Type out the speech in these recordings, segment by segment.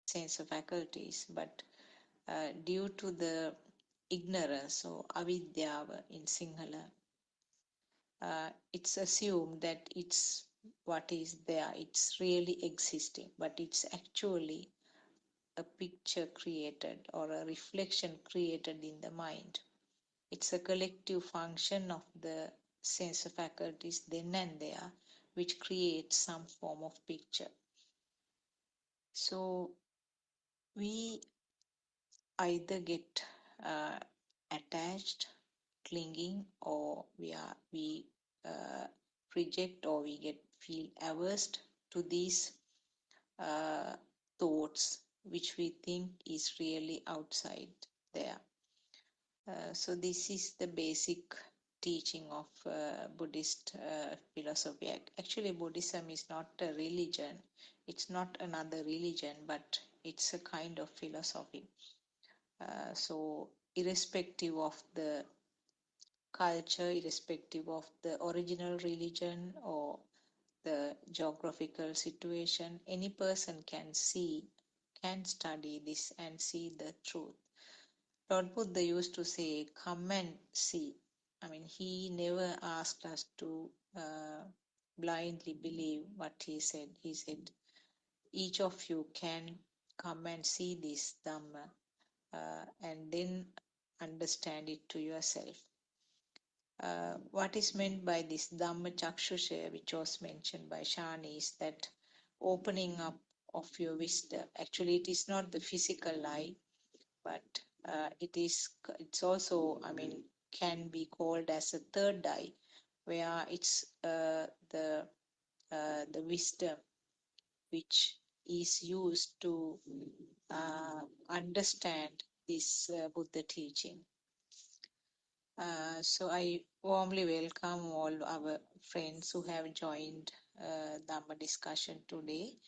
sense faculties, but due to the ignorance or avidya in Sinhala, it's assumed that it's what is there, it's really existing, but it's actually a picture created or a reflection created in the mind. It's a collective function of the sense faculties then and there, which creates some form of picture. So we either get uh, attached, clinging, or we uh, reject, or we get feel averse to these uh, thoughts which we think is really outside there. So this is the basic teaching of Buddhist philosophy. Actually, Buddhism is not a religion. It's not another religion, but it's a kind of philosophy. So irrespective of the culture, irrespective of the original religion or the geographical situation, any person can study this and see the truth. Lord Buddha used to say, "Come and see." I mean, he never asked us to blindly believe what he said. He said, each of you can come and see this Dhamma and then understand it to yourself. What is meant by this Dhamma Chakshusha, which was mentioned by Shani, is that opening up of your wisdom. Actually, it is not the physical eye, but it's also, I mean, can be called as a third eye, where it's the wisdom which is used to understand this Buddha teaching. So I warmly welcome all our friends who have joined Dhamma discussion today.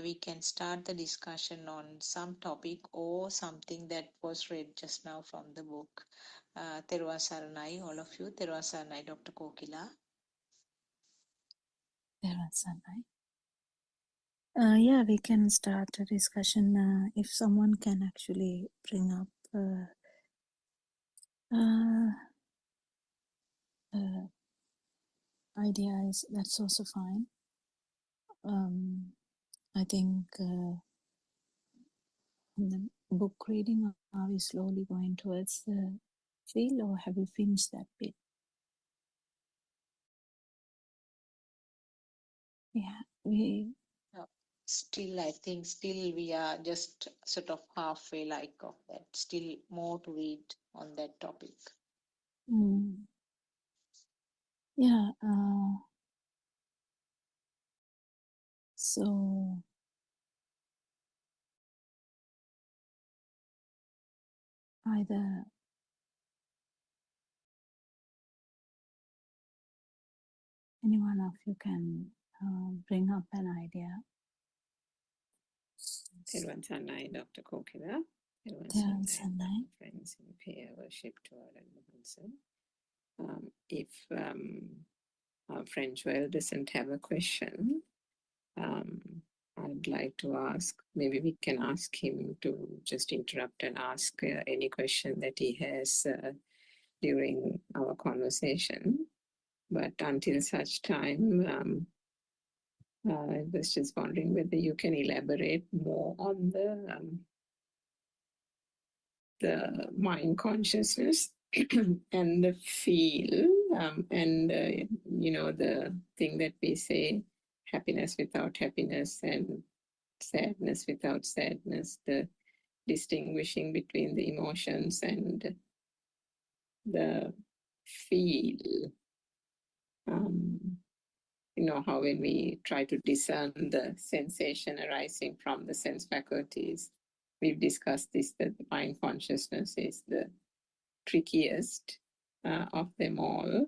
We can start the discussion on some topic or something that was read just now from the book. Terwa Saranai, all of you. Terwa Saranai, Dr. Kokila. Yeah, we can start a discussion if someone can actually bring up ideas. That's also fine. I think in the book reading, are we slowly going towards the field, or have we finished that bit? Yeah, we. Still, I think still we are just sort of halfway like of that. Still more to read on that topic. Yeah. So either any one of you can bring up an idea. Dr. Kokila. Friends in peer worship to our if our friend Joel doesn't have a question, I'd like to ask, maybe we can ask him to just interrupt and ask any question that he has during our conversation. But until such time, I was just wondering whether you can elaborate more on the mind consciousness and the feel, and the thing that we say, happiness without happiness and sadness without sadness, the distinguishing between the emotions and the feel. How when we try to discern the sensation arising from the sense faculties, we've discussed this, that the mind consciousness is the trickiest of them all.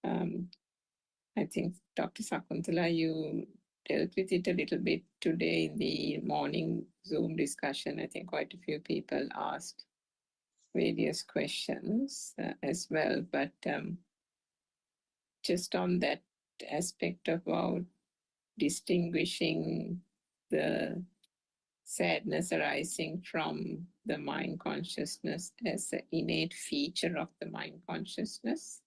I think, Dr. Sakuntala, you dealt with it a little bit today in the morning Zoom discussion. I think quite a few people asked various questions as well, but just on that aspect about distinguishing the sadness arising from the mind consciousness as an innate feature of the mind consciousness,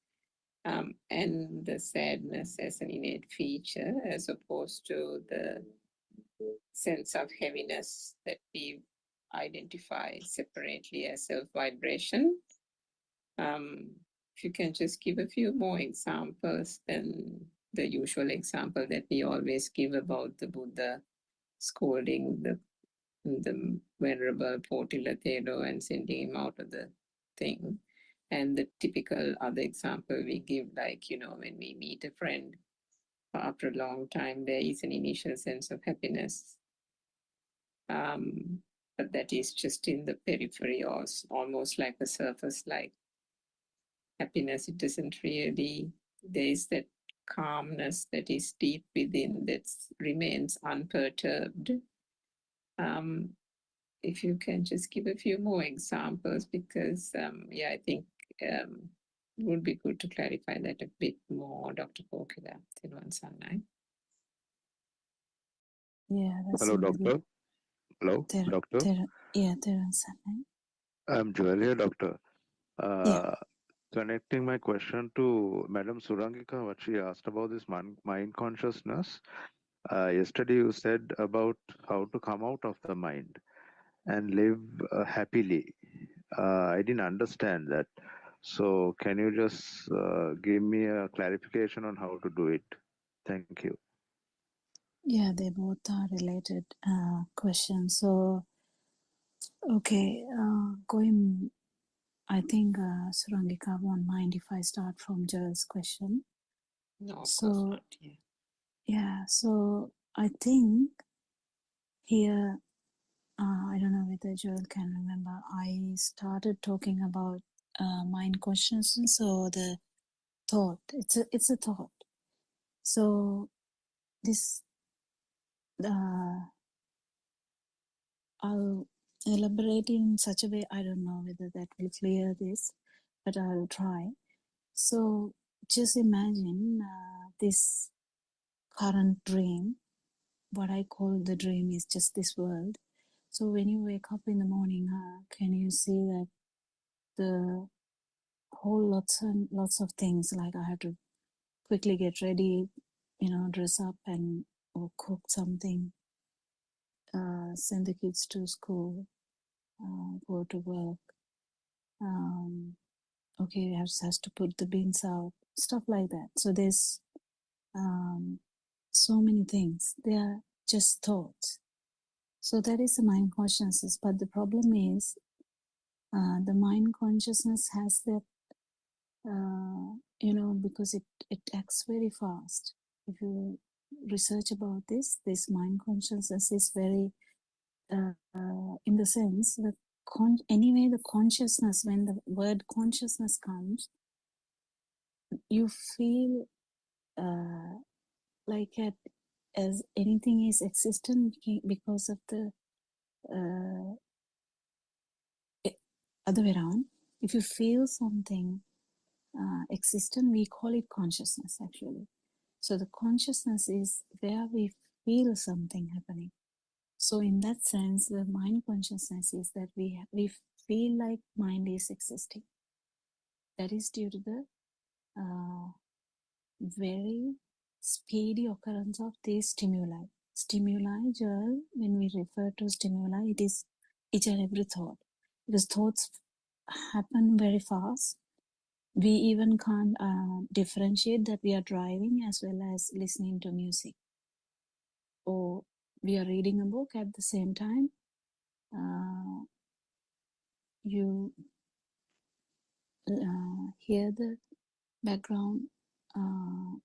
and the sadness as an innate feature, as opposed to the sense of heaviness that we identify separately as self vibration. If you can just give a few more examples than the usual example that we always give about the Buddha scolding the venerable Potila Thedo and sending him out of the thing. And the typical other example we give, like, when we meet a friend after a long time, there is an initial sense of happiness. But that is just in the periphery, or almost like a surface like happiness. It doesn't really, there is that calmness that is deep within that remains unperturbed. If you can just give a few more examples, because I think it would be good to clarify that a bit more, Dr. Kokila. Yeah, that's Hello, a very doctor. Hello, doctor. yeah, Sanai. I'm Joel here, doctor. Yeah. Connecting my question to Madam Surangika, what she asked about this mind consciousness. Yesterday you said about how to come out of the mind and live happily. I didn't understand that. So can you just give me a clarification on how to do it? Thank you. Yeah, they both are related questions. So, okay, going, I think Surangika won't mind if I start from Joel's question. No, of course So, not. yeah, so I think here, I don't know whether Joel can remember, I started talking about mind consciousness or the thought. It's a thought. So this I'll elaborate in such a way, I don't know whether that will clear this, but I'll try. So just imagine this current dream. What I call the dream is just this world. So when you wake up in the morning, can you see that the whole lots of things, like I have to quickly get ready, dress up and or cook something, send the kids to school, go to work. Okay, has to put the beans out, stuff like that. So there's so many things. They are just thoughts. So that is the mind consciousness. But the problem is, the mind consciousness has that, because it acts very fast. If you research about this mind consciousness is very, in the sense that anyway, the consciousness, when the word consciousness comes, you feel like as anything is existent because of the other way around. If you feel something existent, we call it consciousness actually. So the consciousness is where we feel something happening. So in that sense, the mind consciousness is that we feel like mind is existing. That is due to the very speedy occurrence of these stimuli. Stimuli, Joel, when we refer to stimuli, it is each and every thought. Because thoughts happen very fast. We even can't differentiate that we are driving as well as listening to music. Or we are reading a book at the same time. You hear the background, a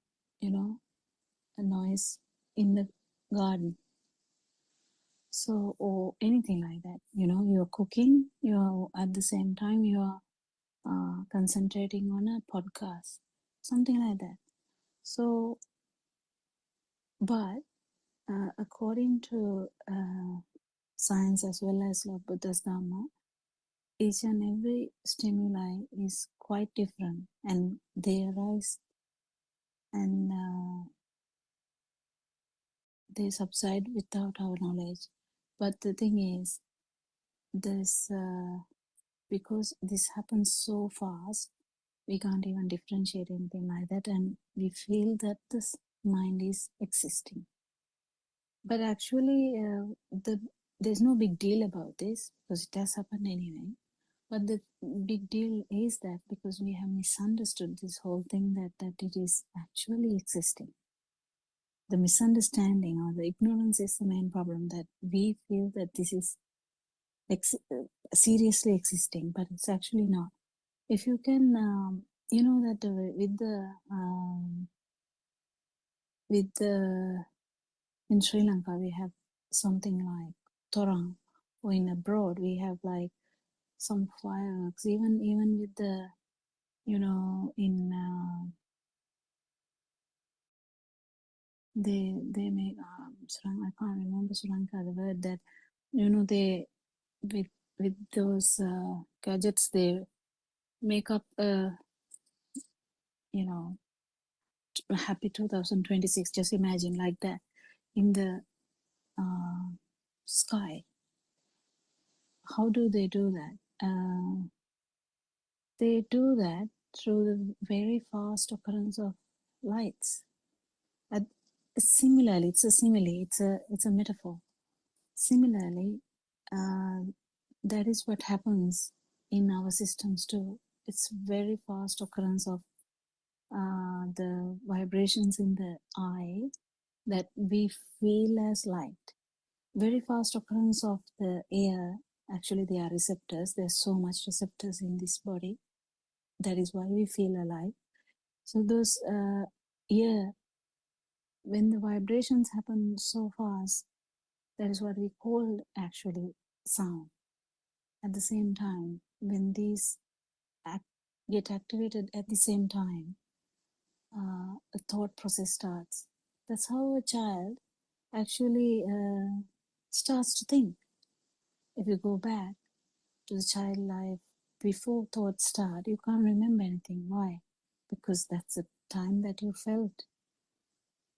noise in the garden. So, or anything like that, you're cooking, you're at the same time, you're concentrating on a podcast, something like that. So, but according to science as well as Lord Buddha's Dharma, each and every stimuli is quite different and they arise and they subside without our knowledge. But the thing is, this because this happens so fast, we can't even differentiate anything like that, and we feel that this mind is existing. But actually, there's no big deal about this because it has happened anyway. But the big deal is that because we have misunderstood this whole thing that it is actually existing. The misunderstanding or the ignorance is the main problem, that we feel that this is seriously existing, but it's actually not. If you can, you know that with the in Sri Lanka we have something like Torang, or in abroad we have like some fireworks. Even with the, you know, in they make I can't remember Sri Lanka the word that, you know, they with those gadgets they make up you know, happy 2026. Just imagine like that in the sky. How do they do that? They do that through the very fast occurrence of lights. Similarly, it's a simile. It's a metaphor. Similarly, that is what happens in our systems too. It's very fast occurrence of the vibrations in the eye that we feel as light. Very fast occurrence of the air. Actually, they are receptors. There's so much receptors in this body. That is why we feel alive. So those ear, when the vibrations happen so fast, that is what we call actually sound. At the same time, when these get activated at the same time, a thought process starts. That's how a child actually starts to think. If you go back to the child life before thoughts start, you can't remember anything. Why? Because that's the time that you felt.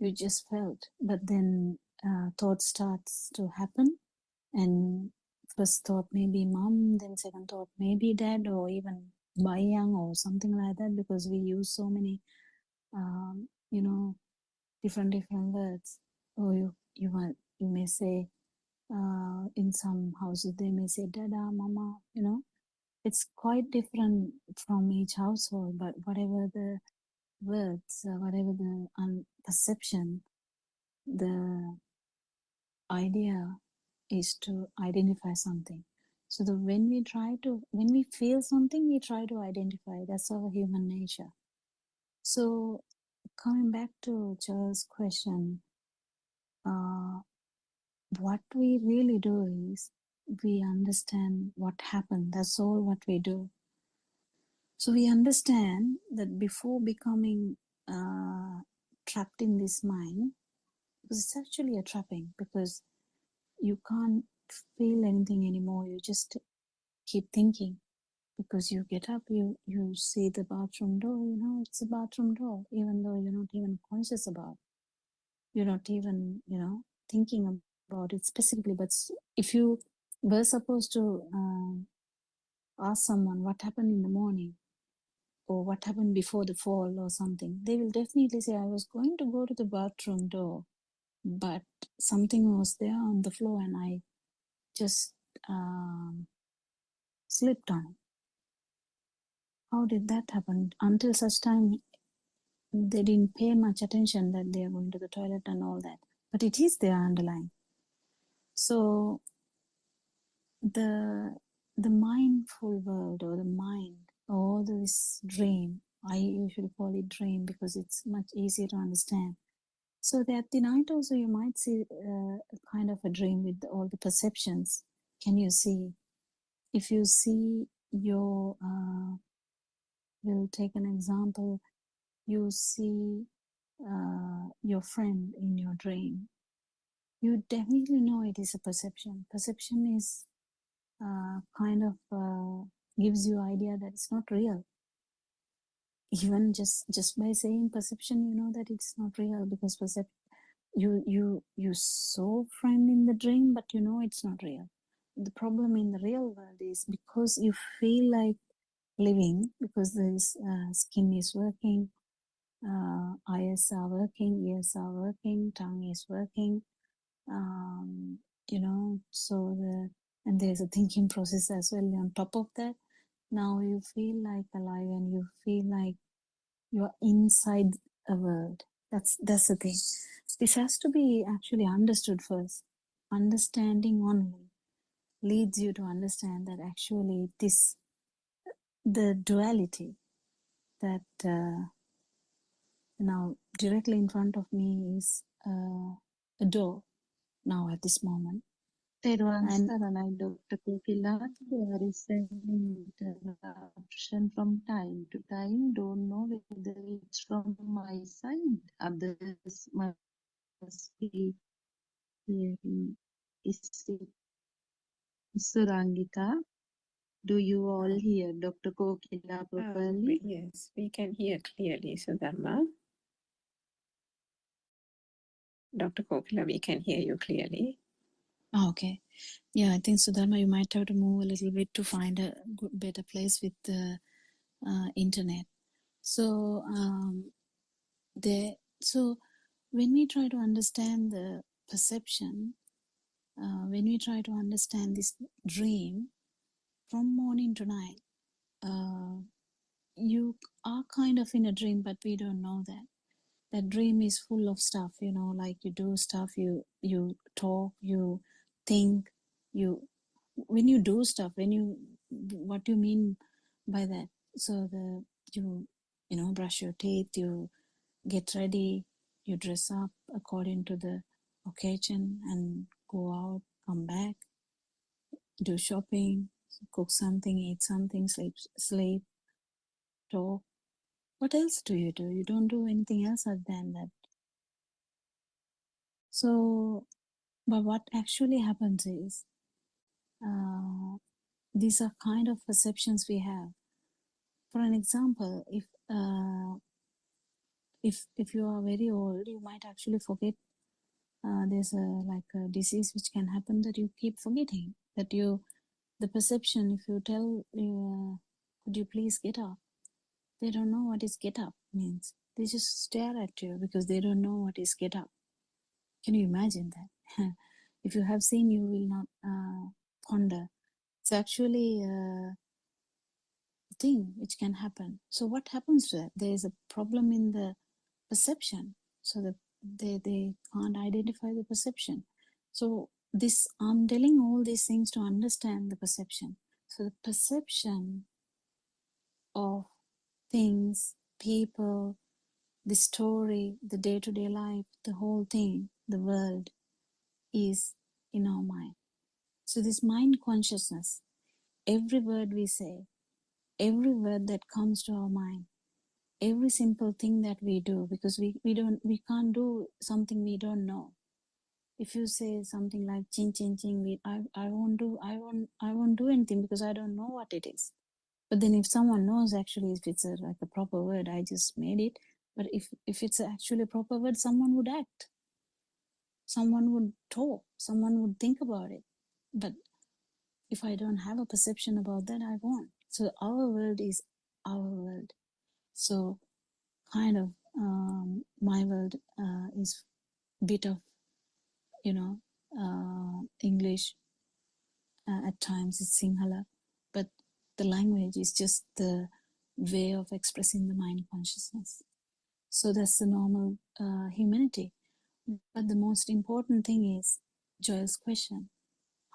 You just felt. But then thought starts to happen, and first thought may be mom, then second thought may be dad, or even bayang or something like that, because we use so many you know, different words. Or you may say in some houses they may say dada, mama, you know. It's quite different from each household, but whatever the words, whatever the perception, the idea is to identify something. So when we feel something, we try to identify. That's our human nature. So coming back to Charles' question, what we really do is we understand what happened. That's all what we do. So we understand that before becoming trapped in this mind, because it's actually a trapping, because you can't feel anything anymore. You just keep thinking, because you get up, you see the bathroom door, you know, it's a bathroom door, even though you're not even conscious about, you're not even, you know, thinking about it specifically. But if you were supposed to ask someone what happened in the morning, or what happened before the fall or something, they will definitely say, I was going to go to the bathroom door, but something was there on the floor and I just slipped on it. How did that happen? Until such time, they didn't pay much attention that they are going to the toilet and all that. But it is there underlying. So the mindful world, or the mind, or this dream, I usually call it dream because it's much easier to understand. So that the night also you might see a kind of a dream with all the perceptions. Can you see? If you see your, we'll take an example, you see your friend in your dream, you definitely know it is a perception. Perception is kind of gives you idea that it's not real. Even just by saying perception, you know that it's not real, because you saw friend in the dream, but you know it's not real. The problem in the real world is because you feel like living, because this skin is working, eyes are working, ears are working, tongue is working, um, you know, so and there's a thinking process as well on top of that. Now you feel like alive and you feel like you're inside a world. That's the thing. This has to be actually understood first. Understanding only leads you to understand that actually the duality that now directly in front of me is a door now at this moment. තෙරුවන් And සරණයි Dr. Kokila. There is an interruption from time to time. Don't know whether it's from my side. Others must be hearing. Is it Surangika? Do you all hear Dr. Kokila properly? Yes, we can hear clearly, Sudharma. Dr. Kokila, we can hear you clearly. okay, yeah, I think Sudharma, you might have to move a little bit to find a good, better place with the internet. So so when we try to understand the perception, when we try to understand this dream from morning to night, you are kind of in a dream, but we don't know that. That dream is full of stuff, you know, like you do stuff, you talk, you think, when you do stuff, what do you mean by that? So you know, brush your teeth, you get ready, you dress up according to the occasion and go out, come back, do shopping, cook something, eat something, sleep, talk. What else do? You don't do anything else other than that. So, but what actually happens is, these are kind of perceptions we have. For an example, if you are very old, you might actually forget. There's like a disease which can happen that you keep forgetting. That the perception. If you tell, could you please get up? They don't know what is get up means. They just stare at you because they don't know what is get up. Can you imagine that? If you have seen, you will not ponder. It's actually a thing which can happen. So what happens to that? There is a problem in the perception. So that they can't identify the perception. So I'm telling all these things to understand the perception. So the perception of things, people, the story, the day-to-day life, the whole thing, the world is in our mind. So this mind consciousness, every word we say, every word that comes to our mind, every simple thing that we do, because we can't do something we don't know. If you say something like ching ching ching, I won't do anything because I don't know what it is. But then if someone knows actually if it's like a proper word, I just made it. But if it's actually a proper word, someone would act, someone would talk, someone would think about it. But if I don't have a perception about that, I won't. So our world is our world. So kind of my world is bit of, you know, English, at times it's Sinhala, but the language is just the way of expressing the mind consciousness. So that's the normal humanity. But the most important thing is Joel's question: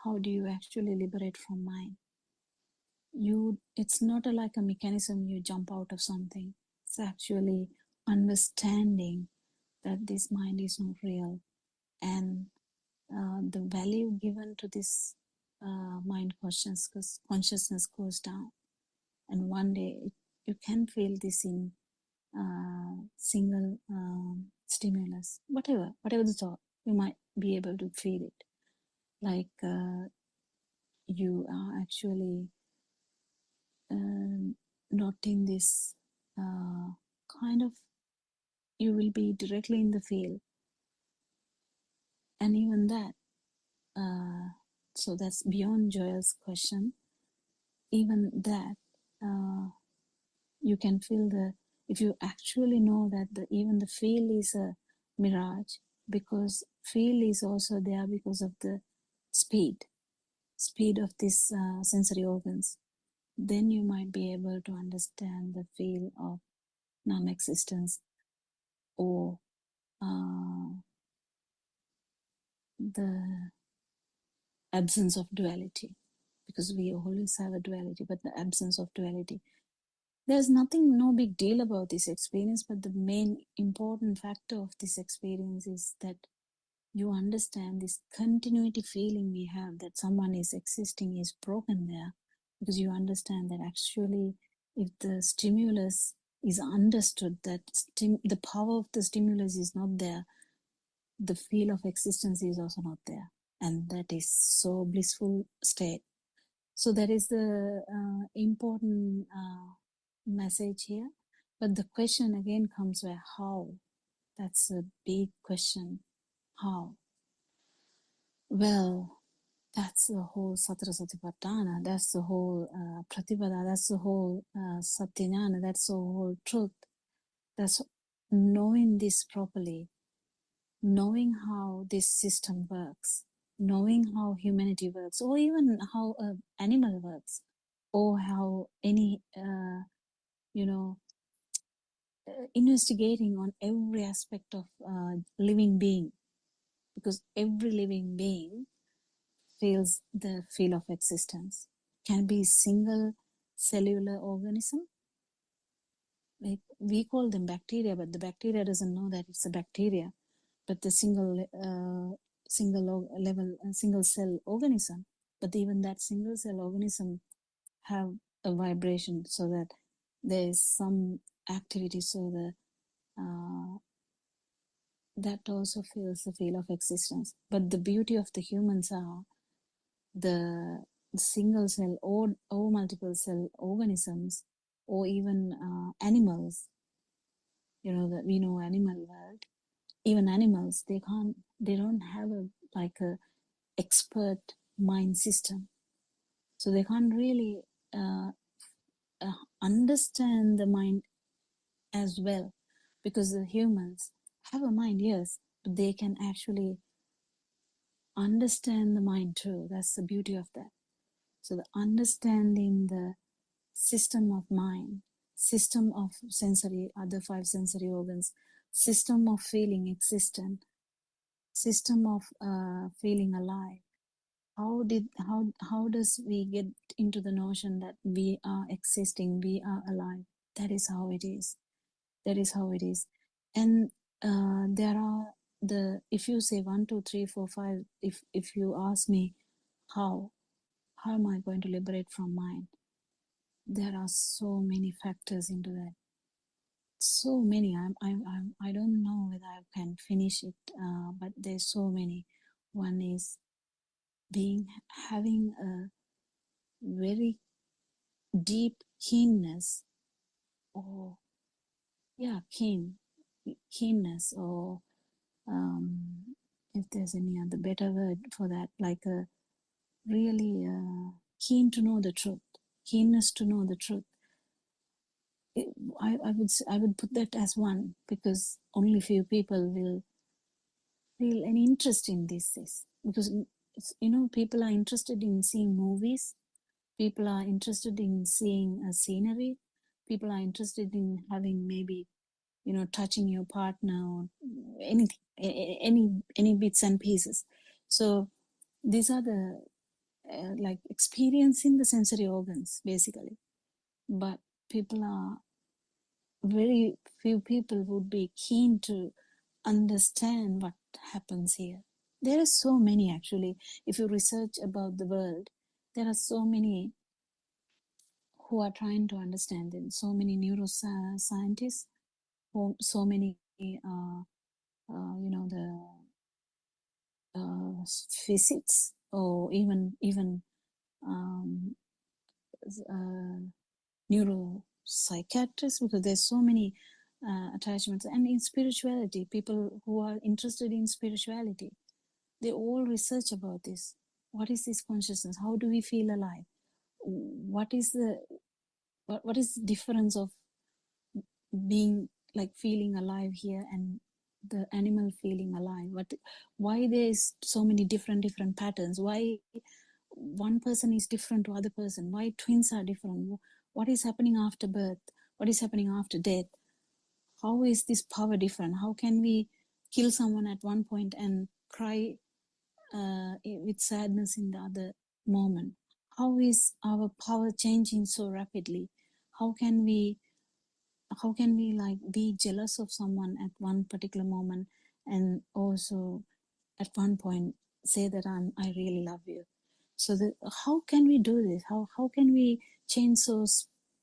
how do you actually liberate from mind? It's not like a mechanism you jump out of something. It's actually understanding that this mind is not real, and the value given to this mind consciousness goes down, and one day you can feel this in single stimulus, whatever the thought, you might be able to feel it, like you are actually not in this kind of, you will be directly in the field And even that, so that's beyond Joel's question. Even that, you can feel if you actually know that even the feel is a mirage, because feel is also there because of the speed of these sensory organs, then you might be able to understand the feel of non-existence, or the absence of duality, because we always have a duality, but the absence of duality. There's no big deal about this experience, but the main important factor of this experience is that you understand this continuity feeling we have that someone is existing is broken there, because you understand that actually if the stimulus is understood, that the power of the stimulus is not there, the feel of existence is also not there, and that is so blissful state. So that is the important message here. But the question again comes where how. That's a big question. How? Well, that's the whole Satara Satipatthana, that's the whole Pratipada, that's the whole Satyajnana, that's the whole truth. That's knowing this properly, knowing how this system works, knowing how humanity works, or even how an animal works, or how any, investigating on every aspect of living being, because every living being feels the feel of existence. Can be single cellular organism. We call them bacteria, but the bacteria doesn't know that it's a bacteria. But the single cell organism. But even that single cell organism have a vibration, so that there is some activity, so that also feels the feel of existence. But the beauty of the humans are the single cell or multiple cell organisms, or even animals. That we know animal world. Even animals, they don't have a expert mind system, so they can't really understand the mind as well, because the humans have a mind, yes, but they can actually understand the mind too. That's the beauty of that. So the understanding the system of mind, system of other 5 sensory organs, system of feeling existent, system of feeling alive. How does we get into the notion that we are existing, we are alive? That is how it is. That is how it is. And there are if you say 1, 2, 3, 4, 5, if you ask me how am I going to liberate from mind? There are so many factors into that. So many. I don't know whether I can finish it, but there's so many. One is having a very deep keenness, or keenness, or if there's any other better word for that, like a really keen to know the truth, keenness to know the truth. I would put that as one, because only few people will feel any interest in this, because people are interested in seeing movies, people are interested in seeing a scenery, people are interested in having maybe touching your partner, or anything, any bits and pieces. So these are the like experiencing the sensory organs basically. But very few people would be keen to understand what happens here. There are so many, actually. If you research about the world, there are so many who are trying to understand it. So many neuroscientists, so many the physics, or even um, neuropsychiatrists, because there's so many attachments. And in spirituality, people who are interested in spirituality, They all research about this. What is this consciousness? How do we feel alive? What is the difference of being like feeling alive here and the animal feeling alive? Why there is so many different patterns? Why one person is different to other person? Why twins are different? What is happening after birth? What is happening after death? How is this power different? How can we kill someone at one point and cry with sadness in the other moment? How is our power changing so rapidly? How can we like be jealous of someone at one particular moment and also at one point say that I really love you? So how can we do this? How can we change so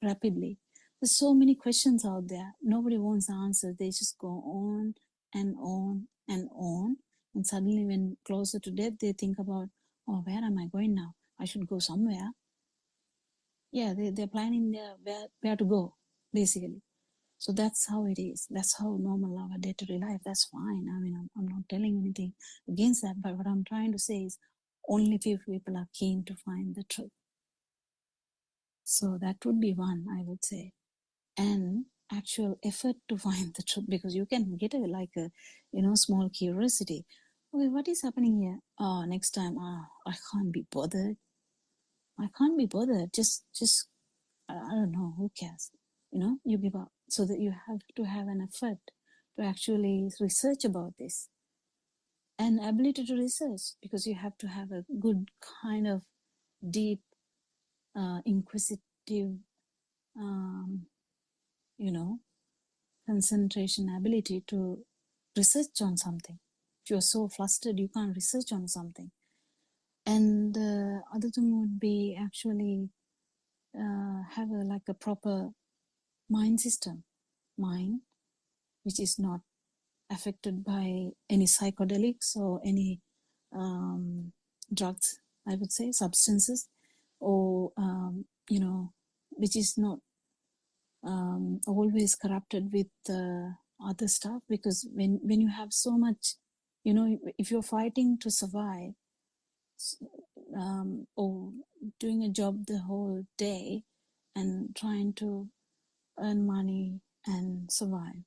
rapidly? There's so many questions out there. Nobody wants the answer. They just go on and on and on. And suddenly when closer to death, they think about, oh, where am I going now? I should go somewhere. Yeah, they're planning where to go, basically. So that's how it is. That's how normal our day-to-day life. That's fine. I mean, I'm not telling anything against that. But what I'm trying to say is only few people are keen to find the truth. So that would be one, I would say. And actual effort to find the truth, because you can get a small curiosity. Okay, what is happening here? Oh, next time, I can't be bothered. I can't be bothered. Just I don't know, who cares? You give up. So that you have to have an effort to actually research about this, and ability to research, because you have to have a good kind of deep, inquisitive, um, concentration ability to research on something. If you're so flustered, you can't research on something. And the other thing would be actually have a proper mind system, mind which is not affected by any psychedelics or any drugs, I would say, substances, or which is not always corrupted with other stuff. Because when you have so much, if you're fighting to survive, or doing a job the whole day and trying to earn money and survive,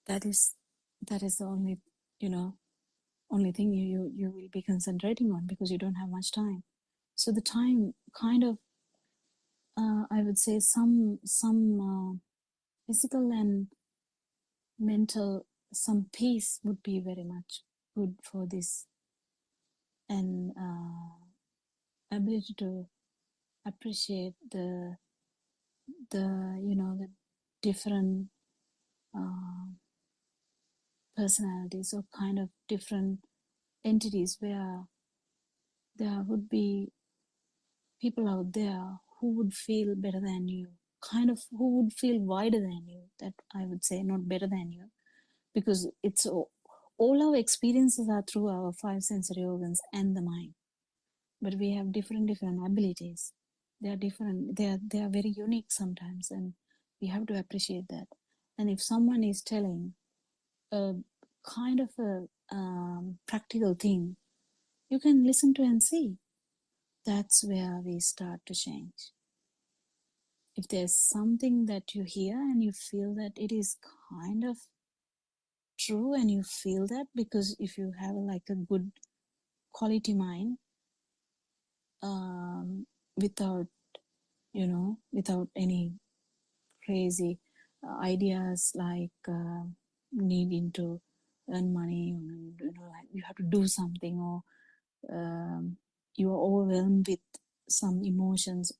that is the only only thing you will be concentrating on, because you don't have much time. So the time kind of I would say some physical and mental, some peace would be very much good for this. And ability to appreciate the different personalities, or kind of different entities, where there would be people out there who would feel better than you, kind of who would feel wider than you, that I would say, not better than you, because it's all our experiences are through our five sensory organs and the mind. But we have different abilities. They are different. They are very unique sometimes, and we have to appreciate that. And if someone is telling a kind of a practical thing, you can listen to and see. That's where we start to change. If there's something that you hear and you feel that it is kind of true, and you feel that, because if you have a good quality mind, without without any crazy ideas, needing to earn money, like you have to do something, or you are overwhelmed with some emotions.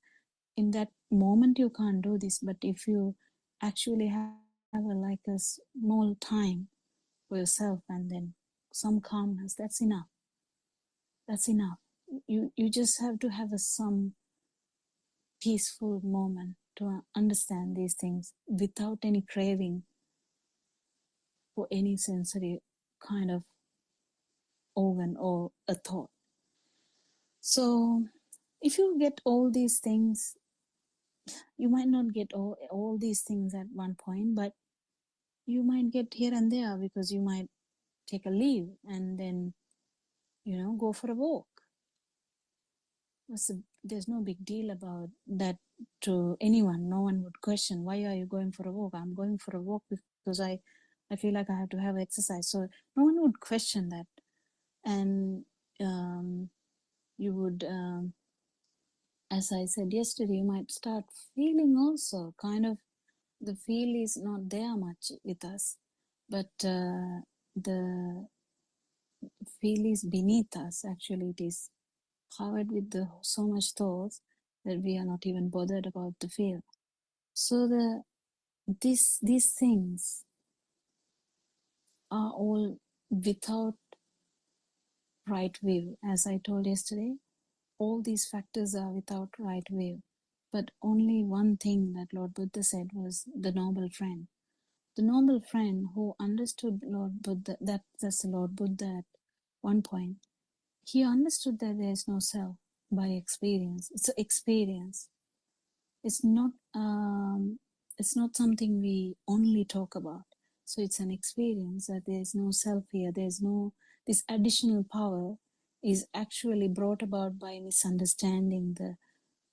In that moment you can't do this. But if you actually have a small time for yourself, and then some calmness, that's enough. That's enough. You just have to have some peaceful moment to understand these things without any craving for any sensory kind of organ or a thought. So if you get all these things, you might not get all these things at one point, but you might get here and there, because you might take a leave, and then go for a walk. There's no big deal about that to anyone. No one would question, why are you going for a walk? I'm going for a walk because I feel like I have to have exercise. So no one would question that. And you would, as I said yesterday, you might start feeling also kind of the feel is not there much with us, but the feel is beneath us. Actually, it is covered with so much thoughts that we are not even bothered about the feel. So these things are all without right view. As I told yesterday, all these factors are without right view. But only one thing that Lord Buddha said was the noble friend. The noble friend who understood Lord Buddha, that's the Lord Buddha at one point. He understood that there is no self by experience. It's an experience. It's not something we only talk about. So it's an experience that there is no self here. There's no, this additional power is actually brought about by misunderstanding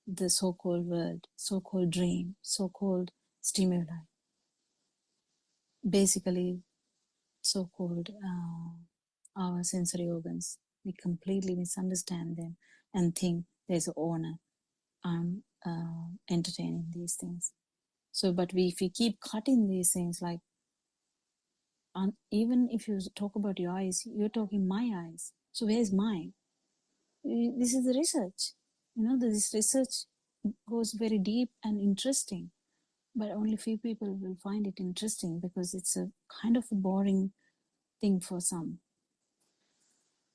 the so-called world, so-called dream, so-called stimuli. Basically, so-called our sensory organs. We completely misunderstand them and think there's an owner. I'm entertaining these things. So, but if we keep cutting these things, like even if you talk about your eyes, you're talking my eyes. So where's mine? This is the research. This research goes very deep and interesting, but only few people will find it interesting because it's a kind of a boring thing for some.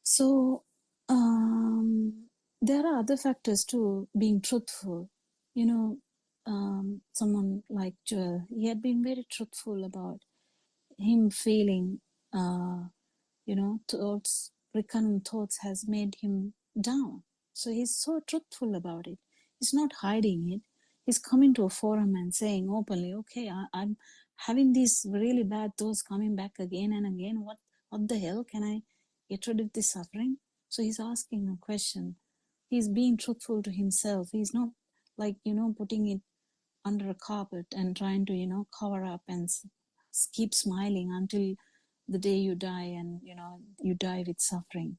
So there are other factors too, being truthful. Someone like Joel, he had been very truthful about him feeling, recurrent thoughts has made him down. So he's so truthful about it. He's not hiding it. He's coming to a forum and saying openly, okay, I'm having these really bad thoughts coming back again and again. What the hell? Can I get rid of this suffering? So he's asking a question. He's being truthful to himself. He's not like, putting it under a carpet and trying to, cover up and keep smiling until the day you die and, you die with suffering.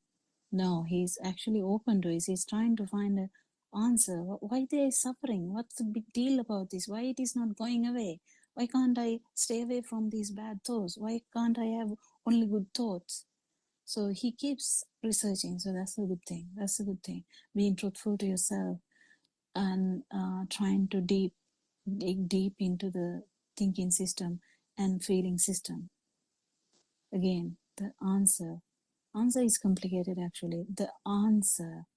No, he's actually open to it. He's trying to find an answer. Why they are suffering? What's the big deal about this? Why it is not going away? Why can't I stay away from these bad thoughts? Why can't I have only good thoughts? So he keeps researching. So that's a good thing. That's a good thing. Being truthful to yourself and trying to dig deep into the thinking system and feeling system. Again, the answer is complicated actually. The answer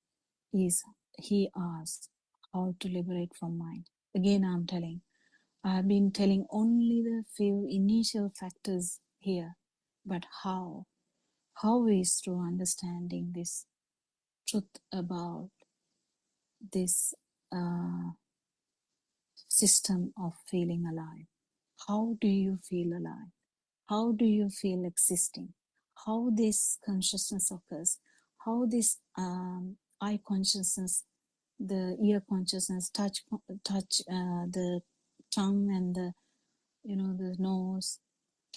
is, he asks how to liberate from mind. Again, I have been telling only the few initial factors here, but how is through understanding this truth about this system of feeling alive. How do you feel alive? How do you feel existing? How this consciousness occurs? How this eye consciousness, the ear consciousness, touch, the tongue and the nose.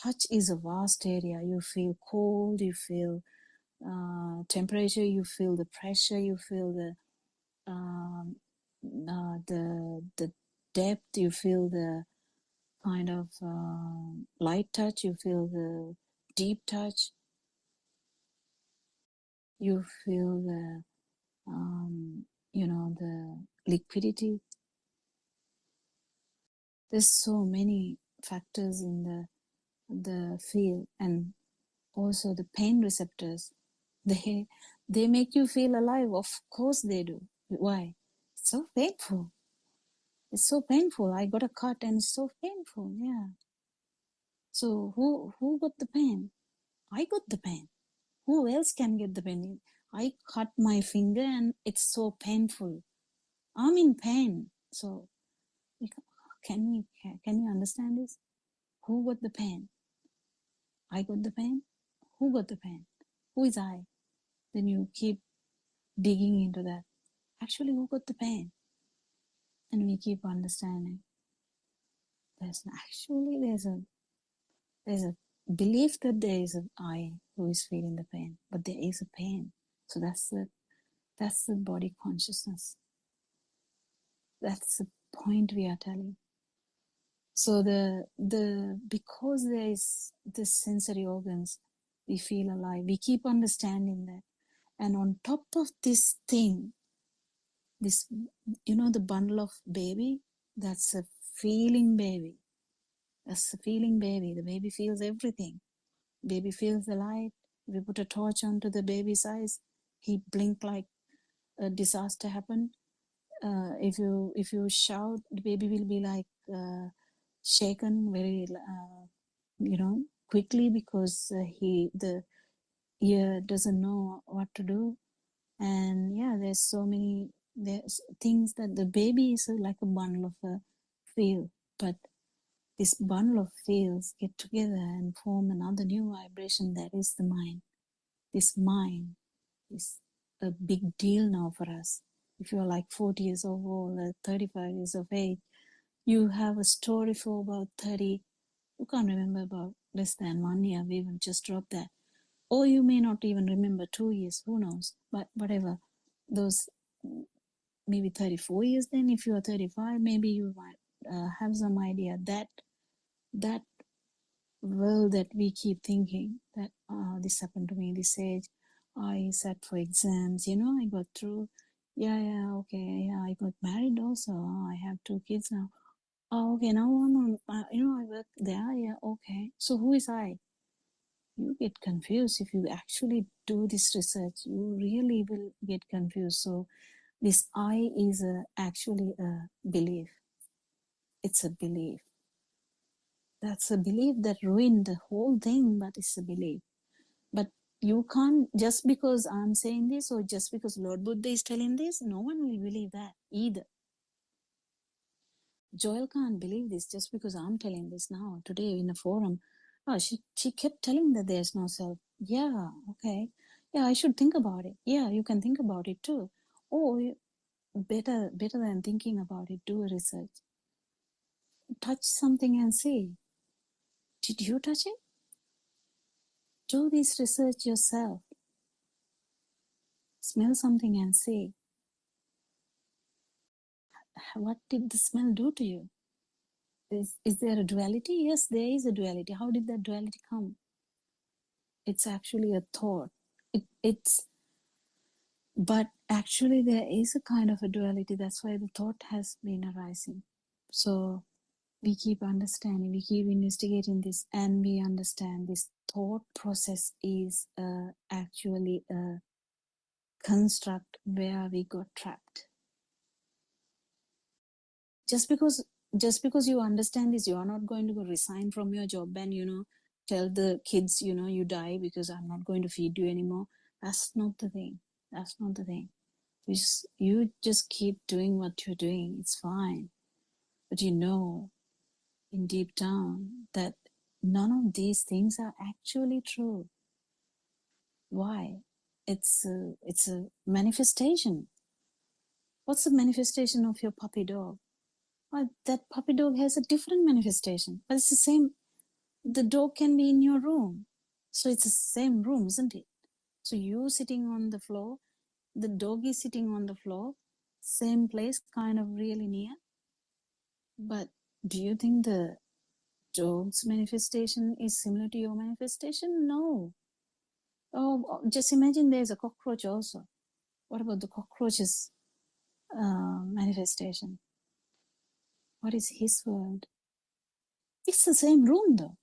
Touch is a vast area. You feel cold. You feel temperature. You feel the pressure. You feel the depth. You feel the kind of light touch, you feel the deep touch, you feel the the liquidity. There's so many factors in the feel, and also the pain receptors. They make you feel alive. Of course they do. Why? It's so painful. It's so painful. I got a cut and it's so painful. Yeah. So who got the pain? I got the pain. Who else can get the pain? I cut my finger and it's so painful. I'm in pain. So can you understand this? Who got the pain? I got the pain. Who got the pain? Who is I? then you keep digging into that. Actually, who got the pain? And we keep understanding. There's a belief that there is an I who is feeling the pain, but there is a pain. So that's the body consciousness. That's the point we are telling. So because there is this sensory organs, we feel alive. We keep understanding that. And on top of this thing, this, the bundle of baby, that's a feeling baby. That's a feeling baby. The baby feels everything. Baby feels the light. We put a torch onto the baby's eyes. He blink like a disaster happened. If you shout, the baby will be like shaken very quickly, because the ear doesn't know what to do. And yeah, there's things that the baby is like a bundle of a feel, but this bundle of fields get together and form another new vibration, that is the mind. This mind is a big deal now for us. If you're like 40 years old or 35 years of age, you have a story for about 30, you can't remember about less than 1 year, we will just drop that. Or you may not even remember 2 years, who knows, but whatever, those maybe 34 years. Then if you are 35, maybe you might have some idea that world that we keep thinking that this happened to me this age, I sat for exams, I got through, yeah, okay, yeah, I got married also, I have 2 kids now, okay, now I'm on, I work there, yeah, okay, so who is I? You get confused if you actually do this research. You really will get confused. So this I is actually a belief. It's a belief. That's a belief that ruined the whole thing, but it's a belief. But you can't, just because I'm saying this or just because Lord Buddha is telling this, no one will believe that either. Joel can't believe this just because I'm telling this now, today in a forum. Oh, she kept telling that there's no self. Yeah, okay. Yeah, I should think about it. Yeah, you can think about it too. Or better than thinking about it, do a research. Touch something and see. Did you touch it? Do this research yourself. Smell something and see. What did the smell do to you? Is there a duality? Yes, there is a duality. How did that duality come? It's actually a thought. But actually there is a kind of a duality. That's why the thought has been arising. So we keep understanding, we keep investigating this, and we understand this thought process is actually a construct where we got trapped. Just because you understand this, you are not going to go resign from your job and tell the kids you die because I'm not going to feed you anymore. That's not the thing. That's not the thing. You just keep doing what you're doing. It's fine. But in deep down that none of these things are actually true. Why? It's a manifestation. What's the manifestation of your puppy dog? Well, that puppy dog has a different manifestation, but it's the same. The dog can be in your room. So it's the same room, isn't it? So you sitting on the floor, the dog is sitting on the floor, same place, kind of really near. But do you think the dog's manifestation is similar to your manifestation? No. Oh, just imagine there's a cockroach also. What about the cockroach's manifestation? What is his world? It's the same room though.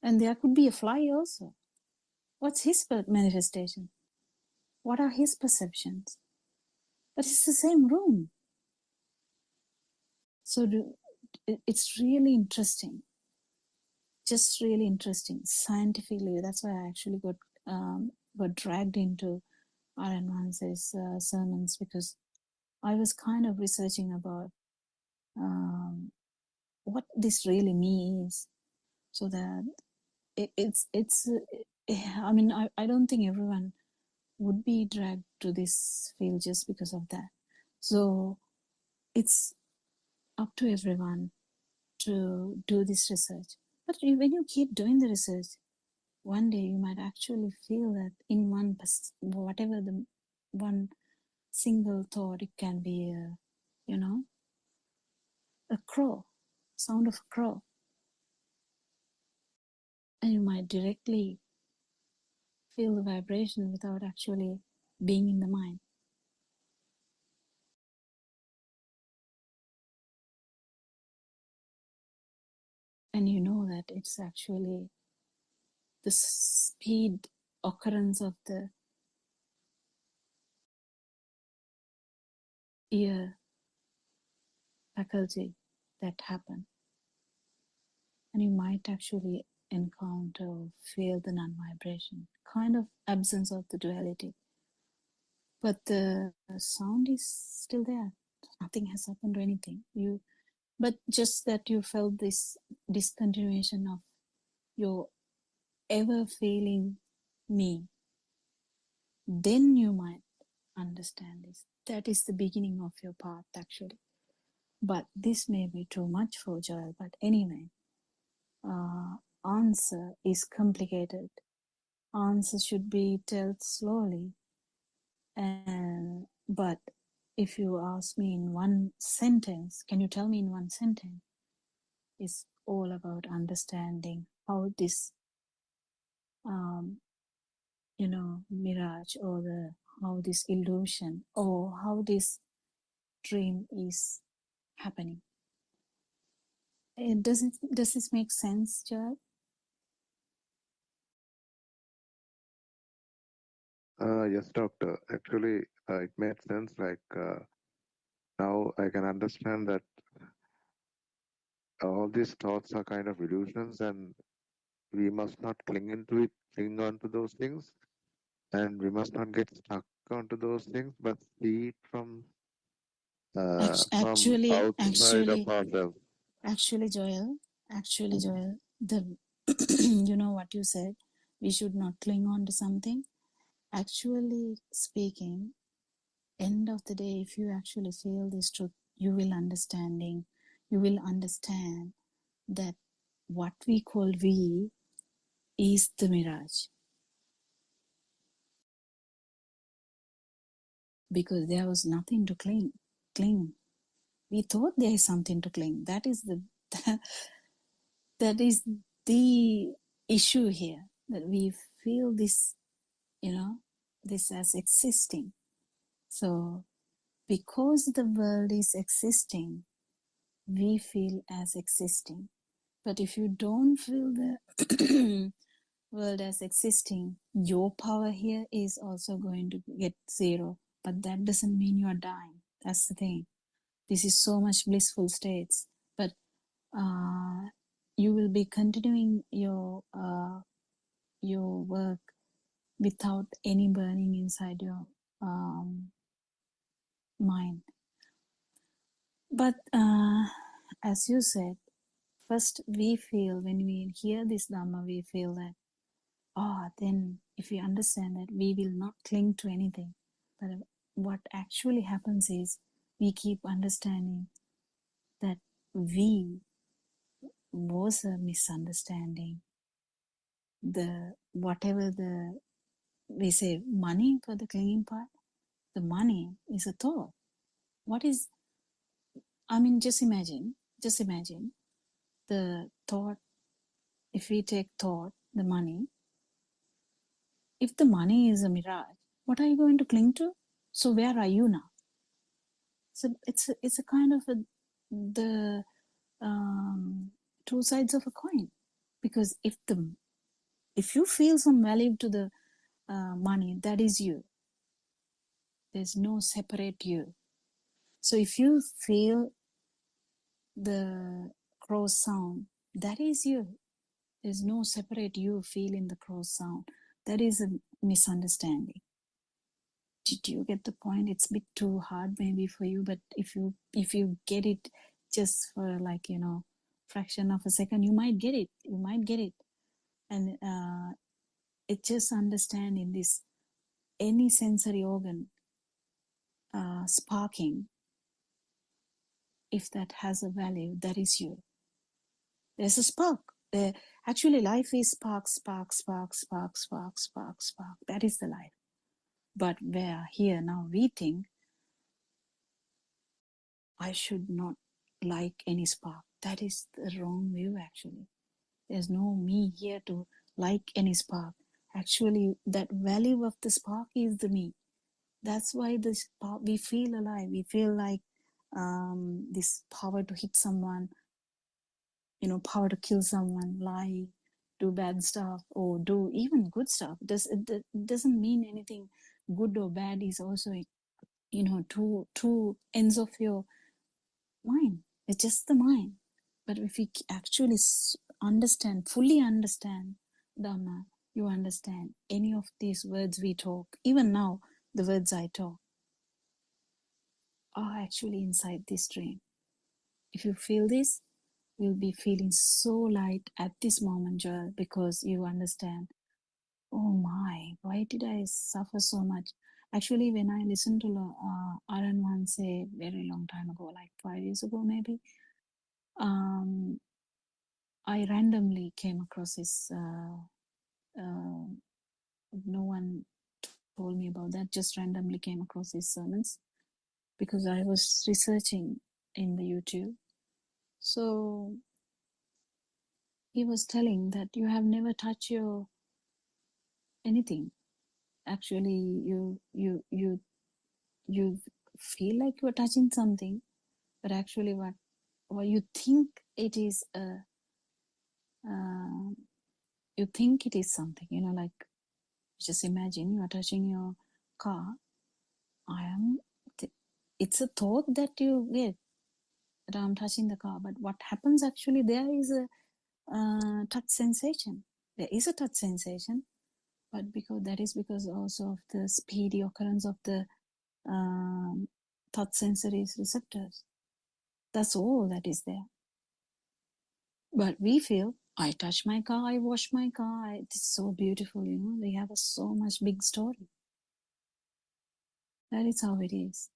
And there could be a fly also. What's his manifestation? What are his perceptions? But it's the same room. So it's really interesting. Just really interesting. Scientifically, that's why I actually got dragged into Aaron Vance's sermons, because I was kind of researching about what this really means, so that I mean, I don't think everyone would be dragged to this field just because of that. So it's up to everyone to do this research. But when you keep doing the research, one day you might actually feel that in whatever the one single thought, it can be a crow, sound of a crow, and you might directly feel the vibration without actually being in the mind. And you know that it's actually the speed occurrence of the ear faculty that happen. And you might actually encounter or feel the non-vibration, kind of absence of the duality. But the sound is still there. Nothing has happened to anything. But just that you felt this discontinuation of your ever feeling me, then you might understand this. That is the beginning of your path, actually. But this may be too much for Joel. But anyway, answer is complicated. Answer should be told slowly. But if you ask me in one sentence, can you tell me in one sentence? It's all about understanding how this, mirage or how this illusion or how this dream is happening. Does this make sense, Joel? Yes, doctor. Actually, it made sense. Like now I can understand that all these thoughts are kind of illusions, and we must not cling on to those things, and we must not get stuck onto those things, but see it from Actually, outside of ourselves. Joel, the you know what you said, we should not cling on to something. Actually speaking, end of the day, if you actually feel this truth, you will understand that what we call we is the mirage, because there was nothing to cling. We thought there is something to cling. That is the issue here, that we feel this, this as existing. So because the world is existing, we feel as existing. But if you don't feel the world as existing, your power here is also going to get zero. But that doesn't mean you are dying. That's the thing. This is so much blissful states. But you will be continuing your work without any burning inside your mind. But as you said, first we feel, when we hear this Dhamma, we feel that, then if we understand that, we will not cling to anything. But what actually happens is, we keep understanding that we was a misunderstanding. Whatever we say money for the clinging part, the money is a thought. Just imagine the thought. If we take thought, the money, if the money is a mirage, what are you going to cling to? So where are you now? So it's a kind of the two sides of a coin, because if you feel some value to the money, that is you. There's no separate you. So if you feel the crow sound, that is you. There's no separate you feeling the crow sound. That is a misunderstanding. Did you get the point? It's a bit too hard maybe for you, but if you get it just for fraction of a second, you might get it. And it just understanding this, any sensory organ sparking, if that has a value, that is you. There's a spark. Actually, life is spark, spark, spark, spark, spark, spark, spark. That is the life. But where here now we think, I should not like any spark. That is the wrong view, actually. There's no me here to like any spark. Actually, that value of the spark is the me. That's why the spark, we feel alive. We feel like this power to hit someone, power to kill someone, lie, do bad stuff, or do even good stuff. It doesn't mean anything good or bad is also, two ends of your mind. It's just the mind. But if we actually fully understand Dhamma, you understand any of these words we talk, even now, the words I talk are actually inside this dream. If you feel this, you'll be feeling so light at this moment, Joel, because you understand, oh my, why did I suffer so much? Actually, when I listened to Aran once say very long time ago, like 5 years ago maybe, I randomly came across this, no one told me about that, just randomly came across his sermons because I was researching in the YouTube. So he was telling that you have never touched your anything. Actually, you feel like you're touching something, but actually what you think it is you think it is something, like just imagine you are touching your car. It's a thought that you get that I'm touching the car, but what happens actually, there is a touch sensation. There is a touch sensation, but because also of the speedy occurrence of the touch sensory receptors. That's all that is there. But we feel, I touch my car, I wash my car, it's so beautiful, they have so much big story. That is how it is.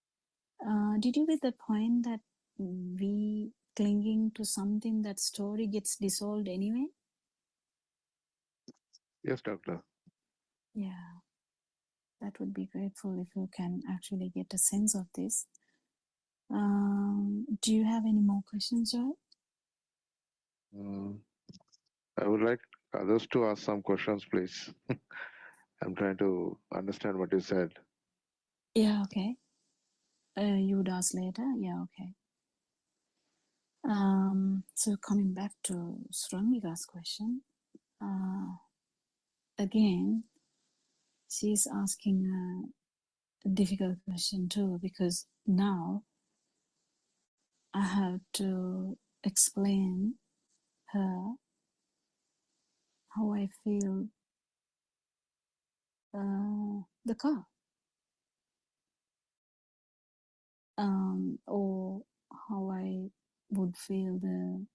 Did you get the point that we clinging to something, that story gets dissolved anyway? Yes, doctor. Yeah, that would be grateful if you can actually get a sense of this. Do you have any more questions, Joy? I would like others to ask some questions, please. I'm trying to understand what you said. Yeah, okay. You would ask later? Yeah, okay. So coming back to Srangika's question, again, she's asking a difficult question too, because now I have to explain her how I feel the car, or how I would feel the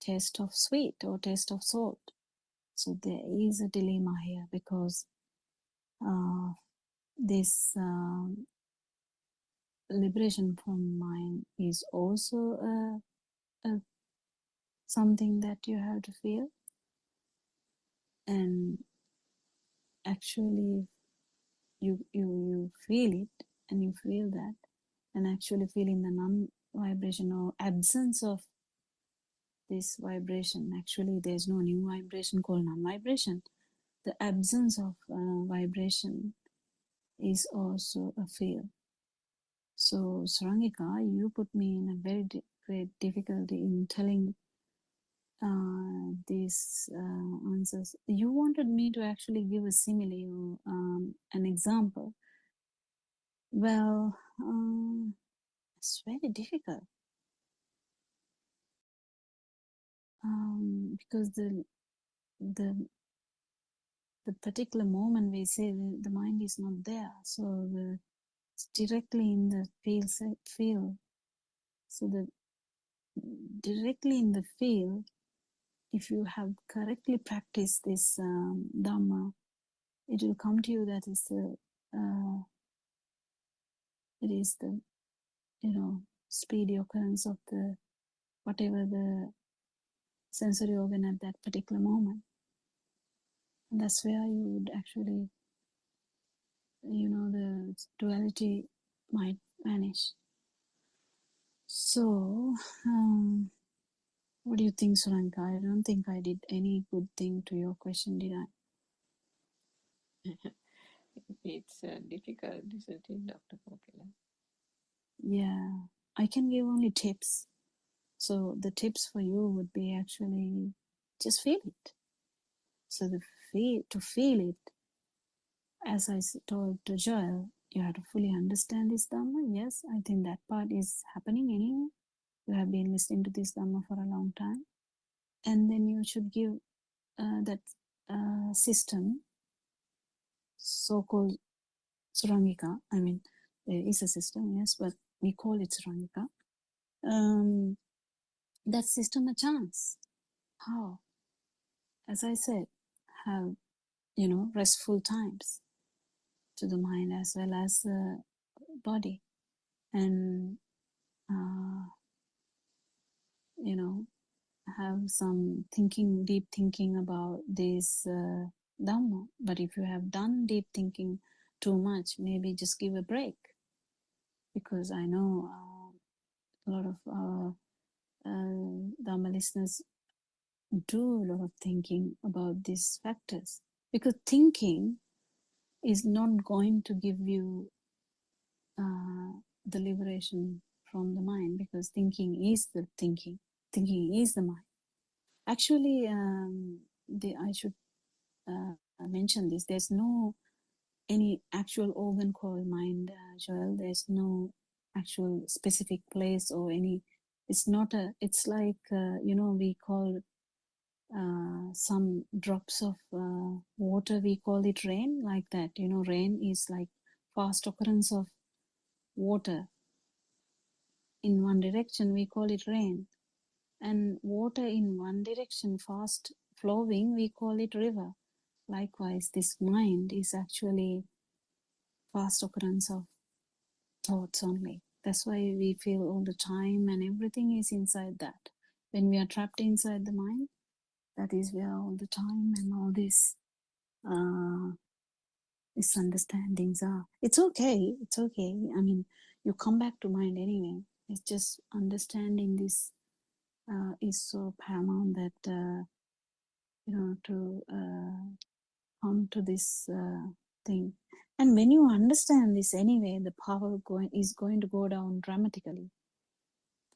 taste of sweet or taste of salt. So there is a dilemma here, because this liberation from mind is also something that you have to feel. And actually you feel it, and you feel that, and actually feeling the non-vibration or absence of this vibration. Actually, there's no new vibration called non-vibration. The absence of vibration is also a feel. So Sarangika, you put me in a very great difficulty in telling these answers. You wanted me to actually give a simile or an example. Well, it's very difficult, because the particular moment we say the mind is not there, so it's directly in the field. So the directly in the field, if you have correctly practiced this Dhamma, it will come to you that it is the speedy occurrence of the whatever the sensory organ at that particular moment. And that's where you would actually, the duality might vanish. So, what do you think, Suranka? I don't think I did any good thing to your question, did I? It's difficult, isn't it, Dr. Kokila? Yeah, I can give only tips. So the tips for you would be actually just feel it. So to feel it, as I told to Joel, you have to fully understand this Dhamma. Yes, I think that part is happening anyway. You have been listening to this Dhamma for a long time. And then you should give that system, so-called Surangika. I mean, there is a system, yes, but we call it Surangika. That system a chance. How? As I said, have, restful times to the mind as well as the body. And, have some deep thinking about this Dhamma. But if you have done deep thinking too much, maybe just give a break. Because I know a lot of our Dhamma listeners do a lot of thinking about these factors. Because thinking is not going to give you the liberation from the mind, because thinking is the thinking is the mind. Actually, I should mention this. There's no any actual organ called mind, Joel. There's no actual specific place or any. It's not a. It's like we call some drops of water. We call it rain, like that. Rain is like fast occurrence of water in one direction. We call it rain, and water in one direction, fast flowing, we call it river. Likewise, this mind is actually fast occurrence of thoughts only. That's why we feel all the time, and everything is inside that. When we are trapped inside the mind, that is where all the time and all these misunderstandings are. It's okay. It's okay. I mean, you come back to mind anyway. It's just understanding this is so paramount that to come to this thing. And when you understand this anyway, the power is going to go down dramatically.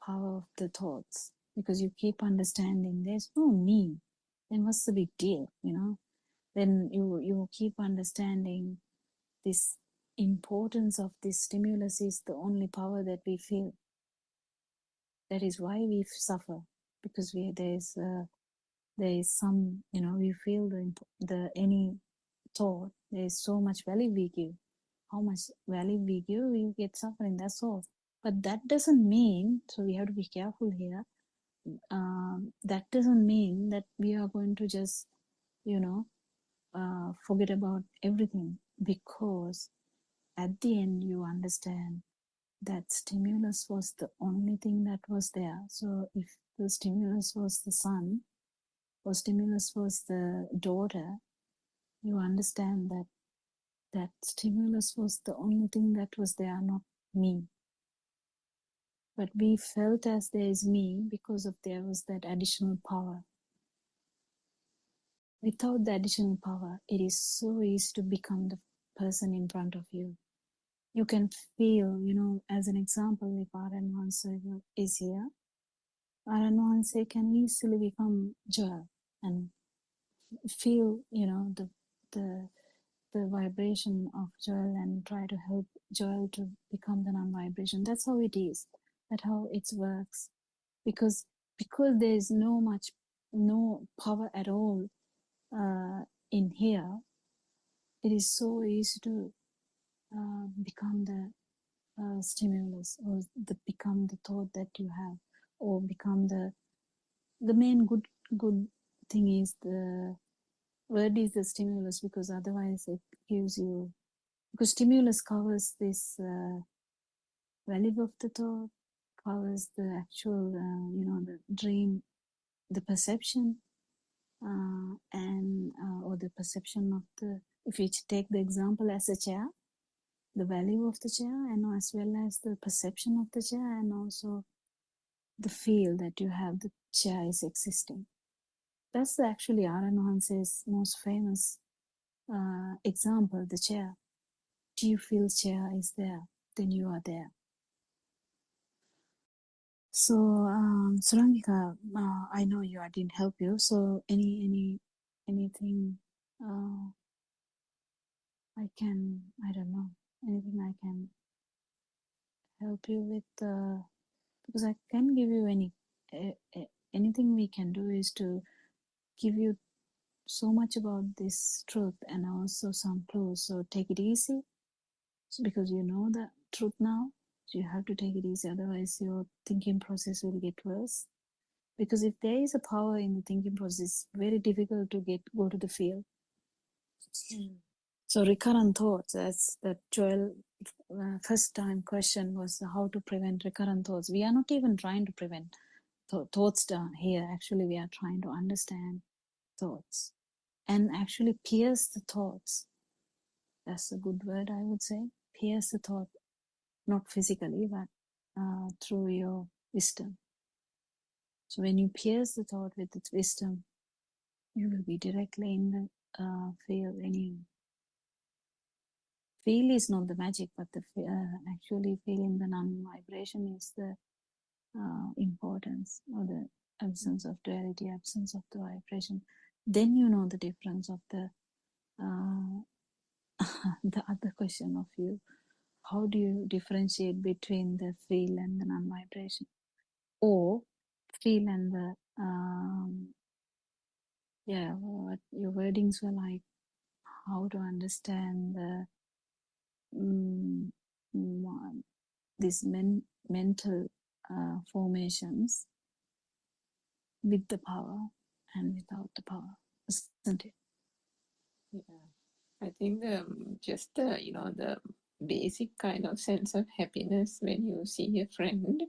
Power of the thoughts, because you keep understanding there's no me. Then what's the big deal? Then you keep understanding this importance of this stimulus is the only power that we feel. That is why we suffer, because there is some, we feel the any thought, there is so much value we give. How much value we give, we get suffering, that's all. But that doesn't mean, so we have to be careful here, that doesn't mean that we are going to just forget about everything, because at the end you understand that stimulus was the only thing that was there. So if the stimulus was the son, or stimulus was the daughter, you understand that that stimulus was the only thing that was there, not me. But we felt as there is me because of there was that additional power. Without the additional power, it is so easy to become the person in front of you. You can feel, as an example, if Aranwanse is here, Aranwanse can easily become Joel and feel, the vibration of Joel and try to help Joel to become the non-vibration. That's how it is. That's how it works. Because there is no power at all in here, it is so easy to become the stimulus, or become the thought that you have, or become the main good thing is the word is the stimulus, because otherwise it gives you, because stimulus covers this value of the thought, covers the actual, the dream, the perception, or the perception of the, if you take the example as a chair, the value of the chair, and as well as the perception of the chair, and also the feel that you have the chair is existing. That's actually Aryan Hanse's most famous example, the chair. Do you feel chair is there? Then you are there. So, Surangika, I know I didn't help you. So, anything I don't know, anything I can help you with? Because I can give you anything we can do is to give you so much about this truth and also some clues. So, take it easy, because you know the truth now. So you have to take it easy, otherwise your thinking process will get worse. Because if there is a power in the thinking process, very difficult to go to the field. So recurrent thoughts, as the Joel first time question was how to prevent recurrent thoughts. We are not even trying to prevent thoughts down here. Actually, we are trying to understand thoughts and actually pierce the thoughts. That's a good word, I would say. Pierce the thought, not physically, but through your wisdom. So when you pierce the thought with its wisdom, you will be directly in the field. Feel is not the magic, but the actually feeling the non-vibration is the importance, or the absence of duality, absence of the vibration. Then you know the difference of the the other question of you. How do you differentiate between the feel and the non-vibration, or feel and the what your wordings were like? How to understand the these mental formations with the power and without the power, isn't it? Yeah, I think just the basic kind of sense of happiness when you see a friend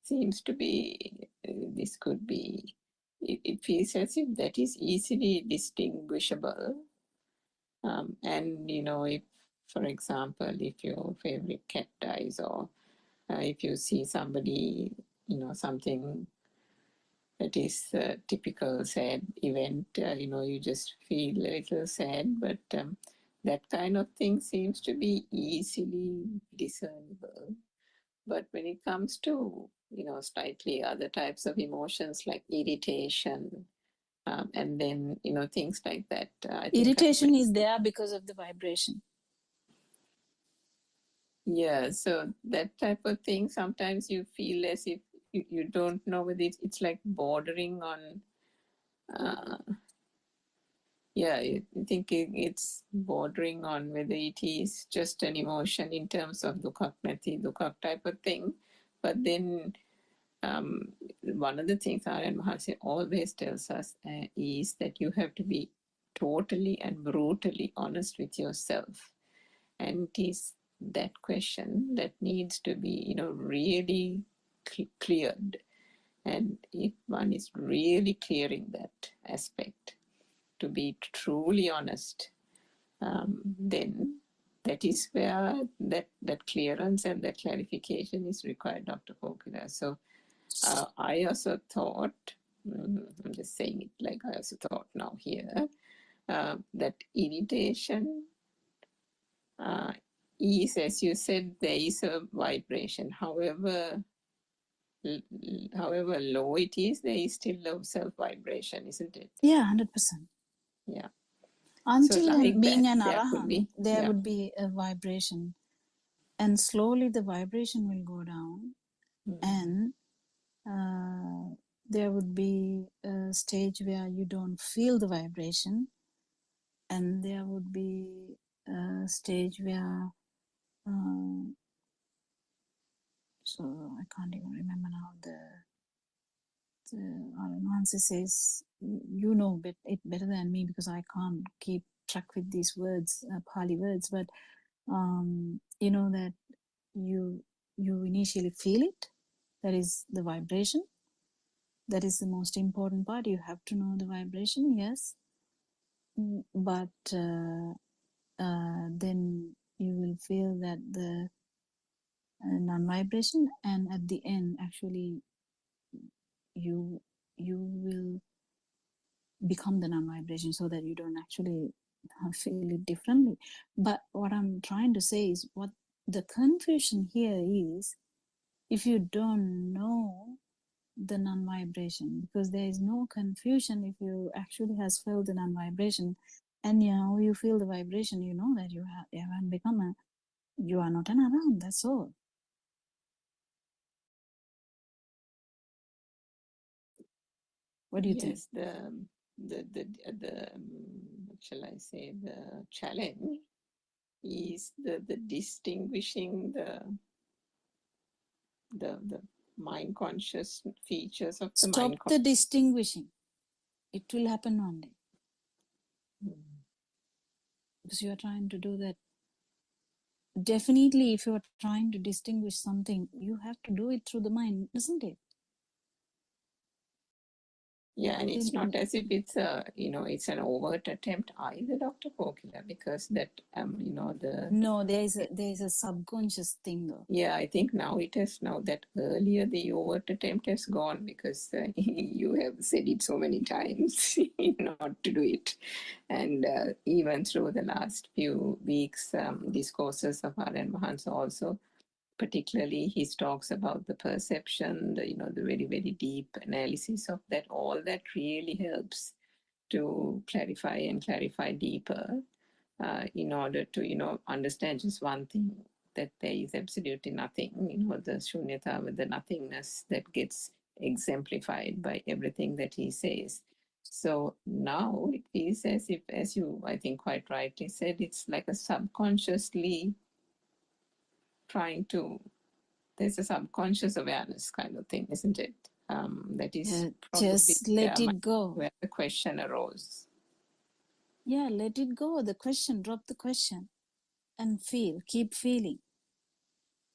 seems to be, this could be, it feels as if that is easily distinguishable. And if, for example, if your favorite cat dies, or if you see somebody, something that is a typical sad event, you just feel a little sad, but that kind of thing seems to be easily discernible. But when it comes to, slightly other types of emotions like irritation, and then, things like that, I think Irritation is there because of the vibration. yeah, so that type of thing, sometimes you feel as if you don't know whether it's like bordering on, I think it's bordering on whether it is just an emotion in terms of dukak type of thing. But then one of the things Aryan Maharshi always tells us is that you have to be totally and brutally honest with yourself. And it is that question that needs to be, really cleared. And if one is really clearing that aspect, to be truly honest, then that is where that clearance and that clarification is required, Dr. Kokila. So I also thought, I'm just saying it like I also thought now here, that irritation is, as you said, there is a vibration. However low it is, there is still low self vibration, isn't it? Yeah, 100%. Yeah. Until so like being that, an there could arahant, be, there would be a vibration, and slowly the vibration will go down, and there would be a stage where you don't feel the vibration, and there would be a stage where so I can't even remember now Nancy says, you know it better than me because I can't keep track with these words, Pali words, but you know that you initially feel it. That is the vibration. That is the most important part. You have to know the vibration, yes. But then you will feel that the non-vibration, and at the end, actually, you will become the non-vibration, so that you don't actually feel it differently. But what I'm trying to say is, what the confusion here is, if you don't know the non-vibration, because there is no confusion if you actually has felt the non-vibration, and now you feel the vibration, you know that you haven't become you are not an around, that's all. What do you think? Yes, what shall I say, the challenge is the distinguishing the mind conscious features of the Stop mind. the distinguishing. It will happen one day. Because you are trying to do that. Definitely, if you are trying to distinguish something, you have to do it through the mind, isn't it? Yeah, and it's not as if it's it's an overt attempt either, Dr. Kokila, because that no, there is a subconscious thing though. Yeah, I think now it has, now that earlier the overt attempt has gone, because you have said it so many times not to do it. And even through the last few weeks, discourses of Aryan Mahansa also, particularly his talks about the perception, the very, very deep analysis of that, all that really helps to clarify and clarify deeper, in order to, understand just one thing, that there is absolutely nothing, the shunyata, with the nothingness that gets exemplified by everything that he says. So now it is as if, as you, I think, quite rightly said, it's like a subconsciously trying to, there's a subconscious awareness kind of thing, isn't it? That is probably just let it go. Where the question arose. Yeah, let it go. The question, drop the question and feel, keep feeling.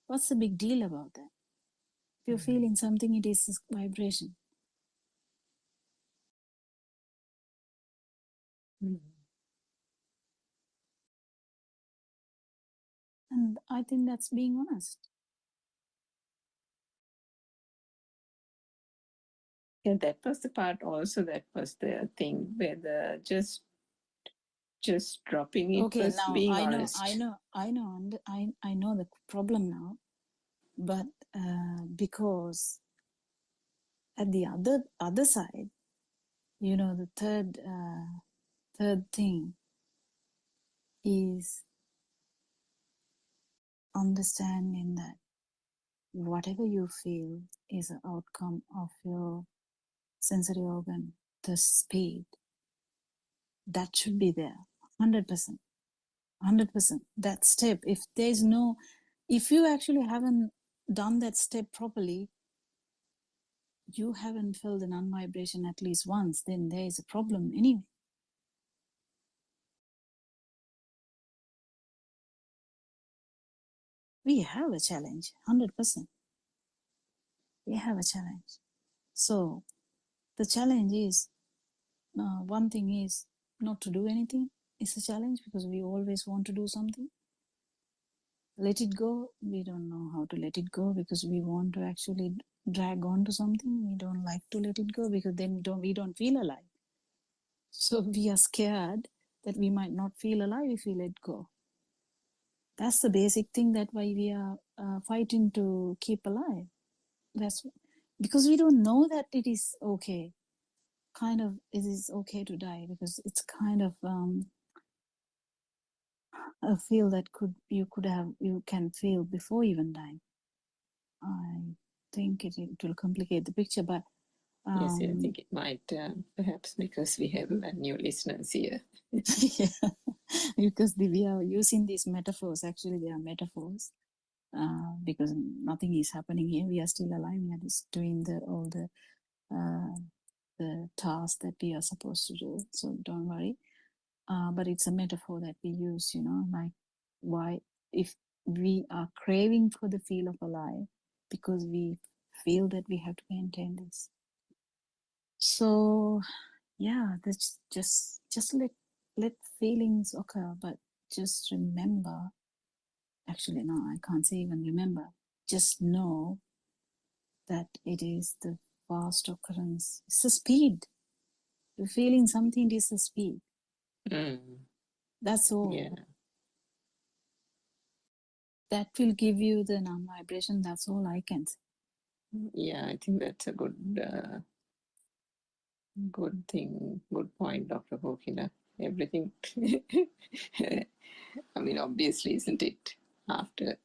What's the big deal about that? If you're feeling something, it is a vibration. And I think that's being honest. Yeah, that was the part also, that was the thing where the just dropping it Okay, was now being I know the problem now, but because at the other side, the third thing is understanding that whatever you feel is an outcome of your sensory organ, the speed. That should be there, 100%. 100%. That step, if you actually haven't done that step properly, you haven't felt an non-vibration at least once, then there is a problem anyway. We have a challenge, 100%. We have a challenge. So the challenge is, one thing is not to do anything. It's a challenge because we always want to do something. Let it go. We don't know how to let it go because we want to actually drag on to something. We don't like to let it go because then we don't feel alive. So we are scared that we might not feel alive if we let go. That's the basic thing, that why we are fighting to keep alive. That's because we don't know that it is okay. Kind of, it is okay to die because it's kind of a feel that you can feel before even dying. I think it will complicate the picture, but yes, I think it might, perhaps because we have new listeners here. yeah, because we are using these metaphors. Actually, they are metaphors because nothing is happening here. We are still alive. We are just doing all the the task that we are supposed to do. So don't worry. But it's a metaphor that we use, like why, if we are craving for the feel of alive, because we feel that we have to maintain this. So yeah, that's just let feelings occur, but just remember, actually no, I can't say even remember, just know that it is the fast occurrence. It's the speed. You're feeling something is the speed. That's all. Yeah. That will give you the non-vibration. That's all I can say. Yeah, I think that's a good thing, good point, Dr. Kokila. Everything. I mean, obviously, isn't it? After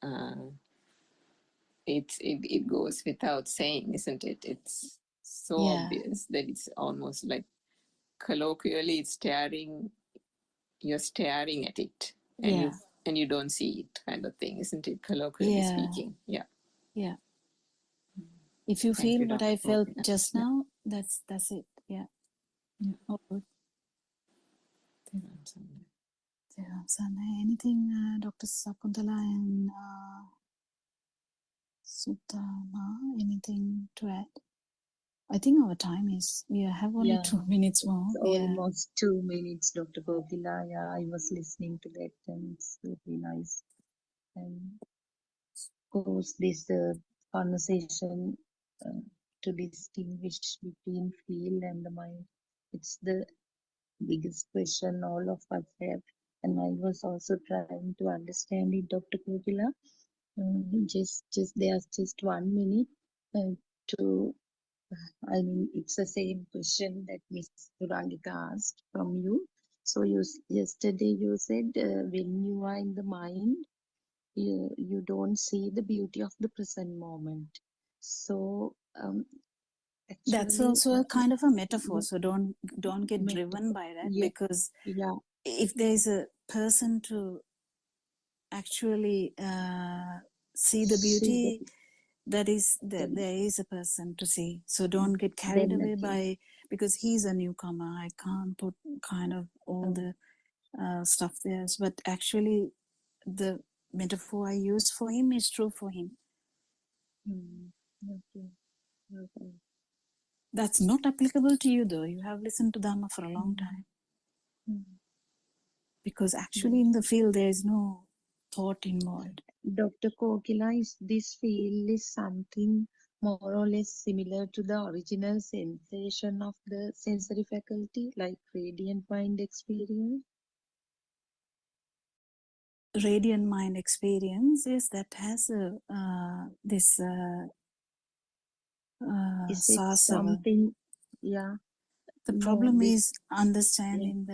it goes without saying, isn't it? It's so Yeah. obvious that it's almost like colloquially you're staring at it, and Yeah. you don't see it, kind of thing, isn't it? Colloquially Yeah. speaking. Yeah. Yeah. If you Thank feel you, what Dr. I felt Kokila. just Yeah. now, that's it. Yeah. Yeah. All good. Yeah. Anything, Dr. Sakuntala and Sutama, anything to add? I think our time is, we have only Yeah, 2 minutes more. it's Yeah. almost 2 minutes, Dr. Kokila. Yeah, I was listening to that and it's very nice. And of course, this conversation to distinguish between feel and the mind, it's the biggest question all of us have. And I was also trying to understand it, Dr. Kokila. Just there's just 1 minute to I mean, it's the same question that Miss Surangika asked from you. So yesterday you said when you are in the mind, you don't see the beauty of the present moment. So That's actually, also a kind of a metaphor. the So don't get driven metaphor, by that, yeah, because yeah, if there's a person to actually see the see beauty, there is a person to see. So don't get carried then away again, by, because he's a newcomer, I can't put kind of all oh, the stuff there. But actually the metaphor I use for him is true for him. okay, okay. That's not applicable to you though. You have listened to Dhamma for a long time. Because actually in the field there is no thought involved. Dr. Kokila, is this feel is something more or less similar to the original sensation of the sensory faculty, like radiant mind experience? Radiant mind experience is that has this Is it sasava. something, yeah, The no, problem this, is yeah, understanding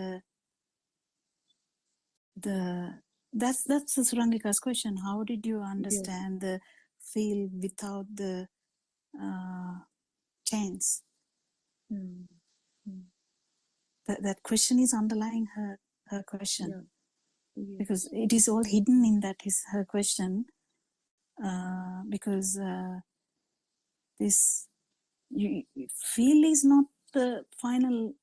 that's the Surangika's question. How did you yes. understand the feel without the chains? Mm, mm, That question is underlying her question, yeah, because yes. it is all hidden in that is her question. Because this you feel is not the final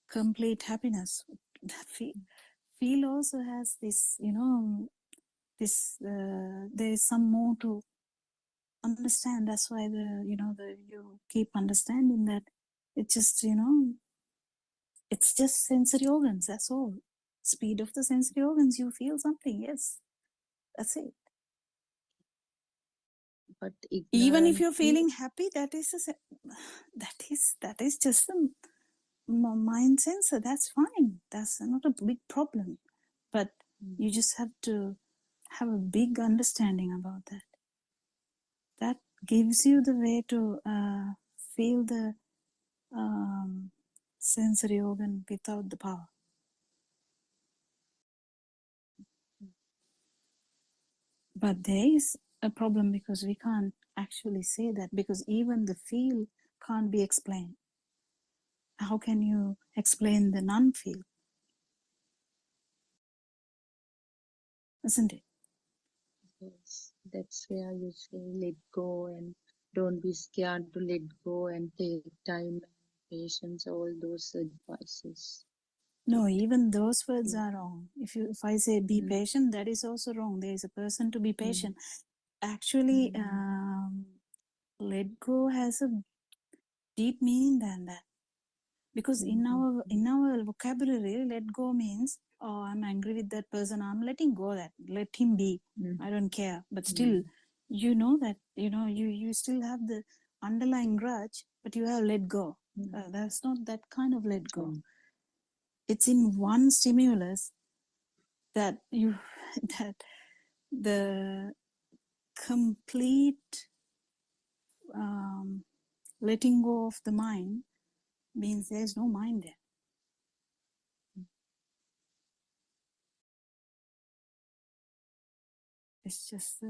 complete happiness. Feel also has this, this there is some more to understand. That's why you keep understanding that it's just, it's just sensory organs. That's all. Speed of the sensory organs. You feel something. Yes, that's it. But Even if you're ignorantly, feeling happy, that is just a mind sensor. That's fine. That's not a big problem. But you just have to have a big understanding about that. That gives you the way to feel the sensory organ without the power. But there is a problem because we can't actually say that, because even the feel can't be explained. How can you explain the non-feel? Isn't it? yes, that's where you say let go and don't be scared to let go and take time and patience, all those advices. No, even those words Mm, are wrong. If I say be mm, patient, that is also wrong. There is a person to be mm, patient. Actually, mm, let go has a deep meaning than that. Because mm, in our vocabulary, let go means, oh, I'm angry with that person, I'm letting go that, let him be, mm, I don't care. But mm, still, you know that, you still have the underlying grudge, but you have let go. mm, That's not that kind of let go. mm, It's in one stimulus that you that the complete letting go of the mind means there's no mind there. It's just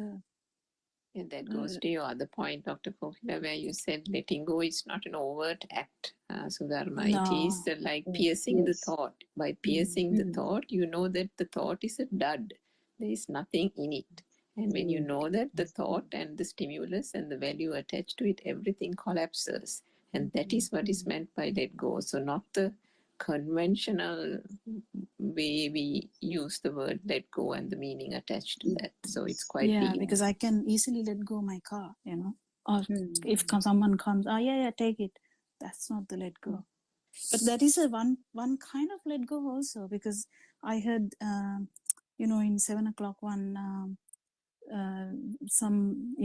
And that goes to your other point, Dr. Kokila, where you said letting go is not an overt act, Sudharma. It is no. like mm, piercing the yes. thought. By Mm, piercing the mm, thought, you know that the thought is a dud. There is nothing in it. And when you mm, know that, the mm, thought and the stimulus and the value attached to it, everything collapses. And that is what is mm, meant by let go. So, not the conventional way we use the word let go and the meaning attached to that. So, it's yes. quite Yeah, deep. because I can easily let go my car, or Mm, if someone comes, yeah, take it. That's not the let mm, go. But that is a one kind of let go also, because I heard, in 7 o'clock one, some,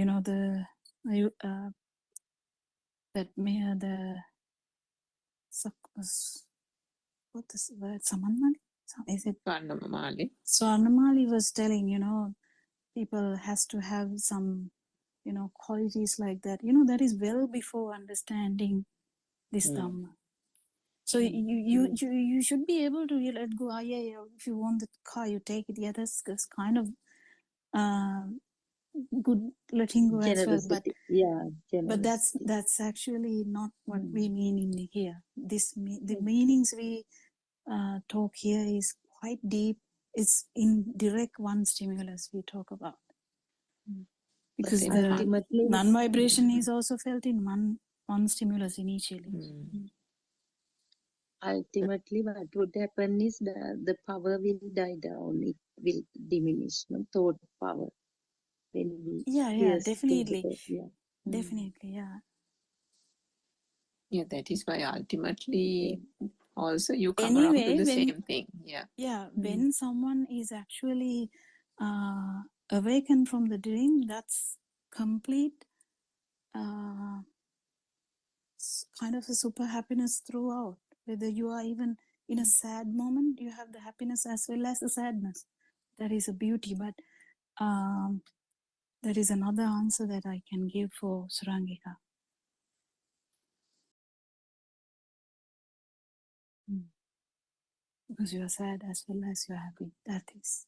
that may the what is the word? Samanmali? Is it? Karnamamali. So Anamali was telling, people has to have some, qualities like that. That is well before understanding this Mm. Dhamma. So mm, you should be able to let go. Yeah, if you want the car, you take it. Yeah, that's kind of good letting go as well. But generosity. Yeah, that's generosity. actually not what Mm, we mean in here. The mm, meanings we talk here is quite deep. It's in direct one stimulus we talk about, mm. because Then the Ultimately, non-vibration is also felt in one stimulus initially. Mm. ultimately, what would happen is the power will die down. It will diminish. No thought power when we Yeah, pierce through the definitely, thought. Yeah. Mm, yeah. Yeah, that is why yeah. ultimately also you come around to Anyway, the same thing. Yeah. Mm, when someone is actually awakened from the dream, that's complete kind of a super happiness throughout. Whether you are even in a sad moment, you have the happiness as well as the sadness. That is a beauty. But there is another answer that I can give for Surangika. mm. Because you are sad as well as you are happy. That is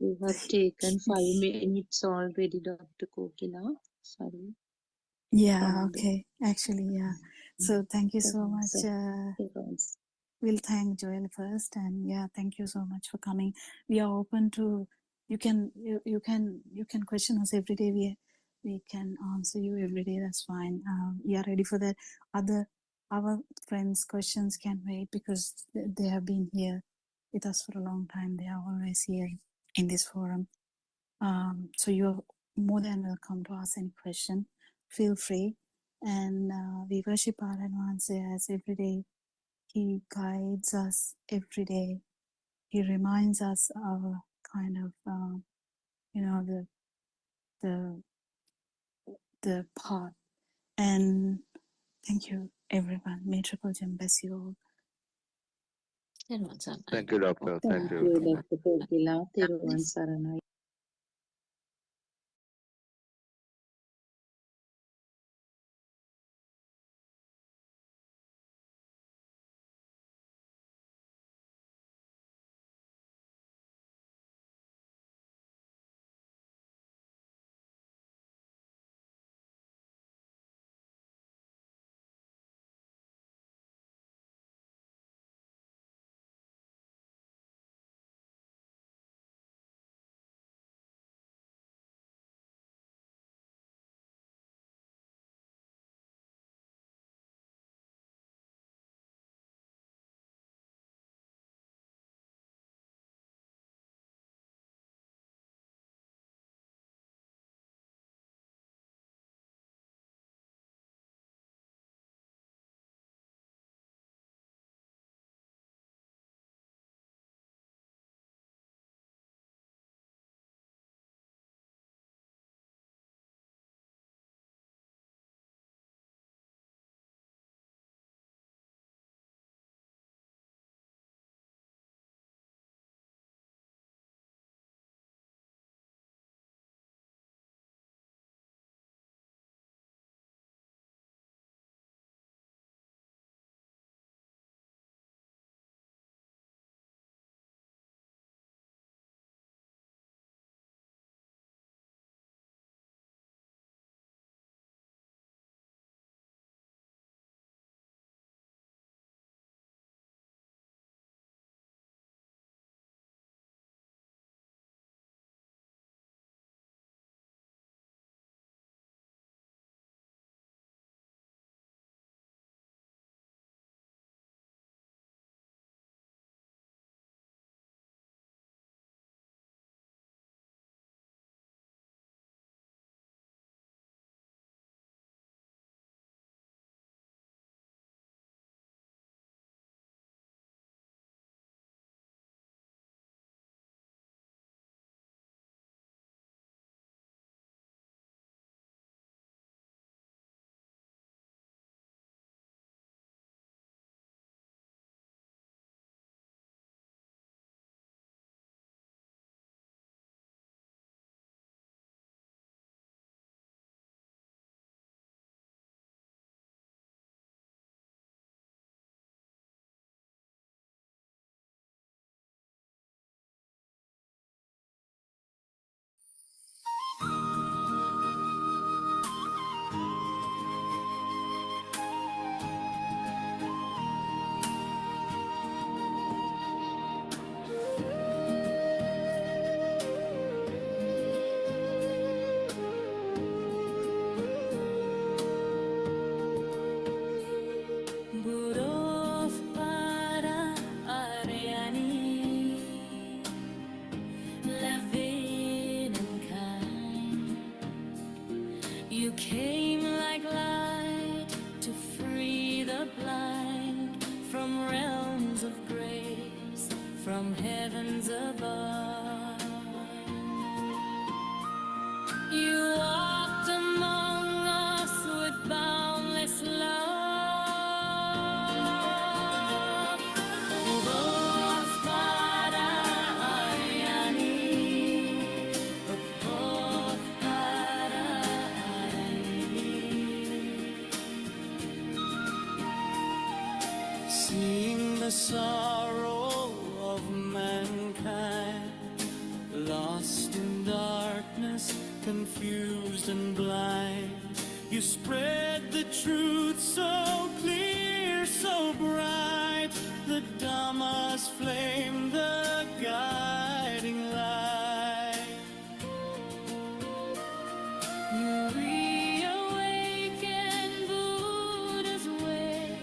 We have taken 5 minutes already, Dr. Kokila. Sorry. yeah, From the okay. Actually, yeah. So thank you so much. Terence. We'll thank Joel first, and yeah, thank you so much for coming. We are open to you can question us every day. We can answer you every day. That's fine. We are ready for that. Our friends' questions can wait because they have been here with us for a long time. They are always here in this forum. So you're more than welcome to ask any question. Feel free, and we worship our advancer as every day. He guides us every day. He reminds us our kind of, the the the path. And thank you, everyone. May Triple Gem bless you all. Thank you, doctor. Thank Thank you. you, Dr. Kokila. Teruvan Saranai. sorrow of mankind, lost in darkness, confused and blind. You spread the truth so clear, so bright, the Dhamma's flame, the guiding light. You reawaken Buddha's way,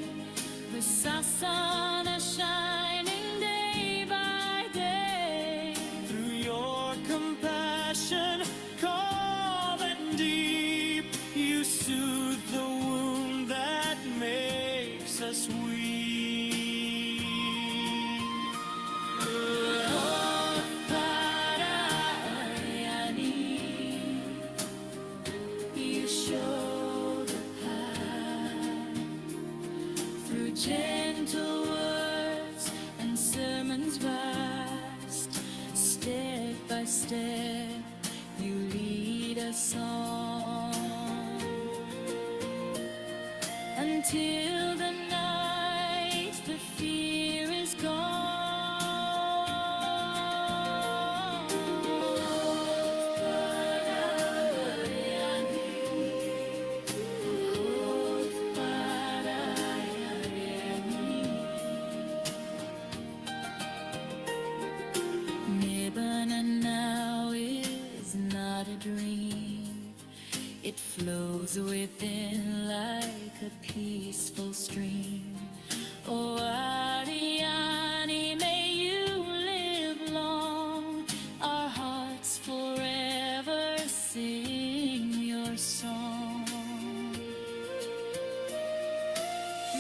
the sasana shining day by day. Through your compassion, calm and deep, you soothe the wound that makes us weak. You show the path through gentle words and sermons vast. Step by step, you lead us on until the night the fear is gone. Nibbana now is not a dream. It flows within like a peaceful stream. Oh, Ariani, may you live long. Our hearts forever sing your song.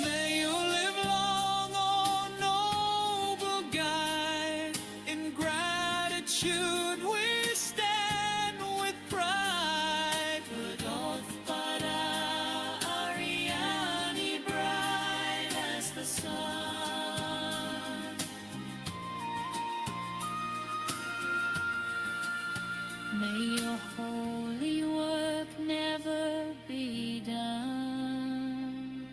May you live long, oh noble guide. In gratitude we stand with pride. Buddothpada, Ariani, bright as the sun. May your holy work never be done.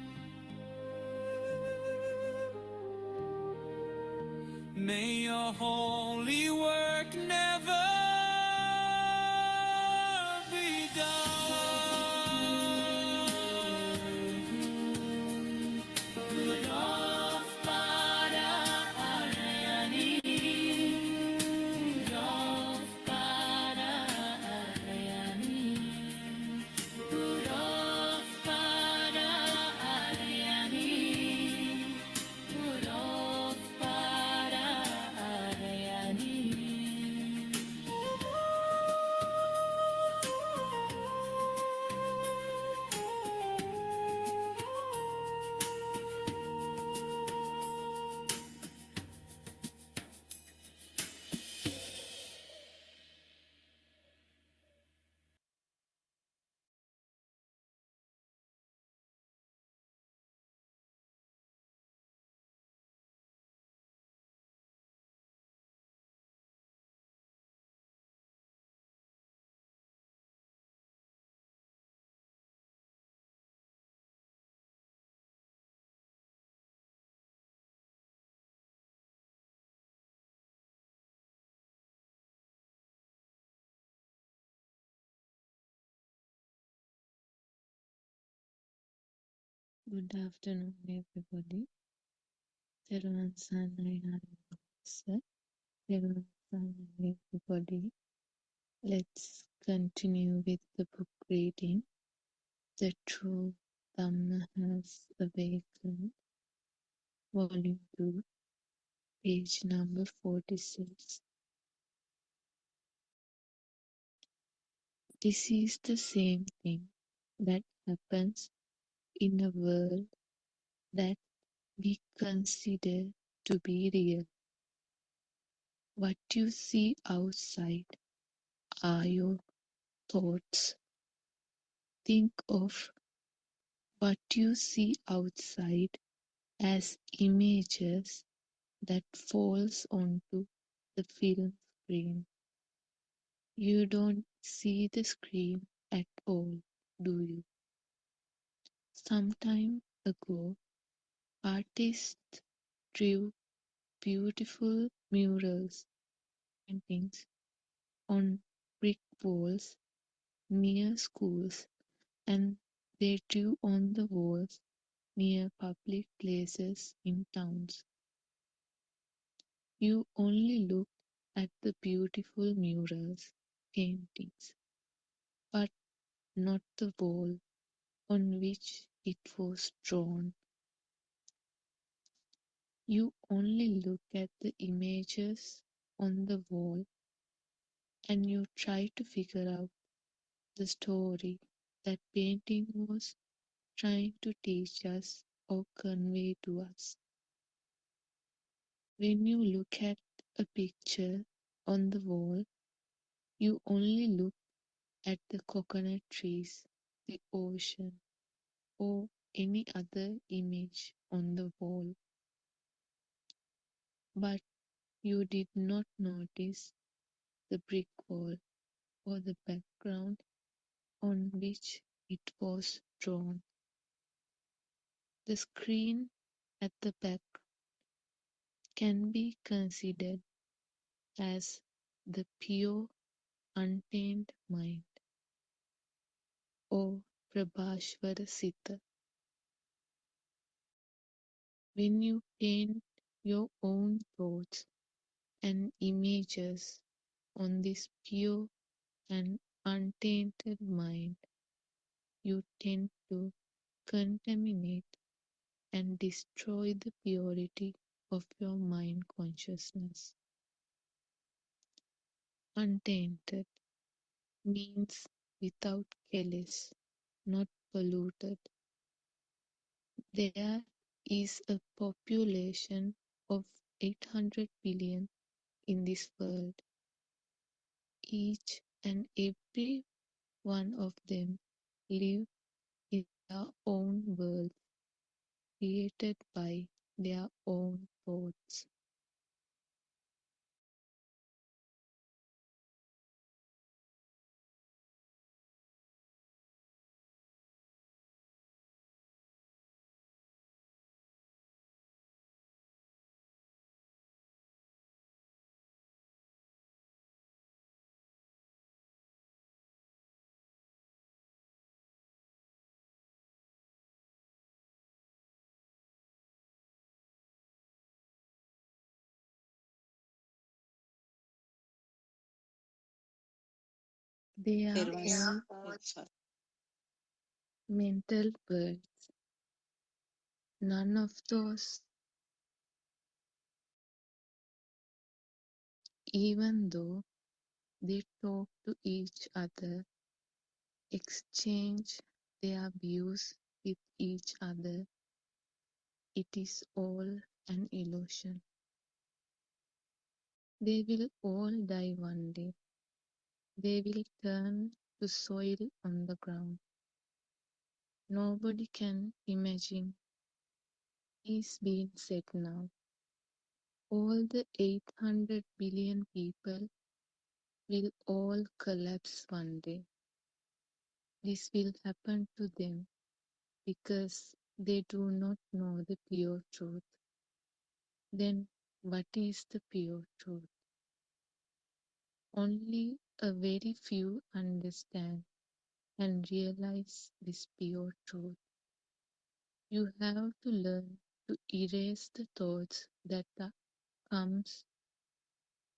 May your holy work never be done. Buddothpada, Ariani. Buddothpada, Ariani. Buddothpada, Ariani. Buddothpada, Ariani. Good afternoon, everybody. Teruvan Sannai sir. Teruvan Sannai, everybody. Let's continue with the book reading. The True Dhamma Has Awakened, Volume 2, page number 46. This is the same thing that happens in a world that we consider to be real. What you see outside are your thoughts. Think of what you see outside as images that falls onto the film screen. You don't see the screen at all, do you? Some time ago, artists drew beautiful murals, paintings on brick walls near schools, and they drew on the walls near public places in towns. You only looked at the beautiful murals, paintings, but not the wall on which it was drawn. You only look at the images on the wall and you try to figure out the story that painting was trying to teach us or convey to us. When you look at a picture on the wall, you only look at the coconut trees, the ocean, or any other image on the wall. But you did not notice the brick wall or the background on which it was drawn. The screen at the back can be considered as the pure, untainted mind, or Prabhashvara Sita. When you paint your own thoughts and images on this pure and untainted mind, you tend to contaminate and destroy the purity of your mind consciousness. Untainted means without callous, not polluted. There is a population of 800 billion in this world. Each and every one of them live in their own world, created by their own thoughts. They are There was, all sorry. mental worlds. None of those, even though they talk to each other, exchange their views with each other, it is all an illusion. They will all die one day. They will turn to soil on the ground. Nobody can imagine is being said now. All the 800 billion people will all collapse one day. This will happen to them because they do not know the pure truth. Then what is the pure truth? Only a very few understand and realize this pure truth. You have to learn to erase the thoughts that comes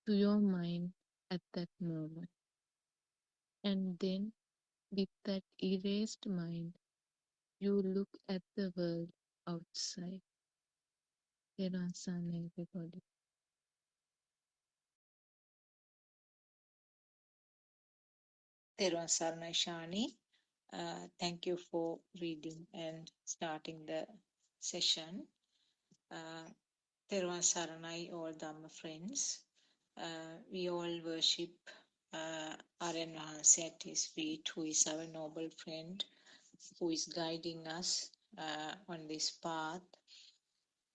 to your mind at that moment. And then with that erased mind, you look at the world outside. Terasan everybody. There was Sarna Shani. Thank you for reading and starting the session. Uh, Terwan Saranai, all Dhamma friends. We all worship Aryan Vahanse at his feet, who is our noble friend, who is guiding us on this path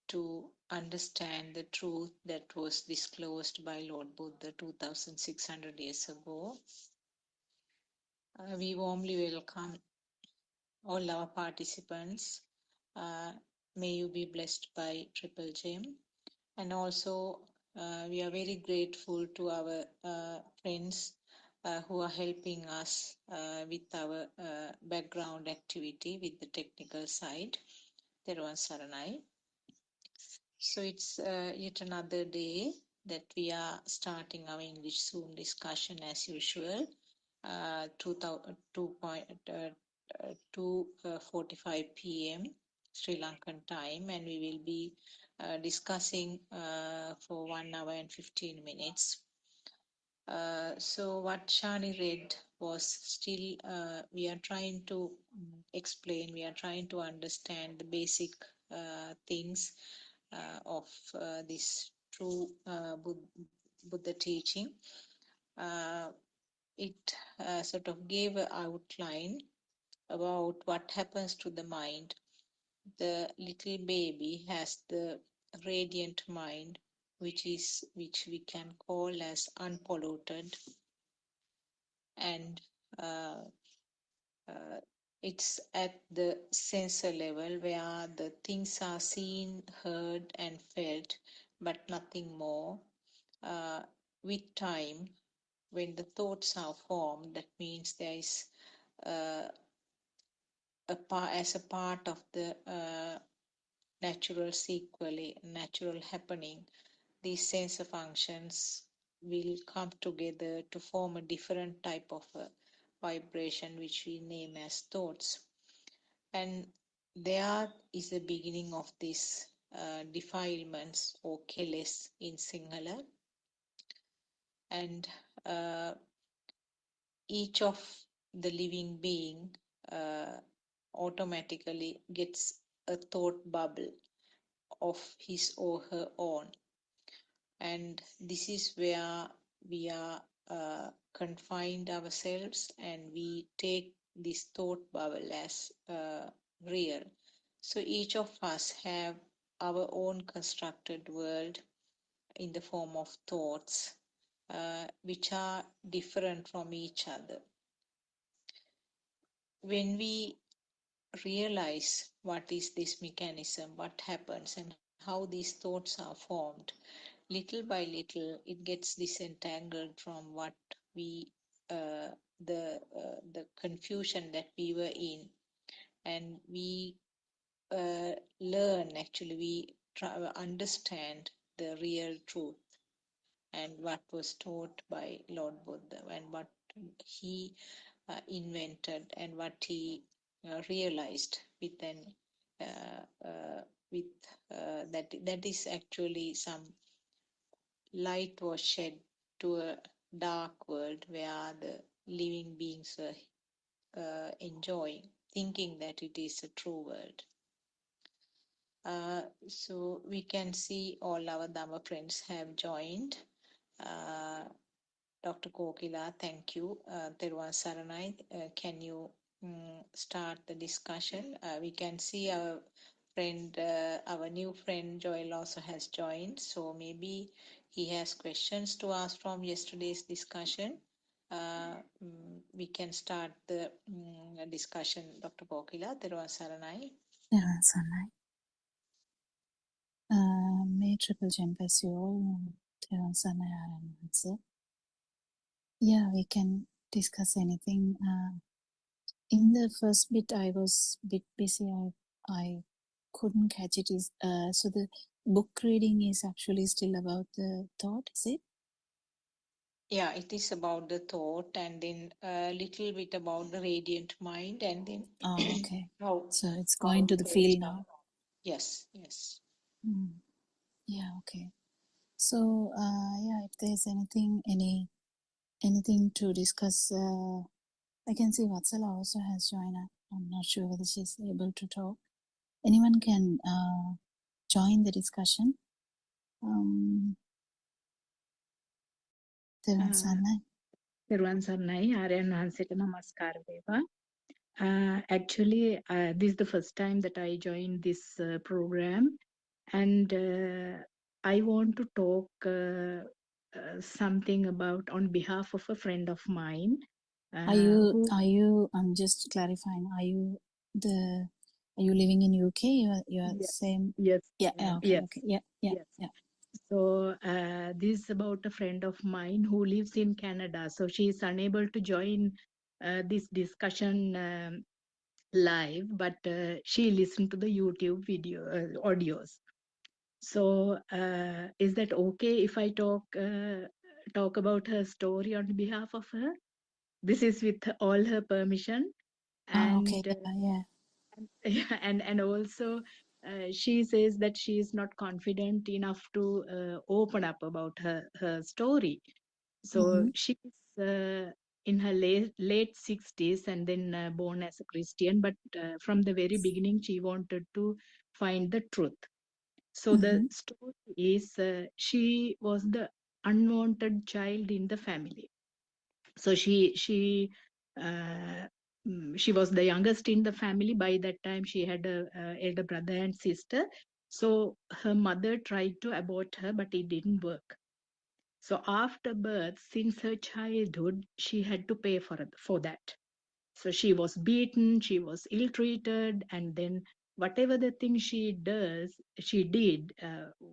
to understand the truth that was disclosed by Lord Buddha 2600 years ago. We warmly welcome all our participants. May you be blessed by Triple Gem. And also, we are very grateful to our friends who are helping us with our background activity with the technical side. Teruvan Saranai. So it's yet another day that we are starting our English Zoom discussion as usual. 2:45 p.m. Sri Lankan time, and we will be discussing for 1 hour and 15 minutes. So what Shani read was still we are trying to explain, we are trying to understand the basic things of this true Buddha teaching. It sort of gave an outline about what happens to the mind. The little baby has the radiant mind, which we can call as unpolluted, and uh, it's at the sensor level where the things are seen, heard, and felt, but nothing more. With time, when the thoughts are formed, that means there is uh, as a part of the natural sequelae, natural happening, these sensor functions will come together to form a different type of a vibration, which we name as thoughts. And there is the beginning of these defilements or keles in Sinhala. And each of the living being uh, automatically gets a thought bubble of his or her own. And this is where we are confined ourselves, and we take this thought bubble as real. So each of us have our own constructed world in the form of thoughts, which are different from each other. When we realize what is this mechanism, what happens, and how these thoughts are formed, little by little it gets disentangled from what we the confusion that we were in, and we learn, actually we try understand the real truth and what was taught by Lord Buddha, and what he invented, and what he realized within with that is actually some light was shed to a dark world where the living beings were enjoying, thinking that it is a true world. So we can see all our Dhamma friends have joined. Dr. Kokila, thank you. Teruvan Saranai, can you start the discussion? We can see our friend, our new friend Joel also has joined. So maybe he has questions to ask from yesterday's discussion. We can start the discussion, Dr. Kokila. Teruvan Saranai. Yeah, Sanai. May Triple Gem bless you all. Sanai and answer. Yeah, we can discuss anything. In the first bit, I was a bit busy. I couldn't catch it. So the book reading is actually still about the thought, is it? Yeah, it is about the thought, and then a little bit about the radiant mind, and then Oh, okay. how So it's how going to the thoughts field are. now. Yes, yes. Yeah, okay. So yeah, if there's anything to discuss, I can see Vatsala also has joined. I'm not sure whether she's able to talk. Anyone can join the discussion. Teruvan Saranai. තෙරුවන් සරණයි ආර්යයන් වහන්සේට නමස්කාර වේවා. Actually, this is the first time that I joined this program, and I want to talk something about on behalf of a friend of mine. Are you? Who, I'm just clarifying. Are you living in UK? You are yes, same. yes, Yeah. Okay. yes, Okay. Yeah. yes. So this is about a friend of mine who lives in Canada. So she is unable to join this discussion live, but she listened to the YouTube video audios. So is that okay if I talk about her story on behalf of her? This is with all her permission, Okay, and yeah. yeah, and also she says that she is not confident enough to open up about her story. So Mm-hmm. she's in her late 60s and then born as a Christian, but from the very beginning she wanted to find the truth. So the Mm-hmm. story is she was the unwanted child in the family. So uh, she was the youngest in the family. By that time she had a elder brother and sister. So her mother tried to abort her, but it didn't work. So after birth, since her childhood, she had to pay for that. So she was beaten, she was ill-treated, and then whatever the thing she did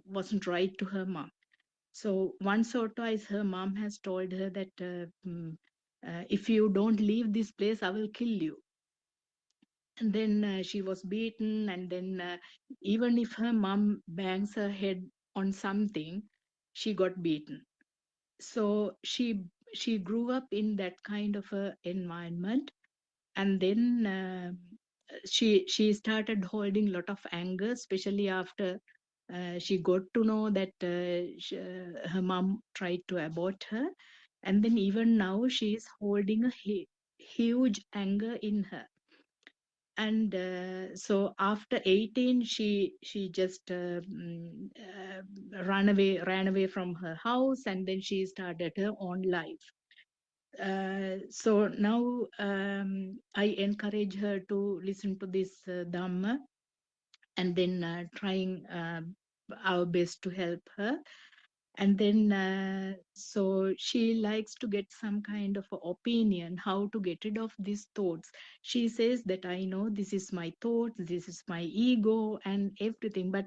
wasn't right to her mom. So once or twice, her mom has told her that if you don't leave this place, I will kill you. And then she was beaten, and then even if her mom bangs her head on something, she got beaten. So she grew up in that kind of a environment, and then she started holding a lot of anger, especially after she got to know that her mom tried to abort her, and then even now she is holding a huge anger in her. And so after 18 she just ran away from her house, and then she started her own life. So now I encourage her to listen to this Dhamma, and then trying our best to help her. And then so she likes to get some kind of a opinion how to get rid of these thoughts. She says that I know this is my thoughts, this is my ego and everything, but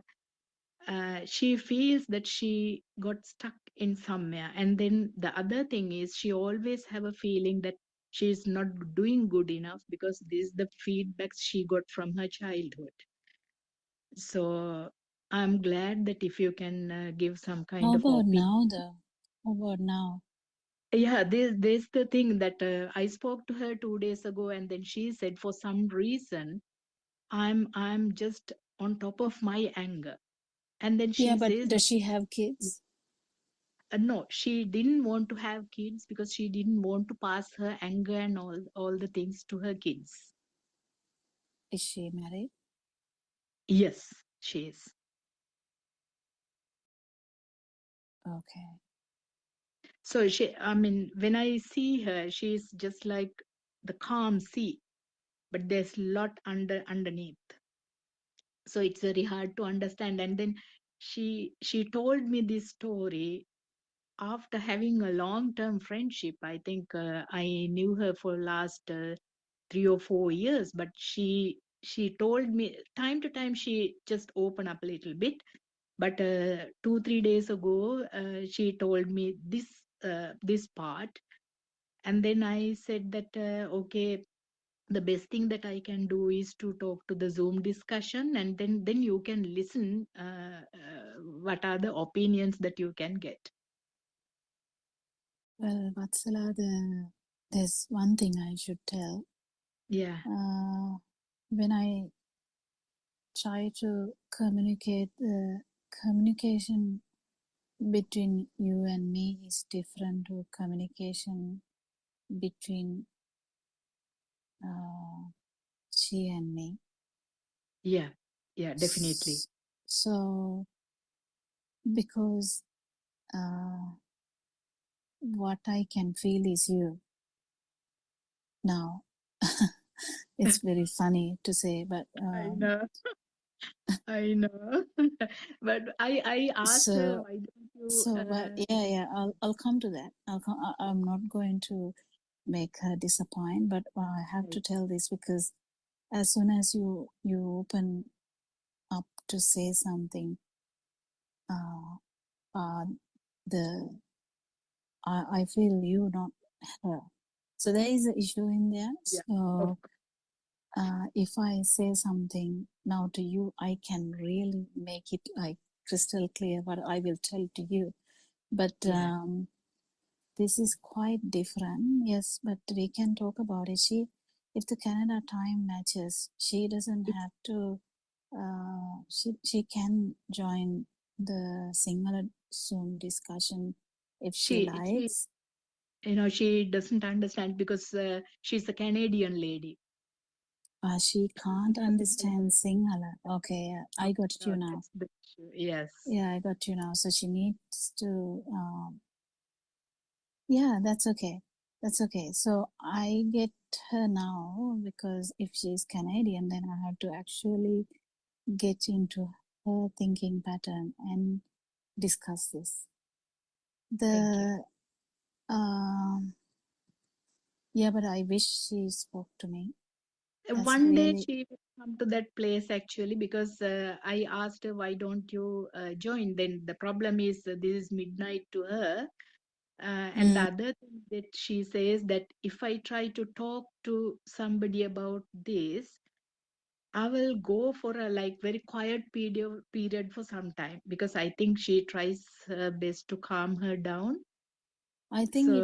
she feels that she got stuck in somewhere. And then the other thing is she always have a feeling that she is not doing good enough because this is the feedbacks she got from her childhood. So I'm glad that if you can give some kind How of about opinion. now, though? How about now? Yeah, this the thing that I spoke to her 2 days ago, and then she said for some reason I'm just on top of my anger. And then Yeah, she but says does she have kids? no, she didn't want to have kids because she didn't want to pass her anger and all the things to her kids. Is she married? Yes, she is. Okay. So I mean, when I see her, she's just like the calm sea, but there's a lot underneath. So it's very hard to understand. And then she told me this story after having a long-term friendship. I think I knew her for last 3 or 4 years, but she told me time to time she just opened up a little bit. But 2 3 days ago, she told me this part, and then I said that okay, the best thing that I can do is to talk to the Zoom discussion, and then you can listen what are the opinions that you can get. Well, Vatsala, there's one thing I should tell. Yeah, When I try to communicate, the communication between you and me is different to communication between she and me. yeah, yeah, definitely. So, because what I can feel is you now. It's very funny to say, but I know, I know. But I asked her, so why don't you? but yeah, I'll come to that. I'm not going to make her disappoint, but I have to tell this because as soon as you open up to say something, the I feel you, not her. So there is an issue in there. Yeah. So if I say something now to you, I can really make it like crystal clear what I will tell to you. But Yeah. this is quite different. Yes, but we can talk about it. If the Canada time matches, she doesn't have to. She can join the Sinhala Zoom discussion if she She likes. she doesn't understand because she's a Canadian lady. She can't understand Sinhala. Okay, yeah, I got you now. That's the issue. Yes. Yeah, I got you now. So she needs to. Yeah, that's okay. That's okay. So I get her now because if she's Canadian, then I have to actually get into her thinking pattern and discuss this. Thank you. Yeah, but I wish she spoke to me. That's One day really. she will come to that place actually because I asked her, why don't you join? Then the problem is this is midnight to her. And the other thing that she says that if I try to talk to somebody about this, I will go for a like very quiet period for some time because I think she tries her best to calm her down. I think So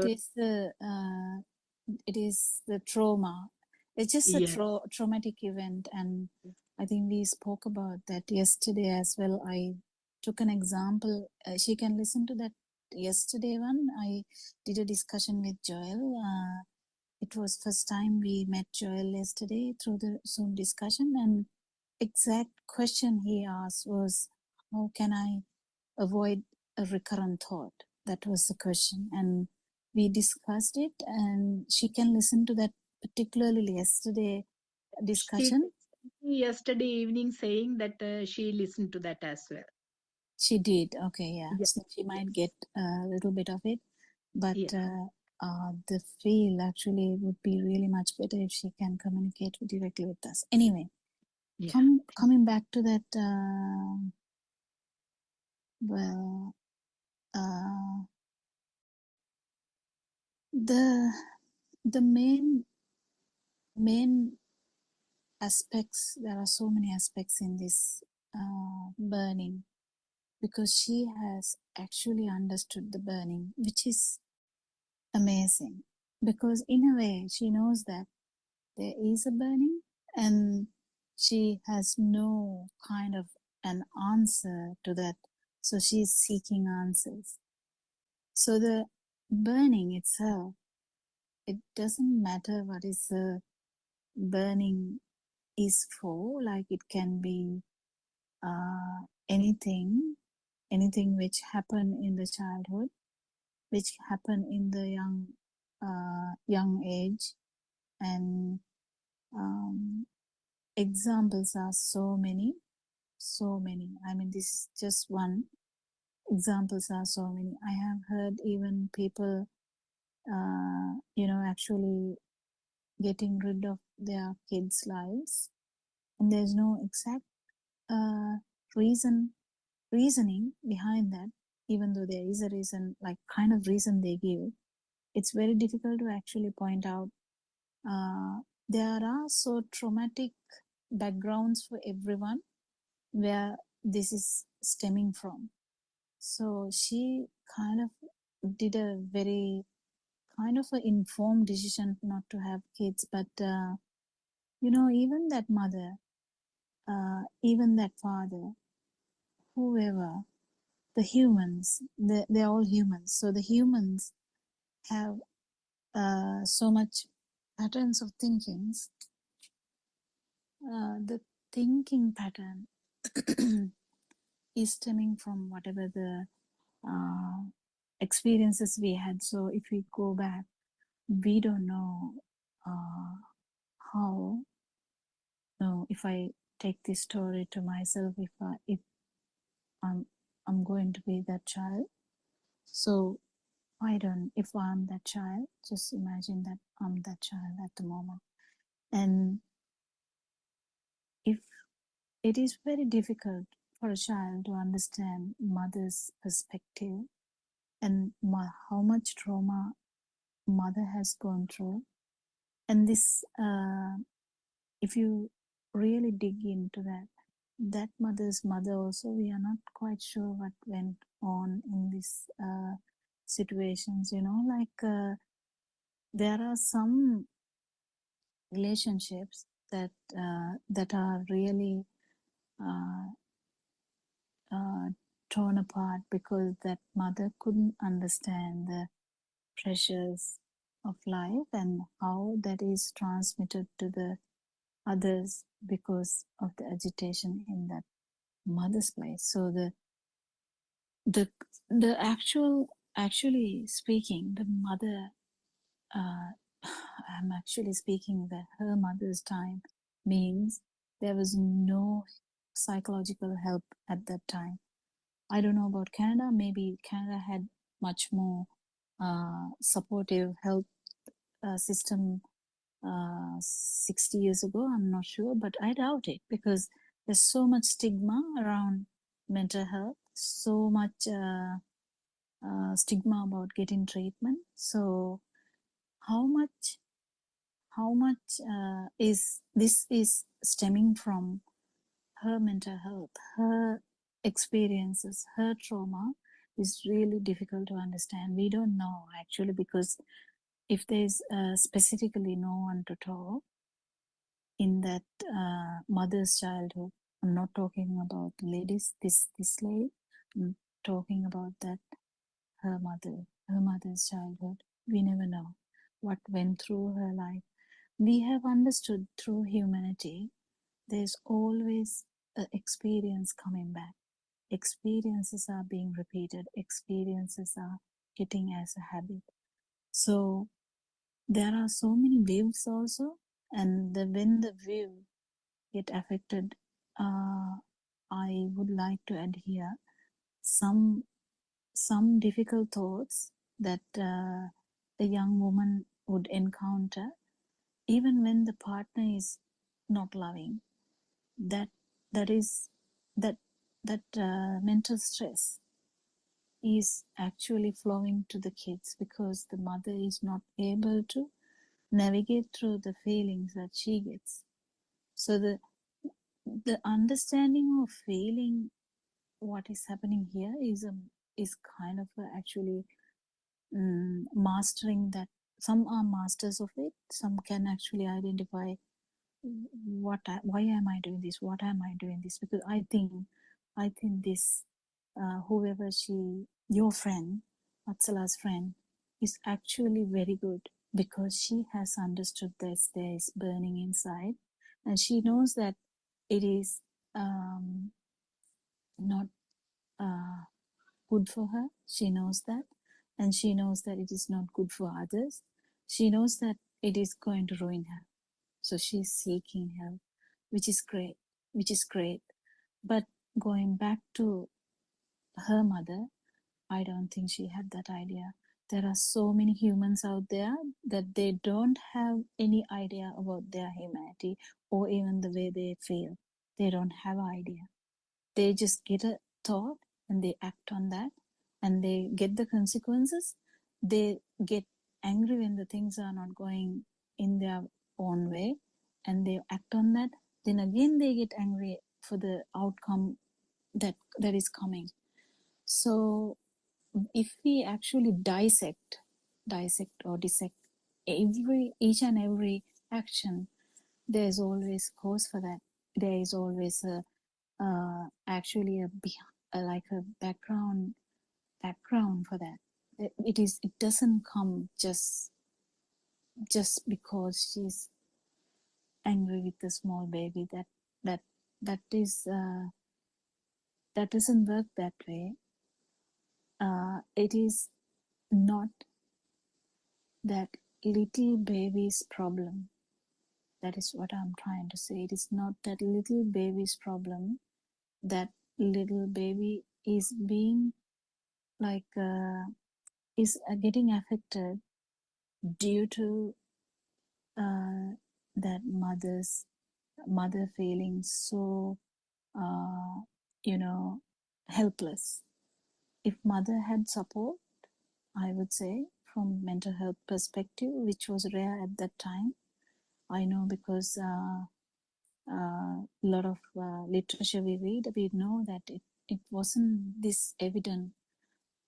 it is the trauma. It's just a yeah, traumatic event, and I think we spoke about that yesterday as well. I took an example. She can listen to that yesterday one. I did a discussion with Joel. It was first time we met Joel yesterday through the Zoom discussion, and exact question he asked was, "How can I avoid a recurrent thought?" That was the question, and we discussed it. And she can listen to that particularly yesterday she discussion. yesterday evening saying that she listened to that as well. She did. Okay, yeah. Yeah. So she might get a little bit of it, but Yeah. the feel actually would be really much better if she can communicate directly with us. Anyway, Yeah. coming back to that. Well, the main aspects. There are so many aspects in this burning, because she has actually understood the burning, which is amazing, because in a way she knows that there is a burning and she has no kind of an answer to that, so she's seeking answers. So the burning itself, it doesn't matter what is the burning is for. Like it can be anything which happened in the childhood, which happened in the young age, and examples are so many. I mean, this is just one. Examples are so many. I have heard even people, actually getting rid of their kids' lives, and there's no exact reasoning behind that. Even though there is a reason, like kind of reason they give, it's very difficult to actually point out. There are so traumatic backgrounds for everyone where this is stemming from. So she kind of did a very kind of an informed decision not to have kids. But even that mother, even that father, whoever, the humans, they're all humans. So the humans have so much patterns of thinkings. The thinking pattern is stemming from whatever the experiences we had. So if we go back, we don't know how. No, if I take this story to myself, if I'm going to be that child, so if I'm that child, just imagine that I'm that child at the moment, and if it is very difficult for a child to understand mother's perspective and how much trauma mother has gone through. And this, if you really dig into that mother's mother also, we are not quite sure what went on in these situations, like there are some relationships that are really uh, torn apart because that mother couldn't understand the pressures of life and how that is transmitted to the others because of the agitation in that mother's place. So the actually speaking, the mother, I'm actually speaking that her mother's time means there was no psychological help at that time. I don't know about Canada. Maybe Canada had much more supportive health system 60 years ago. I'm not sure, but I doubt it because there's so much stigma around mental health, so much stigma about getting treatment. So how much is this is stemming from her mental health, her experiences, her trauma is really difficult to understand. We don't know actually, because if there's specifically no one to talk in that mother's childhood, I'm not talking about ladies, this lady, I'm talking about that her mother's childhood. We never know what went through her life. We have understood through humanity, there's always an experience coming back. Experiences are being repeated. Experiences are getting as a habit. So there are so many waves also, and when the wave get affected, I would like to add here some difficult thoughts that a young woman would encounter, even when the partner is not loving. That is that mental stress is actually flowing to the kids because the mother is not able to navigate through the feelings that she gets. So the understanding of feeling what is happening here is kind of actually mastering that. Some are masters of it. Some can actually identify why am I doing this? What am I doing this? Because I think this whoever your friend, Atsala's friend, is actually very good because she has understood that there is burning inside, and she knows that it is not good for her. She knows that, and she knows that it is not good for others. She knows that it is going to ruin her. So she's seeking help, which is great. But going back to her mother, I don't think she had that idea. There are so many humans out there that they don't have any idea about their humanity or even the way they feel. They don't have an idea. They just get a thought and they act on that, and they get the consequences. They get angry when the things are not going in their own way, and they act on that. Then again they get angry for the outcome that is coming. So if we actually dissect or dissect each and every action, there is always cause for that. There is always actually like a background for that. It doesn't come just because she's angry with the small baby. That is that doesn't work that way. It is not that little baby's problem. That is what I'm trying to say. It is not that little baby's problem. That little baby is being like is getting affected due to that mother feeling so helpless. If mother had support, I would say, from mental health perspective, which was rare at that time, I know because a lot of literature we read, we know that it wasn't this evident.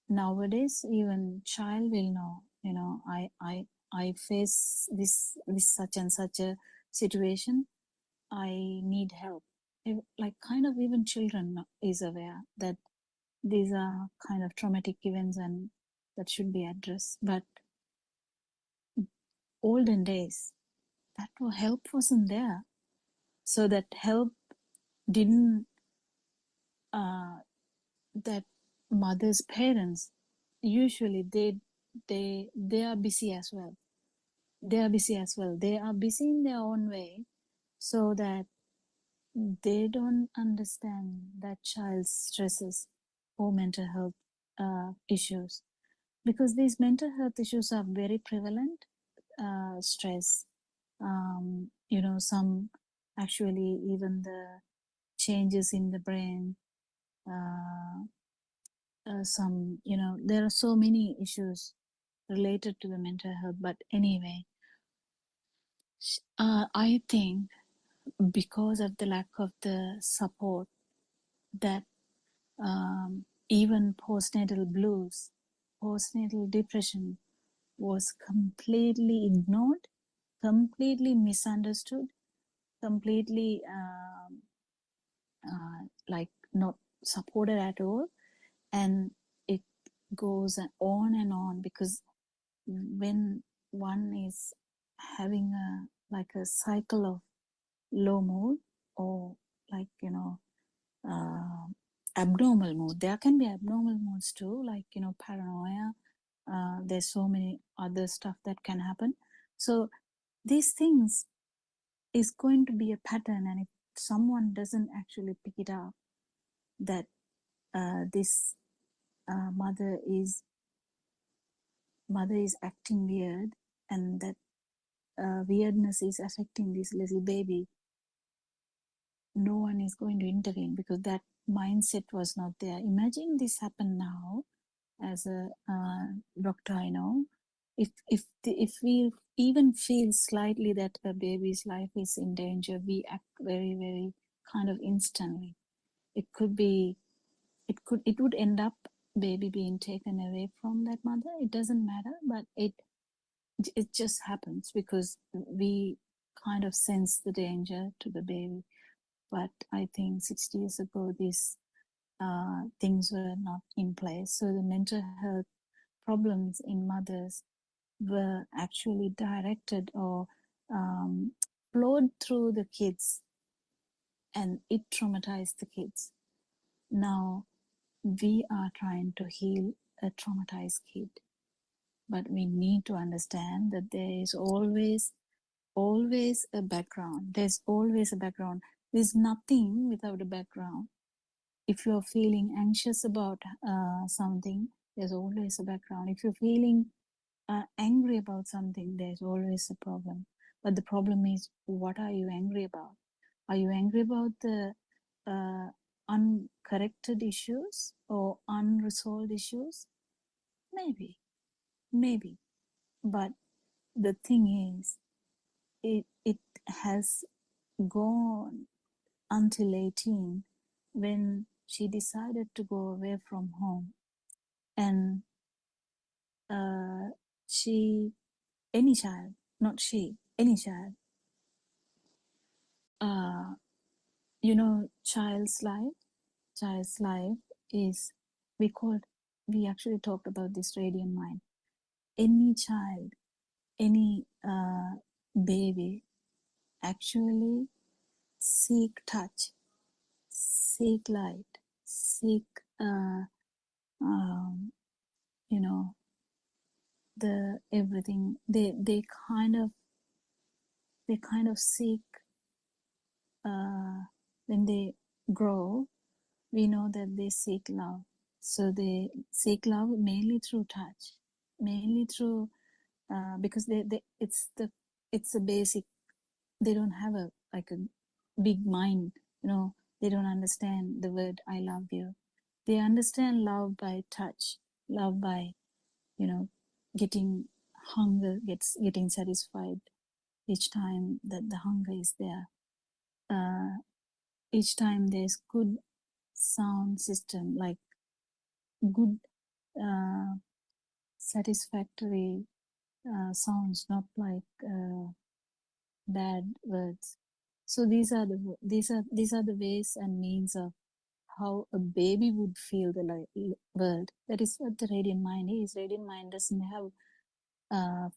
Nowadays, even child will know, I face this such and such a situation. I need help. Like kind of even children is aware that these are kind of traumatic events and that should be addressed. But olden days, that help wasn't there. So that help didn't, that mother's parents, usually they are busy as well. They are busy as well. They are busy in their own way, so that they don't understand that child's stresses or mental health issues, because these mental health issues are very prevalent. Stress, some actually even the changes in the brain, some, there are so many issues related to the mental health. But anyway, I think because of the lack of the support, that even postnatal blues, postnatal depression was completely ignored, completely misunderstood, completely like not supported at all. And it goes on and on, because when one is having a cycle of low mood, or like abnormal mood, there can be abnormal moods too, like paranoia. There's so many other stuff that can happen. So these things is going to be a pattern, and if someone doesn't actually pick it up, that this mother is acting weird, and that weirdness is affecting this little baby, no one is going to intervene, because that mindset was not there. Imagine this happen now. As a doctor, I know, if we even feel slightly that a baby's life is in danger, we act very, very kind of instantly. It would end up baby being taken away from that mother. It doesn't matter, but it just happens because we kind of sense the danger to the baby. But I think 60 years ago, these things were not in place. So the mental health problems in mothers were actually directed or flowed through the kids, and it traumatized the kids. Now we are trying to heal a traumatized kid, but we need to understand that there is always a background. There's always a background. There's nothing without a background. If you're feeling anxious about something, there's always a background. If you're feeling angry about something, there's always a problem. But the problem is, what are you angry about? Are you angry about the uncorrected issues or unresolved issues? Maybe. But the thing is, it has gone until 18, when she decided to go away from home. And any child, not she, any child, child's life is, we actually talked about this radiant mind. Any child, any baby actually seek touch, seek light, seek the everything. They kind of seek, when they grow, we know that they seek love. So they seek love mainly through touch, mainly through because it's a basic. They don't have a big mind, They don't understand the word I love you. They understand love by touch, love by, you know, getting getting satisfied each time that the hunger is there. Each time there's good sound system, like good uh, satisfactory sounds, not like bad words. So these are the ways and means of how a baby would feel the world. That is what the radiant mind is. Radiant mind doesn't have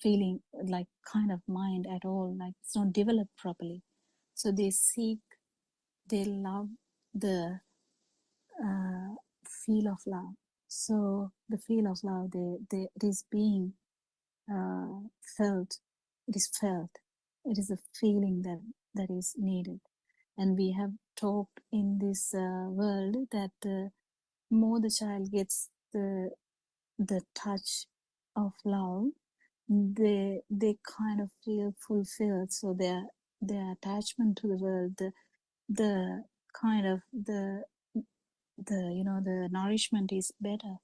feeling like kind of mind at all. Like it's not developed properly. So they love the feel of love. So the feel of love, it is being felt. It is felt. It is a feeling that is needed. And we have talked in this world that more the child gets the touch of love, they kind of feel fulfilled. So their attachment to the world, the kind of the nourishment is better.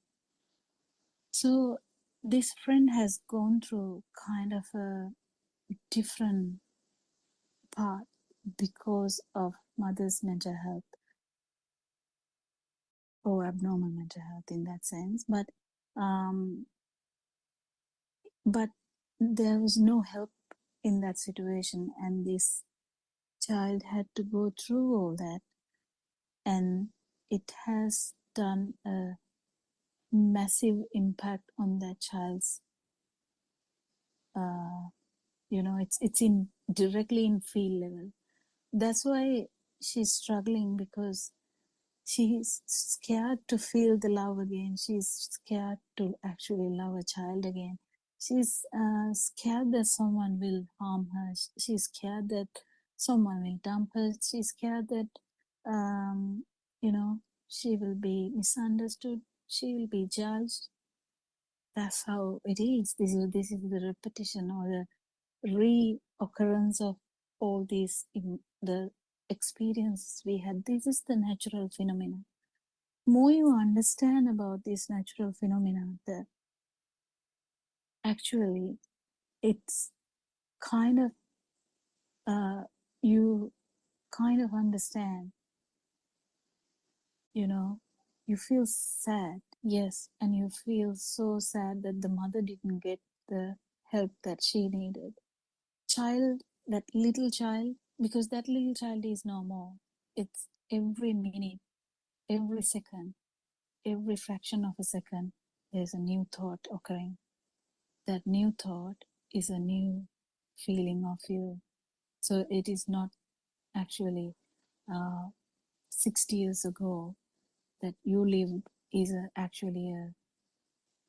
So this friend has gone through kind of a different path because of mother's mental health or abnormal mental health in that sense, um, but there was no help in that situation, and this child had to go through all that, and it has done a massive impact on that child's it's in directly in field level. That's why she's struggling, because she's scared to feel the love again. She's scared to actually love a child again. She's scared that someone will harm her. She's scared that someone will dump her. She's scared that um, you know she will be misunderstood. She will be judged. That's how it is. This is the repetition or the reoccurrence of all these the experiences we had. This is the natural phenomena. More you understand about this natural phenomena, that actually it's kind of you kind of understand, you feel sad, yes, and you feel so sad that the mother didn't get the help that she needed. That little child, because that little child is no more. It's every minute, every second, every fraction of a second, there's a new thought occurring. That new thought is a new feeling of you. So it is not actually 60 years ago that you lived is actually a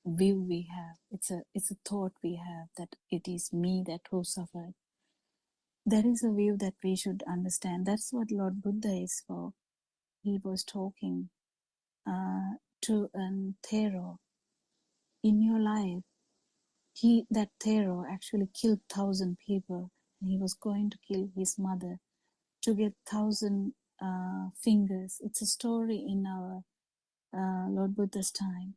view we have. It's a thought we have that it is me that who suffered. That is a view that we should understand. That's what Lord Buddha is for. He was talking to an Thero. In your life, that Thero actually killed 1,000 people, and he was going to kill his mother to get 1,000 fingers. It's a story in our Lord Buddha's time.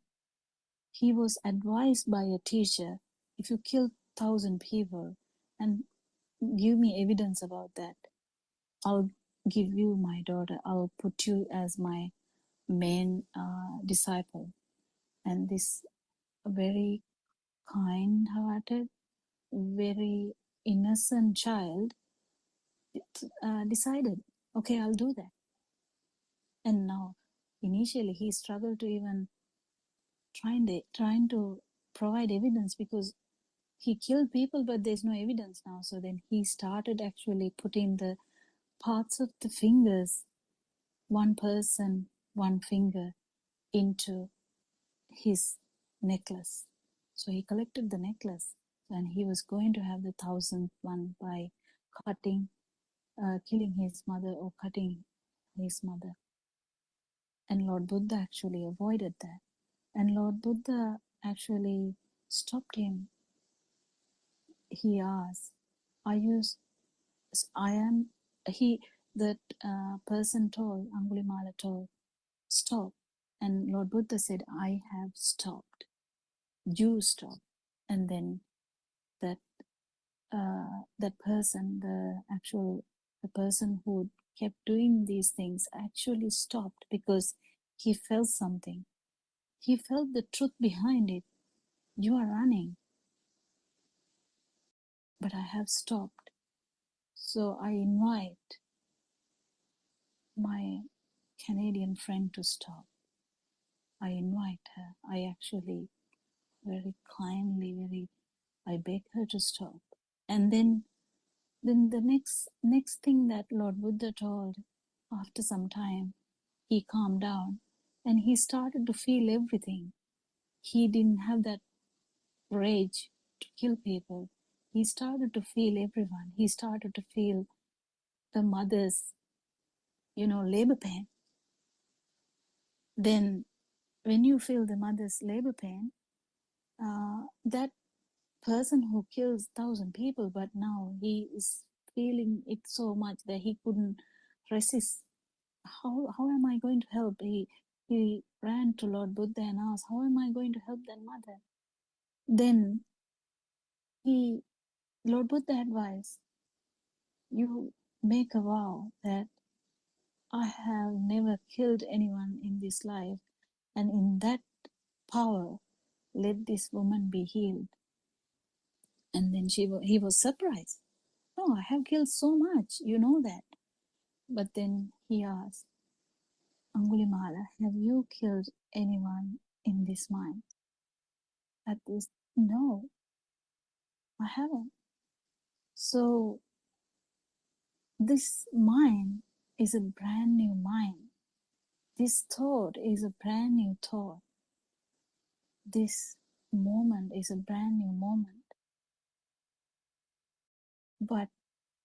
He was advised by a teacher, if you kill 1,000 people and give me evidence about that, I'll give you my daughter. I'll put you as my main disciple. And this very kind-hearted, very innocent child decided, okay, I'll do that. And now, initially, he struggled to even trying to provide evidence, because he killed people, but there's no evidence now. So then he started actually putting the parts of the fingers, one person, one finger, into his necklace. So he collected the necklace, and he was going to have the 1,000th one by killing his mother or cutting his mother. And Lord Buddha actually avoided that. And Lord Buddha actually stopped him. He asked, "Are you? I am." that person told, Angulimala told, stop. And Lord Buddha said, I have stopped. You stop. And then that that person, the person who kept doing these things actually stopped because he felt something. He felt the truth behind it. You are running, but I have stopped. So I invite my Canadian friend to stop. I invite her. I actually very kindly, I beg her to stop. And then the next thing that Lord Buddha told, after some time, he calmed down and he started to feel everything. He didn't have that rage to kill people. He started to feel everyone. He started to feel the mother's, labor pain. Then when you feel the mother's labor pain, that person who kills 1,000 people, but now he is feeling it so much that he couldn't resist. How am I going to help? He ran to Lord Buddha and asked, how am I going to help that mother? Then Lord Buddha advised, you make a vow that I have never killed anyone in this life, and in that power, let this woman be healed. And then he was surprised. No, I have killed so much, you know that. But then he asked, Angulimala, have you killed anyone in this mine? At this, no, I haven't. So this mind is a brand new mind. This thought is a brand new thought. This moment is a brand new moment. But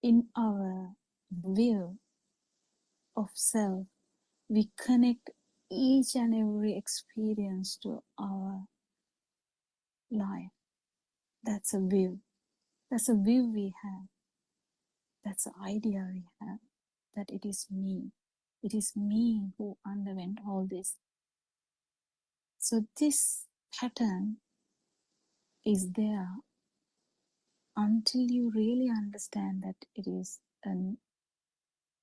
in our view of self, we connect each and every experience to our life. That's a view. That's a view we have. That's the idea we have, that it is me. It is me who underwent all this. So this pattern is there until you really understand that it is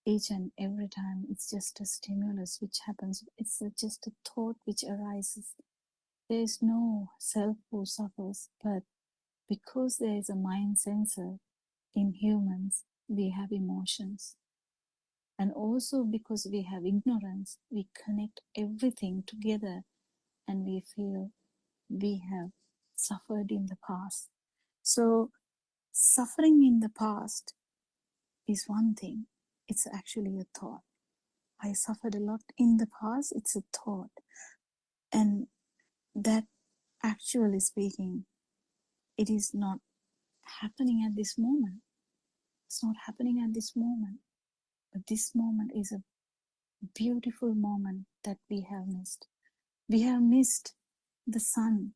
each and every time it's just a stimulus which happens. It's just a thought which arises. There is no self who suffers, but because there is a mind sensor in humans, we have emotions. And also because we have ignorance, we connect everything together and we feel we have suffered in the past. So suffering in the past is one thing. It's actually a thought. I suffered a lot in the past. It's a thought. And that, actually speaking, it is not happening at this moment. It's not happening at this moment. But this moment is a beautiful moment that we have missed. We have missed the sun.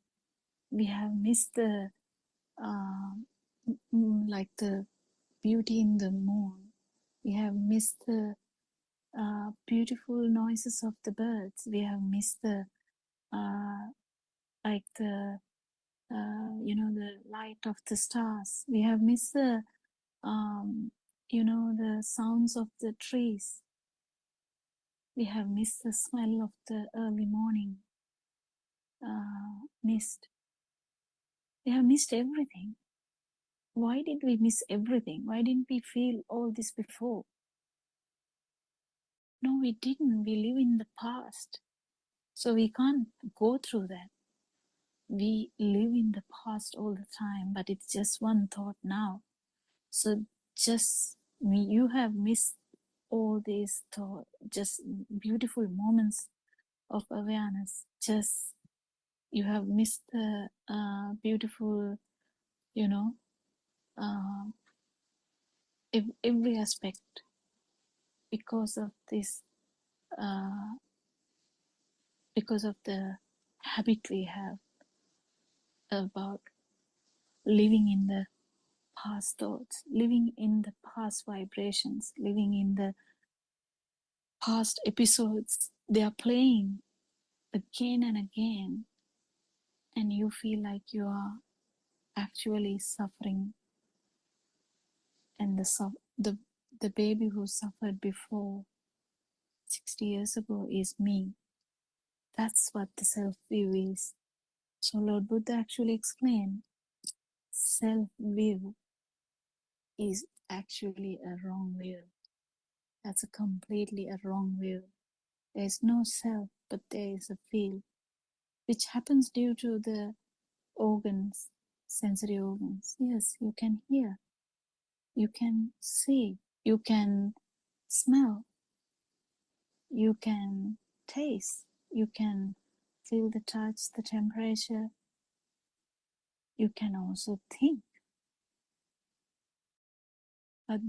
We have missed the like the beauty in the moon. We have missed the beautiful noises of the birds. We have missed the like the the light of the stars. We have missed the the sounds of the trees. We have missed the smell of the early morning mist. We have missed everything. Why did we miss everything? Why didn't we feel all this before? No, we didn't. We live in the past. So we can't go through that. We live in the past all the time, but it's just one thought now. So just you have missed all these thoughts, just beautiful moments of awareness. Just you have missed the beautiful, every aspect because of this, because of the habit we have about living in the past thoughts, living in the past vibrations, living in the past episodes, they are playing again and again, and you feel like you are actually suffering, and the baby who suffered before 60 years ago is me. That's what the self view is. So Lord Buddha actually explained self view is actually a wrong view. That's a completely a wrong view. There is no self, but there is a feel, which happens due to the organs, sensory organs. Yes, you can hear, you can see, you can smell, you can taste, you can feel the touch, the temperature, you can also think. But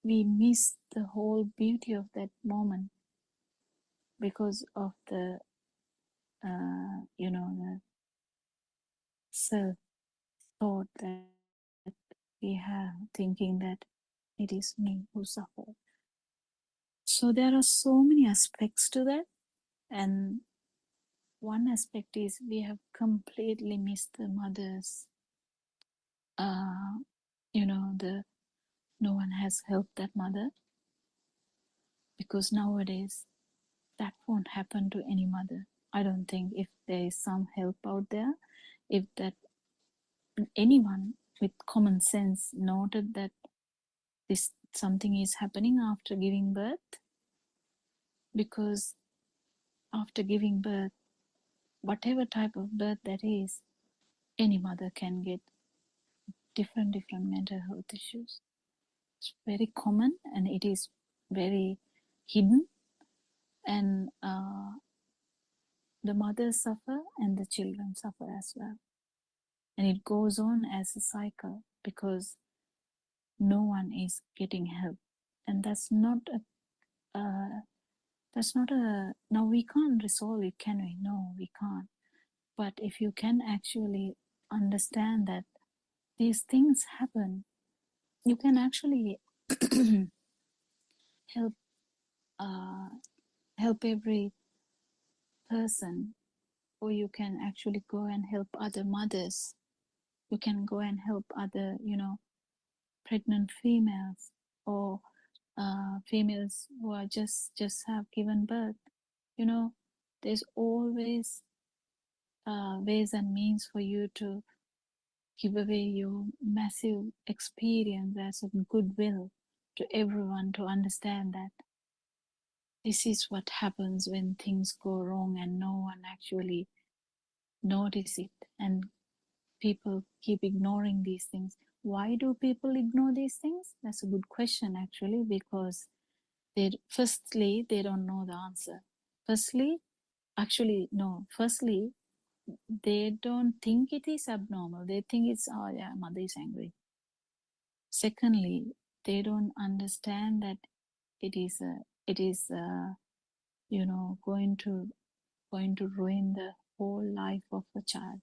we miss the whole beauty of that moment because of the, the self thought that we have, thinking that it is me who suffered. So there are so many aspects to that, and one aspect is we have completely missed the mother's, the no one has helped that mother, because nowadays that won't happen to any mother. I don't think if there is some help out there, if that anyone with common sense noted that this something is happening after giving birth, because after giving birth, whatever type of birth that is, any mother can get different mental health issues. It's very common, and it is very hidden, and the mothers suffer and the children suffer as well, and it goes on as a cycle because no one is getting help. And that's not a now we can't resolve it, can we? No, we can't. But if you can actually understand that these things happen, you can actually help help every person, or you can actually go and help other mothers. You can go and help other, pregnant females, or females who are just have given birth. There's always ways and means for you to give away your massive experience as a goodwill to everyone, to understand that this is what happens when things go wrong and no one actually notice it, and people keep ignoring these things. Why do people ignore these things? That's a good question, actually, because firstly they don't know the answer. Firstly, they don't think it is abnormal. They think it's, oh yeah, mother is angry. Secondly, they don't understand that it is going to ruin the whole life of a child.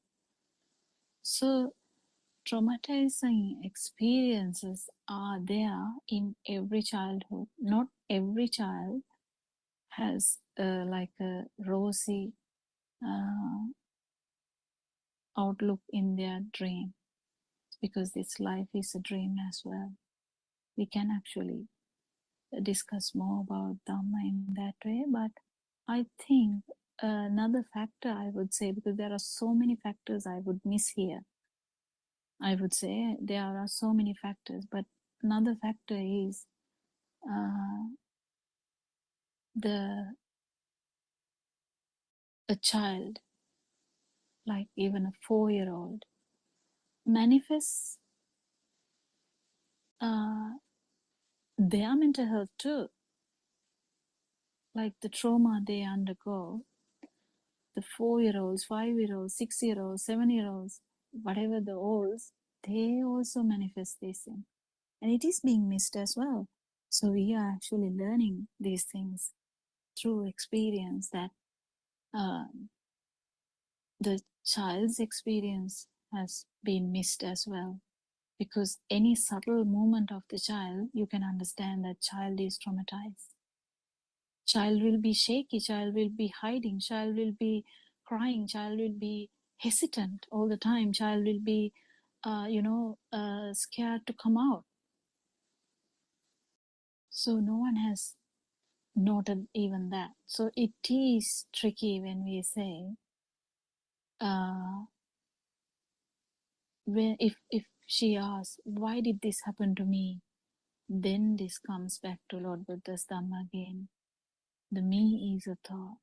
So traumatizing experiences are there in every childhood. Not every child has like a rosy outlook in their dream, because this life is a dream as well. We can actually discuss more about Dhamma in that way, but I think another factor I would say, because there are so many factors I would miss here, I would say there are so many factors, but another factor is a child, like even a 4-year-old, manifests their mental health too, like the trauma they undergo. The 4-year-olds, 5-year-olds, 6-year-olds, 7-year-olds, whatever the olds, they also manifest these things, and it is being missed as well. So we are actually learning these things through experience, that the child's experience has been missed as well, because any subtle movement of the child, you can understand that child is traumatized. Child will be shaky, child will be hiding, child will be crying, child will be hesitant all the time, child will be scared to come out. So no one has noted even that. So it is tricky when we say, when if she asks, why did this happen to me? Then this comes back to Lord Buddha's Dhamma again. The me is a thought.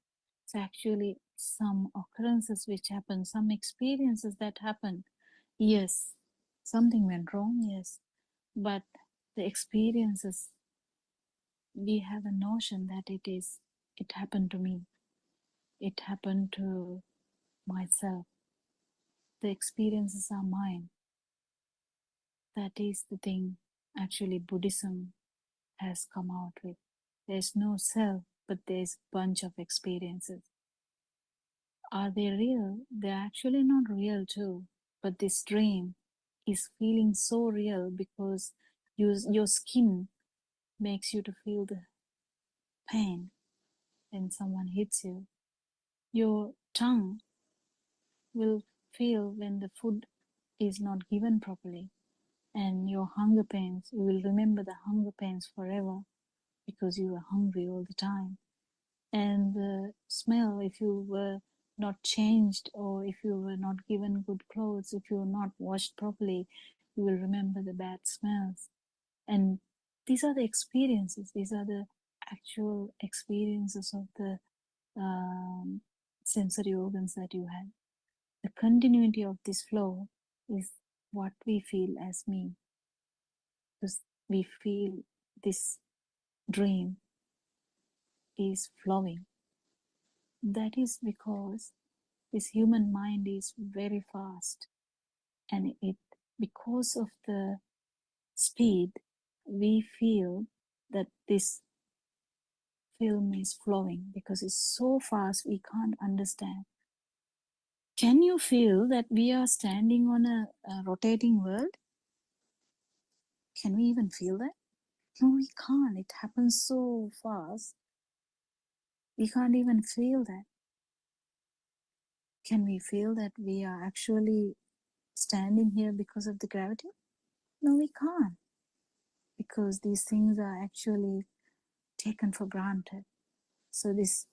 It's actually some occurrences which happen, some experiences that happen. Yes, something went wrong, yes. But the experiences, we have a notion that it happened to me. It happened to myself. The experiences are mine. That is the thing actually Buddhism has come out with. There's no self, but there's a bunch of experiences. Are they real? They're actually not real too. But this dream is feeling so real because your skin makes you to feel the pain when someone hits you. Your tongue will feel when the food is not given properly. And your hunger pains, you will remember the hunger pains forever because you were hungry all the time. And the smell, if you were not changed or if you were not given good clothes, if you were not washed properly, you will remember the bad smells. And these are the experiences, these are the actual experiences of the sensory organs that you had. The continuity of this flow is what we feel as me, because we feel this dream is flowing. That is because this human mind is very fast, and because of the speed, we feel that this film is flowing because it's so fast we can't understand. Can you feel that we are standing on a rotating world? Can we even feel that? No, we can't. It happens so fast. We can't even feel that. Can we feel that we are actually standing here because of the gravity? No, we can't. Because these things are actually taken for granted. So this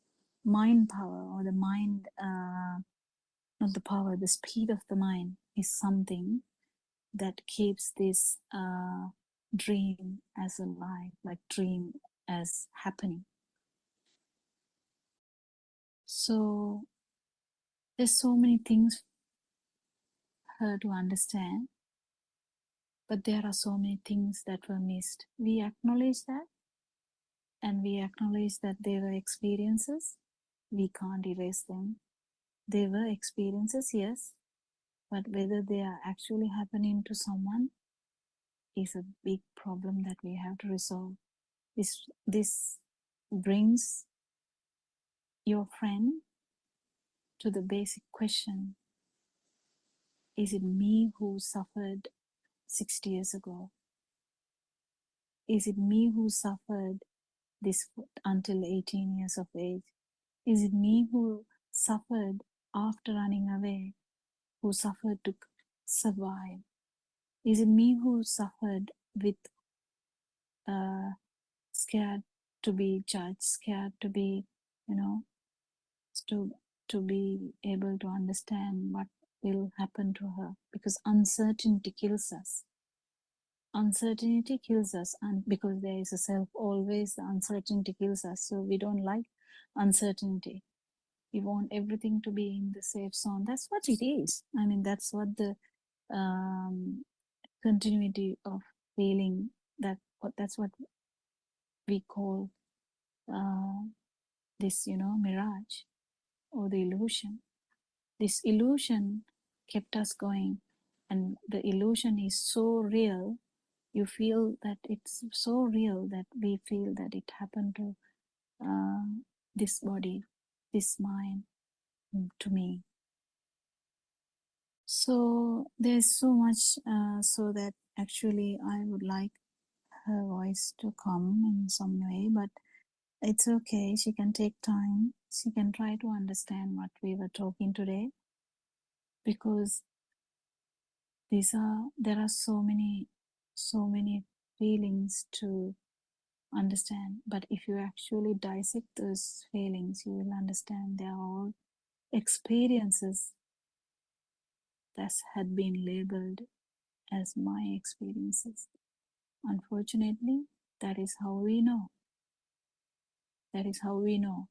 mind power or the mind, not the power, the speed of the mind is something that keeps this dream as alive, like dream as happening. So there's so many things for her to understand, but there are so many things that were missed. We acknowledge that, and we acknowledge that they were experiences. We can't erase them. They were experiences, yes, but whether they are actually happening to someone is a big problem that we have to resolve. This brings your friend to the basic question: is it me who suffered 60 years ago? Is it me who suffered this until 18 years of age? Is it me who suffered after running away, who suffered to survive? Is it me who suffered with scared to be judged, scared to be, to be able to understand what will happen to her? Because uncertainty kills us. Uncertainty kills us, and because there is a self always, the uncertainty kills us. So we don't like uncertainty. We want everything to be in the safe zone. That's what it is. I mean, that's what the continuity of feeling, that's what we call this, mirage or the illusion. This illusion kept us going, and the illusion is so real. You feel that it's so real that we feel that it happened to this body, this mind, to me. So there's so much, so that actually I would like her voice to come in some way, but It's okay. She can take time. She can try to understand what we were talking today, because there are so many feelings to understand. But if you actually dissect those feelings, you will understand they are all experiences that had been labeled as my experiences. Unfortunately, that is how we know. That is how we know.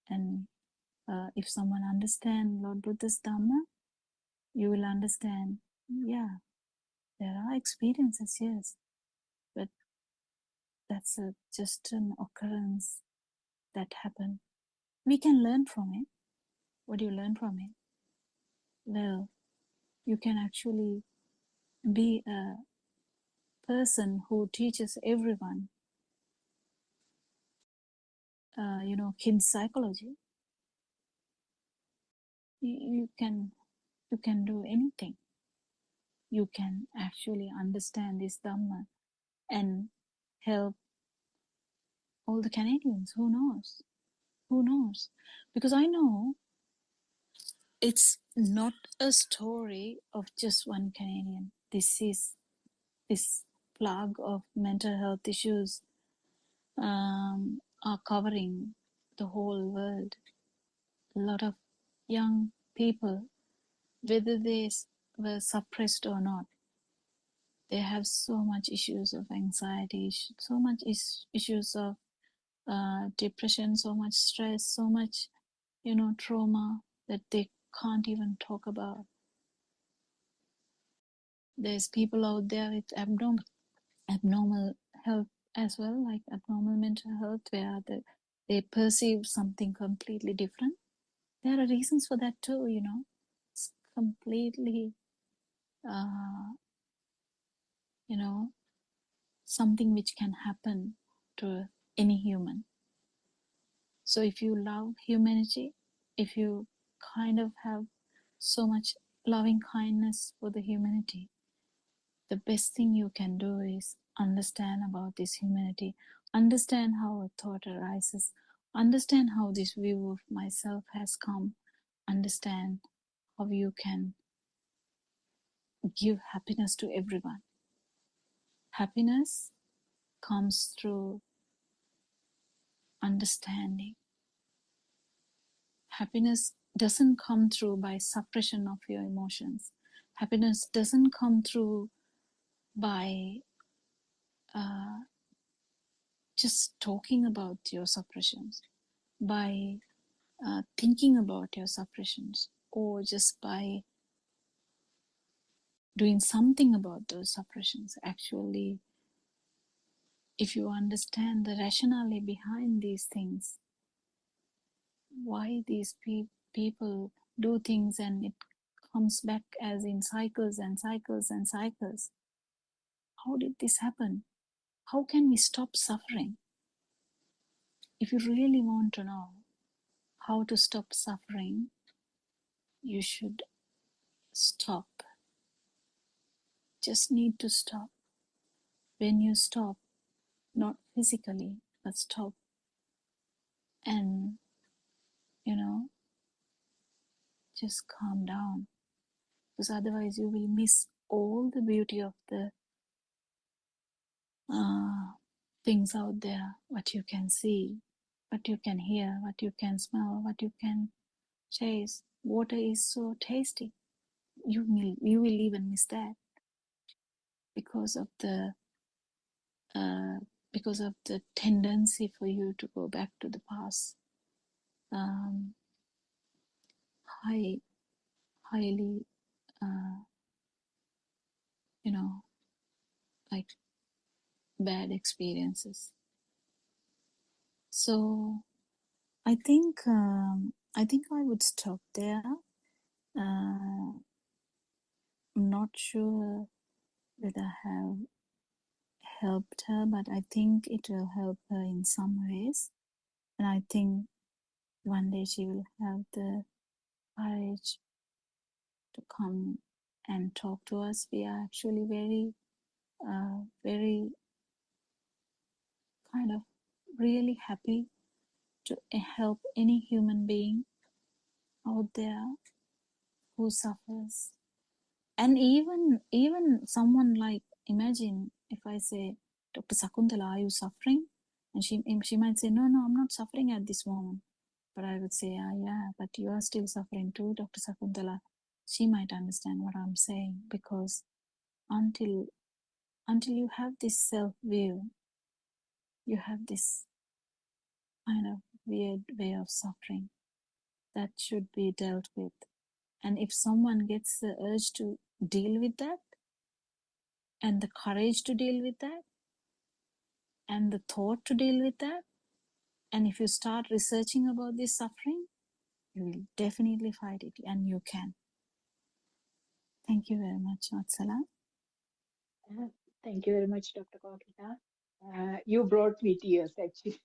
And if someone understands Lord Buddha's Dhamma, you will understand, yeah, there are experiences, yes, but that's just an occurrence that happened. We can learn from it. What do you learn from it? Well, you can actually be a person who teaches everyone, kids psychology. You can do anything. You can actually understand this Dhamma and help all the Canadians. Who knows? Who knows? Because I know it's not a story of just one Canadian. This plague of mental health issues are covering the whole world. A lot of young people, whether they were suppressed or not, they have so much issues of anxiety, so much issues of depression, so much stress, so much, trauma that they can't even talk about. There's people out there with abnormal health as well, like abnormal mental health, where they perceive something completely different. There are reasons for that too, It's completely, something which can happen to any human. So if you love humanity, if you kind of have so much loving kindness for the humanity, the best thing you can do is understand about this humanity, understand how a thought arises, understand how this view of myself has come, understand how you can give happiness to everyone. Happiness comes through understanding. Happiness doesn't come through by suppression of your emotions. Happiness doesn't come through by just talking about your suppressions, by thinking about your suppressions, or just by doing something about those suppressions. Actually, if you understand the rationale behind these things, why these people do things and it comes back as in cycles and cycles and cycles. How did this happen? How can we stop suffering? If you really want to know how to stop suffering, you should stop. Just need to stop. When you stop, not physically, but stop and, just calm down. Because otherwise you will miss all the beauty of the things out there, what you can see, what you can hear, what you can smell, what you can taste. Water is so tasty. You will even miss that because of the tendency for you to go back to the past. Highly, like bad experiences. So I think I would stop there. I'm not sure whether I have helped her, but I think it will help her in some ways. And I think one day she will have the courage to come and talk to us. We are actually very kind of really happy to help any human being out there who suffers. And even someone like, imagine if I say, Dr. Sakuntala, are you suffering? And she might say, no, I'm not suffering at this moment. But I would say, yeah, but you are still suffering too, Dr. Sakuntala. She might understand what I'm saying, because until you have this self-view, you have this kind of weird way of suffering that should be dealt with. And if someone gets the urge to deal with that, and the courage to deal with that, and the thought to deal with that, and if you start researching about this suffering, you will definitely fight it, and you can. Thank you very much, Vatsala. Thank you very much, Dr. Kokita. You brought me tears, actually.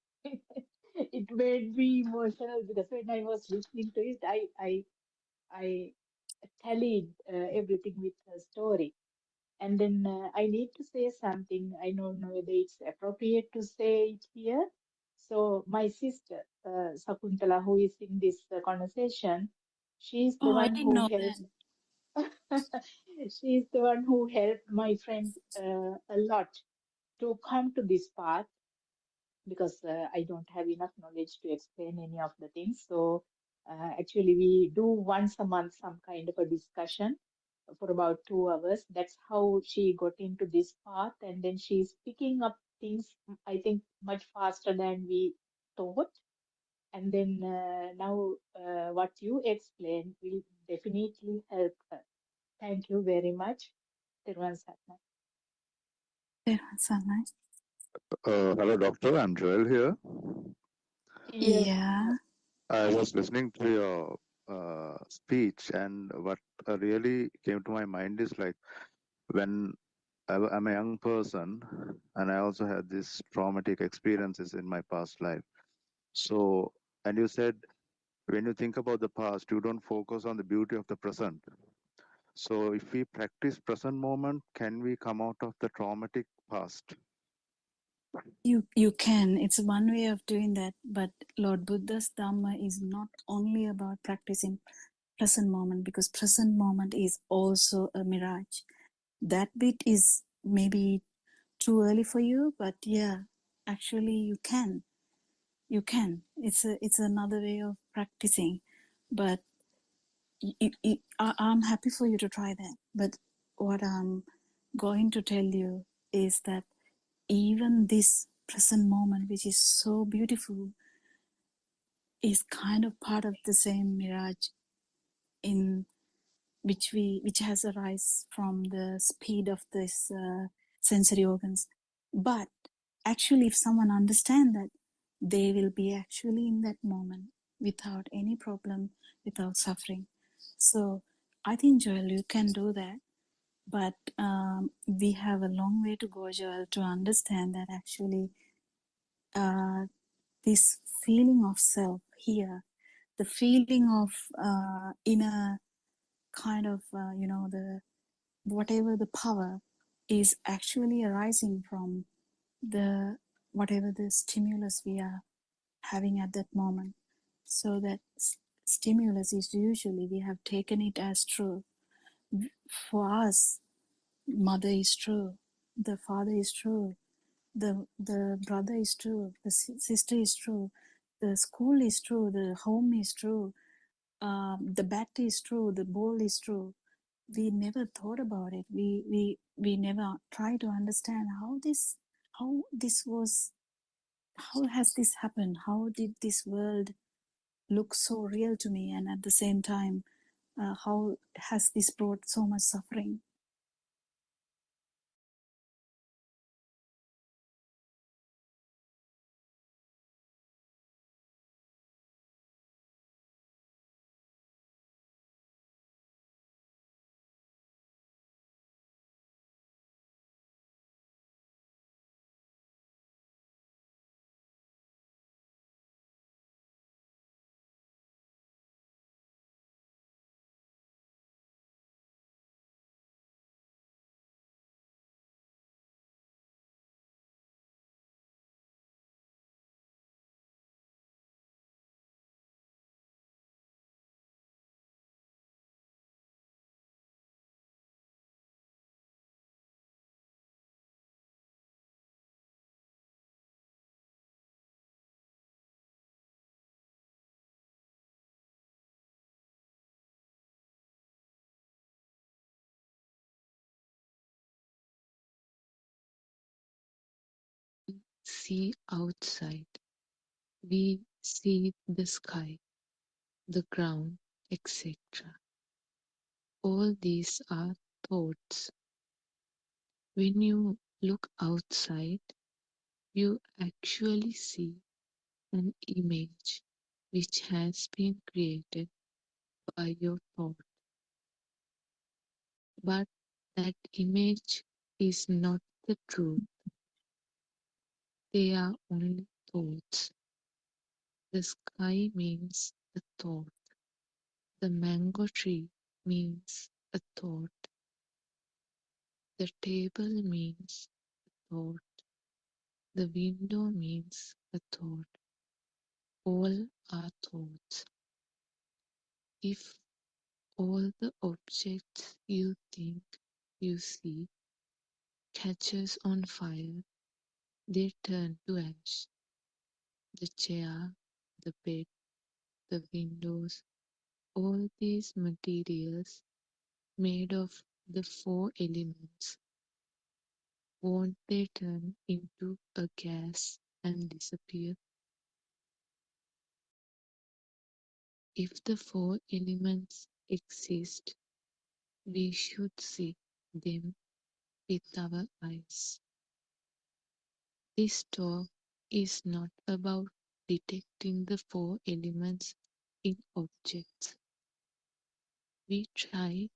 It made me emotional because when I was listening to it, I tallied everything with her story. And then I need to say something. I don't know whether it's appropriate to say it here. So my sister, Sakuntala, who is in this conversation, she's the Oh, I one didn't who know helped. that. She's the one who helped my friend a lot to come to this path, because I don't have enough knowledge to explain any of the things. So actually, we do once a month some kind of a discussion for about 2 hours. That's how she got into this path, and then she's picking up things, I think, much faster than we thought. And then now, what you explained will definitely help her. Thank you very much. Thirwan Satnam. Vatsala. Hello, doctor. I'm Joel here. Yes, Yeah. I was listening to your speech, and what really came to my mind is like, when I'm a young person, and I also had these traumatic experiences in my past life. So, and you said, when you think about the past, you don't focus on the beauty of the present. So, if we practice present moment, can we come out of the traumatic past? You can. It's one way of doing that. But Lord Buddha's Dhamma is not only about practicing present moment, because present moment is also a mirage. That bit is maybe too early for you, but yeah, actually you can. You can. It's another way of practicing. But I'm happy for you to try that. But what I'm going to tell you is that even this present moment, which is so beautiful, is kind of part of the same mirage in which has arise from the speed of this sensory organs. But actually, if someone understand that, they will be actually in that moment without any problem, without suffering. So I think, Joel, you can do that. But we have a long way to go, Joel, to understand that actually this feeling of self here, the feeling of inner kind of, the whatever the power is actually arising from the whatever the stimulus we are having at that moment. So that stimulus is usually we have taken it as true. For us, mother is true, the father is true, the brother is true, the sister is true, the school is true, the home is true, the bat is true, the ball is true. We never thought about it. We never try to understand how this was, how has this happened, how did this world look so real to me, and at the same time, how has this brought so much suffering. see outside. We see the sky, the ground, etc. All these are thoughts. When you look outside, you actually see an image which has been created by your thought. But that image is not the truth. They are only thoughts. The sky means a thought. The mango tree means a thought. The table means a thought. The window means a thought. All are thoughts. If all the objects you think you see catches on fire, they turn to ash. The chair, the bed, the windows, all these materials made of the four elements, won't they turn into a gas and disappear? If the four elements exist, we should see them with our eyes. This talk is not about detecting the four elements in objects. We try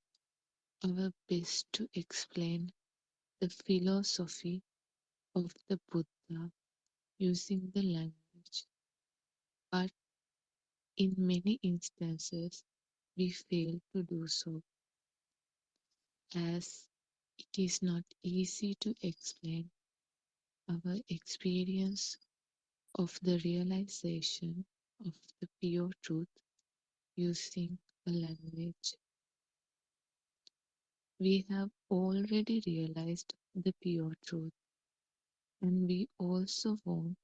our best to explain the philosophy of the Buddha using the language, but in many instances we fail to do so, as it is not easy to explain our experience of the realization of the pure truth using a language. We have already realized the pure truth, and we also want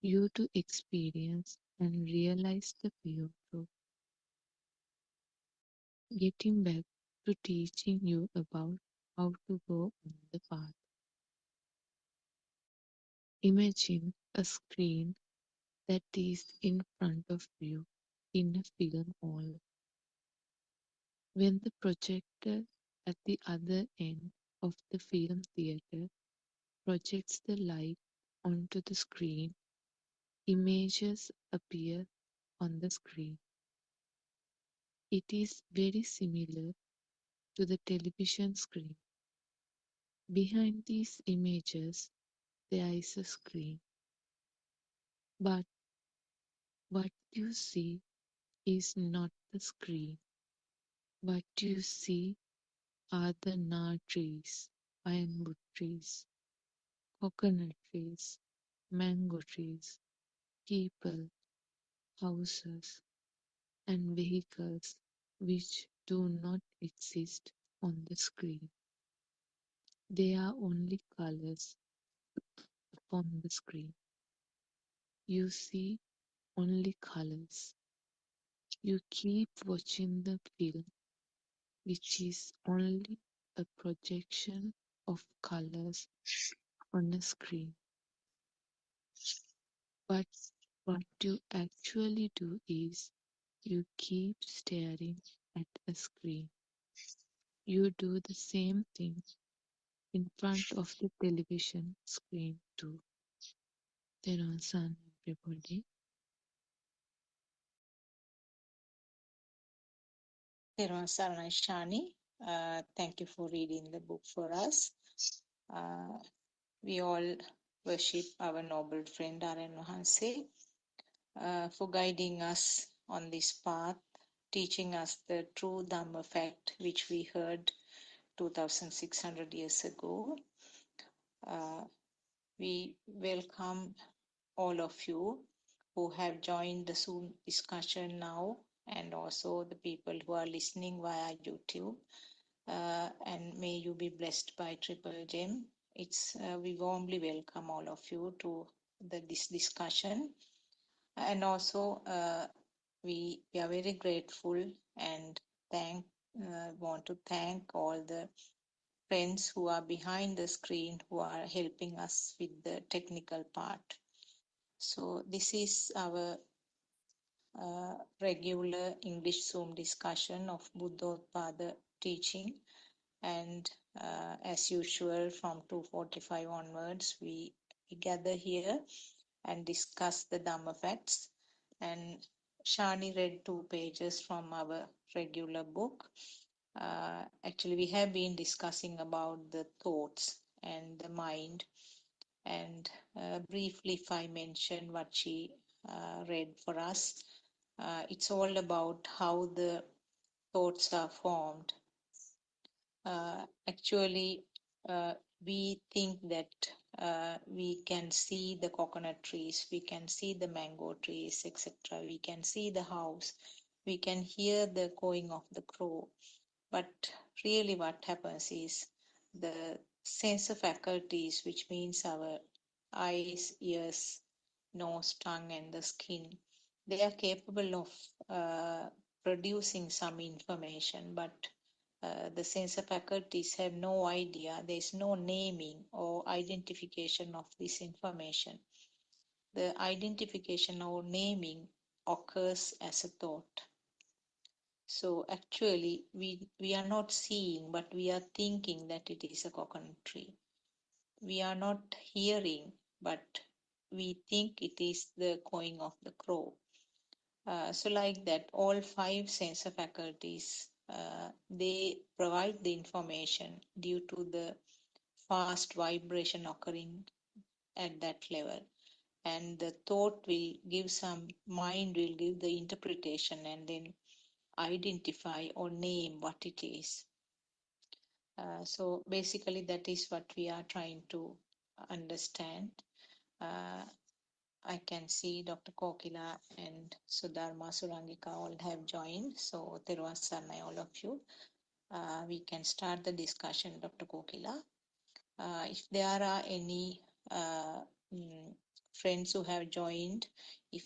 you to experience and realize the pure truth. Getting back to teaching you about how to go on the path. Imagine a screen that is in front of you in a film hall. When the projector at the other end of the film theater projects the light onto the screen, images appear on the screen. It is very similar to the television screen. Behind these images, there is a screen. But what you see is not the screen. What you see are the nar trees, ironwood trees, coconut trees, mango trees, people, houses, and vehicles which do not exist on the screen. They are only colors upon the screen. You see only colors. You keep watching the film, which is only a projection of colors on a screen. But what you actually do is you keep staring at a screen. You do the same thing in front of the television screen too. Then on everybody. Therwan Saranai Shani, thank you for reading the book for us. Uh, we all worship our noble friend Aryan Wahanse for guiding us on this path, teaching us the true Dhamma fact which we heard 2600 years ago. Uh, we welcome all of you who have joined the Zoom discussion now, and also the people who are listening via YouTube. And may you be blessed by Triple Gem. We warmly welcome all of you to this discussion, and also we are very grateful and want to thank all the friends who are behind the screen who are helping us with the technical part. So this is our regular English Zoom discussion of Buddothpada teaching, and as usual from 2:45 onwards we gather here and discuss the Dhamma facts. And Shani read 2 pages from our regular book. Actually, we have been discussing about the thoughts and the mind. And briefly, if I mention what she read for us, it's all about how the thoughts are formed. Actually, we think that we can see the coconut trees, we can see the mango trees, etc. We can see the house, we can hear the cawing of the crow. But really, what happens is the sense of faculties, which means our eyes, ears, nose, tongue, and the skin, they are capable of producing some information, but the sensor faculties have no idea. There is no naming or identification of this information. The identification or naming occurs as a thought. So actually, we are not seeing, but we are thinking that it is a coconut tree. We are not hearing, but we think it is the cawing of the crow. So like that, all 5 sensor faculties, they provide the information due to the fast vibration occurring at that level. And the thought will give some, mind will give the interpretation and then identify or name what it is. So basically that is what we are trying to understand. I can see Dr. Kokila and Sudharma Surangika all have joined. So Teruvan Saranai all of you. We can start the discussion, Dr. Kokila. If there are any friends who have joined, if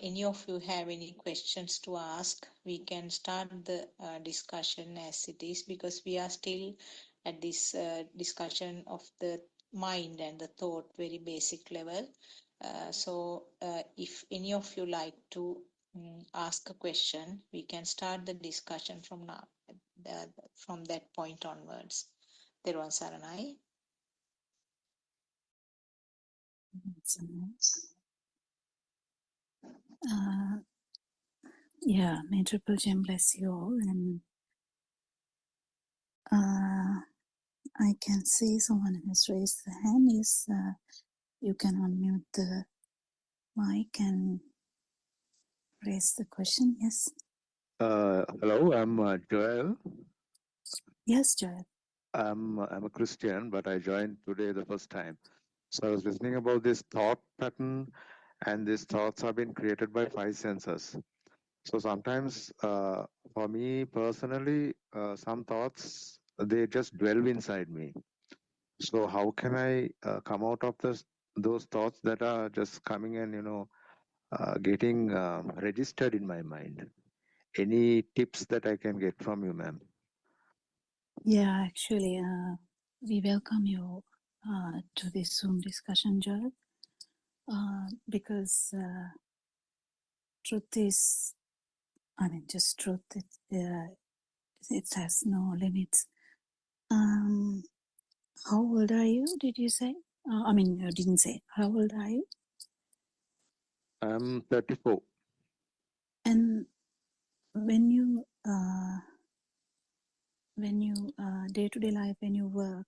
any of you have any questions to ask, we can start the discussion as it is, because we are still at this discussion of the mind and the thought, very basic level. So if any of you like to ask a question, we can start the discussion from now, from that point onwards. Teruvan Saranai. Yeah, may Triple Gem bless you all. And I can see someone has raised the hand. Yes, you can unmute the mic and raise the question. Yes. Hello, I'm Joel. Yes, Joel. I'm a Christian, but I joined today the first time. So I was listening about this thought pattern, and these thoughts have been created by 5 senses. So sometimes, for me personally, some thoughts, they just dwell inside me. So how can I come out of those thoughts that are just coming and getting registered in my mind? Any tips that I can get from you, ma'am? Yeah, actually, we welcome you to this Zoom discussion, Joel, because truth is, just truth. It has no limits. How old are you? Did you say? You didn't say. How old are you? I'm 34. And when you day-to-day life, when you work,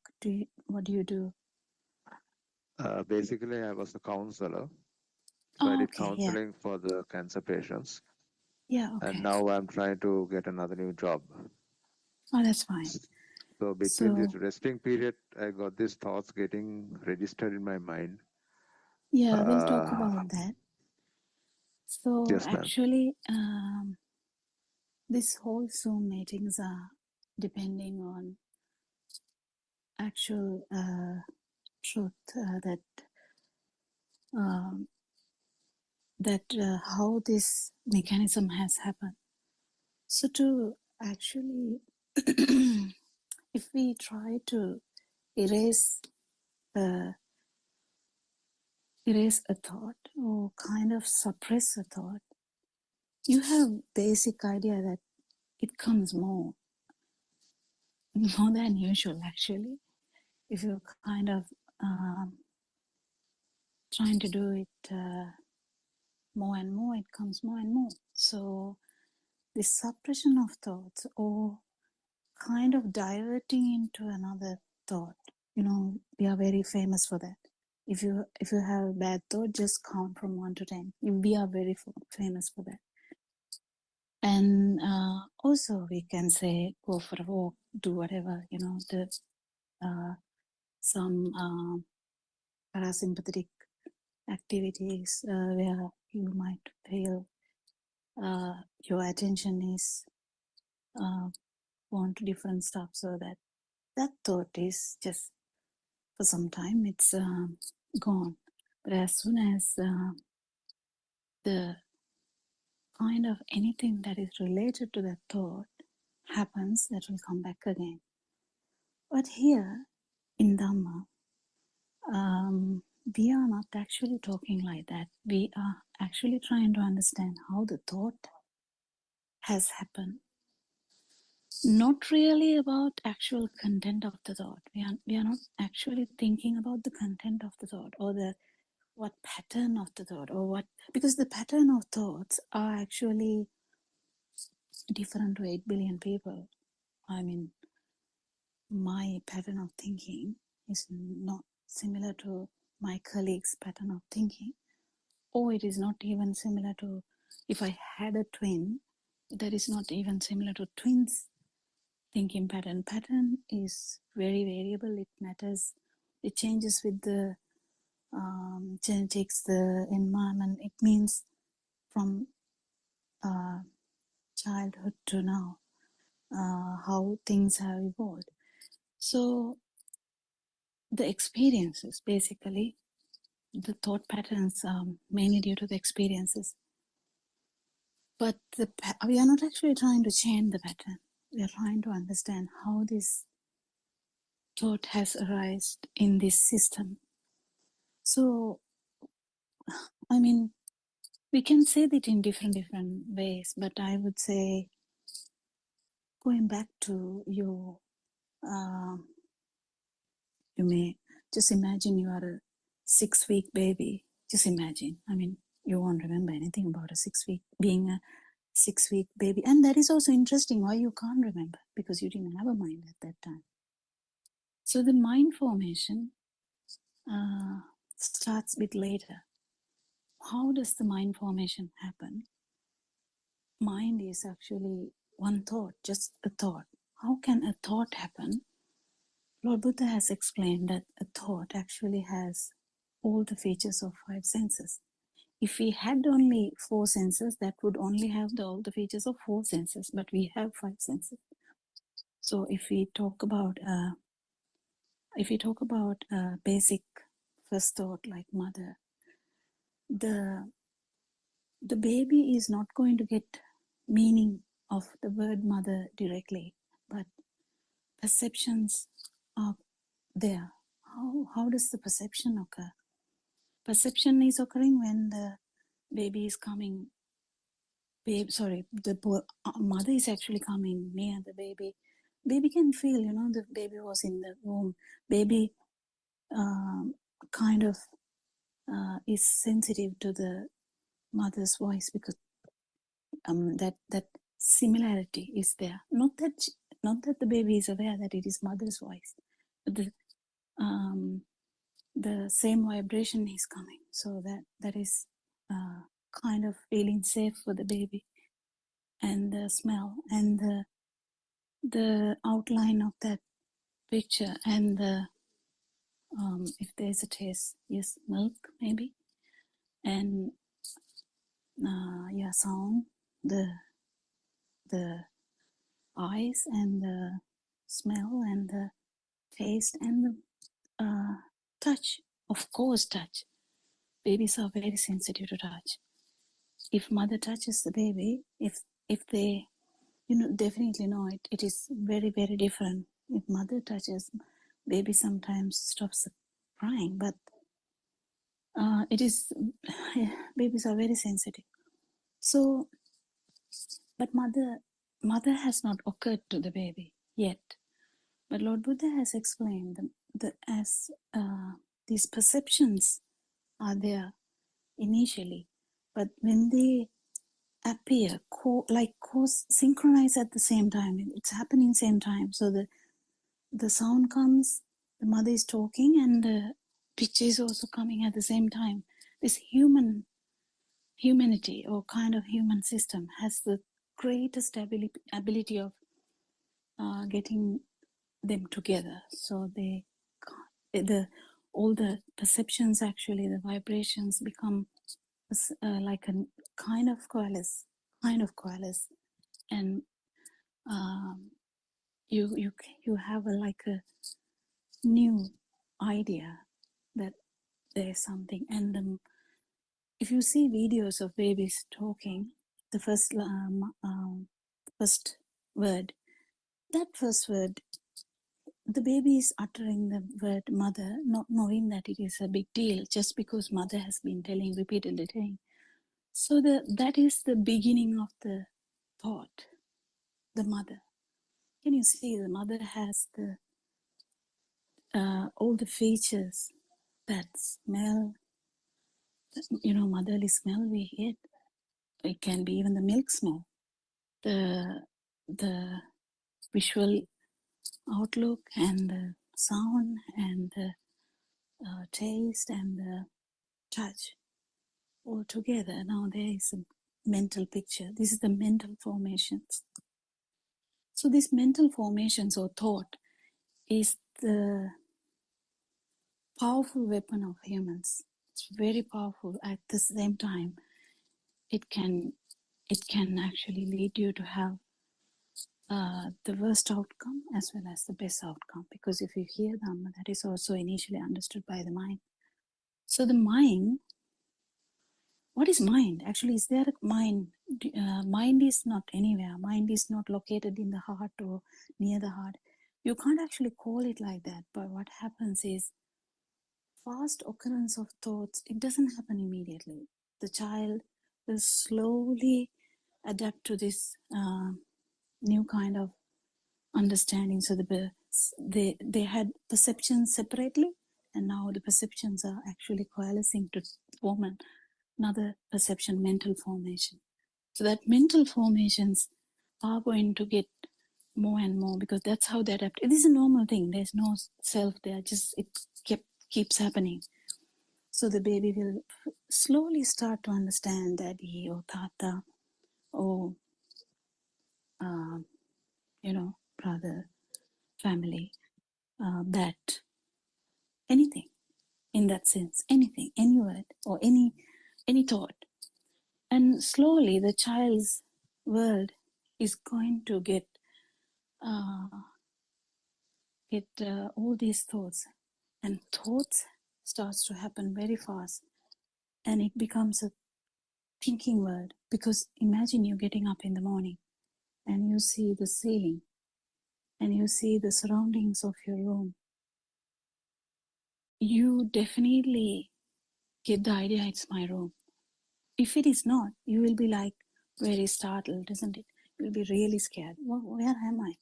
what do you do? Basically, I was a counselor. So I Oh, did okay, yeah. counseling for the cancer patients. Yeah, okay. And now I'm trying to get another new job. Oh, that's fine. So between this So, resting period, I got these thoughts getting registered in my mind. yeah, we'll talk about that. So Yes, ma'am. actually, this whole Zoom meetings are depending on actual truth that how this mechanism has happened. So to actually if we try to erase a thought or kind of suppress a thought, you have basic idea that it comes more than usual actually. If you're kind of trying to do it more and more, it comes more and more. So this suppression of thoughts or kind of diverting into another thought, we are very famous for that. If you have a bad thought, just count from 1 to 10. We are very famous for that. And also we can say go for a walk, do whatever, some parasympathetic activities where you might feel your attention is on to different stuff, so that thought is just for some time it's gone. But as soon as the kind of anything that is related to that thought happens, that will come back again. But here in Dhamma, we are not actually talking like that. We are actually trying to understand how the thought has happened. Not really about actual content of the thought. We are not actually thinking about the content of the thought or what pattern of the thought or what, because the pattern of thoughts are actually different to 8 billion people. I mean, my pattern of thinking is not similar to my colleague's pattern of thinking, or it is not even similar to, if I had a twin, that is not even similar to twins' thinking pattern. Pattern is very variable. It matters. It changes with the genetics, the environment. It means from childhood to now, how things have evolved. So the experiences, basically, the thought patterns are mainly due to the experiences. But we are not actually trying to change the pattern. We are trying to understand how this thought has arisen in this system. So, I mean, we can say that in different ways, but I would say, going back to your, you may just imagine you are a 6-week baby. Just imagine. I mean, you won't remember anything about being a 6-week baby. And that is also interesting why you can't remember, because you didn't have a mind at that time. So the mind formation starts a bit later. How does the mind formation happen? Mind is actually one thought, just a thought. How can a thought happen? Lord Buddha has explained that a thought actually has all the features of 5 senses. If we had only 4 senses, that would only have all the features of 4 senses, but we have 5 senses. So if we talk about basic first thought like mother, the baby is not going to get meaning of the word mother directly, but perceptions are there. How does the perception occur? Perception is occurring when the baby is coming. The mother is actually coming near the baby. Baby can feel, the baby was in the womb. Baby kind of is sensitive to the mother's voice, because that similarity is there. Not that the baby is aware that it is mother's voice, but the same vibration is coming. So that is kind of feeling safe for the baby. And the smell and the outline of that picture, and the if there's a taste, yes, milk maybe, and sound, the eyes and the smell and the taste and the touch. Of course, touch. Babies are very sensitive to touch. If mother touches the baby, if they definitely know it is very, very different if mother touches, baby sometimes stops crying, but it is babies are very sensitive. So, but mother has not occurred to the baby yet. But Lord Buddha has explained as these perceptions are there initially, but when they appear, synchronize at the same time, it's happening same time. So the sound comes, the mother is talking, and the picture is also coming at the same time. This humanity or kind of human system has the greatest ability of getting them together. So all the perceptions, actually the vibrations become like a kind of coalesce, and you have like a new idea that there's something. And if you see videos of babies talking, the first word, that first word, the baby is uttering the word mother, not knowing that it is a big deal, just because mother has been repeatedly telling. So that is the beginning of the thought, the mother. Can you see the mother has all the features, that smell, motherly smell we get. It can be even the milk smell, the visual outlook, and the sound, and the taste, and the touch, all together. Now there is a mental picture. This is the mental formations. So these mental formations or thought is the powerful weapon of humans. It's very powerful. At the same time, it can actually lead you to have the worst outcome as well as the best outcome, because if you hear them, that is also initially understood by the mind. So the mind, what is mind? Actually, is there a mind? Mind is not anywhere. Mind is not located in the heart or near the heart. You can't actually call it like that. But what happens is, fast occurrence of thoughts, it doesn't happen immediately. The child will slowly adapt to this new kind of understanding. So they had perceptions separately, and now the perceptions are actually coalescing to form another perception, mental formation. So that mental formations are going to get more and more, because that's how they adapt. It is a normal thing. There's no self there. Just it keeps happening. So the baby will slowly start to understand daddy or tata or brother, family, that anything in that sense, anything, any word or any thought. And slowly the child's world is going to get all these thoughts, and thoughts starts to happen very fast, and it becomes a thinking world. Because imagine you getting up in the morning and you see the ceiling and you see the surroundings of your room. You definitely get the idea it's my room. If it is not, you will be like very startled, isn't it? You'll be really scared. Where am I?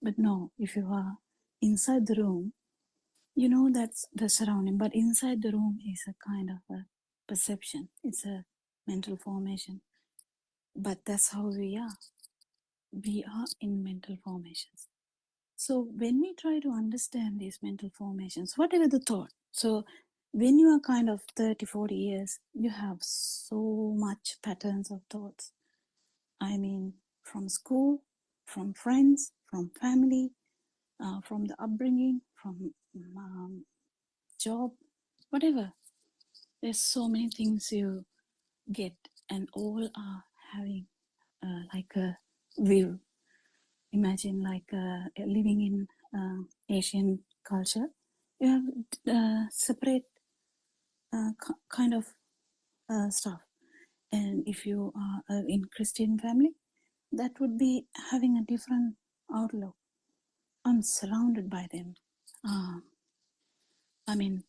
But no, if you are inside the room, you know that's the surrounding. But inside the room is a kind of a perception. It's a mental formation. But that's how we are. We are in mental formations. So when we try to understand these mental formations, whatever the thought, so when you are kind of 30, 40 years, you have so much patterns of thoughts. I mean, from school, from friends, from family, from the upbringing, from job, whatever. There's so many things you get, and all are having like a view. Imagine like living in Asian culture, you have separate kind of stuff. And if you are in Christian family, that would be having a different outlook. I'm surrounded by them. I mean,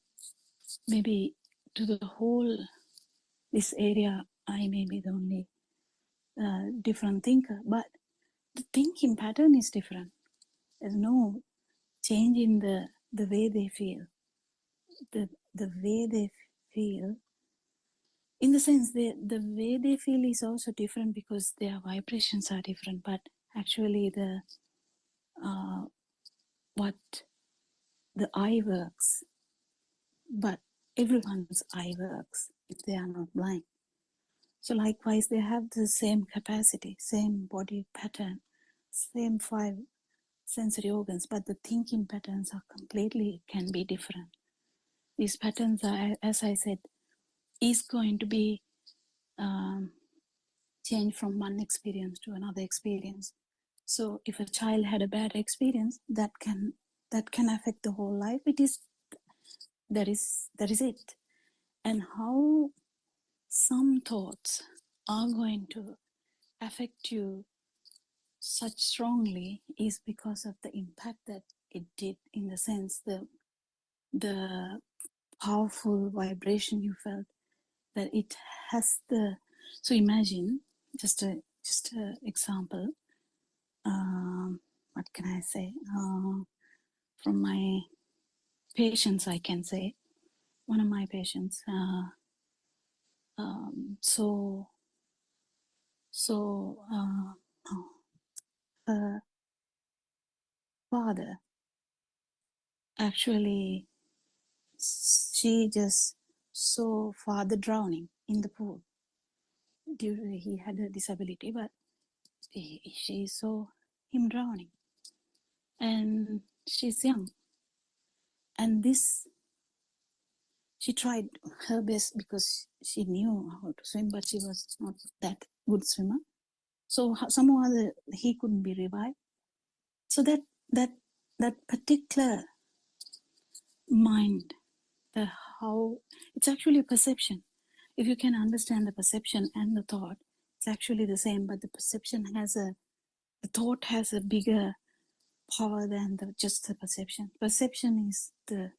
maybe to the whole this area, I may be the only different thinker, but the thinking pattern is different. There's no change in the way they feel. The way they feel, in the sense the way they feel is also different because their vibrations are different. But actually, the what the eye works, but everyone's eye works if they are not blind. So likewise, they have the same capacity, same body pattern, same 5 sensory organs, but the thinking patterns are completely can be different. These patterns are, as I said, is going to be changed from one experience to another experience. So if a child had a bad experience, that can affect the whole life. It is that is it. And how some thoughts are going to affect you such strongly is because of the impact that it did, in the sense the powerful vibration you felt, that it has the. So imagine just a example. What can I say? From my patients, I can say one of my patients. So her father, actually, she just saw father drowning in the pool. He had a disability, but she saw him drowning, and she's young. And this, she tried her best because she knew how to swim, but she was not that good swimmer. So somehow he couldn't be revived. So that particular mind, the how it's actually a perception. If you can understand the perception and the thought, it's actually the same, but the perception the thought has a bigger power than just the perception. Perception is the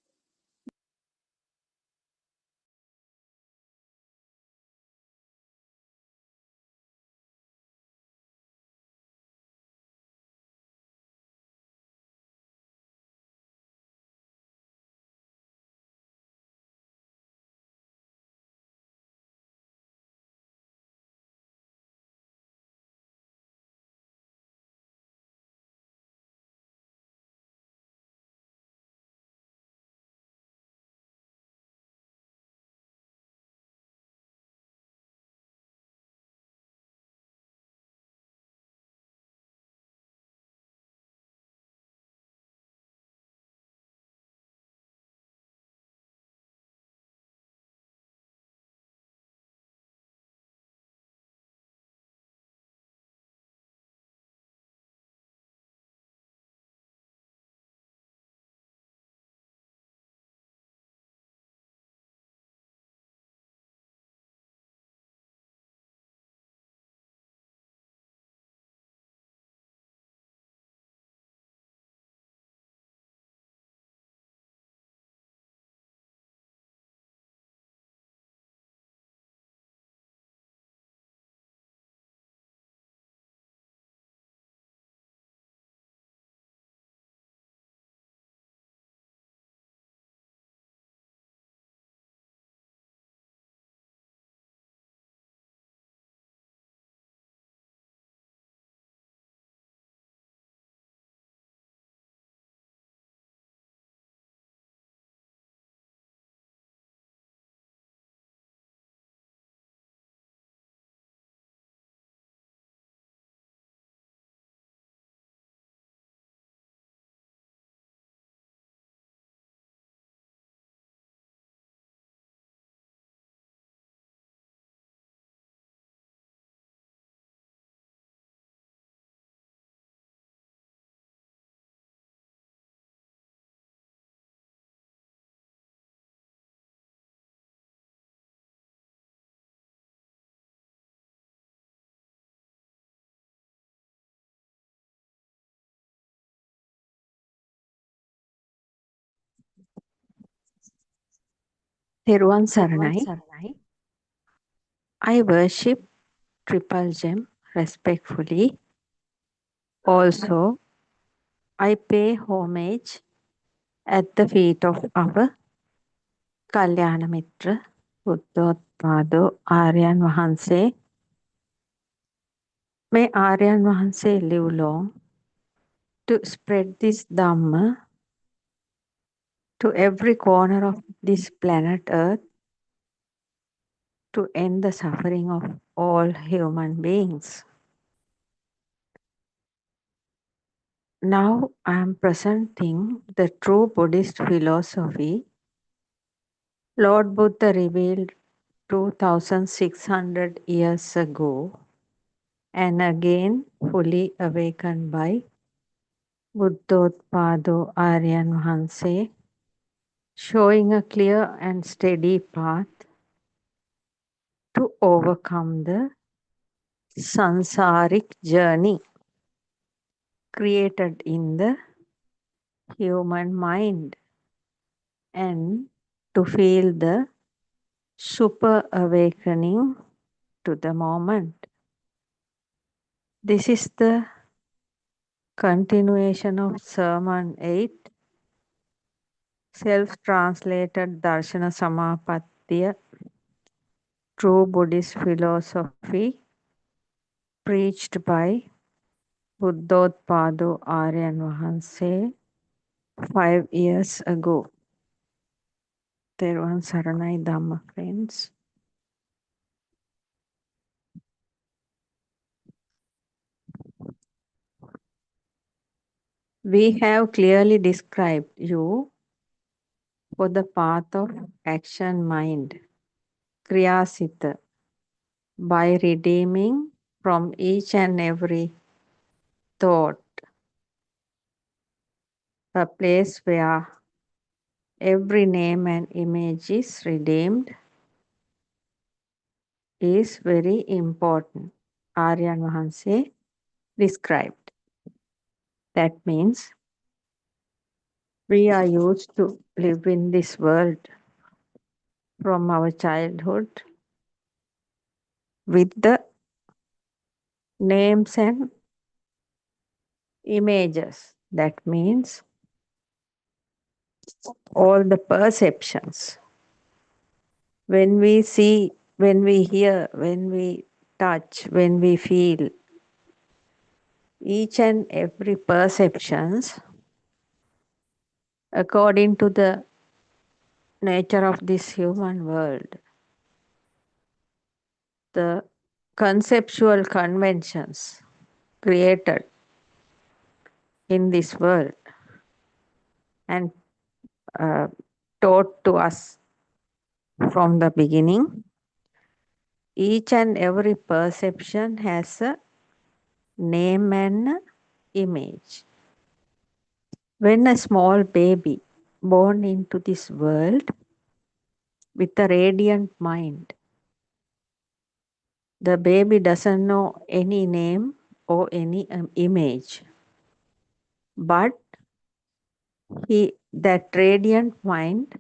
Theruvan Saranai. I worship Triple Gem respectfully. Also, I pay homage at the feet of our Kalyana Mitra, Buddothpada Aryan Vahanse. May Aryan Vahanse live long to spread this Dhamma to every corner of this planet Earth to end the suffering of all human beings. Now I am presenting the true Buddhist philosophy Lord Buddha revealed 2600 years ago and again fully awakened by Buddothpada Aryan Vahanse, showing a clear and steady path to overcome the sansaric journey created in the human mind and to feel the super awakening to the moment. This is the continuation of Sermon 8, self-translated Darshana Samapattiya, true Buddhist philosophy, preached by Buddothpada Aryan Vahanse 5 years ago. Theruvan Saranai Dhamma, friends. We have clearly described you for the path of action mind, Kriyasita, by redeeming from each and every thought a place where every name and image is redeemed is very important. Aryan Vahanse described. That means we are used to live in this world from our childhood with the names and images. That means all the perceptions. When we see, when we hear, when we touch, when we feel, each and every perceptions according to the nature of this human world, the conceptual conventions created in this world and uh, taught to us from the beginning, each and every perception has a name and a image. When a small baby born into this world with a radiant mind, the baby doesn't know any name or any image, but that radiant mind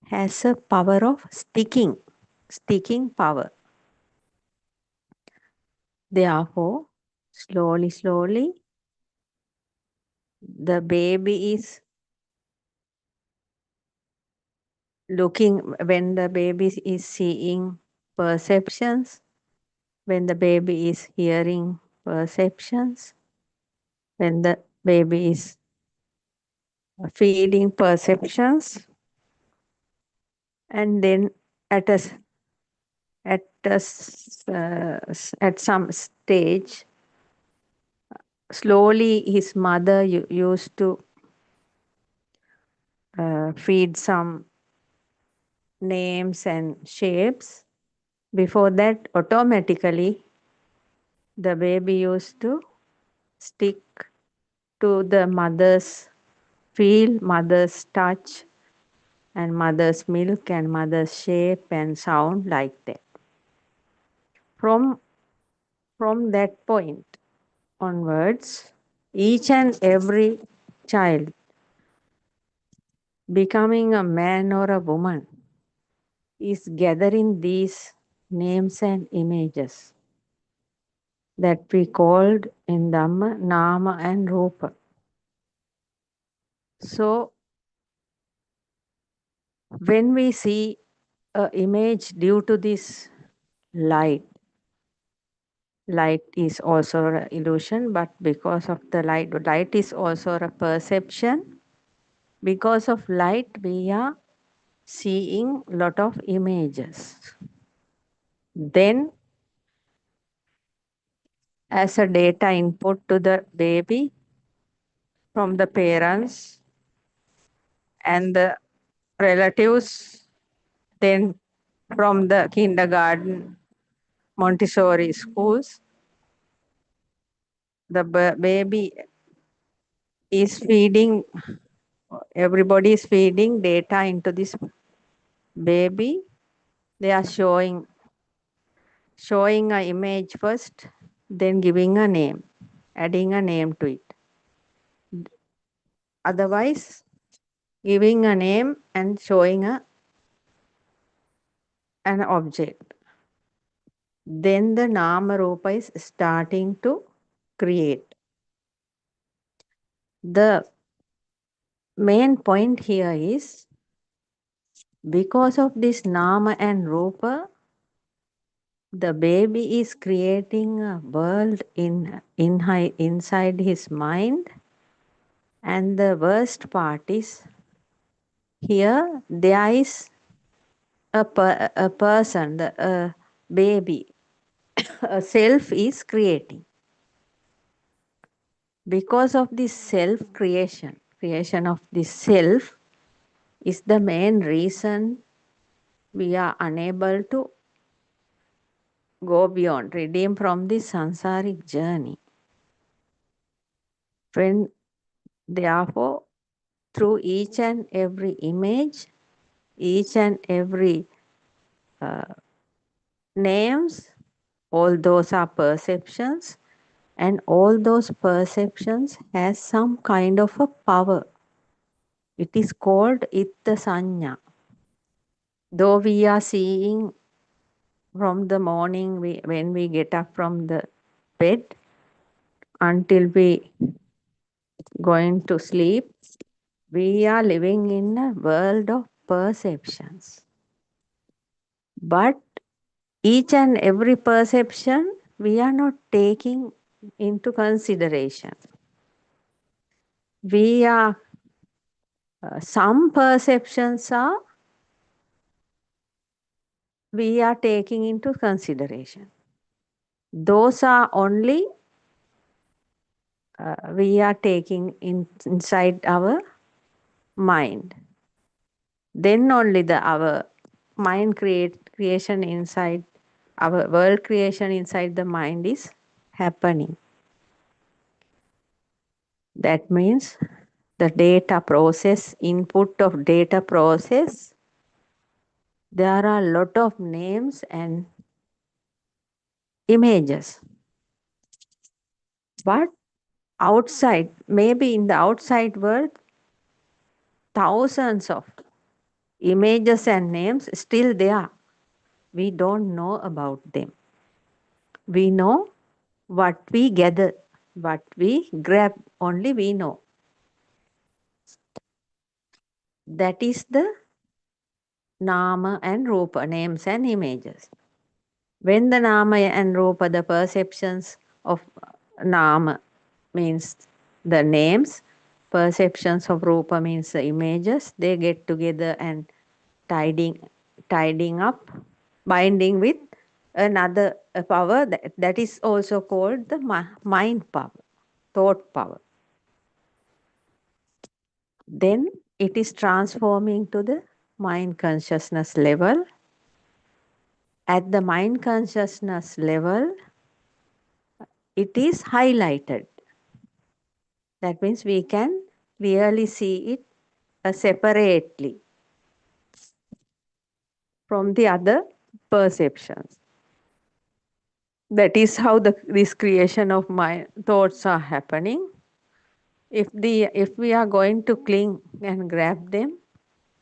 has a power of sticking power. Therefore, slowly, the baby is looking, when the baby is seeing perceptions, when the baby is hearing perceptions, when the baby is feeling perceptions, and then at some stage, slowly his mother used to feed some names and shapes. Before that, automatically, the baby used to stick to the mother's feel, mother's touch, and mother's milk and mother's shape and sound like that. From that point onwards, each and every child becoming a man or a woman is gathering these names and images that we called in Dhamma, Nama and Rupa. So when we see an image due to this light, light is also an illusion, but because of the light is also a perception. Because of light, we are seeing lot of images. Then as a data input to the baby from the parents and the relatives, then from the kindergarten, Montessori schools, the baby is feeding, everybody is feeding data into this baby. They are showing an image first, then giving a name, adding a name to it. Otherwise, giving a name and showing an object. Then the Nama Rupa is starting to create. The main point here is because of this Nama and Rupa, the baby is creating a world inside his mind. And the worst part is here there is a person, a baby, a self is creating. Because of this self creation of this self is the main reason we are unable to go beyond, redeem from this sansaric journey. When therefore, through each and every image, each and every names, all those are perceptions, and all those perceptions has some kind of a power. It is called itta sanya. Though we are seeing from the morning when we get up from the bed until we going to sleep, we are living in a world of perceptions. But each and every perception we are not taking into consideration. We are some perceptions we are taking into consideration. Those are only we are taking inside our mind. Then only our mind creation inside, our world creation inside the mind is happening. That means the data process, input of data process, there are a lot of names and images. But outside, maybe in the outside world, thousands of images and names still there. We don't know about them. We know what we gather, what we grab, only we know. That is the Nama and Rupa, names and images. When the Nama and Rupa, the perceptions of Nama means the names, perceptions of Rupa means the images, they get together and tidying up, binding with another power that is also called the mind power, thought power. Then it is transforming to the mind consciousness level. At the mind consciousness level, it is highlighted. That means we can clearly see it separately from the other perceptions. That is how this creation of my thoughts are happening. If we are going to cling and grab them,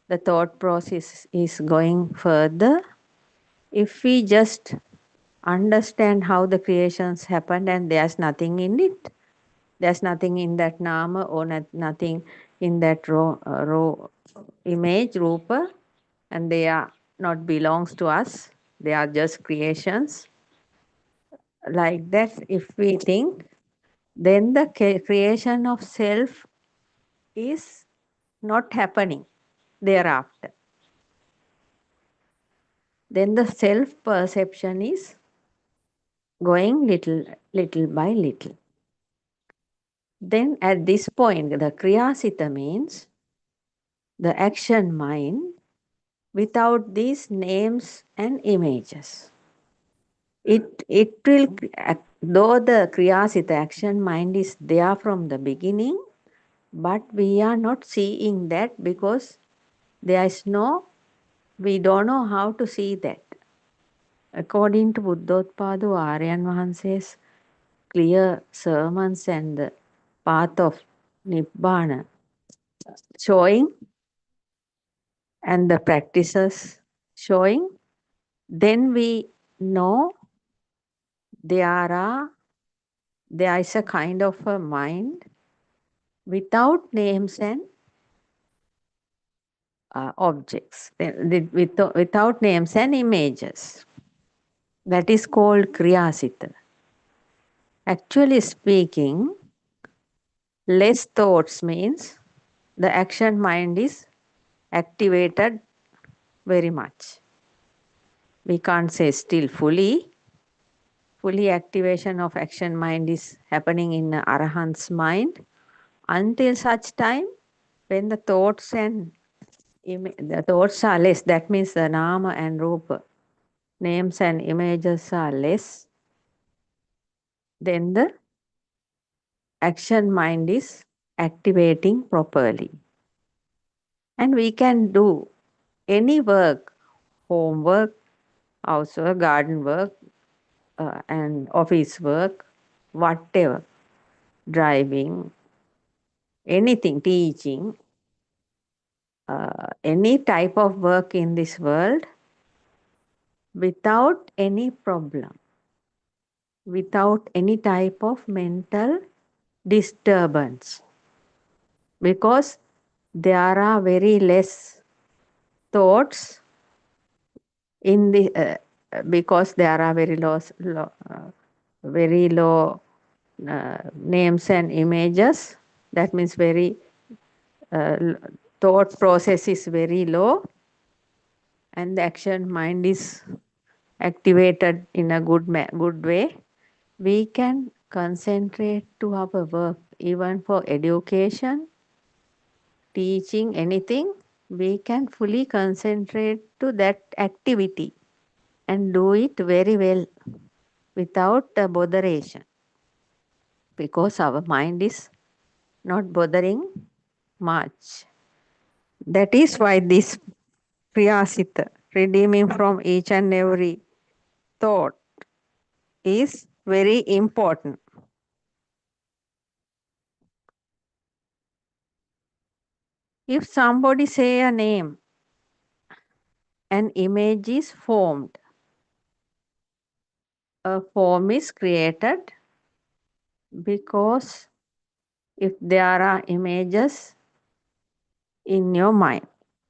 the thought process is going further. If we just understand how the creations happened and there's nothing in it, there's nothing in that nama or nothing in that raw image, rupa, and they are not belongs to us. They are just creations. Like that, if we think, then the creation of self is not happening thereafter. Then the self perception is going little by little. Then at this point, the kriyasita means the action mind without these names and images. It will, though the kriyasita action mind is there from the beginning, but we are not seeing that because there is we don't know how to see that. According to Buddothpada, Aryan Vahanse's clear sermons and the path of Nibbana showing, and the practices showing, then we know there is a kind of a mind without names and objects, without names and images. That is called kriyasita. Actually speaking, less thoughts means the action mind is activated very much. We can't say still fully activation of action mind is happening in Arahant's mind until such time when the thoughts and the thoughts are less. That means the nama and rupa, names and images are less. Then the action mind is activating properly. And we can do any work, homework, housework, garden work, and office work, whatever, driving, anything, teaching, any type of work in this world without any problem, without any type of mental disturbance, because there are very less thoughts in the because there are very low names and images. That means very thought process is very low, and the action mind is activated in a good way. We can concentrate to our work, even for education, teaching, anything. We can fully concentrate to that activity and do it very well without botheration, because our mind is not bothering much. That is why this kriyasita, redeeming from each and every thought, is very important. If somebody say a name, an image is formed. A form is created because if there are images in your mind.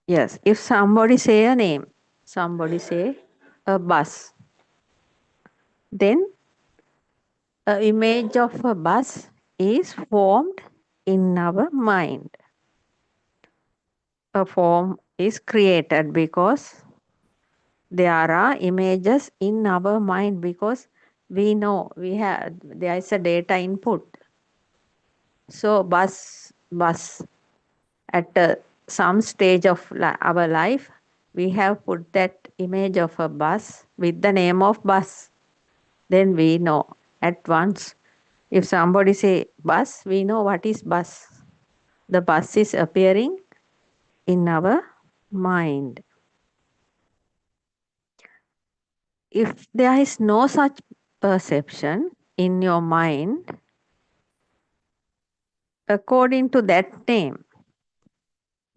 Yes, if somebody say a name, somebody say a bus, then an image of a bus is formed in our mind. A form is created because there are images in our mind, because we know there is a data input. So bus at some stage of our life, we have put that image of a bus with the name of bus. Then we know at once. If somebody say bus, we know what is bus. The bus is appearing in our mind. If there is no such perception in your mind, according to that name,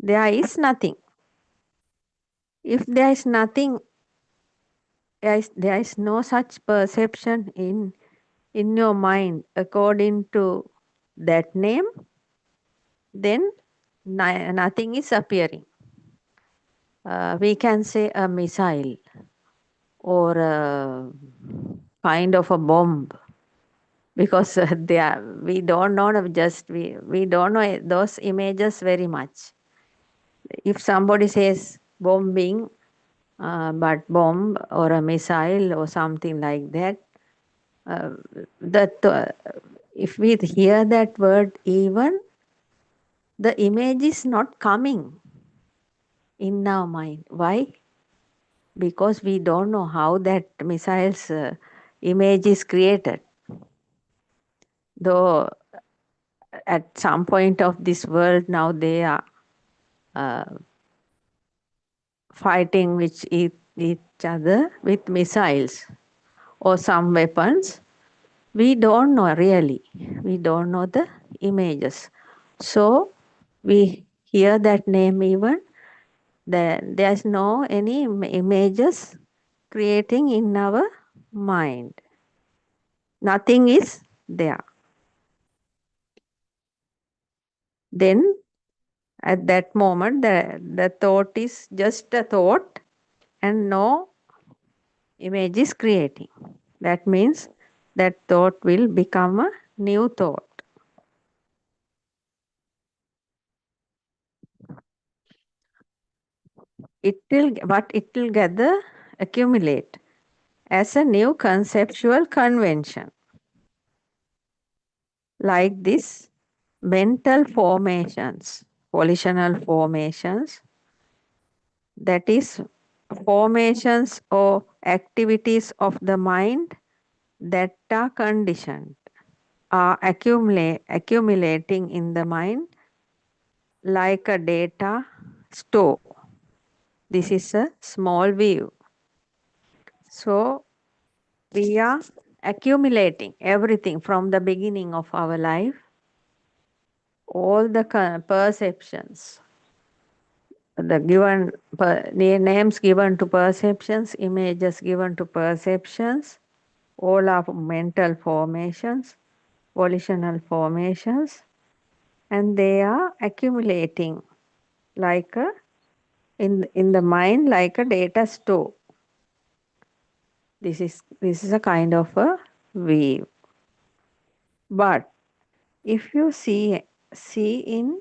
there is nothing. If there is nothing, there is no such perception in your mind according to that name, then nothing is appearing. We can say a missile or a kind of a bomb, because we don't know, we don't know those images very much. If somebody says bombing, but bomb or a missile or something like that, if we hear that word, even the image is not coming in our mind. Why? Because we don't know how that missile's image is created. Though at some point of this world now they are fighting with each other with missiles or some weapons. We don't know really. We don't know the images. So we hear that name, even there's no any images creating in our mind. Nothing is there. Then at that moment the thought is just a thought and no image is creating. That means that thought will become a new thought. It will gather, accumulate as a new conceptual convention. Like this, mental formations, volitional formations, that is, formations or activities of the mind that are conditioned, are accumulating in the mind like a data store. This is a small view. So we are accumulating everything from the beginning of our life, all the perceptions, the given names given to perceptions, images given to perceptions, all are mental formations, volitional formations, and they are accumulating like a in the mind like a data store. This is a kind of a wave. But if you see in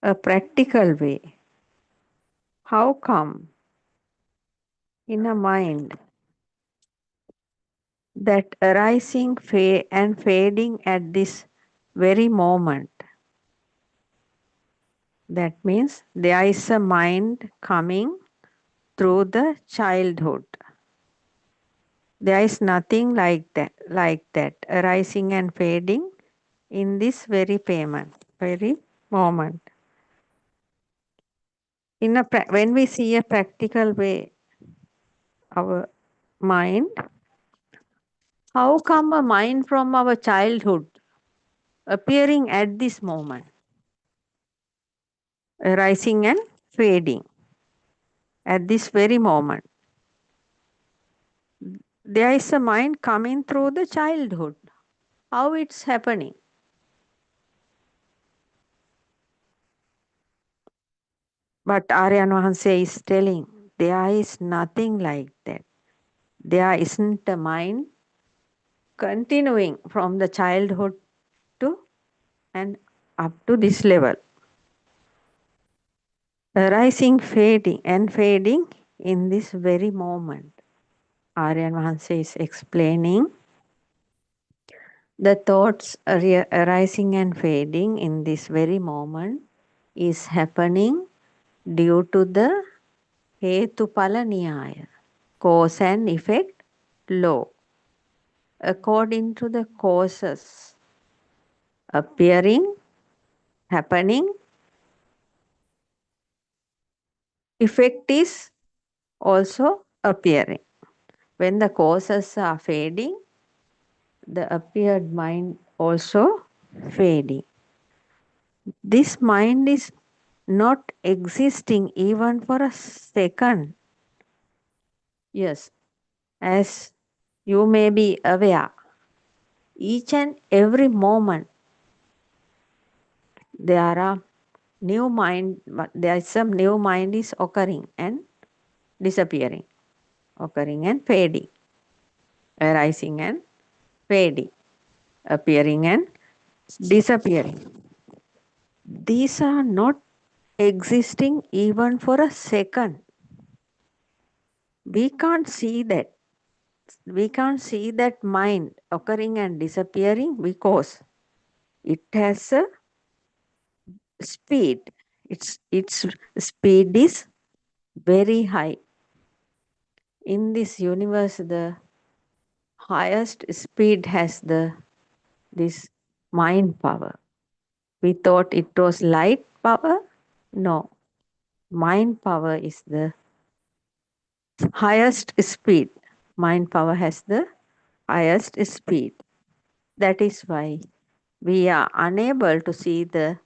a practical way, how come in a mind that arising and fading at this very moment, that means there is a mind coming through the childhood. There is nothing like that arising and fading in this very moment. When we see a practical way, our mind, how come a mind from our childhood appearing at this moment, arising and fading at this very moment? There is a mind coming through the childhood. How it's happening? But Aryan Vahanse is telling there is nothing like that. There isn't a mind continuing from the childhood to and up to this level. Arising, fading and fading in this very moment. Aryan Vahanse is explaining the thoughts arising and fading in this very moment is happening due to the Hetupala Niyaya, cause and effect law. According to the causes appearing, happening, effect is also appearing. When the causes are fading, the appeared mind also fading. This mind is not existing even for a second. Yes, as you may be aware, each and every moment there are new mind, there is some new mind is occurring and disappearing, occurring and fading, arising and fading, appearing and disappearing. These are not existing even for a second. We can't see that. We can't see that mind occurring and disappearing because it has a speed. Its speed is very high. In this universe, the highest speed has this mind power. We thought it was light power. No, mind power is the highest speed. Mind power has the highest speed. That is why we are unable to see the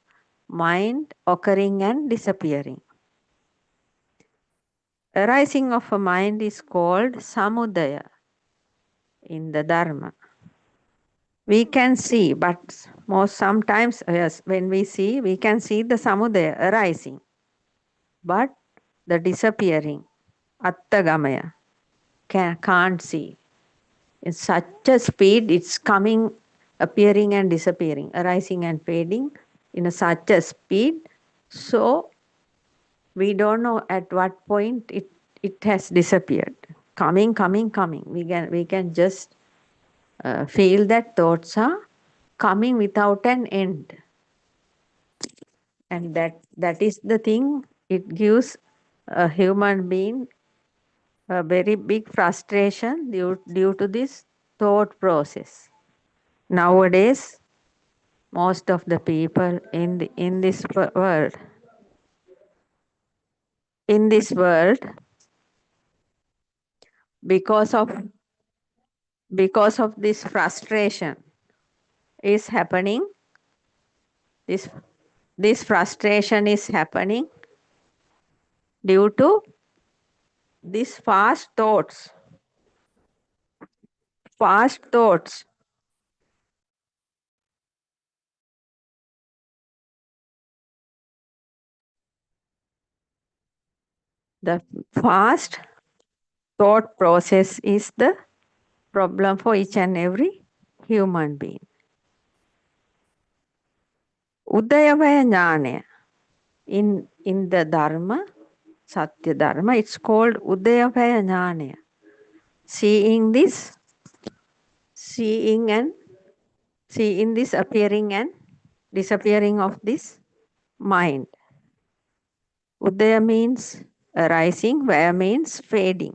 mind occurring and disappearing. Arising of a mind is called samudaya in the Dharma. We can see, but most sometimes, yes, when we see, we can see the samudaya arising, but the disappearing, attagamaya, can't see. In such a speed, it's coming, appearing and disappearing, arising and fading in such a speed. So we don't know at what point it has disappeared. Coming. We can just feel that thoughts are coming without an end. And that is the thing, it gives a human being a very big frustration due to this thought process. Nowadays, most of the people in this world, because of this frustration is happening, this frustration is happening due to these fast thoughts. The fast thought process is the problem for each and every human being. Udayavaya jnana. In the Dharma, Satya Dharma, it's called Udayavaya jnana. Seeing this appearing and disappearing of this mind. Udaya means arising, Vaya means fading.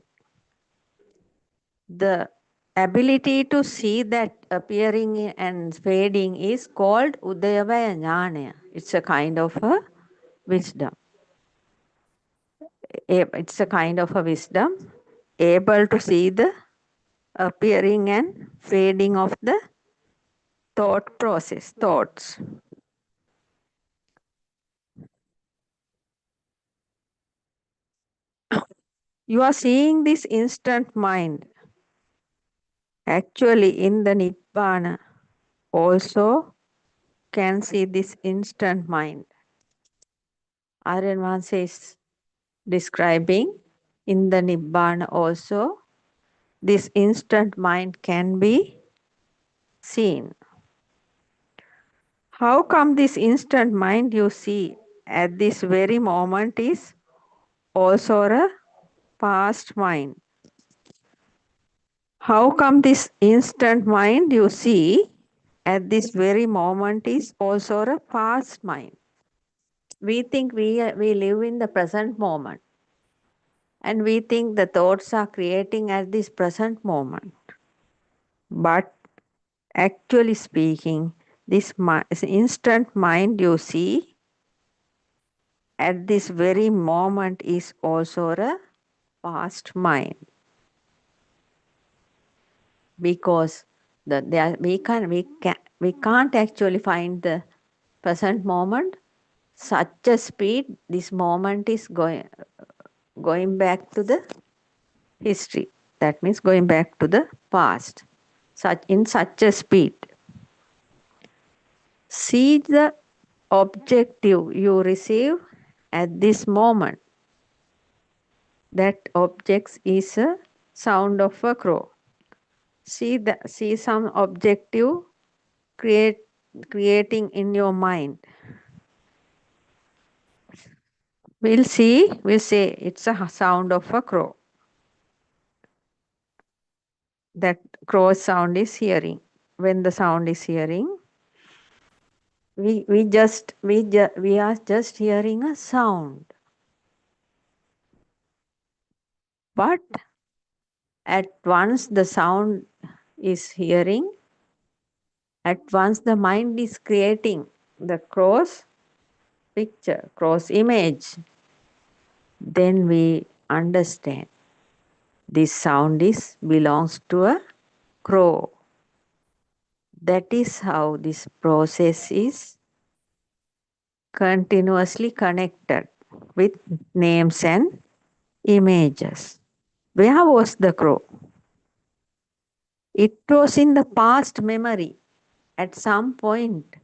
The ability to see that appearing and fading is called Udayavaya jnana. It's a kind of a wisdom. It's a kind of a wisdom able to see the appearing and fading of the thoughts. You are seeing this instant mind. Actually, in the Nibbana, also can see this instant mind. Aryan Vansa is describing in the Nibbana also, this instant mind can be seen. How come this instant mind you see at this very moment is also a past mind? How come this instant mind you see at this very moment is also a past mind? We think we live in the present moment, and we think the thoughts are creating at this present moment. But actually speaking, this instant mind you see at this very moment is also a past mind. Because we can't actually find the present moment such a speed, this moment is going back to the history. That means going back to the past. In such a speed. See the objective you receive at this moment. That object is a sound of a crow. See some objective creating in your mind. We'll say it's a sound of a crow. That crow sound is hearing. When the sound is hearing, we are just hearing a sound. But at once the sound is hearing, at once the mind is creating the crow's picture, crow's image. Then we understand this sound belongs to a crow. That is how this process is continuously connected with names and images. Where was the crow? It was in the past memory. At some point,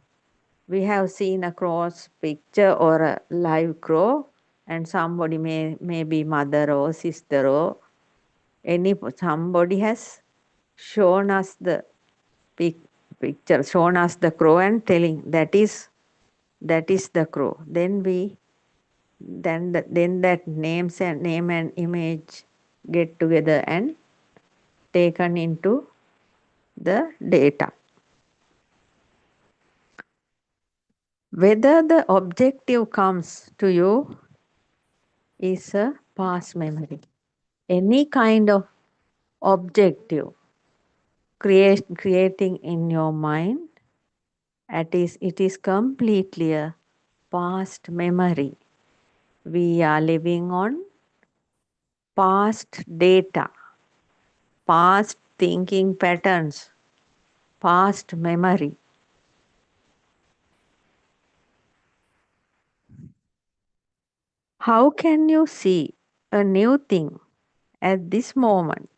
we have seen a crow's picture or a live crow, and somebody may be mother or sister or somebody has shown us the picture, shown us the crow and telling that is the crow. Then that name and image get together and taken into the data. Whether the objective comes to you is a past memory. Any kind of objective creating in your mind, it is completely a past memory. We are living on past data, past thinking patterns, past memory. How can you see a new thing at this moment?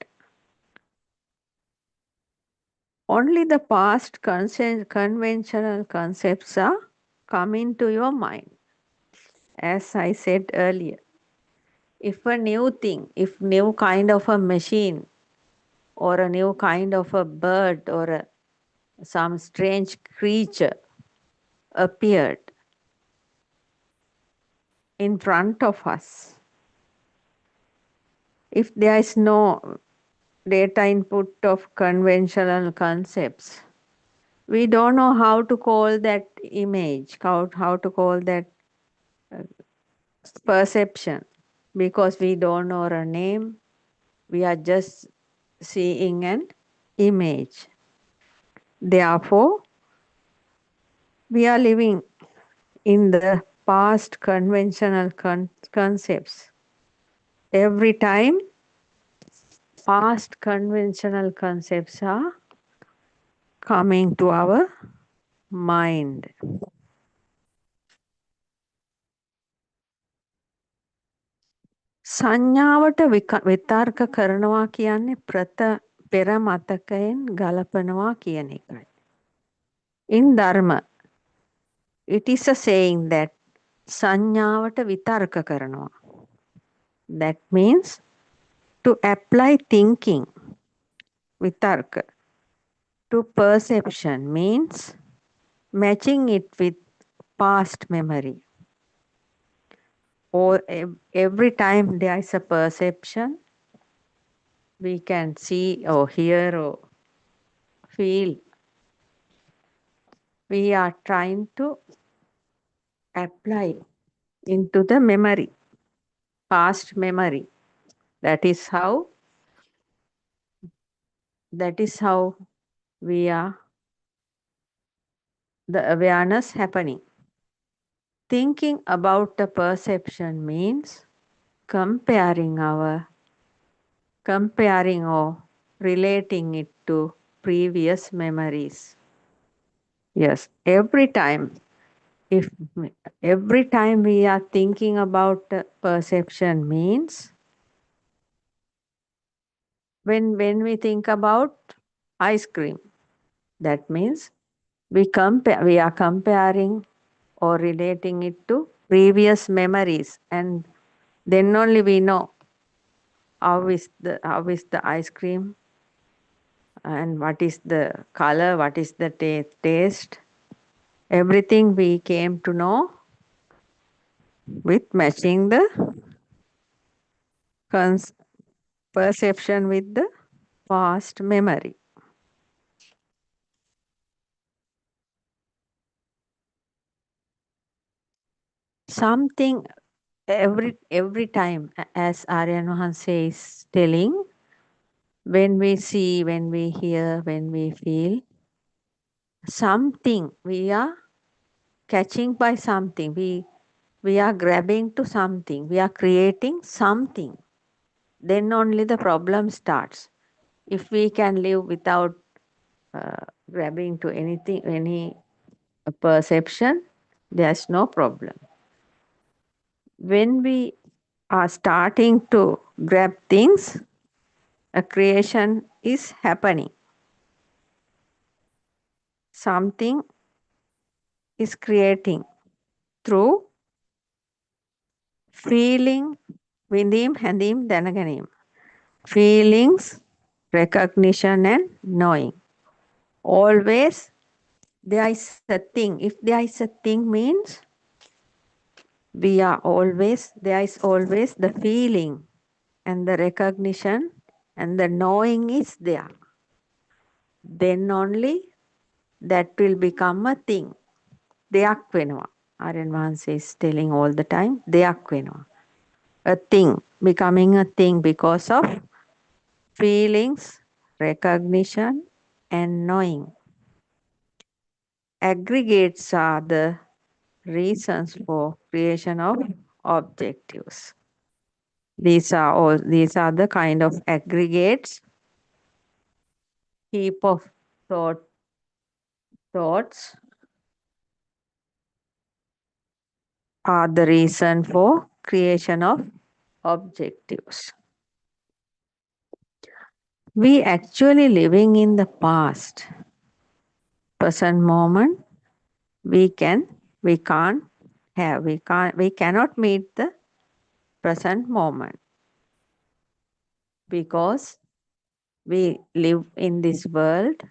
Only the past conventional concepts are coming to your mind. As I said earlier, if a new thing, if new kind of a machine or a new kind of a bird or some strange creature appeared in front of us, if there is no data input of conventional concepts, we don't know how to call that image, how to call that perception, because we don't know a name. We are just seeing an image. Therefore, we are living in the past conventional concepts. Every time, past conventional concepts are coming to our mind. සංඥාවට විතර්ක කරනවා කියන්නේ පෙර මතකයෙන් ගලපනවා කියන එකයි. In Dharma, it is a saying that සංඥාවට විතර්ක කරනවා. That means to apply thinking, vitarka, to perception means matching it with past memory. Or every time there is a perception, we can see or hear or feel. We are trying to apply into the memory, past memory. That is how we are the awareness happening. Thinking about the perception means comparing or relating it to previous memories. Yes, every time If every time we are thinking about perception means when we think about ice cream, that means we are comparing or relating it to previous memories, and then only we know how is the ice cream and what is the color, what is the taste. Everything we came to know with matching the cons- perception with the past memory. Something every time, as Aryan Mahanse is telling, when we see, when we hear, when we feel something, we are catching by something. We are grabbing to something. We are creating something. Then only the problem starts. If we can live without grabbing to anything, any perception, there's no problem. When we are starting to grab things, a creation is happening. Something is creating through feeling, විඳීම් හැඳීම් දැනගැනීම. Feelings, recognition and knowing. Always there is a thing. If there is a thing means there is always the feeling and the recognition and the knowing is there. Then only that will become a thing. දෙයක් වෙනවා. Aryan Mahanse is telling all the time, දෙයක් වෙනවා. A thing, becoming a thing because of feelings, recognition and knowing. Aggregates are the reasons for creation of objectives. These are the kind of aggregates, heap of thoughts are the reason for creation of objectives. We actually living in the past. Present moment, we cannot meet the present moment because we live in this world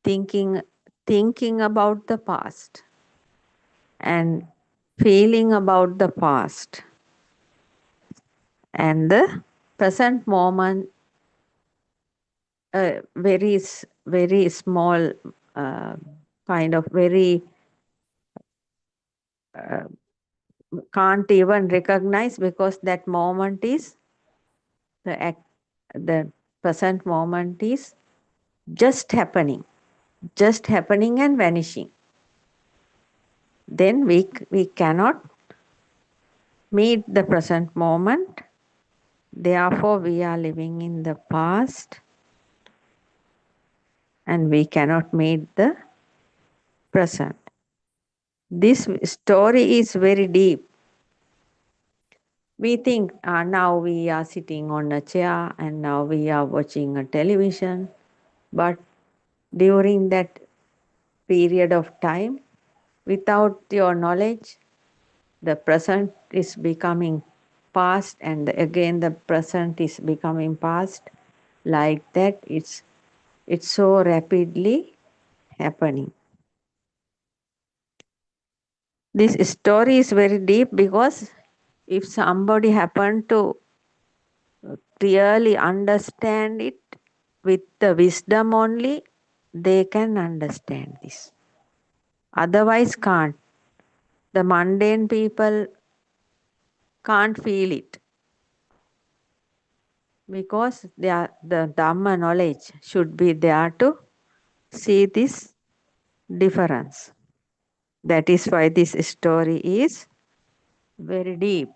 thinking about the past and feeling about the past, and the present moment very small kind of very can't even recognize because that moment is the present moment is just happening and vanishing. Then we cannot meet the present moment. Therefore, we are living in the past and we cannot meet the present. This story is very deep. We think now we are sitting on a chair and now we are watching a television, but during that period of time, without your knowledge, the present is becoming past and again the present is becoming past. Like that, it's so rapidly happening. This story is very deep because if somebody happened to really understand it with the wisdom only, they can understand this. Otherwise can't. The mundane people can't feel it because the Dhamma knowledge should be there to see this difference. That is why this story is very deep.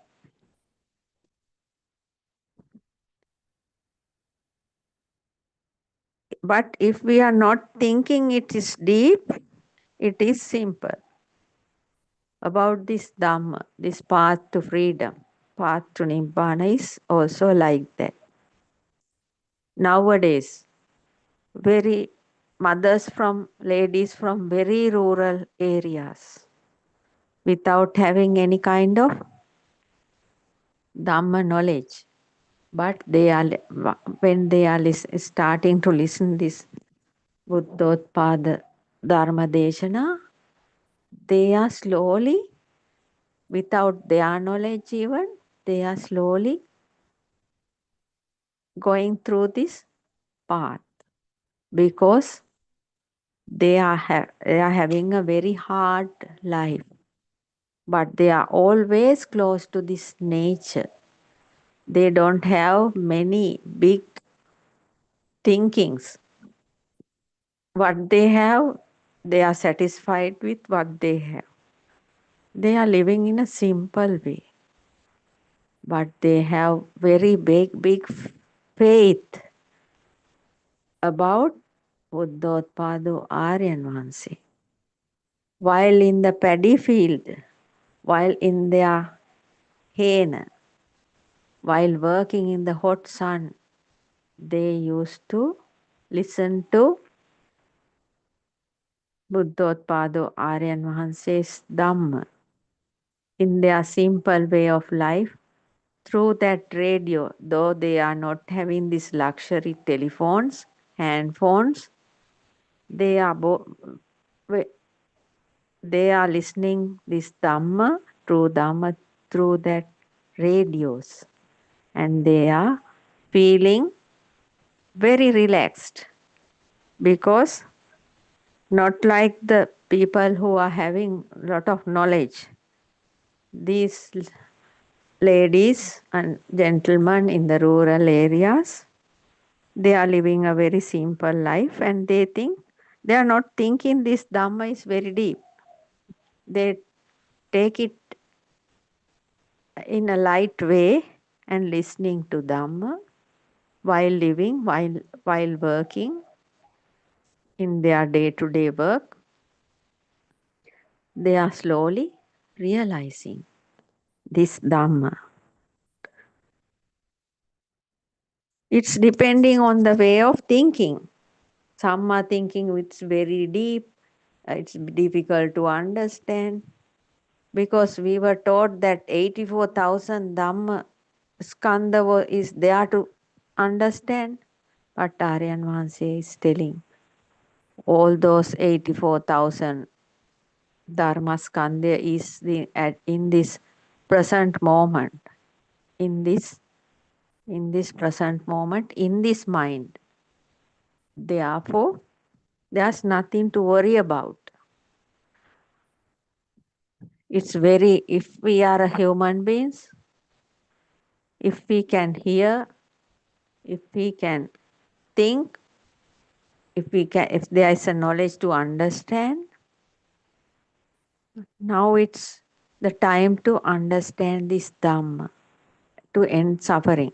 But if we are not thinking it is deep, it is simple. about this Dhamma, this path to freedom, path to Nibbana is also like that. Nowadays, very ladies from very rural areas, without having any kind of Dhamma knowledge, but they are when they are starting to listen this Buddothpada Dharma Deshana, they are slowly, without their knowledge even, they are slowly going through this path because they are having a very hard life, but they are always close to this nature. They don't have many big thinkings. What they have, they are satisfied with what they have. They are living in a simple way, but they have very big faith about Buddothpada Aryan Vansi. While in the paddy field, while in their hen, while working in the hot sun, they used to listen to Buddothpada Aryan Vansi's Dhamma in their simple way of life through that radio, though they are not having these luxury telephones, handphones, they are they are listening this Dhamma through that radios, and they are feeling very relaxed because not like the people who are having a lot of knowledge. These ladies and gentlemen in the rural areas, they are living a very simple life and they are not thinking this Dhamma is very deep. They take it in a light way and listening to Dhamma while living, while working in their day-to-day work. They are slowly realizing this Dhamma. It's depending on the way of thinking. Some are thinking it's very deep, it's difficult to understand, because we were taught that 84,000 Dhamma skandha is there to understand. But Aryan Vansi is telling all those 84,000 Dharma skandha is in this present moment, in this present moment, in this mind. Therefore, there's nothing to worry about. It's if we are a human beings, if we can hear, if we can think, if there is a knowledge to understand, now it's the time to understand this Dhamma, to end suffering.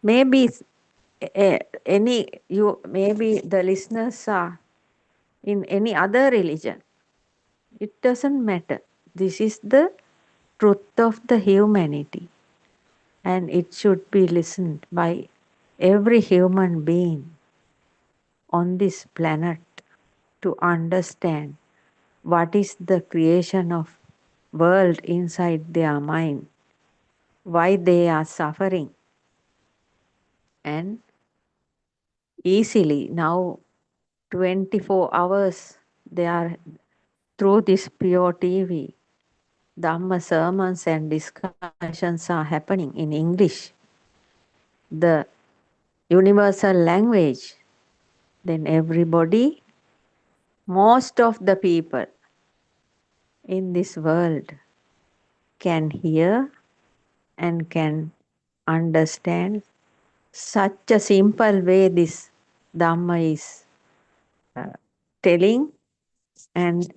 Maybe maybe the listeners are in any other religion. It doesn't matter. This is the truth of the humanity, and it should be listened by every human being on this planet to understand what is the creation of world inside their mind, why they are suffering. And easily now 24 hours they are through this pure TV, Dhamma sermons and discussions are happening in English, the universal language. Then everybody, most of the people in this world can hear and can understand such a simple way this Dhamma is telling. And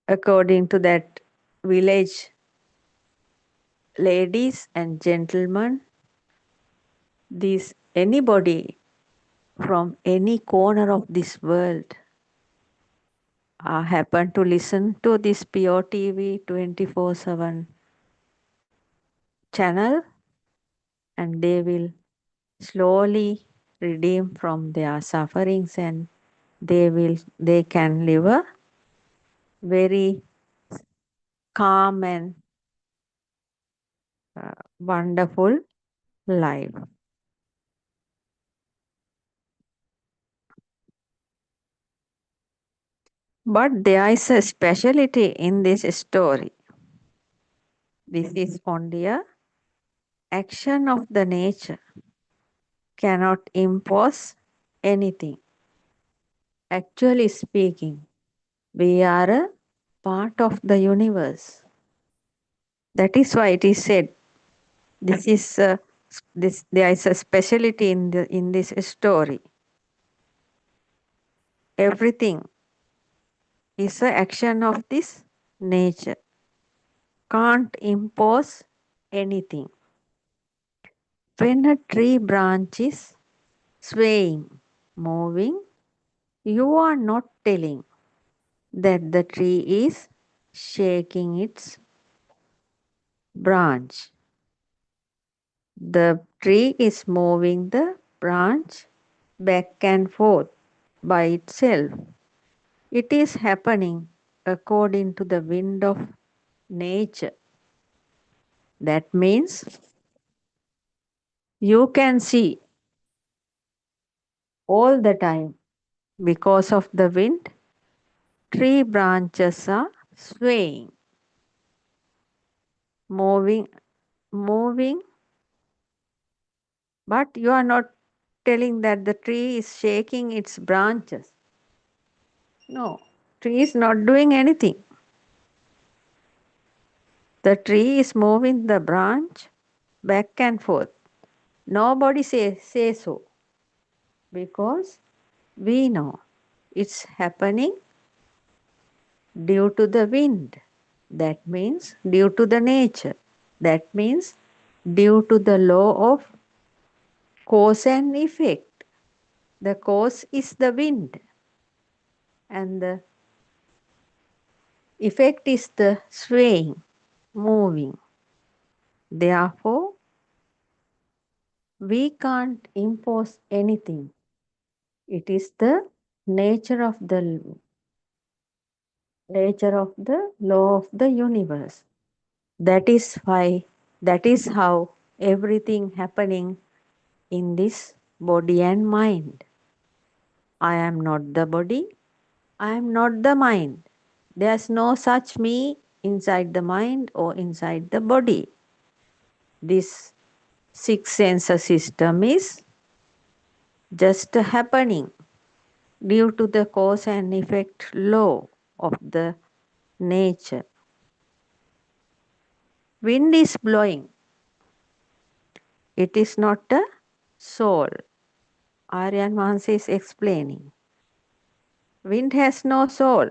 according to that village ladies and gentlemen, anybody from any corner of this world happen to listen to this Pure TV 24/7 channel, and they will slowly redeem from their sufferings, and they can live a very calm and wonderful life. But there is a speciality in this story. This is only a action of the nature, cannot impose anything. Actually speaking, we are a part of the universe. That is why it is said this is there is a speciality in this story. Everything is an action of this nature. Can't impose anything. When a tree branch is swaying, moving, you are not telling that the tree is shaking its branch. The tree is moving the branch back and forth by itself. It is happening according to the wind of nature. That means you can see all the time because of the wind, tree branches are swaying, moving, but you are not telling that the tree is shaking its branches. No, tree is not doing anything. The tree is moving the branch back and forth. Nobody say so because we know it's happening due to the wind. That means due to the nature. That means due to the law of cause and effect. The cause is the wind and the effect is the swaying, moving. Therefore, we can't impose anything. It is the nature of the law of the universe. That is why, that is how everything happening in this body and mind. I am not the body, I am not the mind. There's no such me inside the mind or inside the body. This six sense system is just happening due to the cause and effect law of the nature. Wind is blowing. It is not a soul. Aryan Mahansa is explaining. Wind has no soul.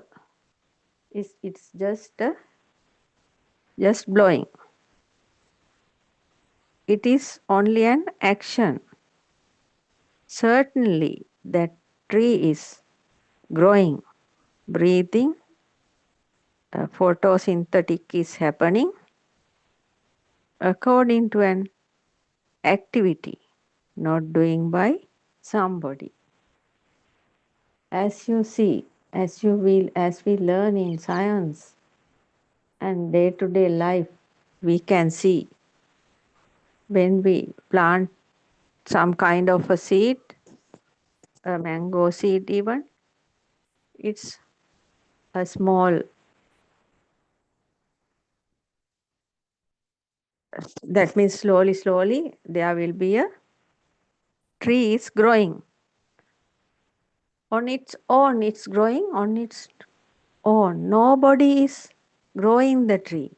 It's just blowing. It is only an action. Certainly that tree is growing, breathing, photosynthetic is happening according to an activity not doing by somebody. As you see, as we learn in science and day-to-day life, we can see when we plant some kind of a seed, a mango seed even, it's a small, that means slowly there will be a tree is growing. On its own, it's growing on its own. Nobody is growing the tree.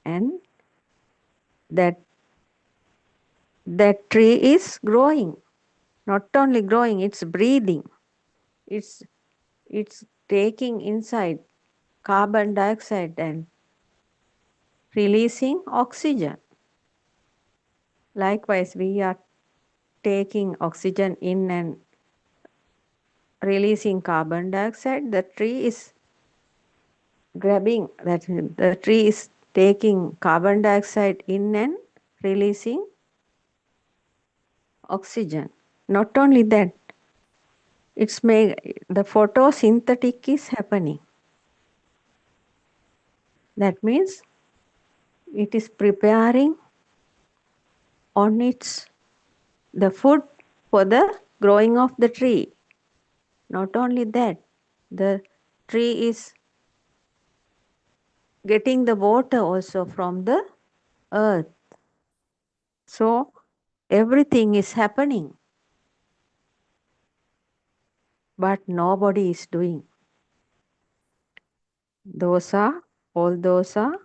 And that tree is growing. Not only growing, it's breathing. It's taking inside carbon dioxide and releasing oxygen. Likewise, we are taking oxygen in and releasing carbon dioxide, the tree is grabbing, that the tree is taking carbon dioxide in and releasing oxygen. Not only that, the photosynthetic is happening. That means it is preparing on its the food for the growing of the tree. Not only that, the tree is getting the water also from the earth. So everything is happening, but nobody is doing. All those are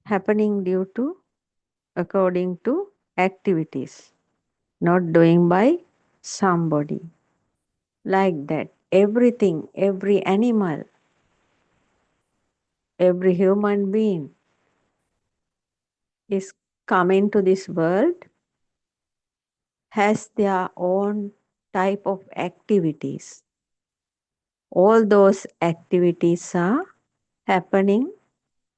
happening according to activities, not doing by somebody. Like that, everything, every animal, every human being is coming to this world has their own type of activities. All those activities are happening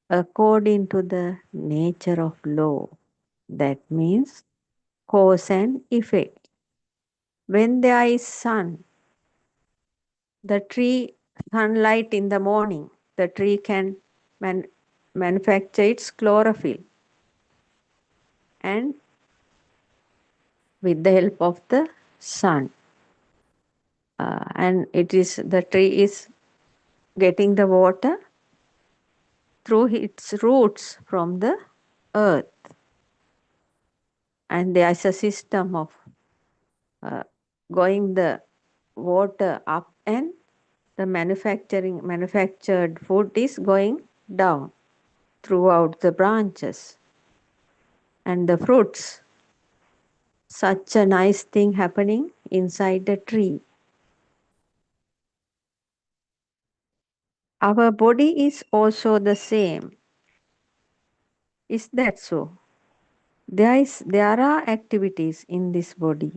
according to the nature of law. That means cause and effect. When there is sun, the tree, sunlight in the morning, the tree can manufacture its chlorophyll, and with the help of the sun, and the tree is getting the water through its roots from the earth, and there is a system of going the water up, and the manufactured food is going down throughout the branches and the fruits. Such a nice thing happening inside the tree. Our body is also the same. Is that so? There are activities in this body.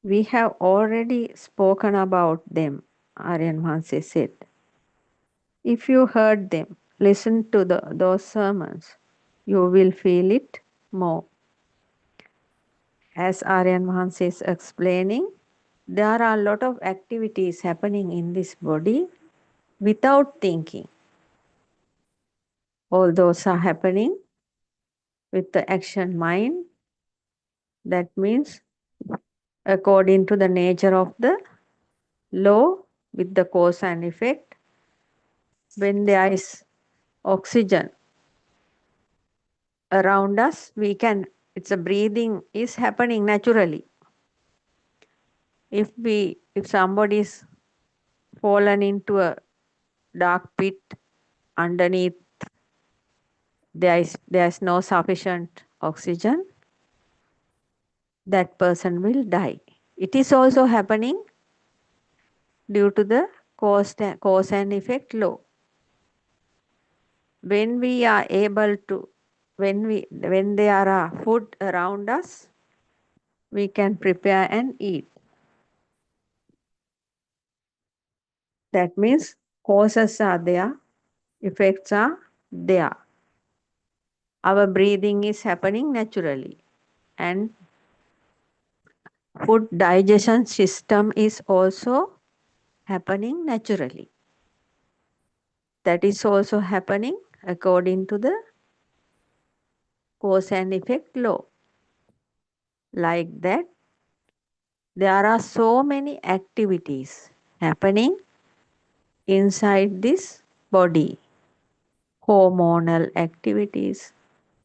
We have already spoken about them, Aryan Mahanse said. If you heard them, listen to those sermons, you will feel it more. As Aryan Mahanse is explaining, there are a lot of activities happening in this body without thinking. All those are happening with the action mind. That means according to the nature of the law with the cause and effect. When there is oxygen around us, it's a breathing is happening naturally. If somebody is fallen into a dark pit underneath, there is no sufficient oxygen, that person will die. It is also happening due to the cause and effect law. When we are able to, when there are food around us, we can prepare and eat. That means causes are there, effects are there. Our breathing is happening naturally, and food digestion system is also happening naturally. That is also happening according to the cause and effect law. Like that, there are so many activities happening inside this body. Hormonal activities,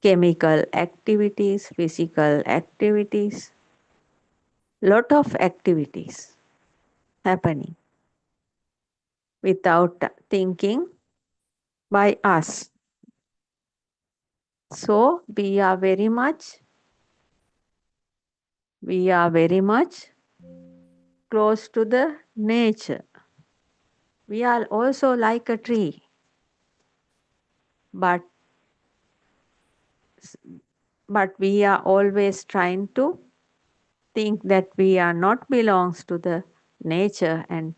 chemical activities, physical activities, lot of activities happening without thinking by us. So we are very much close to the nature. We are also like a tree, but we are always trying to think that we are not belongs to the nature, and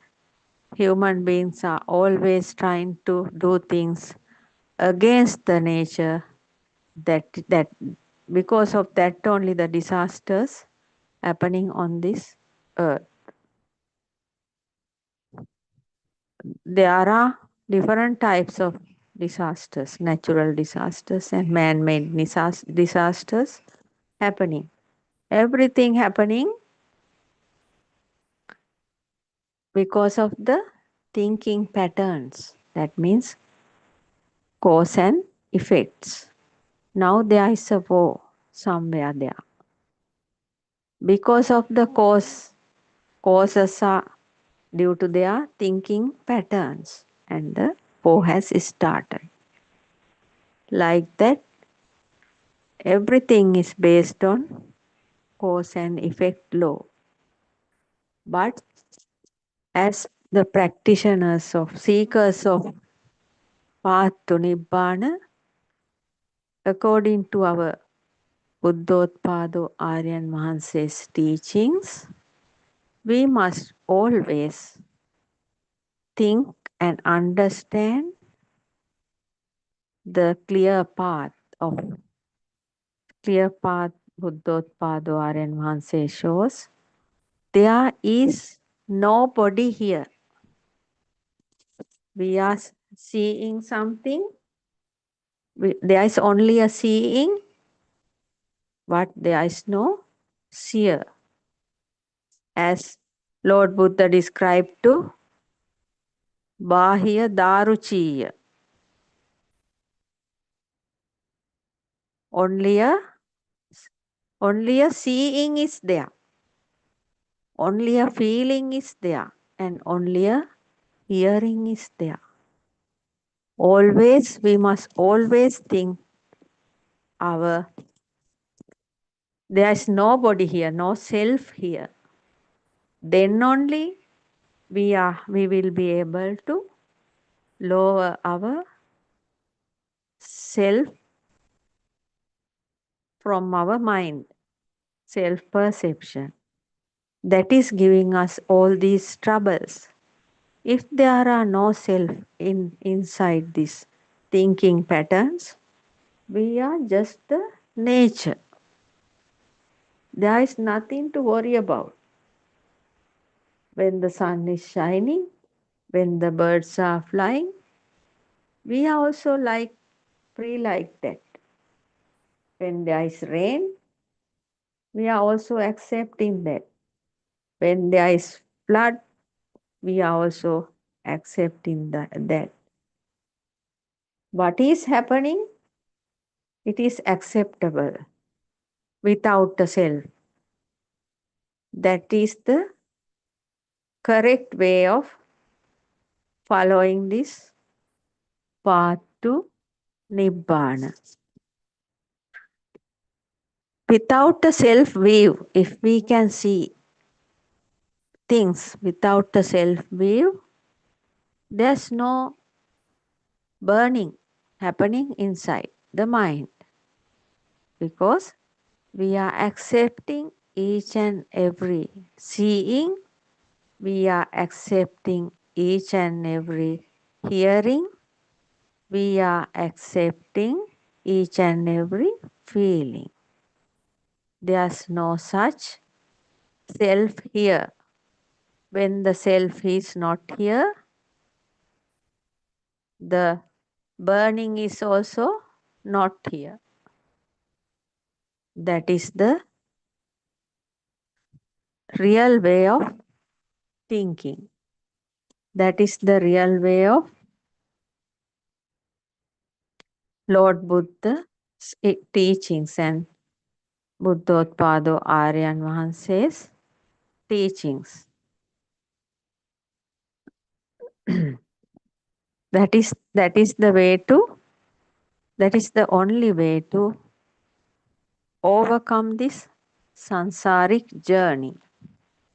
human beings are always trying to do things against the nature, that because of that only the disasters happening on this earth. There are different types of disasters, natural disasters and man-made disasters happening. Everything happening because of the thinking patterns. That means cause and effects. Now there is a war somewhere there. Because of the causes are due to their thinking patterns, and the war has started. Like that, everything is based on cause and effect law. But as the practitioners of seekers of path to Nibbana, according to our Buddothpada Aryan Mahanse's teachings, we must always think and understand the clear path Buddothpada Aryan Mahanse shows. There is nobody here. We are seeing something. There is only a seeing, but there is no seer. As Lord Buddha described to Bahya Daruchiya. Only a seeing is there. Only a feeling is there. And only a hearing is there. We must always think there is nobody here, no self here. Then only we will be able to lower our self from our mind, self-perception. That is giving us all these troubles. If there are no self inside these thinking patterns, we are just the nature. There is nothing to worry about. When the sun is shining, when the birds are flying, we are also free like that. When there is rain, we are also accepting that. When there is flood, we are also accepting that. What is happening, it is acceptable without the self. That is the correct way of following this path to Nibbana. Without the self view, if we can see things without the self view, there's no burning happening inside the mind, because we are accepting each and every seeing, we are accepting each and every hearing, we are accepting each and every feeling. There's no such self here. When the self is not here, the burning is also not here. That is the real way of thinking. That is the real way of Lord Buddha's teachings and Buddothpada Aryan Mahanse's teachings. That is the only way to overcome this sansaric journey.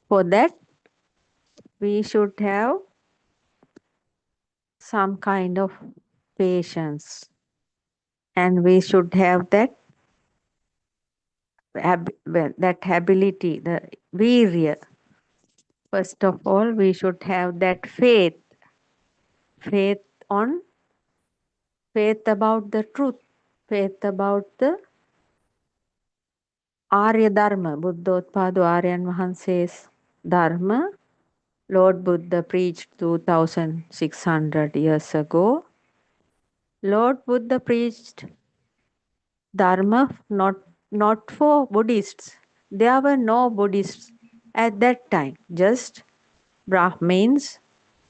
For that, we should have some kind of patience, and we should have that that ability, the virya. First of all, we should have that faith on faith about the truth, faith about the Arya Dharma, Buddothpada Aryan Mahanse's Dharma. Lord Buddha preached 2600 years ago. Lord Buddha preached Dharma not for Buddhists. There were no Buddhists at that time, just Brahmins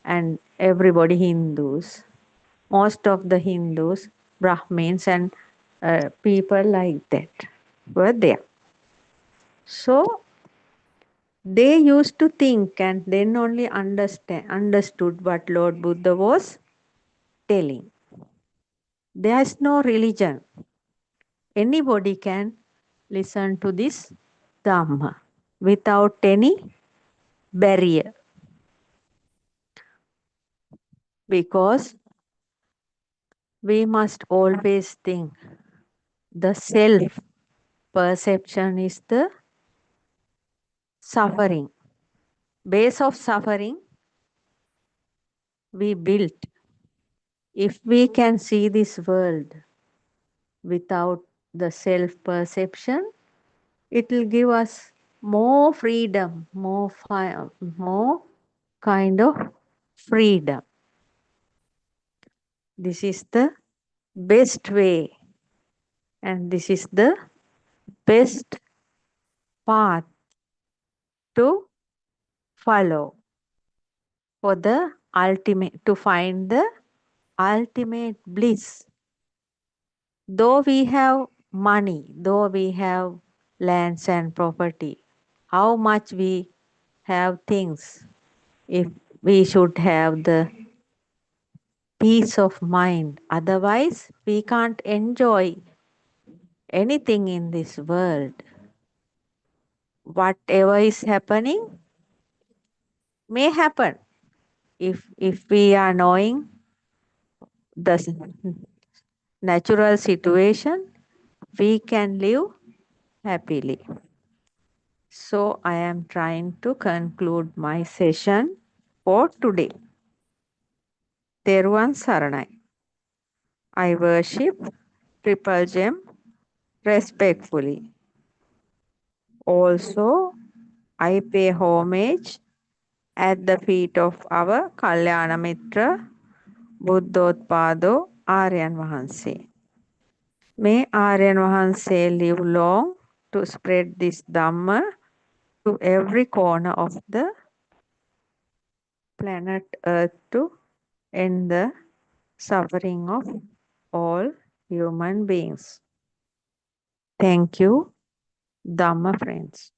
and everybody Hindus. Most of the Hindus, Brahmins, and people like that were there. So they used to think and then only understood what Lord Buddha was telling. There is no religion. Anybody can listen to this Dhamma without any barrier, because we must always think the self perception is the suffering. Base of suffering we built. If we can see this world without the self perception, it will give us more freedom, more kind of freedom. This is the best way, and this is the best path to follow for the ultimate, to find the ultimate bliss. Though we have money, though we have lands and property, how much we have things, if we should have the peace of mind, otherwise we can't enjoy anything in this world. Whatever is happening may happen. If we are knowing the natural situation, we can live happily. So I am trying to conclude my session for today. Teruvan Saranai. I worship Triple Gem respectfully. Also, I pay homage at the feet of our Kalyana Mitra, Buddhothpada Aryan Vahanse. May Aryan Vahanse live long to spread this Dhamma to every corner of the planet Earth to end the suffering of all human beings. Thank you, Dhamma friends.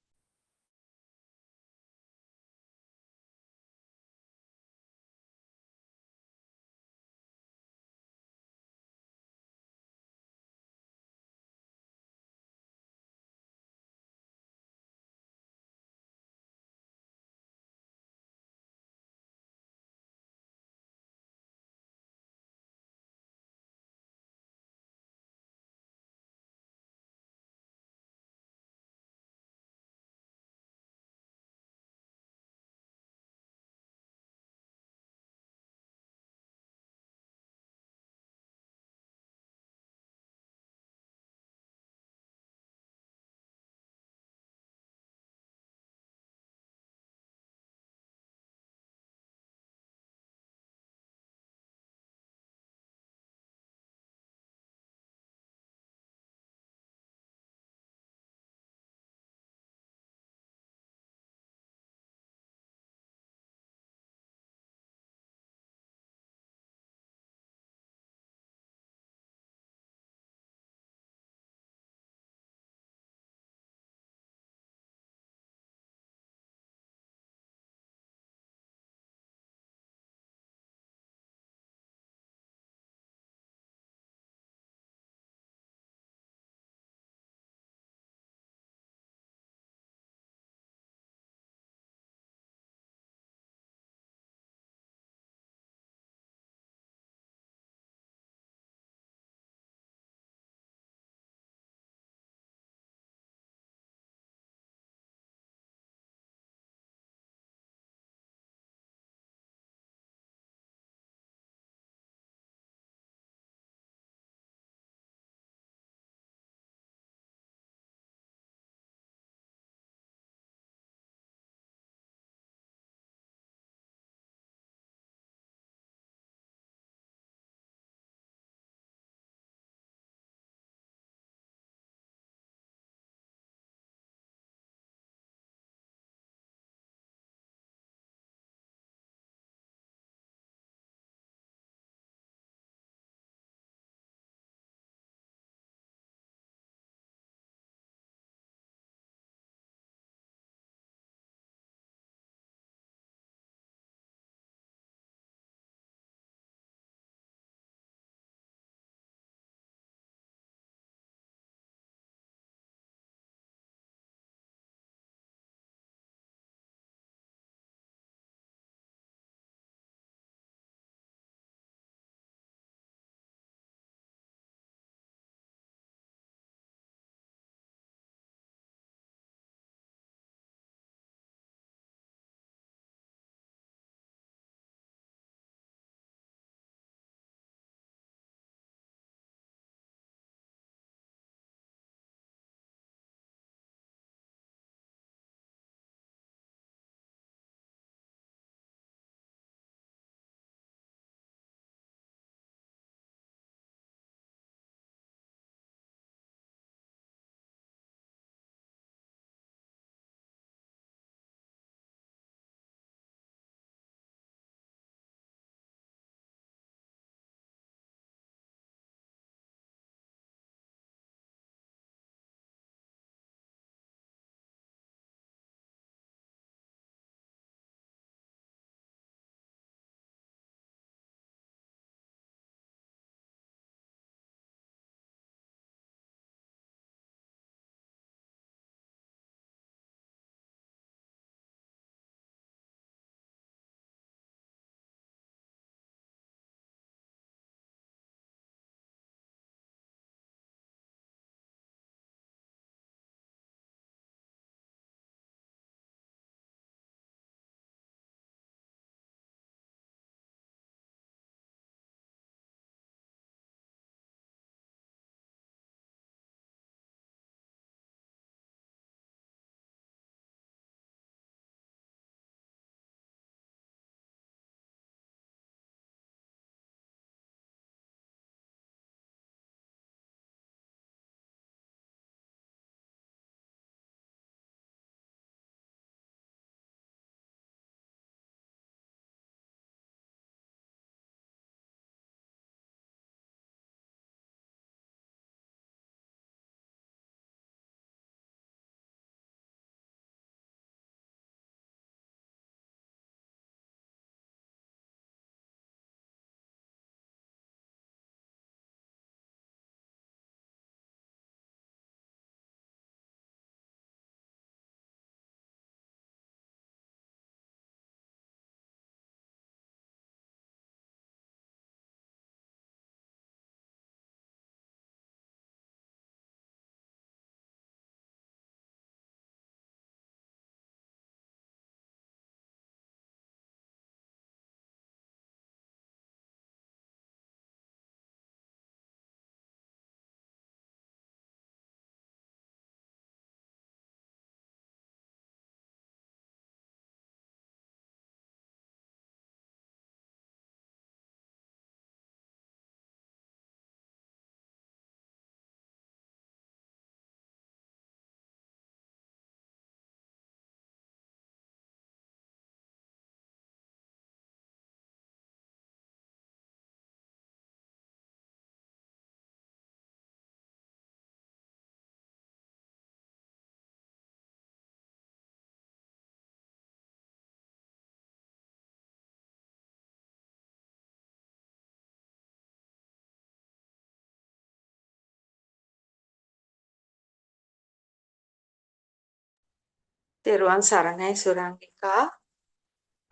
Teruvan Saranai Surangika.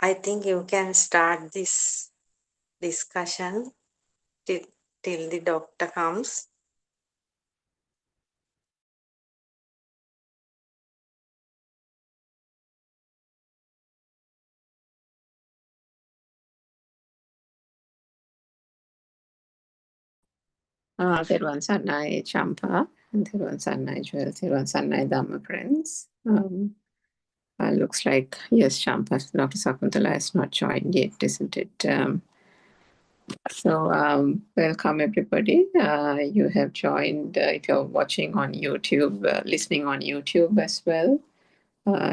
I think you can start this discussion till the doctor comes. Teruvan Sannai Champa and Teruvan Sannai Jewel, Teruvan Sannai Dhamma friends. Looks like, yes, Champa, Dr. Sakuntala has not joined yet, isn't it? Welcome everybody. You have joined, if you're watching on YouTube, listening on YouTube as well,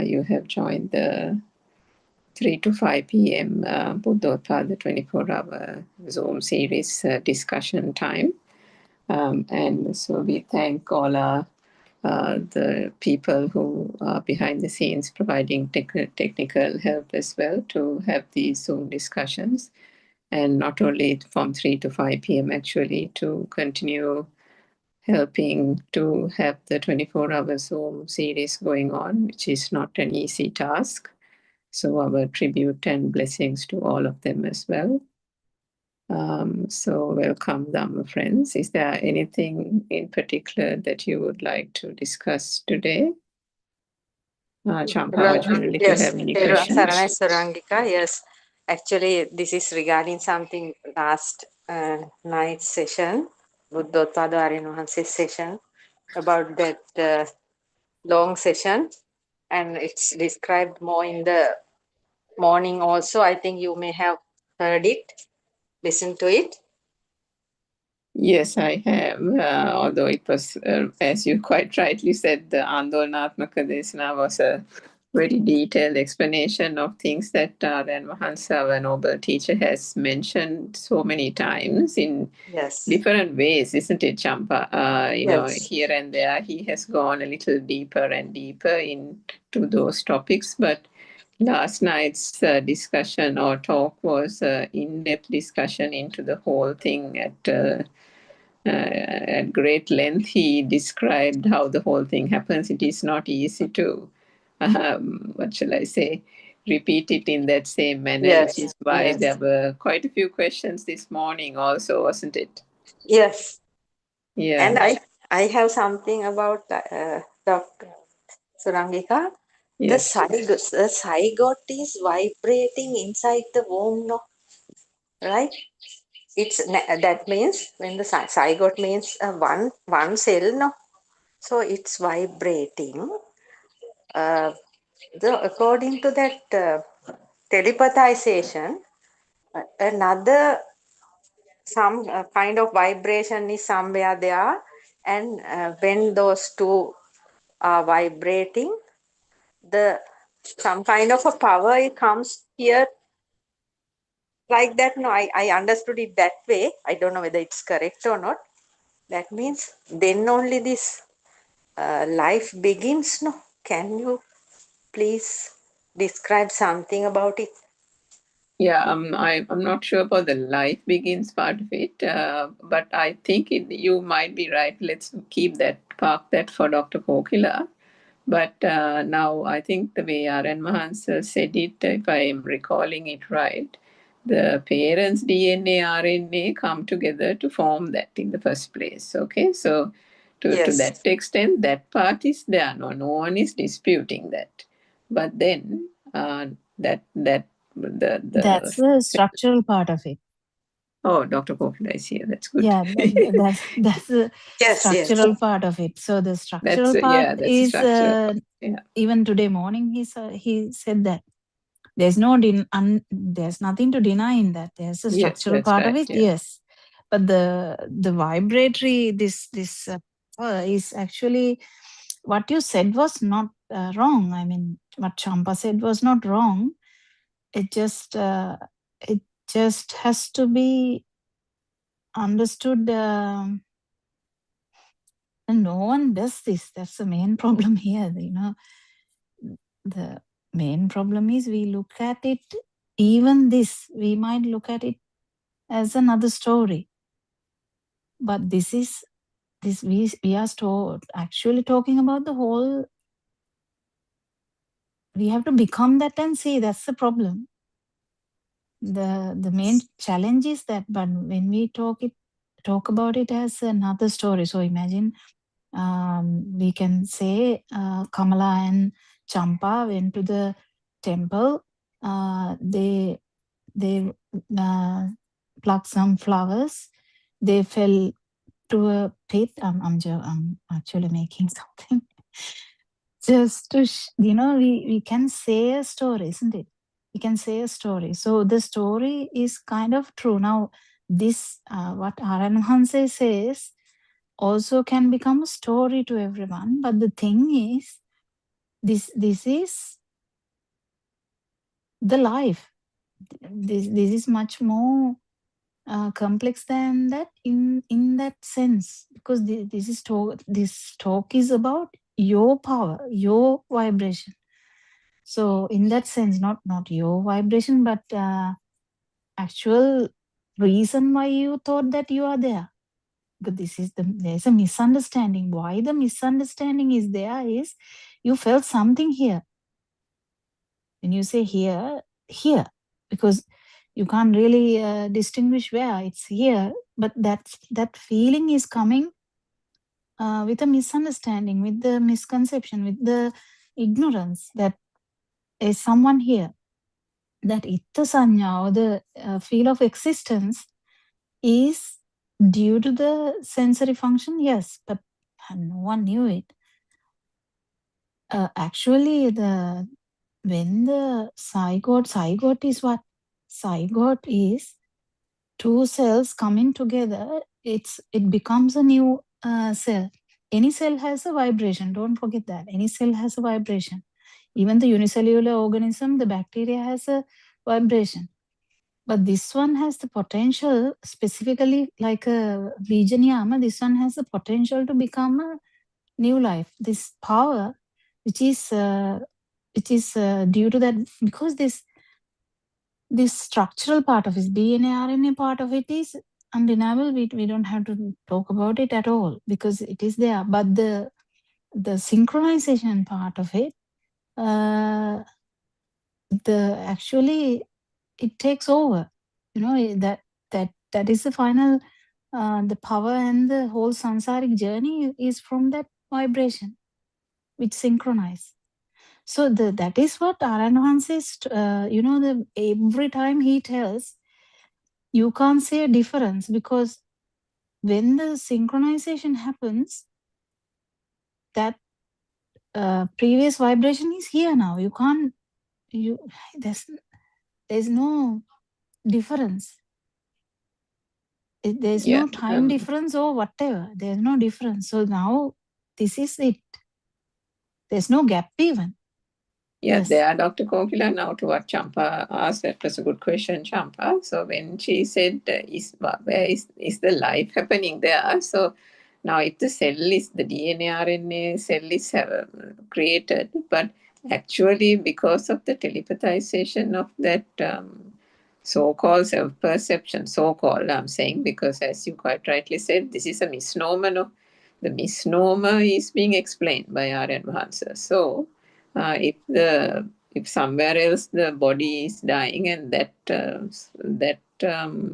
you have joined the 3 to 5 p.m. Buddothpada 24-hour Zoom series discussion time. And so we thank all the people who are behind the scenes providing technical help as well to have these Zoom discussions. And not only from 3 to 5 p.m. actually, to continue helping to have the 24-hour Zoom series going on, which is not an easy task. So our tribute and blessings to all of them as well. So welcome, Dhamma friends. Is there anything in particular that you would like to discuss today? Champa or Jewel, if you have any questions. Saranai Surangika, yes. Actually, this is regarding something last night session, Buddothpada Arinahanse's session, about that long session. And it's described more in the morning also. I think you may have heard it, listened to it. Yes, I have. Although it was, as you quite rightly said, the Andolanaatmaka Desana was a very detailed explanation of things that Ren Mahansa, our noble teacher, has mentioned so many times in different ways, isn't it, Champa? You know, here and there, he has gone a little deeper and deeper into those topics, but last night's discussion or talk was in-depth discussion into the whole thing at great length. He described how the whole thing happens. It is not easy to, what shall I say, repeat it in that same manner, which is why there were quite a few questions this morning also, wasn't it? Yes. Yeah. And I have something about Dr. Surangika. Yes. The zygote is vibrating inside the womb, no? Right? That means when the zygote means one cell, no? So it's vibrating. According to that telepathization, another some kind of vibration is somewhere there, and when those two are vibrating, some kind of a power it comes here like that. No, I understood it that way. I don't know whether it's correct or not. That means then only this life begins. No, can you please describe something about it? Yeah, I'm not sure about the life begins part of it, but I think you might be right. Let's park that for Dr. Kokila. But now I think the way R.N. Mahansa said it, if I am recalling it right, the parents' DNA, RNA come together to form that in the first place. Okay, so to that extent, that part is there. No one is disputing that. But then That's the structural part of it. Oh, Dr. Kokila is here. That's good. Yeah, that's the structural part of it. So the structural part is even today morning he said that there's there's nothing to deny in that. There's a structural part of it, yes. But the vibratory this is actually what you said was not wrong. I mean, what Champa said was not wrong. It just has to be understood. And no one does this. That's the main problem here. You know, the main problem is we look at it. Even this, we might look at it as another story. But we are actually talking about the whole we have to become that and see. That's the problem. The main challenge is that, but when we talk about it as another story. So imagine we can say Kamala and Champa went to the temple. They plucked some flowers. They fell to a pit. I'm actually making something. Just to we can say a story, isn't it? We can say a story. So the story is kind of true. Now this what Aranhanse says also can become a story to everyone, but the thing is this is the life. This is much more complex than that in that sense, because this talk is about your power, your vibration. So in that sense, not your vibration, but actual reason why you thought that you are there. But there's a misunderstanding. Why the misunderstanding is there is you felt something here. When you say here, because you can't really distinguish where it's here, but that feeling is coming with a misunderstanding, with the misconception, with the ignorance that is someone here. That itta sanya, or the feel of existence, is due to the sensory function, yes, but no one knew it. Actually, when the zygote is what? Zygote is two cells coming together. It becomes a new cell. Any cell has a vibration. Don't forget that. Any cell has a vibration. Even the unicellular organism, the bacteria, has a vibration. But this one has the potential, specifically like a Bijanyama, this one has the potential to become a new life. This power, which is due to that, because this structural part of it, DNA, RNA part of it is undeniable. We don't have to talk about it at all because it is there. But the synchronization part of it, actually it takes over. That is the final. The power and the whole samsaric journey is from that vibration, which synchronize. So that is what Aranhan says. Every time he tells, you can't say a difference, because when the synchronization happens, that previous vibration is here now. You can't. There's no difference. There's no time difference or whatever. There's no difference. So now this is it. There's no gap even. Yes, there, Dr. Kokila, now to what Champa asked, that was a good question, Champa. So when she said, where is the life happening there? So now if the cell is, the DNA, RNA cell is created, but actually because of the telepathization of that so-called self-perception, so-called I'm saying, because as you quite rightly said, this is a misnomer. No? The misnomer is being explained by R.N. Vahansa. So if somewhere else the body is dying and that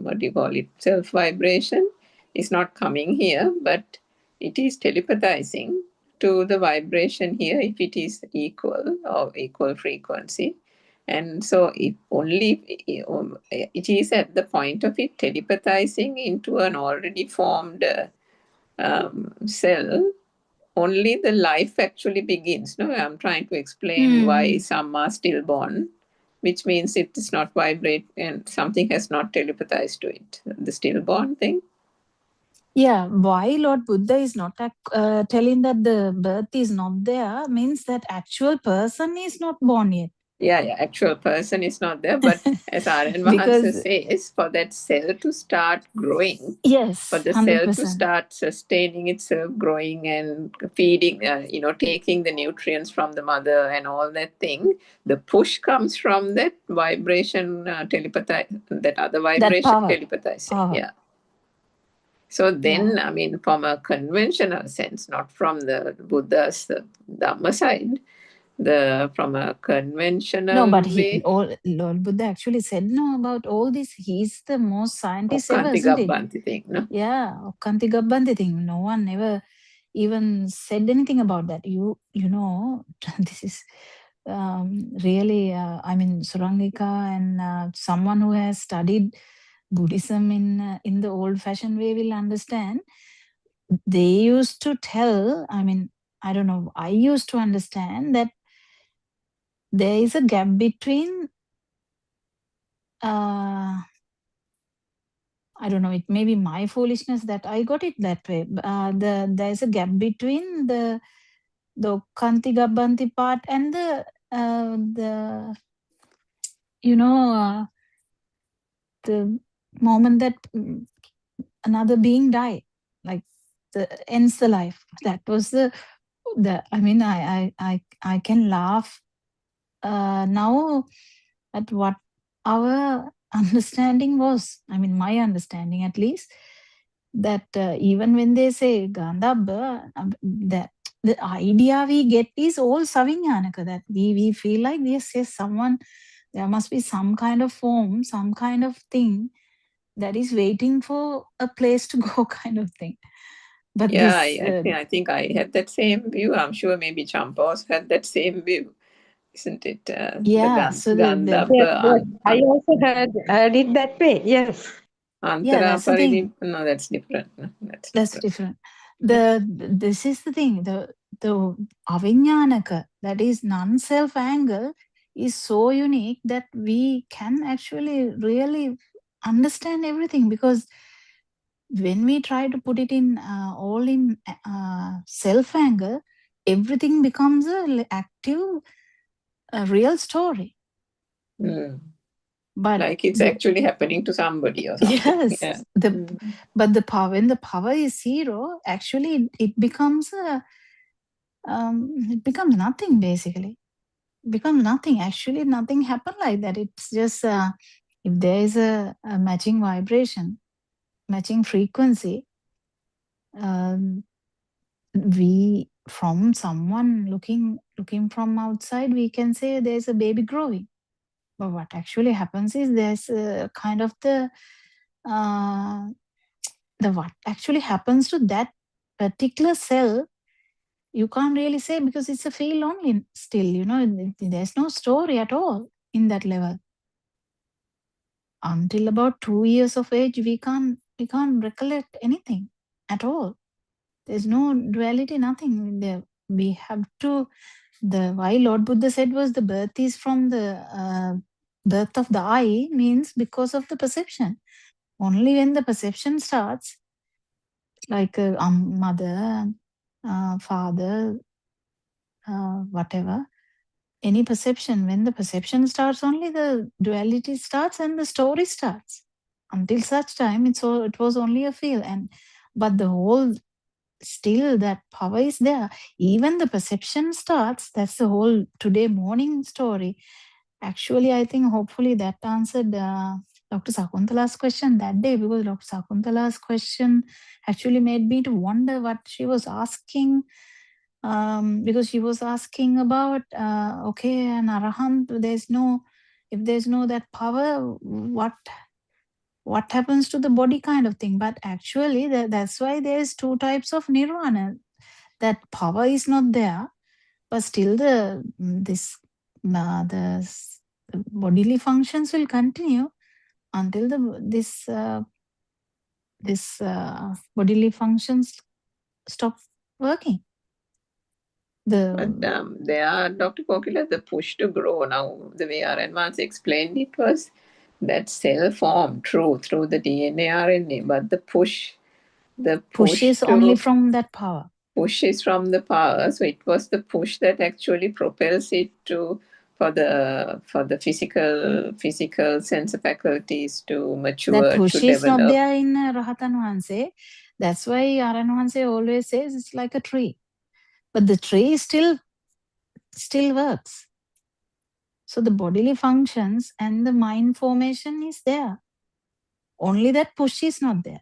what do you call it, self vibration is not coming here, but it is telepathizing to the vibration here if it is equal or equal frequency. And so if only it is at the point of it telepathizing into an already formed cell, only the life actually begins. No, I'm trying to explain why some are stillborn, which means it is not vibrate and something has not telepathized to it. The stillborn thing. Yeah, why Lord Buddha is not telling that the birth is not there means that actual person is not born yet. Yeah, actual person is not there, but as R.N. Vahansa says, for that cell to start growing, yes, for the 100%. cell to start sustaining itself, growing and feeding, taking the nutrients from the mother and all that thing, the push comes from that vibration, that other vibration telepathizing. Yeah. So then, I mean, from a conventional sense, not from the Buddha's Dhamma side, from a conventional No, but way. Lord Buddha actually said no about all this. He's the most scientist ever, Okkanti isn't he? Gabbanti thing, no? Yeah, Okkanti Gabbanti thing. No one ever even said anything about that. You know, this is really, I mean, Surangika and someone who has studied Buddhism in the old-fashioned way will understand. They used to tell, I mean, I don't know, I used to understand that there is a gap between I don't know, it may be my foolishness that I got it that way. There's a gap between the Kanti Gabbanti part and the the moment that another being die, like ends the life. That was the I mean, I can laugh now at what our understanding was. I mean, my understanding at least, that even when they say Gandhabba, that the idea we get is all Savinyanaka, that we feel like yes, someone, there must be some kind of form, some kind of thing that is waiting for a place to go, kind of thing. But yeah, this, I think I had that same view. I'm sure maybe Champas had that same view, isn't it? yeah, so Gandhabba, Yes, I also heard it that way. Yes. yeah, that's the thing. No, that's different. No, That's different. This is the thing. The avinyanaka, that is non-self angle, is so unique that we can actually really understand everything, because when we try to put it in all in self angle, everything becomes a active, real story. But like it's actually happening to somebody or something. yes, Yeah. but the power, when the power is zero, actually it becomes nothing, basically. Becomes nothing. Actually, nothing happened like that. It's just if there is a matching vibration, matching frequency, we, from someone looking from outside, we can say there's a baby growing. But what actually happens is there's a kind of the what actually happens to that particular cell, you can't really say, because it's a feel only still, there's no story at all in that level. Until about 2 years of age, we can't recollect anything at all. There's no duality, nothing there. We have to, why Lord Buddha said was the birth is from the birth of the I, means because of the perception. Only when the perception starts, like mother, father, whatever, any perception, when the perception starts, only the duality starts and the story starts. Until such time, it was only a feel, but the whole, still that power is there. Even the perception starts, that's the whole today morning story. Actually, I think hopefully that answered Dr. Sakuntala's question that day, because Dr. Sakuntala's question actually made me to wonder what she was asking. Because she was asking about, okay, an arahant, if there's no that power, what happens to the body, kind of thing. But actually, that's why there's two types of nirvana. That power is not there, but still the bodily functions will continue until this bodily functions stop working. But they are, Dr. Kokila, the push to grow. Now, the way RN once explained it was that cell form through the DNA RNA, but the push is only from that power. Push is from the power, so it was the push that actually propels it for the physical sense faculties to mature. That push to is develop. not there in Rahatan Wahanse. That's why Aran Wahanse always says it's like a tree, but the tree still works. So the bodily functions and the mind formation is there. Only that push is not there.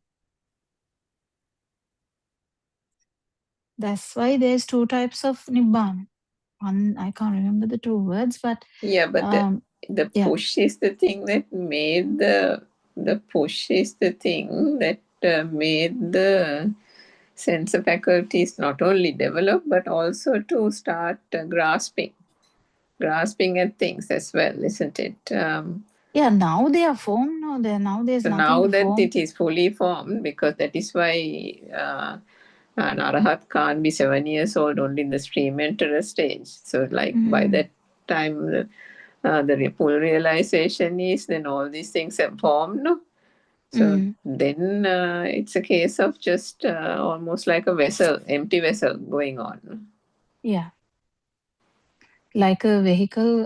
That's why there's two types of Nibbana. I can't remember the two words, but Yeah, but the yeah. push is the thing that made the push is the thing that made the sensor faculties not only develop but also to start grasping at things as well, isn't it? Yeah, now they are formed. No, now there's So nothing now to that form. it is fully formed, because that is why an Arahat can't be 7 years old only in the stream enterer stage. So like by that time the full realization is then all these things are formed. No? So then it's a case of just almost like a vessel, empty vessel going on. Yeah. Like a vehicle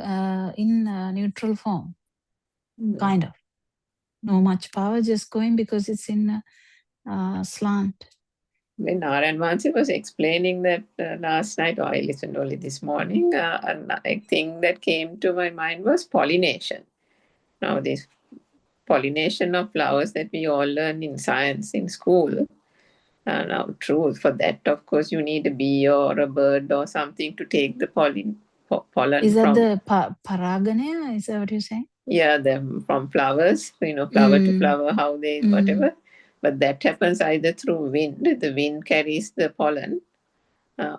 in neutral form, kind of. No much power, just going because it's in slant. When Narayan Mansi was explaining that last night, or I listened only this morning, a thing that came to my mind was pollination. Now, this pollination of flowers that we all learn in science in school. Now, true, for that, of course, you need a bee or a bird or something to take the pollen Is that from. the paragana? Is that what you're saying? Yeah, them from flowers, flower to flower, how they, whatever. But that happens either through wind. The wind carries the pollen,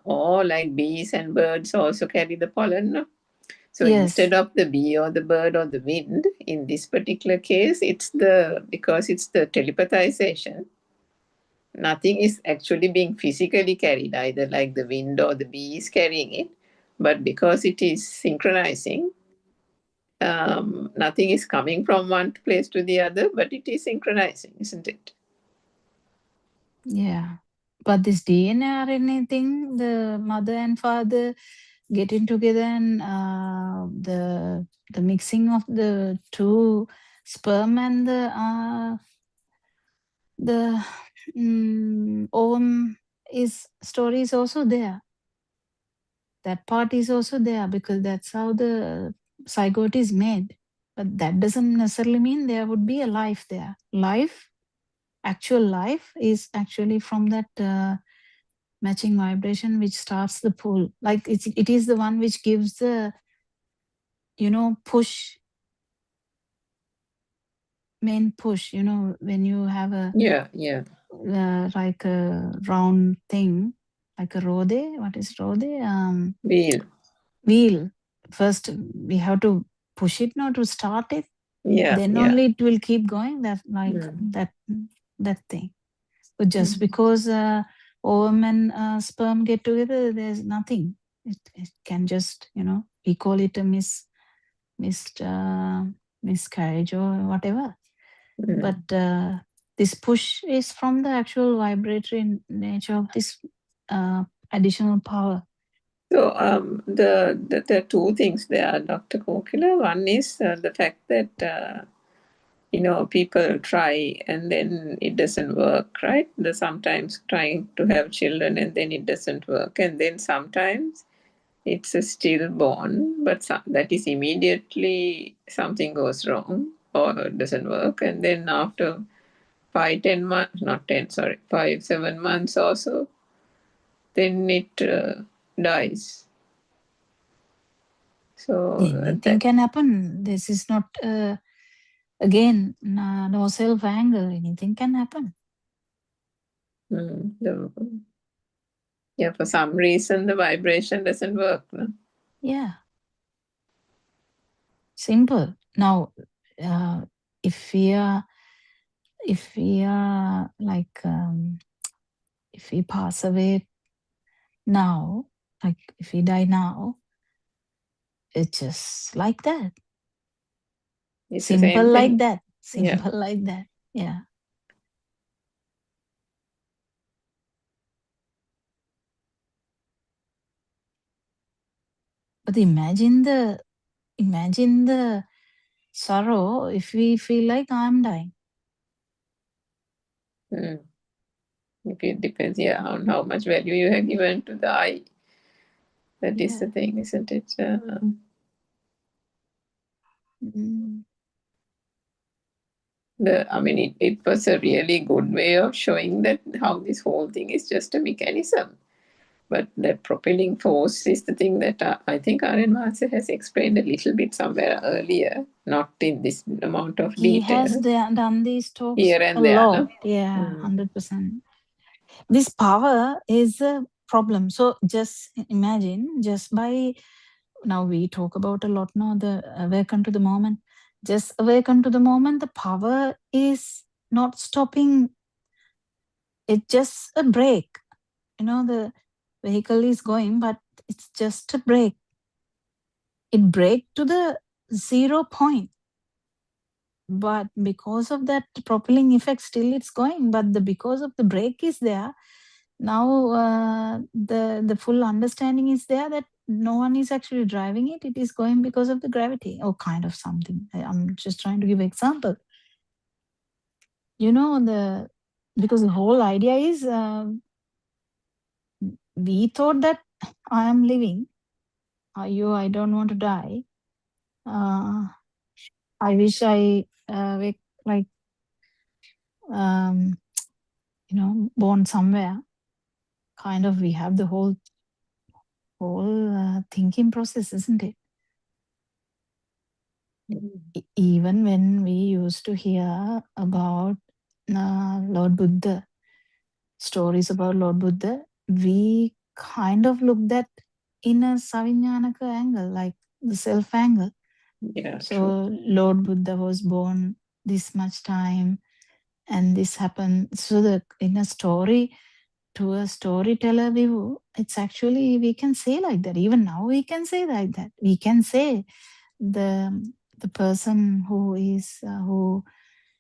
or like bees and birds also carry the pollen. No? So instead of the bee or the bird or the wind, in this particular case, because it's the telepathization, nothing is actually being physically carried, either like the wind or the bee is carrying it. But because it is synchronizing, nothing is coming from one place to the other, but it is synchronizing, isn't it? Yeah. But this DNA RNA thing, the mother and father getting together and the mixing of the two sperm and the ovum story is also there. That part is also there because that's how the zygote is made. But that doesn't necessarily mean there would be a life there. Actual life is actually from that matching vibration which starts the pull. Like it is the one which gives the push, main push. When you have a like a round thing, like a rode. What is rode? Wheel. First we have to push it now to start it. Then only it will keep going. That like that thing. But just because ovum and sperm get together, there's nothing. It can just we call it a miscarriage or whatever. But this push is from the actual vibratory nature of this additional power. So the two things there, Dr. Kokila. One is the fact that people try and then it doesn't work, right? Sometimes trying to have children and then it doesn't work, and then sometimes it's a stillborn, but that is immediately something goes wrong or doesn't work, and then after 5-7 months or so, then it dies. So anything can happen. This is not again no self anger. Anything can happen. Yeah, for some reason the vibration doesn't work. No? Yeah. Simple. Now, if we are like if we pass away now, like if we die now, it's just like that. It's simple like that. Simple like that. Yeah. But imagine the sorrow if we feel like I'm dying. It depends, on how much value you have given to the I. That is the thing, isn't it? It was a really good way of showing that how this whole thing is just a mechanism. But the propelling force is the thing that I think Aryan Master has explained a little bit somewhere earlier, not in this amount of He has detail. done these talks Here a and there, lot. no? Yeah, 100%. This power is a problem. So just imagine, just by now we talk about a lot now, the awaken to the moment. Just awaken to the moment, the power is not stopping. It's just a brake. You know, the vehicle is going, but it's just a brake. It brake to the 0 point. But because of that propelling effect, still it's going. But because of the brake is there, now the full understanding is there that no one is actually driving it. It is going because of the gravity or kind of something. I'm just trying to give example. You know, because the whole idea is we thought that I am living. I don't want to die. I wish I like born somewhere. Kind of, we have the whole thinking process, isn't it? Even when we used to hear about Lord Buddha, stories about Lord Buddha, we kind of looked at in a Savignanaka angle, like the self angle. Yeah, so true. Lord Buddha was born this much time and this happened. So in a story, to a storyteller view, it's actually, we can say like that. Even now we can say like that. We can say the person who is who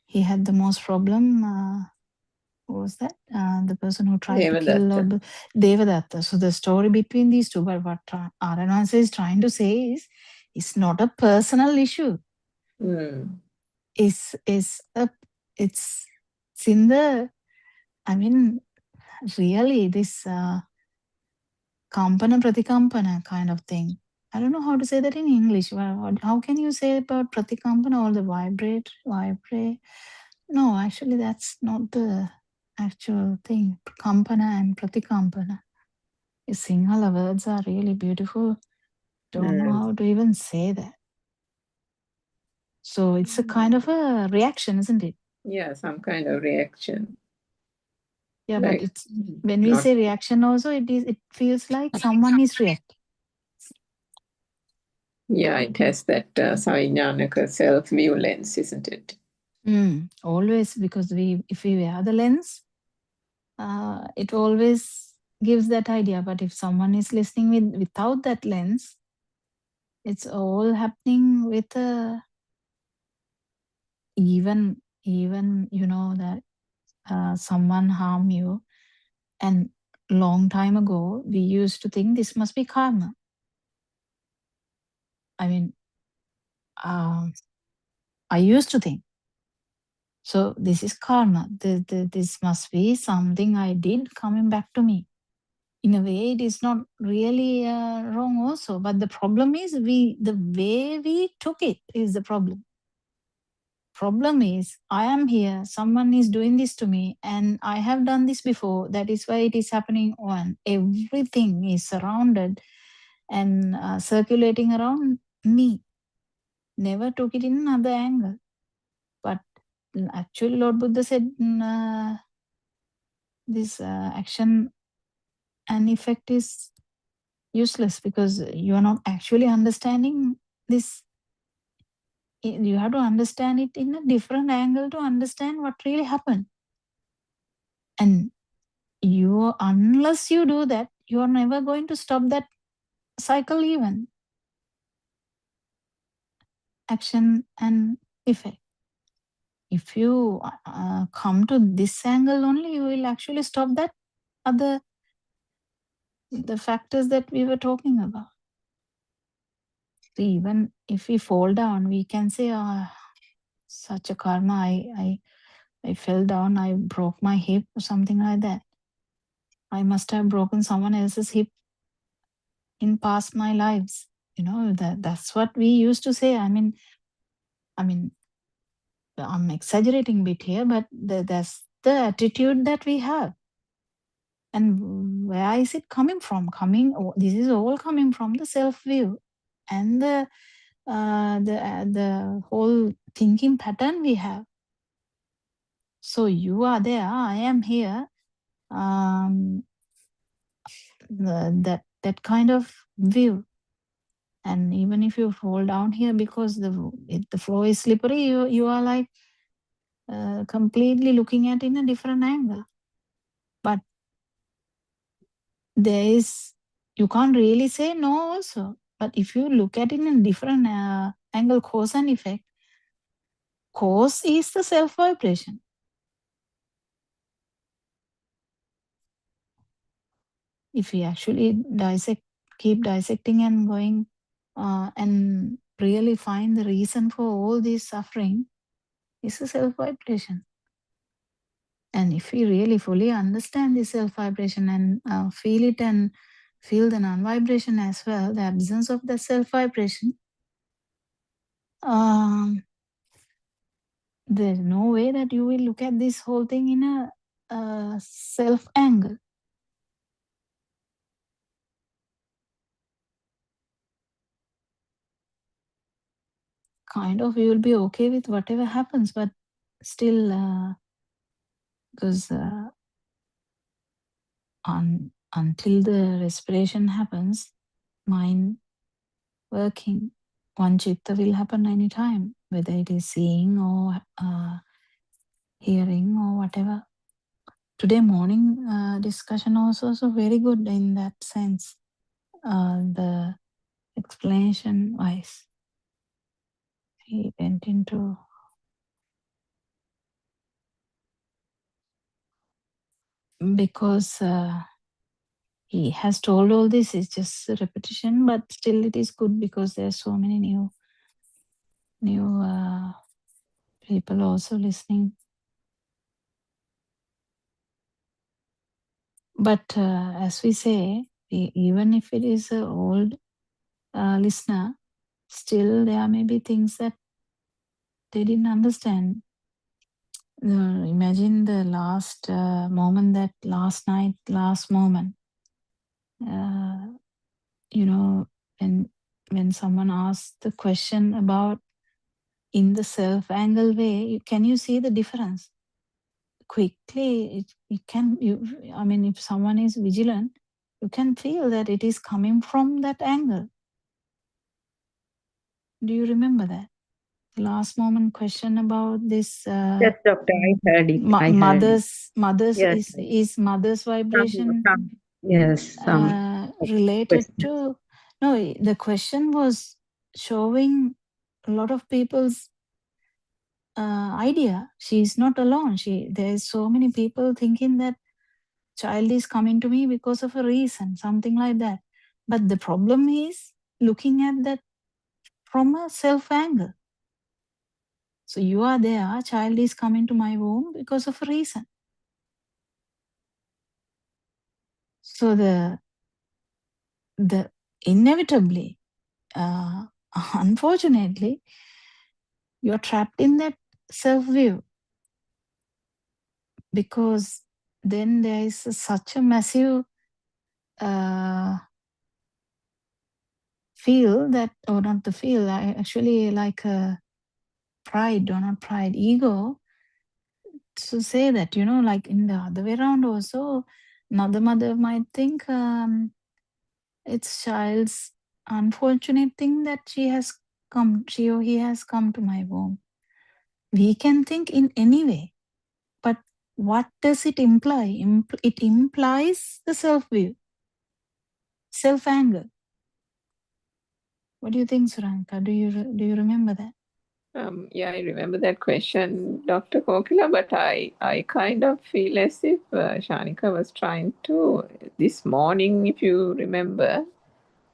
he had the most problem, who was that? The person who tried to kill Lord Devadatta. So the story between these two, but what Aranasa is trying to say is, it's not a personal issue. It's in the, I mean, really this kampana pratikampana kind of thing. I don't know how to say that in English. How can you say about pratikampana or the vibrate? No, actually that's not the actual thing. Kampana and pratikampana. Sinhala words are really beautiful. Don't know how to even say that. So it's a kind of a reaction, isn't it? Yeah, some kind of reaction. Yeah, like, but it's when we say reaction also, it feels like someone is reacting. Yeah, it has that Savignanaka self-view lens, isn't it? Always, because if we wear the lens, it always gives that idea. But if someone is listening without that lens, it's all happening with even that someone harm you, and long time ago we used to think this must be karma. I mean, I used to think, so this is karma. This must be something I did coming back to me. In a way, it is not really wrong also, but the problem is the way we took it is the problem. Problem is, I am here, someone is doing this to me, and I have done this before. That is why it is happening on. Everything is surrounded and circulating around me. Never took it in another angle. But actually, Lord Buddha said this action and effect is useless, because you are not actually understanding this. You have to understand it in a different angle to understand what really happened. And unless you do that, you are never going to stop that cycle, even action and effect. If you come to this angle only, you will actually stop that the factors that we were talking about. So even if we fall down, we can say, such a karma, I fell down, I broke my hip or something like that. I must have broken someone else's hip in past my lives. That's what we used to say. I mean, I'm exaggerating a bit here, but that's the attitude that we have. And where is it coming from? This is all coming from the self view and the whole thinking pattern we have. So you are there, I am here. That kind of view. And even if you fall down here because the floor is slippery, you are like completely looking at it in a different angle. But you can't really say no also. But if you look at it in a different angle, cause and effect, cause is the self vibration. If we actually keep dissecting and going and really find the reason for all this suffering, is a self vibration. And if we really fully understand the self vibration and feel it and feel the non vibration as well, the absence of the self vibration, there's no way that you will look at this whole thing in a self angle. Kind of, you will be okay with whatever happens, but still, because until the respiration happens, mind working, one chitta will happen anytime, whether it is seeing or hearing or whatever. Today morning discussion also so very good in that sense. The explanation wise, he went into because he has told all this, it's just a repetition, but still it is good because there are so many new people also listening. But as we say, even if it is an old listener, still there may be things that they didn't understand. Imagine the last moment, that last night, last moment. When someone asks the question about in the self angle way, can you see the difference? Quickly, if someone is vigilant, you can feel that it is coming from that angle. Do you remember that? The last moment question about this. Yes, doctor, I heard it. I heard it. Mother's Yes. is mother's vibration Some related questions. to. No, the question was showing a lot of people's idea. She's not alone. There's so many people thinking that child is coming to me because of a reason, something like that. But the problem is looking at that from a self angle. So you are there, child is coming to my womb because of a reason. So the inevitably, unfortunately, you're trapped in that self view, because then there is such a massive feel that, or not the feel, actually like a pride, or not pride, ego, to say that, like in the other way around also, another mother might think it's child's unfortunate thing that she or he has come to my womb. We can think in any way, but what does it imply? It implies the self view, self anger. What do you think, Suranka? Do you remember that? Yeah, I remember that question, Dr. Kokila, but I kind of feel as if Shanika was trying to, this morning, if you remember,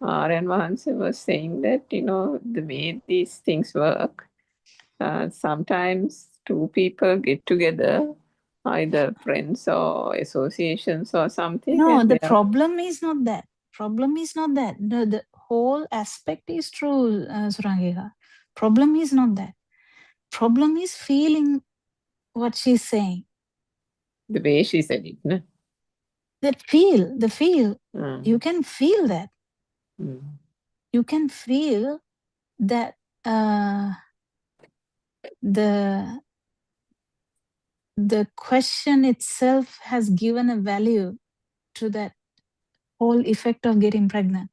Aryan Vahanse was saying that, the way these things work, sometimes two people get together, either friends or associations or something. No, and the problem is not that. The whole aspect is true, Surangika. Problem is not that. Problem is feeling what she's saying. The way she said it, no? the feel, you can feel that. You can feel that the question itself has given a value to that whole effect of getting pregnant.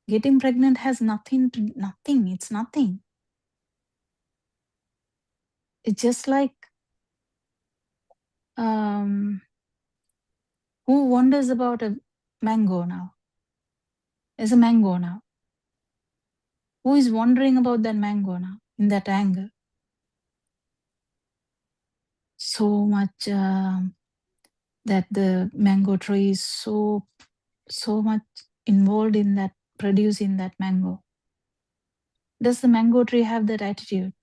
Getting pregnant has nothing. It's nothing. It's just like who wonders about a mango now? There's a mango now. Who is wondering about that mango now in that anger? So much that the mango tree is so much involved in that, producing that mango. Does the mango tree have that attitude?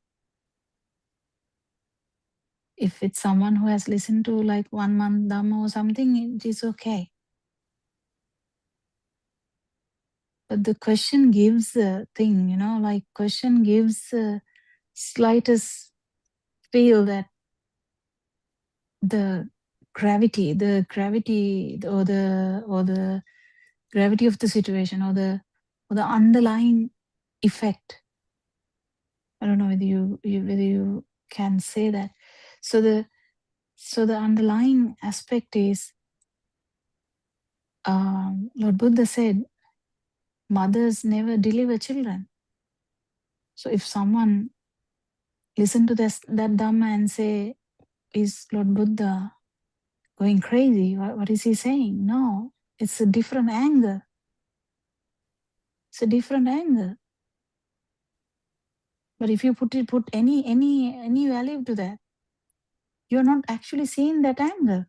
If it's someone who has listened to like 1 month Dhamma or something, it is okay. But the question gives the thing, like question gives slightest feel that the gravity or the gravity of the situation or the underlying effect. I don't know whether you can say that. So the underlying aspect is Lord Buddha said mothers never deliver children. So if someone listen to that Dhamma and say, is Lord Buddha going crazy? What is he saying? No, it's a different anger. It's a different anger. But if you put any value to that, you're not actually seeing that anger.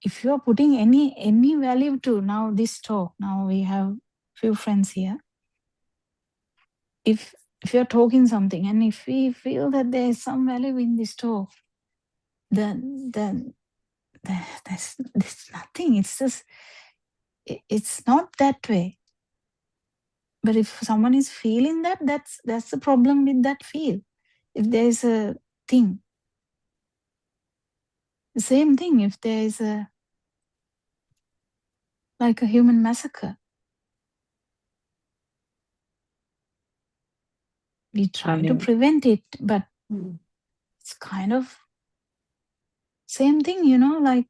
If you're putting any value to now this talk, now we have few friends here. If you're talking something and if we feel that there is some value in this talk, then there's nothing. It's just it's not that way. But if someone is feeling that, that's the problem with that feel. If there is a thing, the same thing. If there is like a human massacre, we try to prevent it, but it's kind of same thing, like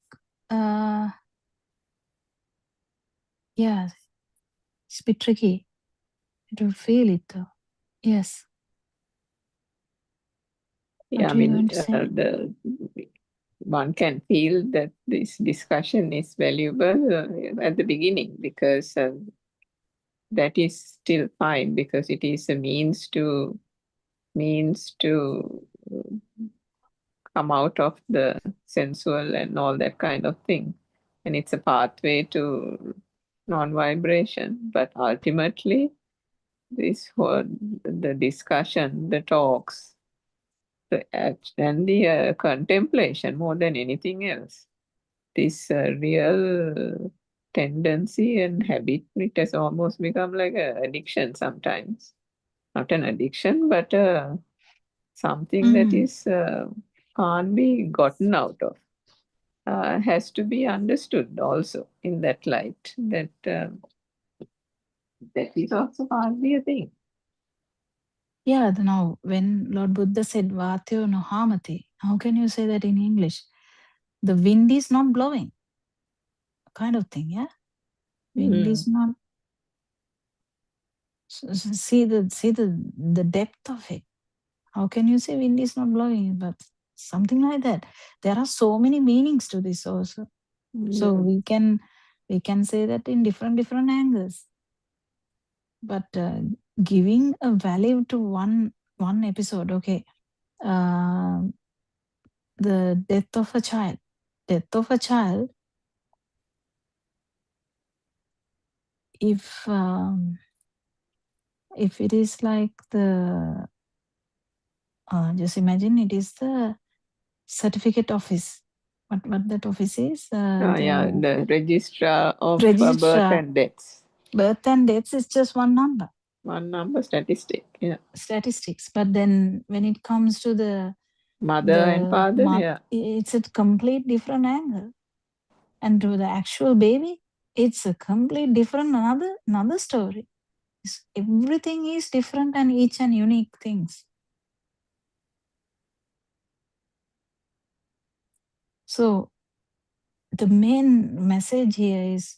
yeah, it's a bit tricky to feel it though. Yes. Yeah, I mean, one can feel that this discussion is valuable at the beginning because that is still fine because it is a means to come out of the sensual and all that kind of thing. And it's a pathway to non-vibration. But ultimately, this whole, the discussion, the talks, the act and the contemplation more than anything else, this real tendency and habit, it has almost become like an addiction sometimes. Not an addiction, but something that is can't be gotten out of. Has to be understood also in that light, that that is also can't be a thing. Yeah, now when Lord Buddha said Vatyo no hamati, how can you say that in English? The wind is not blowing, kind of thing, yeah? Wind is not. See the depth of it. How can you say wind is not blowing? But something like that. There are so many meanings to this also. So we can say that in different angles. But giving a value to one episode, okay. The death of a child. Death of a child, if it is like the just imagine it is the certificate office. What that office is? The registrar of birth and deaths. Birth and deaths is just one number. one number statistic. Yeah. Statistics. But then when it comes to the Mother and father. Yeah. it's a complete different angle. And to the actual baby, it's a complete different another story. Everything is different and each and unique things. So the main message here is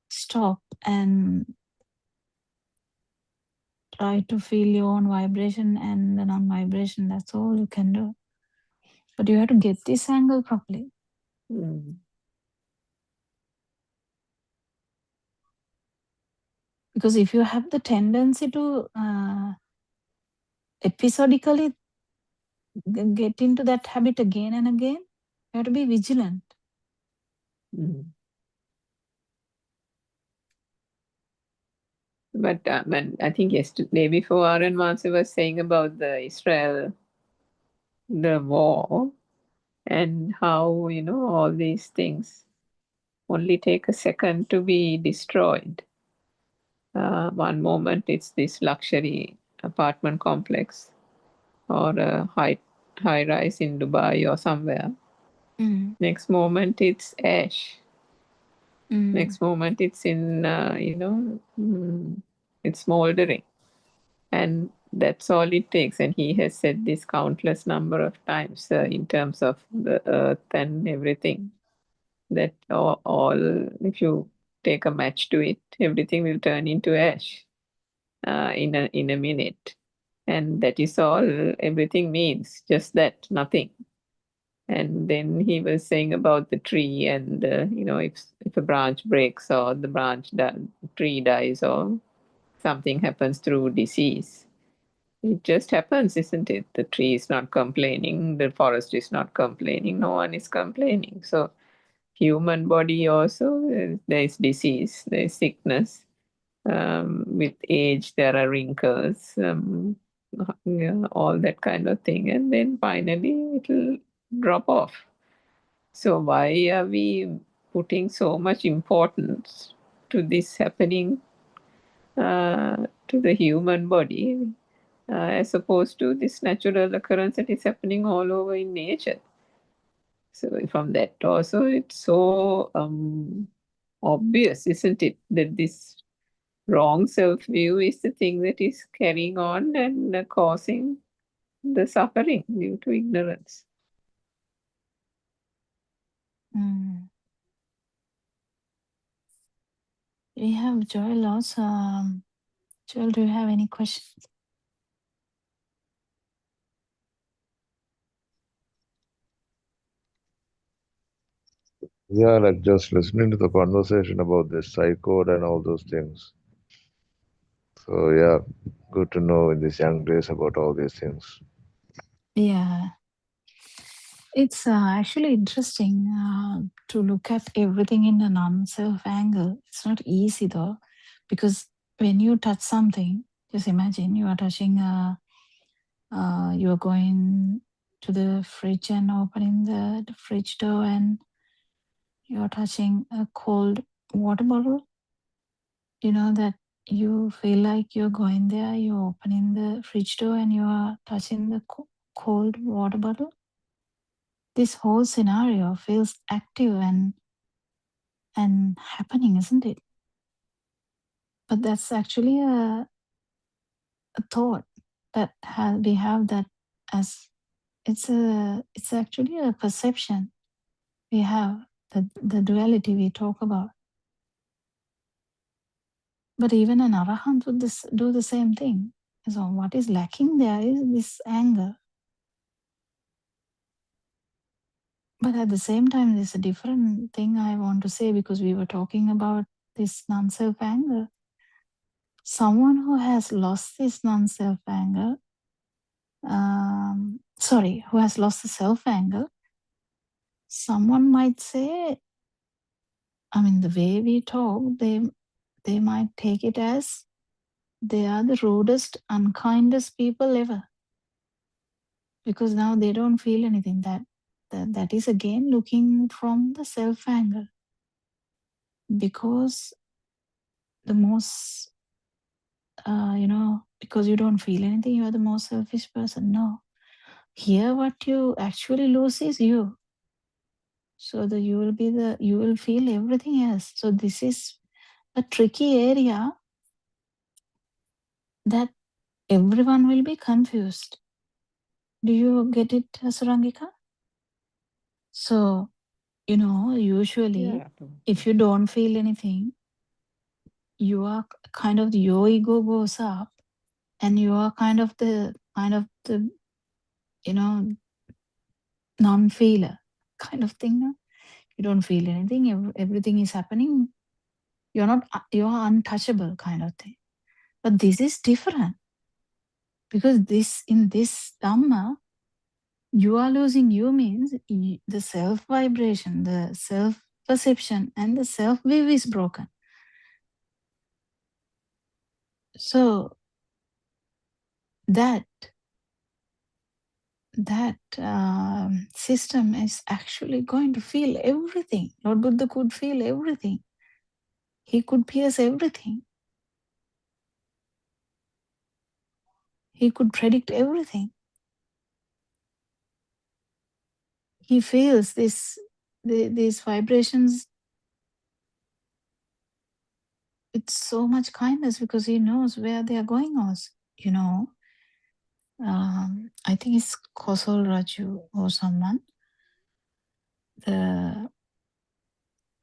stop and try to feel your own vibration and the non-vibration. That's all you can do. But you have to get this angle properly. Because if you have the tendency to episodically get into that habit again and again, you have to be vigilant. But I think yesterday before Aaron Mansi was saying about the Israel, the war, and how, you know, all these things only take a second to be destroyed. One moment it's this luxury apartment complex or a high rise in Dubai or somewhere. Next moment it's ash. Next moment it's in, it's smoldering. And that's all it takes. And he has said this countless number of times in terms of the earth and everything. That all, if you take a match to it, everything will turn into ash in a minute. And that is all everything means, just that, nothing. And then he was saying about the tree and, if a branch breaks or the tree dies or something happens through disease. It just happens, isn't it? The tree is not complaining, the forest is not complaining, no one is complaining. So human body also, there is disease, there is sickness. With age, there are wrinkles, all that kind of thing. And then finally, it will drop off. So why are we putting so much importance to this happening to the human body as opposed to this natural occurrence that is happening all over in nature? So from that also, it's so obvious, isn't it, that this wrong self-view is the thing that is carrying on and causing the suffering due to ignorance. We have Joel also. Joel, do you have any questions? Yeah, like just listening to the conversation about this psychode and all those things. So yeah, good to know in these young days about all these things. Yeah. It's actually interesting to look at everything in a non-self angle. It's not easy though, because when you touch something, just imagine you are touching you are going to the fridge and opening the fridge door and you are touching a cold water bottle. You know that you feel like you're going there, you're opening the fridge door and you are touching the cold water bottle. This whole scenario feels active and happening, isn't it? But that's actually a thought that we have that as it's actually a perception we have, the duality we talk about. But even an arahant would do the same thing. So what is lacking there is this anger. But at the same time, there's a different thing I want to say, because we were talking about this non-self anger. Someone who has lost this non-self anger, who has lost the self anger, someone might say, I mean, the way we talk, they might take it as they are the rudest, unkindest people ever. Because now they don't feel anything. That is again looking from the self anger. Because the most, because you don't feel anything, you are the most selfish person. No. Here, what you actually lose is you. So that you will feel everything else. So this is a tricky area that everyone will be confused. Do you get it, Surangika? So, usually if you don't feel anything, you are kind of, your ego goes up and you are kind of the non-feeler kind of thing. No? You don't feel anything, everything is happening. You're untouchable kind of thing. But this is different, because in this Dhamma, you are losing you means the self vibration, the self perception, and the self view is broken. So that system is actually going to feel everything. Lord Buddha could feel everything. He could pierce everything. He could predict everything. He feels these vibrations with so much kindness, because he knows where they are going. I think it's Kosol Raju or someone. The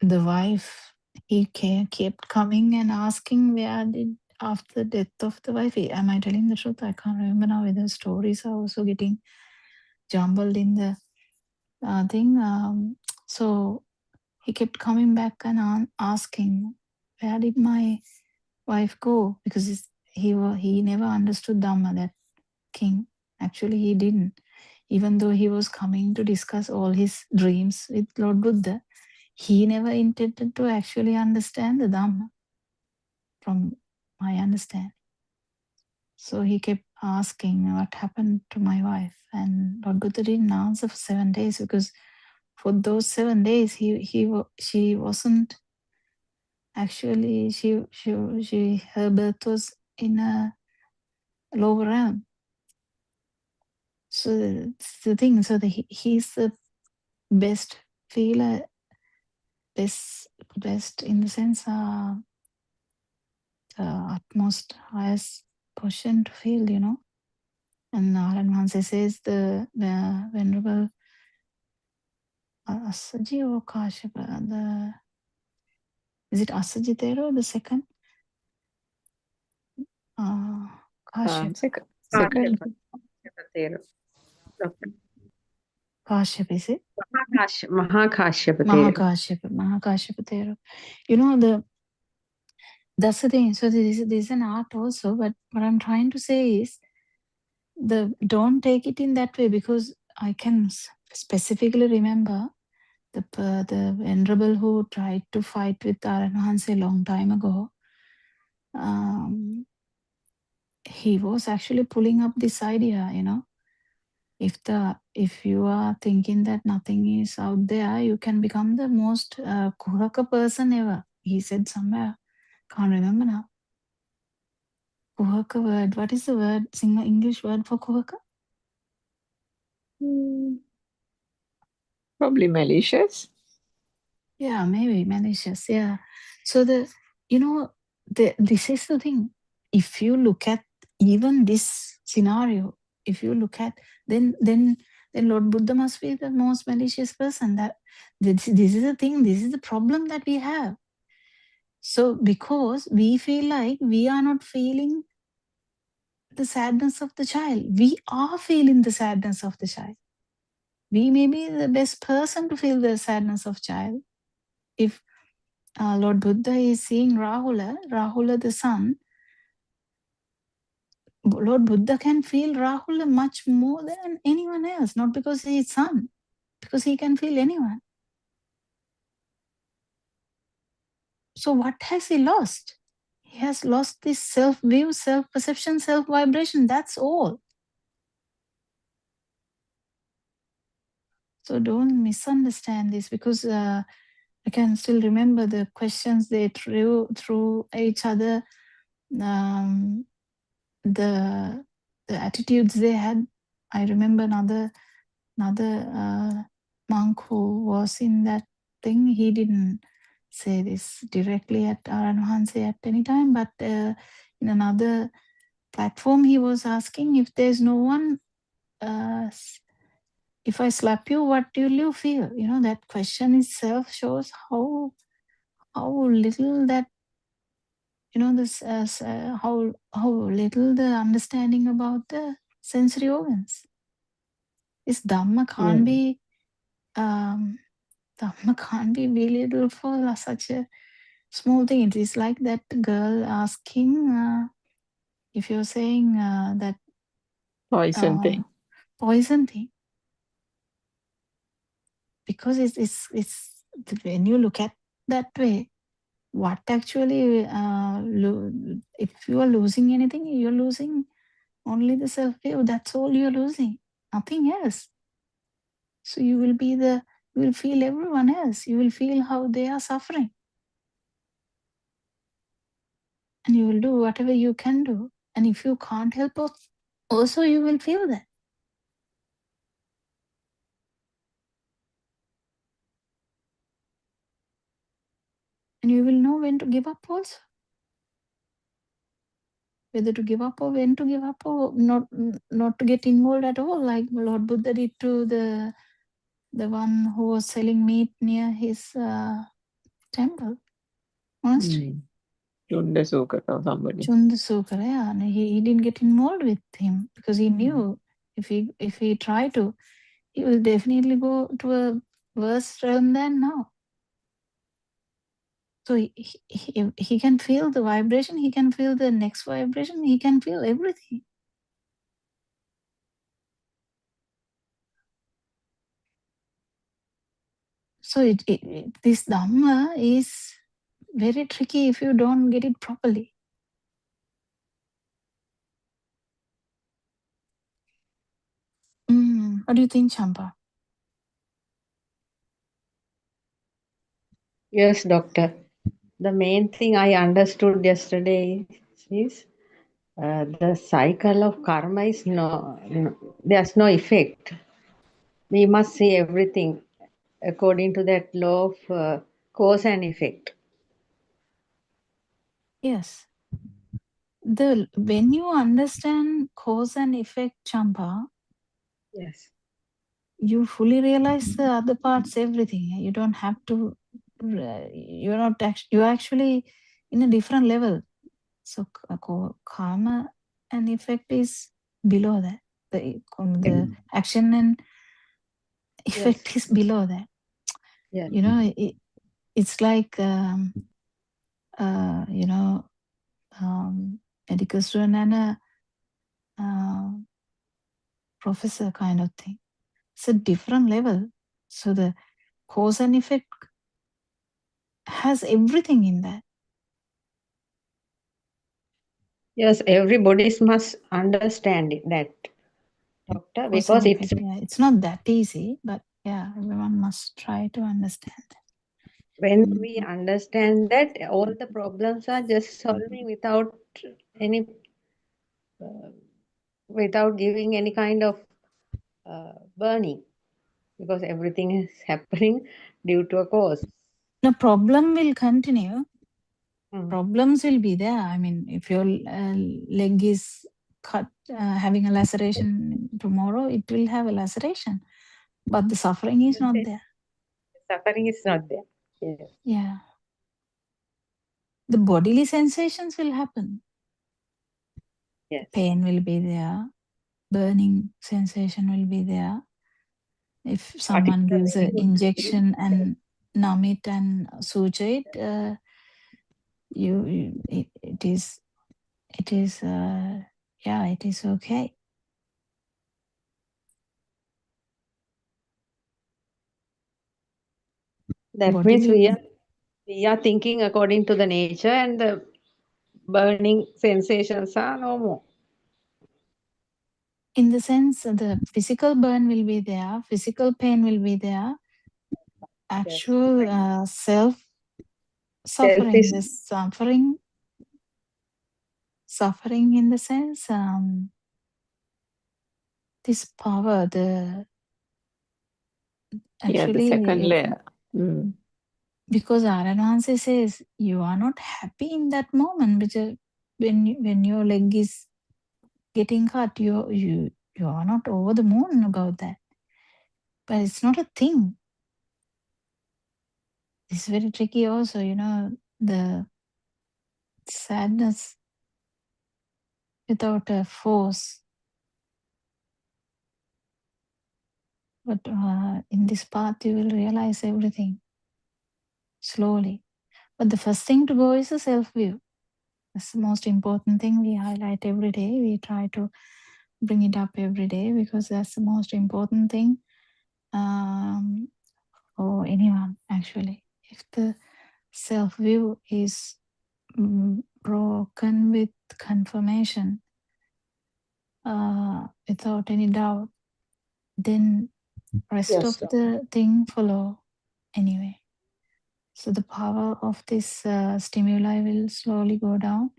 wife, he kept coming and asking where did, after the death of the wife. Am I telling the truth? I can't remember now whether stories are also getting jumbled in the thing. So he kept coming back and asking, where did my wife go? Because he never understood Dhamma, that king. Actually, he didn't. Even though he was coming to discuss all his dreams with Lord Buddha, he never intended to actually understand the Dhamma, from my understanding. So he kept asking, what happened to my wife? And Lord Buddha didn't answer for 7 days, because for those 7 days, she wasn't actually, her birth was in a lower realm. So that's the thing. So he's the best feeler, best in the sense, the utmost highest position to feel, And Narayan Mahansa says the Venerable Asaji or Kashyapa, is it Asaji there or the second? Kashyapa. Second. Kashyapa, is it? Mahakashyapa. Mahakashyapa Thero. That's the thing. So this is an art also, but what I'm trying to say is, don't take it in that way, because I can specifically remember the Venerable who tried to fight with Narayan a long time ago. He was actually pulling up this idea, if you are thinking that nothing is out there, you can become the most kuhaka person ever. He said somewhere, can't remember now. Kuhaka word. What is the word? English word for kuhaka? Probably malicious. Yeah, maybe malicious. Yeah. So this is the thing. If you look at even this scenario, if you look at, then Lord Buddha must be the most malicious person. That this is the thing. This is the problem that we have. So because we feel like we are not feeling the sadness of the child, we are feeling the sadness of the child. We may be the best person to feel the sadness of child. If Lord Buddha is seeing Rahula the son, Lord Buddha can feel Rahula much more than anyone else, not because he is son, because he can feel anyone. So what has he lost? He has lost this self-view, self-perception, self-vibration. That's all. So don't misunderstand this, because I can still remember the questions they threw each other, the attitudes they had. I remember another monk who was in that thing. He didn't say this directly at Aran Hanse at any time, but in another platform he was asking, if there's no one, if I slap you, what will you feel? You know, that question itself shows how little that, you know, this how little the understanding about the sensory organs. This Dhamma can't be Dhamma can't be valuable for such a small thing. It is like that girl asking, if you're saying that Poison thing. poison thing, because it's when you look at that way, what actually if you are losing anything, you're losing only the self-view. That's all you're losing, nothing else. So you will feel everyone else. You will feel how they are suffering. And you will do whatever you can do. And if you can't help also you will feel that. And you will know when to give up also. Whether to give up or when to give up, or not to get involved at all, like Lord Buddha did to the one who was selling meat near his temple, monastery. Chundasukara or somebody. Chundasukara, yeah. And he didn't get involved with him because he knew if he tried to, he will definitely go to a worse realm than now. So he can feel the vibration, he can feel the next vibration, he can feel everything. So this Dhamma is very tricky if you don't get it properly. What do you think, Champa? Yes, doctor. The main thing I understood yesterday is the cycle of karma is there's no effect. We must see everything according to that law of cause and effect. Yes. When you understand cause and effect, Champa, Yes. you fully realize the other parts, everything. You don't have to, you're actually in a different level. So karma and effect is below that. The action and effect is below that. Yes. You know, it's like, medical student and a professor kind of thing. It's a different level. So the cause and effect has everything in that. Yes, everybody must understand that, doctor, Cause because and effect, yeah, it's not that easy, but yeah, everyone must try to understand that. When we understand that, all the problems are just solving without any, without giving any kind of burning, because everything is happening due to a cause. The problem will continue. Problems will be there. I mean, if your leg is cut, having a laceration tomorrow, it will have a laceration, but the suffering is not there. Suffering is not there. Yes. Yeah. The bodily sensations will happen. Yes. Pain will be there. Burning sensation will be there. If someone gives an injection and numb it and suture it, it is okay. That means we are thinking according to the nature, and the burning sensations are no more. In the sense, the physical burn will be there, physical pain will be there, actual self Self suffering, is the suffering in the sense, this power, the Yeah, the second actually, layer. Mm. because Aranansi says you are not happy in that moment, because when your leg is getting cut, you are not over the moon about that. But it's not a thing. It's very tricky also, the sadness without a force. But in this path, you will realize everything slowly. But the first thing to go is a self-view. That's the most important thing we highlight every day. We try to bring it up every day because that's the most important thing for anyone, actually. If the self-view is broken with confirmation, without any doubt, then rest yes. of the thing follow anyway. So the power of this stimuli will slowly go down.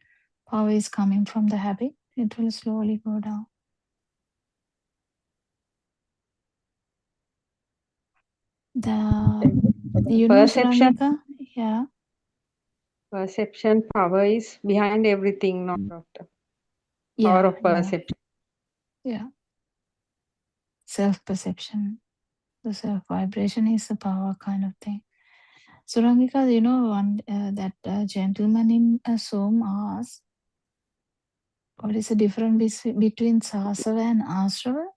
Power is coming from the habit. It will slowly go down. Perception, Surangika? Yeah. perception power is behind everything, not doctor. Power Yeah. of perception. Yeah. Self-perception. The self-vibration is a power kind of thing. Surangika, that gentleman in Som asked, what is the difference between Sasava and Asrava?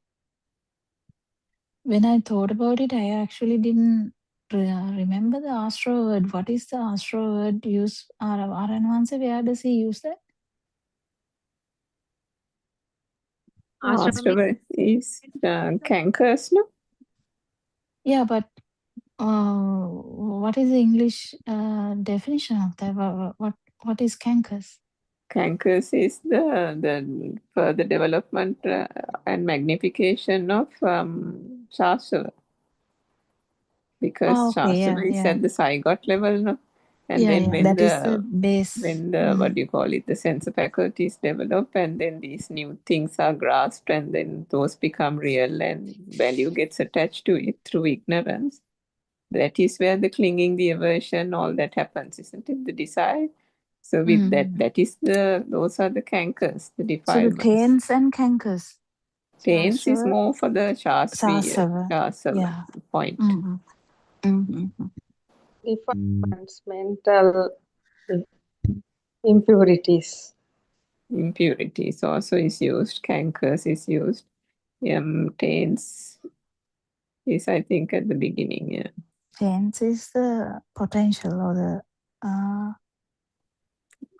When I thought about it, I actually didn't remember the Asrava word. What is the Asrava word used? Aranvanse, where does he use that? Ashrava is cankers, no? Yeah, but what is the English definition of that? What is cankers? Cankers is the further development and magnification of Shasava. Because Okay, Shasava is yeah. at the zygote level, no? And Yeah, then yeah. That is the base. what do you call it, the sense faculties develop, and then these new things are grasped, and then those become real, and value gets attached to it through ignorance. That is where the clinging, the aversion, all that happens, isn't it? The desire. So with that is those are the cankers, the So the defilements. pains and cankers. Pains is more for the Sasava. Yeah. point. Defilements, mental impurities. Impurities also is used. Cankers is used. Taints is, I think, at the beginning. Yeah. Pains is the potential or the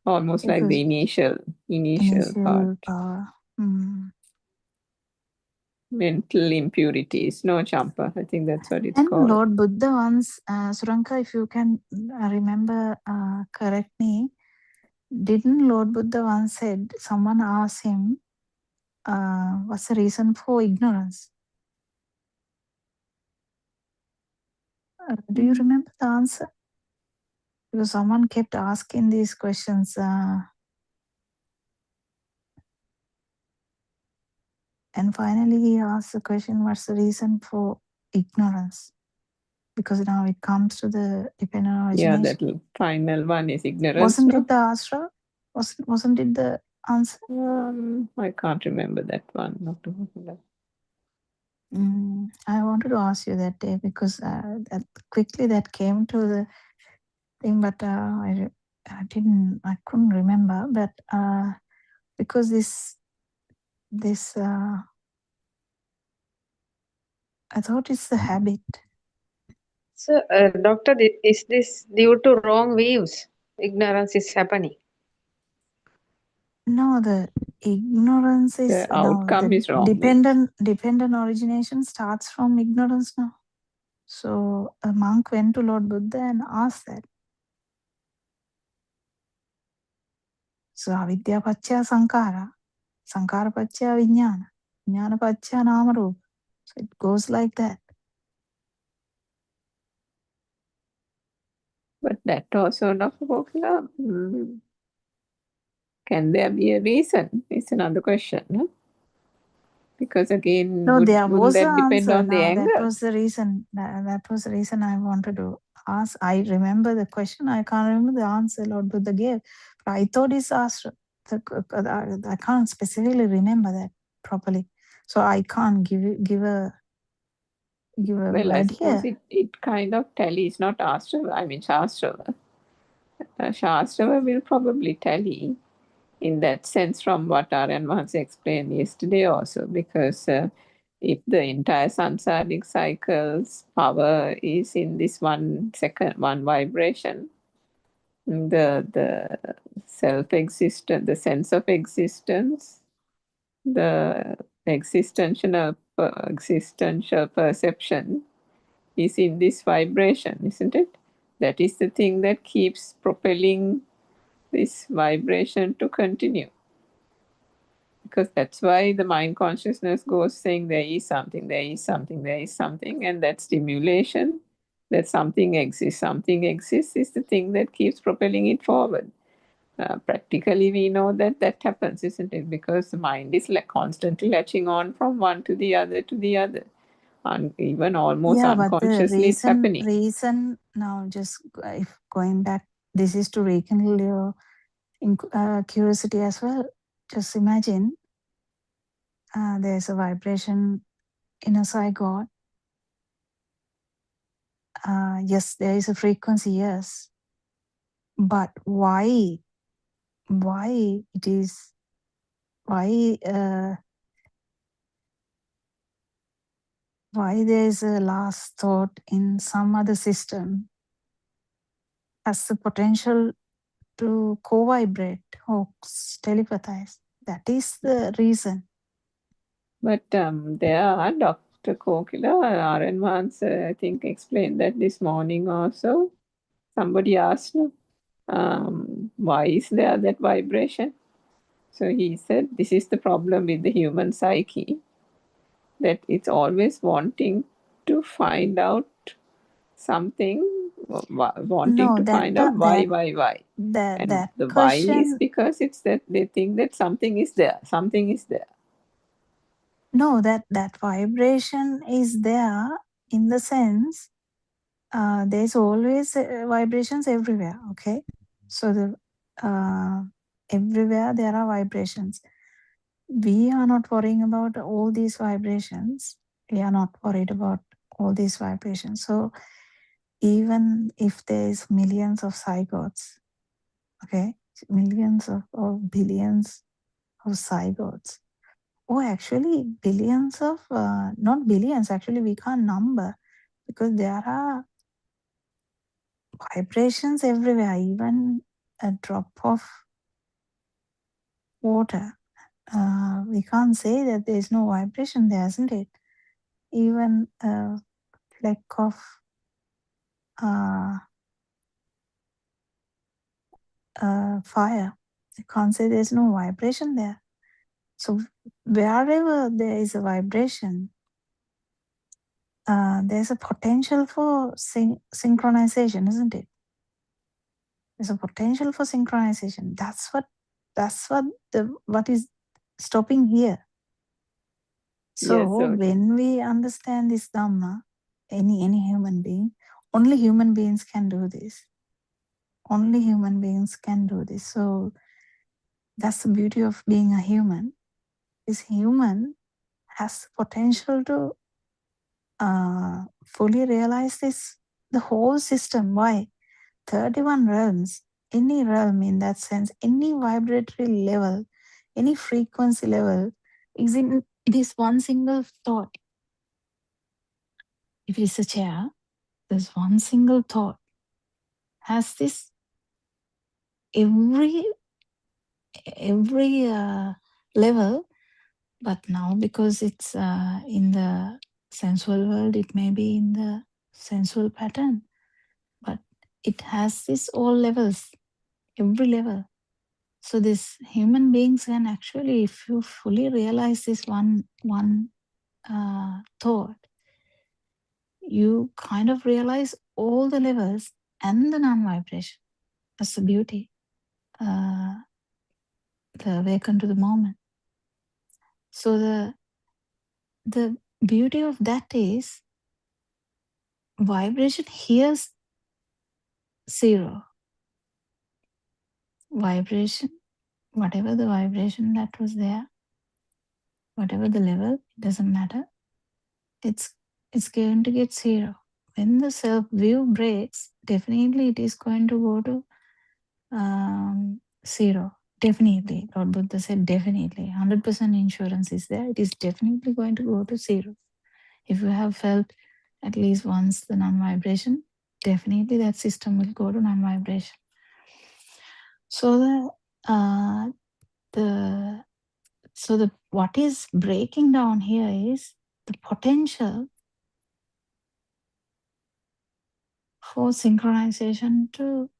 Almost like the initial part. power. Mental impurities. No, Champa. I think that's what it's And called. Lord Buddha once, Suranka, if you can remember, correct me, didn't Lord Buddha once said, someone asked him, what's the reason for ignorance? Do you remember the answer? Because someone kept asking these questions. And finally he asked the question, what's the reason for ignorance? Because now it comes to the dependent origination. Yeah, that final one is ignorance. Wasn't it the Asra? Wasn't it the answer? I can't remember that one. I wanted to ask you that day because that quickly that came to the thing, but I couldn't remember. But because this I thought it's the habit. So, doctor, is this due to wrong views? Ignorance is happening. No, the ignorance is the outcome is wrong. Dependent origination starts from ignorance now. So a monk went to Lord Buddha and asked that. So avidya paccha sankara, sankara paccha vijnana, vijnana paccha namarupa. So it goes like that. that also, Dr. Kokila, can there be a reason? It's another question, no? Because again, No, there wouldn't was an that depend answer. on the Now that anger? was the reason. That was the reason I wanted to ask. I remember the question. I can't remember the answer Lord Buddha gave. But I thought it's asked. I can't specifically remember that properly, so I can't give a Well, I word suppose here. it kind of tallies, not Astrava, I mean Shastrava. Shastrava will probably tally in that sense from what Aryan Mahansa explained yesterday also, because if the entire samsaric cycle's power is in this 1 second, one vibration, the self-existence, the sense of existence, the existential perception is in this vibration, isn't it? That is the thing that keeps propelling this vibration to continue. Because that's why the mind consciousness goes saying there is something, there is something, there is something, and that stimulation that something exists is the thing that keeps propelling it forward. Practically, we know that that happens, isn't it? Because the mind is like constantly latching on from one to the other to the other. And even almost Yeah, but the unconsciously it's happening. reason now, just if going back, this is to rekindle your curiosity as well. Just imagine there's a vibration in a zygote. Yes, there is a frequency, yes. But why it is, why there is a last thought in some other system has the potential to co-vibrate or telepathize. That is the reason. But there are Dr. Kokila, Aryan Mahansa, I think, explained that this morning also. Somebody asked, why is there that vibration? So he said, this is the problem with the human psyche, that it's always wanting to find out something, wanting No, to find out why. And that the why is question. because it's that they think that something is there. No, that vibration is there in the sense there's always vibrations everywhere. Okay, so the everywhere there are vibrations. We are not worrying about all these vibrations. We are not worried about all these vibrations. So even if there's millions of zygotes, okay, millions of or billions of zygotes, or actually billions of, not billions, actually we can't number, because there are vibrations everywhere, even a drop of water. We can't say that there's no vibration there, isn't it? Even a fleck of fire, you can't say there's no vibration there. So wherever there is a vibration, there's a potential for synchronization, isn't it? There's a potential for synchronization. That's what is stopping here. So Yes, so when we understand this Dhamma, any human being, only human beings can do this. Only human beings can do this. So that's the beauty of being a human. This human has the potential to fully realize this, the whole system. Why? 31 realms, any realm in that sense, any vibratory level, any frequency level is in this one single thought. If it's a chair, there's one single thought. Has this every level, but now because it's in the sensual world, it may be in the sensual pattern, but it has this all levels, every level. So this human beings can actually, if you fully realize this one thought, you kind of realize all the levels and the non-vibration. That's the beauty. The awaken to the moment. So the beauty of that is vibration hears zero. Vibration, whatever the vibration that was there, whatever the level, it doesn't matter. It's going to get zero. When the self view breaks, definitely it is going to go to zero. Definitely. Lord Buddha said definitely. 100% insurance is there. It is definitely going to go to zero. If you have felt at least once the non-vibration, definitely that system will go to non-vibration. So the what is breaking down here is the potential for synchronization to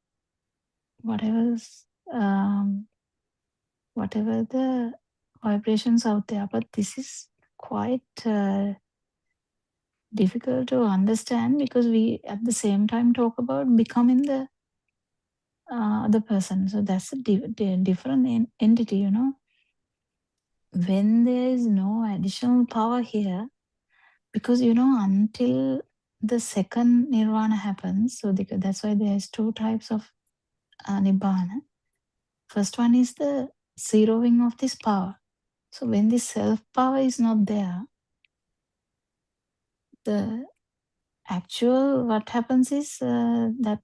whatever the vibrations out there. But this is quite difficult to understand because we at the same time talk about becoming the other person. So that's a different entity, you know. When there is no additional power here, because you know, until the second nirvana happens, so that's why there's two types of nibbana. First one is the zeroing of this power. So when this self power is not there, the actual what happens is that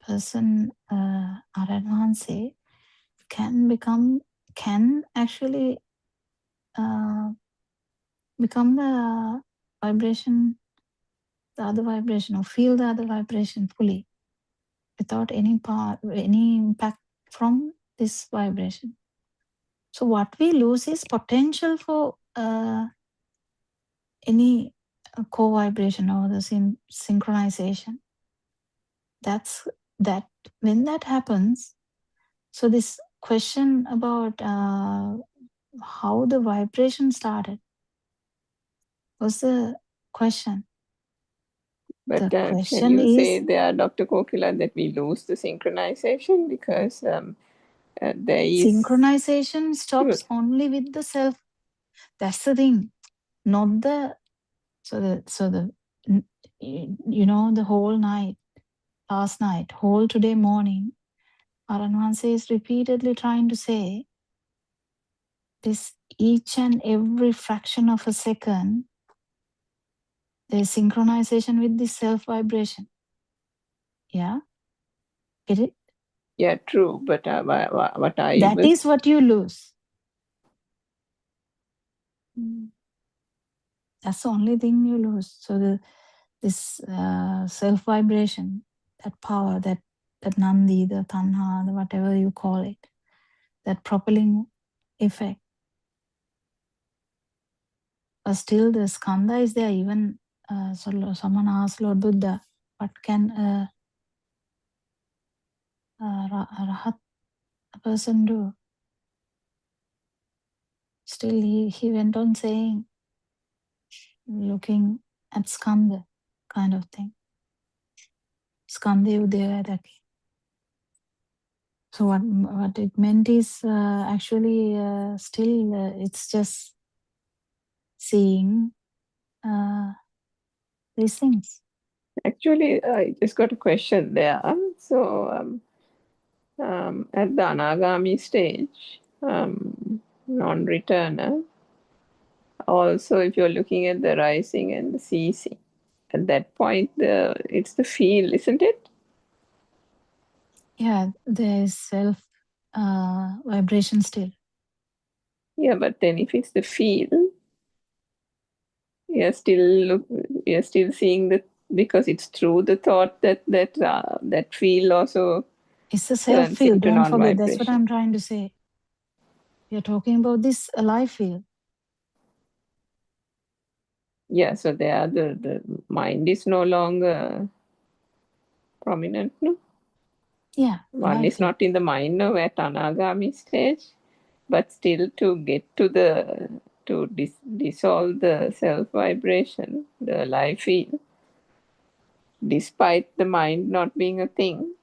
person Aranhanse can actually become the vibration, the other vibration, or feel the other vibration fully without any impact from this vibration. So what we lose is potential for any co-vibration or the synchronization. That when that happens, so this question about how the vibration started was the question. But The can question you say is there, Dr. Kokila, that we lose the synchronization because there is synchronization stops only with the self. That's the thing, not the you know, the whole night, last night, whole today morning, Aranvanse is repeatedly trying to say this each and every fraction of a second, there's synchronization with the self vibration. Yeah, get it? Yeah, true. But what I that was... is what you lose. That's the only thing you lose. So this self vibration, that power, that nandi, the tanha, the whatever you call it, that propelling effect. But still the skandha is there. Even so someone asked Lord Buddha, what can a rahat person do? Still he went on saying, looking at skandha kind of thing. Skandha udayadaki. So what it meant is actually still it's just seeing these things. Actually, I just got a question there. So at the Anagami stage, non-returner, also if you're looking at the rising and the ceasing, at that point it's the feel, isn't it? Yeah, there is self vibration still. Yeah, but then if it's the feel, you're still seeing the, because it's through the thought that feel also It's the self turns field. into Don't forget. That's what non-vibration. I'm trying to say. We are talking about this alive field. Yeah, so there the mind is no longer prominent, no? Yeah, One is field. not in the mind now at Anagami stage, but still to get to dissolve the self vibration, the life field, despite the mind not being a thing,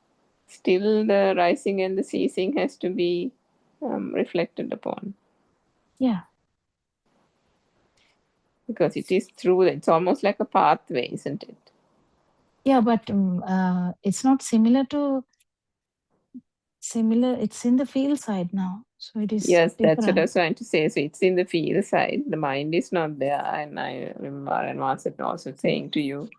still the rising and the ceasing has to be reflected upon. Yeah. Because it is through, it's almost like a pathway, isn't it? Yeah, but it's not similar to it's in the field side now. So it is Yes, that's what I different. was trying to say. So it's in the field side, the mind is not there. And I remember and once also saying to you,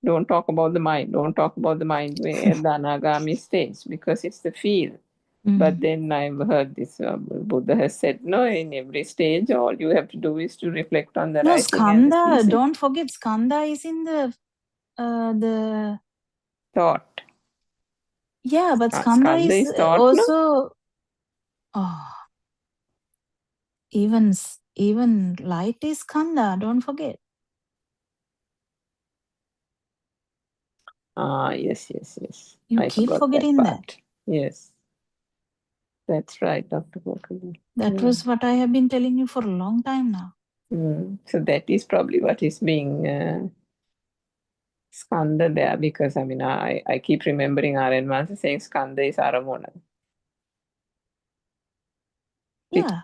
don't talk about the mind, don't talk about the mind at the Anagami stage, because it's the field. But then I've heard this Buddha has said, no, in every stage, all you have to do is to reflect on the No, rising and the skandha, ceasing. don't forget, skandha is in the Thought. yeah, but Skandha skandha is is thought, no? also even light is skandha, don't forget. Yes. You I keep forgot that forgetting part. that. Yes. That's right, Dr. Gokhale. That was what I have been telling you for a long time now. So that is probably what is being skanda there, because I mean, I keep remembering R.N. Master saying skanda is aramuna. Yeah.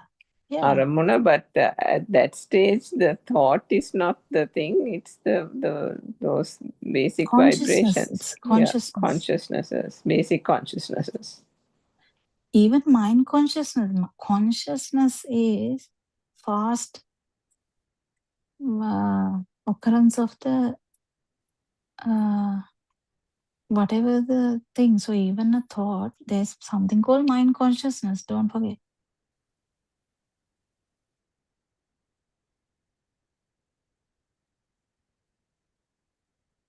Aramuna, but at that stage, the thought is not the thing. It's those basic Consciousness. vibrations. It's consciousness. Yeah, consciousnesses, basic consciousnesses. Even mind consciousness. Consciousness is fast occurrence of the whatever the thing. So even a thought, there's something called mind consciousness. Don't forget.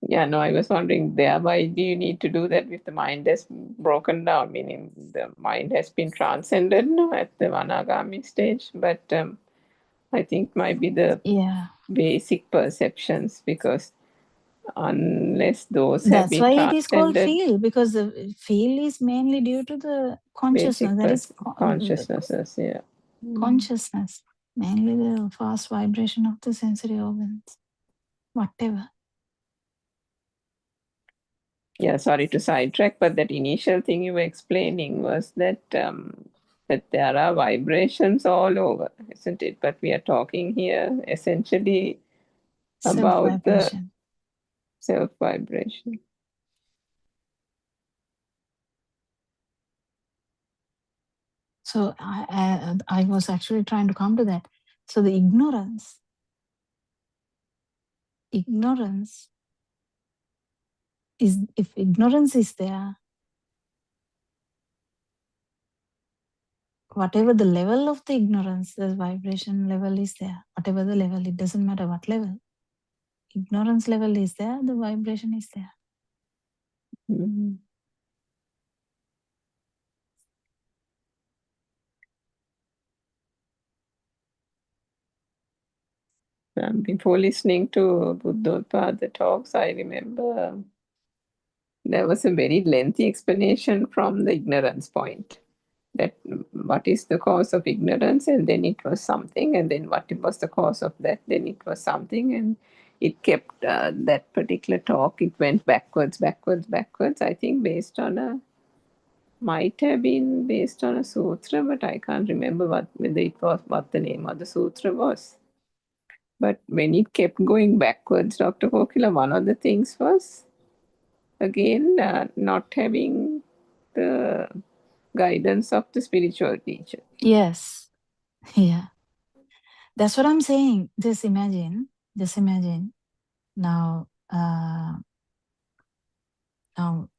Yeah, no, I was wondering there, why do you need to do that with the mind that's broken down, meaning the mind has been transcended now at the Vanagami stage, but I think might be the basic perceptions, because unless those have That's been why it is called transcended, feel, because the feel is mainly due to the consciousness. That is consciousnesses, yeah. consciousness, mainly the fast vibration of the sensory organs, whatever. Yeah, sorry to sidetrack, but that initial thing you were explaining was that that there are vibrations all over, isn't it? But we are talking here essentially about the self-vibration. So I was actually trying to come to that. So the ignorance is, if ignorance is there, whatever the level of the ignorance, the vibration level is there. Whatever the level, it doesn't matter what level. Ignorance level is there, the vibration is there. Before listening to Buddothpada talks, I remember there was a very lengthy explanation from the ignorance point. That what is the cause of ignorance, and then it was something, and then what was the cause of that, then it was something, and it kept that particular talk, it went backwards. I think might have been based on a sutra, but I can't remember whether it was what the name of the sutra was. But when it kept going backwards, Dr. Kokila, one of the things was again not having the guidance of the spiritual teacher. Yes. Yeah. That's what I'm saying. Just imagine now, now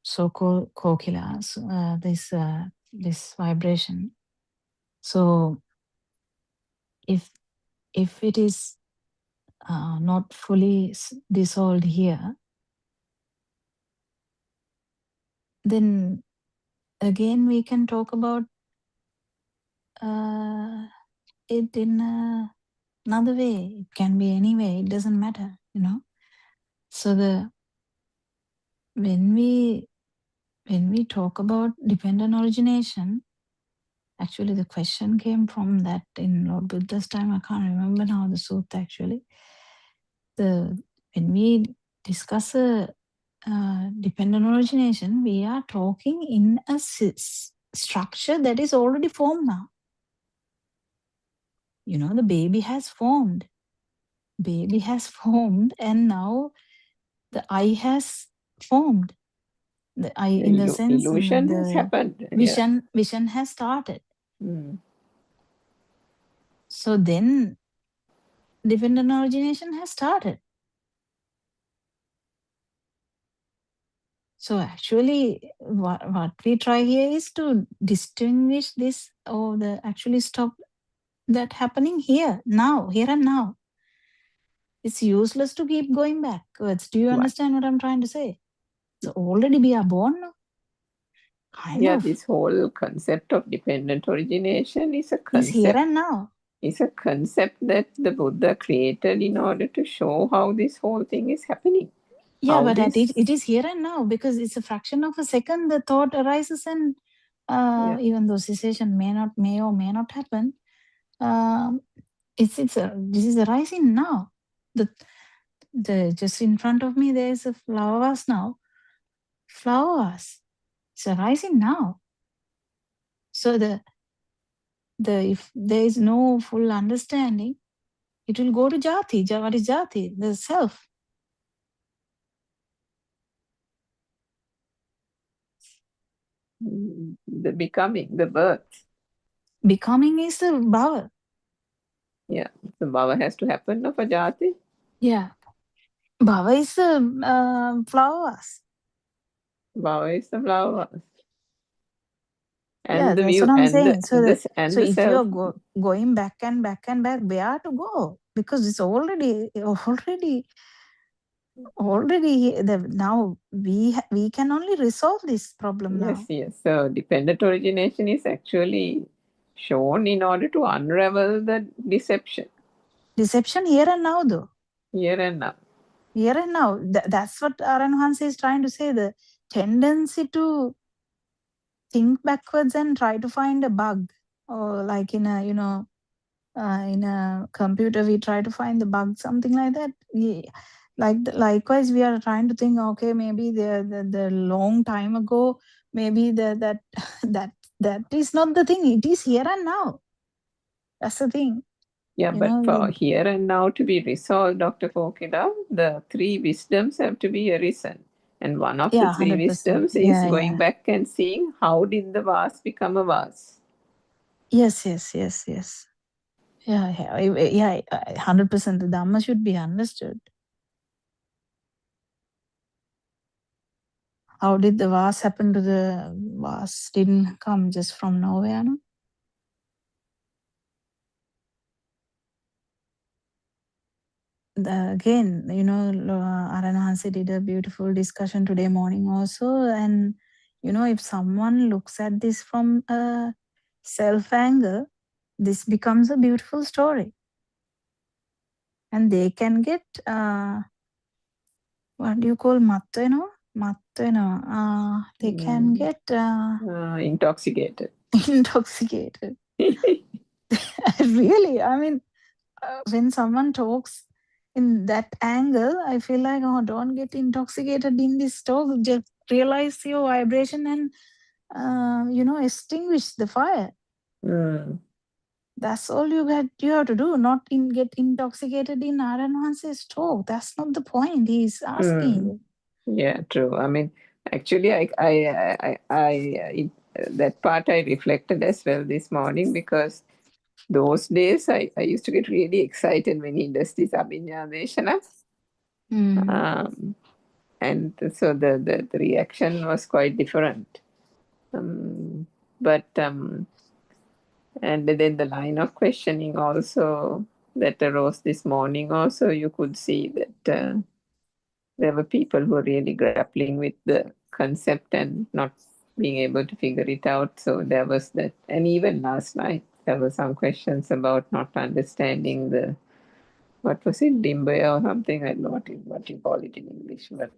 so-called kokilas, this vibration. So if it is not fully dissolved here, then again we can talk about it in another way. It can be any way. It doesn't matter, you know. So when we talk about dependent origination, actually the question came from that in Lord Buddha's time. I can't remember now the sutta actually. When we discuss a dependent origination, we are talking in a structure that is already formed now. You know, the baby has formed. Baby has formed, and now the eye has formed. The eye, in the sense, illusion has the happened. vision has started. So then dependent origination has started. So actually, what we try here is to distinguish this, or actually stop that happening here and now. It's useless to keep going backwards. Do you understand what I'm trying to say? So already we are born now. Kind of. This whole concept of dependent origination is a concept. It's here and now. It's a concept that the Buddha created in order to show how this whole thing is happening. Yeah, but it is here and now, because it's a fraction of a second the thought arises, and even though cessation may or may not happen, this is arising now. The just in front of me there is a flower vase now. Flower vase. It's arising now. So if there is no full understanding, it will go to jati. What is jati? The self. The becoming, the birth. Becoming is the bhava. Yeah, the bhava has to happen of a jati. Yeah. Bhava is the flower vase. Bhava is the flower vase. And yeah, the that's view, what I'm and saying. the If self. you're going back and back and back, where to go? Because it's already now we can only resolve this problem now. Yes. So dependent origination is actually shown in order to unravel the deception. Deception here and now, though. Here and now. Here and now. That's what Aranhansa is trying to say. The tendency to think backwards and try to find a bug, or like in a in a computer we try to find the bug, something like that. Likewise we are trying to think, okay, maybe the long time ago, maybe that is not the thing. It is here and now. That's the thing. Yeah, but for here and now to be resolved, Dr. Kokila, the three wisdoms have to be arisen. And one of the three 100%. wisdoms is going back and seeing how did the vase become a vase. Yes. Yeah, 100%. The Dhamma should be understood. How did the vase happen to the vase? Didn't come just from nowhere, no? Again, Aranhansi did a beautiful discussion today morning also. And, if someone looks at this from a self angle, this becomes a beautiful story. And they can get, what do you call matteno? They can get intoxicated. Intoxicated. Really, I mean, when someone talks in that angle, I feel like, don't get intoxicated in this talk. Just realize your vibration and, extinguish the fire. That's all you have to do, not get intoxicated in Aranhansi's talk. That's not the point he's asking. Yeah, true. I mean, actually, I that part I reflected as well this morning, because those days I used to get really excited when he does this Abhinyadeshana. And so the reaction was quite different. And then the line of questioning also that arose this morning, also you could see that there were people who were really grappling with the concept and not being able to figure it out. So there was that. And even last night, there were some questions about not understanding the, what was it, Dimbaya or something? I don't know what you call it in English, but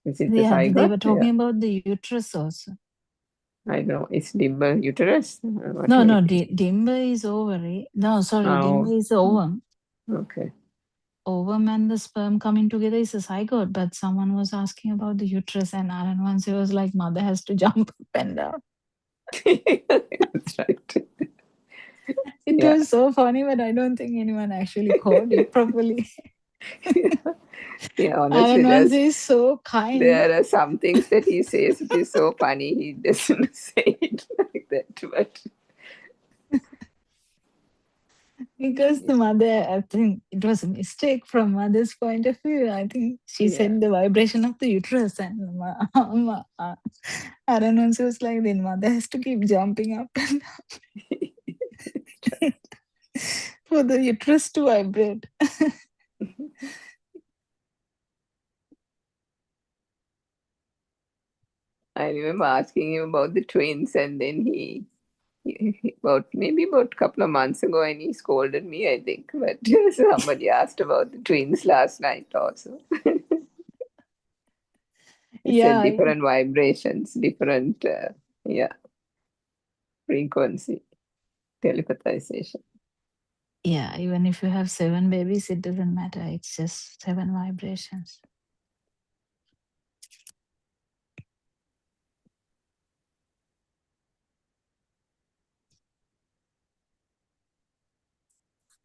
is it the zygote? They were talking about the uterus also. I don't know. Is Dimba uterus? No, Dimba is ovary. No, sorry, Dimba is ovum. Okay. ovum and the sperm coming together is a zygote, but someone was asking about the uterus, and Alan once he was like, mother has to jump up and down. That's right. It Yeah. was so funny, but I don't think anyone actually caught it properly. Yeah, honestly, Alan once is so kind there are some things that he says, it is so funny, he doesn't say it like that, but because the mother, I think it was a mistake from mother's point of view. I think she yeah. said the vibration of the uterus, and Alan once was like, then mother has to keep jumping up and down for the uterus to vibrate. I remember asking him about the twins, and then he about a couple of months ago, and he scolded me, I think. But somebody asked about the twins last night also. He said Yeah, different vibrations, different frequency, telepathization. yeah. Even if you have 7 babies, it doesn't matter. It's just 7 vibrations.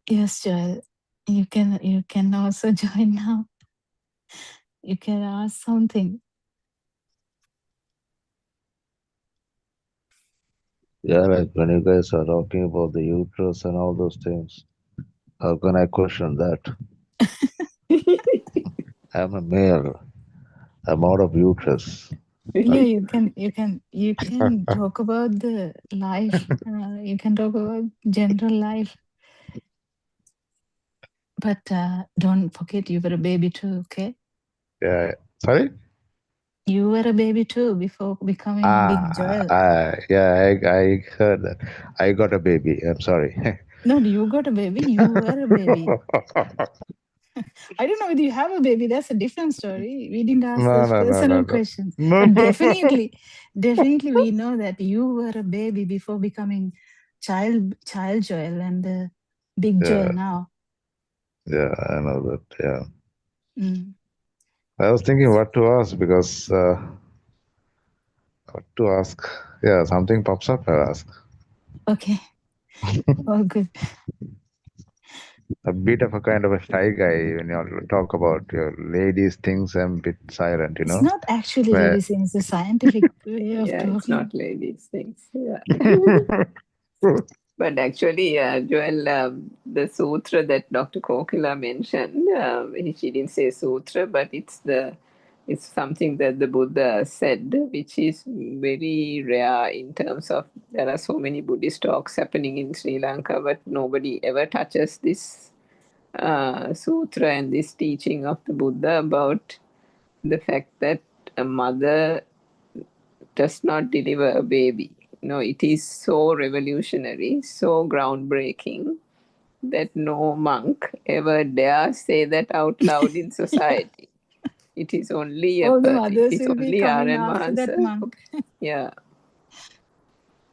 Yes, Joel. You can also join now. You can ask something. Yeah, like when you guys are talking about the uterus and all those things, how can I question that? I'm a male. I'm out of uterus. Yeah, you can talk about the life. You can talk about general life, but don't forget you were a baby too. Okay, Yeah. Sorry? you were a baby too before becoming Big Joel. Yeah, I heard that. I got a baby. I'm sorry. No, you got a baby. You were a baby. I don't know whether you have a baby. That's a different story. We didn't ask those personal questions, No. but definitely, we know that you were a baby before becoming child Joel and the Big Joel Yeah, now. yeah, I know that. Yeah. Mm. I was thinking what to ask because what to ask. Yeah, something pops up. I'll ask. Okay, all good. A bit of a kind of a shy guy when you talk about your ladies' things. I'm a bit silent, It's not actually Where- ladies' thing. It's a scientific way of Yeah, it's talking. not ladies' things. Yeah. But actually, Joel, the sutra that Dr. Kokila mentioned, she didn't say sutra, but it's something that the Buddha said, which is very rare in terms of there are so many Buddhist talks happening in Sri Lanka, but nobody ever touches this sutra and this teaching of the Buddha about the fact that a mother does not deliver a baby. It is so revolutionary, so groundbreaking that no monk ever dare say that out loud in society. It is only All the mothers will be coming R.N. after that Mahansa. monk. Yeah.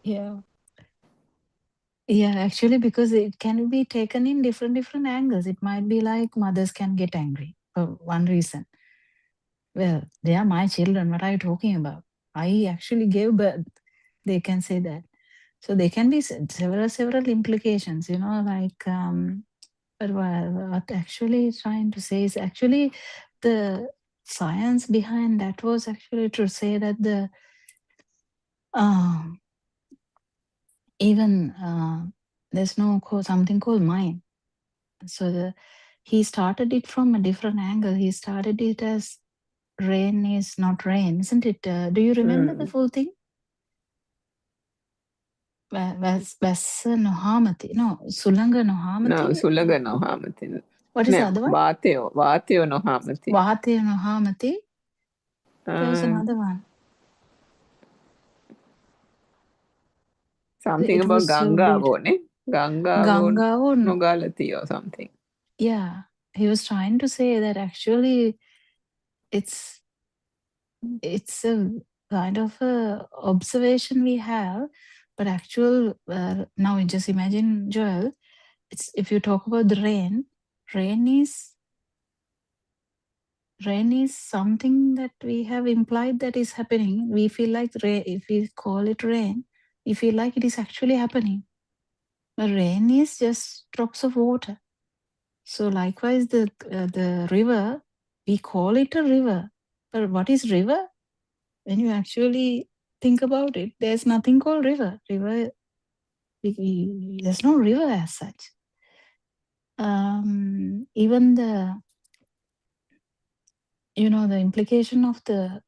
Yeah. Yeah, actually, because it can be taken in different angles. It might be like mothers can get angry for one reason. Well, they are my children. What are you talking about? I actually gave birth. They can say that. So there can be several implications, like but what actually trying to say is actually the science behind that was actually to say that the um even there's something called mind. So he started it from a different angle. He started it as rain is not rain, isn't it? Do you remember the full thing? Vassa Nohamati. No, Sulanga No, Nohamati. Sulaga Nohamati. What is the No, other one? Vateo Nohamati. Vahate Nohamati. There was another one. Something It about was so Ganga, beautiful. Ganga Ganga Nogalati or something. Yeah, he was trying to say that actually it's a kind of a observation we have, but actual now just imagine, Joel, it's if you talk about the rain is rain is something that we have implied that is happening. We feel like if we call it rain, we feel like it is actually happening. But rain is just drops of water. So likewise, the river, we call it a river. But what is river? When you actually think about it, there's nothing called river. River, there's no river as such. Even the the implication of the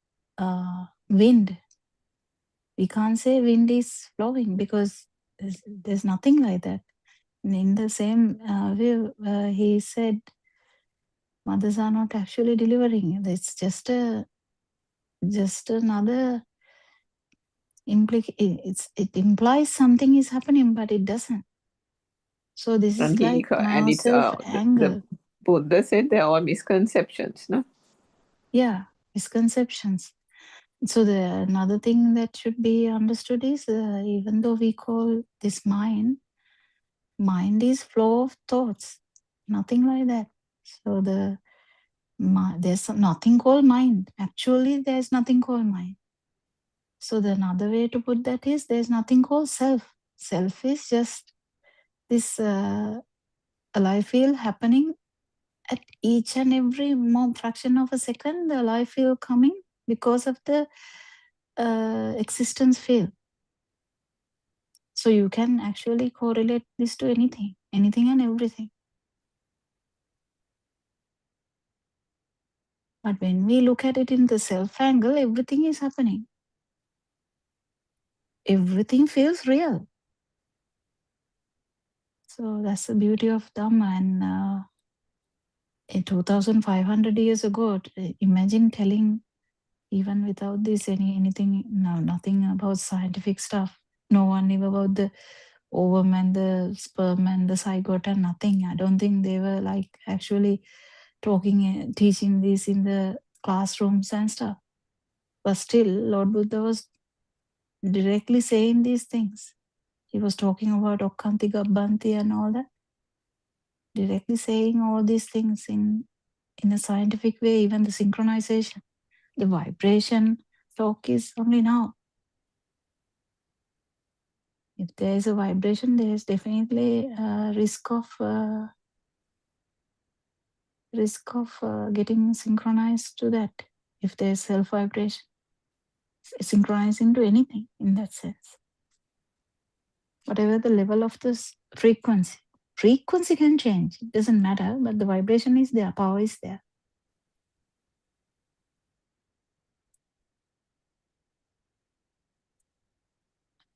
wind, we can't say wind is flowing because there's nothing like that. In the same way, he said mothers are not actually delivering. It's just another it implies something is happening, but it doesn't. So this is like now and it's self-anger. the Buddha said they are all misconceptions, no? Yeah, misconceptions. So another thing that should be understood is even though we call this mind is flow of thoughts, nothing like that. So there's nothing called mind. Actually, there's nothing called mind. So another way to put that is there's nothing called self. Self is just this alive feel happening at each and every fraction of a second. The alive feel coming because of the existence field. So you can actually correlate this to anything and everything. But when we look at it in the self angle, everything is happening. Everything feels real. So that's the beauty of Dhamma. And in 2,500 years ago, imagine telling, even without this nothing about scientific stuff. No one knew about the ovum and the sperm and the zygote and nothing. I don't think they were like actually teaching this in the classrooms and stuff. But still, Lord Buddha was directly saying these things. He was talking about Okkanti Gabbanti and all that. Directly saying all these things in a scientific way, even the synchronization. The vibration talk is only now. If there is a vibration, there is definitely a risk of getting synchronized to that. If there is self vibration, synchronizing to anything in that sense. Whatever the level of this frequency can change. It doesn't matter, but the vibration is there, power is there.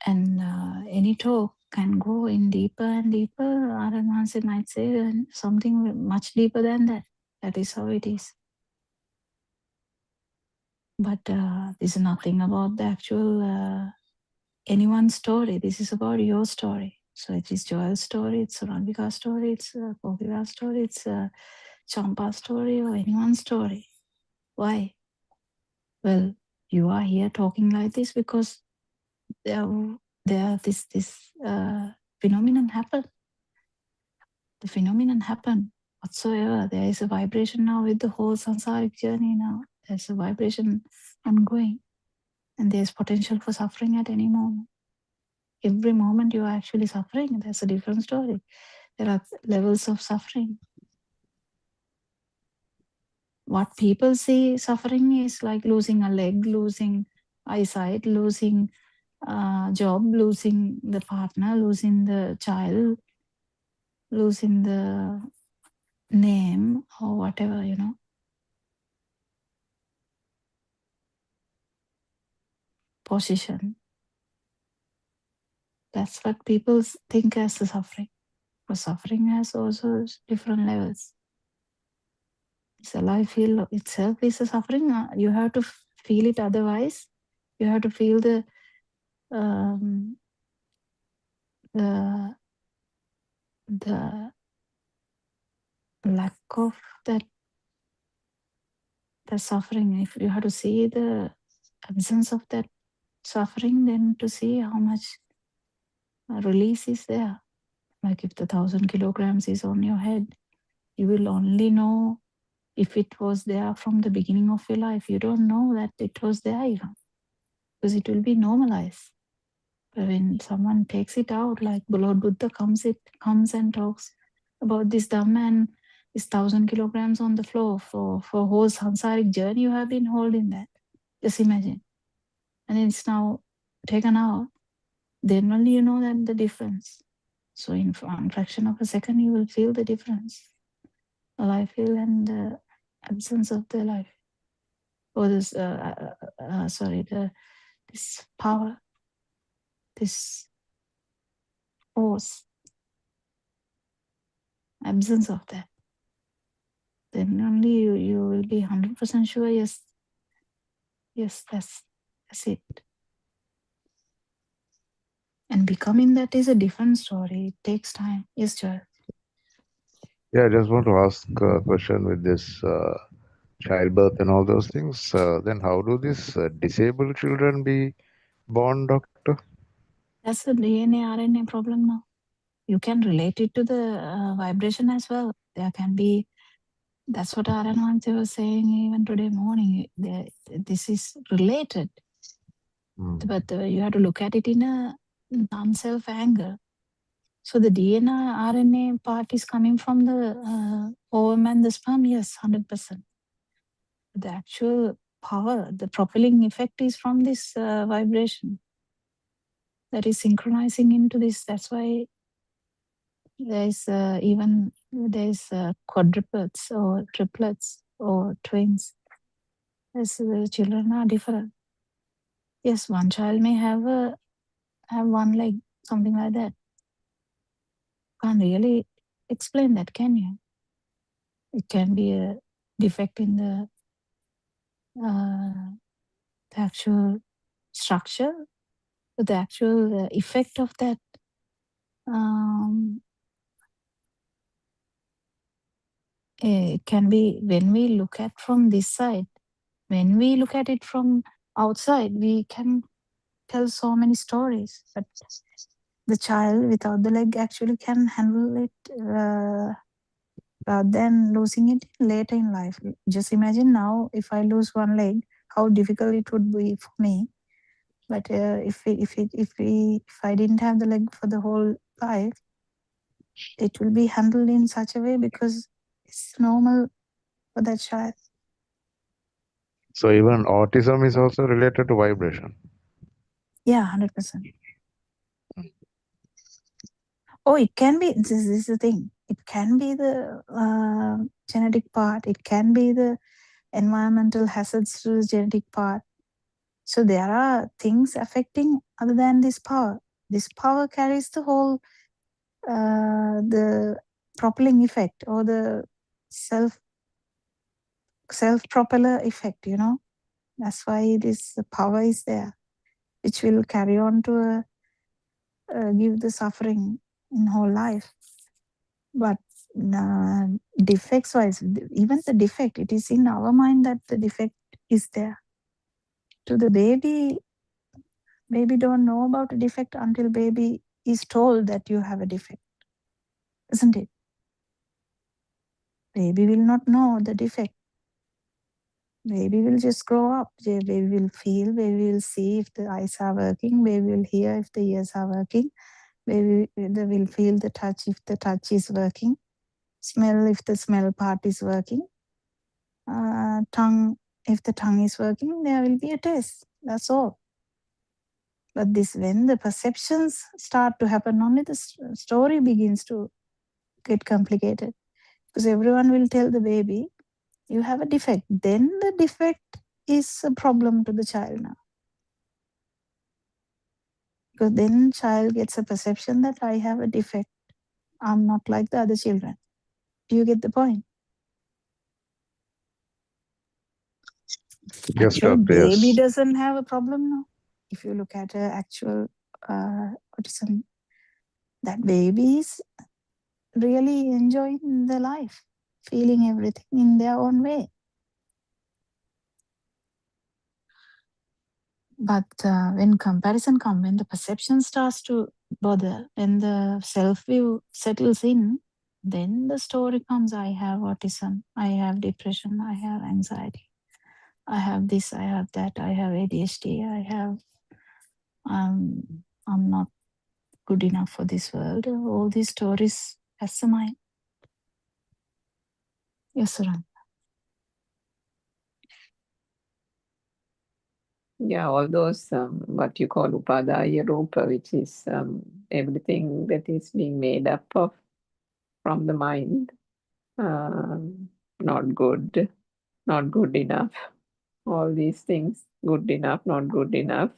And any talk can go in deeper and deeper. Aranhanse might say something much deeper than that. That is how it is. But this is nothing about the actual anyone's story. This is about your story. So it is Joel's story, it's Ranvika's story, it's Kokira's story, it's Champa's story, or anyone's story. Why? Well, you are here talking like this because this phenomenon happened. The phenomenon happened whatsoever. There is a vibration now with the whole samsaric journey now. There's a vibration ongoing. And there's potential for suffering at any moment. Every moment you are actually suffering, that's a different story. There are levels of suffering. What people see suffering is like losing a leg, losing eyesight, losing job, losing the partner, losing the child, losing the name or whatever, position. That's what people think as the suffering. But suffering has also different levels. So life feel itself is a suffering. You have to feel it, otherwise you have to feel the lack of that suffering. If you have to see the absence of that suffering, then to see how much release is there. Like if the 1,000 kilograms is on your head, you will only know if it was there from the beginning of your life, you don't know that it was there even, because it will be normalized. But when someone takes it out, like Lord Buddha comes and talks about this Dhamma and this 1,000 kilograms on the floor for whole samsaric journey, you have been holding that. Just imagine. And it's now taken out, then only you know that the difference. So in one fraction of a second, you will feel the difference. The life feel and the absence of the life. Or this, this power, this force, absence of that. Then only you will be 100% sure, yes, that's it. And becoming that is a different story. It takes time. Yes, Joel. Yeah, I just want to ask a question with this childbirth and all those things. Then how do these disabled children be born, doctor? That's a DNA RNA problem now. You can relate it to the vibration as well. There can be, that's what Aranwanti was saying even today morning. This is related, but you have to look at it in a non-self angle. So the DNA RNA part is coming from the ovum and the sperm, yes, 100%. The actual power, the propelling effect is from this vibration that is synchronizing into this. That's why there's quadruplets or triplets or twins. As the children are different. Yes, one child may have one leg, something like that. Can't really explain that, can you? It can be a defect in the actual structure, but the actual effect of that it can be when we look at from this side. When we look at it from outside, we can tell so many stories, but the child without the leg actually can handle it rather than losing it later in life. Just imagine now, if I lose one leg, how difficult it would be for me. But if I didn't have the leg for the whole life, it will be handled in such a way because it's normal for that child. So even autism is also related to vibration. Yeah, 100%. Oh, it can be. This is the thing. It can be the genetic part. It can be the environmental hazards to the genetic part. So there are things affecting other than this power. This power carries the whole the propelling effect or the self-propeller effect, you know. That's why this power is there, which will carry on to give the suffering in whole life. But defects wise, even the defect, it is in our mind that the defect is there. To the baby don't know about a defect until baby is told that you have a defect, isn't it? Baby will not know the defect. Baby will just grow up. Baby will feel, baby will see if the eyes are working, baby will hear if the ears are working, baby will feel the touch if the touch is working, smell if the smell part is working, tongue if the tongue is working, there will be a taste. That's all. But this, when the perceptions start to happen, only the story begins to get complicated. Because everyone will tell the baby, you have a defect. Then the defect is a problem to the child now. Because then child gets a perception that I have a defect. I'm not like the other children. Do you get the point? Yes, Actual doctor. baby Yes. doesn't have a problem now. If you look at actual autism, that baby is really enjoying the life, feeling everything in their own way. But when comparison comes, when the perception starts to bother, when the self-view settles in, then the story comes, I have autism, I have depression, I have anxiety, I have this, I have that, I have ADHD, I'm not good enough for this world. All these stories as a mind. Yes, Surang. Yeah, all those what you call upadaya rupa, which is everything that is being made up of from the mind. Not good, not good enough. All these things, good enough, not good enough,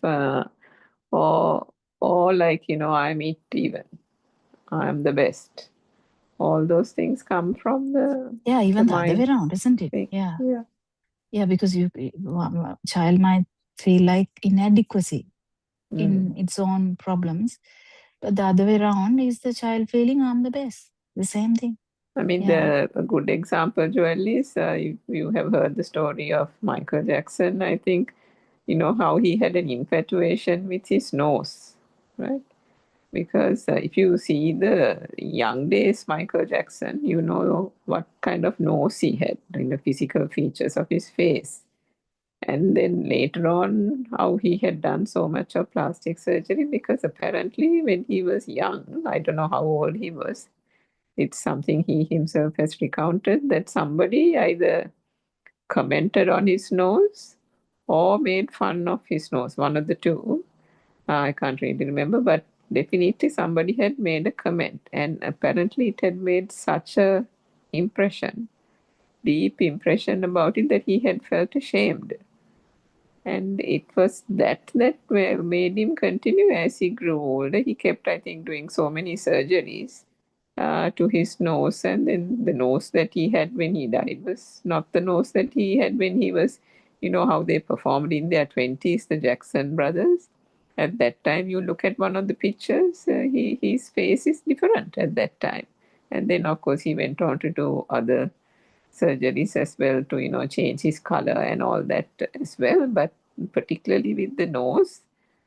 or like I'm it even, I'm the best. All those things come from the Even the other way mind. around, isn't it? Thing. Yeah, because child might feel like inadequacy in its own problems, but the other way around is the child feeling I'm the best. The same thing. I mean, a good example, Joel, is you have heard the story of Michael Jackson. I think you know how he had an infatuation with his nose, right? Because if you see the young days Michael Jackson, you know what kind of nose he had in the physical features of his face. And then later on, how he had done so much of plastic surgery, because apparently when he was young, I don't know how old he was, it's something he himself has recounted, that somebody either commented on his nose or made fun of his nose, one of the two. I can't really remember, but definitely somebody had made a comment, and apparently it had made such a impression, deep impression about it, that he had felt ashamed. And it was that made him continue as he grew older. He kept, I think, doing so many surgeries to his nose, and then the nose that he had when he died was not the nose that he had when he was, you know, how they performed in their 20s, the Jackson brothers. At that time, you look at one of the pictures, his face is different at that time. And then, of course, he went on to do other surgeries as well to, you know, change his color and all that as well, but particularly with the nose.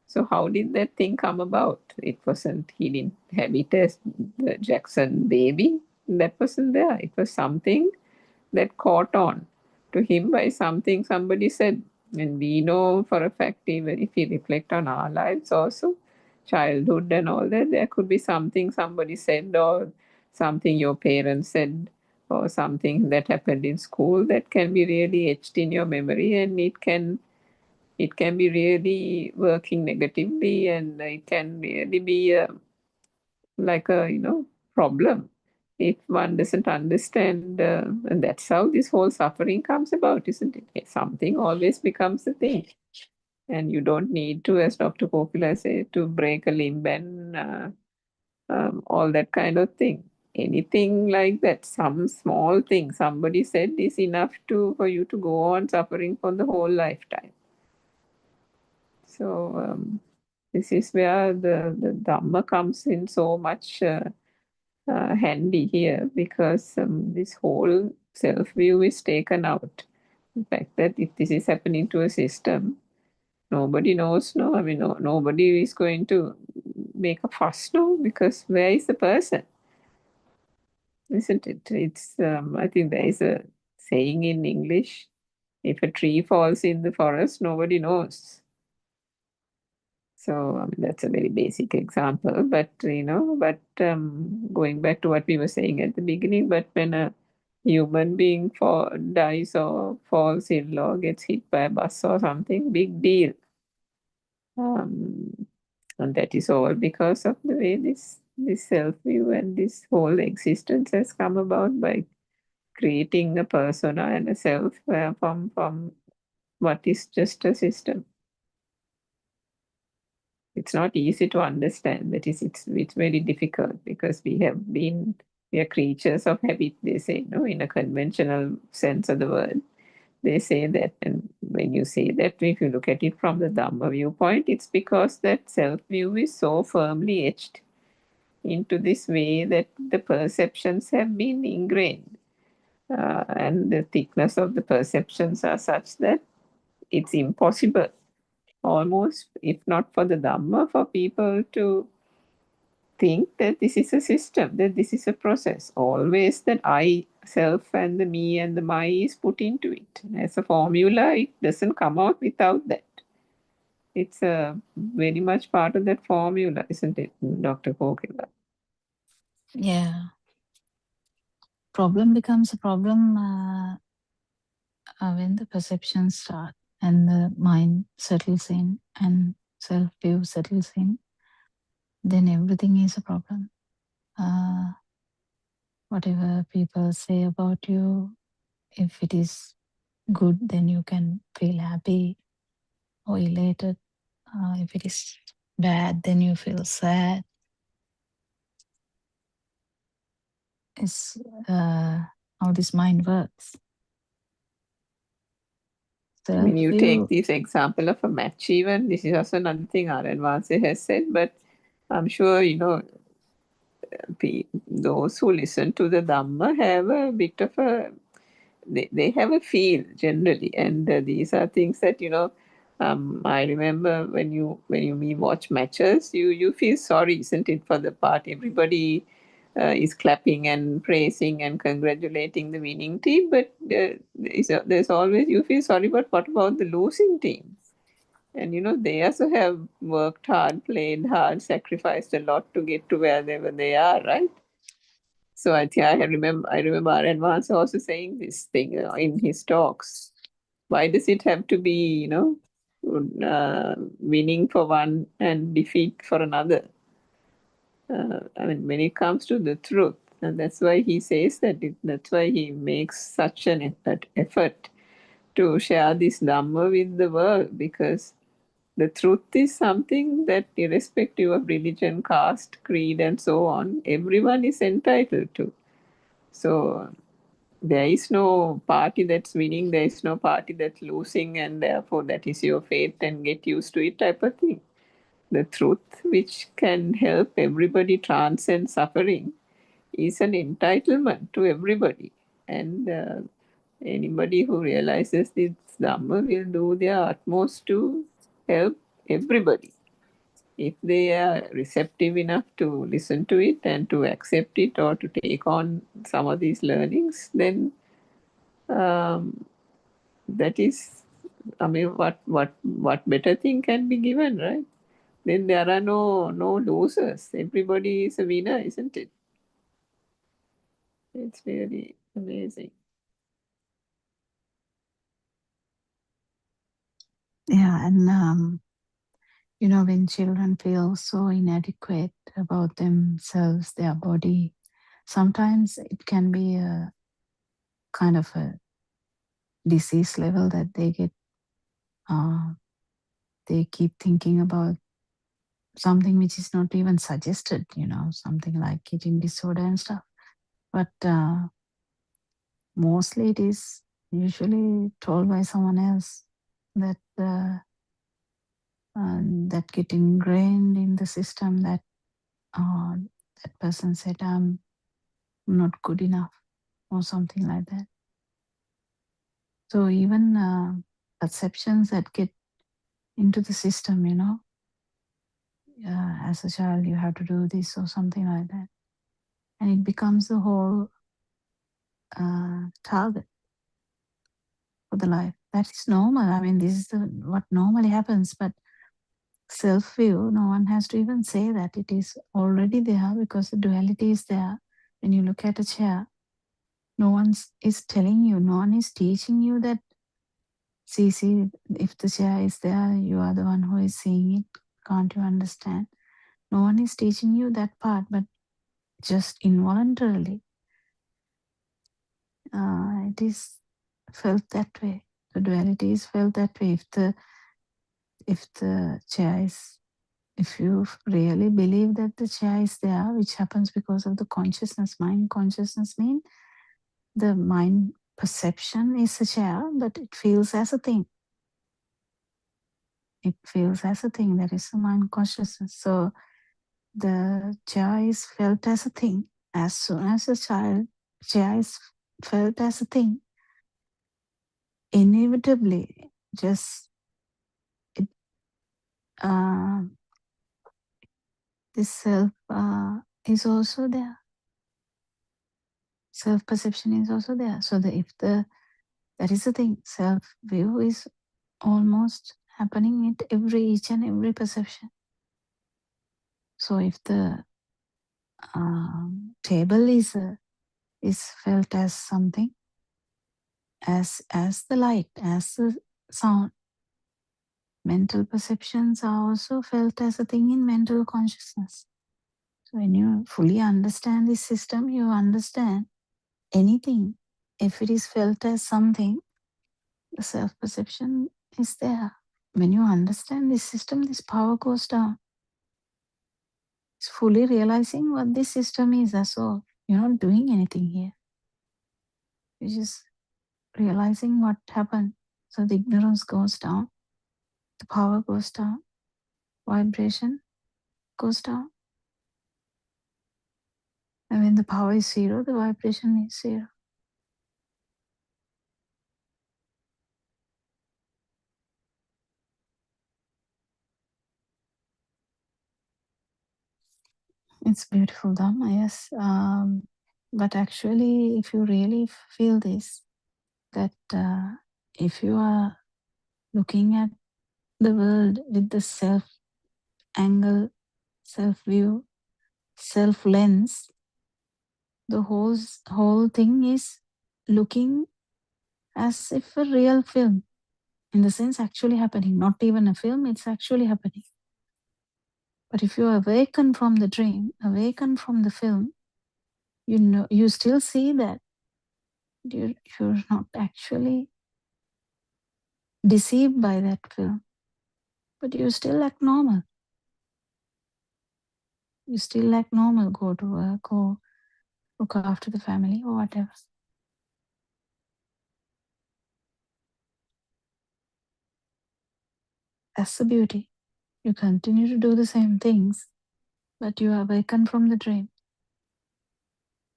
So how did that thing come about? It wasn't, he didn't have it as the Jackson baby. That wasn't there. It was something that caught on to him by something somebody said. And we know for a fact, even if we reflect on our lives also, childhood and all that, there could be something somebody said, or something your parents said, or something that happened in school that can be really etched in your memory, and it can be really working negatively, and it can really be like a problem if one doesn't understand, and that's how this whole suffering comes about, isn't it? Something always becomes a thing, and you don't need to, as Dr. Kokila said, to break a limb and all that kind of thing. Anything like that, some small thing somebody said is enough for you to go on suffering for the whole lifetime. So this is where the Dhamma comes in so much handy here, because this whole self view is taken out. The fact that if this is happening to a system, nobody knows, no, I mean, nobody is going to make a fuss, no, because where is the person? Isn't it? It's, I think there is a saying in English, if a tree falls in the forest, nobody knows. So I mean, that's a very basic example, but going back to what we were saying at the beginning, but when a human being dies or falls ill or gets hit by a bus or something, big deal. And that is all because of the way this self view and this whole existence has come about, by creating a persona and a self from what is just a system. It's not easy to understand. That is, it's very difficult, because we are creatures of habit, they say, no, in a conventional sense of the word. They say that, and when you say that, if you look at it from the Dhamma viewpoint, it's because that self-view is so firmly etched into this way that the perceptions have been ingrained. And the thickness of the perceptions are such that it's impossible, almost, if not for the Dhamma, for people to think that this is a system, that this is a process. Always that I, self, and the me and the my is put into it. As a formula, it doesn't come out without that. It's very much part of that formula, isn't it, Dr. Kokila? Yeah. Problem becomes a problem when the perceptions start and the mind settles in and self-view settles in, then everything is a problem. Whatever people say about you, if it is good, then you can feel happy or elated. If it is bad, then you feel sad. It's how this mind works. When you take Self-view, this example of a match, even this is also another thing Aryan Vase has said, but I'm sure those who listen to the Dhamma have a bit of a they have a feel generally, and these are things that I remember when you watch matches, you feel sorry, isn't it, for the party. Everybody is clapping and praising and congratulating the winning team, but there's always you feel sorry, but what about the losing team? And they also have worked hard, played hard, sacrificed a lot to get to wherever they are, right? So I think I remember Aryan Vance also saying this thing in his talks. Why does it have to be, winning for one and defeat for another? I mean, when it comes to the truth, and that's why he says that. That's why he makes such an effort to share this Dhamma with the world, because the truth is something that, irrespective of religion, caste, creed, and so on, everyone is entitled to. So there is no party that's winning, there is no party that's losing, and therefore that is your fate and get used to it type of thing. The truth which can help everybody transcend suffering is an entitlement to everybody. And anybody who realizes this Dhamma will do their utmost to help everybody. If they are receptive enough to listen to it and to accept it or to take on some of these learnings, then um, that is, I mean, what better thing can be given, right? Then there are no losers. Everybody is a winner, isn't it? It's really amazing. yeah, and when children feel so inadequate about themselves, their body, sometimes it can be a kind of a disease level that they get. They keep thinking about something which is not even suggested, something like eating disorder and stuff. But mostly it is usually told by someone else that that get ingrained in the system that that person said, I'm not good enough or something like that. So even perceptions that get into the system, as a child you have to do this or something like that, and it becomes the whole target for the life. That is normal. I mean, this is what normally happens, but self-view, no one has to even say that. It is already there because the duality is there. When you look at a chair, no one is telling you, no one is teaching you that, see, if the chair is there, you are the one who is seeing it. Can't you understand? No one is teaching you that part, but just involuntarily, it is felt that way. The duality is felt that way. If the chair is, if you really believe that the chair is there, which happens because of the consciousness, mind consciousness mean the mind perception is a chair, but it feels as a thing. It feels as a thing. That is the mind consciousness. So the chair is felt as a thing. As soon as the chair is felt as a thing, inevitably, just it, uh, this self is also there. Self-perception is also there. So that is the thing, self-view is almost happening at each and every perception. So if the table is felt as something, as the light, as the sound, mental perceptions are also felt as a thing in mental consciousness. So when you fully understand this system, you understand anything. If it is felt as something, the self-perception is there. When you understand this system, this power goes down. It's fully realizing what this system is, that's all. You're not doing anything here. You're just realizing what happened. So the ignorance goes down, the power goes down, vibration goes down. And when the power is zero, the vibration is zero. It's beautiful, Dhamma, yes. But actually, if you really feel this, that if you are looking at the world with the self angle, self view, self lens, the whole thing is looking as if a real film, in the sense actually happening, not even a film, it's actually happening. But if you awaken from the dream, awaken from the film, you know, you still see that you're not actually deceived by that film, but you still act normal. You still act normal, go to work or look after the family or whatever. That's the beauty. You continue to do the same things, but you awaken from the dream.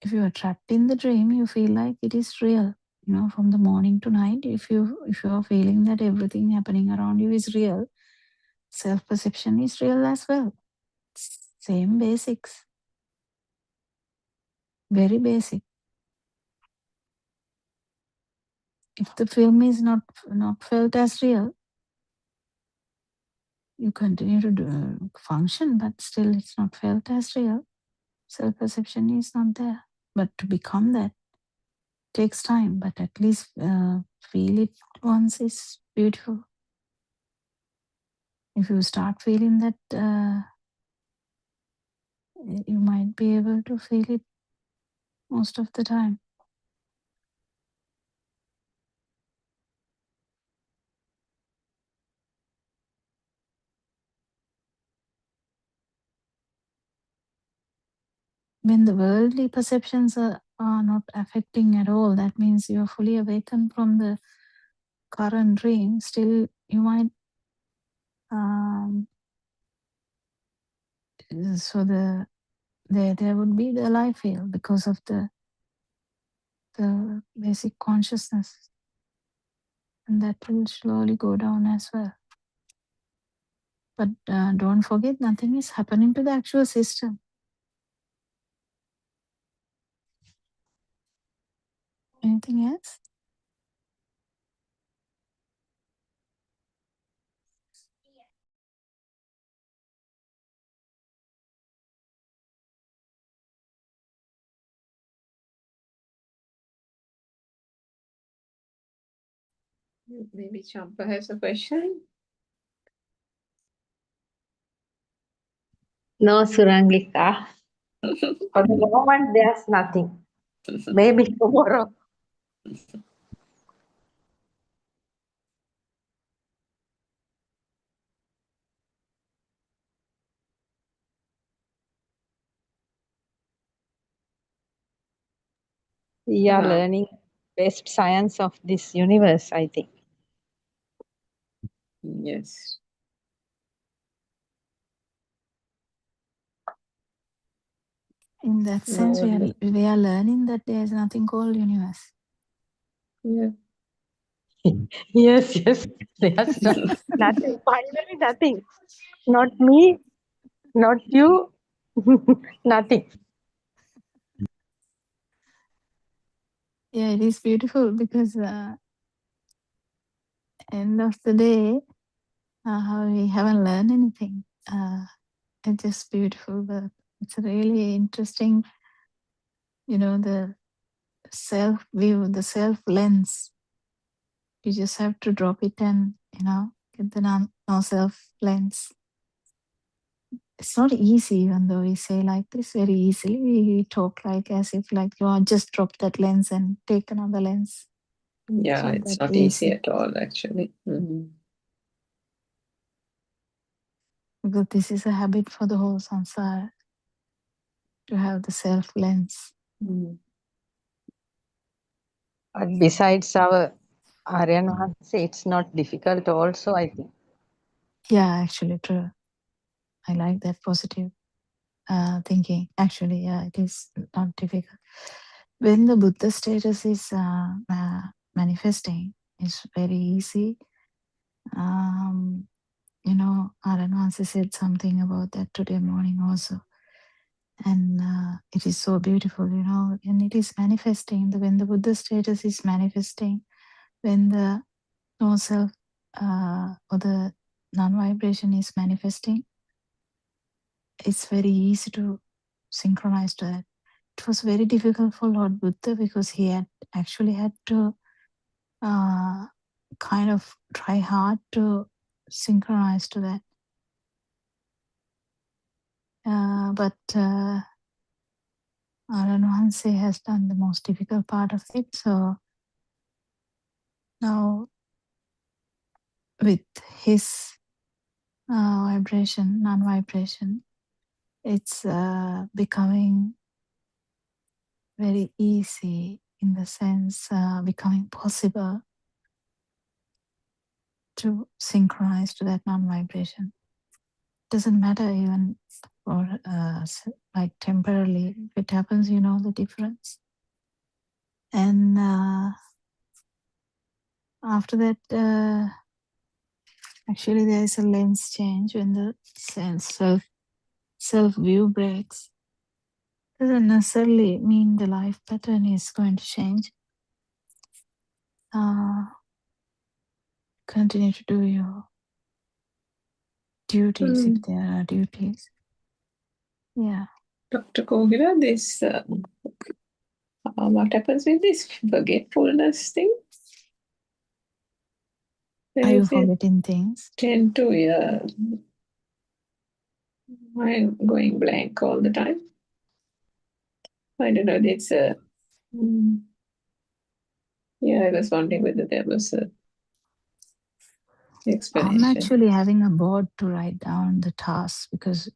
If you are trapped in the dream, you feel like it is real. You know, from the morning to night, if you are feeling that everything happening around you is real, self-perception is real as well. Same basics. Very basic. If the film is not felt as real, you continue to function, but still it's not felt as real. Self-perception is not there. But to become that takes time, but at least feel it once is beautiful. If you start feeling that, you might be able to feel it most of the time. When the worldly perceptions are not affecting at all, that means you're fully awakened from the current dream. Still, you might so there would be the life field because of the basic consciousness, and that will slowly go down as well. But don't forget, nothing is happening to the actual system. Anything else? Maybe Champa has a question. No, Surangika. For the moment, there's nothing. Maybe tomorrow. We are learning best science of this universe, I think. Yes. In that sense, we are learning that there is nothing called universe. Yeah. Yes. There's nothing. Finally, nothing. Not me, not you, Nothing. Yeah, it is beautiful because end of the day, we haven't learned anything. It's just beautiful, but it's really interesting, the self view, the self lens. You just have to drop it and, get the no self lens. It's not easy, even though we say like this very easily. We talk like as if like just drop that lens and take another lens. Yeah, it's not easy at all, actually. Because this is a habit for the whole samsara, to have the self lens. But besides our Aryan Vahanse, it's not difficult also, I think. Yeah, actually true. I like that positive thinking. Actually, yeah, it is not difficult. When the Buddha status is manifesting, it's very easy. Aryan Vahanse said something about that today morning also. And it is so beautiful, and it is manifesting. When the Buddha status is manifesting, when the no self or the non-vibration is manifesting, it's very easy to synchronize to that. It was very difficult for Lord Buddha because he had to kind of try hard to synchronize to that. But Aryan Vahanse has done the most difficult part of it. So now with his vibration, non-vibration, it's becoming very easy, in the sense becoming possible to synchronize to that non-vibration. Doesn't matter even for like temporarily. If it happens, you know the difference. And after that, actually there is a lens change when the self view breaks. Doesn't necessarily mean the life pattern is going to change. Continue to do your duties if there are duties. Yeah. Dr. Kohira, this what happens with this forgetfulness thing? Are you forgetting things? Tend to, yeah. I'm going blank all the time. I don't know, it's I was wondering whether there was a explanation. I'm actually having a board to write down the tasks because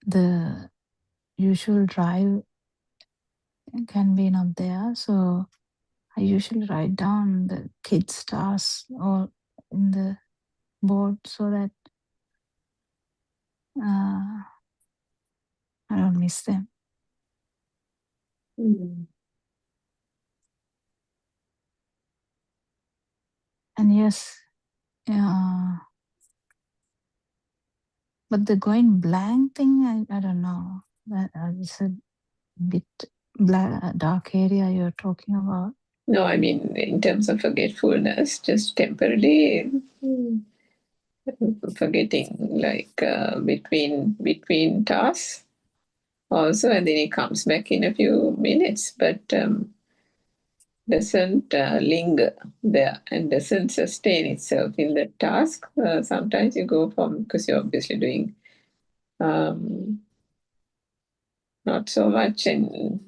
the usual drive can be not there. So I usually write down the kids' tasks or in the board so that I don't miss them. And yes, but the going blank thing, I don't know. That is a bit dark area you're talking about. No, I mean, in terms of forgetfulness, just temporarily forgetting, like between tasks also, and then it comes back in a few minutes, but doesn't linger there and doesn't sustain itself in the task. Sometimes you go from, because you're obviously doing not so much in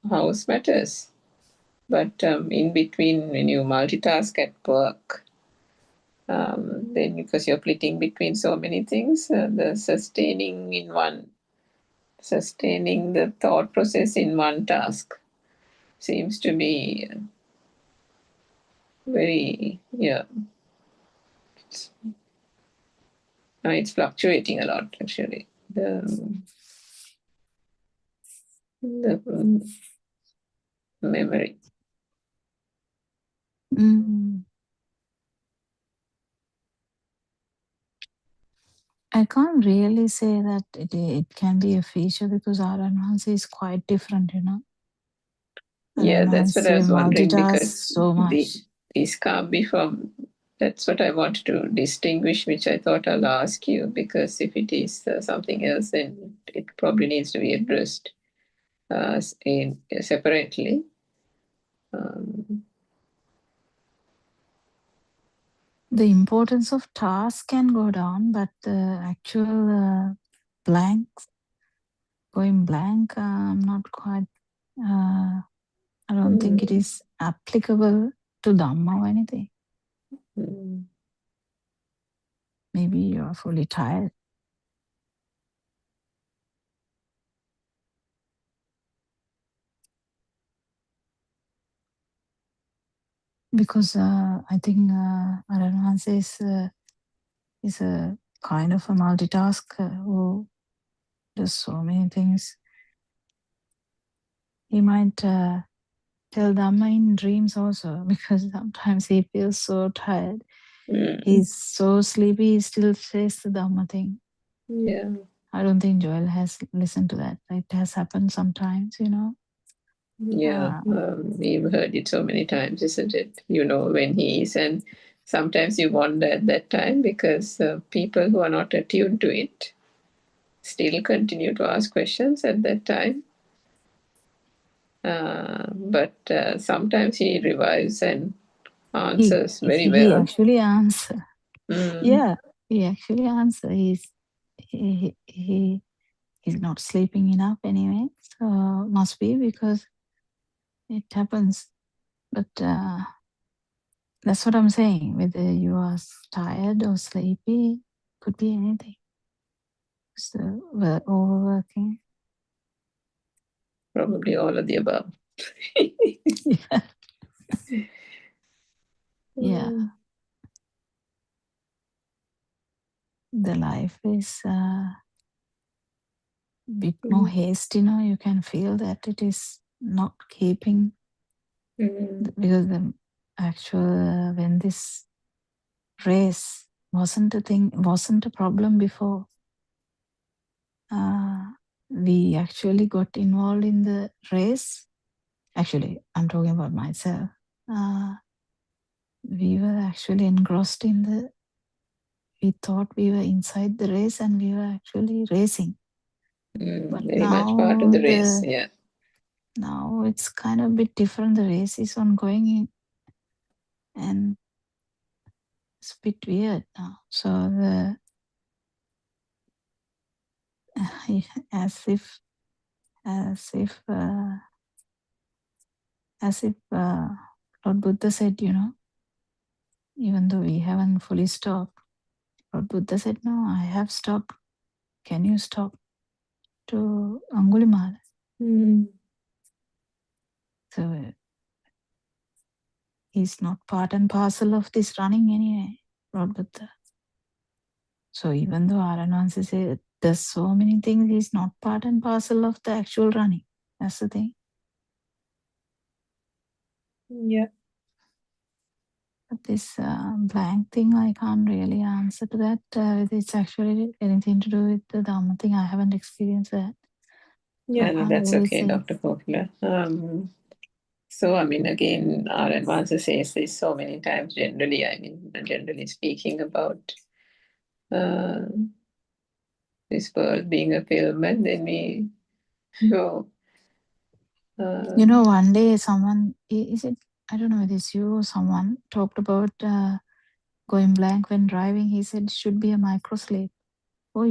house matters, but in between when you multitask at work, then because you're splitting between so many things, the sustaining the thought process in one task seems to be very, it's fluctuating a lot, actually. The memory. I can't really say that it can be a feature because Aranhansi is quite different, you know. Yeah, that's what I was wondering, multitask because so much. these can't be from, that's what I wanted to distinguish, which I thought I'll ask you, because if it is something else, then it probably needs to be addressed separately. The importance of task can go down, but the actual going blank, I'm not quite, I don't think it is applicable to Dhamma or anything. Maybe you are fully tired. Because I think Aranhansi is a kind of a multitasker who does so many things. He might tell Dhamma in dreams also, because sometimes he feels so tired. He's so sleepy, he still says the Dhamma thing. Yeah. I don't think Joel has listened to that. It has happened sometimes, you know. Yeah, we've heard it so many times, isn't it? You know, when he is, and sometimes you wonder at that time, because people who are not attuned to it still continue to ask questions at that time. But sometimes he revives and answers very well. He actually answers. Yeah, he actually answers. He's not sleeping enough anyway, so must be because it happens. But that's what I'm saying. Whether you are tired or sleepy, could be anything. So we're overworking. Probably all of the above. Yeah. The life is a bit more hasty, you know. You can feel that it is not keeping because the actual when this race wasn't a problem before. We actually got involved in the race. Actually, I'm talking about myself. We were actually engrossed in we thought we were inside the race and we were actually racing. But very much part of the race, yeah. Now it's kind of a bit different. The race is ongoing and it's a bit weird now. So as if Lord Buddha said, you know, even though we haven't fully stopped, Lord Buddha said, no, I have stopped. Can you stop? To Angulimala. So he's not part and parcel of this running anyway, Lord Buddha. So even though Aranhansi said there's so many things, he's not part and parcel of the actual running. That's the thing. Yeah. But this blank thing, I can't really answer to that. It's actually anything to do with the Dhamma thing. I haven't experienced that. Yeah, no, that's really okay, Dr. Kokila. So, I mean, again, our advisor says this so many times, generally speaking, about this world being a film, and then we go. You know, one day someone, is it, I don't know if it's you or someone, talked about going blank when driving. He said it should be a micro sleep. Oh,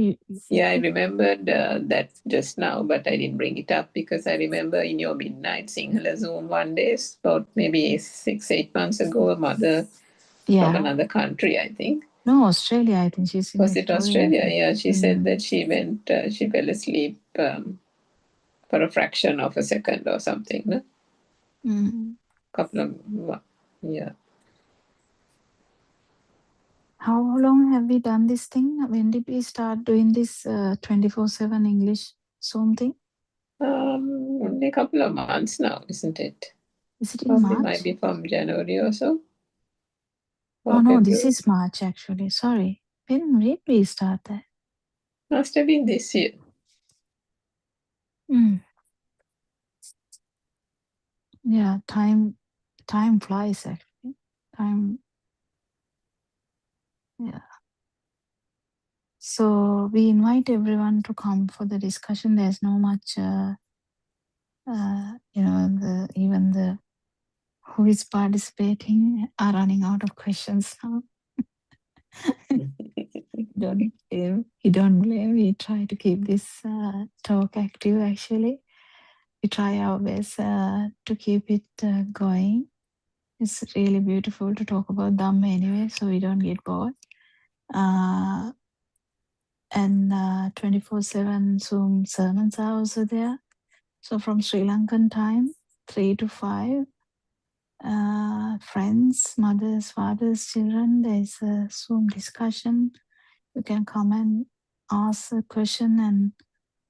yeah, I remembered that just now, but I didn't bring it up because I remember in your midnight Sinhala Zoom one day, about maybe 6-8 months ago, a mother from another country, I think. No, Australia, I think she's in Was it Australia? Yeah, she said that she went, she fell asleep for a fraction of a second or something. No? Couple of, yeah. How long have we done this thing? When did we start doing this 24/7 English Zoom thing? Only a couple of months now, isn't it? Is it in Probably March? might be from January or so. Or no, February. This is March actually. Sorry. When did we start that? Must have been this year. Yeah, time flies actually. Time, yeah. So we invite everyone to come for the discussion. There's no much, even the who is participating are running out of questions now. Don't blame. You don't blame. We try to keep this talk active. Actually, we try our best to keep it going. It's really beautiful to talk about Dhamma anyway, so we don't get bored. And 24/7 Zoom sermons are also there. So from Sri Lankan time, 3 to 5, friends, mothers, fathers, children, there's a Zoom discussion. You can come and ask a question and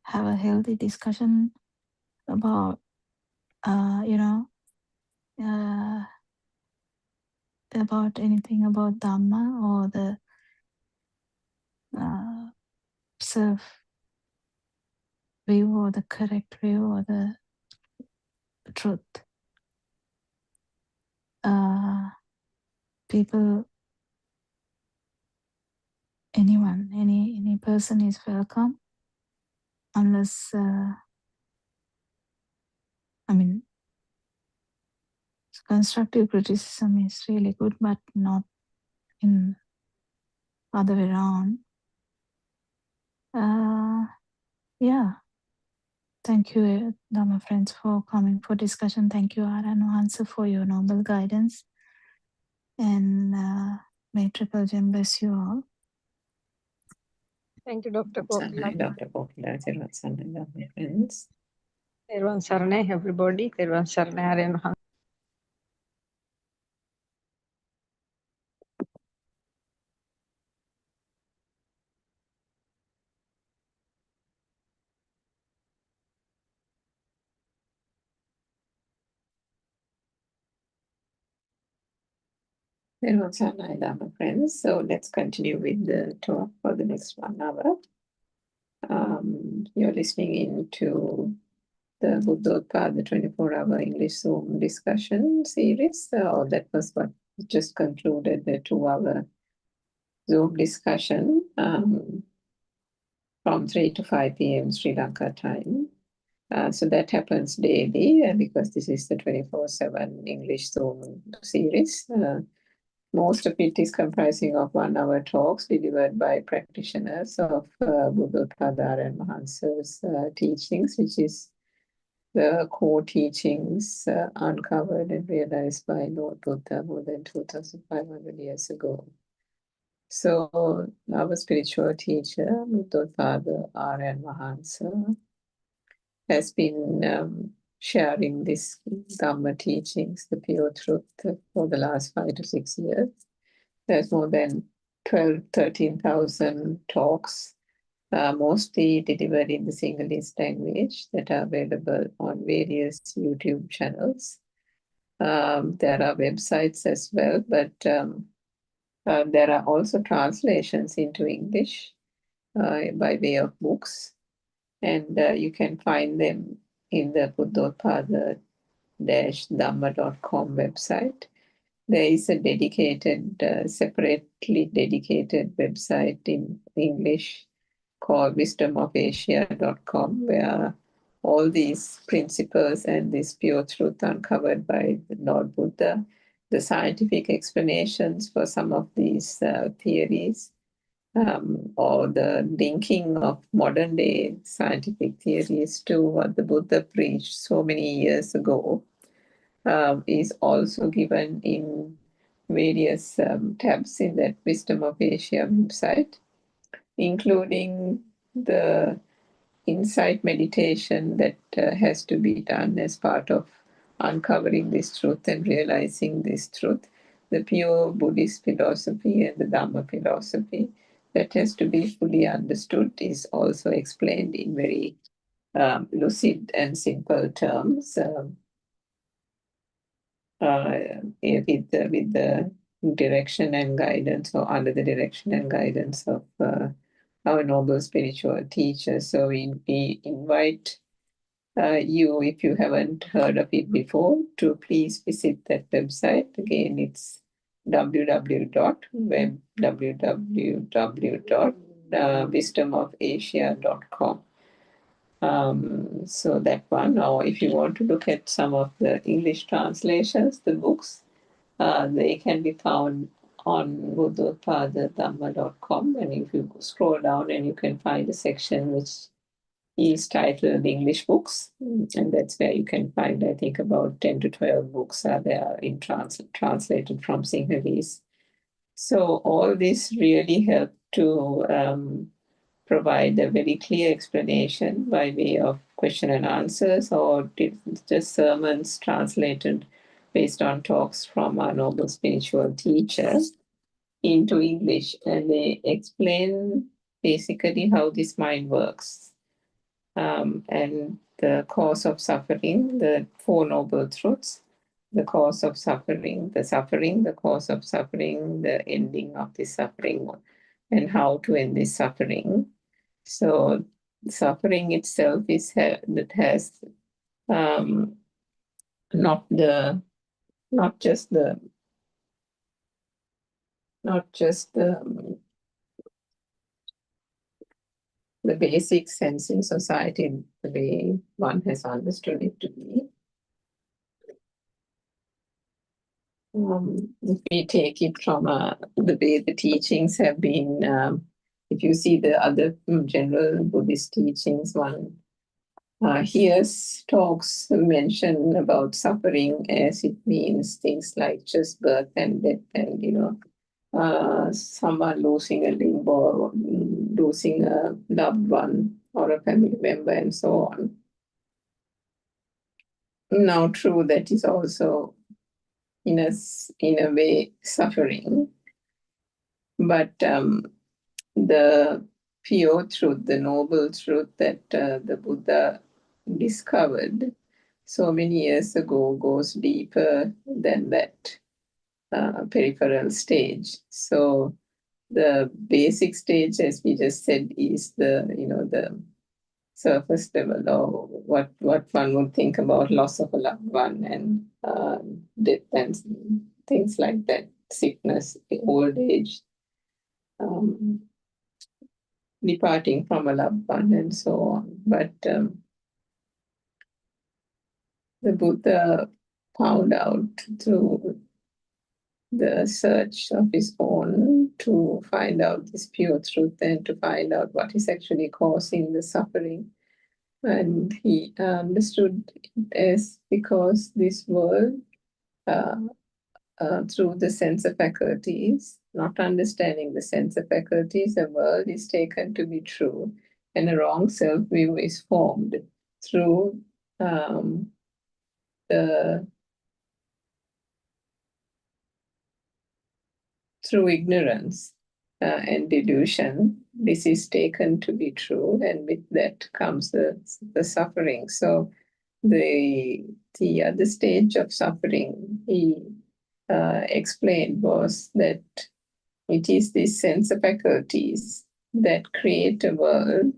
have a healthy discussion about, about anything about Dhamma or the self view or the correct view or the truth. People, anyone, any person is welcome, unless constructive criticism is really good, but not in other way around. Yeah. Thank you, Dhamma friends, for coming for discussion. Thank you, Aran Hansa, for your noble guidance. And may Triple Gem bless you all. Thank you, Dr. Sanai, Popila. Dr. Popila, Thiruvon Sanai, Dhamma friends. Thiruvon Saranai, everybody. Thiruvon Saranai, Aryan Mahan. Thiruvon Sanai, Dhamma friends. So let's continue with the talk for the next 1 hour. You're listening into the Buddothpada 24-hour English Zoom discussion series. So that was what just concluded the 2-hour Zoom discussion from 3 to 5 p.m. Sri Lanka time. So that happens daily because this is the 24/7 English Zoom series. Most of it is comprising of 1-hour talks delivered by practitioners of Buddothpada and Mahansa's teachings, which is the core teachings uncovered and realized by Lord Buddha more than 2,500 years ago. So our spiritual teacher, Buddothpada R.N. Mahansa, has been sharing this Dhamma teachings, the pure truth, for the last 5 to 6 years. There's more than 13,000 talks, mostly delivered in the Sinhalese language, that are available on various YouTube channels. There are websites as well, but there are also translations into English by way of books, and you can find them in the Buddothpada-dhamma.com website. There is a dedicated, separately dedicated website in English called wisdomofasia.com, where all these principles and this pure truth uncovered by the Lord Buddha, the scientific explanations for some of these theories, or the linking of modern day scientific theories to what the Buddha preached so many years ago, is also given in various tabs in that Wisdom of Asia website, including the insight meditation that has to be done as part of uncovering this truth and realizing this truth. The pure Buddhist philosophy and the Dhamma philosophy that has to be fully understood is also explained in very lucid and simple terms, with the direction and guidance, or under the direction and guidance of our noble spiritual teacher. So we invite you, if you haven't heard of it before, to please visit that website. Again, it's www.wisdomofasia.com. So that one, or if you want to look at some of the English translations, the books, they can be found on Buddothpada.com, and if you scroll down and you can find a section which is titled English books, and that's where you can find, I think, about 10 to 12 books are there in translated from Sinhalese. So all this really helped to provide a very clear explanation by way of question and answers, or just sermons translated based on talks from our noble spiritual teachers into English. And they explain basically how this mind works, and the cause of suffering, the Four Noble Truths, the cause of suffering, the cause of suffering, the ending of the suffering, and how to end this suffering. So suffering itself is that has not just the basic sense in society, the way one has understood it to be. If we take it from the way the teachings have been, if you see the other general Buddhist teachings, one hears talks mention about suffering as it means things like just birth and death, and someone losing a limb or losing a loved one or a family member and so on. Now, true, that is also in a way suffering, but the pure truth, the noble truth that the Buddha discovered so many years ago goes deeper than that peripheral stage. So the basic stage, as we just said, is the surface level, or what one would think about loss of a loved one and death and things like that, sickness, old age, departing from a loved one and so on. But the Buddha found out through the search of his own to find out this pure truth and to find out what is actually causing the suffering. And he understood it as because this world, through the sense of faculties, not understanding the sense of faculties, the world is taken to be true, and a wrong self-view is formed through through ignorance and delusion. This is taken to be true, and with that comes the suffering. So the other stage of suffering he explained was that it is this sense of faculties that create a world,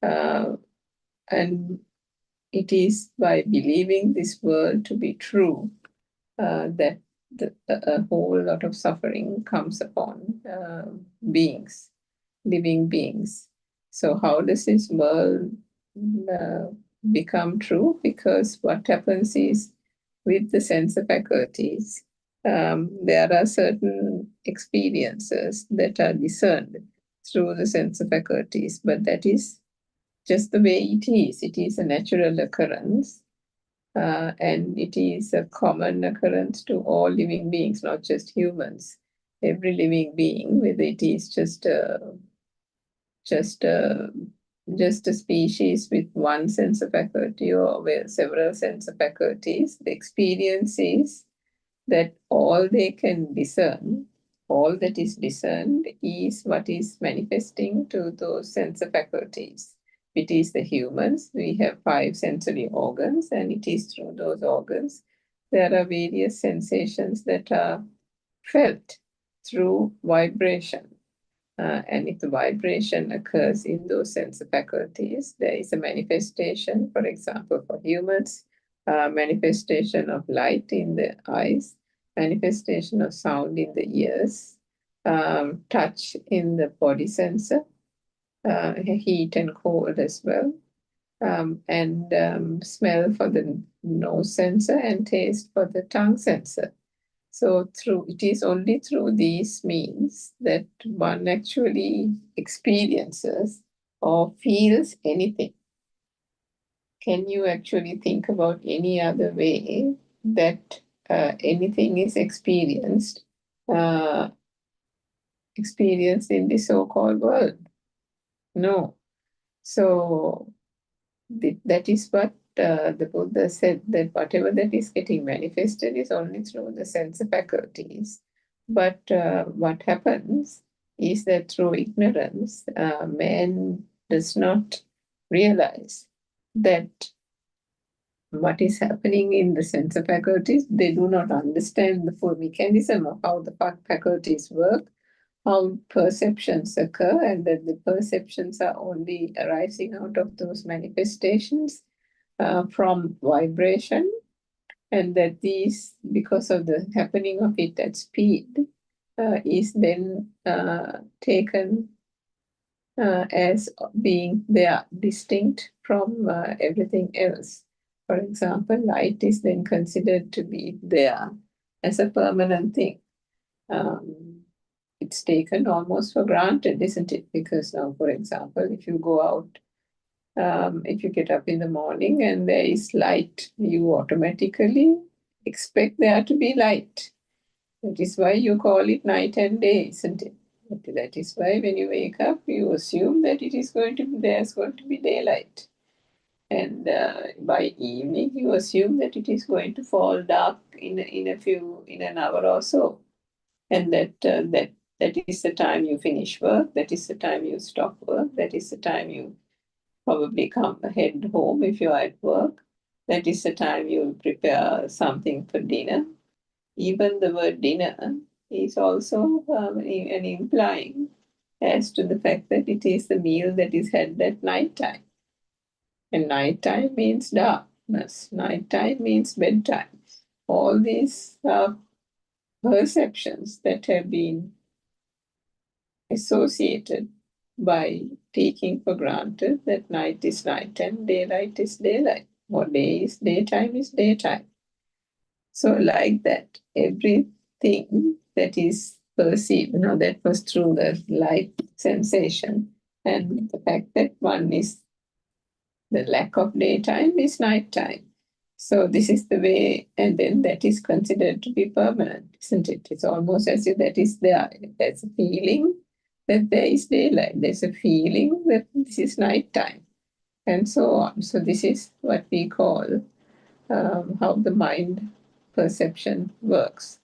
and it is by believing this world to be true that a whole lot of suffering comes upon beings, living beings. So how does this world become true? Because what happens is, with the sense of faculties, there are certain experiences that are discerned through the sense of faculties, but that is just the way it is. It is a natural occurrence. And it is a common occurrence to all living beings, not just humans. Every living being, whether it is just a species with one sense of faculty or with several sense of faculties, the experience is that all they can discern, all that is discerned, is what is manifesting to those sense of faculties. It is the humans, we have 5 sensory organs, and it is through those organs there are various sensations that are felt through vibration. and if the vibration occurs in those sense faculties, there is a manifestation, for example, for humans, manifestation of light in the eyes, manifestation of sound in the ears, touch in the body sensor, heat and cold as well, and smell for the nose sensor and taste for the tongue sensor. So it is only through these means that one actually experiences or feels anything. Can you actually think about any other way that anything is experienced in the so-called world? No. So that is what the Buddha said, that whatever that is getting manifested is only through the sense faculties. But what happens is that through ignorance, man does not realize that what is happening in the sense faculties. They do not understand the full mechanism of how the faculties work, how perceptions occur, and that the perceptions are only arising out of those manifestations from vibration, and that these, because of the happening of it at speed, is then taken as being there, distinct from everything else. For example, light is then considered to be there as a permanent thing. It's taken almost for granted, isn't it? Because now, for example, if you go out, if you get up in the morning and there is light, you automatically expect there to be light. That is why you call it night and day, isn't it? That is why when you wake up, you assume that there's going to be daylight. And by evening, you assume that it is going to fall dark in an hour or so. And that is the time you finish work, that is the time you stop work, that is the time you probably head home if you're at work, that is the time you prepare something for dinner. Even the word dinner is also an implying as to the fact that it is the meal that is had at night time. And night time means darkness, night time means bedtime. All these perceptions that have been associated by taking for granted that night is night and daylight is daylight, or day is daytime is daytime. So like that, everything that is perceived, that was through the light sensation, and the fact that one is, the lack of daytime is nighttime. So this is the way, and then that is considered to be permanent, isn't it? It's almost as if that is there. There's a feeling that there is daylight. There's a feeling that this is nighttime, and so on. So this is what we call how the mind perception works,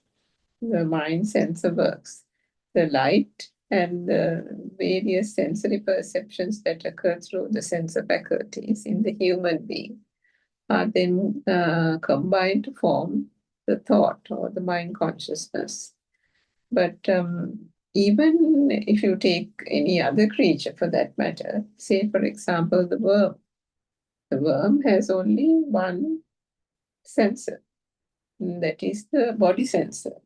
the mind sensor works. The light and the various sensory perceptions that occur through the sensor faculties in the human being are then combined to form the thought or the mind consciousness. But even if you take any other creature for that matter, say for example the worm has only one sensor, that is the body sensor.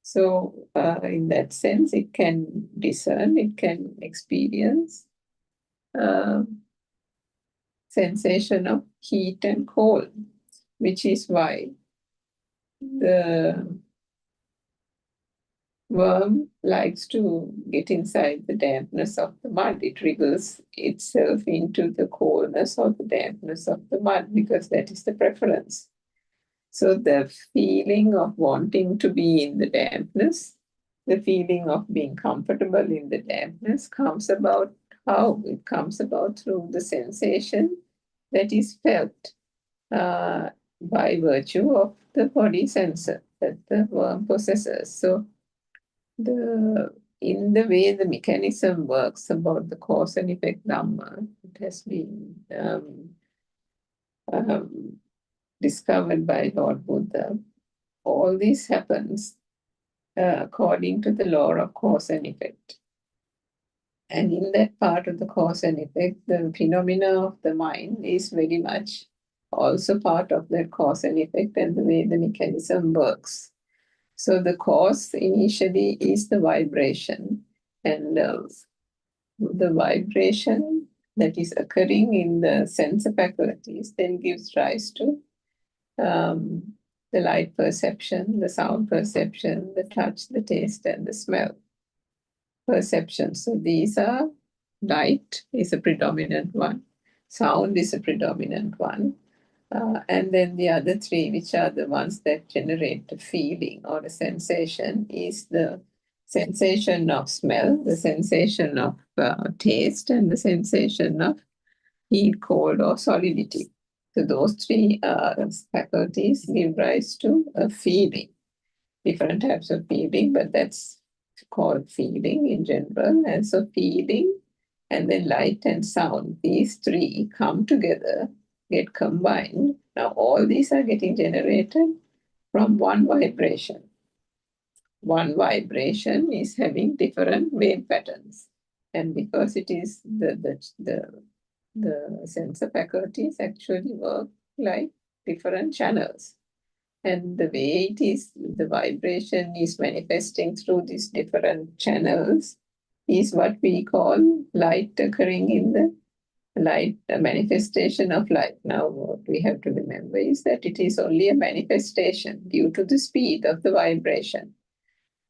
So in that sense, it can discern, it can experience sensation of heat and cold, which is why the worm likes to get inside the dampness of the mud. It wriggles itself into the coldness or the dampness of the mud because that is the preference. So the feeling of wanting to be in the dampness, the feeling of being comfortable in the dampness comes about how? It comes about through the sensation that is felt by virtue of the body sensor that the worm possesses. So in the way the mechanism works about the cause and effect Dhamma, it has been discovered by Lord Buddha. All this happens according to the law of cause and effect. And in that part of the cause and effect, the phenomena of the mind is very much also part of that cause and effect and the way the mechanism works. So the cause initially is the vibration, and the vibration that is occurring in the sense faculties then gives rise to the light perception, the sound perception, the touch, the taste, and the smell perception. So these are light is a predominant one, sound is a predominant one, and then the other three, which are the ones that generate the feeling or the sensation, is the sensation of smell, the sensation of taste, and the sensation of heat, cold, or solidity. So those three faculties give rise to a feeling, different types of feeling, but that's called feeling in general. And so feeling and then light and sound, these three come together, get combined. Now all these are getting generated from one vibration. One vibration is having different wave patterns. And because it is the sensor faculties actually work like different channels. And the way it is, the vibration is manifesting through these different channels is what we call light occurring in the light, a manifestation of light. Now, what we have to remember is that it is only a manifestation due to the speed of the vibration.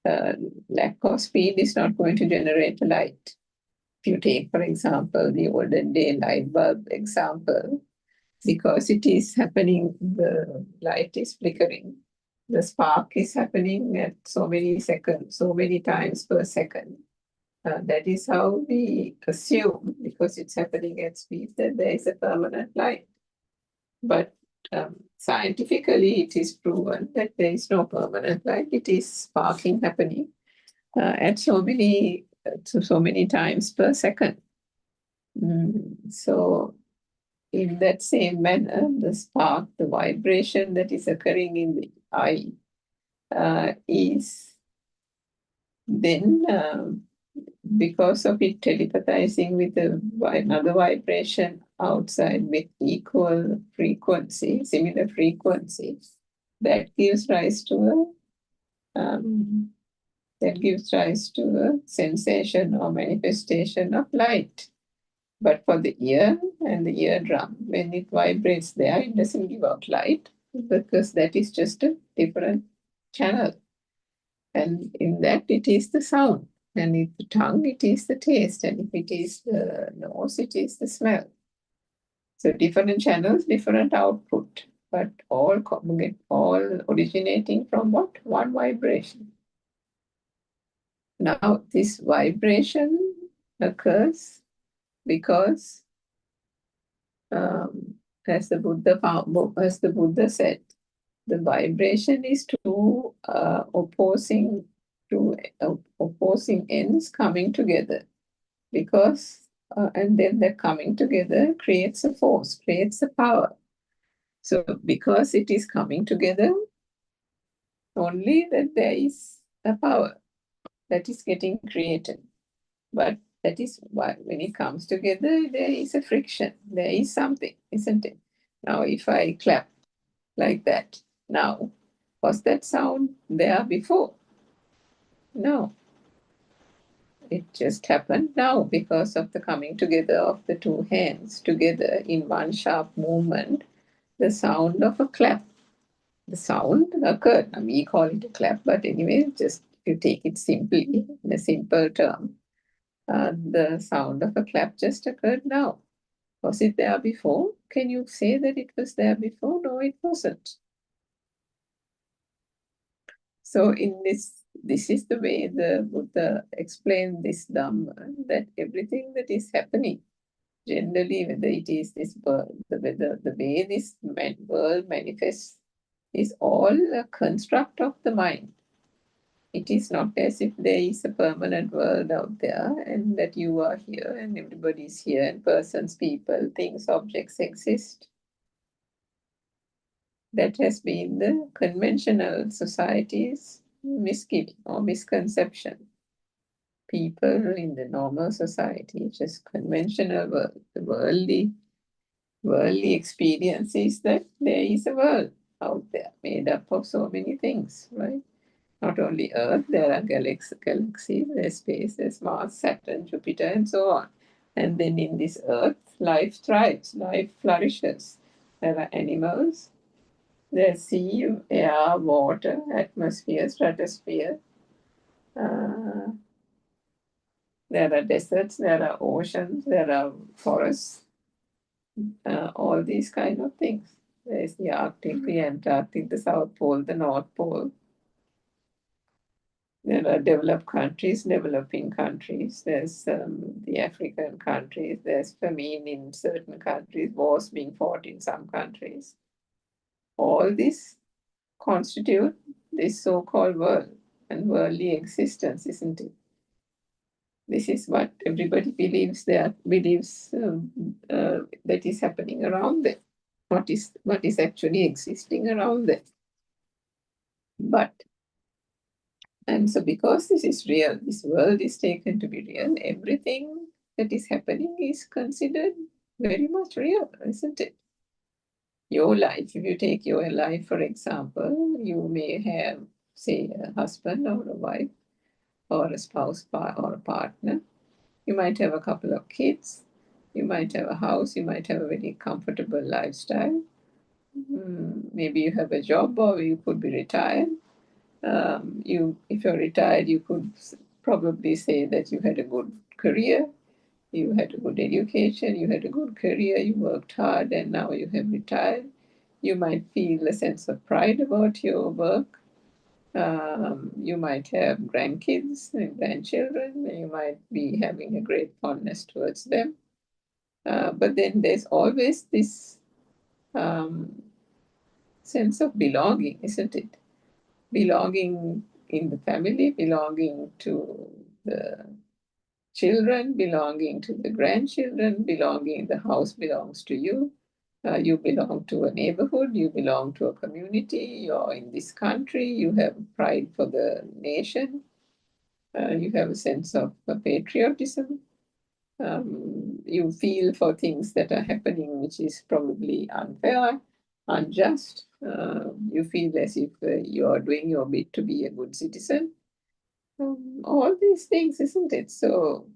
Lack of speed is not going to generate light. If you take, for example, the olden day light bulb example, because it is happening, the light is flickering, the spark is happening at so many seconds, so many times per second. That is how we assume, because it's happening at speed, that there is a permanent light. But scientifically, it is proven that there is no permanent light. It is sparking happening at so many times per second. So in that same manner, the spark, the vibration that is occurring in the eye is then, because of it telepathizing with another vibration outside with equal frequency, similar frequency, that gives rise to a sensation or manifestation of light. But for the ear and the eardrum, when it vibrates there, it doesn't give out light because that is just a different channel. And in that, it is the sound. And if the tongue, it is the taste. And if it is the nose, it is the smell. So different channels, different output, but all originating from what? One vibration. Now, this vibration occurs because, as the Buddha said, the vibration is two opposing ends coming together, because and then the coming together creates a force, creates a power. So because it is coming together, only that there is a power that is getting created. But that is why when it comes together, there is a friction. There is something, isn't it? Now, if I clap like that, now, was that sound there before? No. It just happened now because of the coming together of the two hands together in one sharp movement, the sound of a clap. The sound occurred. Now, we call it a clap, but anyway, just if you take it simply, in a simple term, the sound of a clap just occurred now. Was it there before? Can you say that it was there before? No, it wasn't. So in this is the way the Buddha explained this Dhamma, that everything that is happening, generally, whether it is this world, the way this world manifests, is all a construct of the mind. It is not as if there is a permanent world out there and that you are here and everybody is here and persons, people, things, objects exist. That has been the conventional society's misgiving or misconception. people in the normal society, just conventional world, the worldly experience is that there is a world out there made up of so many things, right? Not only Earth, there are galaxies, there's space, there's Mars, Saturn, Jupiter, and so on. And then in this Earth, life thrives, life flourishes. There are animals, there's sea, air, water, atmosphere, stratosphere. There are deserts, there are oceans, there are forests, all these kind of things. There's the Arctic, the Antarctic, the South Pole, the North Pole. There are developed countries, developing countries. There's the African countries. There's famine in certain countries, wars being fought in some countries. All this constitute this so-called world and worldly existence, isn't it? This is what everybody believes that is happening around them. What is actually existing around them. And so because this is real, this world is taken to be real, everything that is happening is considered very much real, isn't it? Your life, if you take your life, for example, you may have, say, a husband or a wife or a spouse or a partner. You might have a couple of kids. You might have a house. You might have a very comfortable lifestyle. Maybe you have a job or you could be retired. If you're retired, you could probably say that you had a good career, you had a good education, you had a good career, you worked hard, and now you have retired. You might feel a sense of pride about your work. You might have grandkids and grandchildren. You might be having a great fondness towards them. But then there's always this sense of belonging, isn't it? Belonging in the family, belonging to the children, belonging to the grandchildren, belonging, the house belongs to you. You belong to a neighborhood, you belong to a community, you're in this country, you have pride for the nation, you have a sense of patriotism. You feel for things that are happening which is probably unfair, unjust. You feel as if you are doing your bit to be a good citizen. All these things, isn't it? So,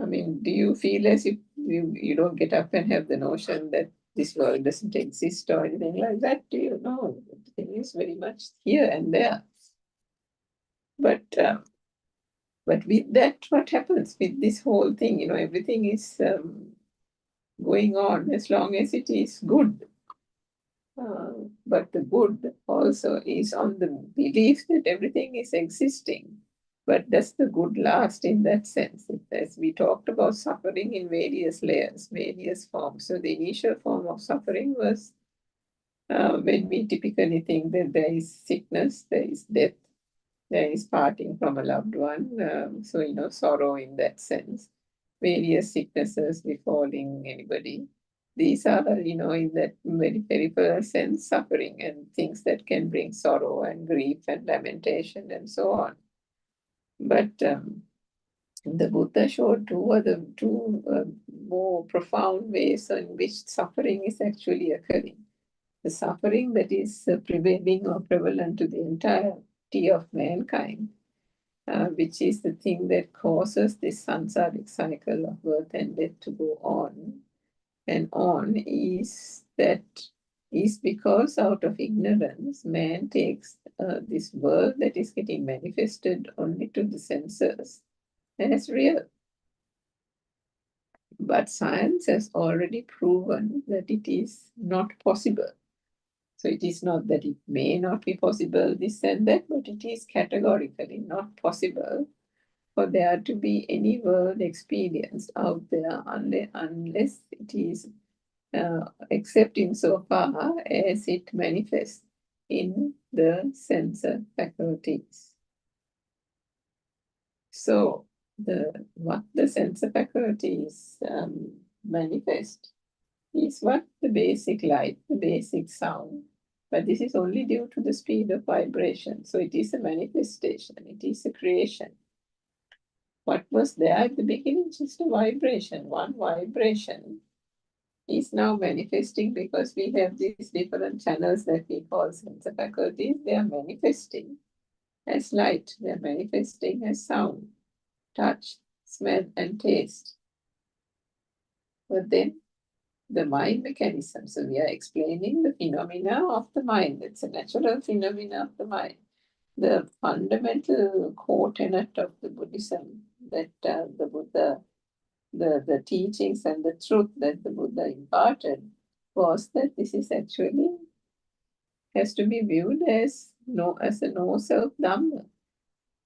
I mean, do you feel as if you don't get up and have the notion that this world doesn't exist or anything like that? Do you know? The thing is very much here and there. But with that, what happens with this whole thing? You know, everything is going on as long as it is good. But the good also is on the belief that everything is existing. But does the good last in that sense? As we talked about suffering in various layers, various forms. So the initial form of suffering was when we typically think that there is sickness, there is death, there is parting from a loved one. So, you know, sorrow in that sense. Various sicknesses befalling anybody. These are, you know, in that very peripheral sense, suffering and things that can bring sorrow and grief and lamentation and so on. But the Buddha showed two more profound ways in which suffering is actually occurring. The suffering that is prevailing or prevalent to the entirety of mankind, which is the thing that causes this samsaric cycle of birth and death to go on and on, is because out of ignorance, man takes this world that is getting manifested only to the senses as real. But science has already proven that it is not possible. So it is not that it may not be possible, this and that, but it is categorically not possible for there to be any world experience out there unless it is, except insofar as it manifests in the sense faculties. So what the sense faculties manifest is what the basic light, the basic sound. But this is only due to the speed of vibration. So it is a manifestation, it is a creation. what was there at the beginning, just a vibration. One vibration is now manifesting because we have these different channels that we call sense faculties. They are manifesting as light, they are manifesting as sound, touch, smell, and taste. But then the mind mechanism. So we are explaining the phenomena of the mind. It's a natural phenomena of the mind. The fundamental core tenet of the Buddhism that the Buddha, the teachings and the truth that the Buddha imparted was that this is actually has to be viewed as a no self dhamma.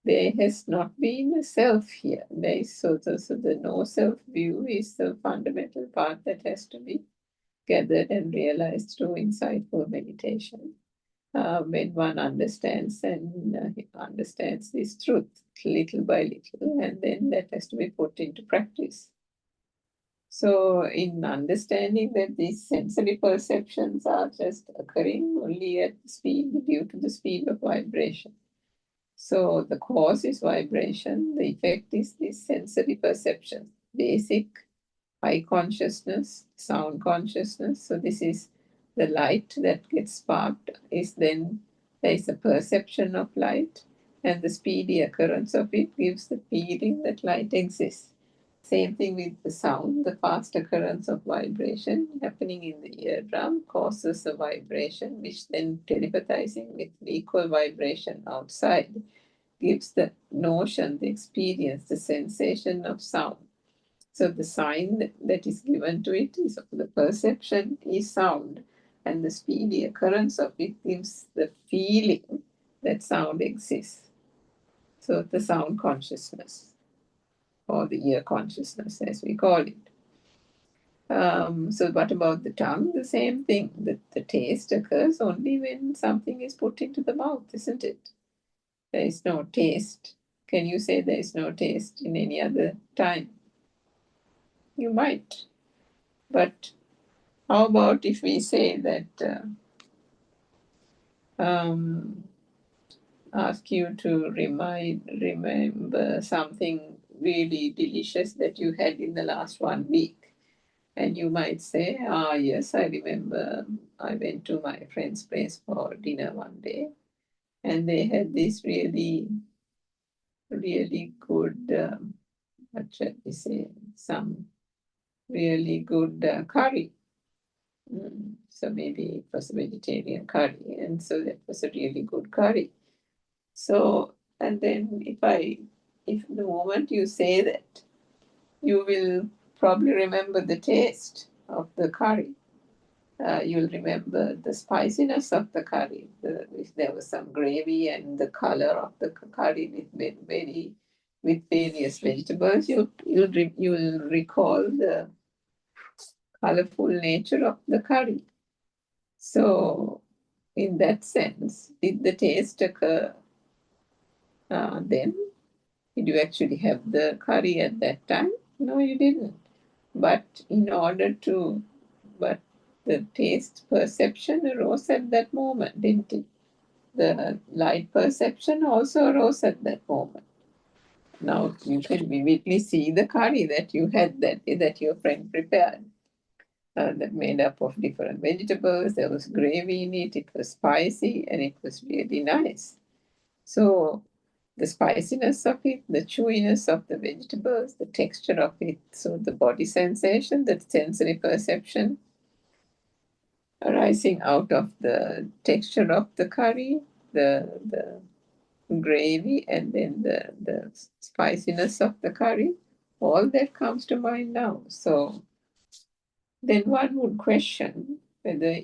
There has not been a self here. There is so the no self view is the fundamental part that has to be gathered and realized through insightful meditation. When one understands understands this truth little by little, and then that has to be put into practice. So, in understanding that these sensory perceptions are just occurring only at the speed due to the speed of vibration. So, the cause is vibration, the effect is this sensory perception, basic eye consciousness, sound consciousness. So, this is the light that gets sparked, is then there is a perception of light, and the speedy occurrence of it gives the feeling that light exists. Same thing with the sound, the fast occurrence of vibration happening in the eardrum causes a vibration, which then telepathizing with equal vibration outside gives the notion, the experience, the sensation of sound. So the sign that is given to it is the perception is sound, and the speedy occurrence of it gives the feeling that sound exists. So the sound consciousness, or the ear consciousness, as we call it. So what about the tongue? The same thing. The taste occurs only when something is put into the mouth, isn't it? There is no taste. Can you say there is no taste in any other time? You might. But how about if we say that, ask you to remember something really delicious that you had in the last 1 week? And you might say, yes, I remember I went to my friend's place for dinner one day, and they had this really, really good, what shall we say, some really good curry. So maybe it was a vegetarian curry, and so that was a really good curry. So, and then if the moment you say that, you will probably remember the taste of the curry. You'll remember the spiciness of the curry. If there was some gravy and the color of the curry with various vegetables, you'll recall the colorful nature of the curry. So, in that sense, did the taste occur then? Did you actually have the curry at that time? No, you didn't. But the taste perception arose at that moment, didn't it? The light perception also arose at that moment. Now you can vividly see the curry that you had that your friend prepared. That made up of different vegetables. There was gravy in it. It was spicy and it was really nice. So the spiciness of it, the chewiness of the vegetables, the texture of it, so the body sensation, the sensory perception arising out of the texture of the curry, the gravy, and then the spiciness of the curry, all that comes to mind now. So then one would question whether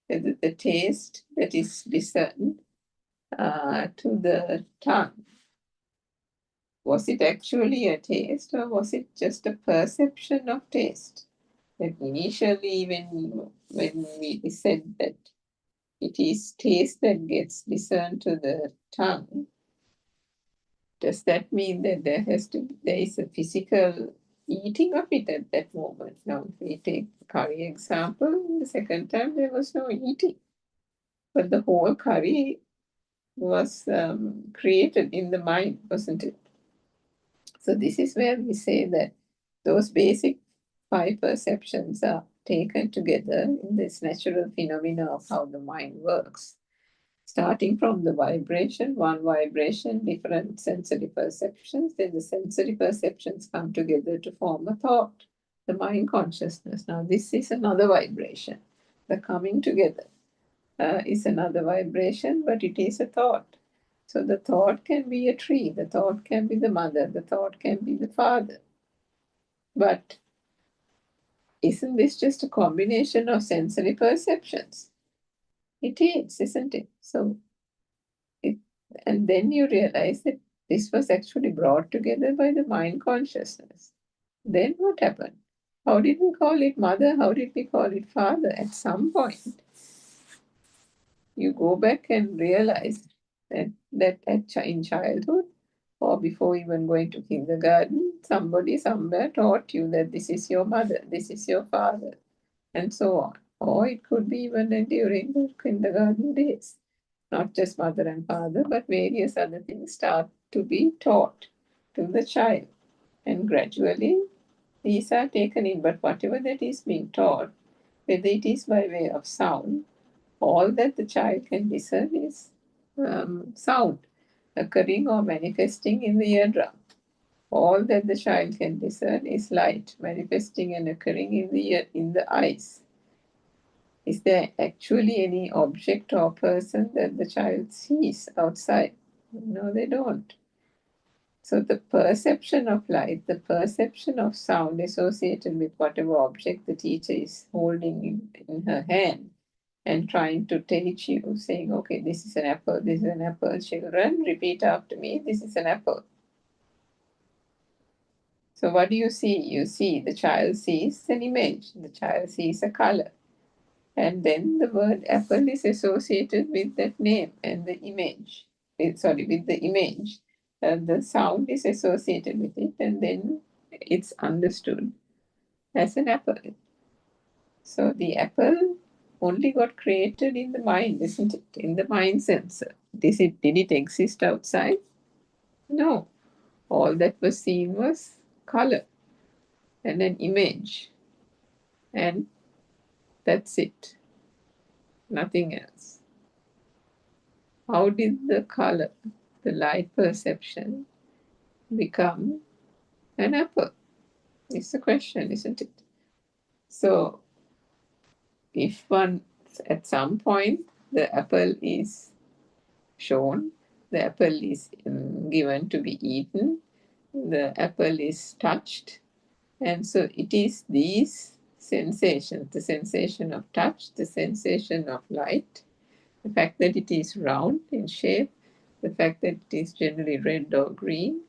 the taste that is discerned to the tongue, was it actually a taste or was it just a perception of taste? That initially when we said that it is taste that gets discerned to the tongue, does that mean that there is a physical eating of it at that moment? Now, if we take the curry example, the second time there was no eating, but the whole curry was created in the mind, wasn't it? So this is where we say that those basic 5 perceptions are taken together in this natural phenomena of how the mind works. Starting from the vibration, one vibration, different sensory perceptions, then the sensory perceptions come together to form a thought, the mind consciousness. Now, this is another vibration. The coming together is another vibration, but it is a thought. So the thought can be a tree, the thought can be the mother, the thought can be the father. But isn't this just a combination of sensory perceptions? It is, isn't it? So, and then you realize that this was actually brought together by the mind consciousness. Then what happened? How did we call it mother? How did we call it father? At some point, you go back and realize that in childhood, or before even going to kindergarten, somebody somewhere taught you that this is your mother, this is your father, and so on. Or it could be even during the kindergarten days. Not just mother and father, but various other things start to be taught to the child. And gradually, these are taken in. But whatever that is being taught, whether it is by way of sound, all that the child can discern is sound occurring or manifesting in the eardrum. All that the child can discern is light manifesting and occurring in the eyes. Is there actually any object or person that the child sees outside? No, they don't. So the perception of light, the perception of sound associated with whatever object the teacher is holding in her hand and trying to teach you, saying, okay, this is an apple, this is an apple. Children, repeat after me, this is an apple. So what do you see? You see, the child sees an image, the child sees a color. And then the word apple is associated with that name and the image. With the image. The sound is associated with it, and then it's understood as an apple. So the apple only got created in the mind, isn't it? In the mind sensor. Did it exist outside? No. All that was seen was color and an image. And that's it. Nothing else. How did the color, the light perception, become an apple? It's the question, isn't it? So, if one, at some point, the apple is shown, the apple is given to be eaten, the apple is touched, and so it is these sensations, the sensation of touch, the sensation of light, the fact that it is round in shape, the fact that it is generally red or green,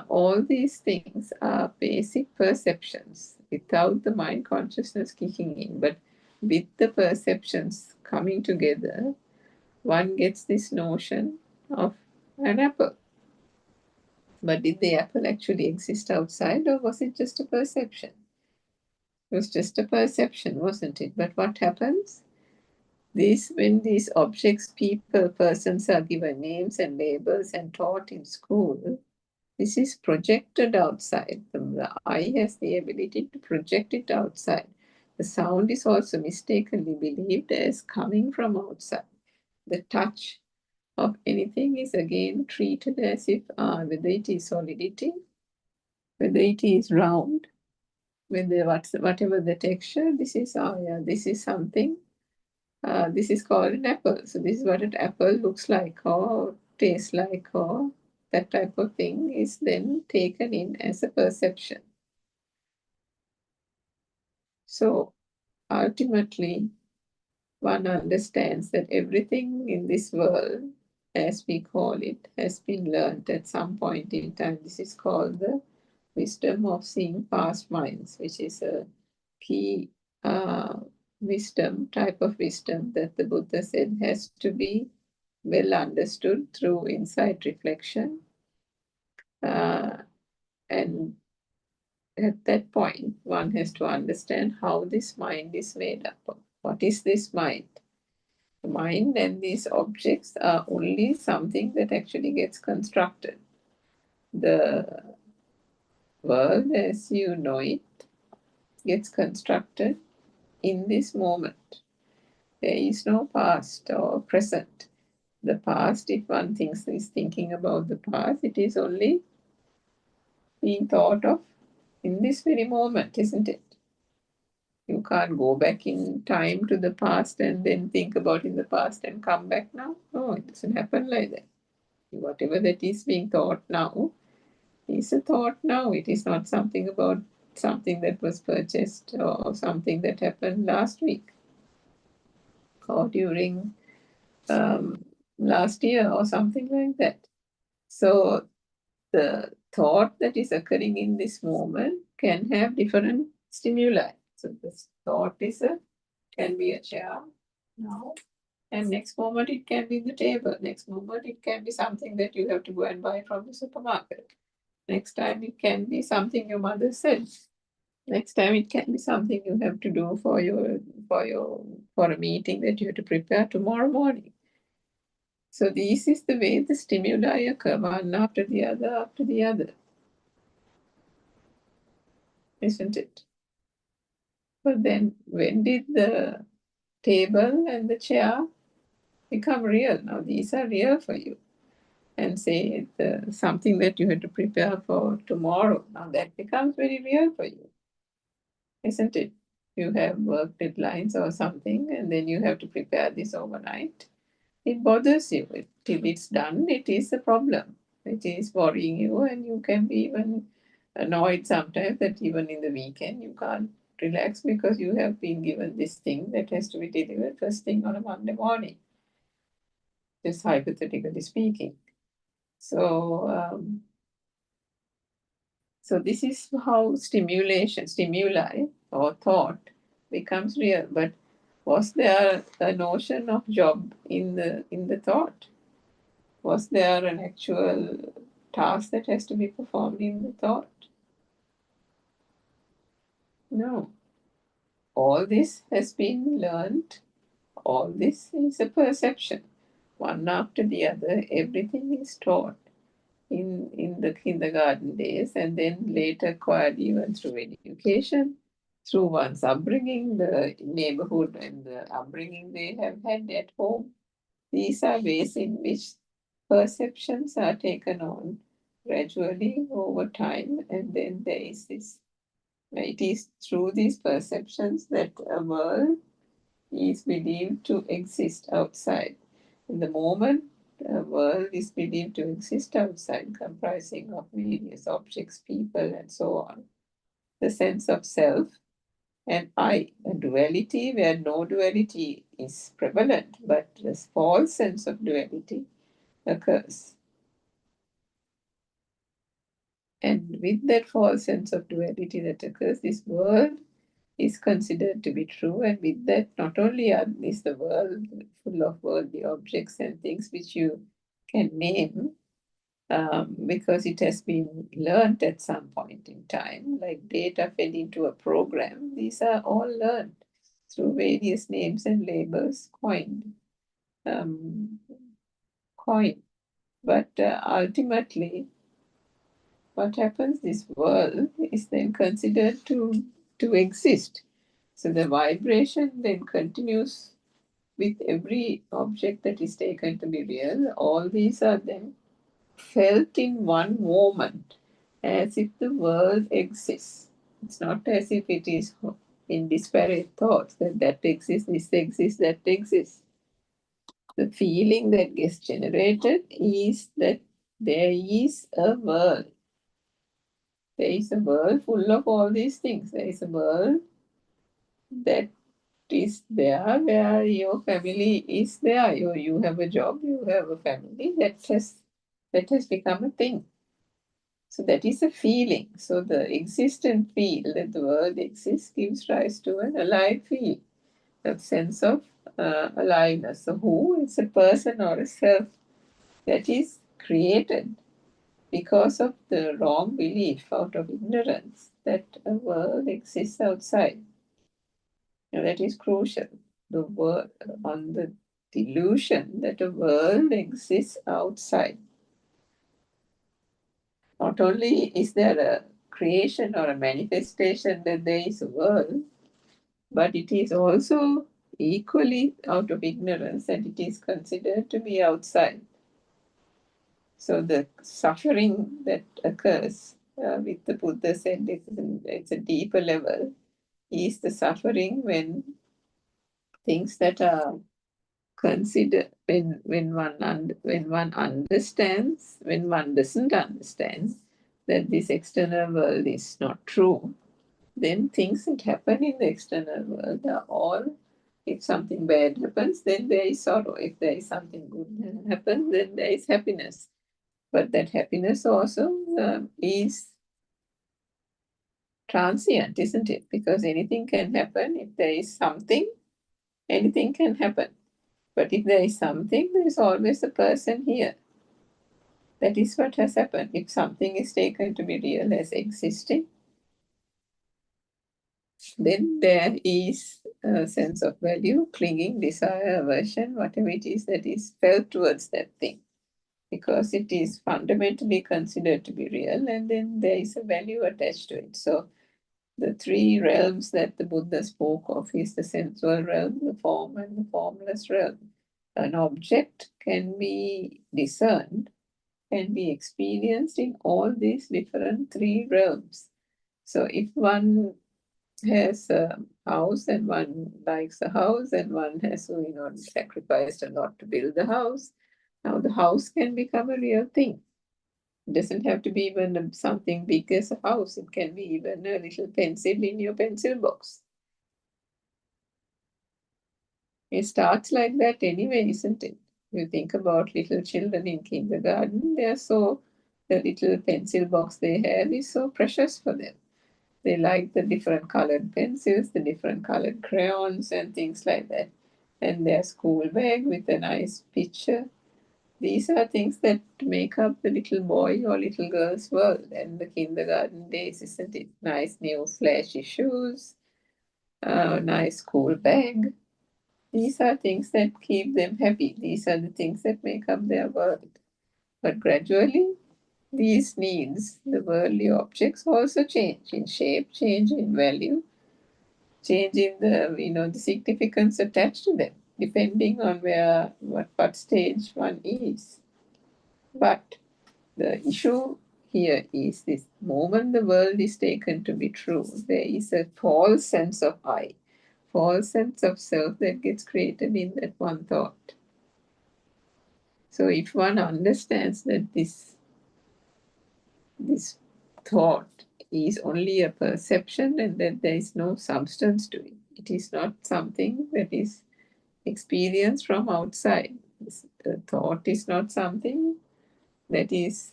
all these things are basic perceptions without the mind consciousness kicking in. But with the perceptions coming together, one gets this notion of an apple. But did the apple actually exist outside, or was it just a perception? It was just a perception, wasn't it? But what happens? When these objects, people, persons are given names and labels and taught in school, this is projected outside. The eye has the ability to project it outside. The sound is also mistakenly believed as coming from outside. The touch of anything is again treated as if whether it is solidity, whether it is round, whatever the texture, this is something. This is called an apple. So this is what an apple looks like or tastes like, or that type of thing is then taken in as a perception. So ultimately, one understands that everything in this world, as we call it, has been learned at some point in time. This is called the wisdom of seeing past minds, which is a key type of wisdom that the Buddha said has to be well understood through insight reflection. And at that point, one has to understand how this mind is made up of. What is this mind? The mind and these objects are only something that actually gets constructed. The world as you know it gets constructed in this moment. There is no past or present. The past, if one thinks is thinking about the past, it is only being thought of in this very moment, isn't it? You can't go back in time to the past and then think about in the past and come back now. No, it doesn't happen like that. Whatever that is being thought now is a thought now. It is not something about something that was purchased or something that happened last week or during last year or something like that. So the thought that is occurring in this moment can have different stimuli. So this thought can be a chair now, and next moment it can be the table. Next moment it can be something that you have to go and buy from the supermarket. Next time it can be something your mother said. Next time it can be something you have to do for a meeting that you have to prepare tomorrow morning. So this is the way the stimuli occur, one after the other, isn't it? But then when did the table and the chair become real? Now these are real for you. And say something that you have to prepare for tomorrow. Now that becomes very real for you, isn't it? You have work deadlines or something, and then you have to prepare this overnight. It bothers you. Till it's done, it is a problem. It is worrying you, and you can be even annoyed sometimes that even in the weekend you can't relax because you have been given this thing that has to be delivered first thing on a Monday morning, just hypothetically speaking. So this is how stimuli or thought becomes real. But was there a notion of job in the thought? Was there an actual task that has to be performed in the thought? No. All this has been learned. All this is a perception. One after the other, everything is taught in the kindergarten days, and then later acquired even through education, through one's upbringing, the neighborhood and the upbringing they have had at home. These are ways in which perceptions are taken on gradually over time, and then there is this. It is through these perceptions that a world is believed to exist outside. In the moment the world is believed to exist outside, comprising of various objects, people, and so on, the sense of self and I, a duality where no duality is prevalent, but this false sense of duality occurs. And with that false sense of duality that occurs, this world is considered to be true, and with that, not only is the world full of worldly objects and things which you can name, because it has been learned at some point in time, like data fed into a program. These are all learned through various names and labels coined. But ultimately, what happens, this world is then considered to exist. So the vibration then continues with every object that is taken to be real. All these are then felt in one moment as if the world exists. It's not as if it is in disparate thoughts that exists, this exists, that exists. The feeling that gets generated is that there is a world. There is a world full of all these things. There is a world that is there where your family is there. You have a job, you have a family, that has become a thing. So that is a feeling. So the existent feel that the world exists gives rise to an alive feel, a sense of aliveness. So who is a person or a self that is created because of the wrong belief out of ignorance that a world exists outside. And that is crucial. The word on the delusion that a world exists outside. Not only is there a creation or a manifestation that there is a world, but it is also equally out of ignorance and it is considered to be outside. So the suffering that occurs with the Buddha said it's a deeper level, is the suffering when things that are considered, when one understands, when one doesn't understand that this external world is not true, then things that happen in the external world are all, if something bad happens, then there is sorrow. If there is something good that happens, then there is happiness. But that happiness also is transient, isn't it? Because anything can happen. If there is something, anything can happen. But if there is something, there is always a person here. That is what has happened. If something is taken to be real as existing, then there is a sense of value, clinging, desire, aversion, whatever it is that is felt towards that thing. Because it is fundamentally considered to be real, and then there is a value attached to it. So the three realms that the Buddha spoke of is the sensual realm, the form, and the formless realm. An object can be discerned, can be experienced in all these different three realms. So if one has a house and one likes a house and one has sacrificed a lot to build the house, now the house can become a real thing. It doesn't have to be even something big as a house. It can be even a little pencil in your pencil box. It starts like that anyway, isn't it? You think about little children in kindergarten, the little pencil box they have is so precious for them. They like the different colored pencils, the different colored crayons and things like that. And their school bag with a nice picture. These are things that make up the little boy or little girl's world and the kindergarten days, isn't it? Nice new flashy shoes, nice school bag. These are things that keep them happy. These are the things that make up their world. But gradually, these needs, the worldly objects, also change in shape, change in value, change in the significance attached to them, depending on what stage one is. But the issue here is this moment the world is taken to be true, there is a false sense of I, false sense of self that gets created in that one thought. So if one understands that this thought is only a perception and that there is no substance to it, it is not something that is experienced from outside. The thought is not something that is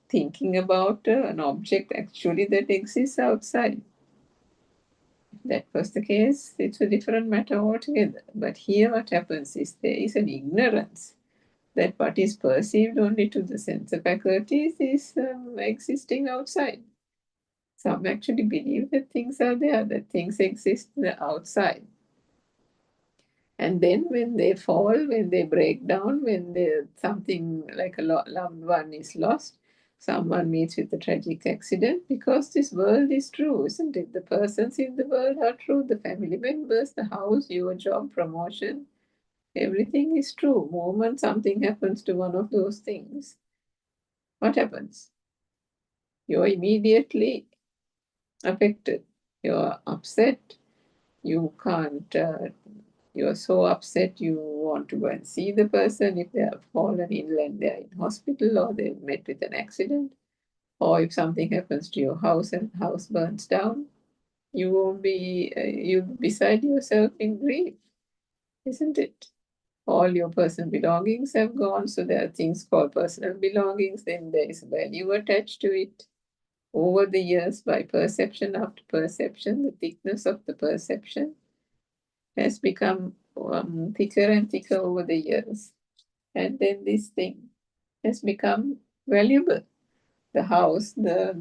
thinking about an object actually that exists outside. If that was the case, it's a different matter altogether. But here what happens is there is an ignorance that what is perceived only to the sense faculties is existing outside. Some actually believe that things are there, that things exist outside. And then when they fall, when they break down, when something like a loved one is lost, someone meets with a tragic accident, because this world is true, isn't it? The persons in the world are true, the family members, the house, your job, promotion, everything is true. The moment something happens to one of those things, what happens? You're immediately affected. You're upset. You can't you're so upset you want to go and see the person if they have fallen ill and they're in hospital or they've met with an accident, or if something happens to your house and house burns down, you won't be you'll be beside yourself in grief, isn't it? All your personal belongings have gone, so there are things called personal belongings, then there is value attached to it. Over the years, by perception after perception, the thickness of the perception has become thicker and thicker over the years. And then this thing has become valuable. The house, the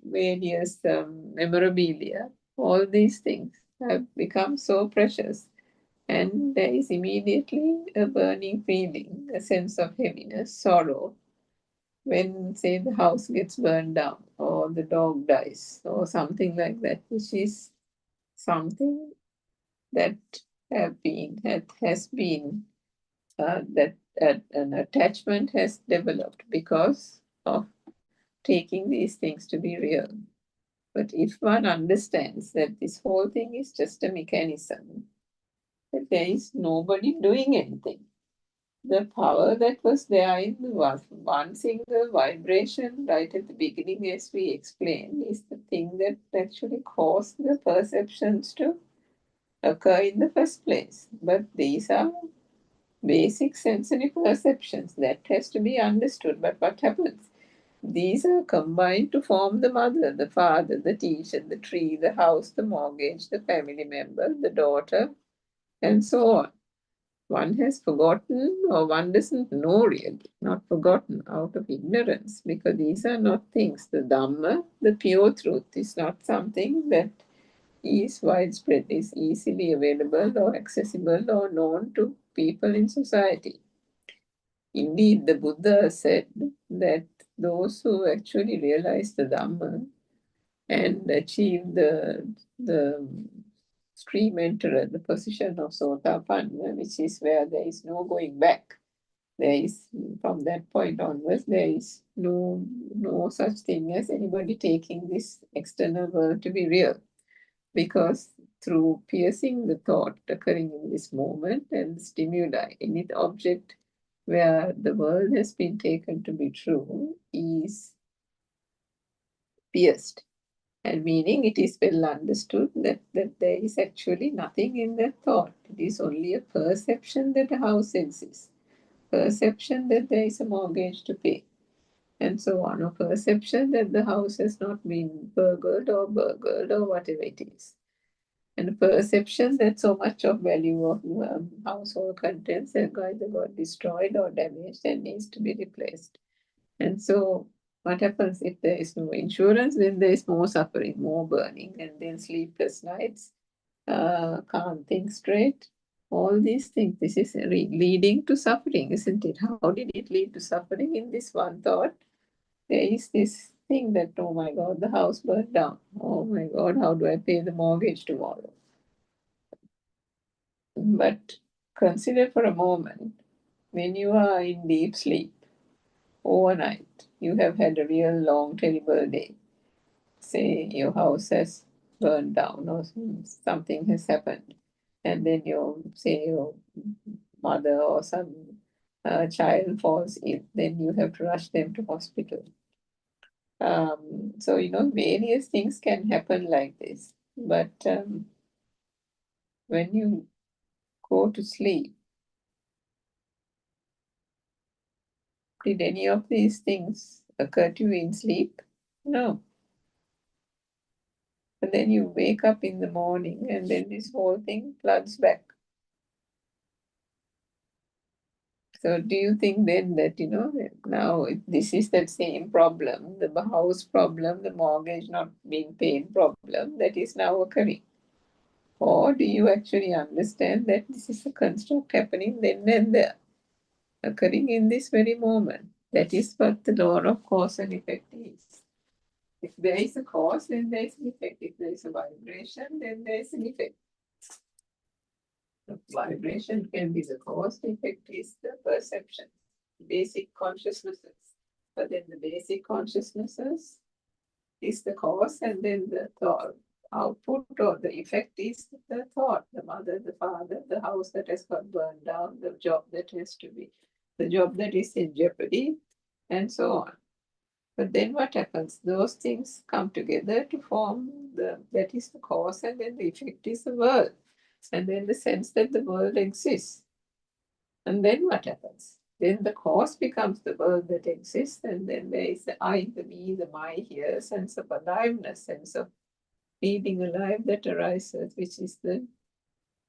various memorabilia, all these things have become so precious. And there is immediately a burning feeling, a sense of heaviness, sorrow, when, say, the house gets burned down or the dog dies or something like that, which is something that has been that an attachment has developed because of taking these things to be real. But if one understands that this whole thing is just a mechanism, that there is nobody doing anything, the power that was there in the one single vibration right at the beginning, as we explained, is the thing that actually caused the perceptions to occur in the first place. But these are basic sensory perceptions that has to be understood. But what happens? These are combined to form the mother, the father, the teacher, the tree, the house, the mortgage, the family member, the daughter, and so on. One has forgotten, or one doesn't know really, not forgotten, out of ignorance, because these are not things. The Dhamma, the pure truth, is not something that is widespread, is easily available or accessible or known to people in society. Indeed, the Buddha said that those who actually realize the Dhamma and achieve the stream enterer, the position of Sotapanna, which is where there is no going back. There is, from that point onwards, there is no such thing as anybody taking this external world to be real. Because through piercing the thought occurring in this moment and the stimuli, any object where the world has been taken to be true is pierced. And meaning it is well understood that there is actually nothing in that thought. It is only a perception that a house exists, perception that there is a mortgage to pay, and so on, a perception that the house has not been burgled or whatever it is. And a perception that so much of value of household contents have either got destroyed or damaged and needs to be replaced. And so what happens if there is no insurance? Then there is more suffering, more burning, and then sleepless nights, can't think straight. All these things, this is leading to suffering, isn't it? How did it lead to suffering? In this one thought, there is this thing that, oh my God, the house burned down. Oh my God, how do I pay the mortgage tomorrow? But consider for a moment, when you are in deep sleep, overnight, you have had a real long, terrible day. Say your house has burned down or something has happened, and then your mother or some child falls ill, then you have to rush them to hospital. So various things can happen like this. But when you go to sleep, did any of these things occur to you in sleep? No. But then you wake up in the morning and then this whole thing floods back. So do you think then that, now this is that same problem, the house problem, the mortgage not being paid problem that is now occurring? Or do you actually understand that this is a construct happening then and there, occurring in this very moment? That is what the law of cause and effect is. If there is a cause, then there is an effect. If there is a vibration, then there is an effect. The vibration can be the cause, the effect is the perception, basic consciousnesses. But then the basic consciousnesses is the cause, and then the thought output or the effect is the thought, the mother, the father, the house that has got burned down, the job that has to be, the job that is in jeopardy, and so on. But then what happens? Those things come together to form that is the cause, and then the effect is the world. And then the sense that the world exists. And then what happens? Then the cause becomes the world that exists, and then there is the I, the me, the my here, sense of aliveness, sense of being alive that arises, which is the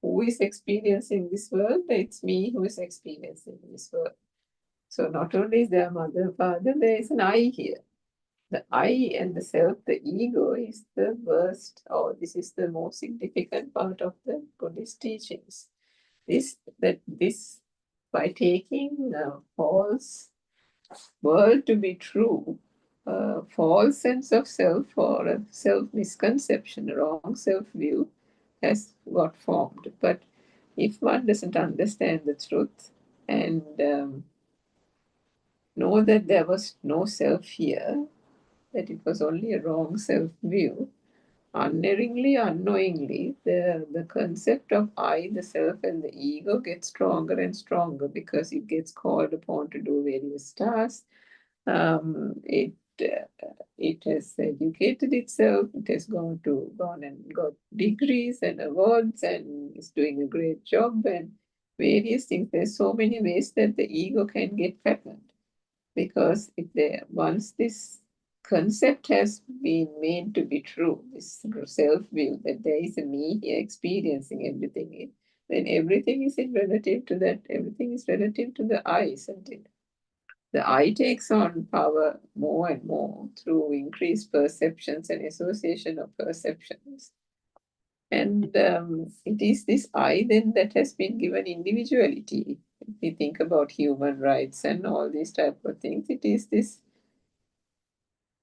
who is experiencing this world, it's me who is experiencing this world. So not only is there mother, father, there is an I here. The I and the self, the ego, is the worst, or this is the most significant part of the Buddhist teachings. This by taking false world to be true, a false sense of self or a self misconception, a wrong self view has got formed. But if one doesn't understand the truth and know that there was no self here, that it was only a wrong self view, unerringly, unknowingly, the concept of I, the self, and the ego gets stronger and stronger because it gets called upon to do various tasks. It has educated itself. It has gone and got degrees and awards and is doing a great job and various things. There's so many ways that the ego can get fattened because once this concept has been made to be true, this self view that there is a me here experiencing everything, then everything is in relative to that. Everything is relative to the I, isn't it? The I takes on power more and more through increased perceptions and association of perceptions. And it is this I then that has been given individuality. If we think about human rights and all these type of things, it is this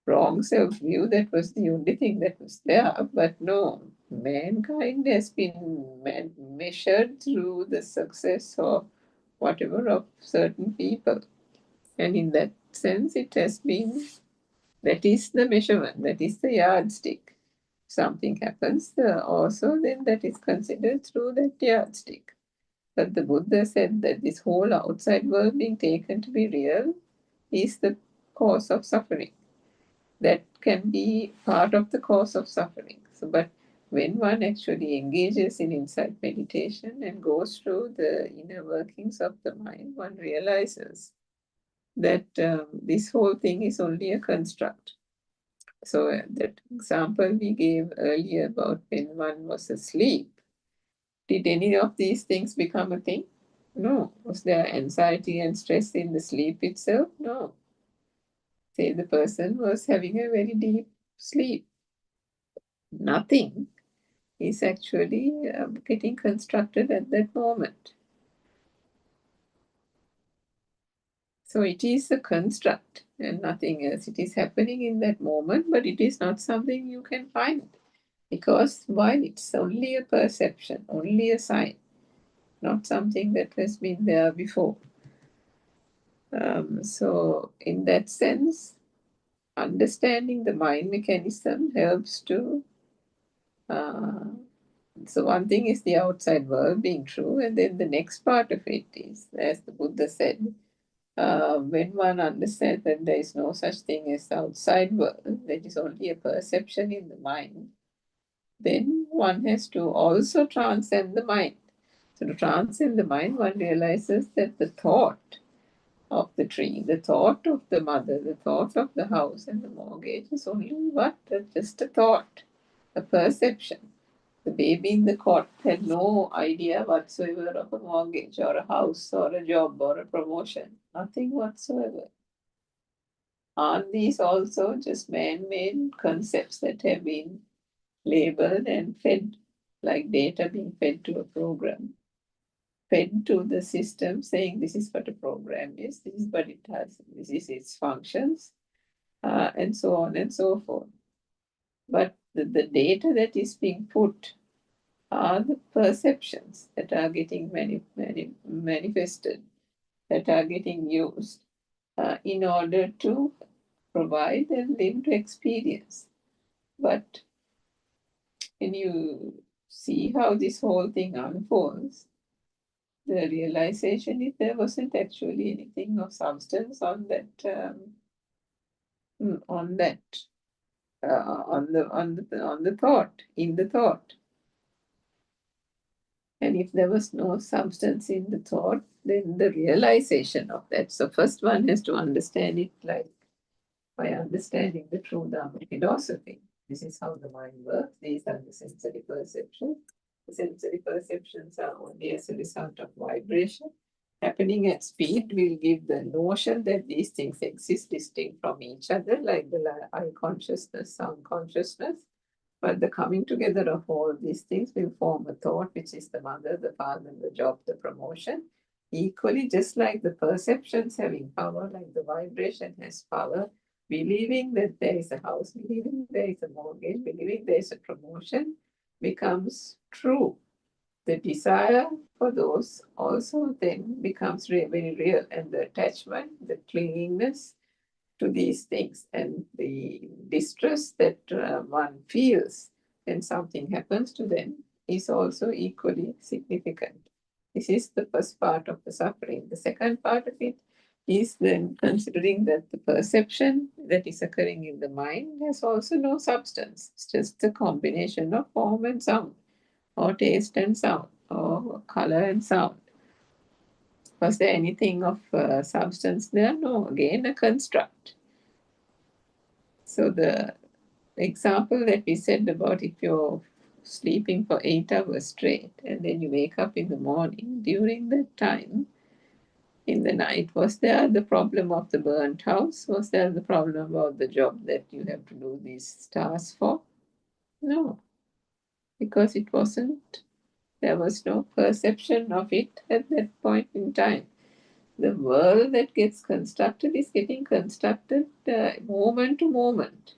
wrong self-view that was the only thing that was there. But no, mankind has been measured through the success or whatever of certain people. And in that sense, it has been, that is the measurement, that is the yardstick. Something happens, also then that is considered through that yardstick. But the Buddha said that this whole outside world being taken to be real is the cause of suffering. That can be part of the cause of suffering. So, but when one actually engages in insight meditation and goes through the inner workings of the mind, one realizes that this whole thing is only a construct. So that example we gave earlier about when one was asleep, did any of these things become a thing? No. Was there anxiety and stress in the sleep itself? No. Say the person was having a very deep sleep. Nothing is actually getting constructed at that moment. So it is a construct and nothing else. It is happening in that moment, but it is not something you can find. Because why? It's only a perception, only a sign, not something that has been there before. So in that sense, understanding the mind mechanism helps to so one thing is the outside world being true, and then the next part of it is, as the Buddha said, when one understands that there is no such thing as the outside world, that is only a perception in the mind, then one has to also transcend the mind. So to transcend the mind, one realizes that the thought of the tree, the thought of the mother, the thought of the house and the mortgage is only what? Just a thought, a perception. The baby in the cot had no idea whatsoever of a mortgage or a house or a job or a promotion. Nothing whatsoever. Aren't these also just man-made concepts that have been labeled and fed, like data being fed to a program? Fed to the system saying this is what a program is, this is what it has, this is its functions, and so on and so forth. But the data that is being put are the perceptions that are getting manifested, that are getting used in order to provide and lived experience. But when you see how this whole thing unfolds, the realization is there wasn't actually anything of substance on that on the thought, in the thought. And if there was no substance in the thought, then the realization of that. So first one has to understand it like by understanding the true Dharma philosophy. This is how the mind works. These are the sensory perceptions. The sensory perceptions are only as a result of vibration. Happening at speed will give the notion that these things exist distinct from each other, like the eye consciousness, sound consciousness. But the coming together of all these things will form a thought, which is the mother, the father, the job, the promotion. Equally, just like the perceptions having power, like the vibration has power, believing that there is a house, believing there is a mortgage, believing there is a promotion becomes true. The desire for those also then becomes very real, and the attachment, the clinginess to these things, and the distress that one feels when something happens to them is also equally significant. This is the first part of the suffering. The second part of it is then considering that the perception that is occurring in the mind has also no substance. It's just a combination of form and sound, or taste and sound, or color and sound. Was there anything of substance there? No, again, a construct. So the example that we said about if you're sleeping for 8 hours straight and then you wake up in the morning, during that time in the night, was there the problem of the burnt house? Was there the problem about the job that you have to do these tasks for? No, because it wasn't, there was no perception of it at that point in time. The world that gets constructed is getting constructed moment to moment,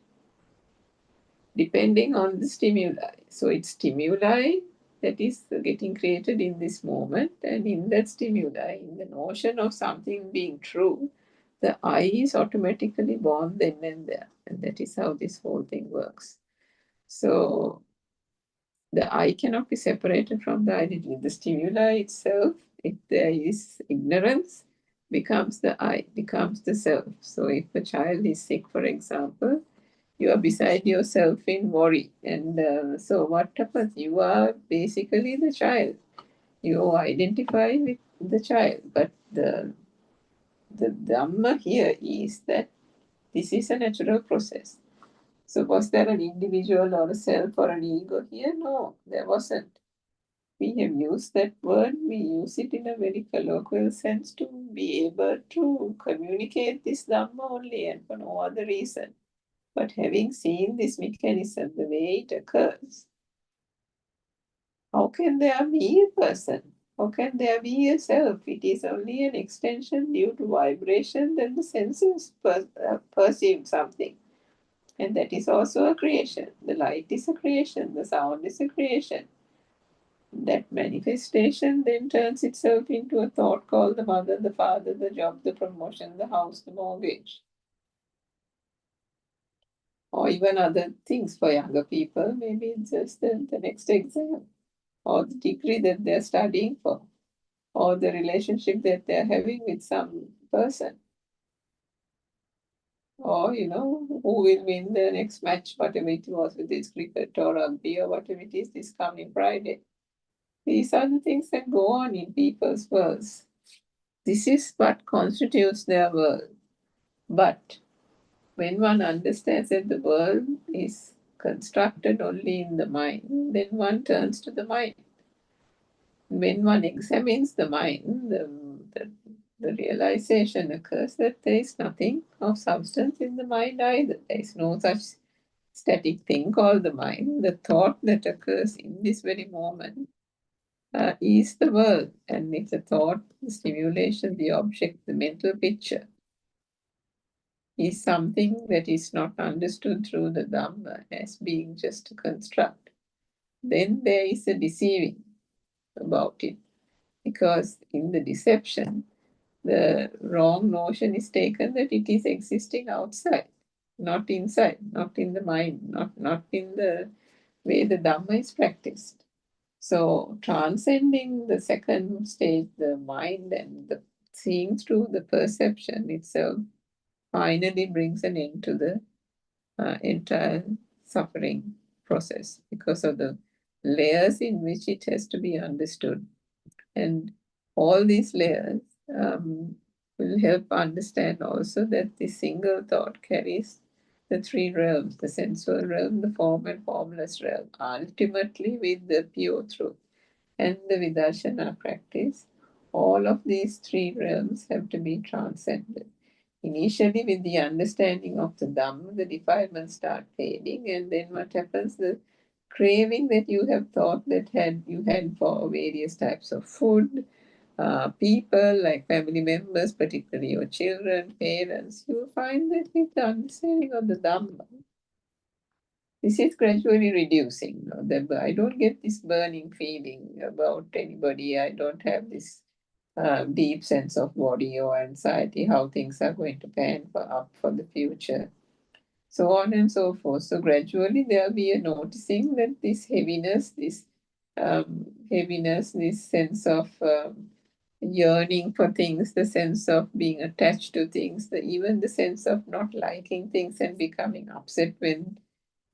depending on the stimuli. So it's stimuli that is getting created in this moment, and in that stimuli, in the notion of something being true, the I is automatically born then and there. And that is how this whole thing works. So the I cannot be separated from the identity. The stimuli itself, if there is ignorance, becomes the I, becomes the self. So if a child is sick, for example, you are beside yourself in worry. And so what happens? You are basically the child. You identify with the child. But the Dhamma here is that this is a natural process. So was there an individual or a self or an ego here? No, there wasn't. We have used that word, we use it in a very colloquial sense to be able to communicate this Dhamma only and for no other reason. But having seen this mechanism, the way it occurs, how can there be a person? How can there be a self? It is only an extension due to vibration that the senses perceive something. And that is also a creation. The light is a creation, the sound is a creation. That manifestation then turns itself into a thought called the mother, the father, the job, the promotion, the house, the mortgage. Or even other things for younger people. Maybe it's just the next exam, or the degree that they're studying for, or the relationship that they're having with some person. Or, who will win the next match, whatever it was, with this cricket or rugby or whatever it is this coming Friday. These are the things that go on in people's worlds. This is what constitutes their world. But when one understands that the world is constructed only in the mind, then one turns to the mind. When one examines the mind, the realization occurs that there is nothing of substance in the mind either. There is no such static thing called the mind. The thought that occurs in this very moment is the world. And it's a thought, the stimulation, the object, the mental picture is something that is not understood through the Dhamma as being just a construct. Then there is a deceiving about it, because in the deception, the wrong notion is taken that it is existing outside, not inside, not in the mind, not in the way the Dhamma is practiced. So transcending the second stage, the mind, and the seeing through the perception itself finally brings an end to the entire suffering process, because of the layers in which it has to be understood. And all these layers will help understand also that the single thought carries the three realms, the sensual realm, the form and formless realm, ultimately with the pure truth. And the Vidarshana practice, all of these three realms have to be transcended. Initially, with the understanding of the Dhamma, the defilements start fading, and then what happens? The craving that you have thought that you had for various types of food, people, like family members, particularly your children, parents, you will find that with the understanding of the Dhamma, this is gradually reducing. I don't get this burning feeling about anybody. I don't have this deep sense of worry or anxiety, how things are going to pan up for the future. So on and so forth. So gradually there'll be a noticing that this heaviness, this sense of yearning for things, the sense of being attached to things, even the sense of not liking things and becoming upset when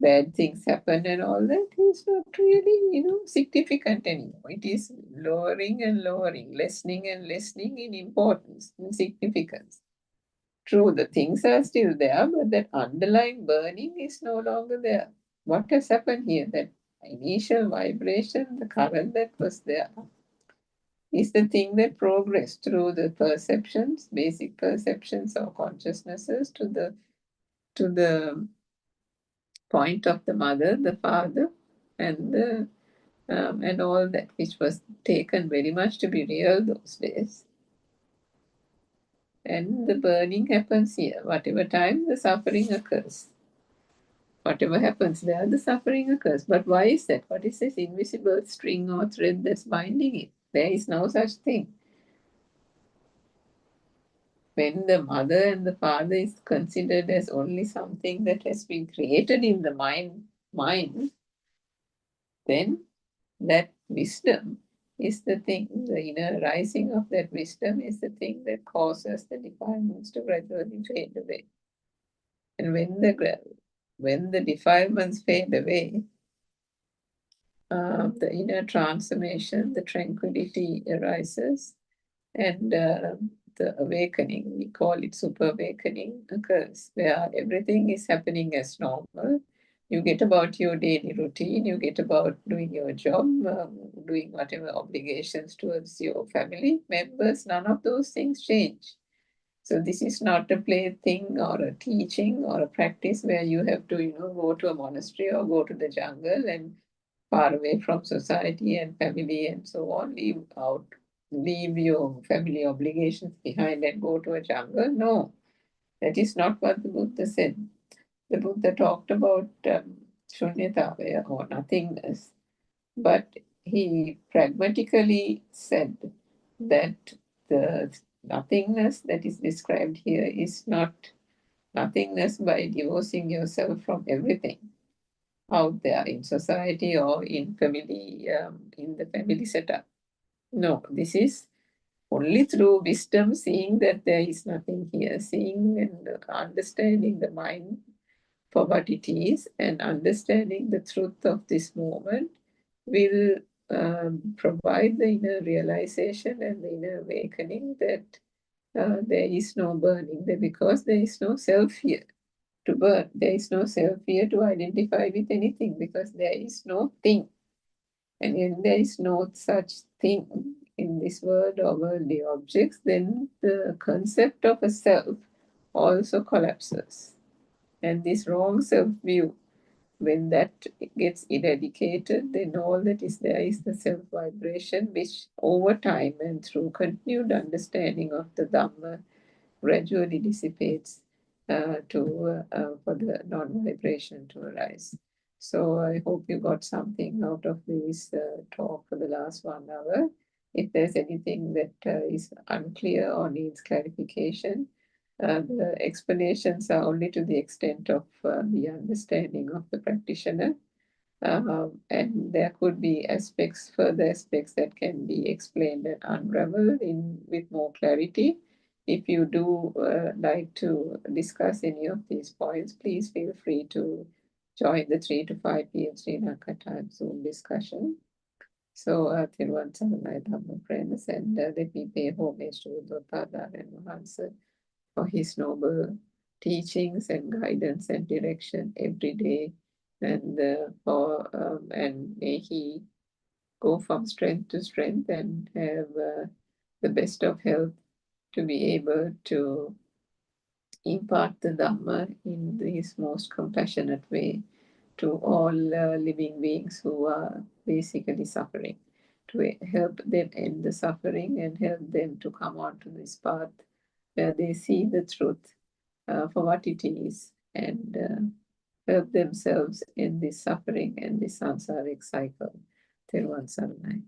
bad things happen and all that is not really, significant anymore. It is lowering and lowering, lessening and lessening in importance, in significance. True, the things are still there, but that underlying burning is no longer there. What has happened here? That initial vibration, the current that was there, is the thing that progressed through the perceptions, basic perceptions or consciousnesses to the point of the mother, the father, and all that, which was taken very much to be real those days. And the burning happens here. Whatever time the suffering occurs. Whatever happens there, the suffering occurs. But why is that? What is this invisible string or thread that's binding it? There is no such thing. When the mother and the father is considered as only something that has been created in the mind, then that wisdom is the thing, the inner rising of that wisdom is the thing that causes the defilements to gradually fade away. And when the defilements fade away, the inner transformation, the tranquility arises, and the awakening, we call it super awakening, occurs, where everything is happening as normal. You get about your daily routine, you get about doing your job, doing whatever obligations towards your family members, none of those things change. So this is not a plaything or a teaching or a practice where you have to, go to a monastery or go to the jungle and far away from society and family and so on, leave your family obligations behind and go to a jungle. No, that is not what the Buddha said. The Buddha talked about shunyata or nothingness, but he pragmatically said that the nothingness that is described here is not nothingness by divorcing yourself from everything out there in society or in family, in the family setup. No, this is only through wisdom, seeing that there is nothing here, seeing and understanding the mind for what it is, and understanding the truth of this moment will provide the inner realization and the inner awakening that there is no burning, because there is no self here to burn. There is no self here to identify with anything, because there is no thing. And when there is no such thing in this world or worldly objects, then the concept of a self also collapses. And this wrong self view, when that gets eradicated, then all that is there is the self vibration, which over time and through continued understanding of the Dhamma gradually dissipates for the non-vibration to arise. So I hope you got something out of this talk for the last 1 hour. If there's anything that is unclear or needs clarification, the explanations are only to the extent of the understanding of the practitioner. And there could be further aspects that can be explained and unraveled with more clarity. If you do like to discuss any of these points, please feel free to join the 3 to 5 p.m. Sri Lanka time Zoom discussion. So, Thiruvan Saranai Dhamma friends, and let me pay homage to Buddothpada and Mahansa for his noble teachings and guidance and direction every day, and and may he go from strength to strength and have the best of health to be able to impart the Dhamma in this most compassionate way to all living beings who are basically suffering. to help them end the suffering and help them to come onto this path where they see the truth for what it is and help themselves in this suffering and this samsaric cycle. Therwan Saranai.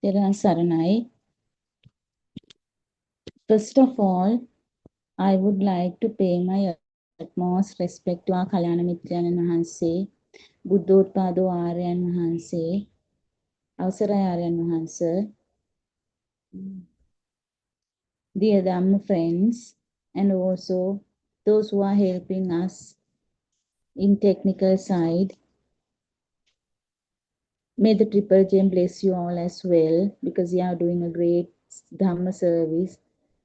Tera Saranai. First of all, I would like to pay my utmost respect to our Kalyana Mitrayan Mahanse, Buddothpada Aryan Mahanse, Avsarai Aryan Mahanse, dear Dhamma friends, and also those who are helping us in technical side. May the Triple Gem bless you all as well, because you are doing a great Dhamma service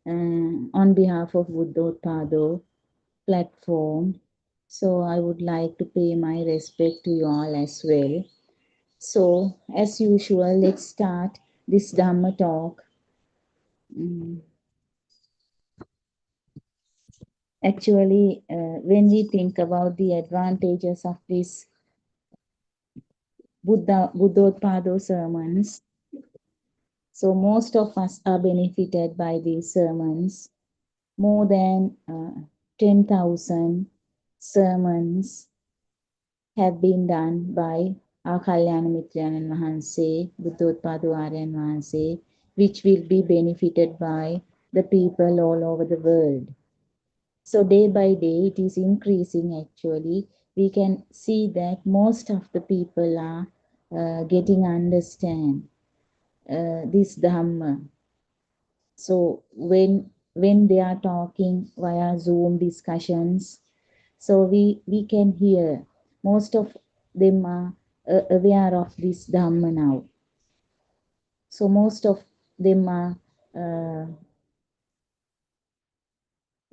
on behalf of Buddothpada platform. So I would like to pay my respect to you all as well. So as usual, let's start this Dhamma talk. Actually, when we think about the advantages of this Buddothpada sermons, so most of us are benefited by these sermons. More than 10,000 sermons have been done by our Kalyana Mitrayan Mahanse, Buddothpada Aryan Mahanse, which will be benefited by the people all over the world. So day by day it is increasing actually. We can see that most of the people are getting understand this Dhamma. So when they are talking via Zoom discussions, so we can hear most of them are aware of this Dhamma now. So most of them are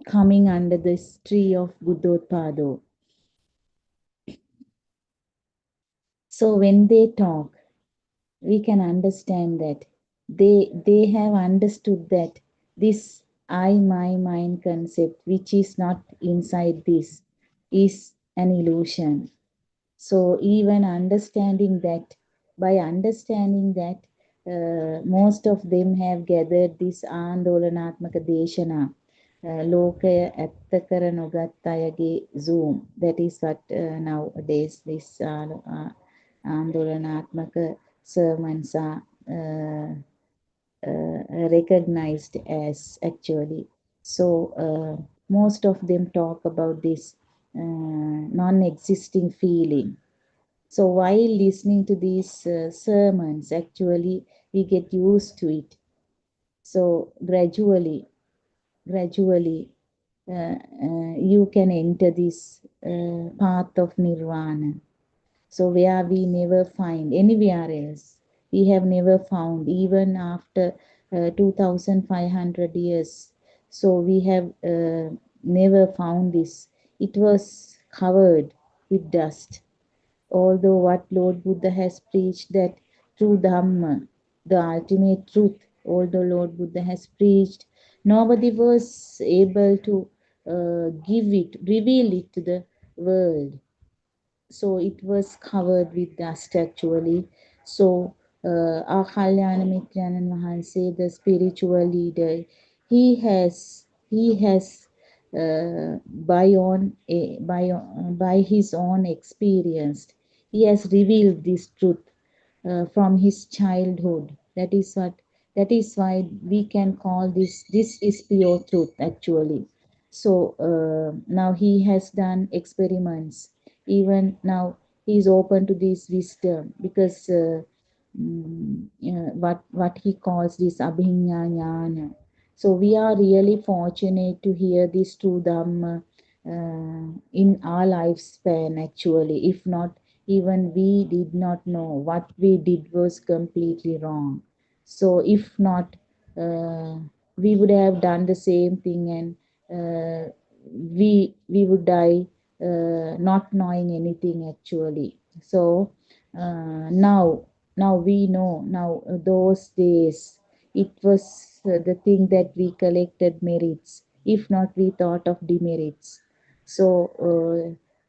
coming under this tree of Buddothpada. So when they talk, we can understand that they have understood that this I, my, mine concept, which is not inside this, is an illusion. So even understanding that, by understanding that, most of them have gathered this Andolanatmaka Deshana, Lokaya Attakara Nogattayage Zoom. That is what nowadays this Andolanatmaka sermons are recognized as actually. So most of them talk about this non-existing feeling. So while listening to these sermons, actually we get used to it. So gradually, you can enter this path of nirvana. So where we never find anywhere else, we have never found even after 2500 years. So we have never found this. It was covered with dust. Although what Lord Buddha has preached, that true Dhamma, the ultimate truth, although Lord Buddha has preached, nobody was able to reveal it to the world. So it was covered with dust actually. So our Kalyana Mitrayan Mahanse, the spiritual leader, he has by his own experience, he has revealed this truth from his childhood. That is why we can call this is pure truth actually. So now he has done experiments. Even now he is open to this wisdom, because what he calls this abhinya jnana. So we are really fortunate to hear this true Dhamma in our lifespan actually. If not, even we did not know what we did was completely wrong. So if not, we would have done the same thing, and we would die not knowing anything actually. So now we know. Now those days it was the thing that we collected merits. If not, we thought of demerits. So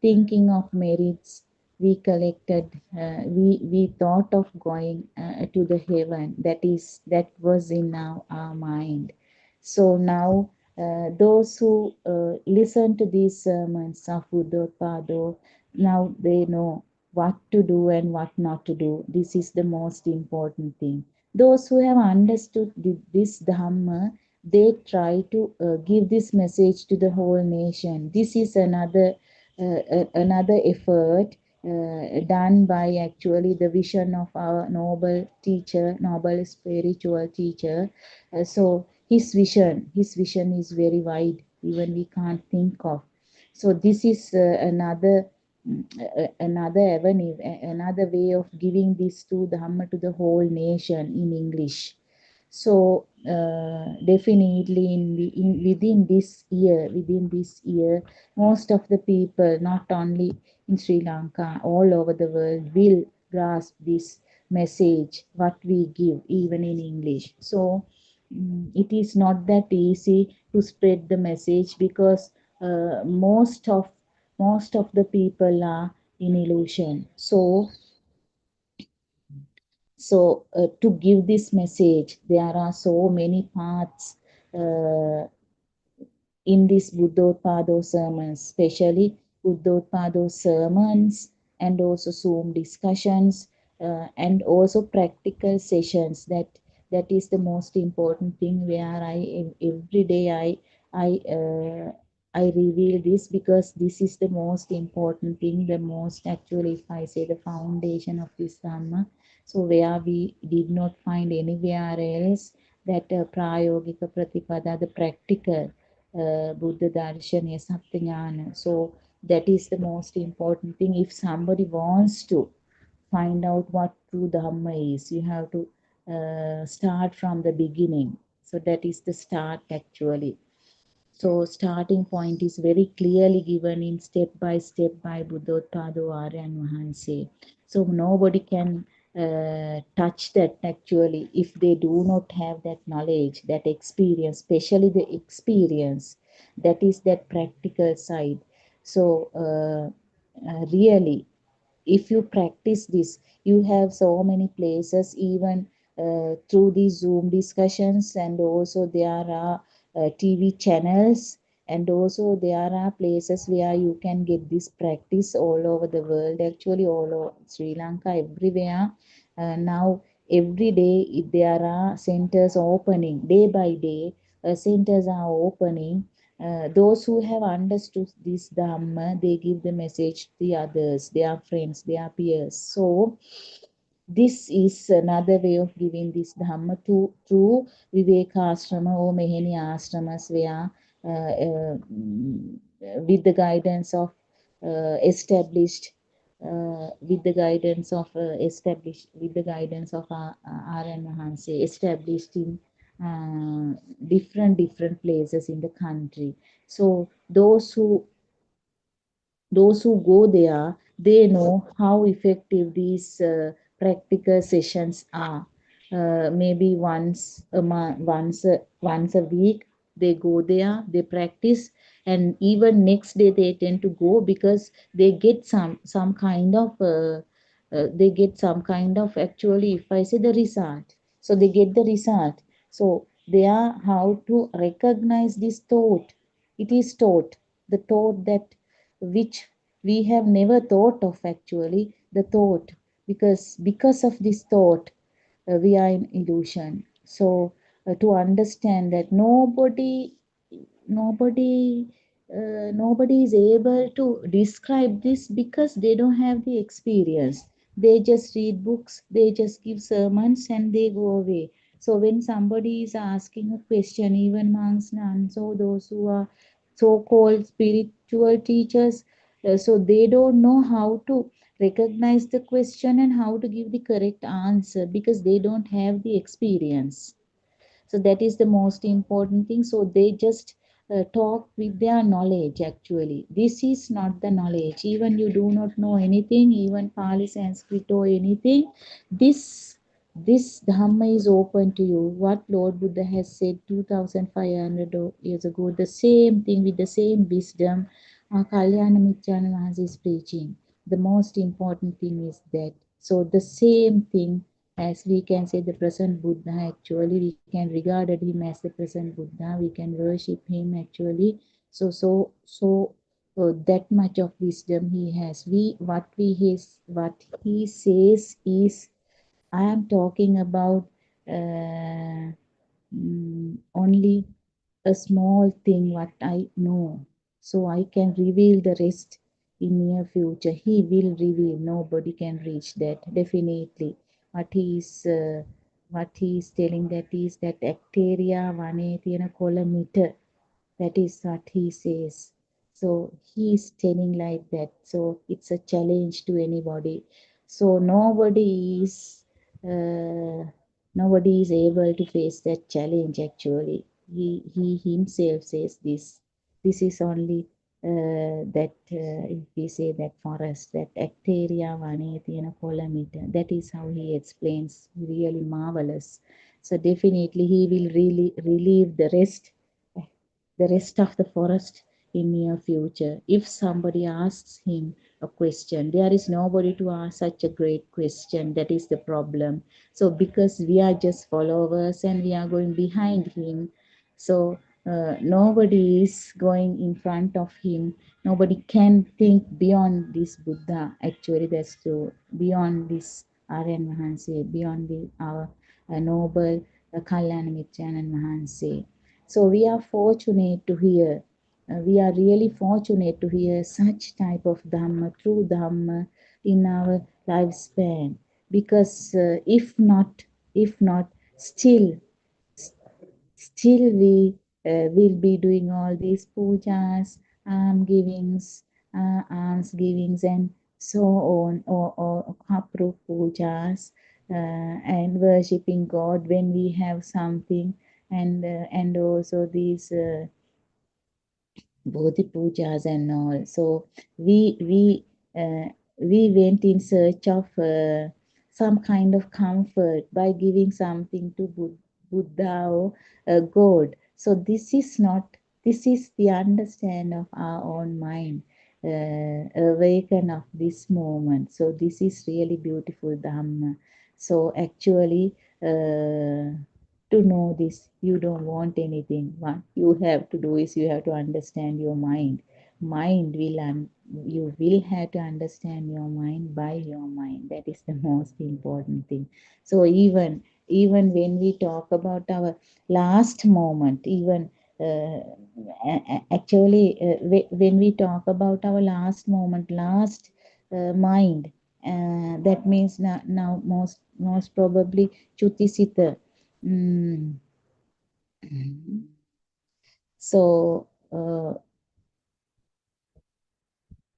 thinking of merits, we collected. We thought of going to the heaven. That was in our mind. So now those who listen to these sermons of Buddothpada, now they know what to do and what not to do. This is the most important thing. Those who have understood this Dhamma, they try to give this message to the whole nation. This is another effort done by actually the vision of our noble teacher, noble spiritual teacher. So his vision is very wide, even we can't think of. So this is another avenue, another way of giving this to Dhamma to the whole nation in English. So definitely within this year, most of the people, not only in Sri Lanka, all over the world, will grasp this message what we give, even in English. So it is not that easy to spread the message because most of the people are in illusion. So to give this message, there are so many paths uh, in this Buddothpada sermons, especially Buddothpada sermons and also Zoom discussions and also practical sessions. That is the most important thing where every day I reveal this because this is the most important thing, the most actually, if I say, the foundation of this Dhamma. So where we did not find anywhere else that prayogika pratipada, the practical Buddha Darshana Saptanyana. So that is the most important thing. If somebody wants to find out what true Dhamma is, you have to start from the beginning. So that is the start actually. So starting point is very clearly given in step by Buddothpada Aryan Vahanse. So nobody can touch that actually if they do not have that knowledge, that experience, especially the experience. That is that practical side. So really, if you practice this, you have so many places, even through these Zoom discussions, and also there are TV channels, and also there are places where you can get this practice all over the world, actually all over Sri Lanka, everywhere. Now every day there are centers opening, day by day centers are opening. Those who have understood this Dhamma, they give the message to the others, their friends, their peers. So this is another way of giving this Dhamma through Vivekashrama or Meheni ashramas, where with the guidance of established with the guidance of R.N. Mahanse, established in different places in the country. So those who go there, they know how effective these practical sessions are. Maybe once a month, once a week, they go there, they practice, and even next day they tend to go because they get some kind of actually, if I say, the result. So they get the result. So they are how to recognize this thought. It is thought, the thought that which we have never thought of, actually, the thought, because of this thought we are in illusion. So to understand that nobody nobody is able to describe this because they don't have the experience. They just read books, they just give sermons, and they go away. So when somebody is asking a question, even monks, nuns, so those who are so-called spiritual teachers, so they don't know how to recognize the question and how to give the correct answer because they don't have the experience. So that is the most important thing. So they just talk with their knowledge. Actually, this is not the knowledge. Even you do not know anything, even Pali, Sanskrit, or anything, this Dhamma is open to you. What Lord Buddha has said 2500 years ago, the same thing with the same wisdom Kalyana Mitrana Maharaj is preaching. The most important thing is that. So the same thing, as we can say, the present Buddha, actually we can regard him as the present Buddha, we can worship him actually. So that much of wisdom he has. What he says is, I am talking about only a small thing what I know. So I can reveal the rest in near future. He will reveal. Nobody can reach that. Definitely. What he is telling that is that Acteria Vanetiana kilometer. That is what he says. So he is telling like that. So it's a challenge to anybody. So uh, nobody is able to face that challenge actually. He himself says this. This is only that if we say that forest, that Acteria Vanetiana kilometer. That is how he explains. Really marvelous. So definitely he will really relieve the rest of the forest in near future. If somebody asks him a question, there is nobody to ask such a great question. That is the problem. So because we are just followers and we are going behind him, so nobody is going in front of him. Nobody can think beyond this Buddha. Actually, that's true. Beyond this Aryan Mahanse, beyond our noble Kalyana Mitranan Mahanse. So we are fortunate to hear, we are really fortunate to hear such type of Dhamma, true Dhamma in our lifespan. Because if not, still we will be doing all these pujas, alms givings, and so on, or kapru pujas, and worshipping God when we have something, and also these Bodhi pujas and all. So we we we went in search of some kind of comfort by giving something to Buddha or God. So this is not. This is the understand of our own mind, awaken of this moment. So this is really beautiful Dhamma. So actually. To know this, you don't want anything. What you have to do is you have to understand your mind. Mind will you will have to understand your mind by your mind. That is the most important thing. So even when we talk about our last moment, even actually when we talk about our last moment, last mind, that means now most probably Chutisita. Mm. So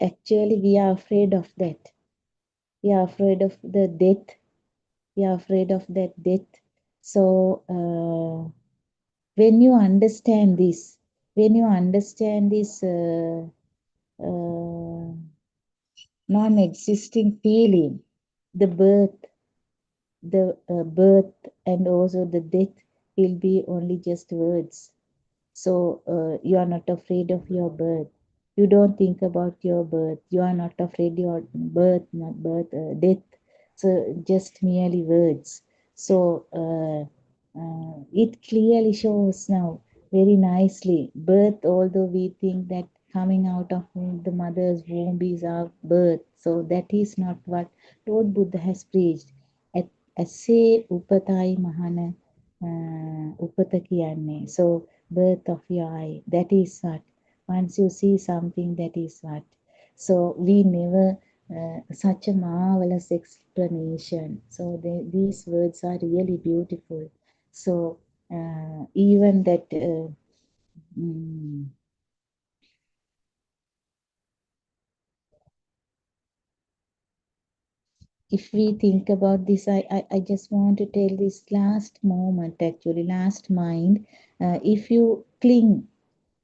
actually, we are afraid of that. We are afraid of the death. We are afraid of that death. So when you understand this, uh, non-existing feeling, the birth and also the death will be only just words. So you are not afraid of your birth. You don't think about your birth. You are not afraid your birth, not birth, death. So just merely words. So it clearly shows now very nicely birth. Although we think that coming out of the mother's womb is our birth, so that is not what Lord Buddha has preached. Ase upatai mahana upata kiyanne. So birth of your eye, that is what. Once you see something, that is what. So we never such a marvelous explanation. So these words are really beautiful. So even that mm, if we think about this, I just want to tell this last moment, actually last mind. If you cling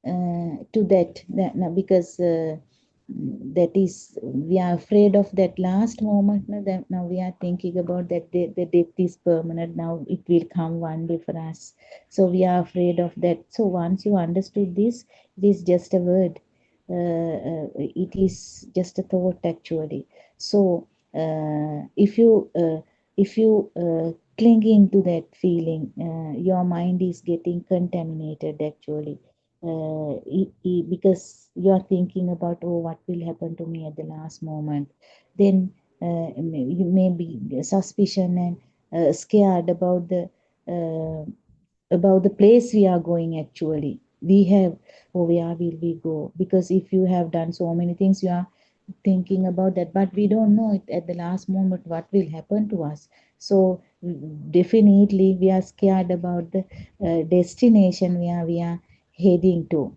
to that now, because that is, we are afraid of that last moment. Now we are thinking about that the death is permanent. Now it will come one day for us. So we are afraid of that. So once you understood this, it is just a word. It is just a thought actually. So if you clinging to that feeling, your mind is getting contaminated actually, because you are thinking about, oh, what will happen to me at the last moment. Then you may be suspicion and scared about about the place we are going actually. We have, oh, where will we go? Because if you have done so many things, you are thinking about that, but we don't know it at the last moment what will happen to us. So definitely we are scared about the destination where we are heading to.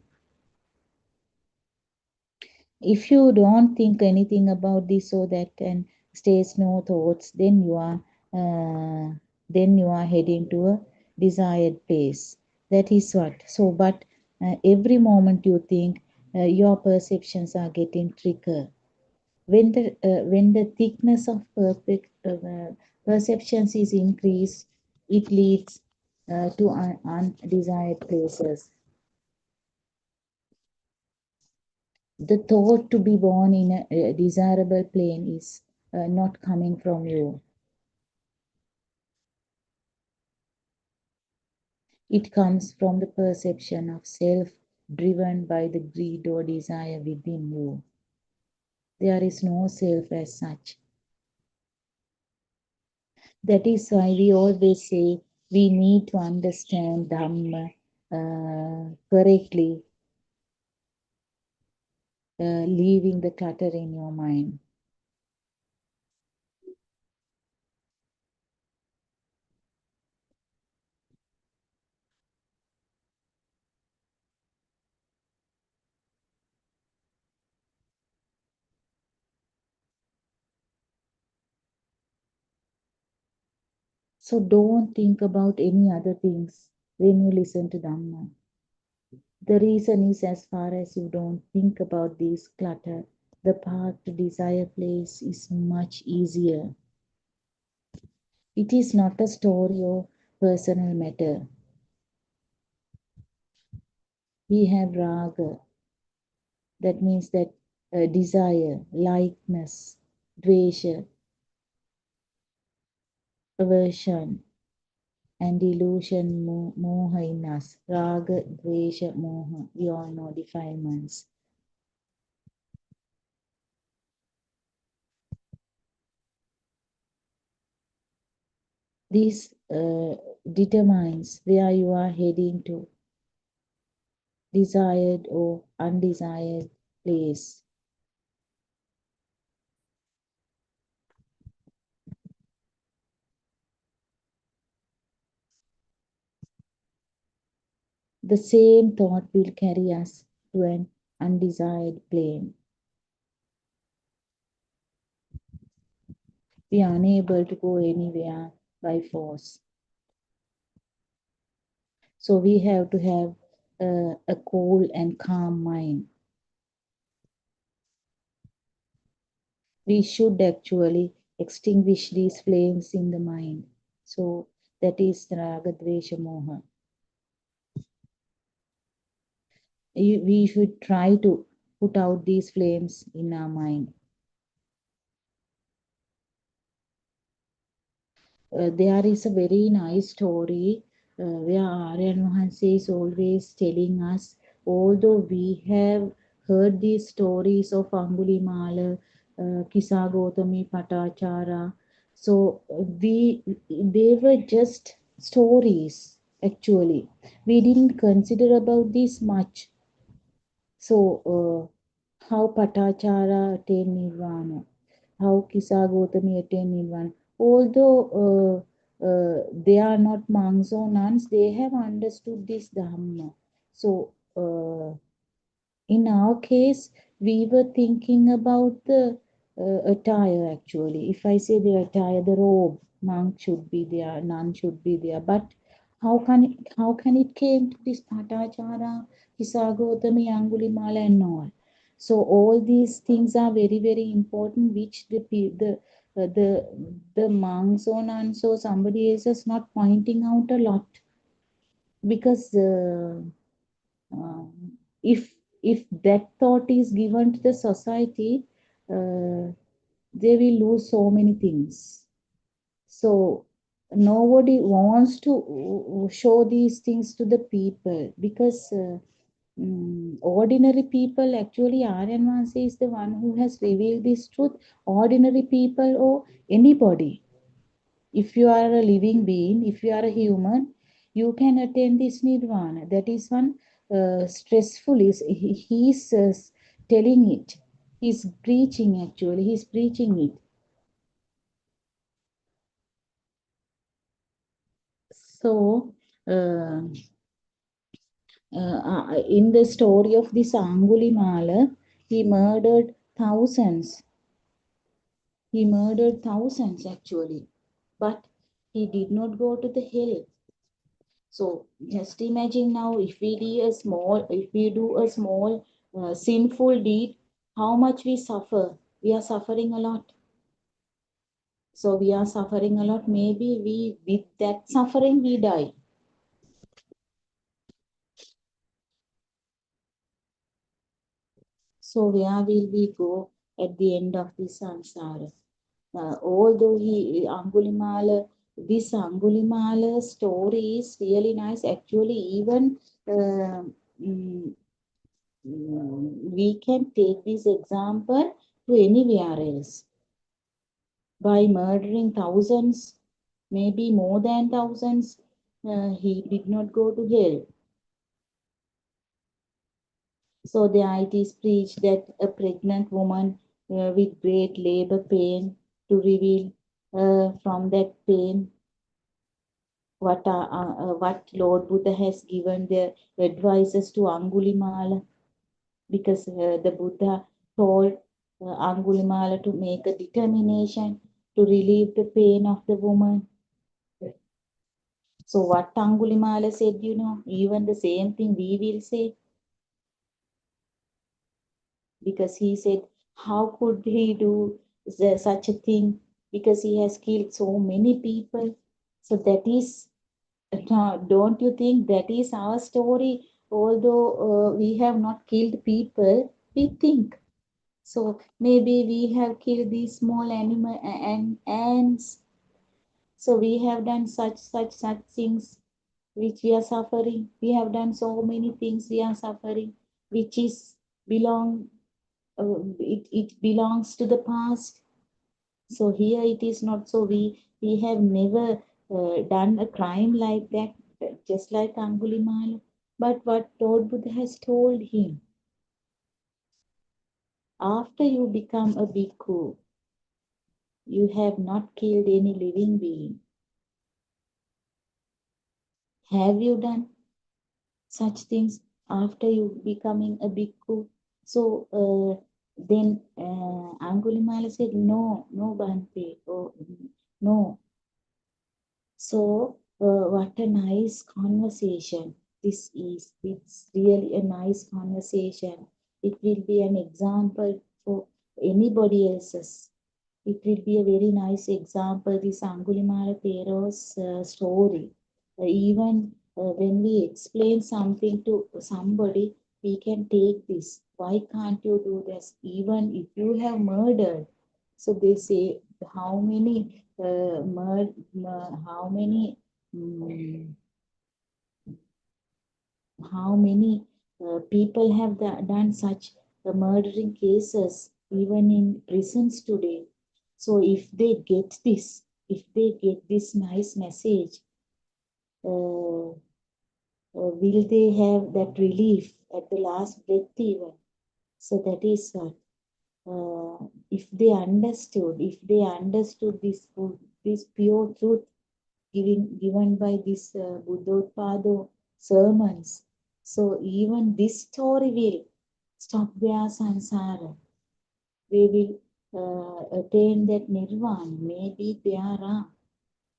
If you don't think anything about this so that and stays no thoughts, uh, then you are heading to a desired place. That is what. So, but every moment you think, your perceptions are getting triggered. When the thickness of perfect perceptions is increased, it leads to undesired places. The thought to be born in a desirable plane is not coming from you. It comes from the perception of self driven by the greed or desire within you. There is no self as such. That is why we always say we need to understand Dhamma correctly, leaving the clutter in your mind. So don't think about any other things when you listen to Dhamma. The reason is, as far as you don't think about this clutter, the path to desire place is much easier. It is not a story or personal matter. We have raga, that means that desire, likeness, dvesha, aversion, and delusion, moha in us. Raga, dvesha, moha, we all know defilements. This determines where you are heading to, desired or undesired place. The same thought will carry us to an undesired plane. We are unable to go anywhere by force. So we have to have a cool and calm mind. We should actually extinguish these flames in the mind. So that is Raga, Dvesha, Moha. We should try to put out these flames in our mind. There is a very nice story where Aryan Mahanse is always telling us, although we have heard these stories of Angulimala, Kisa Gautami, Patachara, so they were just stories actually. We didn't consider about this much. So, how Patachara attained Nirvana, how Kisa Gautami attained Nirvana. Although they are not monks or nuns, they have understood this Dhamma. So, in our case, we were thinking about the attire actually. If I say the attire, the robe, monk should be there, nun should be there. But how can it came to this Patachara, Kisagotami, Angulimala and all? So all these things are very, very important, which the monks or nuns or somebody else is not pointing out a lot, because uh, if that thought is given to the society, uh, they will lose so many things. So nobody wants to show these things to the people, because ordinary people, actually Aryan Vansi is the one who has revealed this truth. Ordinary people or anybody, If you are a living being, if you are a human, you can attain this nirvana. That is one stressful. He's telling it. He's preaching actually. He's preaching it. So, in the story of this Angulimala, he murdered thousands. He murdered thousands actually, but he did not go to the hell. So just imagine now, if we do a small sinful deed, how much we suffer. We are suffering a lot. So we are suffering a lot. Maybe with that suffering, we die. So where will we go at the end of this samsara? Although this Angulimala story is really nice. Actually, even uh, mm, we can take this example to anywhere else. By murdering thousands, maybe more than thousands, he did not go to hell. So there it is preached that a pregnant woman with great labor pain to reveal from that pain what Lord Buddha has given the advices to Angulimala, because the Buddha told Angulimala to make a determination to relieve the pain of the woman. So what Angulimala said, even the same thing we will say, because he said, how could he do such a thing? Because he has killed so many people. So that is, don't you think that is our story? Although we have not killed people, we think. So maybe we have killed these small animal and ants. So we have done such things which we are suffering. We have done so many things we are suffering, which is belong. It belongs to the past. So here it is not so. We have never done a crime like that, just like Angulimala. But what Lord Buddha has told him, after you become a bhikkhu, you have not killed any living being. Have you done such things after you becoming a bhikkhu? So then Angulimala said, no, Bhante, oh, no. So what a nice conversation this is. It's really a nice conversation. It will be an example for anybody else's. It will be a very nice example, this Angulimala Thero's story. Even when we explain something to somebody, we can take this. Why can't you do this? Even if you have murdered. So they say, how many, how many, how many people have done such murdering cases even in prisons today. So if they get this nice message, will they have that relief at the last breath even? So that is what. If they understood this pure truth given by this Buddothpada sermons, so even this story will stop their samsara. They will attain that nirvana. Maybe they are.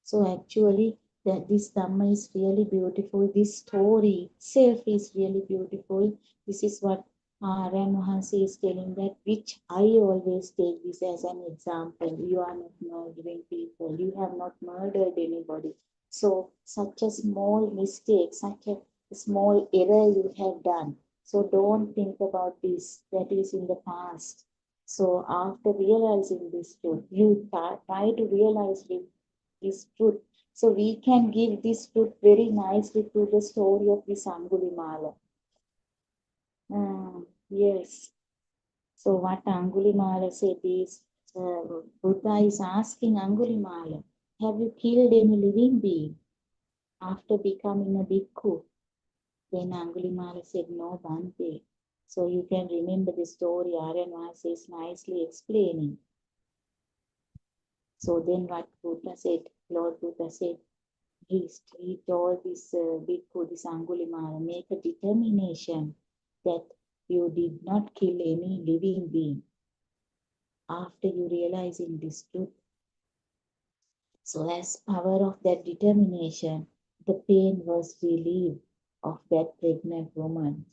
So actually, that this Dhamma is really beautiful. This story itself is really beautiful. This is what Aryan Mahansi is telling, that which I always take this as an example. You are not murdering people. You have not murdered anybody. So such a small mistake, such a small error you have done. So don't think about this. That is in the past. So after realizing this truth, you try to realize this truth. So we can give this truth very nicely to the story of this Angulimala. Yes. So what Angulimala said is, Buddha is asking Angulimala, Have you killed any living being after becoming a bhikkhu? Then Angulimala said, no, Bhante. So you can remember the story Aryan Maharaj is nicely explaining. So then what Buddha said, Lord Buddha said, he told this bhikkhu, this Angulimala, make a determination that you did not kill any living being after you realizing this truth. So as power of that determination, the pain was relieved of that pregnant woman.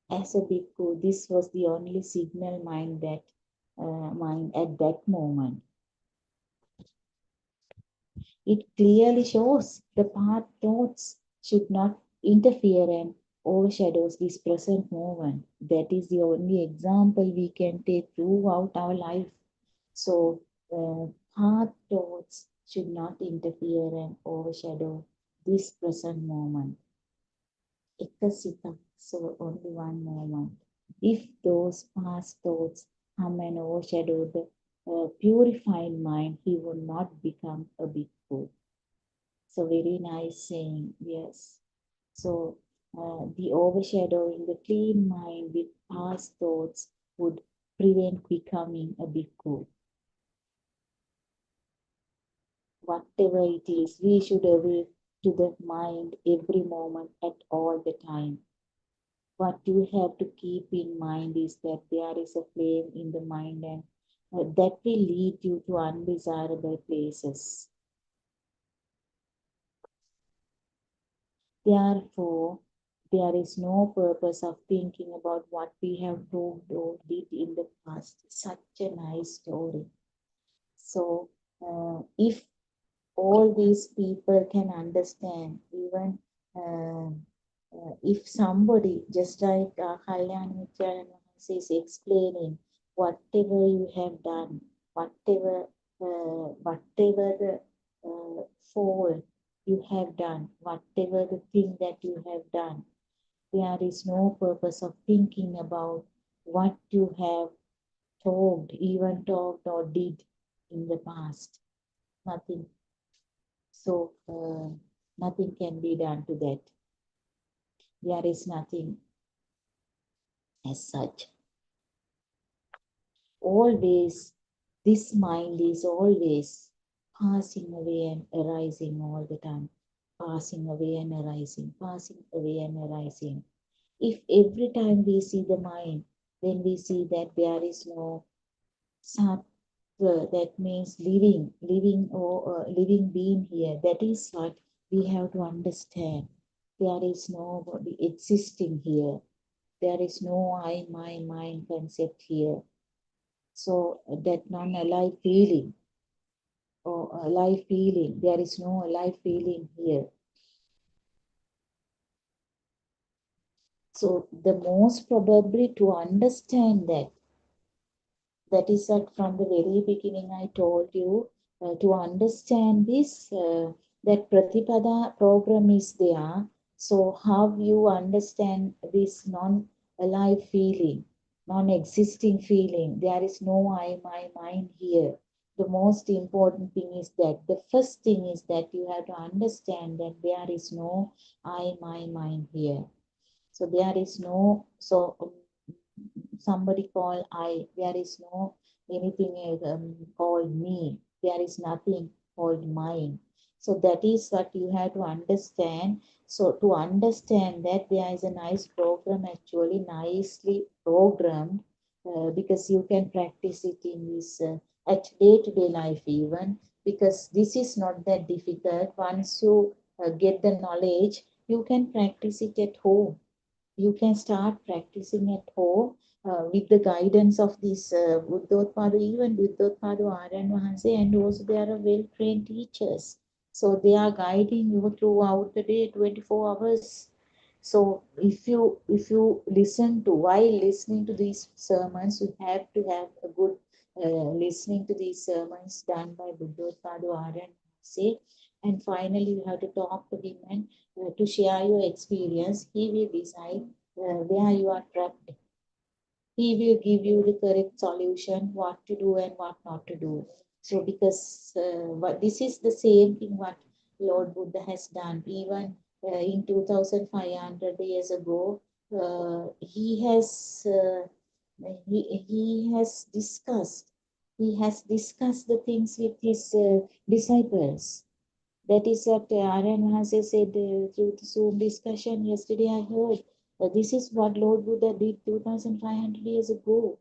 As a bhikkhu, this was the only signal mind at that moment. It clearly shows the path thoughts should not interfere and overshadows this present moment. That is the only example we can take throughout our life. So path thoughts should not interfere and overshadow this present moment. Ekasita, so only one moment. If those past thoughts come and overshadow the purified mind, he will not become a bhikkhu. So very nice saying, yes. So the overshadowing the clean mind with past thoughts would prevent becoming a bhikkhu. Whatever it is, we should awake to the mind every moment at all the time. What you have to keep in mind is that there is a flame in the mind, and that will lead you to undesirable places. Therefore, there is no purpose of thinking about what we have told or did in the past. Such a nice story. So, if all these people can understand, even if somebody, just like Kalyana is explaining, whatever you have done, whatever the fault you have done, whatever the thing that you have done, there is no purpose of thinking about what you have talked or did in the past. Nothing. So nothing can be done to that. There is nothing as such. Always, this mind is always passing away and arising all the time. Passing away and arising, passing away and arising. If every time we see the mind, then we see that there is no sattva, that means living or living being here. That is what we have to understand. There is nobody existing here. There is no I, my, mine concept here. So that non-alive feeling or alive feeling, there is no alive feeling here. So the most probably to understand that is that from the very beginning I told you, to understand this, that Pratipada program is there. So how you understand this non-alive feeling, non-existing feeling, there is no I, my, mine here. The most important thing is that, the first thing is that you have to understand that there is no I, my, mine here. So there is no, somebody called I, there is no anything called me, there is nothing called mine. So that is what you have to understand. So to understand that, there is a nice program, actually nicely programmed, because you can practice it in this at day-to-day life even, because this is not that difficult. Once you get the knowledge, you can practice it at home. You can start practicing at home with the guidance of this Buddothpada, even Buddothpada, Aryan Mahanse, and also there are well-trained teachers. So they are guiding you throughout the day, 24 hours. So if you listen to, while listening to these sermons, you have to have a good listening to these sermons done by Buddothpada, Aryan Mahanse. And finally, you have to talk to him and to share your experience. He will decide where you are trapped. He will give you the correct solution, what to do and what not to do. So because what this is the same thing what Lord Buddha has done even in 2500 years ago. He has discussed the things with his disciples. That is what Aryan Maharaj said through the Zoom discussion yesterday. I heard this is what Lord Buddha did 2500 years ago.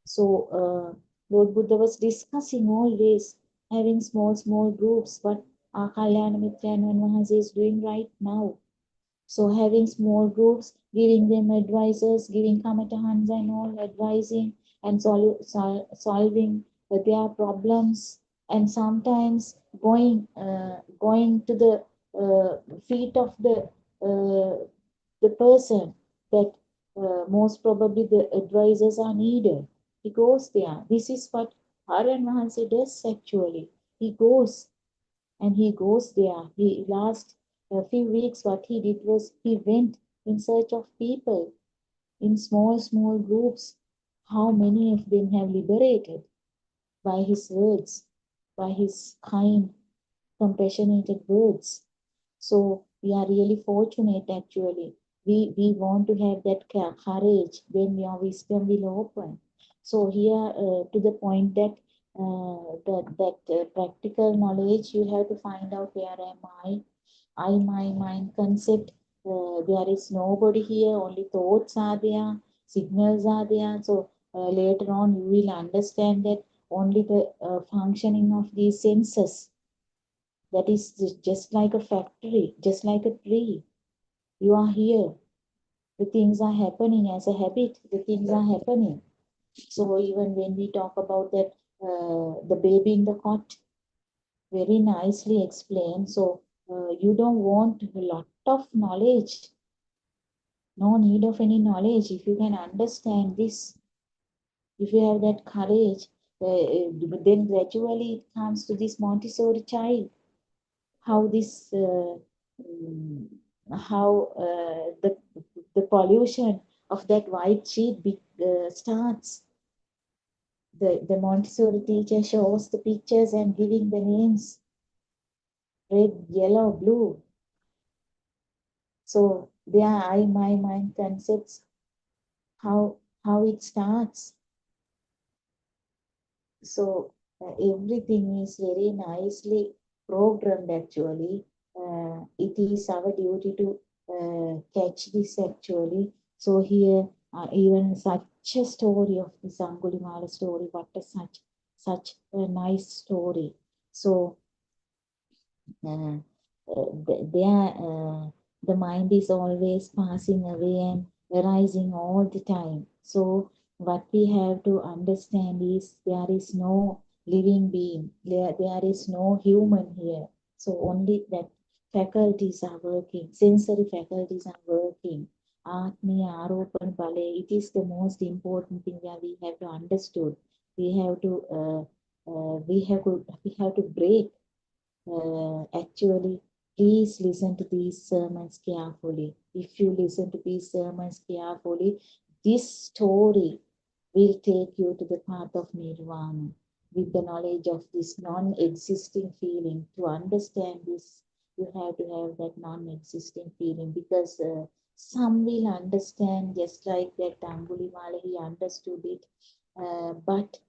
So Lord Buddha was discussing always having small groups, what Kalyana Mitra and Maharaj is doing right now. So having small groups, giving them advices, giving kamatahans and all, advising and solving their problems, and sometimes going to the feet of the person that most probably the advisors are needed. He goes there. This is what Aryan Mahansa does actually. He goes and he goes there. He last a few weeks what he did was he went in search of people in small groups. How many of them have liberated by his words, by his kind, compassionate words. So we are really fortunate actually. We want to have that courage, then your wisdom will open. So here to the point that practical knowledge, you have to find out where am I, my, mind concept. There is nobody here, only thoughts are there, signals are there. So later on you will understand that only the functioning of these senses, that is just like a factory, just like a tree. You are here. The things are happening as a habit. The things are happening. So even when we talk about that, the baby in the cot, very nicely explained. So you don't want a lot of knowledge. No need of any knowledge. If you can understand this, if you have that courage, then gradually it comes to this Montessori child. How this how the pollution of that white sheet starts. The Montessori teacher shows the pictures and giving the names, red, yellow, blue. So there I, my, mind concepts, how it starts. So everything is very nicely programmed actually. It is our duty to catch this actually. So here even such a story of this Angulimala story, what a such a nice story. So uh, the mind is always passing away and arising all the time. So what we have to understand is there is no living being, there is no human here. So only that faculties are working, sensory faculties are working. Atmiya Aropan Bale, it is the most important thing that we have to understood. We have to we have to break actually, please listen to these sermons carefully. If you listen to these sermons carefully, this story will take you to the path of nirvana with the knowledge of this non-existing feeling. To understand this, you have to have that non-existing feeling, because some will understand just like that Angulimala, he understood it. But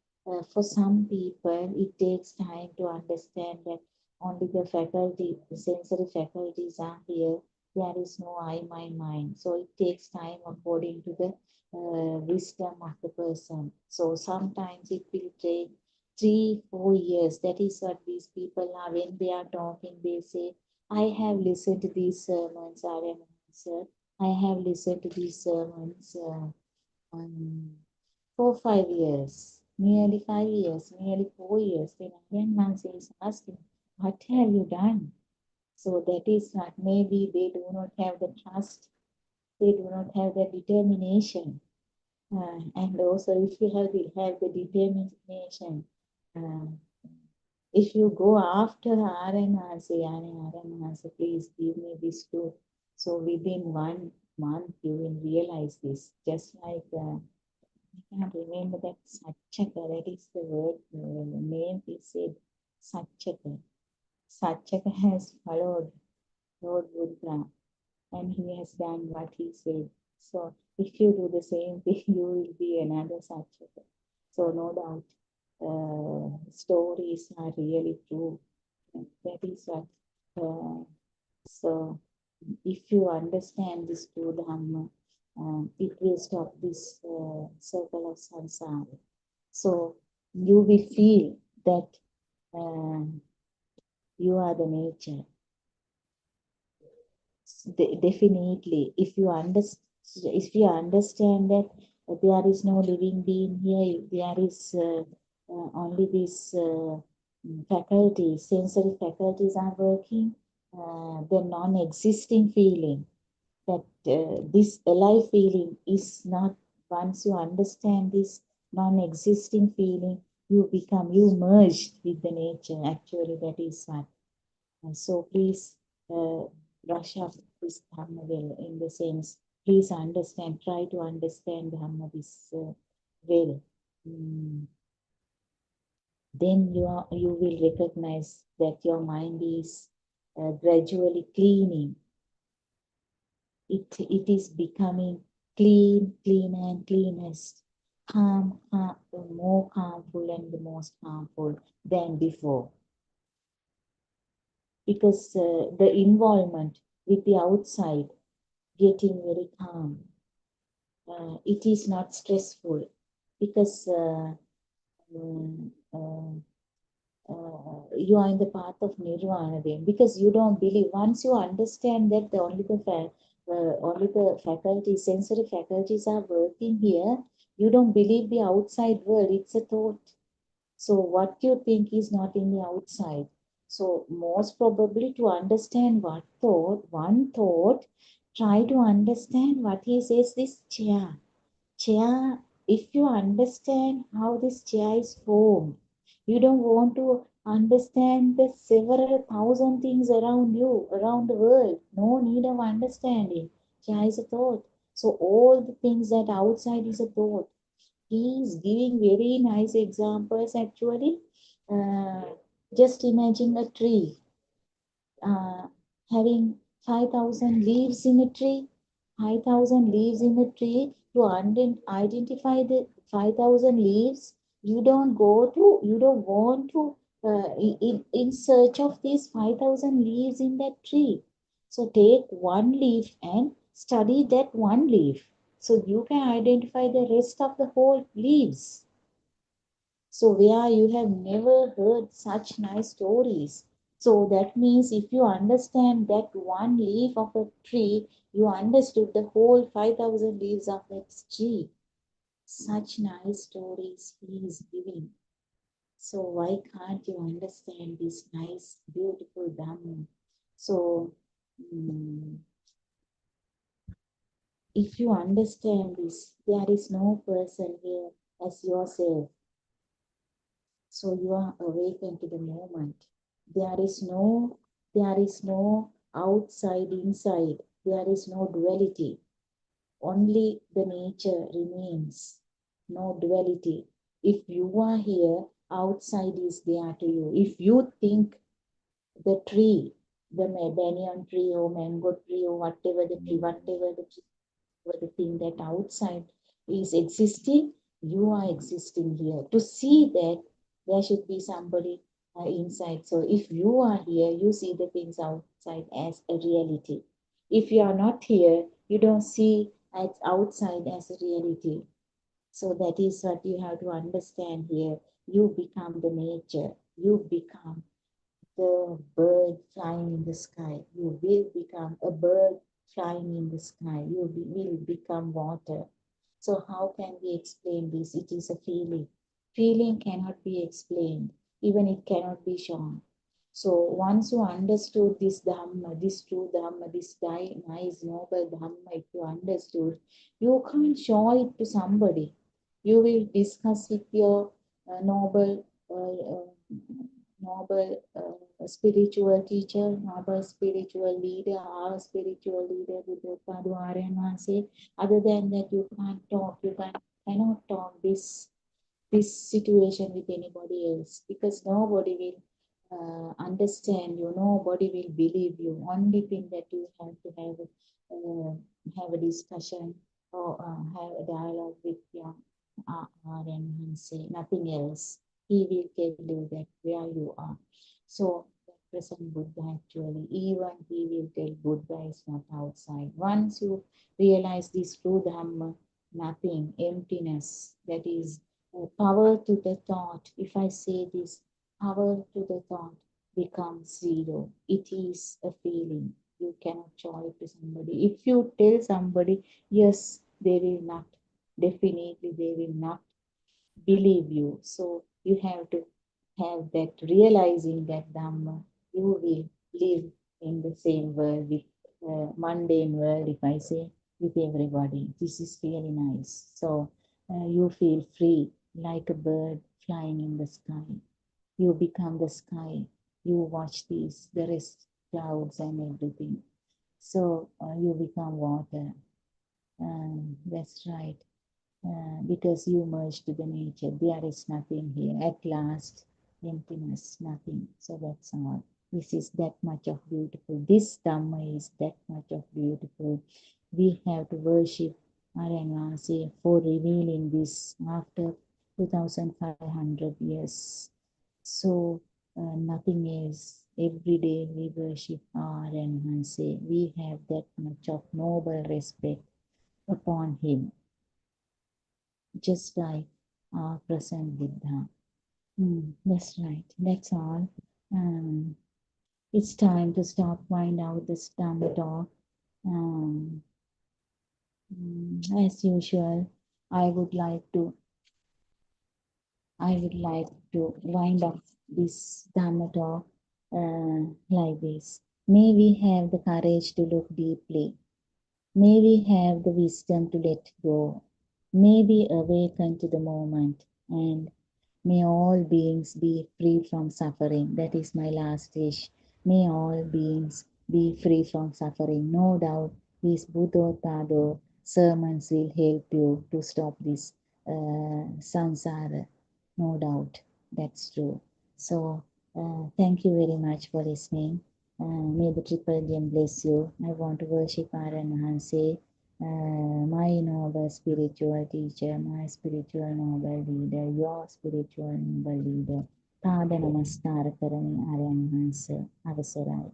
for some people, it takes time to understand that only the faculty, the sensory faculties are here. There is no I, my, mind. So it takes time according to the wisdom of the person. So sometimes it will take 3-4 years. That is what these people are. When they are talking, they say, I have listened to these sermons, Arya sir. I have listened to these sermons for 5 years, nearly 5 years, nearly 4 years. Then Aryan Mansi is asking, what have you done? So that is what maybe they do not have the trust, they do not have the determination. And also, if you have the determination, uh, if you go after RNRC, please give me this too. So within 1 month, you will realize this. Just like I can't remember that Satchaka, that is the word, name is said, Satchaka. Satchaka has followed Lord Buddha and he has done what he said. So if you do the same thing, you will be another Satchaka. So no doubt, stories are really true. That is what. So if you understand this true Dhamma, it will stop this circle of samsara. So you will feel that you are the nature. Definitely, if you understand that there is no living being here, there is only this faculties, sensory faculties are working, the non-existing feeling, that this alive feeling is not, once you understand this non-existing feeling, you merged with the nature. Actually, that is what. So please brush up this Dhamma well, in the sense, please understand, try to understand Dhamma this well. Then you will recognize that your mind is gradually cleaning. It is becoming clean, cleaner and cleanest, calm, more calmful and the most harmful than before. Because the involvement with the outside getting very calm. It is not stressful because you are in the path of nirvana then, because you don't believe. Once you understand that only the faculties, sensory faculties are working here, you don't believe the outside world. It's a thought. So what you think is not in the outside. So most probably, to understand one thought, try to understand what he says, this chair. Chair, if you understand how this chair is formed, you don't want to understand the several thousand things around you, around the world. No need of understanding. Chair is a thought. So all the things that outside is a thought. He is giving very nice examples actually. Just imagine a tree having 5,000 leaves in a tree. 5,000 leaves in a tree. To identify the 5,000 leaves, you don't want to in search of these 5,000 leaves in that tree. So take one leaf and study that one leaf. So you can identify the rest of the whole leaves. So where you have never heard such nice stories. So that means if you understand that one leaf of a tree, you understood the whole 5,000 leaves of that tree. Such nice stories he is giving. So why can't you understand this nice, beautiful Dhamma? So if you understand this, there is no person here as yourself. So you are awakened to the moment. There is no outside, inside. There is no duality. Only the nature remains. No duality. If you are here, outside is there to you. If you think the tree, the banyan tree or mango tree or whatever the thing that outside is existing, you are existing here. To see that, there should be somebody inside. So if you are here, you see the things outside as a reality. If you are not here, you don't see outside as a reality. So that is what you have to understand here. You become the nature. You become the bird flying in the sky. You will become a bird flying in the sky. You will become water. So how can we explain this? It is a feeling. Feeling cannot be explained. Even it cannot be shown. So once you understood this Dhamma, this true Dhamma, this nice noble Dhamma, if you understood, you can't show it to somebody. You will discuss with your noble spiritual teacher, noble spiritual leader, our spiritual leader, Buddothpada. Other than that, you can't talk, you can't cannot talk this situation with anybody else, because nobody will understand you, nobody will believe you. Only thing that you have to have a discussion or have a dialogue with your RN and say nothing else. He will tell you that where you are. So that present Buddha actually, even he will tell Buddha is not outside. Once you realize this true Dhamma, nothing, emptiness, that is power to the thought. If I say this, power to the thought becomes zero. It is a feeling. You cannot show it to somebody. If you tell somebody, yes, they will not. Definitely, they will not believe you. So you have to have that realizing that Dhamma, you will live in the same world with mundane world, if I say, with everybody. This is really nice. So you feel free like a bird flying in the sky. You become the sky. You watch these, the rest clouds and everything. So you become water. That's right. Because you merge to the nature. There is nothing here. At last, emptiness, nothing. So that's all. This is that much of beautiful. This Dhamma is that much of beautiful. We have to worship Aranvasi for revealing this after 2500 years. So nothing else. Every day we worship Aranvasi. We have that much of noble respect upon him, just like our present Buddha. That's right. That's all. Um, it's time to stop, wind out this Dhamma talk. Um, as usual, I would like to wind up this Dhamma talk like this. May we have the courage to look deeply. May we have the wisdom to let go. May we awaken to the moment, and may all beings be free from suffering. That is my last wish. May all beings be free from suffering. No doubt these Buddothpada sermons will help you to stop this samsara. No doubt. That's true. So thank you very much for listening. May the Triple Gem bless you. I want to worship Aranhanse, my noble spiritual teacher, my spiritual noble leader, your spiritual noble leader. පාද නමස්කාර කරමි ආර්යයන් වහන්සේ අවසරයි.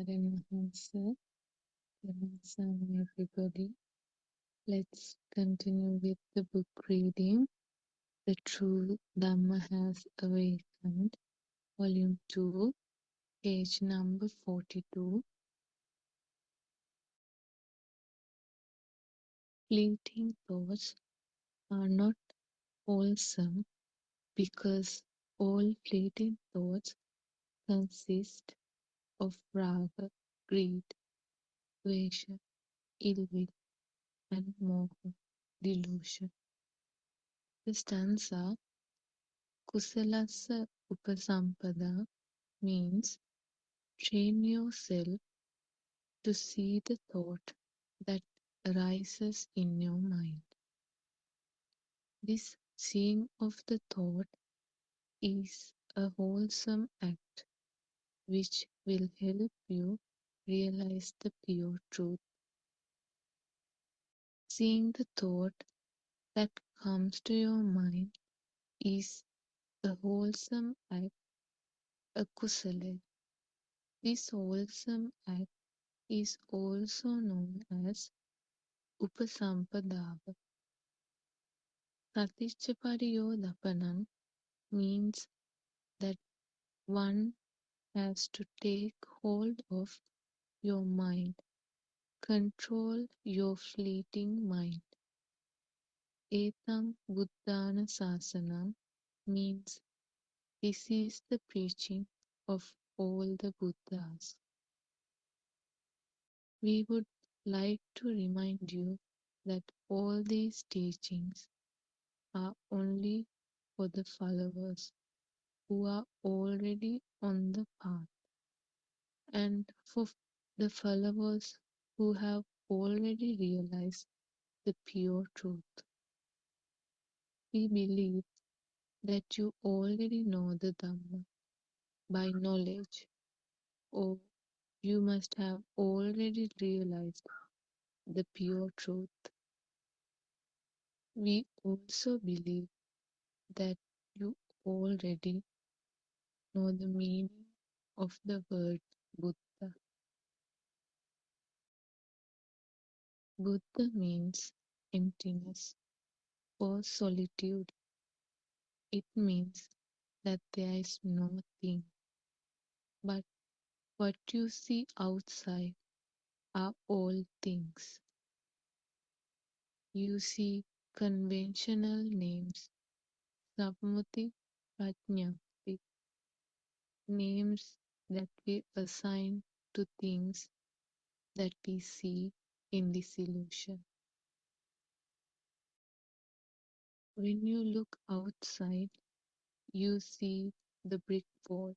Enhancer, everybody. Let's continue with the book reading. The True Dhamma Has Awakened, Volume 2, page number 42. Fleeting thoughts are not wholesome because all fleeting thoughts consist of raga, greed, dvesha, ill will, and moha, delusion. The stanza Kusalasa Upasampada means train yourself to see the thought that arises in your mind. This seeing of the thought is a wholesome act which will help you realize the pure truth. Seeing the thought that comes to your mind is a wholesome act, a kusala. This wholesome act is also known as upasampadava. Praticchapariyodapanam means that one has to take hold of your mind, control your fleeting mind. Etang Buddhana Sasana means this is the preaching of all the Buddhas. We would like to remind you that all these teachings are only for the followers who are already on the path, and for the followers who have already realized the pure truth. We believe that you already know the Dhamma by knowledge, or you must have already realized the pure truth. We also believe that you already know the meaning of the word Buddha. Buddha means emptiness or solitude. It means that there is no thing, but what you see outside are all things. You see conventional names, Sammuti, Prajnapti, names that we assign to things that we see in this illusion. When you look outside, you see the brick wall,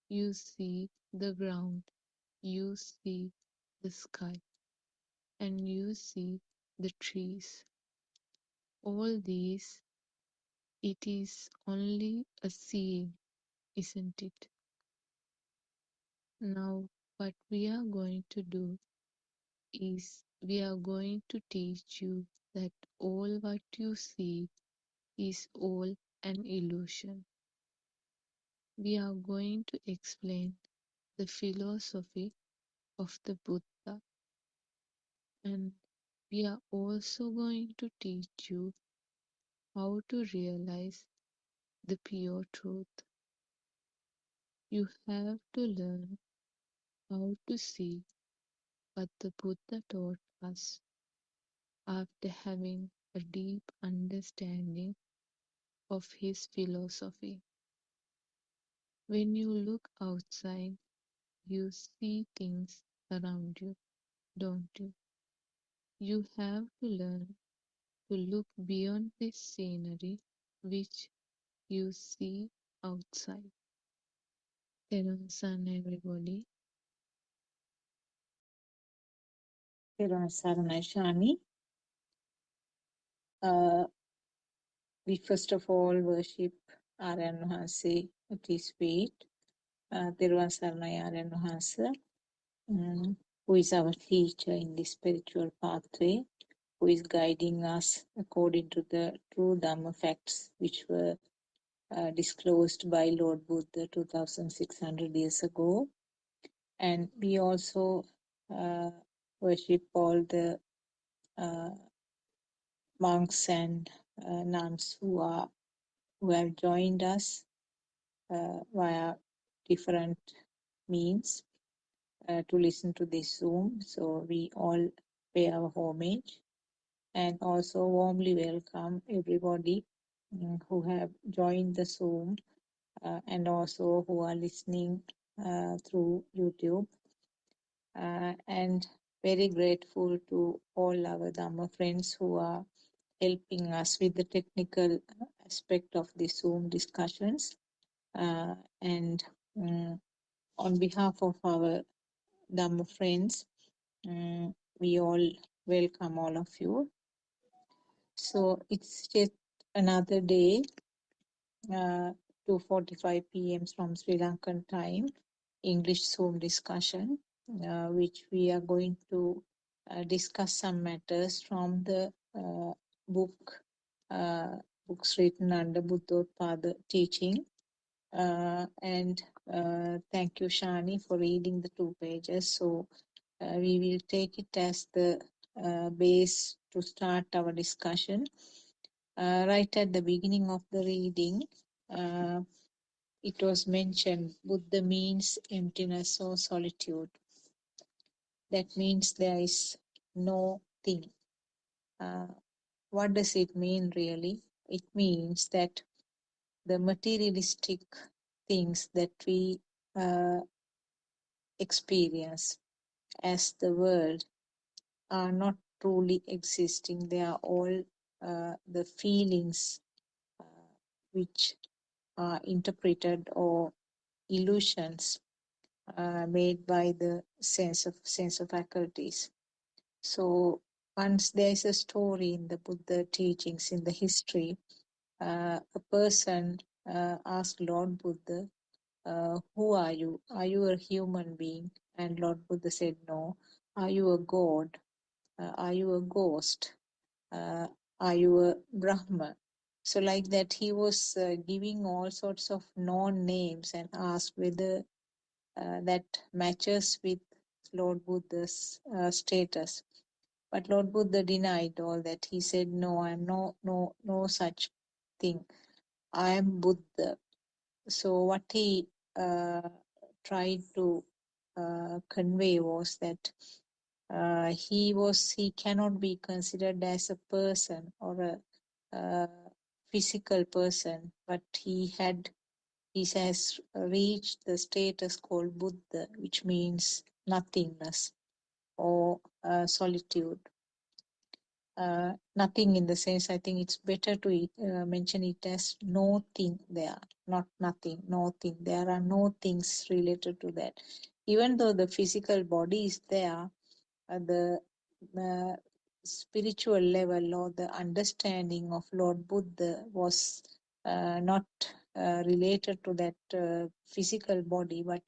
you see the ground, you see the sky, and you see the trees. All these, it is only a seeing, isn't it? Now, what we are going to do is we are going to teach you that all what you see is all an illusion. We are going to explain the philosophy of the Buddha, and we are also going to teach you how to realize the pure truth. You have to learn how to see what the Buddha taught us after having a deep understanding of his philosophy. When you look outside, you see things around you, don't you? You have to learn to look beyond this scenery which you see outside. Therun everybody. Therun Saranai Shani. We first of all worship Aryan Wahanse at his feet. Therun Saranai Aryan Wahanse, who is our teacher in the spiritual pathway, who is guiding us according to the true Dhamma facts which were disclosed by Lord Buddha 2600 years ago. And we also worship all the uh, monks and nuns who have joined us via different means to listen to this Zoom. So we all pay our homage and also warmly welcome everybody who have joined the Zoom and also who are listening through YouTube. And very grateful to all our Dhamma friends who are helping us with the technical aspect of the Zoom discussions. And on behalf of our Dhamma friends, we all welcome all of you. So it's just another day, 2:45 p.m. from Sri Lankan time, English Zoom discussion, which we are going to discuss some matters from the book, books written under Buddothpada teaching. And thank you, Shani, for reading the 2 pages. So we will take it as the base to start our discussion. Right at the beginning of the reading, it was mentioned Buddha means emptiness or solitude. That means there is no thing. what does it mean really? It means that the materialistic things that we experience as the world are not truly existing. They are all the feelings which are interpreted or illusions made by the sense of faculties. So once there is a story in the Buddha teachings in the history, a person asked Lord Buddha, who are you? Are you a human being? And Lord Buddha said, no. Are you a god? Are you a ghost? Uh, are you a Brahma? So like that, he was giving all sorts of non-names and asked whether that matches with Lord Buddha's status. But Lord Buddha denied all that. He said, no, I'm no such thing. I am Buddha. So what he tried to convey was that he cannot be considered as a person or a physical person, but he has reached the status called Buddha, which means nothingness or solitude. Nothing in the sense, I think it's better to mention it as no thing there, not nothing, no thing. There are no things related to that. Even though the physical body is there, the spiritual level or the understanding of Lord Buddha was not related to that physical body, but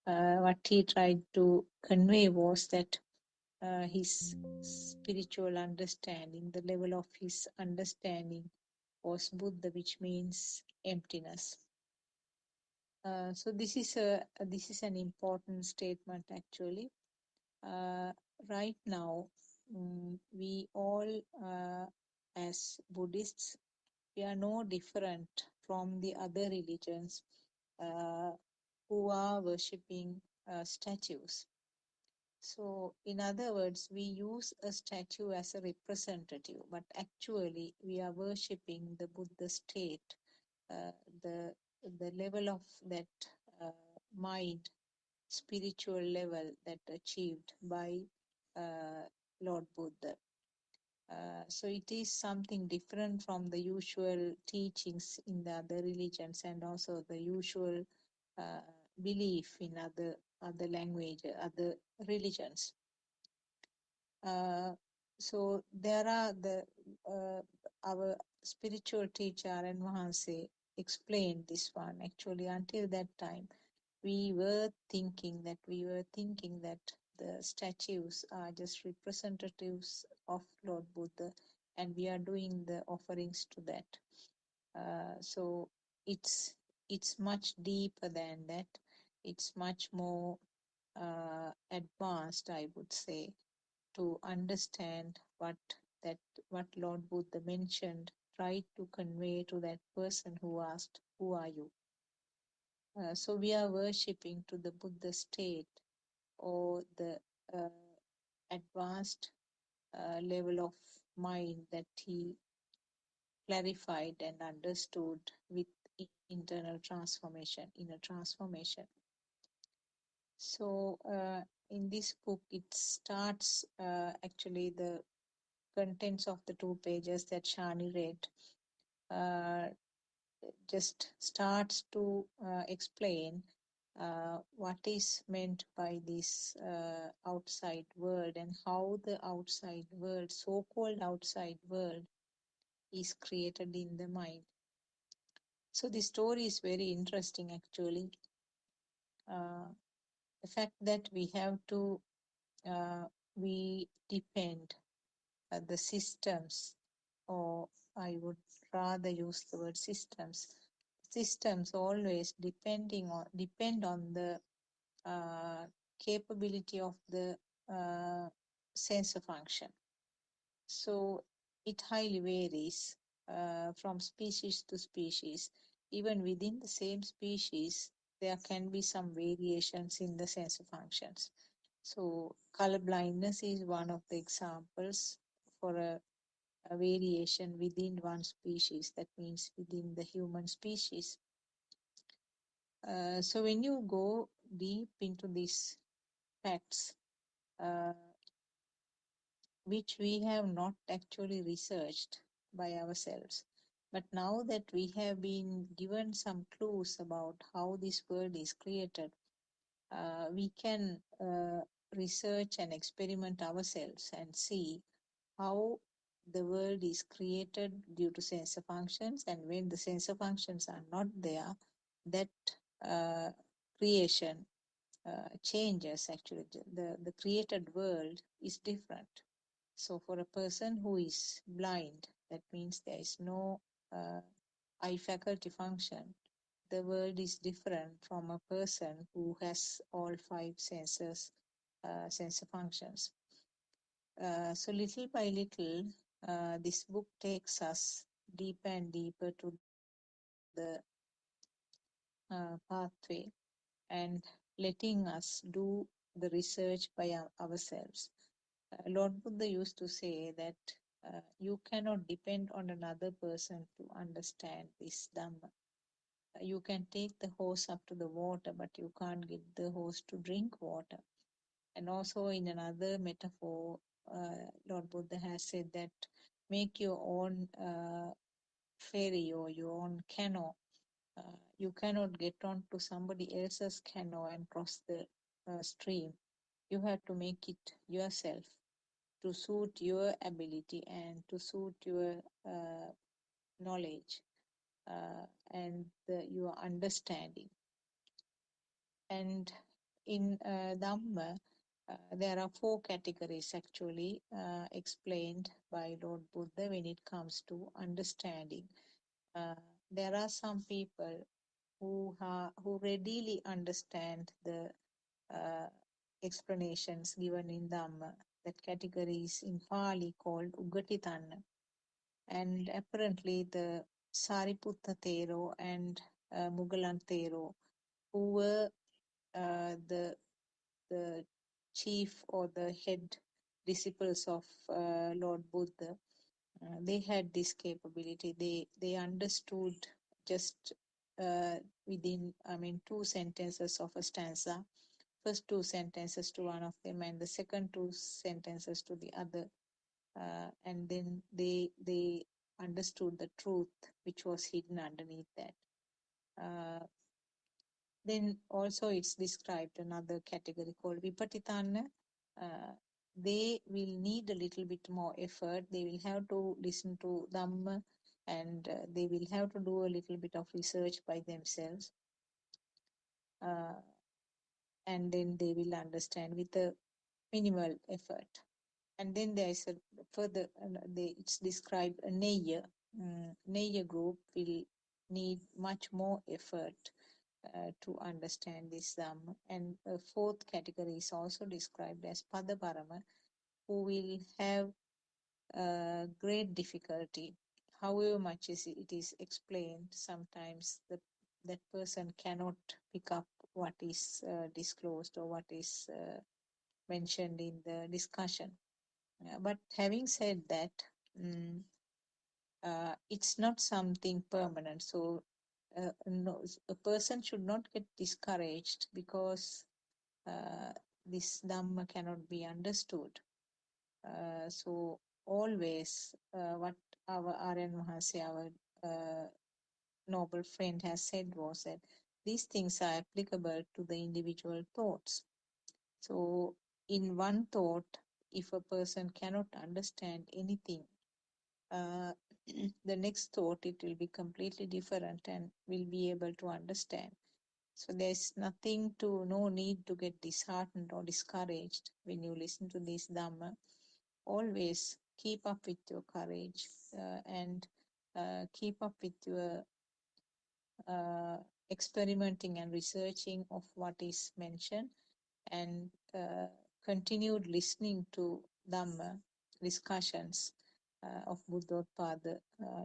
what he tried to convey was that his spiritual understanding, the level of his understanding was Buddha, which means emptiness. So this is an important statement actually. Right now, we all as Buddhists, we are no different from the other religions uh, who are worshipping statues. So, in other words, we use a statue as a representative, but actually we are worshipping the Buddha state, uh, the the level of that uh, mind, spiritual level that achieved by Lord Buddha. So it is something different from the usual teachings in the other religions and also the usual uh, belief in other language, other religions. So there are our spiritual teacher and Mahanse explained this one. Actually, until that time, we were thinking that the statues are just representatives of Lord Buddha, and we are doing the offerings to that. So it's much deeper than that. It's much more advanced, I would say, to understand that what Lord Buddha mentioned, tried to convey to that person who asked, "Who are you?" So we are worshipping to the Buddha state or the uh, advanced level of mind that he clarified and understood with internal transformation, inner transformation. So in this book, it starts actually the contents of the 2 pages that Shani read just starts to explain what is meant by this outside world and how the outside world, so-called outside world, is created in the mind. So the story is very interesting actually. The fact that we depend the systems, or I would rather use the word systems. Systems always depend on the capability of the sensor function. So it highly varies from species to species. Even within the same species, there can be some variations in the sensor functions. So color blindness is one of the examples for a variation within one species, that means within the human species. So when you go deep into these facts, uh, which we have not actually researched by ourselves, but now that we have been given some clues about how this world is created, we can research and experiment ourselves and see how the world is created due to sensor functions, and when the sensor functions are not there, that uh, creation changes. Actually, the created world is different. So for a person who is blind, that means there is no uh, eye faculty function, the world is different from a person who has all five senses, sensor functions. So little by little, this book takes us deeper and deeper to the pathway and letting us do the research by ourselves. Lord Buddha used to say that you cannot depend on another person to understand this Dhamma. You can take the horse up to the water, but you can't get the horse to drink water. And also in another metaphor, Lord Buddha has said that make your own ferry or your own canoe. You cannot get onto somebody else's canoe and cross the stream. You have to make it yourself to suit your ability and to suit your knowledge and your understanding. And in Dhamma, there are four categories actually explained by Lord Buddha when it comes to understanding. There are some people who readily understand the uh, explanations given in Dhamma. That category is in Pali called Ugatitanna. And apparently the Sariputta Thero and Mugalan Thero, who were the chief or the head disciples of Lord Buddha, they had this capability. They understood just within, two sentences of a stanza. First two sentences to one of them, and the second two sentences to the other, and then they understood the truth which was hidden underneath that. Then also it's described another category called Vipatitanna. Uh, they will need a little bit more effort. They will have to listen to Dhamma, and they will have to do a little bit of research by themselves. And then they will understand with a minimal effort. And then there is a further, it's described a Neya. Neya group will need much more effort to understand this Dhamma. And a fourth category is also described as Padaparama, who will have great difficulty. However much it is explained, sometimes that person cannot pick up what is disclosed or what is mentioned in the discussion. But having said that, it's not something permanent. So no, a person should not get discouraged because this Dhamma cannot be understood. So always what our Aryan Mahasi, our noble friend, has said was that these things are applicable to the individual thoughts. So in one thought, if a person cannot understand anything, uh, the next thought, it will be completely different and will be able to understand. So there's no need to get disheartened or discouraged when you listen to this Dhamma. Always keep up with your courage and keep up with your experimenting and researching of what is mentioned, and continued listening to Dhamma discussions of Buddothpada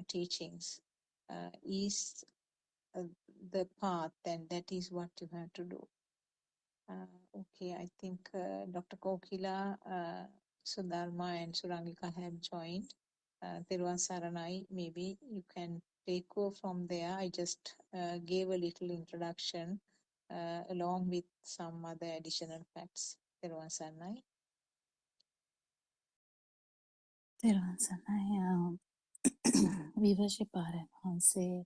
teachings is the path, and that is what you have to do. Okay, I think Dr. Kokila, Sudharma and Surangika have joined. Thiruvan Saranai, maybe you can take over from there. I just gave a little introduction along with some other additional facts. Thiruvan Saranai. Thiruvan Saranai, we worship our say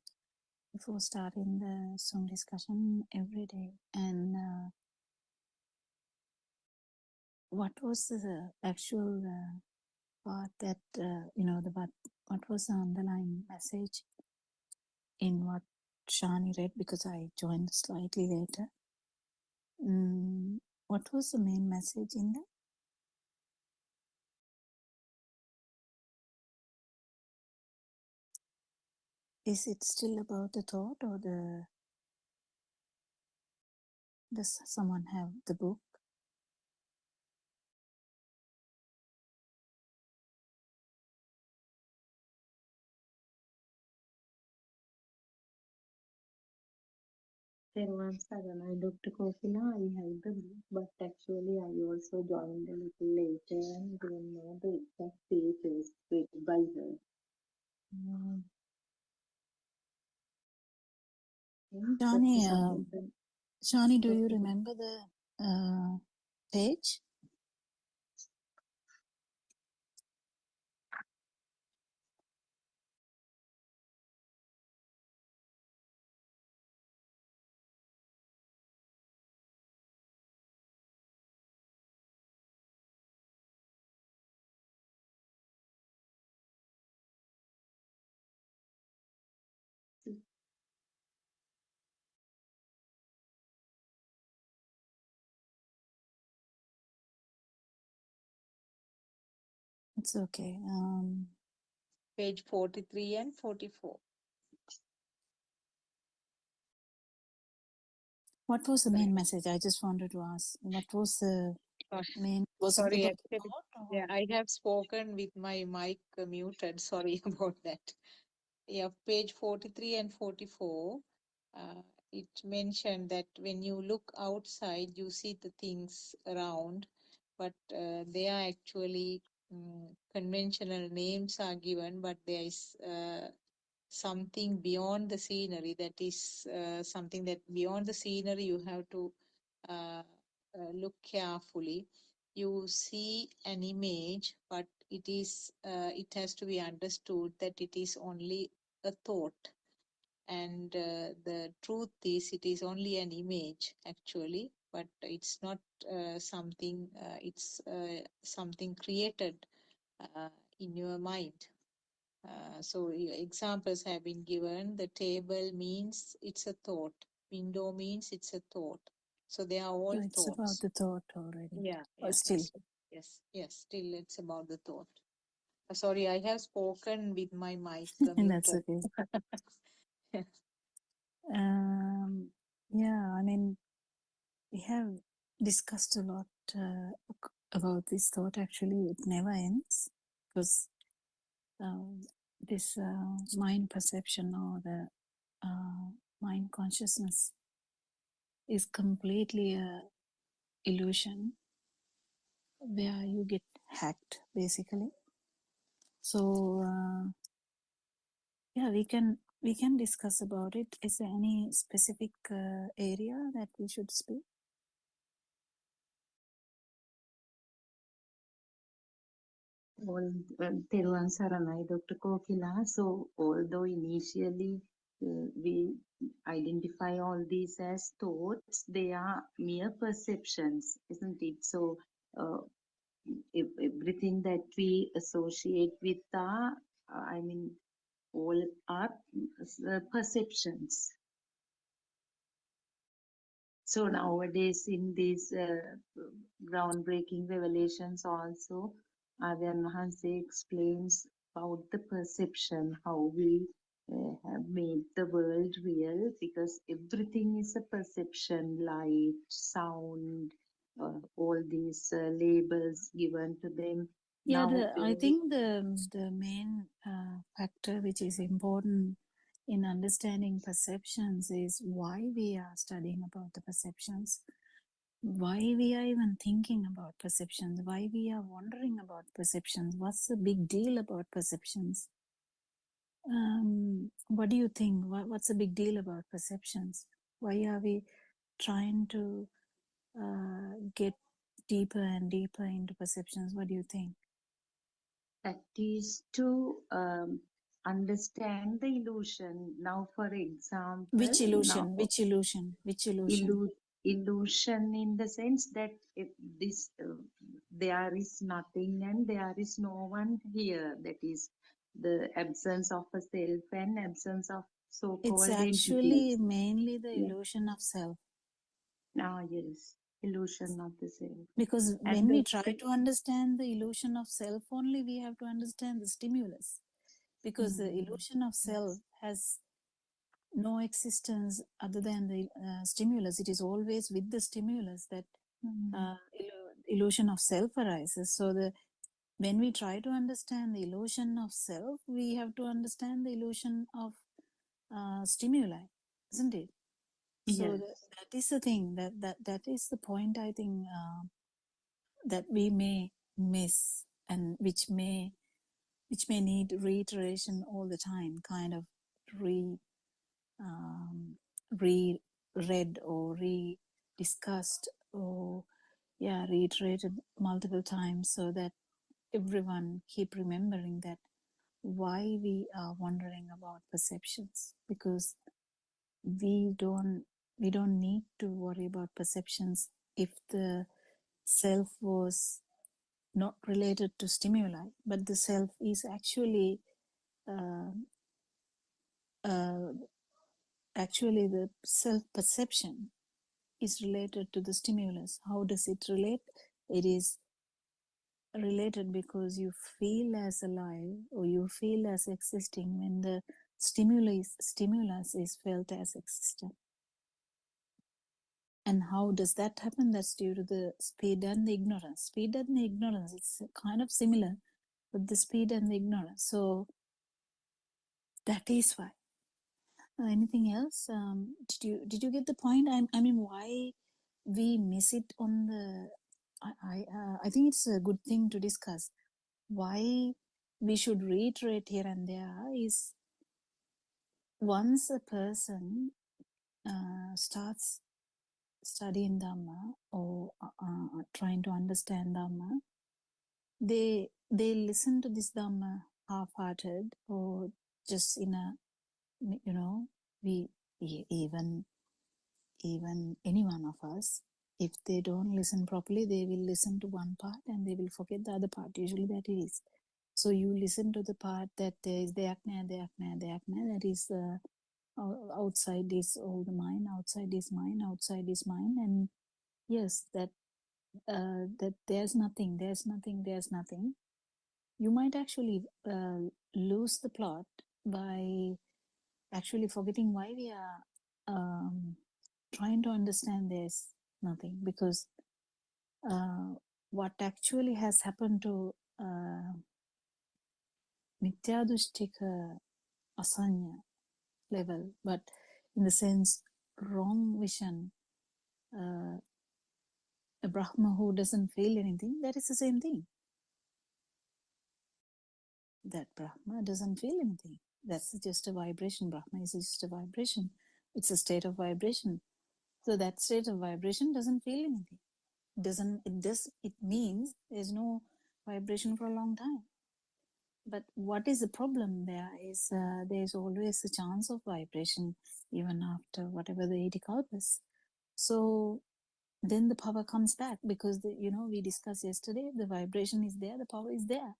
before starting the Zoom discussion every day. And what was the actual part that, what was the underlying message in what Shani read? Because I joined slightly later. What was the main message in that? Is it still about the thought, or does someone have the book? Teruvan Saranai, Dr. Kokila, I have the book, but actually I also joined a little later and don't know the exact pages written by her. Mm, okay, Shani, Dr. Saranai, Shani, do you Dr. remember the page? It's okay. Page 43 and 44. What was the main message? I just wanted to ask. What was the Uh, main? Was it Sorry, about the actually, thought, yeah, or I have spoken with my mic muted. Sorry about that. Yeah, page 43 and 44. It mentioned that when you look outside, you see the things around, but they are actually conventional names are given, but there is something beyond the scenery. That is something that beyond the scenery you have to uh, look carefully. You see an image, but it has to be understood that it is only a thought, and the truth is it is only an image actually, but it's not something created in your mind. So examples have been given. The table means it's a thought. Window means it's a thought. So they are all so it's about thoughts. the thought already? Yeah, Or yeah. still? Yes. Still, it's about the thought. Sorry, I have spoken with my mic That's muted. okay. Yeah, I mean, we have discussed a lot about this thought. Actually, it never ends, because this mind perception, or the mind consciousness, is completely a illusion where you get hacked, basically. So yeah, we can discuss about it. Is there any specific area that we should speak? All Teruvan Saranai, Dr. Kokila. So although initially we identify all these as thoughts, they are mere perceptions, isn't it? So if everything that we associate with are, all are perceptions. So nowadays, in these groundbreaking revelations, also, Aryan Mahanse explains about the perception, how we have made the world real, because everything is a perception, light, sound, all these labels given to them. Yeah, Now, I think the main factor which is important in understanding perceptions is why we are studying about the perceptions. why we are even thinking about perceptions, why we are wondering about perceptions, what's the big deal about perceptions? What do you think? What's the big deal about perceptions? Why are we trying to get deeper and deeper into perceptions? What do you think? That is to understand the illusion. Now, for example, Which illusion? now Which illusion? Which illusion? illusion in the sense that if this there is nothing and there is no one here. That is the absence of a self and absence of It's so-called actually entities. mainly the Yeah. illusion of self. Yes, illusion of the self. Because And when we the try to understand the illusion of self only, we have to understand the stimulus. Because the illusion of self has no existence other than the stimulus. It is always with the stimulus that illusion of self arises. So when we try to understand the illusion of self, we have to understand the illusion of stimuli, isn't it? So Yes. that is the thing, that is the point, I think, that we may miss, and which may need reiteration all the time, kind of reread or re-discussed, or reiterated multiple times, so that everyone keep remembering that why we are wondering about perceptions, because we don't need to worry about perceptions if the self was not related to stimuli, but the self is actually uh, the self perception is related to the stimulus. How does it relate? It is related because you feel as alive, or you feel as existing when the stimulus is felt as existent. And how does that happen? That's due to the speed and the ignorance. Speed and the ignorance, it's kind of similar, but the speed and the ignorance. So that is why. Anything else? Did you get the point? I mean, why we miss it on the? I think it's a good thing to discuss. Why we should reiterate here and there is, once a person starts studying Dhamma, or trying to understand Dhamma, they listen to this Dhamma half-hearted, or just in a, we even any one of us, if they don't listen properly, they will listen to one part and they will forget the other part. Usually that is. So you listen to the part that there is the akna, that is outside is all the mind, outside is mind, outside is mind, and yes, that there's nothing. You might actually lose the plot by actually forgetting why we are trying to understand there's nothing, because what actually has happened to Mityadustika asanya level, but in the sense wrong vision, a Brahma who doesn't feel anything, that is the same thing. That Brahma doesn't feel anything. That's just a vibration. Brahma is just a vibration. It's a state of vibration. So that state of vibration doesn't feel anything. It means there's no vibration for a long time. But what is the problem there is there's always a chance of vibration even after whatever the 80 kalpas. So then the power comes back, because we discussed yesterday, the vibration is there, the power is there.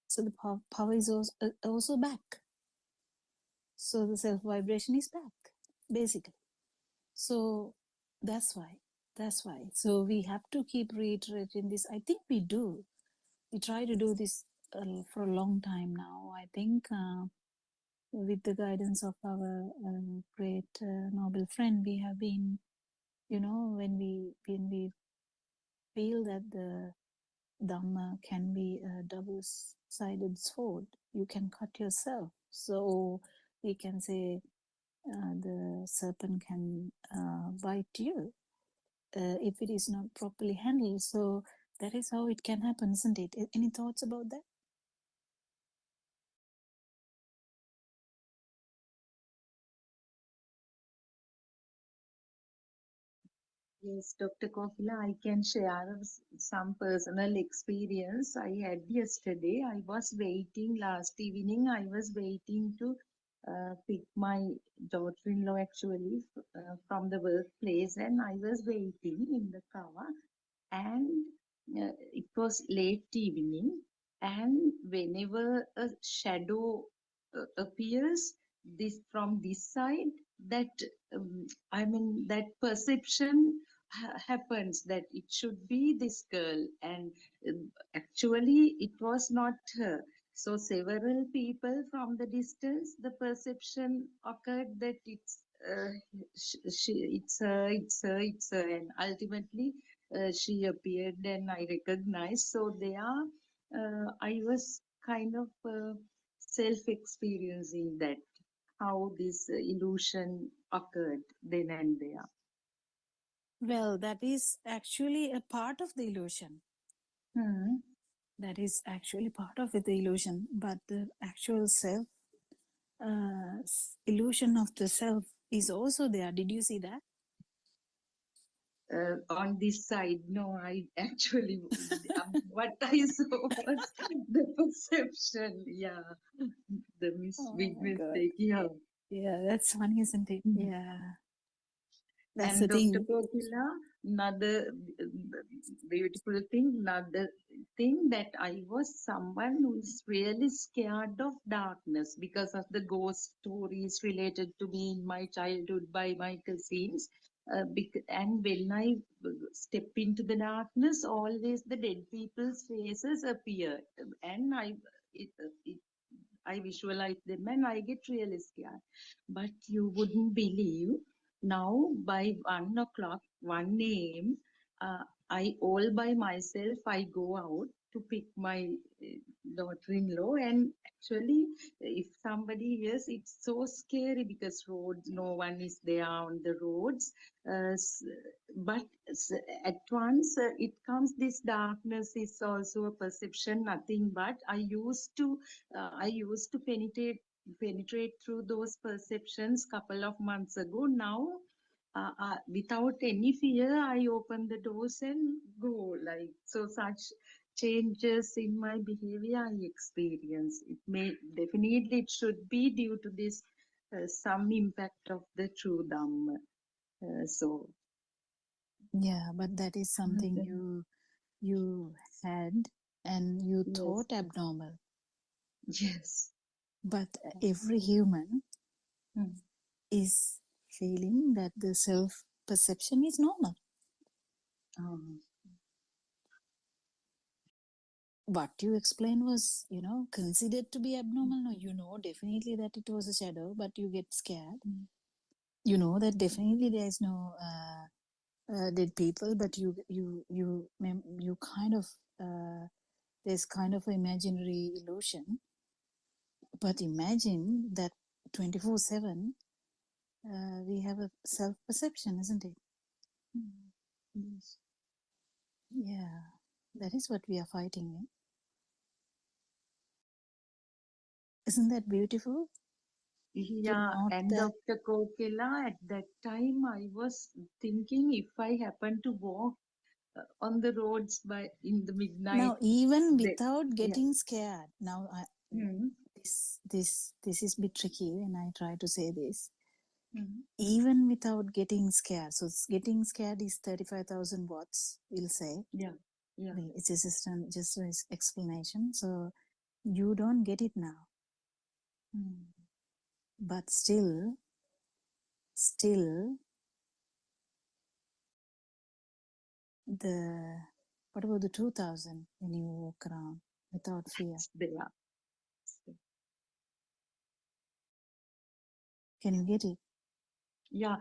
So the power is also back. So the self vibration is back, basically. So that's why. So we have to keep reiterating this. I think we do. We try to do this for a long time now. I think with the guidance of our great noble friend, we have been, when we feel that the Dhamma can be a double-sided sword, you can cut yourself. So we can say the serpent can bite you. if it is not properly handled. So that is how it can happen, isn't it? Any thoughts about that? Yes, Dr. Kokila, I can share some personal experience I had yesterday. I was waiting last evening. I was waiting to pick my daughter-in-law actually from the workplace, and I was waiting in the car, and it was late evening, and whenever a shadow appears this from this side, that I mean that perception happens that it should be this girl, and actually it was not her. So several people from the distance, the perception occurred that it's her, and ultimately she appeared and I recognized. So there, I was kind of self-experiencing that, how this illusion occurred then and there. Well, that is actually a part of the illusion. Hmm. That is actually part of the illusion, but the actual self, illusion of the self is also there. Did you see that? On this side, no, I actually, what I saw was the perception, yeah, the big Oh my God. mistake, yeah. Yeah, that's funny, isn't it? Mhm. Yeah, that's the And Dr. thing. Kokila, another beautiful thing, another thing that I was someone who is really scared of darkness because of the ghost stories related to me in my childhood by my cousins. And when I step into the darkness, always the dead people's faces appear, and it, it I visualize them and I get really scared. But you wouldn't believe, now by 1 o'clock, 1 a.m., I all by myself, I go out to pick my daughter-in-law, and actually if somebody hears, it's so scary because roads, no one is there on the roads. But at once it comes, this darkness is also a perception, nothing but I used to penetrate through those perceptions couple of months ago. Now, without any fear, I open the doors and go. Like so, such changes in my behavior I experience. It may definitely it should be due to this some impact of the true Dhamma. So Yeah, but that is something you had and you yes, thought abnormal. yes. But every human Mm. is feeling that the self perception is normal. Um, What you explained was, considered to be abnormal. No, you know definitely that it was a shadow, but you get scared. mm, You know that definitely there is no dead people, but you kind of there's kind of an imaginary illusion. But imagine that 24/7 we have a self perception, isn't it? yes. Yeah, that is what we are fighting with. Isn't that beautiful? To Yeah, note and that. Dr. Kokila, at that time I was thinking if I happen to walk on the roads by in the midnight, Now, even the, without yeah. getting scared, now Mm, this is a bit tricky when I try to say this. mm, Even without getting scared, so getting scared is 35,000 watts. We'll say yeah, yeah. it's just an explanation. So you don't get it now, Mm, but still, the what about the 2,000 when you walk around without fear? it's there. Can you get it? Yeah,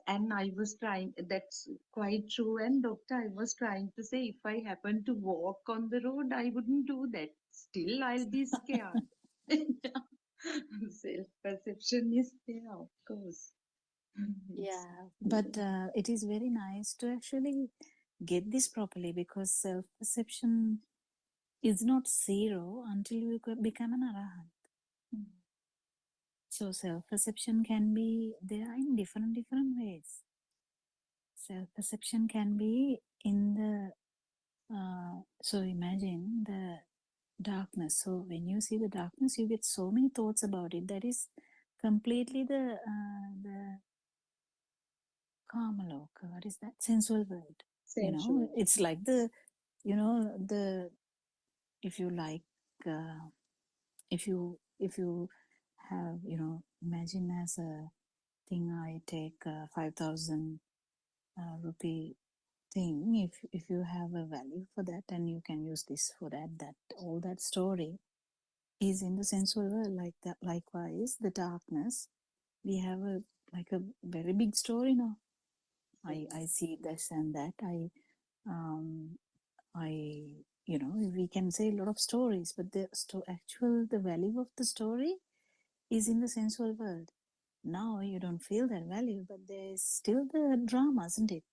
and I was trying, that's quite true. And doctor, I was trying to say if I happen to walk on the road, I wouldn't do that. Still, I'll be scared. Self-perception is there, of course. Yes. Yeah, but it is very nice to actually get this properly, because self-perception is not zero until you become an arahant. Mm. So self-perception can be there in different ways. Self-perception can be in the so imagine the darkness. So when you see the darkness, you get so many thoughts about it. That is completely the Kamaloka. What is that? Sensual world. You know, Sensual. it's like the, you know, the, if you like, if you have, you know, imagine as a thing, I take 5,000 rupee thing. If you have a value for that, and you can use this for that, all that story is in the sensual world. Like that, likewise the darkness, we have a like a very big story now. I see this and that. Um, you know, we can say a lot of stories, but the the value of the story is in the sensual world. Now you don't feel that value, but there is still the drama, isn't it?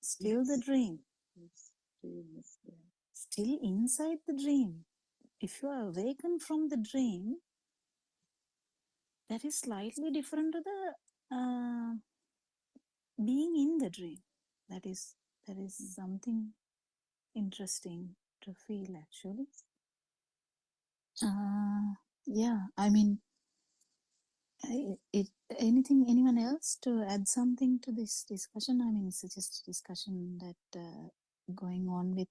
Still the Yes. dream, Yes. Yes. Yeah. still inside the dream. If you are awakened from the dream, that is slightly different to the being in the dream. That is something interesting to feel, actually. Yeah, I mean, anyone else to add something to this discussion? I mean, it's just a discussion that going on with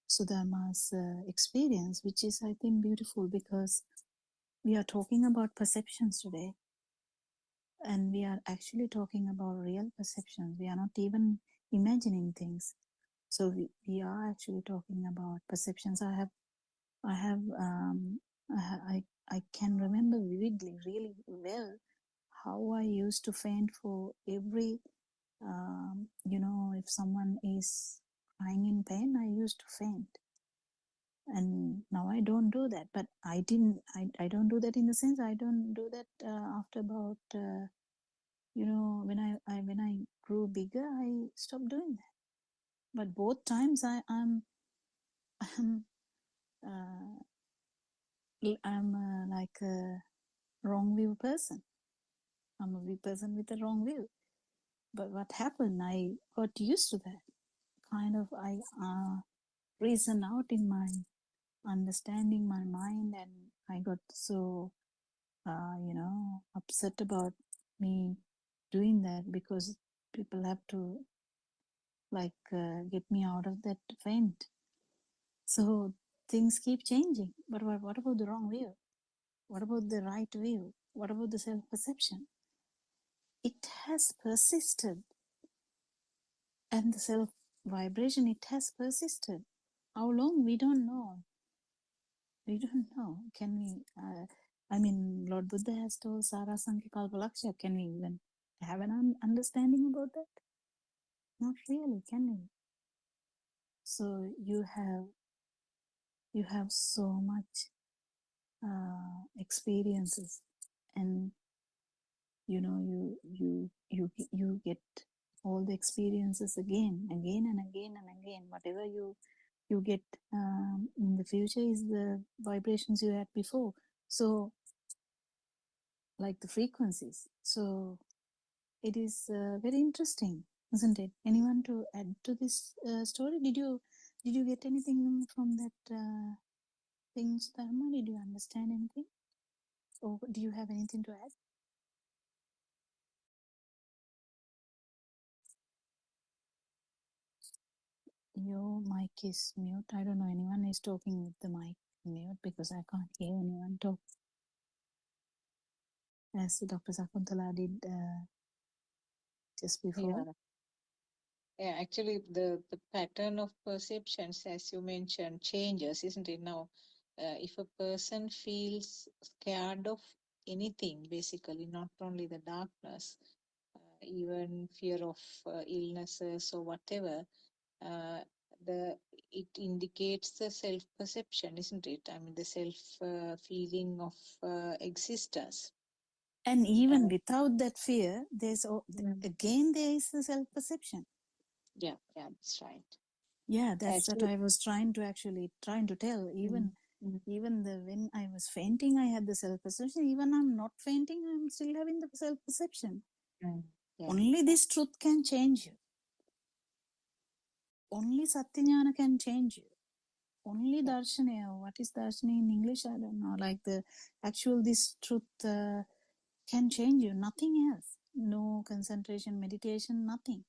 Sudharma's experience, which is, I think, beautiful, because we are talking about perceptions today, and we are actually talking about real perceptions. We are not even imagining things. So we are actually talking about perceptions. I have I can remember vividly, really well, how I used to faint for every you know, if someone is crying in pain, I used to faint. And now I don't do that. But I don't do that in the sense, I don't do that after about you know, when I grew bigger, I stopped doing that. But both times I'm I'm uh, I'm like a wrong view person. I'm a view person with a wrong view. But what happened? I got used to that. Kind of, I reason out in my understanding my mind, and I got so you know, upset about me doing that, because people have to like get me out of that faint. So things keep changing. But what about the wrong view? What about the right view? What about the self-perception? It has persisted, and the self vibration, it has persisted. How long, we don't know. We don't know. Can we? I mean, Lord Buddha has told Sarasankhya Kalpalaksha. Can we even have an understanding about that? Not really, can we? So you have so much experiences, and you know, you get all the experiences again and again. Whatever you get in the future is the vibrations you had before. So like the frequencies. So it is very interesting, isn't it? Anyone to add to this story? Did you get anything from that thing, Dharma? Did you understand anything, or do you have anything to add? Your mic is mute. I don't know, anyone is talking with the mic mute, because I can't hear anyone talk, as Dr. Sakuntala did just before. Yeah. Yeah, actually, the pattern of perceptions, as you mentioned, changes, isn't it? Now, if a person feels scared of anything, basically, not only the darkness, even fear of illnesses or whatever, uh, the it indicates the self-perception, isn't it? I mean, the self feeling of existence. And even without that fear, there's Mm. again there is the self-perception. Yeah, that's right. Yeah, that's what Actually, I was trying to tell. Even mm. when I was fainting, I had the self-perception. Even I'm not fainting, I'm still having the self-perception. Mm. Yeah. Only this truth can change you. Only Satyajnana can change you. Only Yeah. Darshana, what is Darshana in English? I don't know. Like the actual this truth can change you. Nothing else. No concentration, meditation, nothing.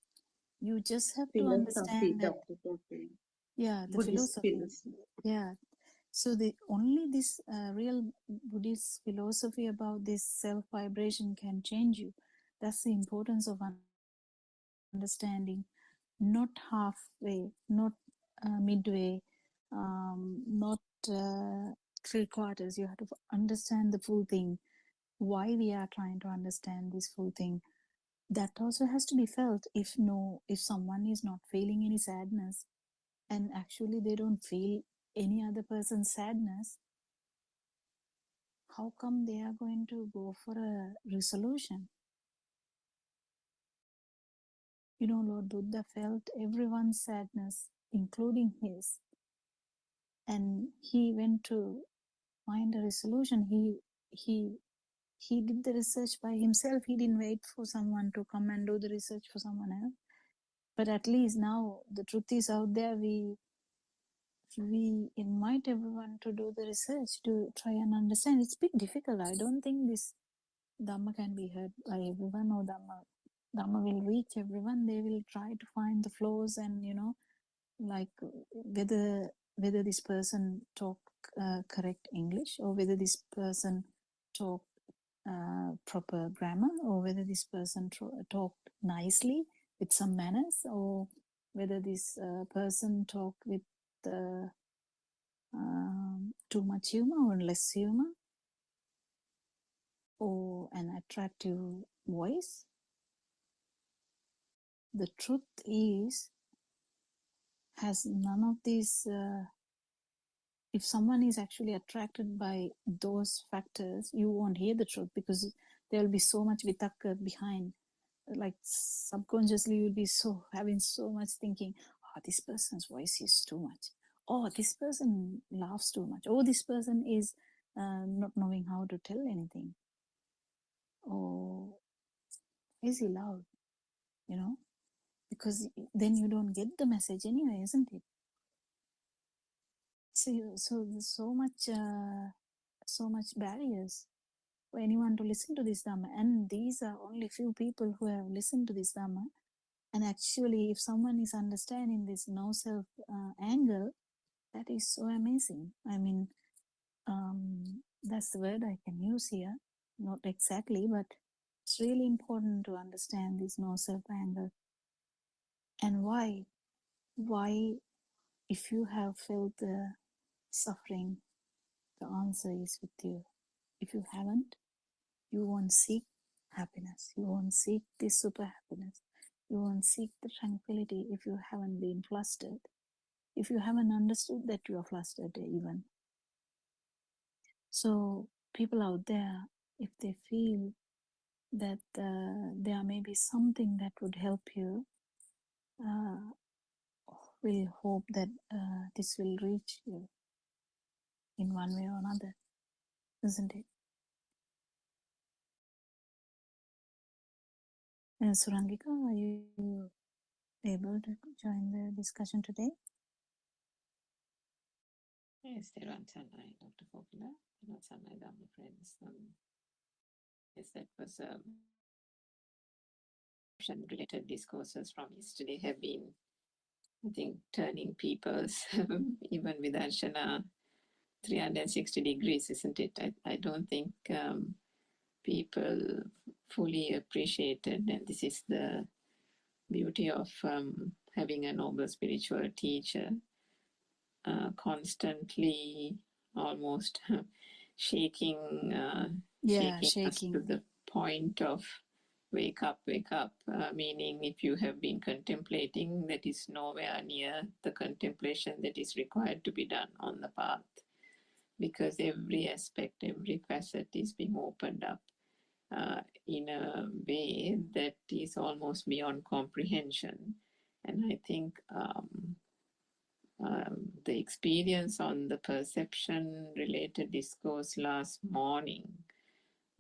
You just have to Philosophy, understand that. Dr. Poppy. Yeah, the Buddhist philosophy. philosophy. Yeah. So the only this real Buddhist philosophy about this self vibration can change you. That's the importance of understanding. Not halfway, not midway, not three quarters. You have to understand the full thing. Why we are trying to understand this full thing. That also has to be felt. If someone is not feeling any sadness, and actually they don't feel any other person's sadness, how come they are going to go for a resolution? Lord Buddha felt everyone's sadness, including his, and he went to find a resolution. He did the research by himself. He didn't wait for someone to come and do the research for someone else. But at least now the truth is out there. We invite everyone to do the research, to try and understand. It's a bit difficult. I don't think this Dhamma can be heard by everyone, or Dhamma will reach everyone. They will try to find the flaws, and like whether this person talk correct English, or whether this person talk proper grammar, or whether this person talked nicely with some manners, or whether this person talk with too much humor or less humor, or an attractive voice. The truth has none of these. If someone is actually attracted by those factors, you won't hear the truth, because there will be so much vitaka behind. Like subconsciously, you'll be having so much thinking. Oh, this person's voice is too much. Oh, this person laughs too much. Oh, this person is not knowing how to tell anything. Oh, is he loud? Because then you don't get the message anyway, isn't it? So there's so much barriers for anyone to listen to this Dhamma, and these are only few people who have listened to this Dhamma. And actually, if someone is understanding this no self angle, that is so amazing. I mean, that's the word I can use here, not exactly, but it's really important to understand this no self angle. And why, if you have felt the suffering, the answer is with you. If you haven't, you won't seek happiness. You won't seek this super happiness. You won't seek the tranquility if you haven't been flustered. If you haven't understood that you are flustered even. So people out there, if they feel that there may be something that would help you, we hope that this will reach you in one way or another, isn't it? Surangika, are you able to join the discussion today? Yes, Theruvan Sarnai, Dr. Popula, Theruvan Sarnai, Dhamma friends. Yes, that was related discourses from yesterday have been, I think, turning people's, even with Archana, 360 degrees, isn't it? I don't think people fully appreciated, and this is the beauty of having a noble spiritual teacher, constantly almost shaking us to the point of wake up, meaning if you have been contemplating, that is nowhere near the contemplation that is required to be done on the path, because every aspect, every facet is being opened up. in a way that is almost beyond comprehension. And I think the experience on the perception related discourse last morning,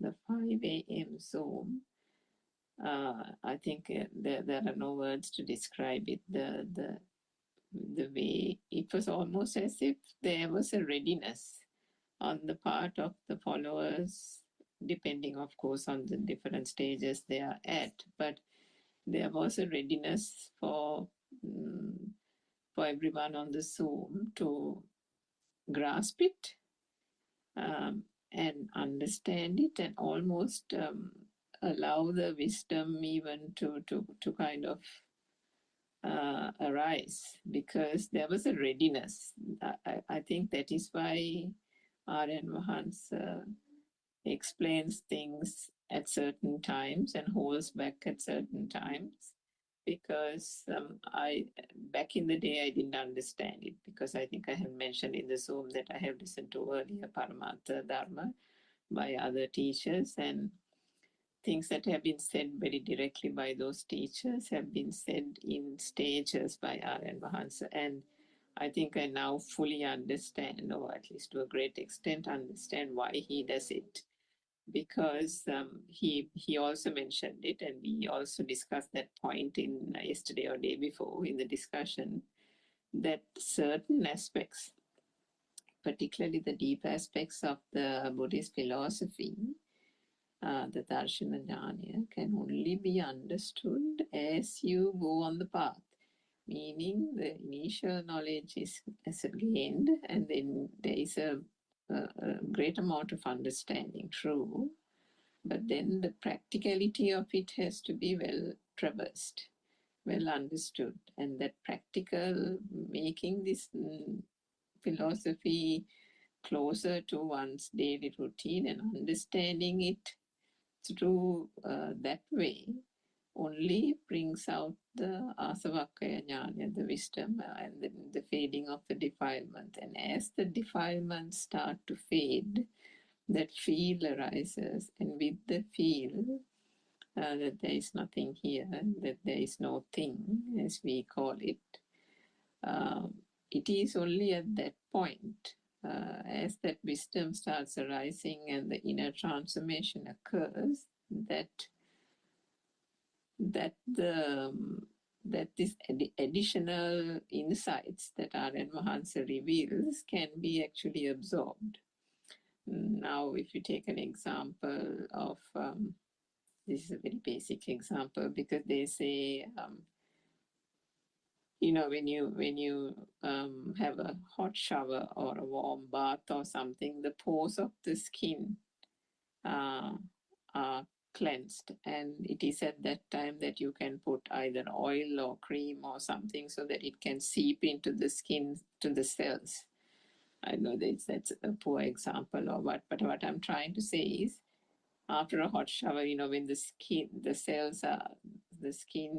the 5 a.m. Zoom, I think there are no words to describe it. The way it was almost as if there was a readiness on the part of the followers, depending, of course, on the different stages they are at. But there was a readiness for everyone on the Zoom to grasp it and understand it, and almost allow the wisdom even to kind of arise, because there was a readiness. I think that is why R.N. Vahans explains things at certain times and holds back at certain times, because back in the day I didn't understand it, because I think I have mentioned in the Zoom that I have listened to earlier Paramatha Dharma by other teachers, and things that have been said very directly by those teachers have been said in stages by R.N. Vahans. And I think I now fully understand, or at least to a great extent understand, why he does it. Because he also mentioned it, and we also discussed that point in yesterday or day before in the discussion, that certain aspects, particularly the deep aspects of the Buddhist philosophy, the Darshana Jnana, can only be understood as you go on the path. Meaning the initial knowledge is gained, and then there is a great amount of understanding, true. But then the practicality of it has to be well traversed, well understood. And that practical, making this philosophy closer to one's daily routine and understanding it through that way, only brings out the asavakkhaya jnana, the wisdom, and the fading of the defilement. And as the defilements start to fade, that feel arises, and with the feel that there is nothing here, that there is no thing, as we call it, it is only at that point, as that wisdom starts arising and the inner transformation occurs, that this additional insights that R.N. Mahansa reveals can be actually absorbed. Now, if you take an example of, this is a very basic example, because they say, when you have a hot shower or a warm bath or something, the pores of the skin are cleansed, and it is at that time that you can put either oil or cream or something so that it can seep into the skin, to the cells. I know that's a poor example or what, but what I'm trying to say is, after a hot shower, when the skin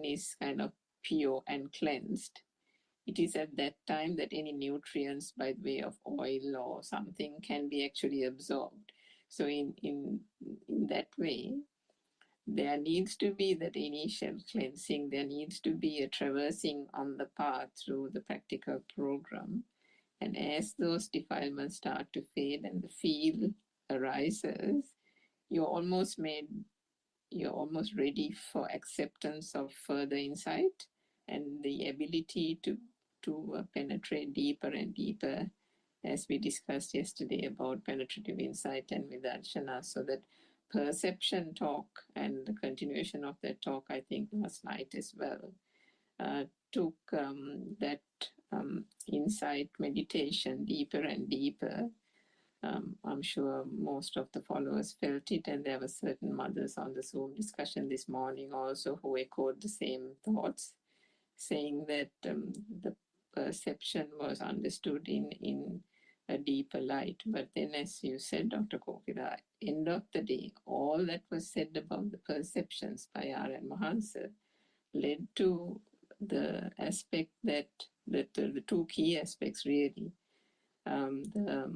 is kind of pure and cleansed, it is at that time that any nutrients by way of oil or something can be actually absorbed. So in that way, there needs to be that initial cleansing, there needs to be a traversing on the path through the practical program. And as those defilements start to fade and the feel arises, you're almost ready for acceptance of further insight and the ability to penetrate deeper and deeper, as we discussed yesterday about penetrative insight and vidarshana. So that perception talk and the continuation of that talk, I think last night as well, took that insight meditation deeper and deeper. I'm sure most of the followers felt it, and there were certain mothers on the Zoom discussion this morning also who echoed the same thoughts, saying that the perception was understood in a deeper light. But then, as you said, Dr. Kokila, end of the day, all that was said about the perceptions by R.N. Mahansa led to the aspect that the two key aspects really, the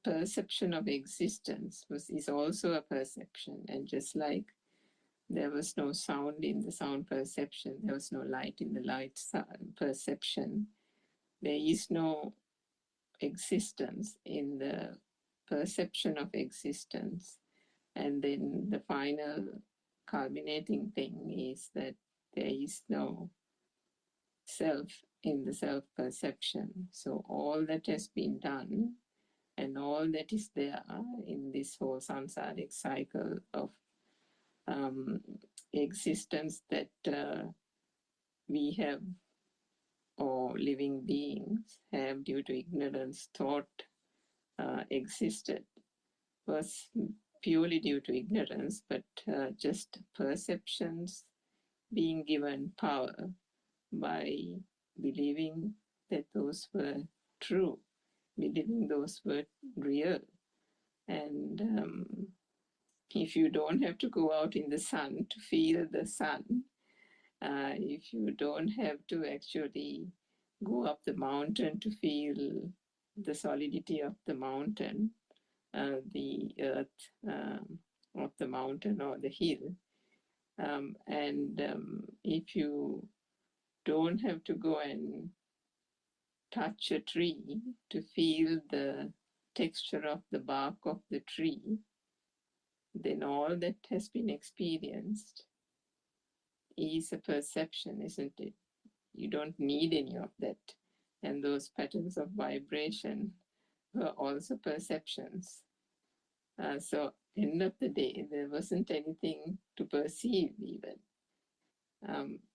perception of existence is also a perception. And just like there was no sound in the sound perception, there was no light in the light perception, there is no existence in the perception of existence. And then the final culminating thing is that there is no self in the self perception. So all that has been done and all that is there in this whole samsaric cycle of existence that we have, or living beings have, due to ignorance thought existed, was purely due to ignorance, but just perceptions being given power by believing that those were true, believing those were real. And if you don't have to go out in the sun to feel the sun, if you don't have to actually go up the mountain to feel the solidity of the mountain, the earth of the mountain or the hill, and if you don't have to go and touch a tree to feel the texture of the bark of the tree, then all that has been experienced is a perception, isn't it? You don't need any of that. And those patterns of vibration were also perceptions. So end of the day, there wasn't anything to perceive even.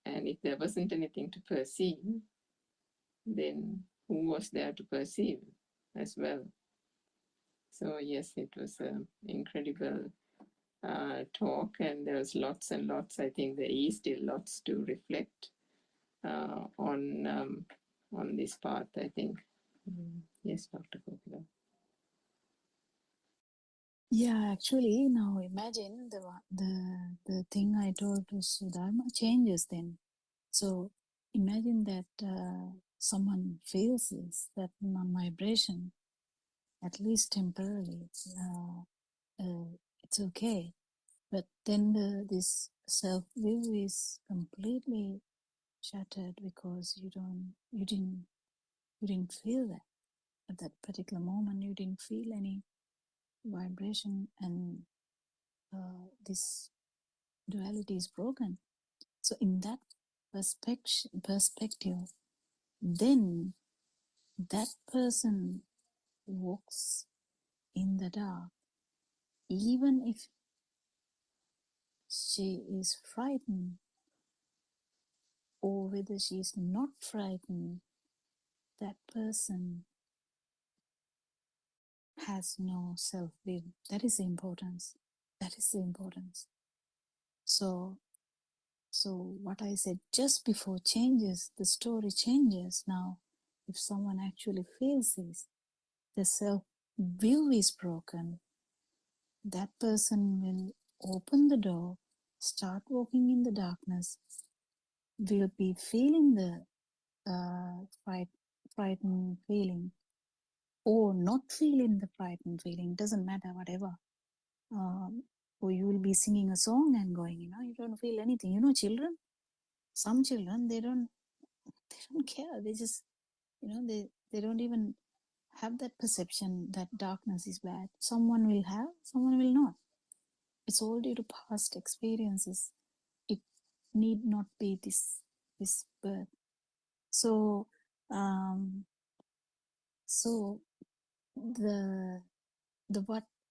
And if there wasn't anything to perceive, then who was there to perceive as well? So yes, it was an incredible talk, and there's lots and lots. I think there is still lots to reflect on this path, I think. Yes, Dr. Kopila. Yeah, actually, now imagine the thing I told to Sudharma changes then. So imagine that someone feels this, that vibration, at least temporarily. It's okay, but then this self view is completely shattered because you didn't feel that at that particular moment. You didn't feel any vibration, and this duality is broken. So in that perspective, then that person walks in the dark, even if she is frightened or whether she is not frightened, that person has no self-will. That is the importance. That is the importance. So what I said just before changes, the story changes now. If someone actually feels this, the self-view is broken, that person will open the door, start walking in the darkness, will be feeling the frightened feeling or not feeling the frightened feeling, doesn't matter, whatever. Or you will be singing a song and going, you don't feel anything. Children, some children, they don't care. They just, they don't even have that perception that darkness is bad. Someone will have, someone will not. It's all due to past experiences. It need not be this birth. So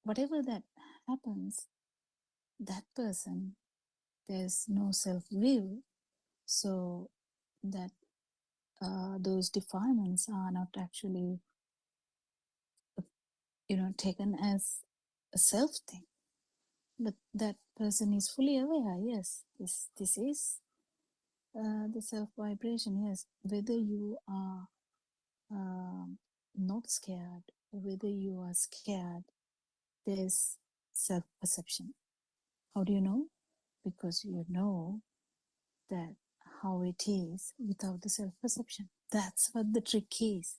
whatever that happens, that person, there's no self-view, so that those defilements are not actually taken as a self thing, but that person is fully aware, yes, this is the self vibration. Yes, whether you are not scared or whether you are scared, there's self perception. How do you know? Because you know that how it is without the self perception. That's what the trick is.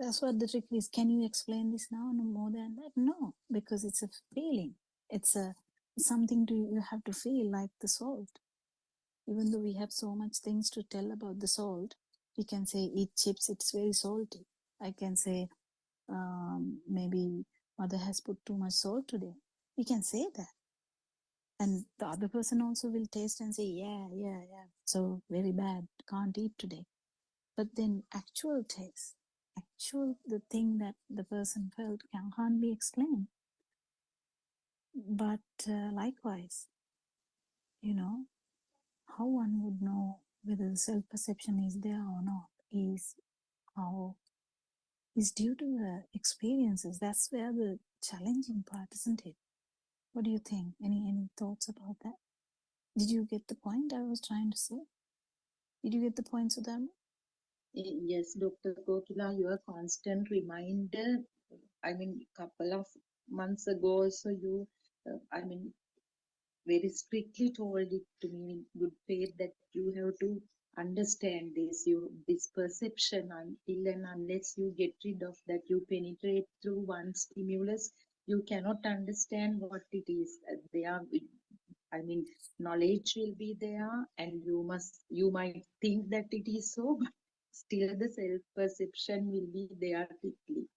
That's what the trick is. Can you explain this now? No more than that? No, because it's a feeling. It's something you have to feel, like the salt. Even though we have so much things to tell about the salt, we can say eat chips, it's very salty. I can say maybe mother has put too much salt today. We can say that. And the other person also will taste and say, yeah, so very bad, can't eat today. But then actual taste, the thing that the person felt can't be explained. But likewise, how one would know whether the self-perception is there or not is due to the experiences. That's where the challenging part, isn't it? What do you think? Any thoughts about that? Did you get the point I was trying to say? Did you get the point, Sudharma? Yes, Dr. Kokila, your constant reminder. I mean, couple of months ago, so you, very strictly told it to me in good faith that you have to understand this perception until and unless you get rid of that, you penetrate through one stimulus, you cannot understand what it is. Knowledge will be there, and you might think that it is so, but still the self perception will be there quickly.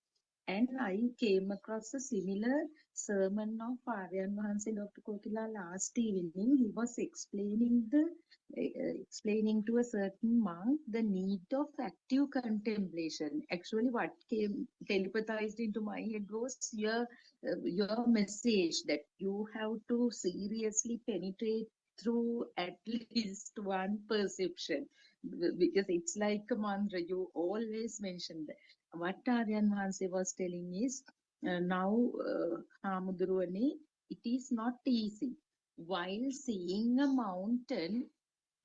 And I came across a similar sermon of Aryan Vahanse, Dr. Kokila, last evening. He was explaining to a certain monk the need of active contemplation. Actually, what came telepathized into my head was your message that you have to seriously penetrate through at least one perception, because it's like a mantra. You always mention that. What Aryan Vahanse was telling is, now, Hamuduruvane, it is not easy. While seeing a mountain,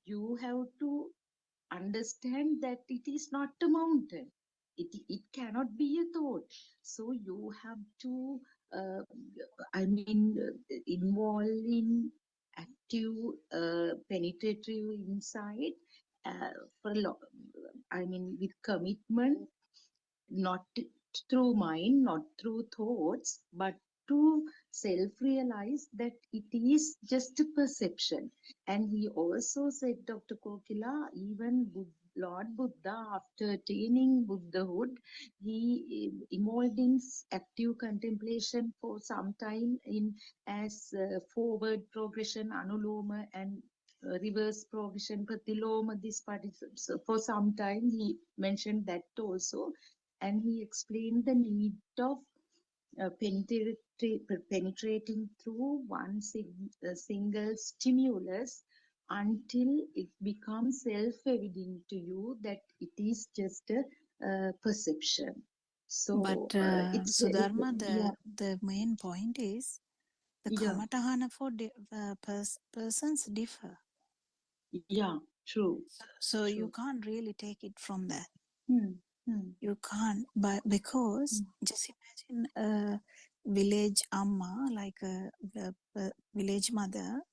you have to understand that it is not a mountain. It cannot be a thought. So you have to, involve in active, penetrative insight, uh, with commitment, not through mind, not through thoughts, but to self-realize that it is just a perception. And he also said, Dr. Kokila, even Lord Buddha, after attaining Buddhahood, he involved in active contemplation for some time in as forward progression, anuloma, and reverse progression, pratiloma, this part is, so for some time he mentioned that also. And he explained the need of penetrating through one single stimulus until it becomes self-evident to you that it is just a perception. But So it's Sudharma, yeah, the main point is the yeah, kamatahana for persons differ. yeah, true, So you true. can't really take it from that. Hmm, hmm, You can't, but because just imagine a village amma, like a village mother,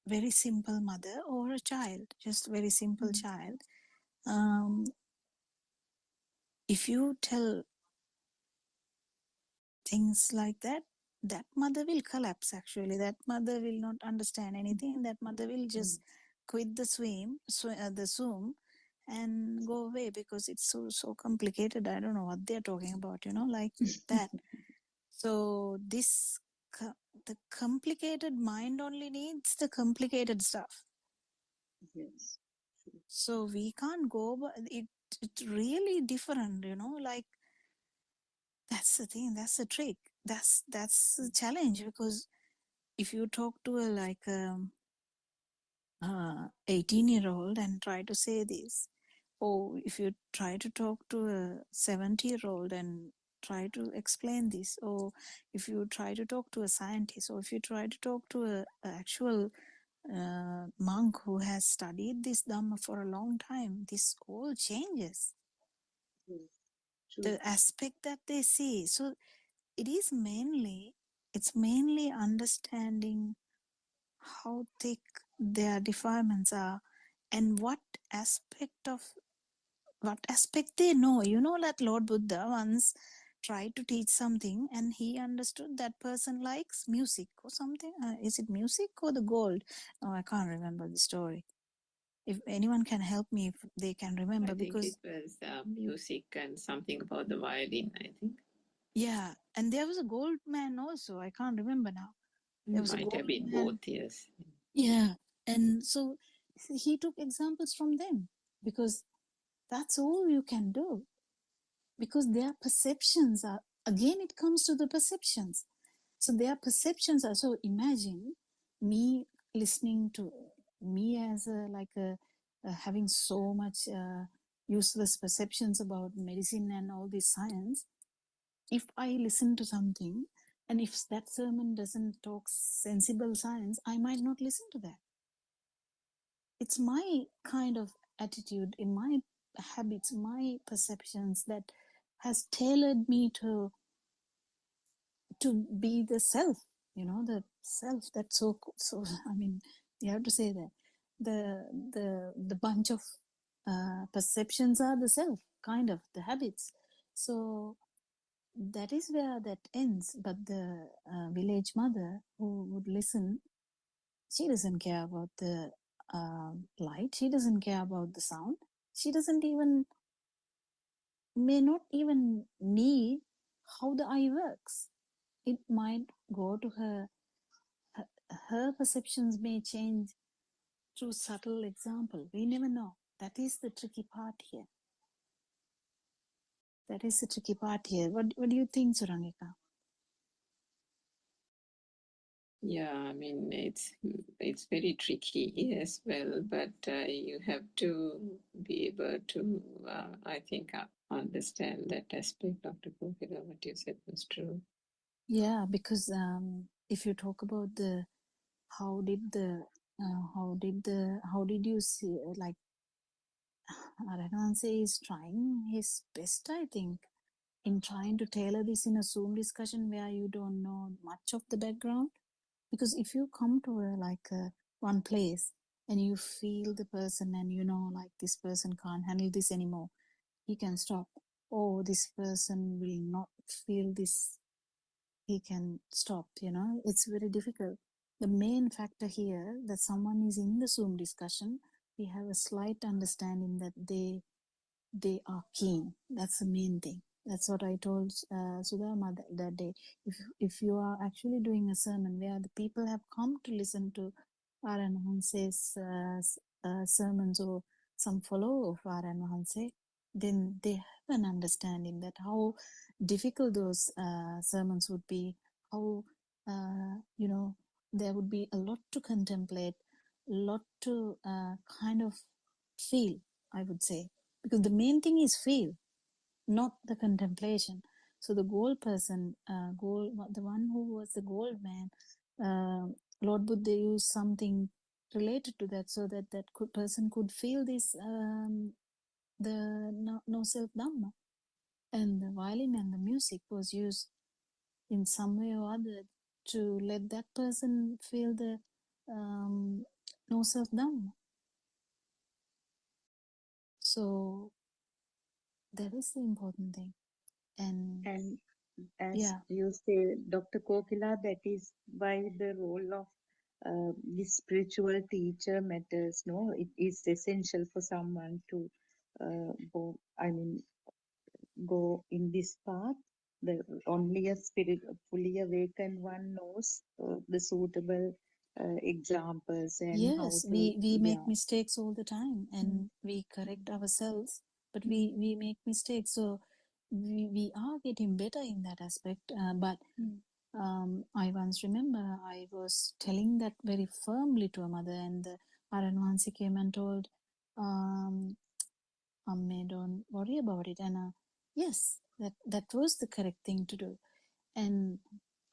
very simple mother, or a child, just very simple child. If you tell things like that, that mother will collapse. Actually, that mother will not understand anything. That mother will just quit the Zoom, and go away because it's so complicated. I don't know what they're talking about. Like that. So the complicated mind only needs the complicated stuff. yes. So we can't go, but it's really different. Like that's the thing. That's the trick. That's the challenge, because if you talk to a 18-year-old and try to say this, or if you try to talk to a 70-year-old and try to explain this, or if you try to talk to a scientist, or if you try to talk to a actual monk who has studied this Dhamma for a long time, this all changes. Yes, true. The aspect that they see. So it's mainly understanding how thick their defilements are and what aspect of what aspect they know. You know that Lord Buddha once tried to teach something and he understood that person likes music or something. Is it music or the gold? Oh, I can't remember the story. If anyone can help me, if they can remember, I think it because was music and something about the violin, I think. yeah, and there was a gold man also. I can't remember now. There was a Might have gold been man. both, yes. Yeah, and so he took examples from them because that's all you can do. Because their perceptions are, again, it comes to the perceptions. So their perceptions are, so imagine me listening to me as having so much useless perceptions about medicine and all this science. If I listen to something and if that sermon doesn't talk sensible science, I might not listen to that. It's my kind of attitude, in my habits, my perceptions that has tailored me to be the self, the self that's so I mean, you have to say that the bunch of perceptions are the self, kind of the habits. So that is where that ends. But the village mother who would listen, she doesn't care about the light, she doesn't care about the sound, she doesn't even, may not even need how the eye works. It might go to her, her perceptions may change through subtle example. We never know. That is the tricky part here. That is the tricky part here. What do you think, Surangika? Yeah, I mean, it's very tricky as well, but you have to be able to, I think, understand that aspect, Dr. Kokila, what you said was true. Yeah, because if you talk about the how did you see, like, Arananse is trying his best, I think, in trying to tailor this in a Zoom discussion where you don't know much of the background. Because if you come to one place and you feel the person and you know, like, this person can't handle this anymore, he can stop. Oh, this person will not feel this, he can stop. It's very difficult. The main factor here, that someone is in the Zoom discussion, we have a slight understanding that they are keen. That's the main thing. That's what I told Sudhama that day. If you are actually doing a sermon where the people have come to listen to R.N. Hanse's sermons, or some follower of R.N. Hanse, then they have an understanding that how difficult those sermons would be, how there would be a lot to contemplate, a lot to kind of feel, I would say, because the main thing is feel, not the contemplation. So the gold person, the one who was the gold man, Lord Buddha used something related to that, so that person could feel this, the no self dhamma. And the violin and the music was used in some way or other to let that person feel the no self dhamma. So that is the important thing. And And as yeah, you say, Dr. Kokila, that is why the role of the spiritual teacher matters. No, it is essential for someone to go in this path. The only a fully awakened one knows the suitable examples and how yes, to, we make yeah. mistakes all the time, and we correct ourselves, but we make mistakes. So we are getting better in that aspect. But I once remember I was telling that very firmly to a mother, and the Aranwansi came and told, Amme, don't worry about it. And yes, that was the correct thing to do. And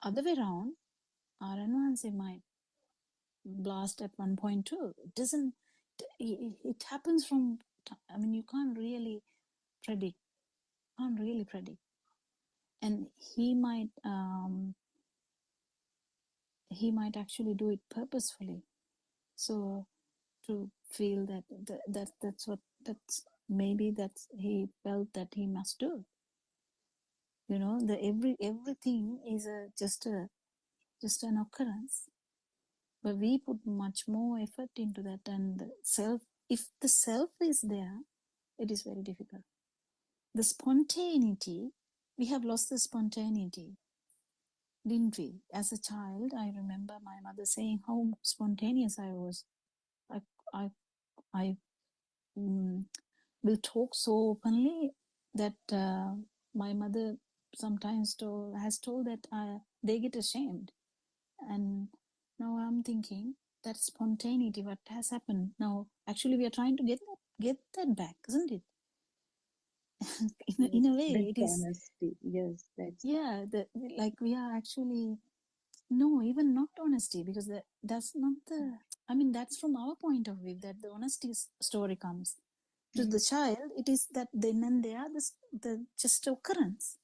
other way around, Aranwansi might blast at one point too. It doesn't. It happens from. I mean, you can't really predict. Can't really predict. And he might actually do it purposefully. So to feel that that's maybe that's he felt that he must do. You know, the everything is just an occurrence, but we put much more effort into that, and the self, if the self is there, it is very difficult. The spontaneity, we have lost the spontaneity, didn't we? As a child, I remember my mother saying how spontaneous I was. I I I will talk so openly that my mother sometimes has told that they get ashamed. And now I'm thinking that spontaneity, what has happened now, actually we are trying to get that back, isn't it? in a way it That's is. honesty. Yes, that's Yeah, like we are actually, no, even not honesty, because that's not the, I mean, that's from our point of view that the honesty story comes. To the child, it is that then and there, the just occurrence.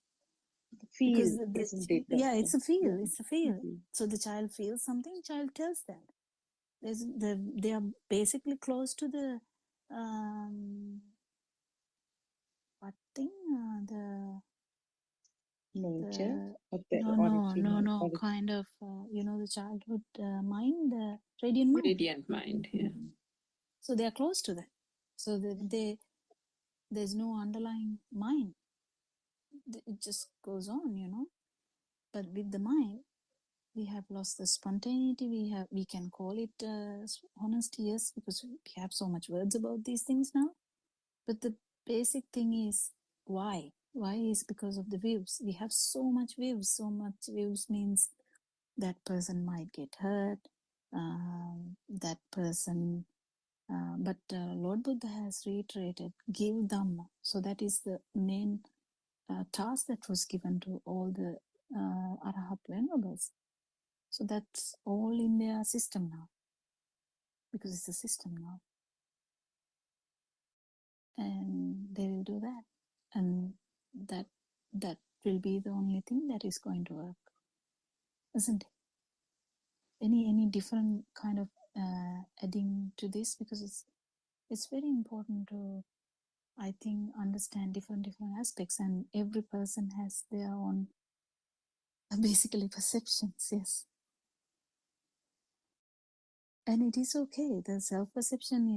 the Because feel, isn't it, yeah, doctor? it's a feel, Yeah. it's a feel. Mhm. So the child feels something, child tells that. They are basically close to the, what thing, Nature the of the no, original origin. kind of, you know, the childhood mind, the radiant mind. Radiant mind, yeah. So they are close to that. So there's no underlying mind. It just goes on, you know. But with the mind, we have lost the spontaneity. We can call it honesty, yes, because we have so much words about these things now. But the basic thing is why. Why is because of the views. We have so much views. So much views means that person might get hurt. That person. But Lord Buddha has reiterated, give Dhamma. So that is the main task that was given to all the Arahat Venerables. So that's all in their system now, because it's a system now. And they will do that. And that will be the only thing that is going to work, isn't it? Any different kind of adding to this, because it's very important to, I think, understand different aspects, and every person has their own basically perceptions, yes. And it is okay. The self-perception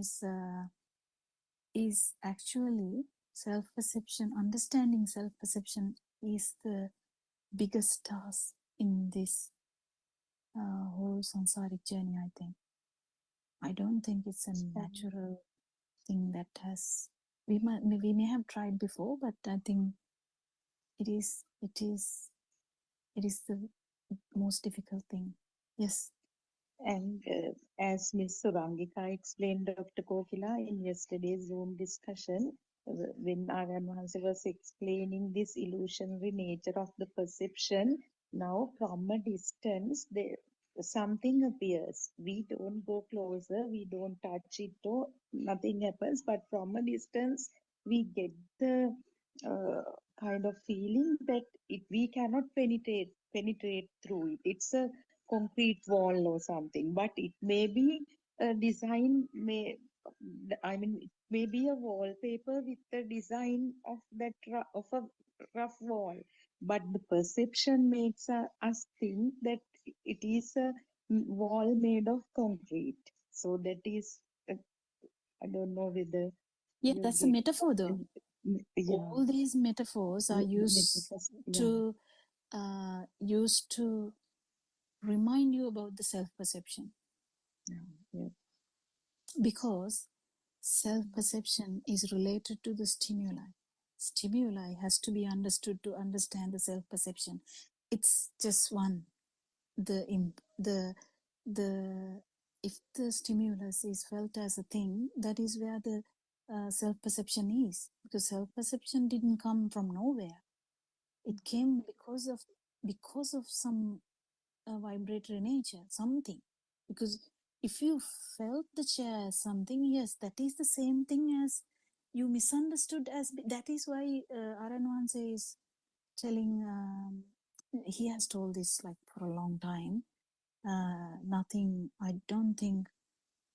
is actually self-perception, understanding self-perception is the biggest task in this whole samsaric journey, I think. I don't think it's a natural thing that has, we may have tried before, but I think it is the most difficult thing. Yes. And as Ms. Surangika explained, Dr. Kokila, in yesterday's Zoom discussion, when Aryan Mahansa was explaining this illusionary nature of the perception, now from a distance, something appears. We don't go closer, we don't touch it, or nothing happens, but from a distance, we get the kind of feeling that we cannot penetrate through it. It's a concrete wall or something, but it may be a design, it may be a wallpaper with the design of of a rough wall, but the perception makes us think that it is a wall made of concrete. So that is, I don't know whether Yeah, you that's a get, metaphor though. yeah, All these metaphors are yeah, used to remind you about the self-perception, yeah. because self-perception is related to the stimuli. Stimuli has to be understood to understand the self-perception. It's just one. The if the stimulus is felt as a thing, that is where the self-perception is, because self-perception didn't come from nowhere. It came because of some vibratory nature, something. Because if you felt the chair as something, yes, that is the same thing as you misunderstood as. That is why Aranwanse is telling. He has told this like for a long time. Nothing. I don't think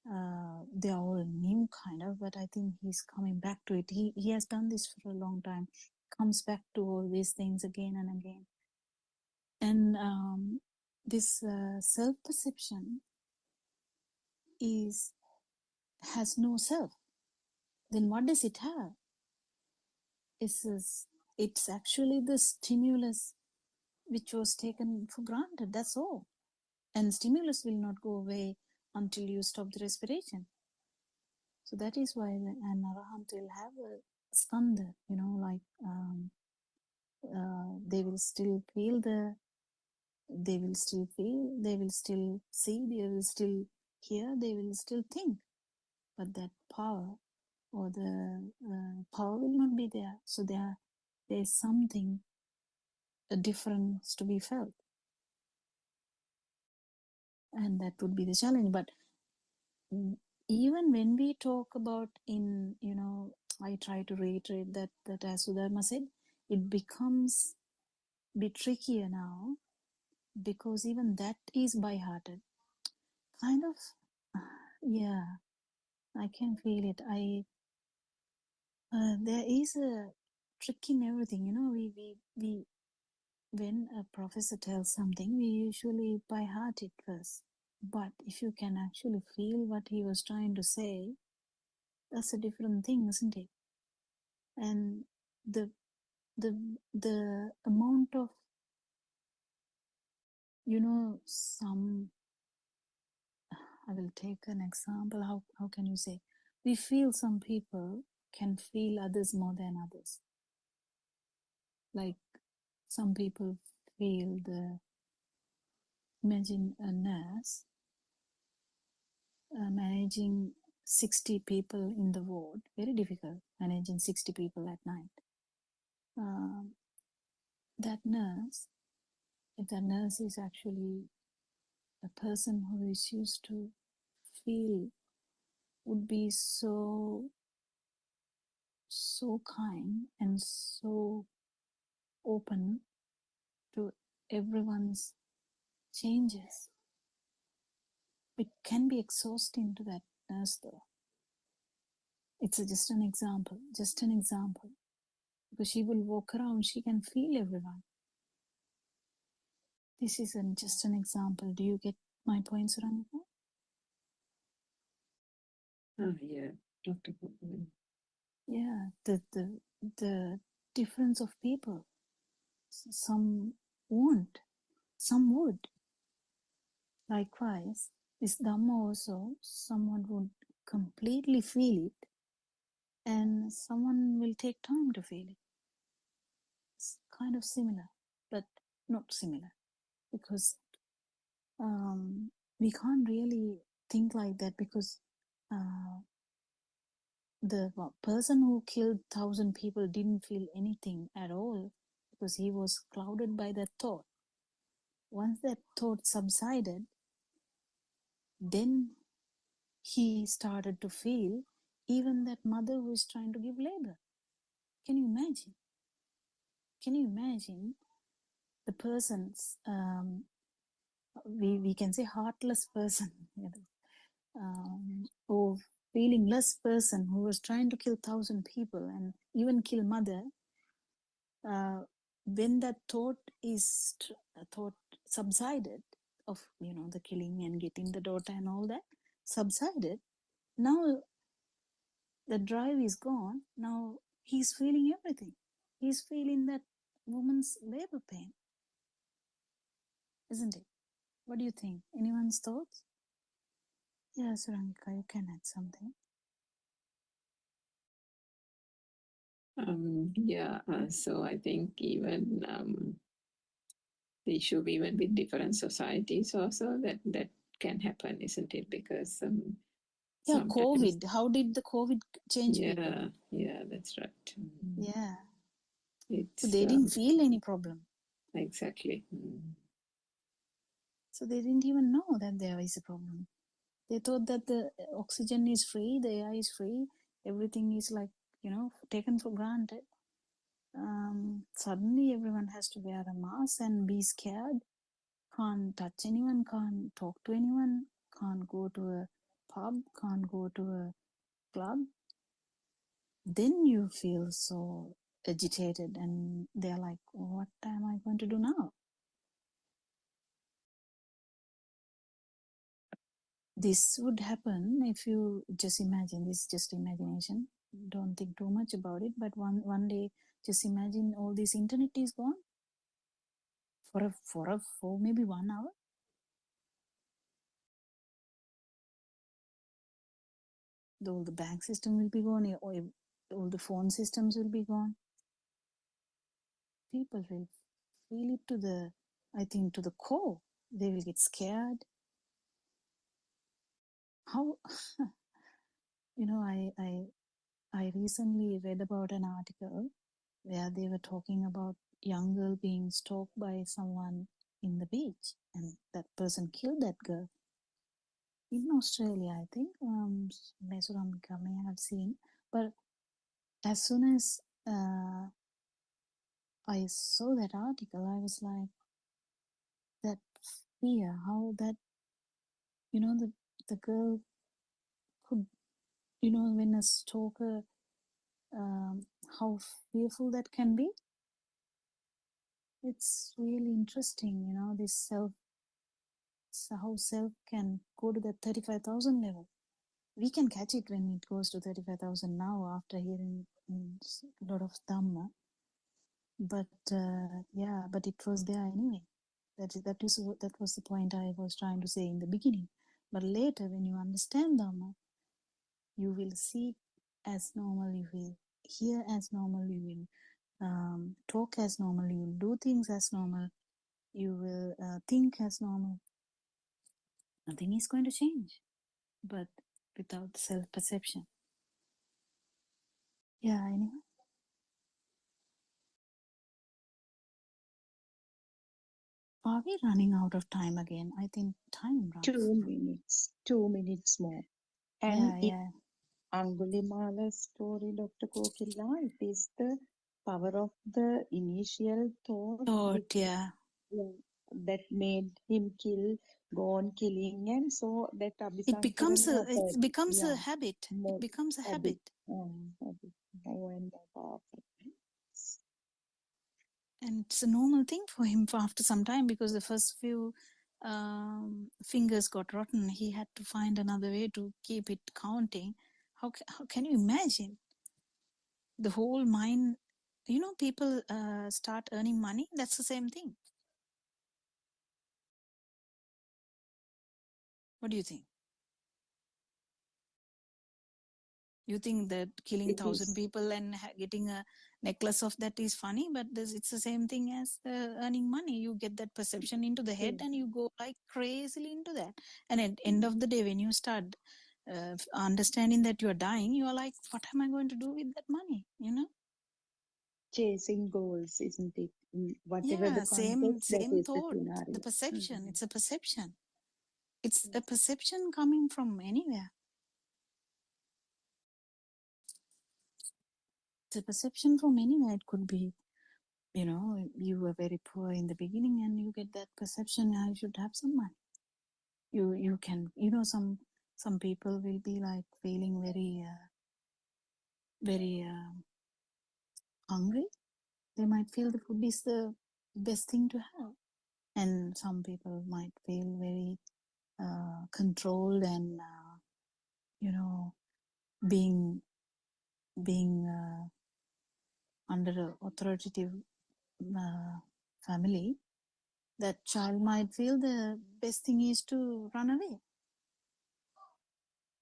they are all new kind of, but I think he's coming back to it. He has done this for a long time, comes back to all these things again and again. And this self-perception has no self. Then what does it have? It's actually the stimulus which was taken for granted. That's all. And stimulus will not go away until you stop the respiration. So that is why an arahant will have a skanda, like they will still feel they will still feel, they will still see, they will still hear, they will still think. But that power or the power will not be there. So there is something, a difference to be felt. And that would be the challenge. But even when we talk about I try to reiterate that as Sudharma said, it becomes a bit trickier now because even that is by-hearted. Kind of, yeah, I can feel it. There is a trick in everything, we when a professor tells something, we usually by heart it first. But if you can actually feel what he was trying to say, that's a different thing, isn't it? And the the amount of some, I will take an example. How can you say, we feel some people can feel others more than others. Like some people feel imagine a nurse managing 60 people in the ward. Very difficult managing 60 people at night. That nurse, if that nurse is actually a person who is used to feel, would be so kind and so open to everyone's changes. It can be exhausting to that nurse though. It's just an example, because she will walk around, she can feel everyone. This is just an example. Do you get my point, Suranika? Yeah, Dr. Gopalan. Yeah, the difference of people. Some won't, some would. Likewise, this Dhamma also, someone would completely feel it and someone will take time to feel it. It's kind of similar, but not similar, because we can't really think like that, because the person who killed 1,000 people didn't feel anything at all because he was clouded by that thought. Once that thought subsided, then he started to feel even that mother who is trying to give labor. Can you imagine? Can you imagine the person's, we can say heartless person, or feelingless person who was trying to kill 1,000 people and even kill mother. When that thought subsided of the killing and getting the daughter and all that subsided, now the drive is gone. Now he's feeling everything. He's feeling that woman's labor pain, isn't it? What do you think? Anyone's thoughts? Yeah, Suranika, you can add something. So I think even the issue even with different societies also that can happen, isn't it? Because yeah, sometimes, COVID. How did the COVID change people? Yeah, that's right. Yeah. It's So they didn't feel any problem. Exactly. So they didn't even know that there is a problem. They thought that the oxygen is free, the air is free, everything is like, taken for granted. Suddenly everyone has to wear a mask and be scared, can't touch anyone, can't talk to anyone, can't go to a pub, can't go to a club, then you feel so agitated and they're like, what am I going to do now? This would happen if you just imagine, this is just imagination. Don't think too much about it, but one day just imagine all this internet is gone for maybe 1 hour. All the bank system will be gone, or all the phone systems will be gone. People will feel it to the, I think, to the core. They will get scared. How, you know, I recently read about an article where they were talking about young girl being stalked by someone in the beach, and that person killed that girl in Australia, I think. Mesuramika may have seen, but as soon as I saw that article, I was like, that fear, how that, you know, the girl could, you know, when a stalker, how fearful that can be. It's really interesting, you know, this self, how self can go to that 35,000 level. We can catch it when it goes to 35,000 now after hearing a lot of Dhamma. But yeah, but it was there anyway. That was the point I was trying to say in the beginning. But later, when you understand Dhamma, you will see as normal, you will hear as normal, you will talk as normal, you will do things as normal, you will think as normal. Nothing is going to change, but without self-perception. Yeah, anyway. Are we running out of time again? I think time runs. 2 minutes more. And Yeah, in yeah. Angulimala's story, Dr. Kokila, it is the power of the initial thought Thought, yeah. that made him go on killing, and so that It becomes Abhisankarana a habit. It becomes a habit. habit, more and more powerful. And it's a normal thing for him for after some time, because the first few fingers got rotten. He had to find another way to keep it counting. How can you imagine? The whole mind, you know, people start earning money. That's the same thing. What do you think? You think that killing 1,000 people and getting a necklace of that is funny, but it's the same thing as earning money. You get that perception into the head and you go like crazily into that. And at the end of the day, when you start understanding that you are dying, you are like, what am I going to do with that money? You know? Chasing goals, isn't it? Whatever Yeah, the context, that same is the thought. scenario. The perception. It's a perception. It's a perception coming from anywhere. It's a perception from anywhere. It could be, you know, you were very poor in the beginning and you get that perception, I should have some money. You can, you know, some people will be like feeling very hungry. They might feel the food is the best thing to have. And some people might feel very controlled and, you know, being under an authoritative family, that child might feel the best thing is to run away.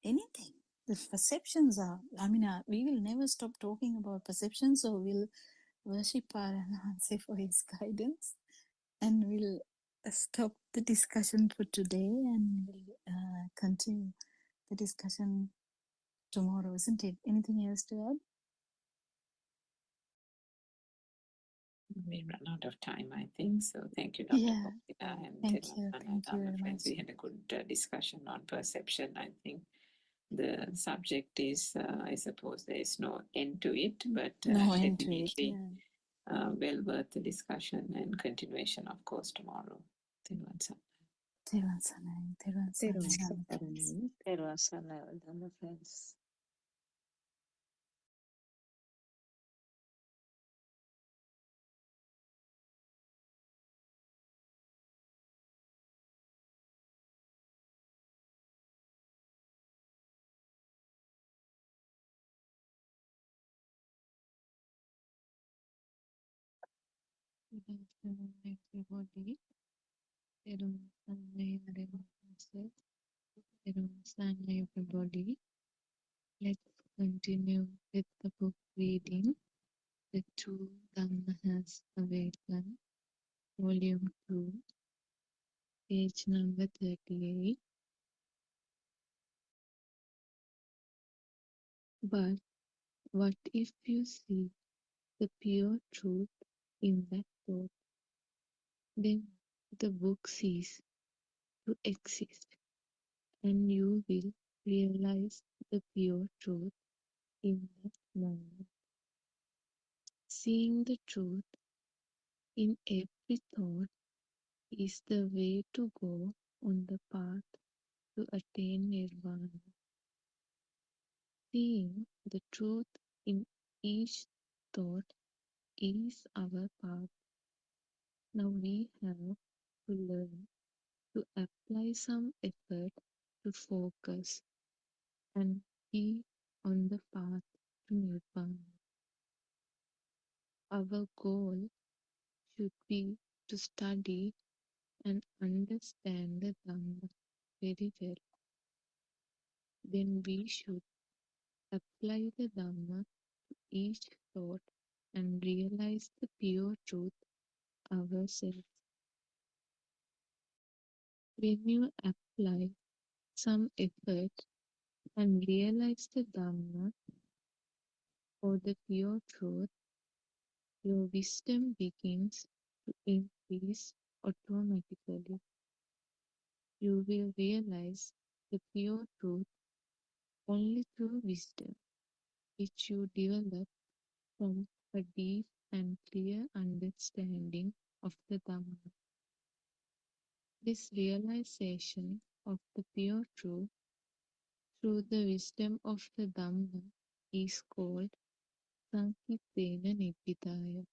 Anything. The perceptions are, I mean, we will never stop talking about perceptions, so we'll worship Parananse for his guidance, and we'll stop the discussion for today, and we'll continue the discussion tomorrow, isn't it? Anything else to add? We run out of time, I think. So thank you, Dr. Yeah. Kokila and Thank Teruvan you. and Thank you Dhamma very friends. much. We had a good discussion on perception. I think the subject is, I suppose there is no end to it, but No end to it. definitely Yeah. well worth the discussion and continuation, of course, tomorrow. Teruvan Sannamayi. තෙරුවන් සරණයි, තෙරුවන් තෙරුවන් සරණයි, Dhamma friends. සරණයි. තෙරුවන් සරණයි all Dhamma friends. Good afternoon, everybody. Everyone, everybody. Let's continue with the book reading. The True Dhamma Has Awakened, Volume 2, page number 38. But what if you see the pure truth in that thought? Then the book ceases to exist, and you will realize the pure truth in that moment. Seeing the truth in every thought is the way to go on the path to attain nirvana. Seeing the truth in each thought is our path. Now we have to learn to apply some effort to focus and be on the path to nirvana. Our goal should be to study and understand the Dhamma very well. Then we should apply the Dhamma to each thought and realize the pure truth ourselves. When you apply some effort and realize the Dhamma or the pure truth, your wisdom begins to increase automatically. You will realize the pure truth only through wisdom, which you develop from a deep and clear understanding of the Dhamma. This realization of the pure truth through the wisdom of the Dhamma is called Sankhittena Nibbidaya.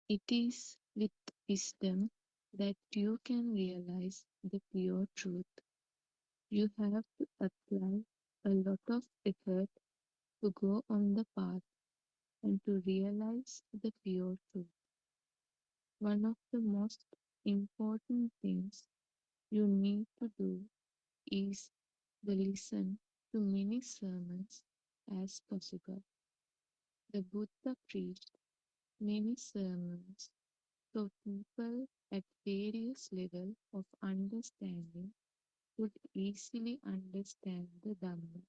It is with wisdom that you can realize the pure truth. You have to apply a lot of effort to go on the path and to realize the pure truth. One of the most important things you need to do is to listen to many sermons as possible. The Buddha preached many sermons so people at various levels of understanding could easily understand the Dhamma.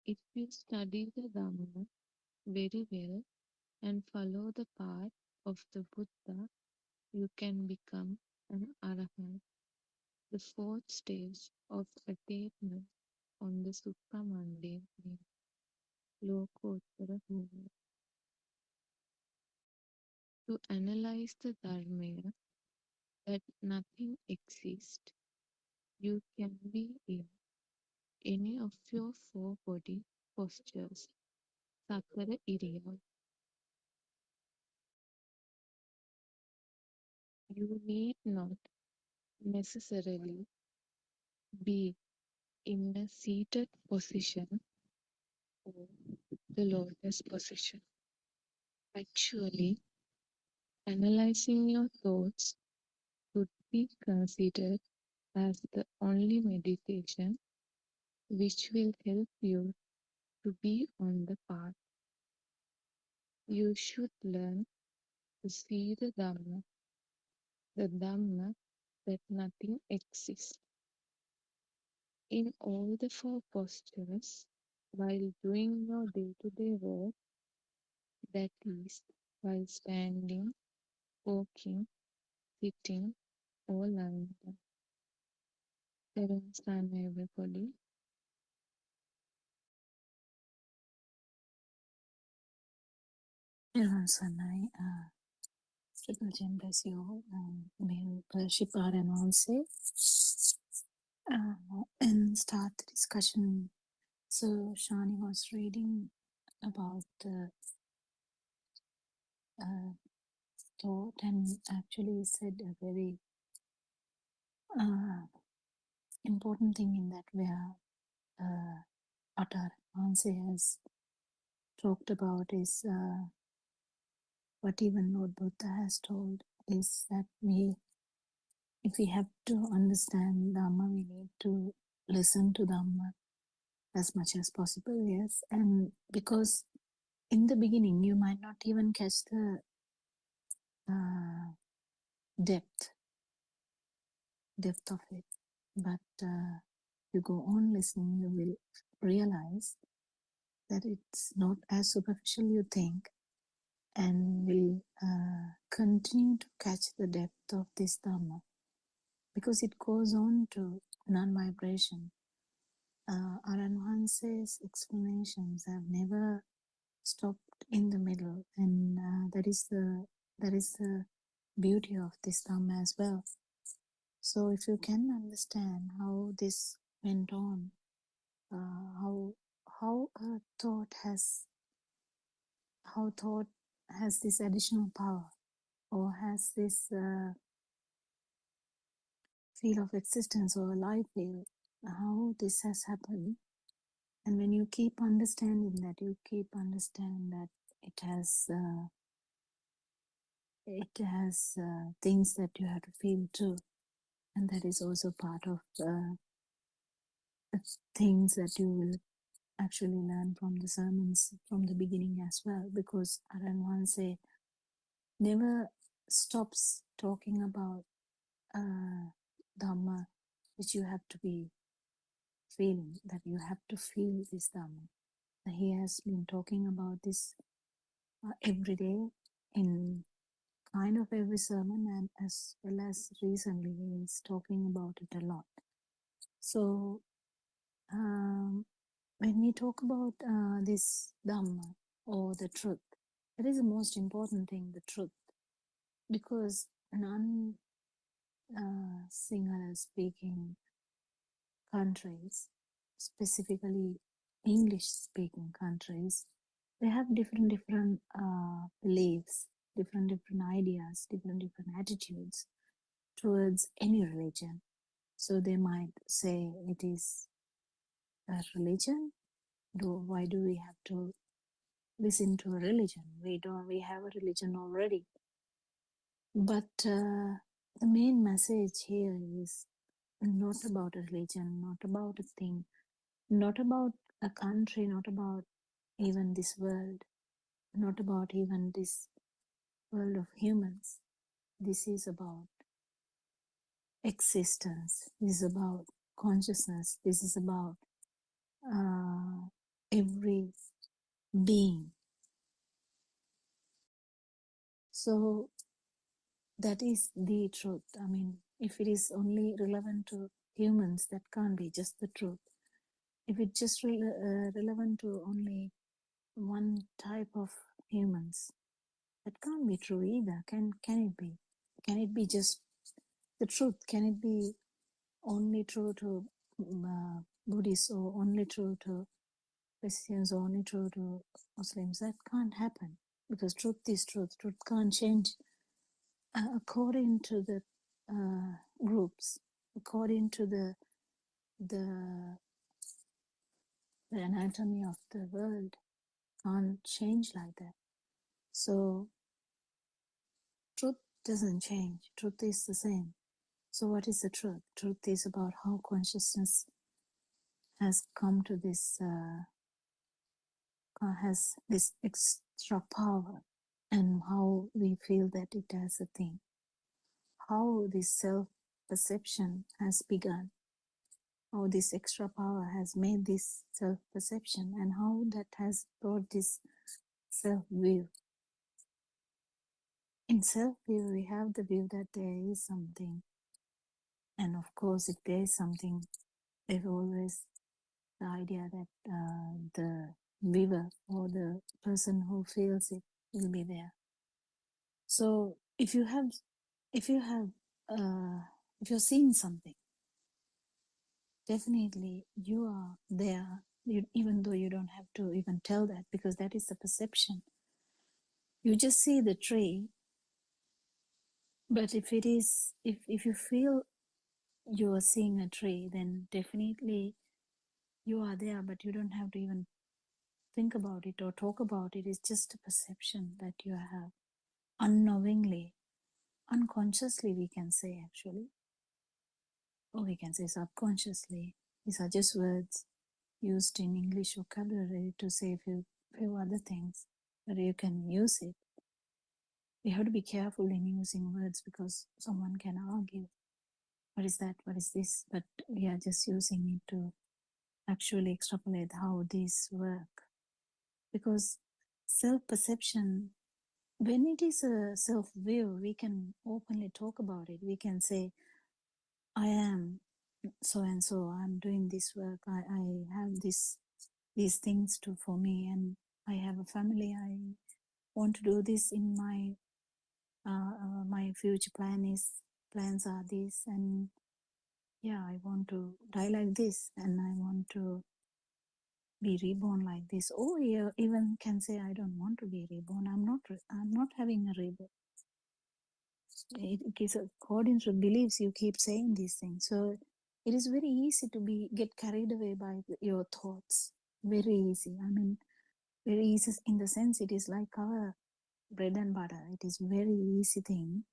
If you study the Dhamma very well and follow the path of the Buddha, you can become an Arahant, the fourth stage of attainment on the Supramandin Lokottara Bhumi. To analyze the Dharma that nothing exists, you can be in any of your four body postures, Sakara Iriyav. You need not necessarily be in a seated position or the lotus position. Actually, analyzing your thoughts could be considered as the only meditation which will help you to be on the path. You should learn to see the Dhamma that nothing exists. In all the four postures, while doing your day-to-day work, that is, while standing, walking, sitting, or lying down. Stand everybody. තෙරුවන් සරණයි. Triple Gem bless you all. We'll worship our Ananse and start the discussion. So Shani was reading about the thought and actually said a very important thing in that where Atar Anse has talked about is what even Lord Buddha has told is that if we have to understand Dhamma, we need to listen to Dhamma as much as possible, yes. And because in the beginning, you might not even catch the depth of it. But you go on listening, you will realize that it's not as superficial you think, and will continue to catch the depth of this Dhamma because it goes on to non-vibration. Aranwanse's explanations have never stopped in the middle, and that is the beauty of this Dhamma as well. So if you can understand how this went on, how thought has this additional power or has this feel of existence or life feel, how this has happened. And when you keep understanding that, you keep understanding that it has things that you have to feel too, and that is also part of the things that you will actually learn from the sermons from the beginning as well, because Aranwanse never stops talking about Dhamma, which you have to be feeling, that you have to feel this Dhamma. He has been talking about this every day in kind of every sermon, and as well as recently he is talking about it a lot. So when we talk about this Dhamma or the truth, that is the most important thing, the truth, because non Sinhala speaking countries, specifically English speaking countries, they have different beliefs, different ideas, different attitudes towards any religion. So they might say it is a religion. Why do we have to listen to a religion? We have a religion already. But the main message here is not about a religion, not about a thing, not about a country, not about even this world, not about even this world of humans. This is about existence. This is about consciousness. This is about every being. So that is the truth. I mean, if it is only relevant to humans, that can't be just the truth. If it's just relevant to only one type of humans, that can't be true either. Can it be? Can it be just the truth? Can it be only true to Buddhists or only true to Christians or only true to Muslims? That can't happen because truth is truth. Truth can't change according to the groups, according to the anatomy of the world. Can't change like that. So truth doesn't change. Truth is the same. So what is the truth? Truth is about how consciousness has come to this, has this extra power, and how we feel that it has a thing. How this self-perception has begun. How this extra power has made this self-perception, and how that has brought this self-view. In self-view, we have the view that there is something. And of course, if there is something, there's always the idea that the viewer or the person who feels it will be there. So if you have if you're seeing something, definitely you are there, even though you don't have to even tell that, because that is the perception. You just see the tree, but if you feel you are seeing a tree, then definitely you are there, but you don't have to even think about it or talk about it. It's just a perception that you have unknowingly, unconsciously, we can say, actually, or we can say subconsciously. These are just words used in English vocabulary to say few other things, but you can use it. We have to be careful in using words because someone can argue, what is that, what is this, but we are just using it to actually extrapolate how these work. Because self-perception, when it is a self-view, we can openly talk about it. We can say, I am so and so, I'm doing this work, I have these things to for me, and I have a family, I want to do this in my future plans are this, and yeah, I want to die like this, and I want to be reborn like this. Or you even can say, I don't want to be reborn, I'm not having a rebirth. It is according to beliefs, you keep saying these things. So it is very easy to get carried away by your thoughts. Very easy. I mean, very easy in the sense it is like our bread and butter. It is very easy thing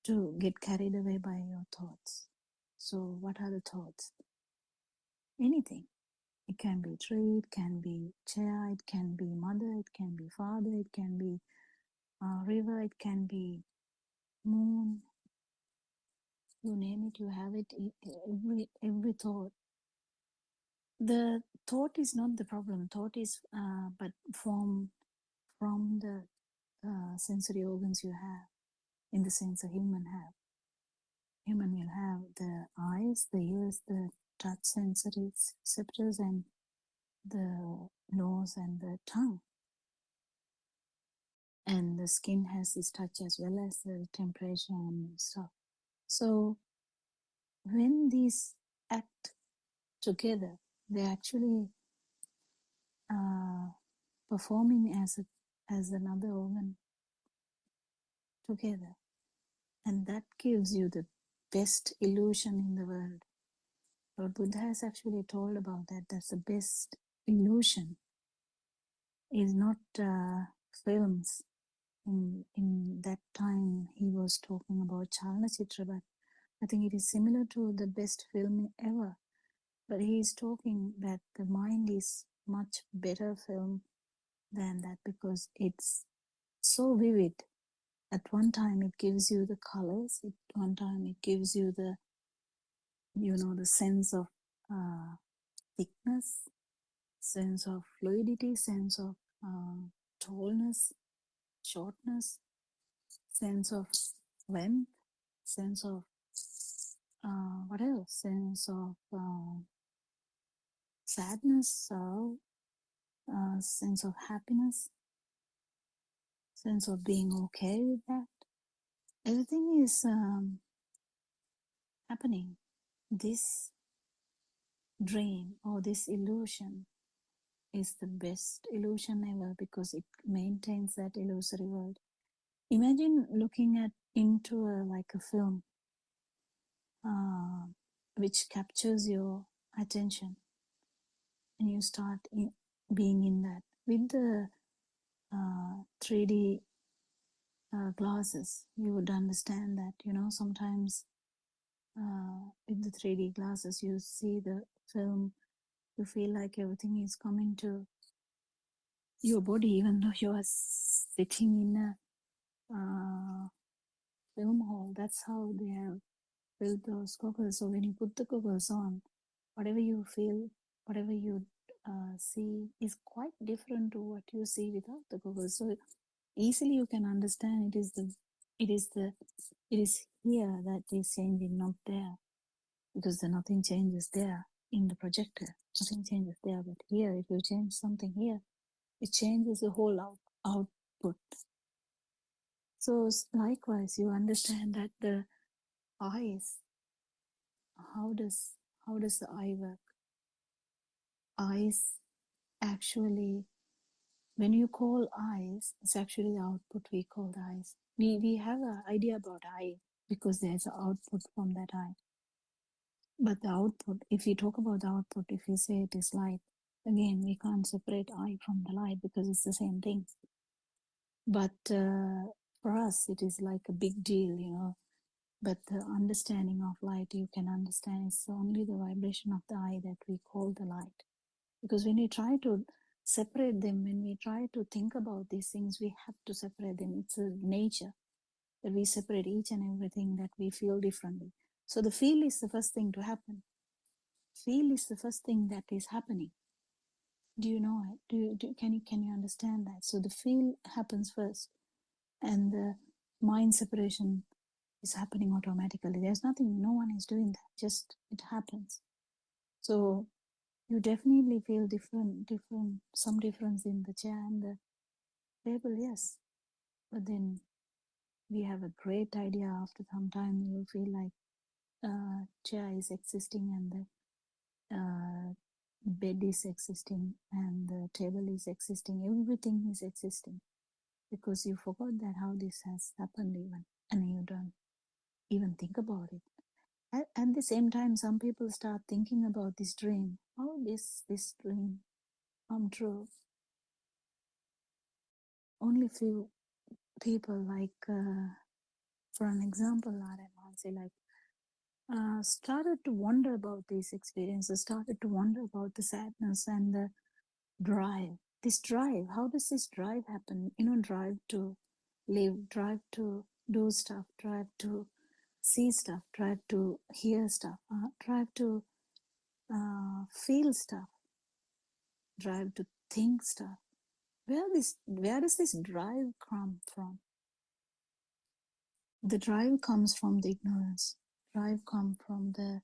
to get carried away by your thoughts. So what are the thoughts? Anything. It can be tree, it can be chair, it can be mother, it can be father, it can be river, it can be moon. You name it, you have it. Every thought. The thought is not the problem. Thought is, but from the sensory organs you have, in the sense a human have. Human will have the eyes, the ears, the touch sensory receptors, and the nose and the tongue. And the skin has this touch as well as the temperature and stuff. So when these act together, they actually performing as another organ together, and that gives you the best illusion in the world. Lord Buddha has actually told about that. That's the best illusion. Is not films. In that time, he was talking about Chalnachitra, but I think it is similar to the best film ever. But he is talking that the mind is much better film than that because it's so vivid. At one time, it gives you the colors. At one time, it gives you the, the sense of thickness, sense of fluidity, sense of tallness, shortness, sense of length, sense of what else? Sense of sadness, sorrow, sense of happiness, sense of being okay with that. Everything is happening. This dream or this illusion is the best illusion ever because it maintains that illusory world. Imagine looking into like a film which captures your attention, and you start being in that. With the 3D glasses, you would understand that, sometimes with the 3D glasses, you see the film, you feel like everything is coming to your body, even though you are sitting in a film hall. That's how they have built those goggles. So when you put the goggles on, whatever you feel, whatever you see is quite different to what you see without the goggles. So easily you can understand it is here that is changing, not there, because nothing changes there in the projector. Nothing changes there, but here, if you change something here, it changes the whole output. So likewise, you understand that the eyes, how does the eye work? Eyes actually, when you call eyes, it's actually the output we call the eyes. We have an idea about eye because there's an output from that eye. But the output, if we talk about the output, if we say it is light, again, we can't separate eye from the light because it's the same thing. But for us, it is like a big deal, you know. But the understanding of light, you can understand it's only the vibration of the eye that we call the light. Because when we try to separate them, when we try to think about these things, we have to separate them. It's a nature that we separate each and everything that we feel differently. So the feel is the first thing to happen. Feel is the first thing that is happening. Do you know it? Can you understand that? So the feel happens first, and the mind separation is happening automatically. There's nothing, no one is doing that. Just it happens. So you definitely feel some difference in the chair and the table, yes. But then we have a great idea. After some time, you feel like chair is existing and the bed is existing and the table is existing. Everything is existing because you forgot that how this has happened even, and you don't even think about it. At the same time, some people start thinking about this dream. How this dream come true? Only few people, like for an example, started to wonder about these experiences, started to wonder about the sadness and the drive. This drive, how does this drive happen? You know, drive to live, drive to do stuff, drive to see stuff, drive to hear stuff, drive to feel stuff, drive to think stuff. Where does this drive come from? The drive comes from the ignorance. Drive comes from the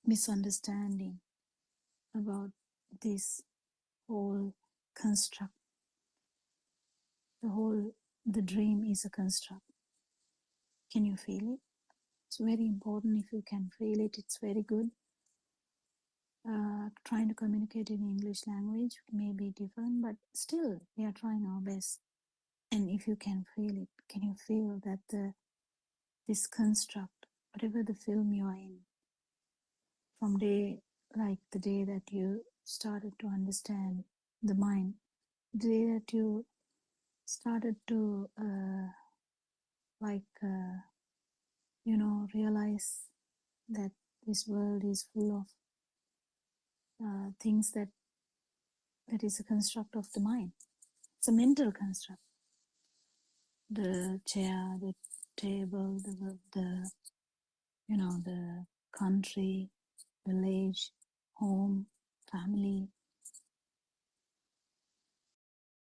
misunderstanding about this whole construct. The dream is a construct. Can you feel it? It's very important. If you can feel it, it's very good. Trying to communicate in English language may be different, but still we are trying our best. And if you can feel it, can you feel that this construct, whatever the film you are in, from the day that you started to understand the mind, the day that you started to realize that this world is full of things that is a construct of the mind. It's a mental construct. The chair, the table, the country, village, home, family,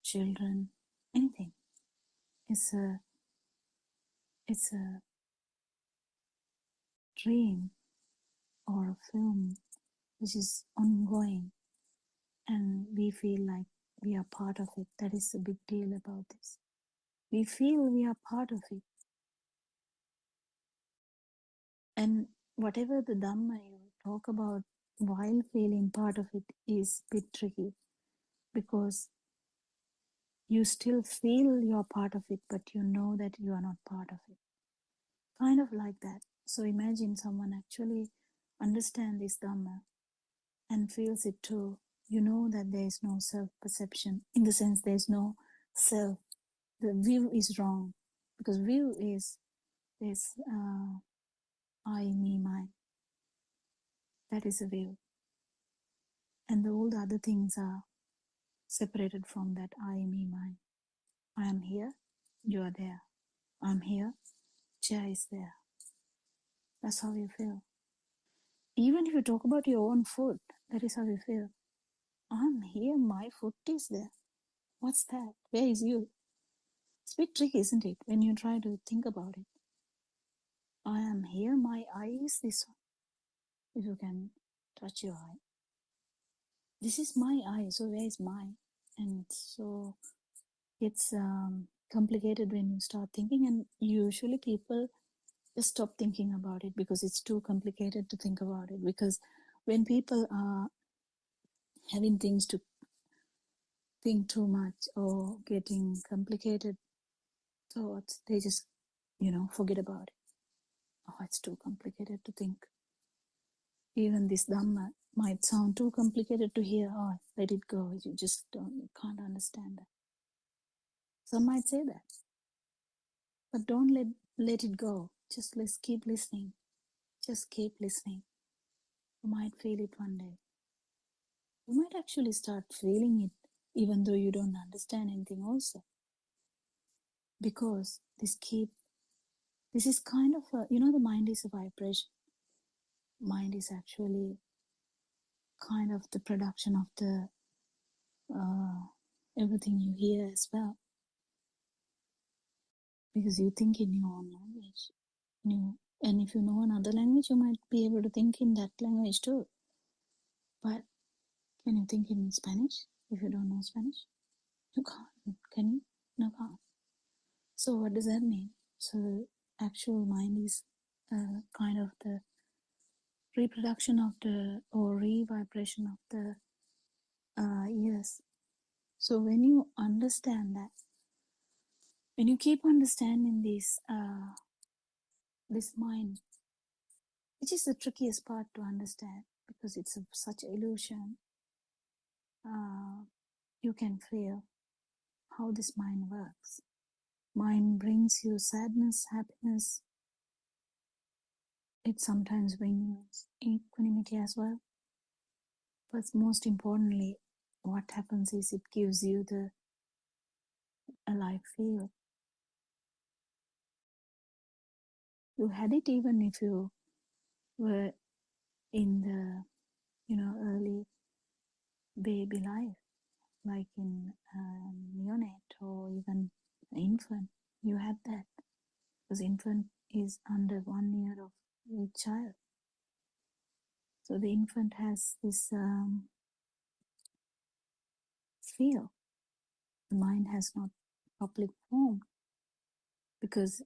children, anything. It's a dream or a film which is ongoing, and we feel like we are part of it. That is the big deal about this. We feel we are part of it. And whatever the Dhamma you talk about while feeling part of it is a bit tricky, because you still feel you're part of it, but you know that you are not part of it. Kind of like that. So imagine someone actually understands this Dhamma and feels it too. You know that there is no self-perception. In the sense, there is no self. The view is wrong, because view is this I, me, mine. That is a view. And all the other things are separated from that I, me, mine. I am here, you are there. I'm here, chair is there. That's how you feel. Even if you talk about your own foot, that is how you feel. I'm here, my foot is there. What's that? Where is you? It's a bit tricky, isn't it, when you try to think about it? I am here, my eye is this one. If you can touch your eye. This is my eye, so where is mine? And so it's complicated when you start thinking, and usually people just stop thinking about it because it's too complicated to think about it. Because when people are having things to think too much or getting complicated thoughts, they just, forget about it. Oh, it's too complicated to think. Even this Dhamma might sound too complicated to hear. Oh, let it go. You just you can't understand that. Some might say that. But don't let it go. Just let's keep listening. Just keep listening. You might feel it one day. You might actually start feeling it even though you don't understand anything also. Because this is kind of the mind is a vibration. Mind is actually kind of the production of the everything you hear as well. Because you think in your own language. And if you know another language, you might be able to think in that language too. But can you think in Spanish if you don't know Spanish? You can't. Can you? No, can't. So what does that mean? So actual mind is kind of the reproduction of the or re-vibration of the ears. So when you understand that, when you keep understanding this mind, which is the trickiest part to understand because it's such illusion, you can feel how this mind works. Mind brings you sadness, happiness. It sometimes brings equanimity as well. But most importantly, what happens is it gives you the alive feel. You had it even if you were in the early baby life, like in neonate or even infant. You had that because infant is under 1 year of a child. So the infant has this feel. The mind has not properly formed because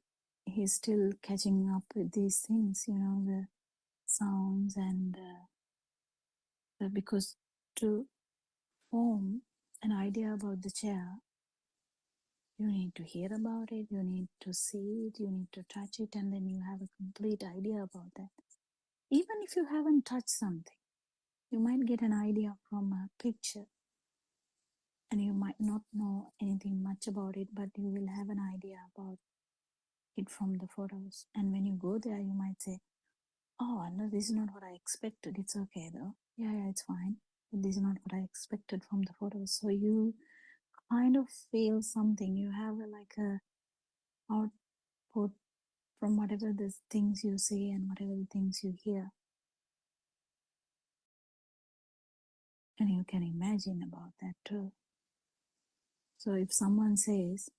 he's still catching up with these things, the sounds and because to form an idea about the chair, you need to hear about it, you need to see it, you need to touch it, and then you have a complete idea about that. Even if you haven't touched something, you might get an idea from a picture, and you might not know anything much about it, but you will have an idea about it from the photos. And when you go there, you might say, oh, no, this is not what I expected. It's okay though. Yeah, it's fine. But this is not what I expected from the photos. So you kind of feel something. You have like a output from whatever the things you see and whatever the things you hear. And you can imagine about that too. So if someone says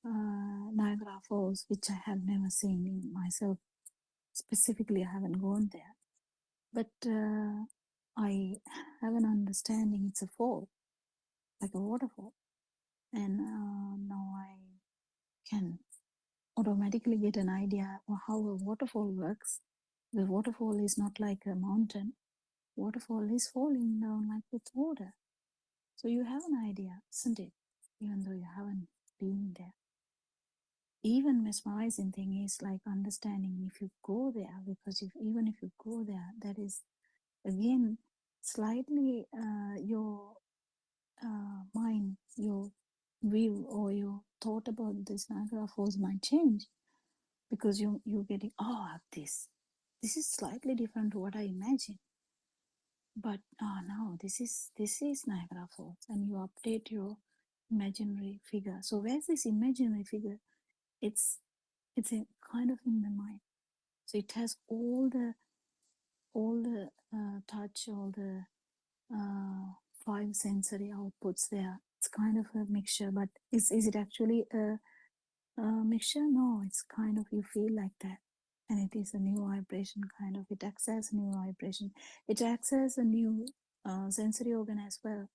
Niagara Falls, which I have never seen myself, specifically I haven't gone there, but I have an understanding it's a fall, like a waterfall. And now I can automatically get an idea of how a waterfall works. The waterfall is not like a mountain. Waterfall is falling down like with water. So you have an idea, isn't it? Even though you haven't been there. Even mesmerizing thing is like understanding if you go there, because even if you go there, that is again slightly your mind, your view or your thought about this Niagara Falls might change because you're getting this is slightly different to what I imagined. But no, this is Niagara Falls, and you update your imaginary figure. So where's this imaginary figure? It's a kind of in the mind. So it has all the touch, all the 5 sensory outputs there. It's kind of a mixture, but is it actually a mixture? No, it's kind of you feel like that, and it is a new vibration kind of. It acts as a new vibration. It acts as a new sensory organ as well.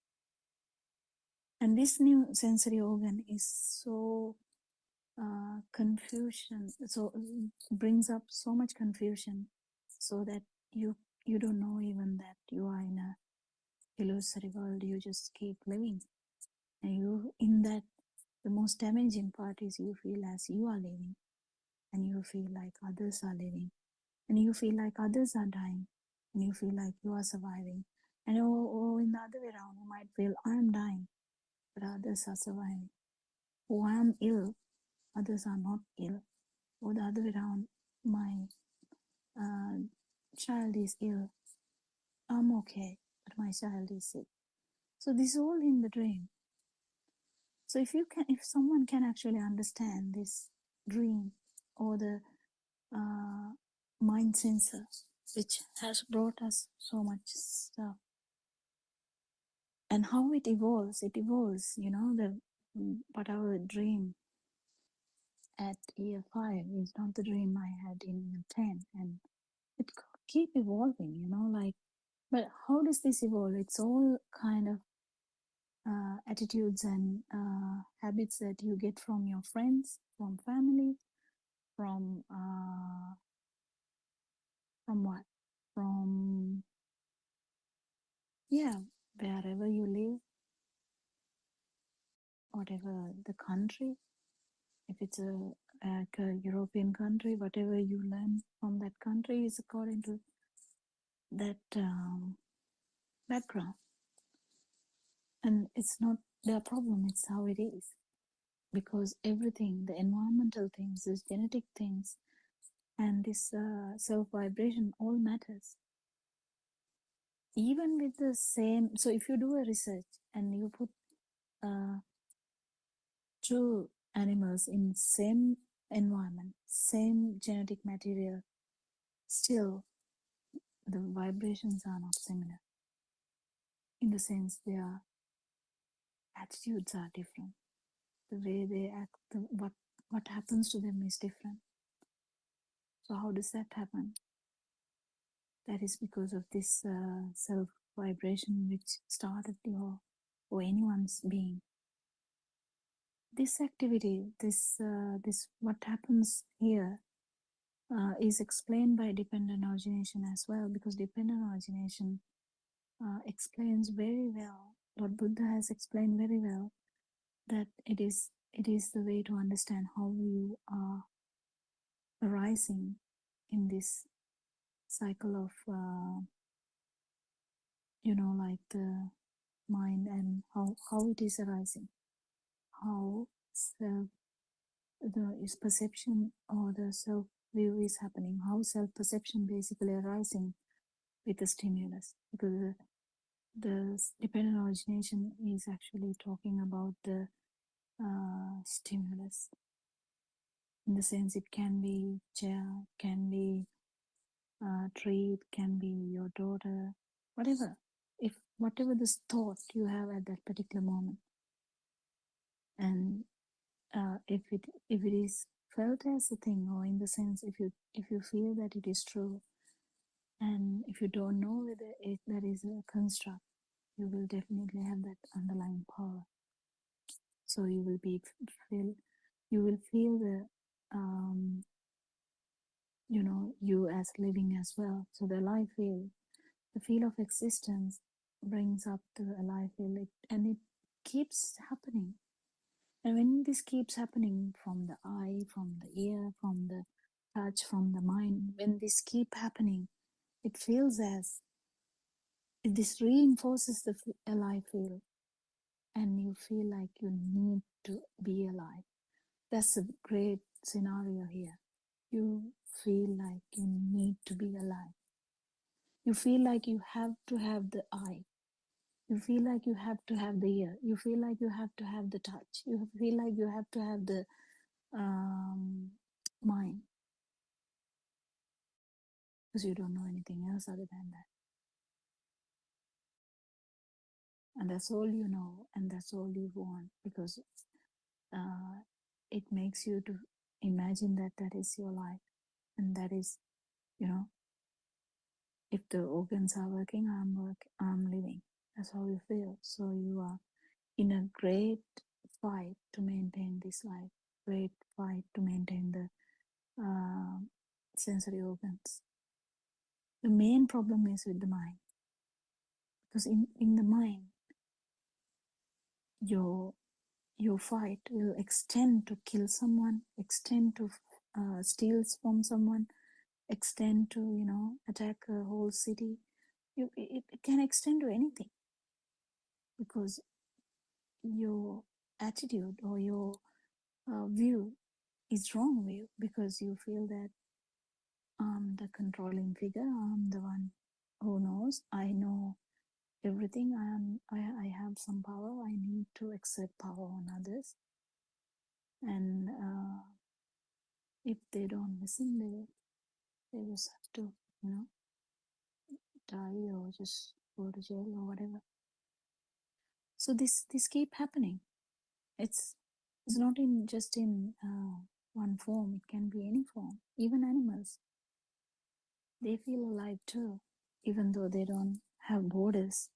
And this new sensory organ is so confusion, so brings up so much confusion, so that you don't know even that you are in a illusory world. You just keep living, and you in that the most damaging part is you feel as you are living, and you feel like others are living, and you feel like others are dying, and you feel like you are surviving, and or in the other way around, you might feel I am dying but others are surviving, or I am ill, others are not ill, or the other way around, my uh, child is ill, I'm okay, but my child is sick. So this is all in the dream. So if someone can actually understand this dream, or the mind sensor, which has brought us so much stuff, and how it evolves, but our dream at year 5 is not the dream I had in year 10, and it keep evolving, but how does this evolve? It's all kind of attitudes and habits that you get from your friends, from family, from what? From, yeah, wherever you live, whatever the country, if it's like a European country, whatever you learn from that country is according to that background. And it's not their problem, it's how it is. Because everything, the environmental things, these genetic things, and this self vibration all matters. Even with the same, so if you do a research and you put uh, two animals in same environment, same genetic material, still the vibrations are not similar. In the sense their attitudes are different. The way they act, what happens to them is different. So how does that happen? That is because of this self vibration which started your or anyone's being. This activity, this what happens here is explained by dependent origination as well, because dependent origination explains very well. Lord Buddha has explained very well that it is the way to understand how you are arising in this cycle of like the mind, and how it is arising, how self the is perception or the self view is happening, how self perception basically arising with the stimulus, because the dependent origination is actually talking about the stimulus, in the sense it can be chair, can be tree, it can be your daughter, whatever, if whatever this thought you have at that particular moment, and if it is felt as a thing, or in the sense if you feel that it is true, and if you don't know whether that is a construct, you will definitely have that underlying power. So you will feel the you as living as well. So the alive feel, the feel of existence brings up the alive feel, and it keeps happening. And when this keeps happening from the eye, from the ear, from the touch, from the mind, when this keep happening, it feels as this reinforces the alive feel, and you feel like you need to be alive. That's a great scenario here. You feel like you need to be alive. You feel like you have to have the eye. You feel like you have to have the ear. You feel like you have to have the touch. You feel like you have to have the mind, because you don't know anything else other than that. And that's all you know, and that's all you want, because it makes you to imagine that that is your life, and that is, if the organs are working, I'm living. That's how you feel. So you are in a great fight to maintain this life, great fight to maintain the sensory organs. The main problem is with the mind, because in the mind, your fight will extend to kill someone, extend to steal from someone, extend to attack a whole city. It can extend to anything, because your attitude or your view is wrong view, because you feel that I'm the controlling figure, I'm the one who knows, I know everything, I have some power, I need to exert power on others, and if they don't listen, they just have to die or just go to jail or whatever. So this keep happening. It's not in just in one form. It can be any form. Even animals, they feel alive too, even though they don't have borders.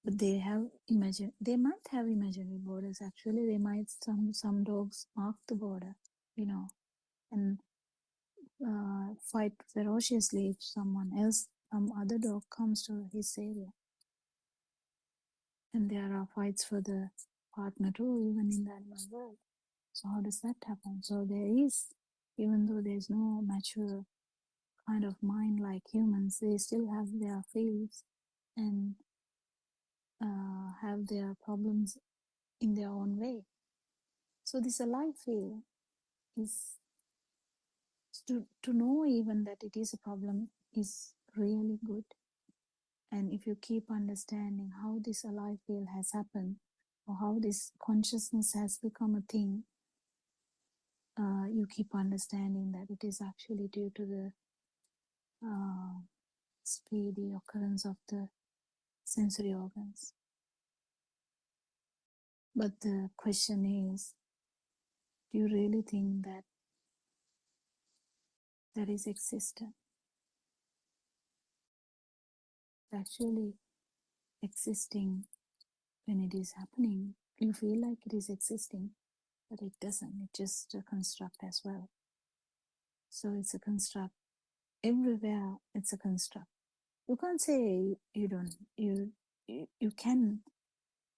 But they have they might have imaginary borders. Actually, they might, some dogs mark the border, and fight ferociously if some other dog comes to his area. And there are fights for the partner too, even in the animal world. So how does that happen? So there is, even though there's no mature kind of mind like humans, they still have their feelings and have their problems in their own way. So this alive feel is to know even that it is a problem is really good. And if you keep understanding how this alive feel has happened, or how this consciousness has become a thing, you keep understanding that it is actually due to the speedy occurrence of the sensory organs. But the question is, do you really think that that is existent? Actually existing when it is happening, you feel like it is existing, but it doesn't. It's just a construct as well. So it's a construct. Everywhere it's a construct. You can't say you don't. You can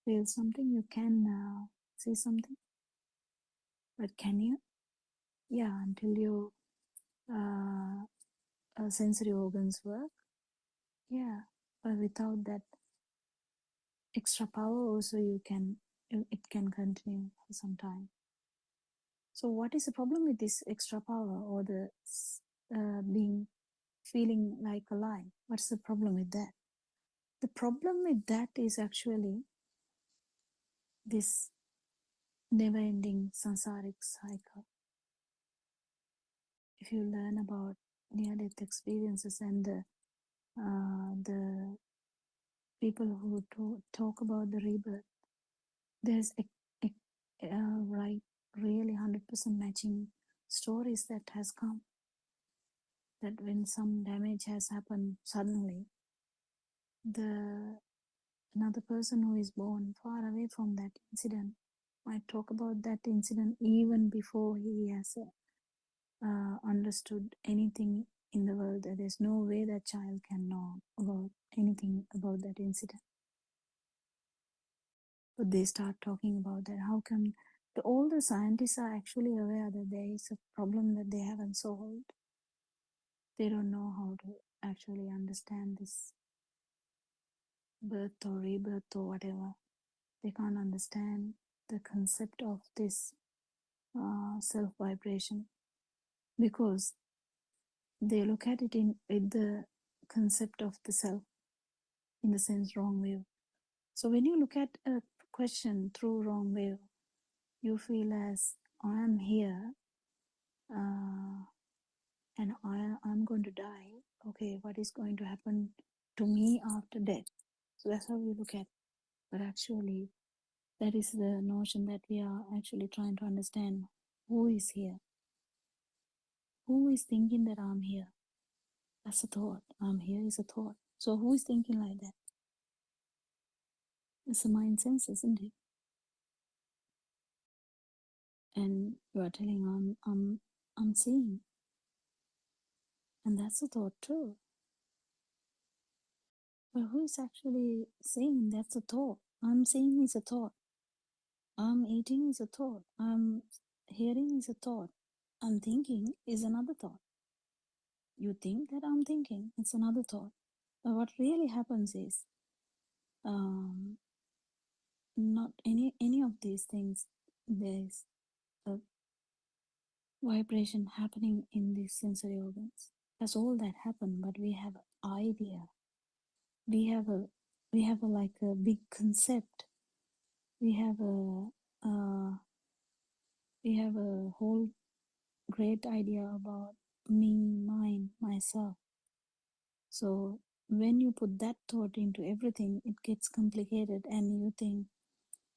feel something. You can see something, but can you? Yeah, until your sensory organs work. Yeah, but without that extra power, also it can continue for some time. So what is the problem with this extra power, or the feeling like alive? What's the problem with that? The problem with that is actually this never-ending samsaric cycle. If you learn about near-death experiences and the people who talk about the rebirth, there's right, really 100% matching stories that has come. That when some damage has happened suddenly, another person who is born far away from that incident might talk about that incident even before he has understood anything in the world. That there's no way that child can know about anything about that incident. But they start talking about that. How come all the scientists are actually aware that there is a problem that they haven't solved? They don't know how to actually understand this birth or rebirth or whatever. They can't understand the concept of this self-vibration, because they look at it with the concept of the self in the sense wrong view. So when you look at a question through wrong view, you feel as I am here and I'm going to die. Okay, what is going to happen to me after death? So that's how we look at it. But actually, that is the notion that we are actually trying to understand. Who is here? Who is thinking that I'm here? That's a thought. I'm here is a thought. So who is thinking like that? It's a mind sense, isn't it? and you are telling I'm seeing, and that's a thought too. But who is actually saying that's a thought? I'm seeing is a thought. I'm eating is a thought. I'm hearing is a thought. I'm thinking is another thought. You think that I'm thinking, it's another thought. But what really happens is um, not any of these things. There's a vibration happening in these sensory organs. That's all that happened. But we have an idea. We have a like a big concept. We have a whole great idea about me, mine, myself. So when you put that thought into everything, it gets complicated, and you think,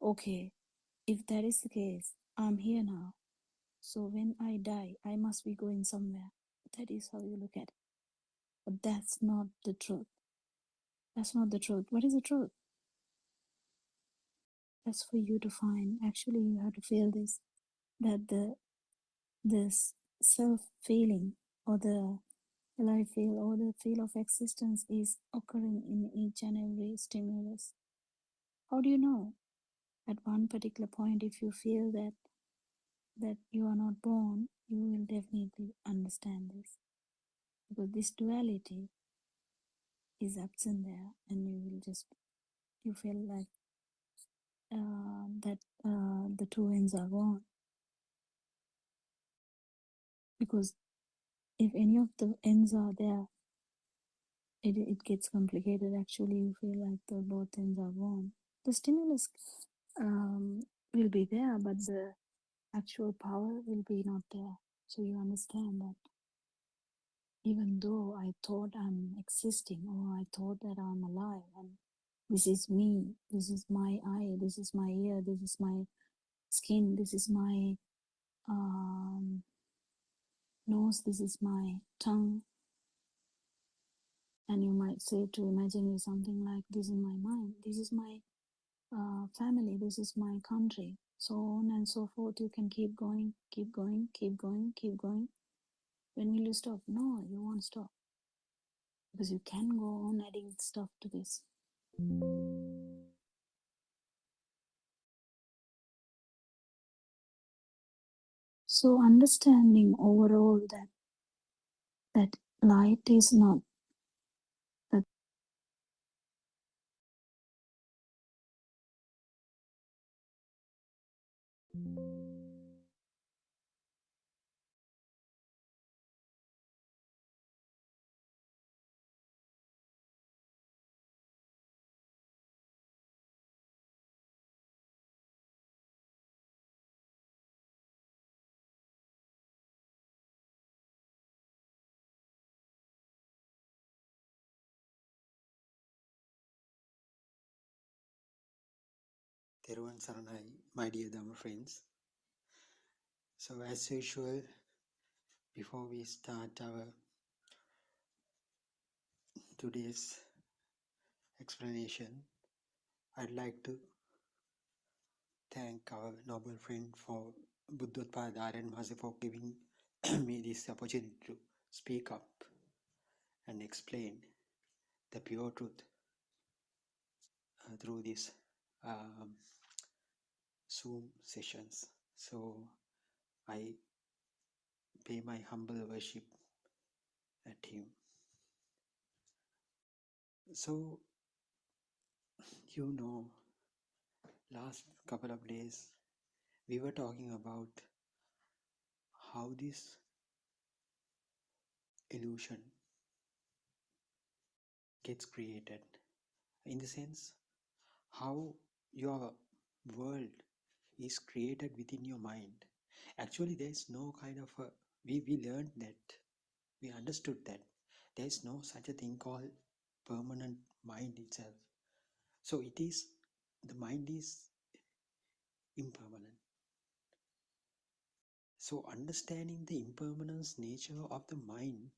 okay, if that is the case, I'm here now. So when I die, I must be going somewhere. That is how you look at it. But that's not the truth. That's not the truth. What is the truth? That's for you to find. Actually, you have to feel this, that this self feeling, or the life feel, or the feel of existence is occurring in each and every stimulus. How do you know? At one particular point, if you feel that you are not born, you will definitely understand this, because this duality is absent there, and you feel like that the two ends are gone. Because if any of the ends are there, it gets complicated. Actually, you feel like the both ends are gone. The stimulus will be there, but the actual power will be not there. So you understand that even though I thought I'm existing, or I thought that I'm alive, and this is me, this is my eye, this is my ear, this is my skin, this is my nose, this is my tongue, and you might say to imaginary something like, this is my mind, this is my family, this is my country, so on and so forth. You can keep going, keep going, keep going, keep going. When will you stop? No, you won't stop, because you can go on adding stuff to this. So understanding overall that light is not that. Teruvan Saranai, my dear Dhamma friends. So as usual, before we start our today's explanation, I'd like to thank our noble friend for Buddothpada and Mahasi for giving me this opportunity to speak up and explain the pure truth through these Zoom sessions. So I pay my humble worship at him. So, last couple of days we were talking about how this illusion gets created, in the sense how your world is created within your mind. Actually, there is no kind of a, we learned that, we understood that there is no such a thing called permanent mind itself. So the mind is impermanent. So understanding the impermanence nature of the mind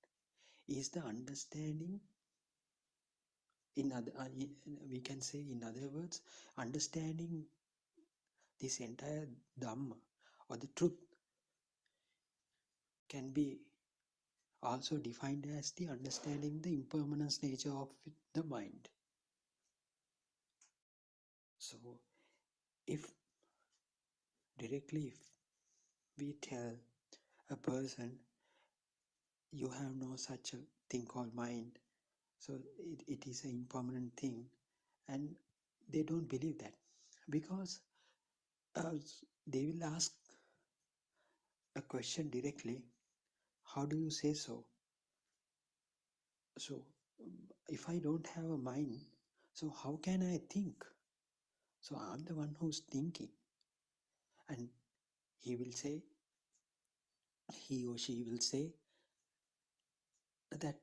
is the understanding, we can say in other words, understanding this entire Dhamma, or the truth can be also defined as the understanding the impermanence nature of the mind. So if directly if we tell a person you have no such a thing called mind, so it is an impermanent thing, and they don't believe that, because they will ask a question directly, how do you say so? So if I don't have a mind, so how can I think? So I'm the one who's thinking. And he or she will say that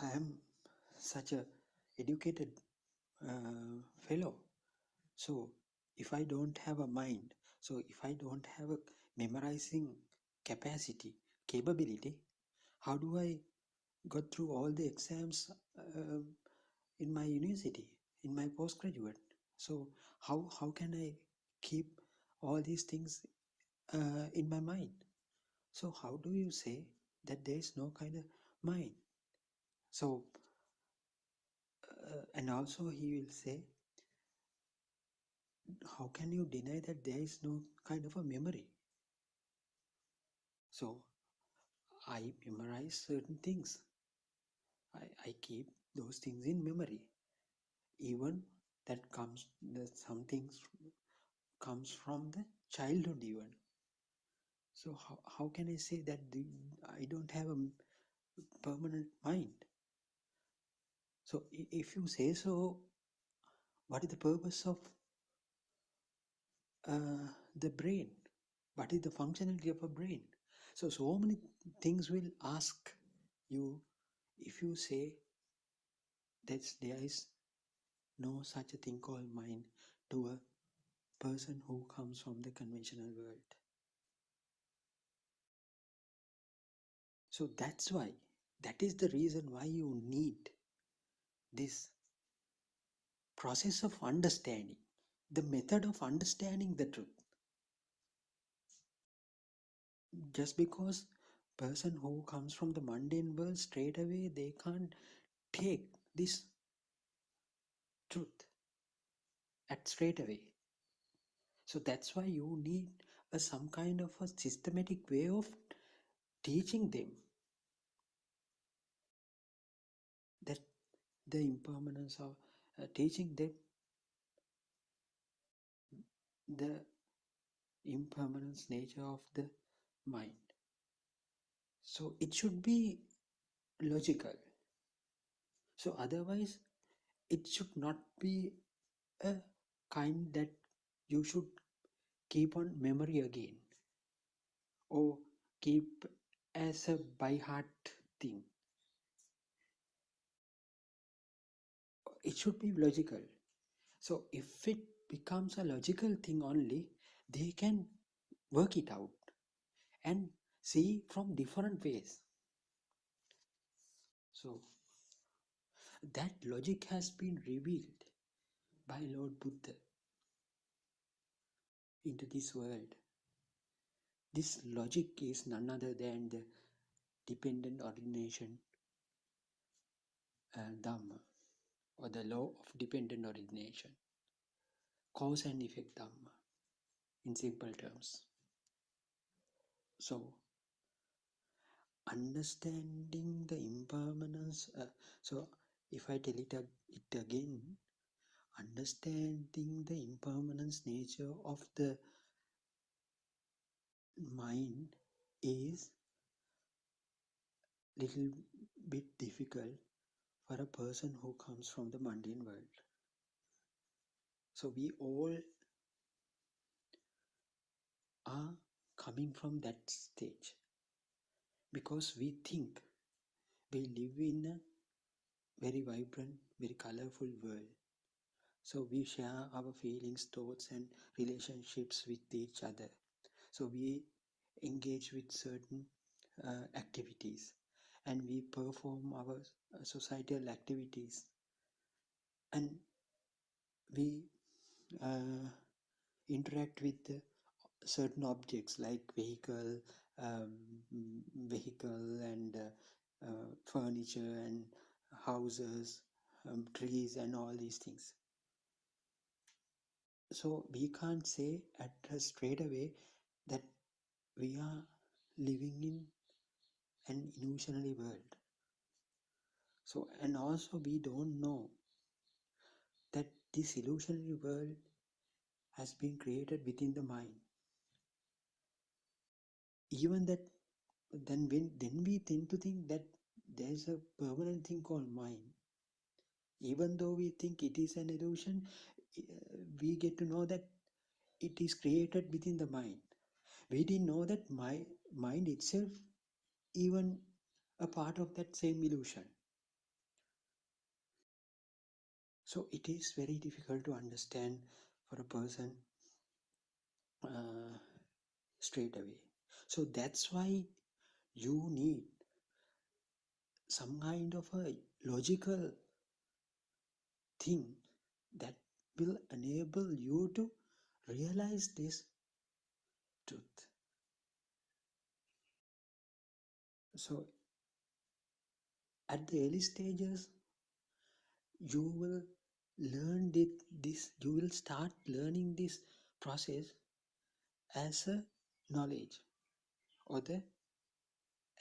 I am such a educated fellow. So if I don't have a mind, so if I don't have a memorizing capability, how do I go through all the exams in my university, in my postgraduate? So how can I keep all these things in my mind? So how do you say that there is no kind of mind? So and also he will say, how can you deny that there is no kind of a memory? So I memorize certain things. I keep those things in memory. Even that some things comes from the childhood even. So how can I say that I don't have a permanent mind? So if you say so, what is the purpose of the brain? What is the functionality of a brain? So many things will ask you if you say that there is no such a thing called mind to a person who comes from the conventional world. So that is the reason why you need this process of understanding, the method of understanding the truth. Just because person who comes from the mundane world straight away, they can't take this truth at straight away. So that's why you need some kind of a systematic way of teaching them that the impermanence of teaching them the impermanence nature of the mind. So it should be logical. So otherwise it should not be a kind that you should keep on memory again or keep as a by heart thing. It should be logical. So if it becomes a logical thing only, they can work it out and see from different ways. So that logic has been revealed by Lord Buddha into this world. This logic is none other than the dependent origination Dhamma, or the law of dependent origination, cause and effect Dhamma, in simple terms. So understanding the impermanence, so if I tell it again, understanding the impermanence nature of the mind is little bit difficult for a person who comes from the mundane world. So we all are coming from that stage because we think we live in a very vibrant, very colorful world. So we share our feelings, thoughts and relationships with each other. So we engage with certain activities and we perform our societal activities, and we interact with certain objects like um, vehicle and furniture and houses, trees and all these things. So we can't say at straight away that we are living in an illusionary world. So, and also we don't know that this illusionary world has been created within the mind. Even that, then we tend to think that there is a permanent thing called mind. Even though we think it is an illusion, we get to know that it is created within the mind. We didn't know that my mind itself even a part of that same illusion. So it is very difficult to understand for a person straight away. So that's why you need some kind of a logical thing that will enable you to realize this truth. So at the early stages, you will learn this, you will start learning this process as a knowledge or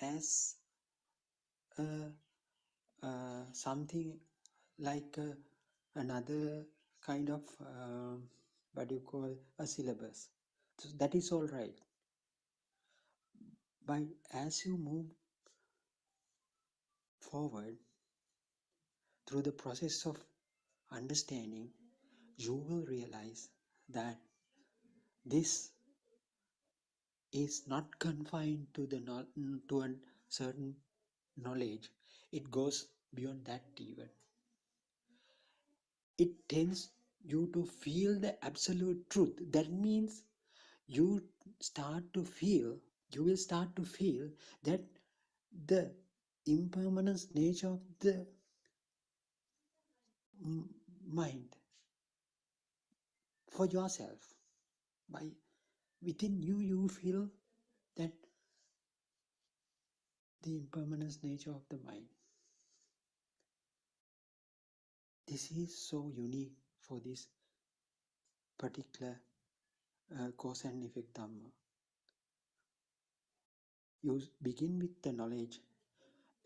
as something like another kind of what you call a syllabus. So that is all right. But as you move forward through the process of understanding, you will realize that this is not confined to to a certain knowledge. It goes beyond that even. It tends you to feel the absolute truth. That means you start to feel, you will start to feel that the impermanence nature of the mind for yourself. By within you, you feel that the impermanence nature of the mind. This is so unique for this particular cause and effect Dhamma. You begin with the knowledge.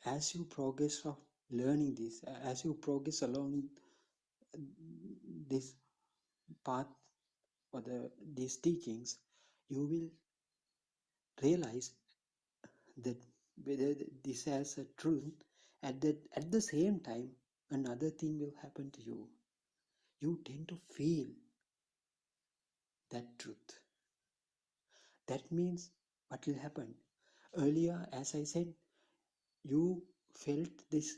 As you progress of learning this, as you progress along this path or these teachings, you will realize that whether this has a truth, at the same time, another thing will happen to you. You tend to feel that truth. That means what will happen? Earlier, as I said, you felt this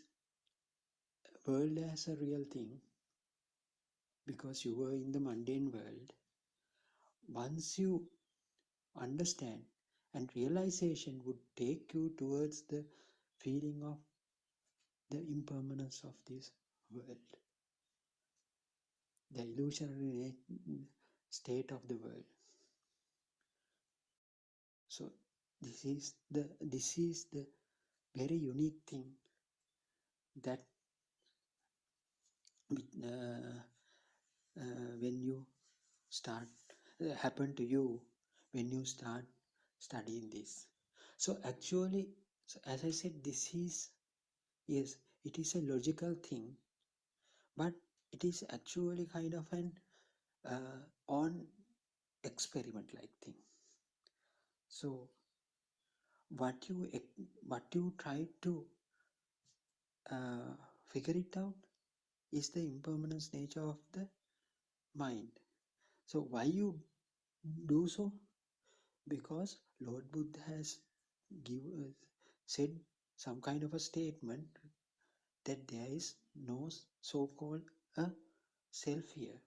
world as a real thing because you were in the mundane world. Once you understand, and realization would take you towards the feeling of the impermanence of this world, the illusionary state of the world. So this is the very unique thing that when you start happen to you when you start studying this. So actually, so as I said, this is, yes, it is a logical thing, but it is actually kind of an on experiment like thing. So what you try to figure it out is the impermanence nature of the mind. So why you do so? Because Lord Buddha has said some kind of a statement that there is no so-called a self here.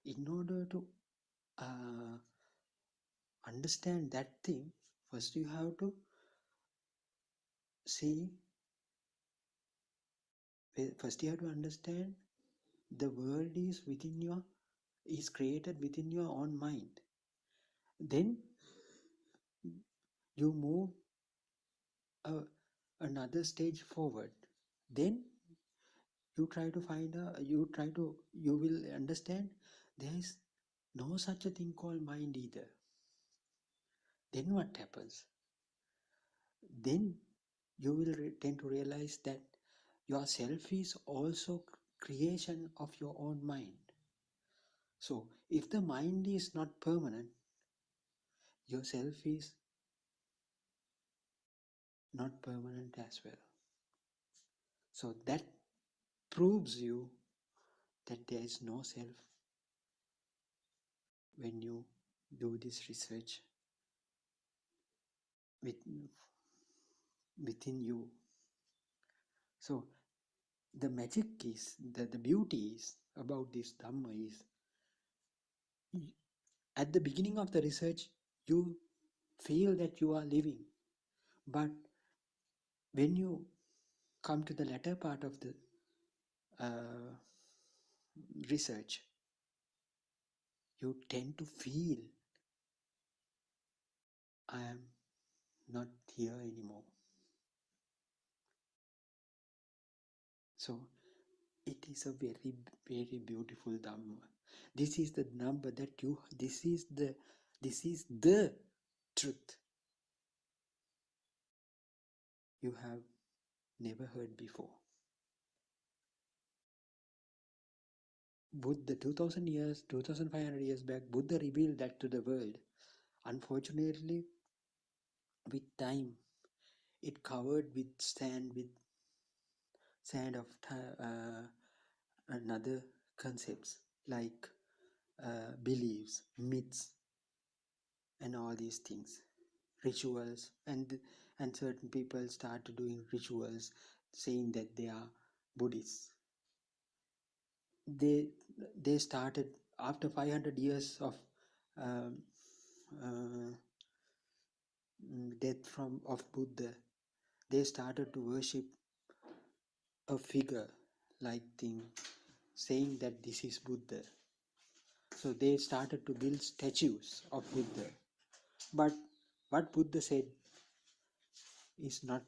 In order to understand that thing, first you have to see, first you have to understand the world is created within your own mind. Then you move another stage forward. Then you try to find you will understand there is no such a thing called mind either. Then what happens? Then you will tend to realize that yourself is also creation of your own mind. So if the mind is not permanent, yourself is not permanent as well. So that proves you that there is no self when you do this research within you. So the magic is, the beauty is about this Dhamma is, at the beginning of the research, you feel that you are living. But when you come to the latter part of the research, you tend to feel, I am not here anymore. So it is a very, very beautiful Dhamma. This is the number that this is the truth you have never heard before. Buddha, 2500 years back, Buddha revealed that to the world. Unfortunately, with time, it covered with sand of another concepts like beliefs, myths, and all these things, rituals, and certain people start doing rituals, saying that they are Buddhists. They started after 500 years of um, uh, death of Buddha. They started to worship a figure like thing, saying that this is Buddha. So they started to build statues of Buddha. But what Buddha said is not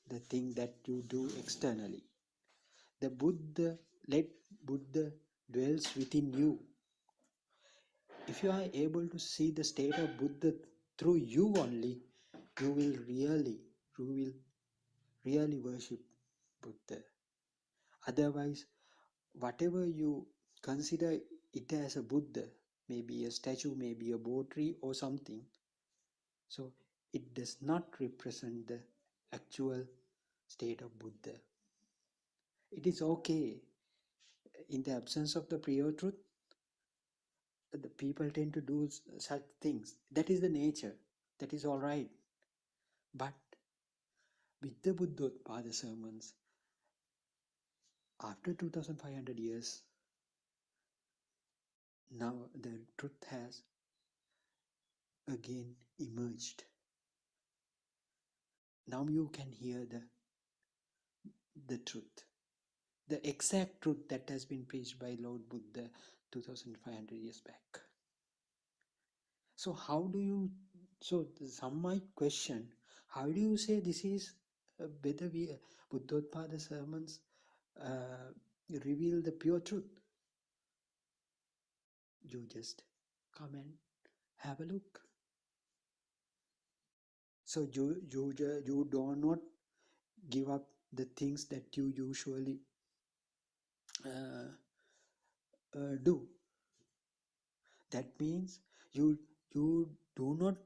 the thing that you do externally. Let Buddha dwells within you. If you are able to see the state of Buddha through you only, you will really worship Buddha. Otherwise, whatever you consider it as a Buddha, maybe a statue, maybe a tree or something, so it does not represent the actual state of Buddha. It is okay. In the absence of the pure truth, the people tend to do such things. That is the nature. That is all right. But with the Buddothpada sermons, after 2500 years, now the truth has again emerged. Now you can hear the truth, the exact truth that has been preached by Lord Buddha 2500 years back. So some might question, how do you say this is whether Buddhothpada sermons reveal the pure truth? You just come and have a look. So you do not give up the things that you usually do. That means you do not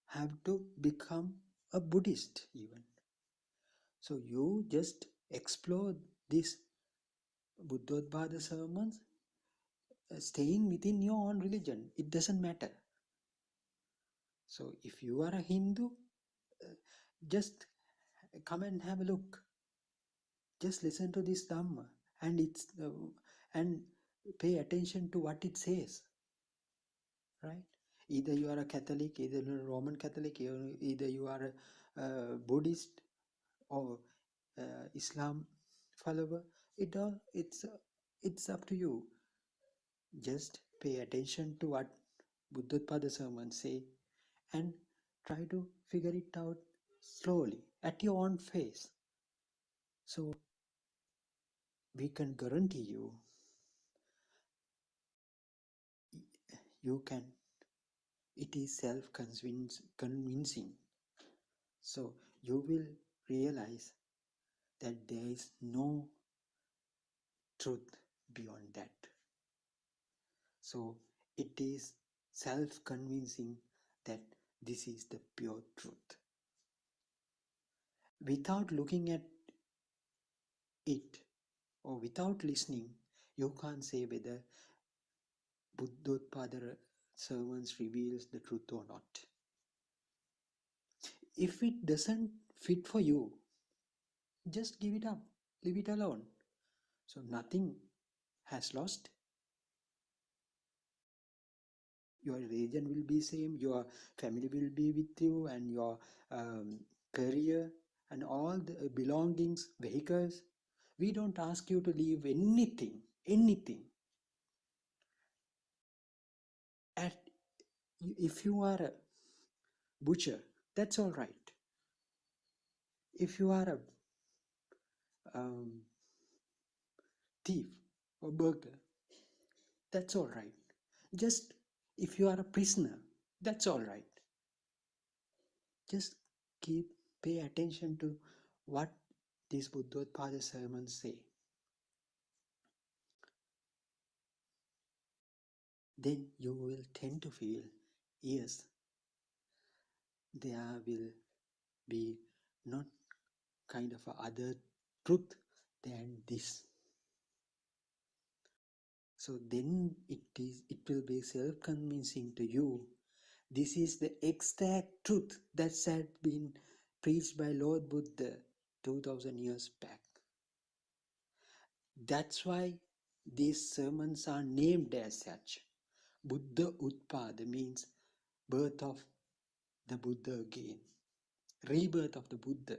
have to become a Buddhist even. So you just explore this Buddhothpada sermons, staying within your own religion. It doesn't matter. So if you are a Hindu, just come and have a look. Just listen to this Dhamma and pay attention to what it says. Right? Either you are a Catholic, either you are a Roman Catholic, either you are a Buddhist or Islam follower. It's up to you. Just pay attention to what Buddothpada sermons say, and try to figure it out slowly at your own pace. So we can guarantee you, you can, it is self-convincing. So you will realize that there is no truth beyond that. So it is self-convincing that this is the pure truth. Without looking at it or without listening, you can't say whether Buddothpada sermons reveals the truth or not. If it doesn't fit for you, just give it up, leave it alone. So nothing has lost. Your religion will be same, your family will be with you, and your career and all the belongings, vehicles. We don't ask you to leave anything. If you are a butcher, that's all right. If you are a thief or burglar, that's all right. Just if you are a prisoner, that's all right. Just pay attention to what these Buddothpada sermons say. Then you will tend to feel, yes, there will be not kind of a other truth than this. So then it will be self-convincing to you. This is the exact truth that had been preached by Lord Buddha 2000 years back. That's why these sermons are named as such. Buddothpada means birth of the Buddha again, rebirth of the Buddha.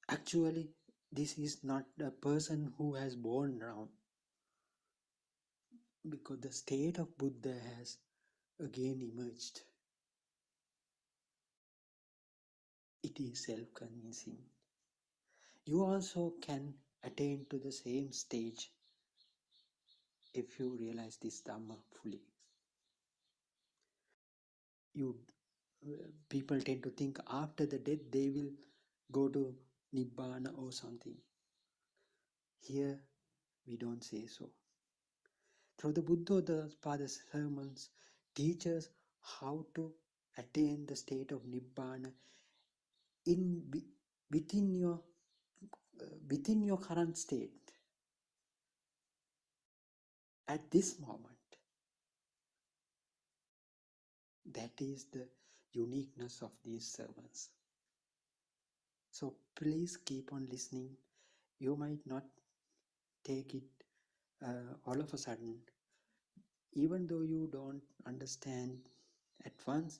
Actually, this is not a person who has born around, because the state of Buddha has again emerged. It is self-convincing. You also can attain to the same stage if you realize this Dhamma fully. People tend to think after the death they will go to Nibbana or something. Here we don't say so. Through the Buddothpada sermons teach us how to attain the state of Nibbana within your current state at this moment. That is the uniqueness of these sermons. So please keep on listening. You might not take it all of a sudden, even though you don't understand at once.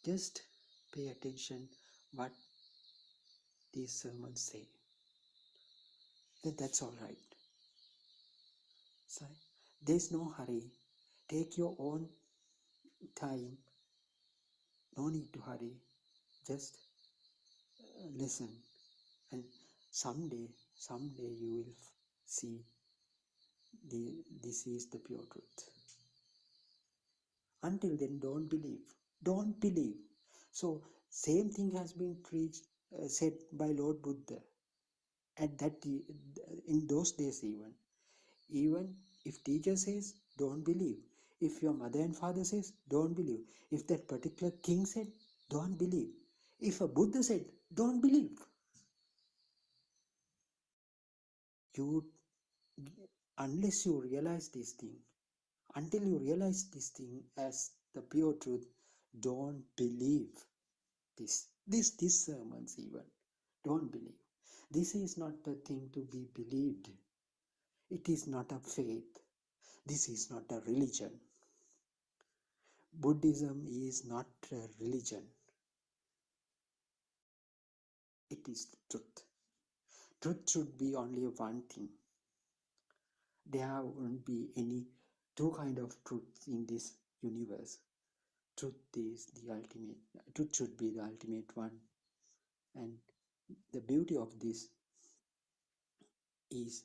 Just pay attention what these sermons say. That's all right. So there's no hurry. Take your own time. No need to hurry. Just listen, and someday you will see this is the pure truth. Until then, don't believe. So same thing has been preached, said by Lord Buddha at that in those days. Even if teacher says, don't believe. If your mother and father says, don't believe. If that particular king said, don't believe. If a Buddha said, don't believe. Unless you realize this thing, until you realize this thing as the pure truth, don't believe these sermons even. Don't believe. This is not a thing to be believed. It is not a faith. This is not a religion. Buddhism is not a religion. It is truth. Truth should be only one thing. There won't be any two kind of truth in this universe. Truth is the ultimate, truth should be the ultimate one. And the beauty of this is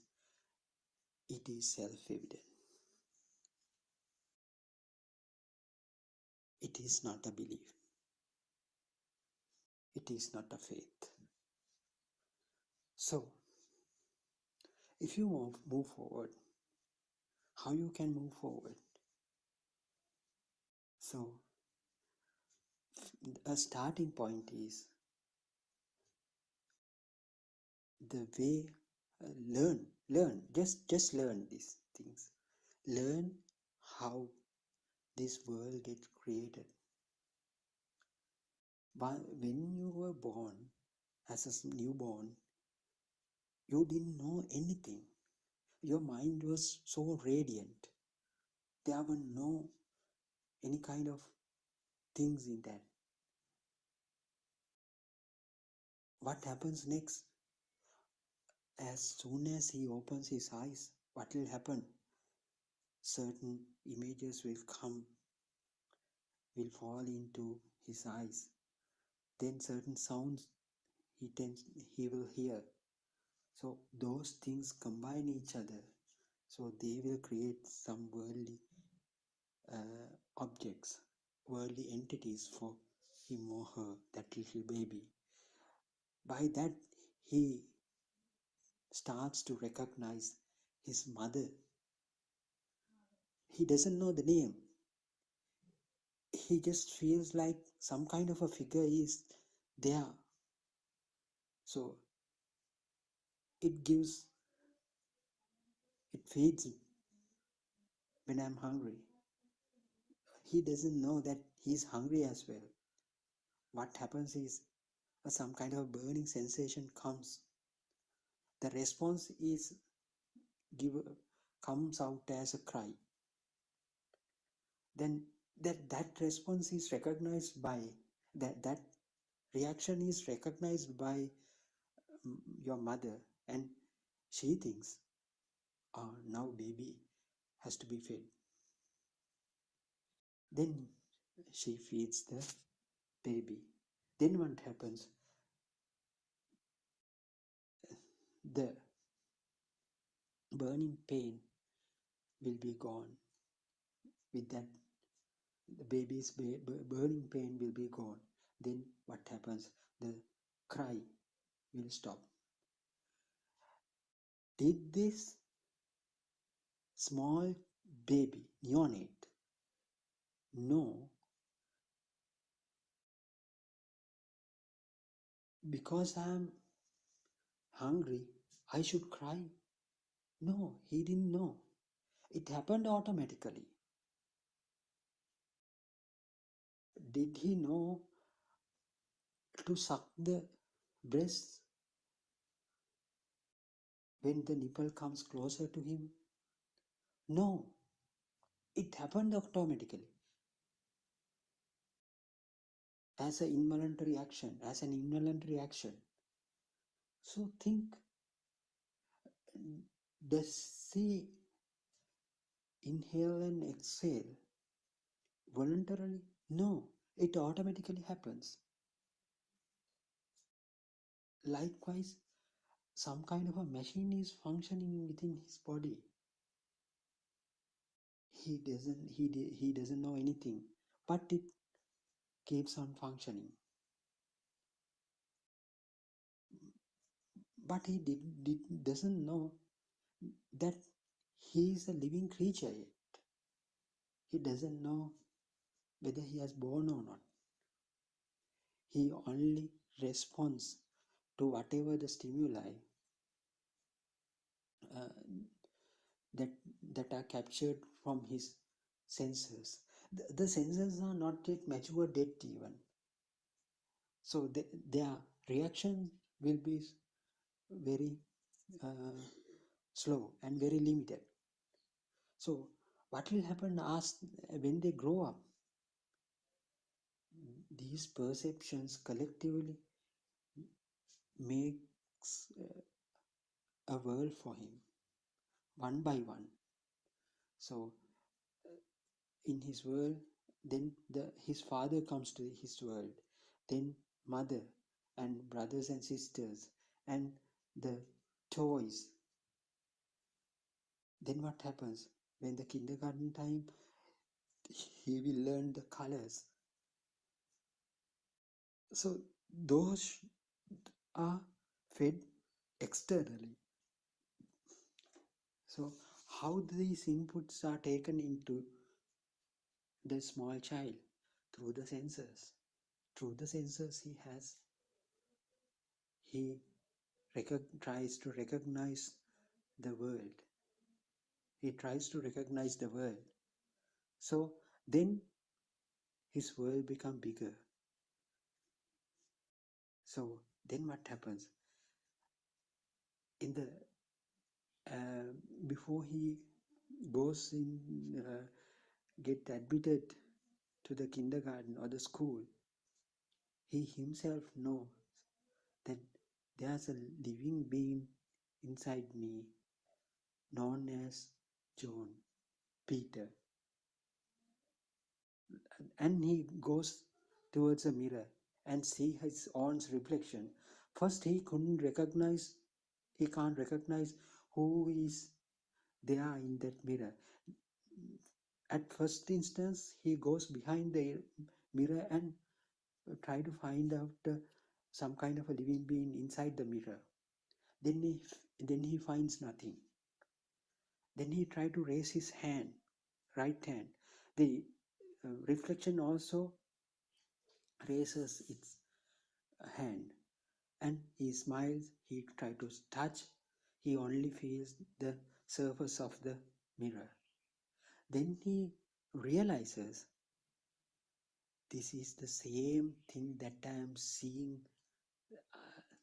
it is self-evident. It is not a belief. It is not a faith. So, if you move forward, how you can move forward? So, a starting point is the way learn, just learn these things. Learn how this world gets created. But when you were born as a newborn, you didn't know anything. Your mind was so radiant. There were no any kind of things in that. What happens next? As soon as he opens his eyes, what will happen? Certain images will come, will fall into his eyes. Then certain sounds he will hear. So those things combine each other. So they will create some worldly objects, worldly entities for him or her, that little baby. By that, he starts to recognize his mother. He doesn't know the name. He just feels like some kind of a figure is there. So it feeds when I'm hungry. He doesn't know that he's hungry as well. What happens is some kind of burning sensation comes. The response is comes out as a cry. Then that response is recognized by that reaction is recognized by your mother, and she thinks, oh, now baby has to be fed. Then she feeds the baby. Then what happens? The burning pain will be gone. With that, the baby's burning pain will be gone. Then what happens? The cry will stop. Did this small baby, neonate, know because I'm hungry, I should cry? No, he didn't know. It happened automatically. Did he know to suck the breast when the nipple comes closer to him? No, it happened automatically. As an involuntary action. So think, does he inhale and exhale voluntarily? No, it automatically happens. Likewise, some kind of a machine is functioning within his body. He doesn't know anything, but it keeps on functioning. But he doesn't know that he is a living creature yet. He doesn't know whether he has born or not. He only responds to whatever the stimuli that are captured from his senses. The senses are not yet matured yet even. So their reaction will be very slow and very limited. So what will happen when they grow up? These perceptions collectively makes a world for him, one by one. So in his world, then his father comes to his world, then mother and brothers and sisters and the toys. Then what happens? When the kindergarten time, he will learn the colors. So those are fed externally. So how these inputs are taken into the small child? Through the senses. Through the senses he tries to recognize the world. He tries to recognize the world. So then his world become bigger. So then what happens? In the before he goes in, get admitted to the kindergarten or the school, he himself knows that there's a living being inside me known as John, Peter. And he goes towards a mirror and see his own reflection. First he can't recognize who is there in that mirror. At first instance, he goes behind the mirror and try to find out some kind of a living being inside the mirror. Then he finds nothing. Then he try to raise his hand, right hand. The reflection also raises its hand, and he smiles. He try to touch. He only feels the surface of the mirror. Then he realizes this is the same thing that I am seeing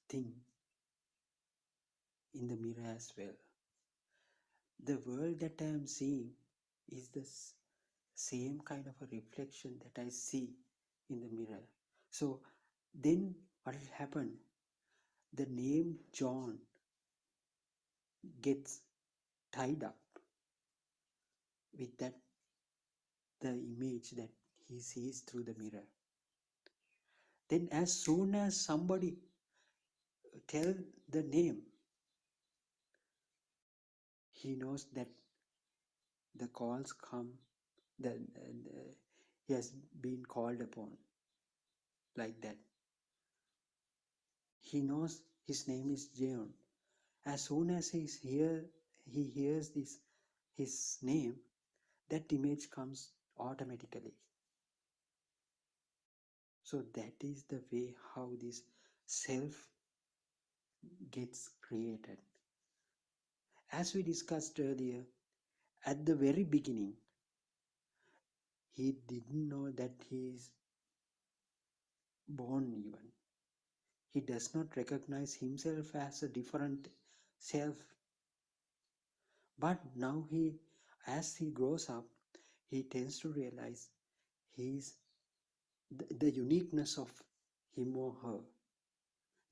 thing in the mirror as well. The world that I am seeing is the same kind of a reflection that I see in the mirror. So then what will happen? The name John gets tied up with the image that he sees through the mirror. Then as soon as somebody tell the name, he knows that the calls come, he has been called upon, like that. He knows his name is John. As soon as he hears his name, that image comes automatically. So that is the way how this self gets created. As we discussed earlier, at the very beginning, he didn't know that he is born even. He does not recognize himself as a different self. But now as he grows up, he tends to realize he's the uniqueness of him or her.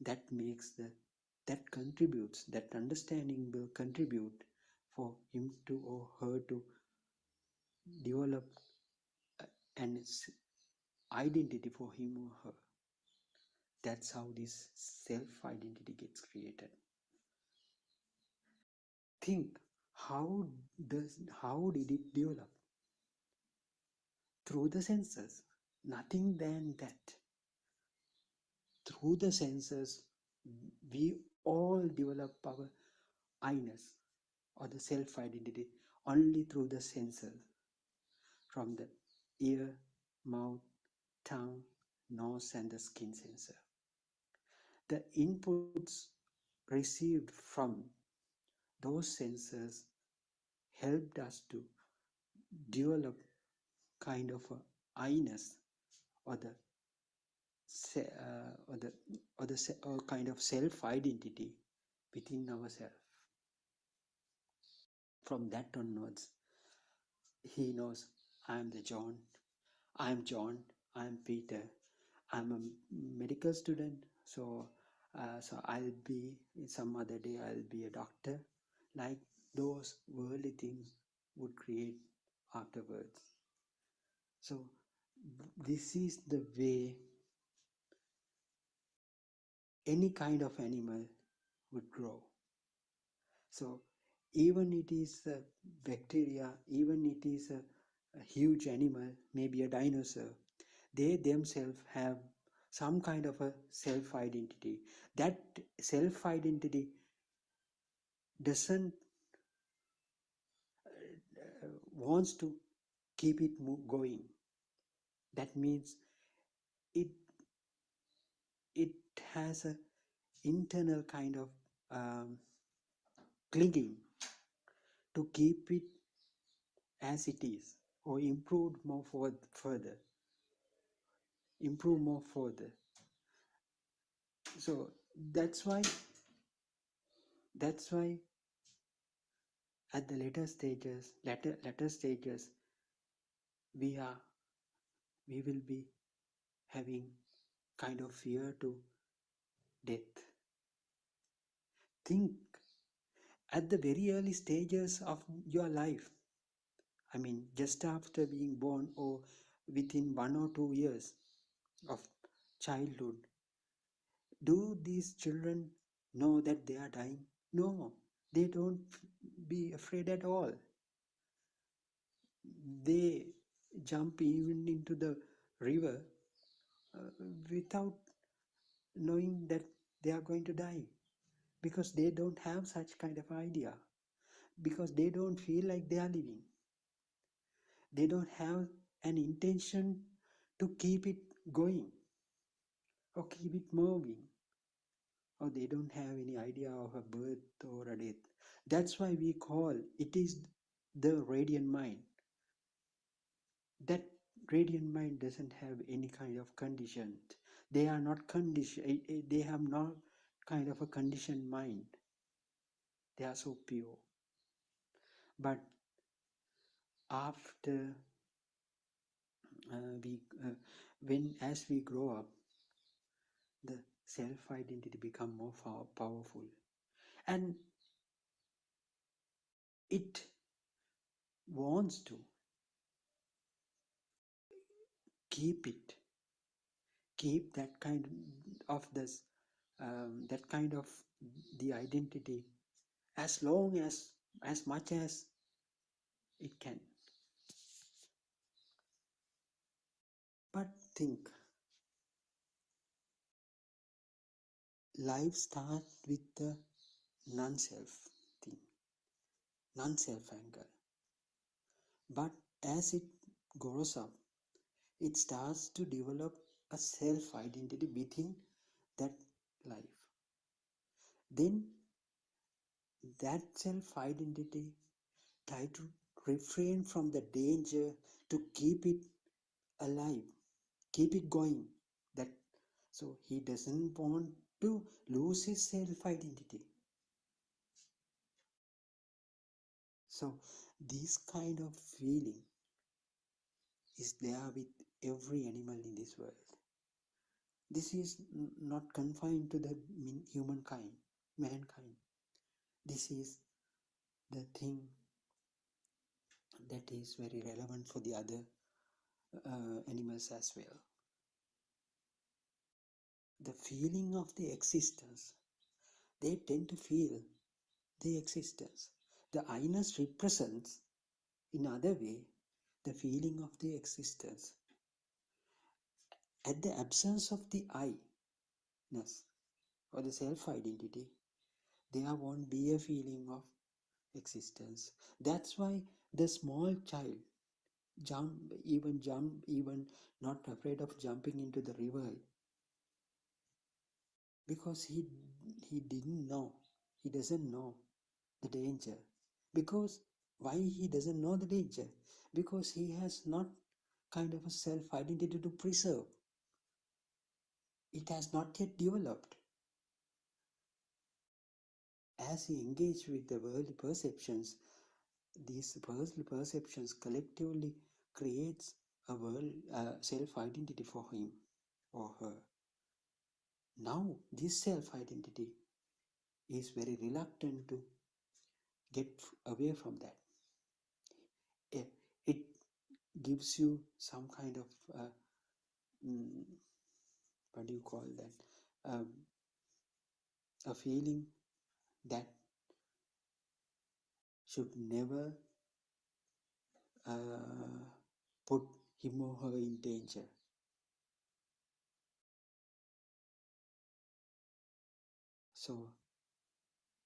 That contributes, that understanding will contribute for him to or her to develop an identity for him or her. That's how this self-identity gets created. Think, how did it develop? Through the senses, nothing than that. Through the senses, we all develop our I-ness or the self-identity only through the senses, from the ear, mouth, tongue, nose, and the skin sensor. The inputs received from those sensors helped us to develop kind of a I-ness or kind of self-identity within ourselves. From that onwards, he knows, I'm John, I'm Peter, I'm a medical student, so I'll be, some other day I'll be a doctor. Like those worldly things would create afterwards. So this is the way any kind of animal would grow. So even it is a bacteria, even it is a huge animal, maybe a dinosaur, they themselves have some kind of a self-identity. That self-identity doesn't wants to keep it going. That means it it has a internal kind of clinging to keep it as it is, or further, improve more further. So that's why at the later stages, we will be having kind of fear to death. Think at the very early stages of your life, I mean just after being born or within 1 or 2 years of childhood, do these children know that they are dying? No, they don't be afraid at all. They jump even into the river without knowing that they are going to die, because they don't have such kind of idea, because they don't feel like they are living. They don't have an intention to keep it going or keep it moving, or they don't have any idea of a birth or a death. That's why we call it is the radiant mind. That radiant mind doesn't have any kind of conditions. They are not conditioned. They have not kind of a conditioned mind. They are so pure. But after as we grow up, the self-identity become more powerful, and it wants to keep that kind of this that kind of the identity as long as much as it can. But think, life starts with the non-self thing, non-self angle. But as it grows up, it starts to develop a self-identity within that life. Then that self-identity try to refrain from the danger to keep it alive, keep it going. That so he doesn't want to lose his self-identity. So this kind of feeling is there with every animal in this world. This is not confined to the humankind, mankind. This is the thing that is very relevant for the other animals as well. The feeling of the existence, they tend to feel the existence. The I-ness represents, in other way, the feeling of the existence. At the absence of the I-ness or the self-identity, there won't be a feeling of existence. That's why the small child even not afraid of jumping into the river, because he doesn't know the danger. Because why he doesn't know the danger? Because he has not kind of a self-identity to preserve. It has not yet developed. As he engaged with the worldly perceptions, these worldly perceptions collectively creates a world self-identity for him or her. Now this self-identity is very reluctant to get away from that. It gives you some kind of mm, what do you call that, a feeling that should never put him or her in danger. So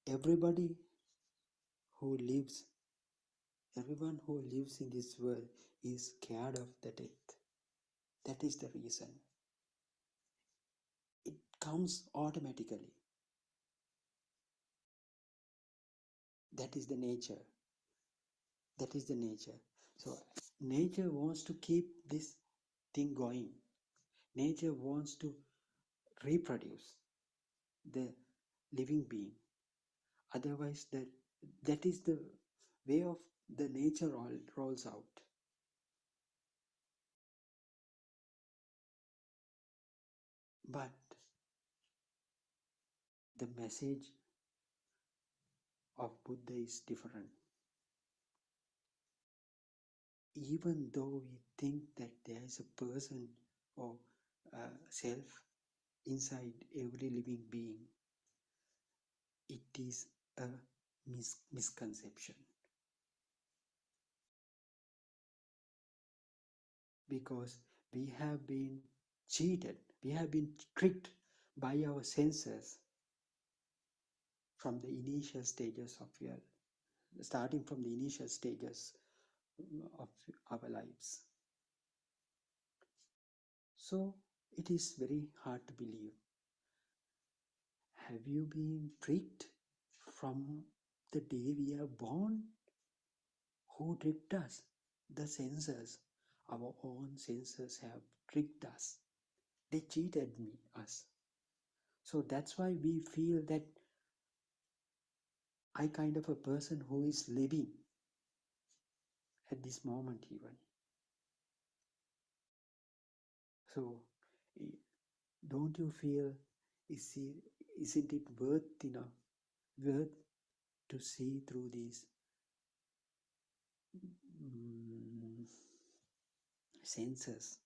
everybody who lives, everyone who lives in this world is scared of the death. That is the reason. It comes automatically. That is the nature. That is the nature. So nature wants to keep this thing going. Nature wants to reproduce the living being. Otherwise, that is the way of the nature rolls out. But the message of Buddha is different. Even though we think that there is a person or self inside every living being, it is a misconception, because we have been cheated, we have been tricked by our senses from the initial stages of starting from the initial stages of our lives. So it is very hard to believe. Have you been tricked from the day we are born? Who tricked us? The senses. Our own senses have tricked us. They cheated us. So that's why we feel that I kind of a person who is living at this moment even. So don't you feel, isn't it worth to see through these senses,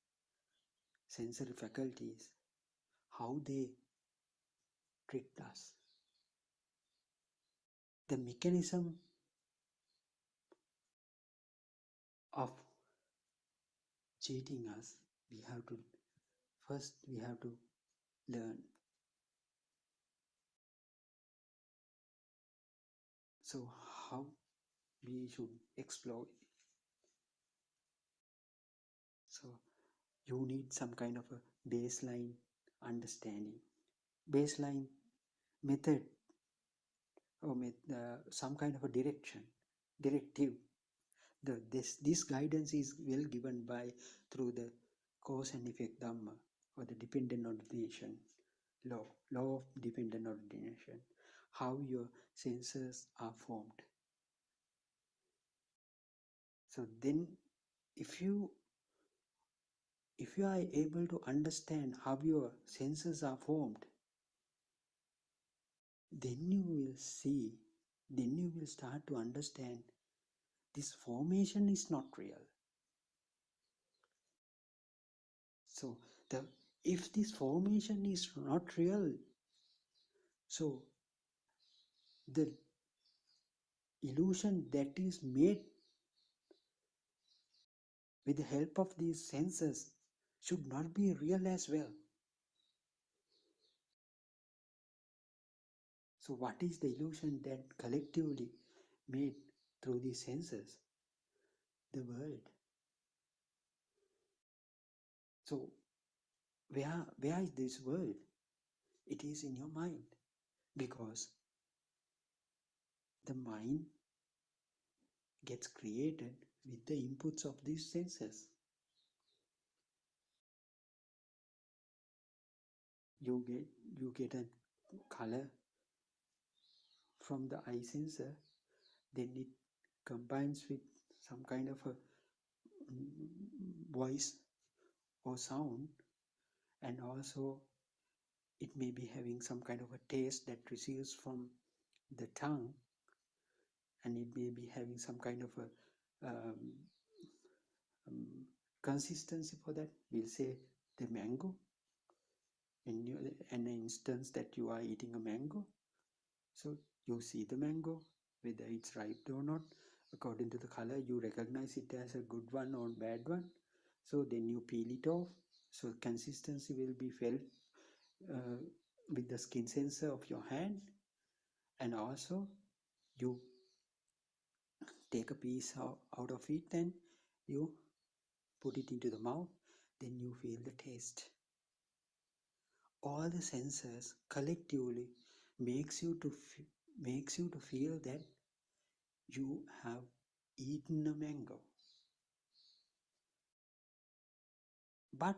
sensory faculties, how they tricked us? The mechanism of cheating us, we have to learn. So how we should explore it? So you need some kind of a baseline understanding, baseline method, or some kind of a directive. This guidance is well given through the cause and effect Dhamma, or the dependent origination law of dependent origination, how your senses are formed. So then if you are able to understand how your senses are formed, then you will start to understand this formation is not real. So if this formation is not real, so the illusion that is made with the help of these senses should not be real as well. So what is the illusion that collectively made through these senses? The world. So where is this world? It is in your mind, because the mind gets created with the inputs of these senses. You get a color from the eye sensor, then it combines with some kind of a voice or sound, and also it may be having some kind of a taste that receives from the tongue, and it may be having some kind of a consistency for that. We'll say the mango. In an instance that you are eating a mango, so you see the mango, whether it's ripe or not. According to the color, you recognize it as a good one or bad one. So then you peel it off. So consistency will be felt with the skin sensor of your hand. And also you take a piece out of it and you put it into the mouth. Then you feel the taste. All the senses collectively makes you to feel that you have eaten a mango. But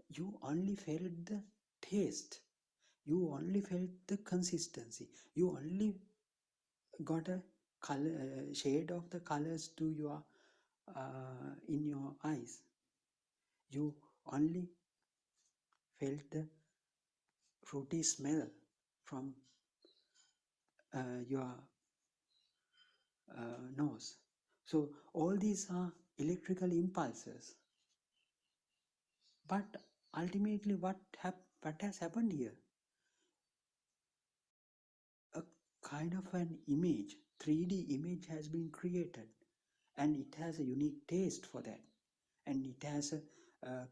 you only felt the taste. You only felt the consistency. You only got a color shade of the colors to your in your eyes. You only felt the fruity smell from your nose. So all these are electrical impulses. But ultimately, what has happened here? A kind of an image, 3D image has been created, and it has a unique taste for that, and it has a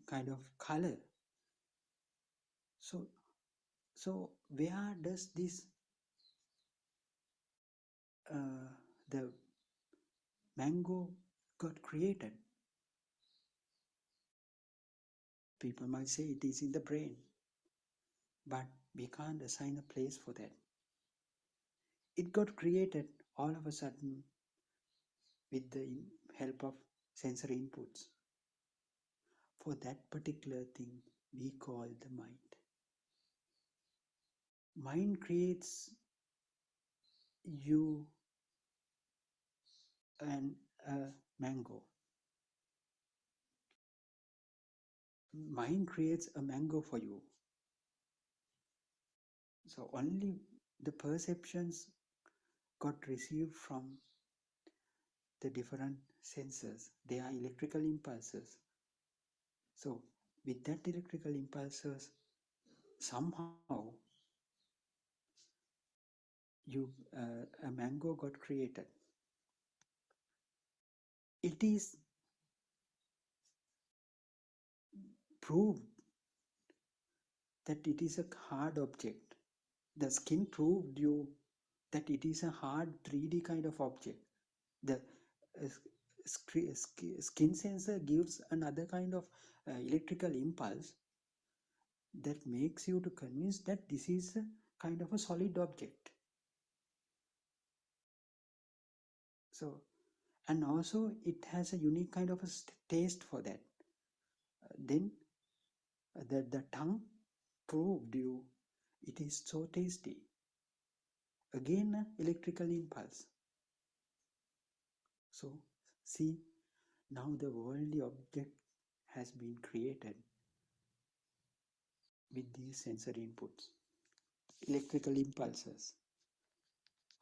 kind of color. So where does this the mango got created? People might say it is in the brain, but we can't assign a place for that. It got created all of a sudden with the help of sensory inputs. For that particular thing, we call the mind. Mind creates you and a mango. Mind creates a mango for you. So only the perceptions got received from the different senses. They are electrical impulses. So with that electrical impulses, somehow a mango got created. It is proved that it is a hard object. The skin proved you that it is a hard 3D kind of object. The skin sensor gives another kind of electrical impulse that makes you to convince that this is a kind of a solid object. So, and also it has a unique kind of a taste for that. Then the tongue proved you it is so tasty. Again, an electrical impulse. So, see, now the worldly object has been created with these sensory inputs, electrical impulses.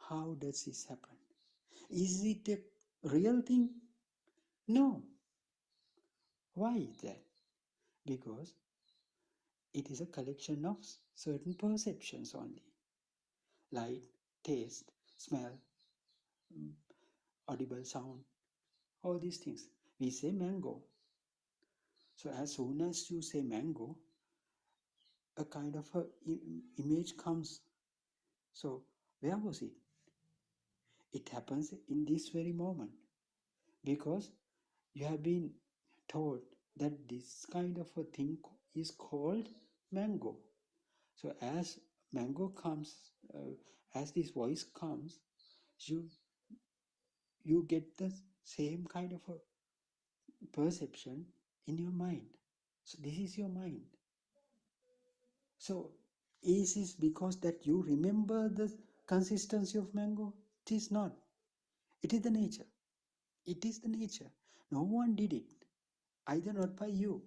How does this happen? Is it a real thing? No. Why is that? Because it is a collection of certain perceptions only. Light, taste, smell, audible sound, all these things. We say mango. So as soon as you say mango, a kind of a image comes. So where was it? It happens in this very moment because you have been told that this kind of a thing is called mango. So as mango comes, as this voice comes, you get the same kind of a perception in your mind. So this is your mind. So is this because that you remember the consistency of mango? It is not. It is the nature. It is the nature. No one did it, either not by you.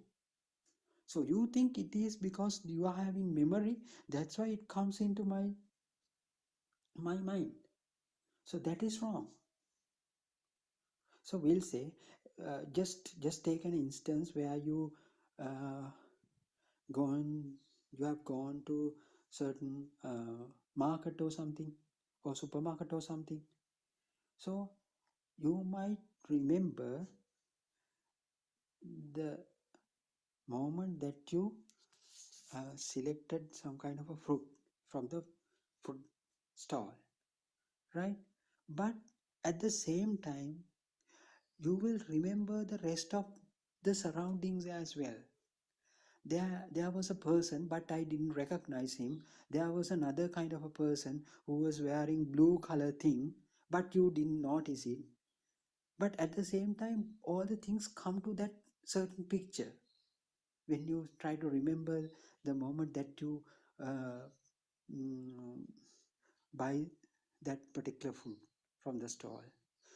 So you think it is because you are having memory, that's why it comes into my mind. So that is wrong. So we'll say, just take an instance where uh, you have gone to certain market or something, or supermarket or something. So you might remember the moment that you selected some kind of a fruit from the fruit stall, right? But at the same time, you will remember the rest of the surroundings as well. There was a person, but I didn't recognize him. There was another kind of a person who was wearing blue color thing, but you didn't notice it. But at the same time, all the things come to that certain picture when you try to remember the moment that you uh, buy that particular food from the stall.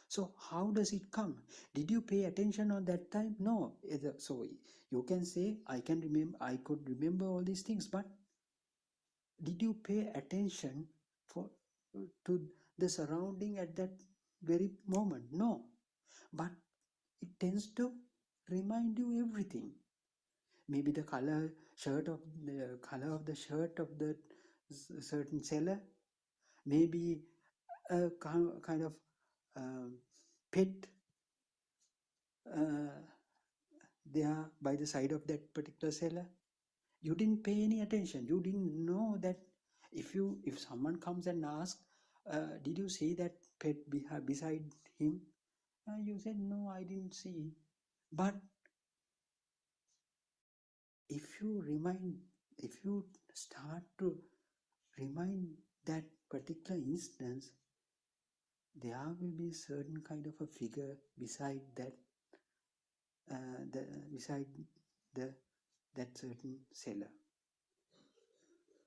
So how does it come? Did you pay attention on that time? No. So you can say, I could remember all these things, but did you pay attention to the surrounding at that very moment? No. But it tends to remind you everything. Maybe the color of the shirt of the certain seller, maybe a kind of pet there by the side of that particular seller. You didn't pay any attention. You didn't know that if someone comes and asks, did you see that pet beside him? You said, no, I didn't see. But if you start to remind that particular instance, there will be certain kind of a figure beside that beside that certain seller.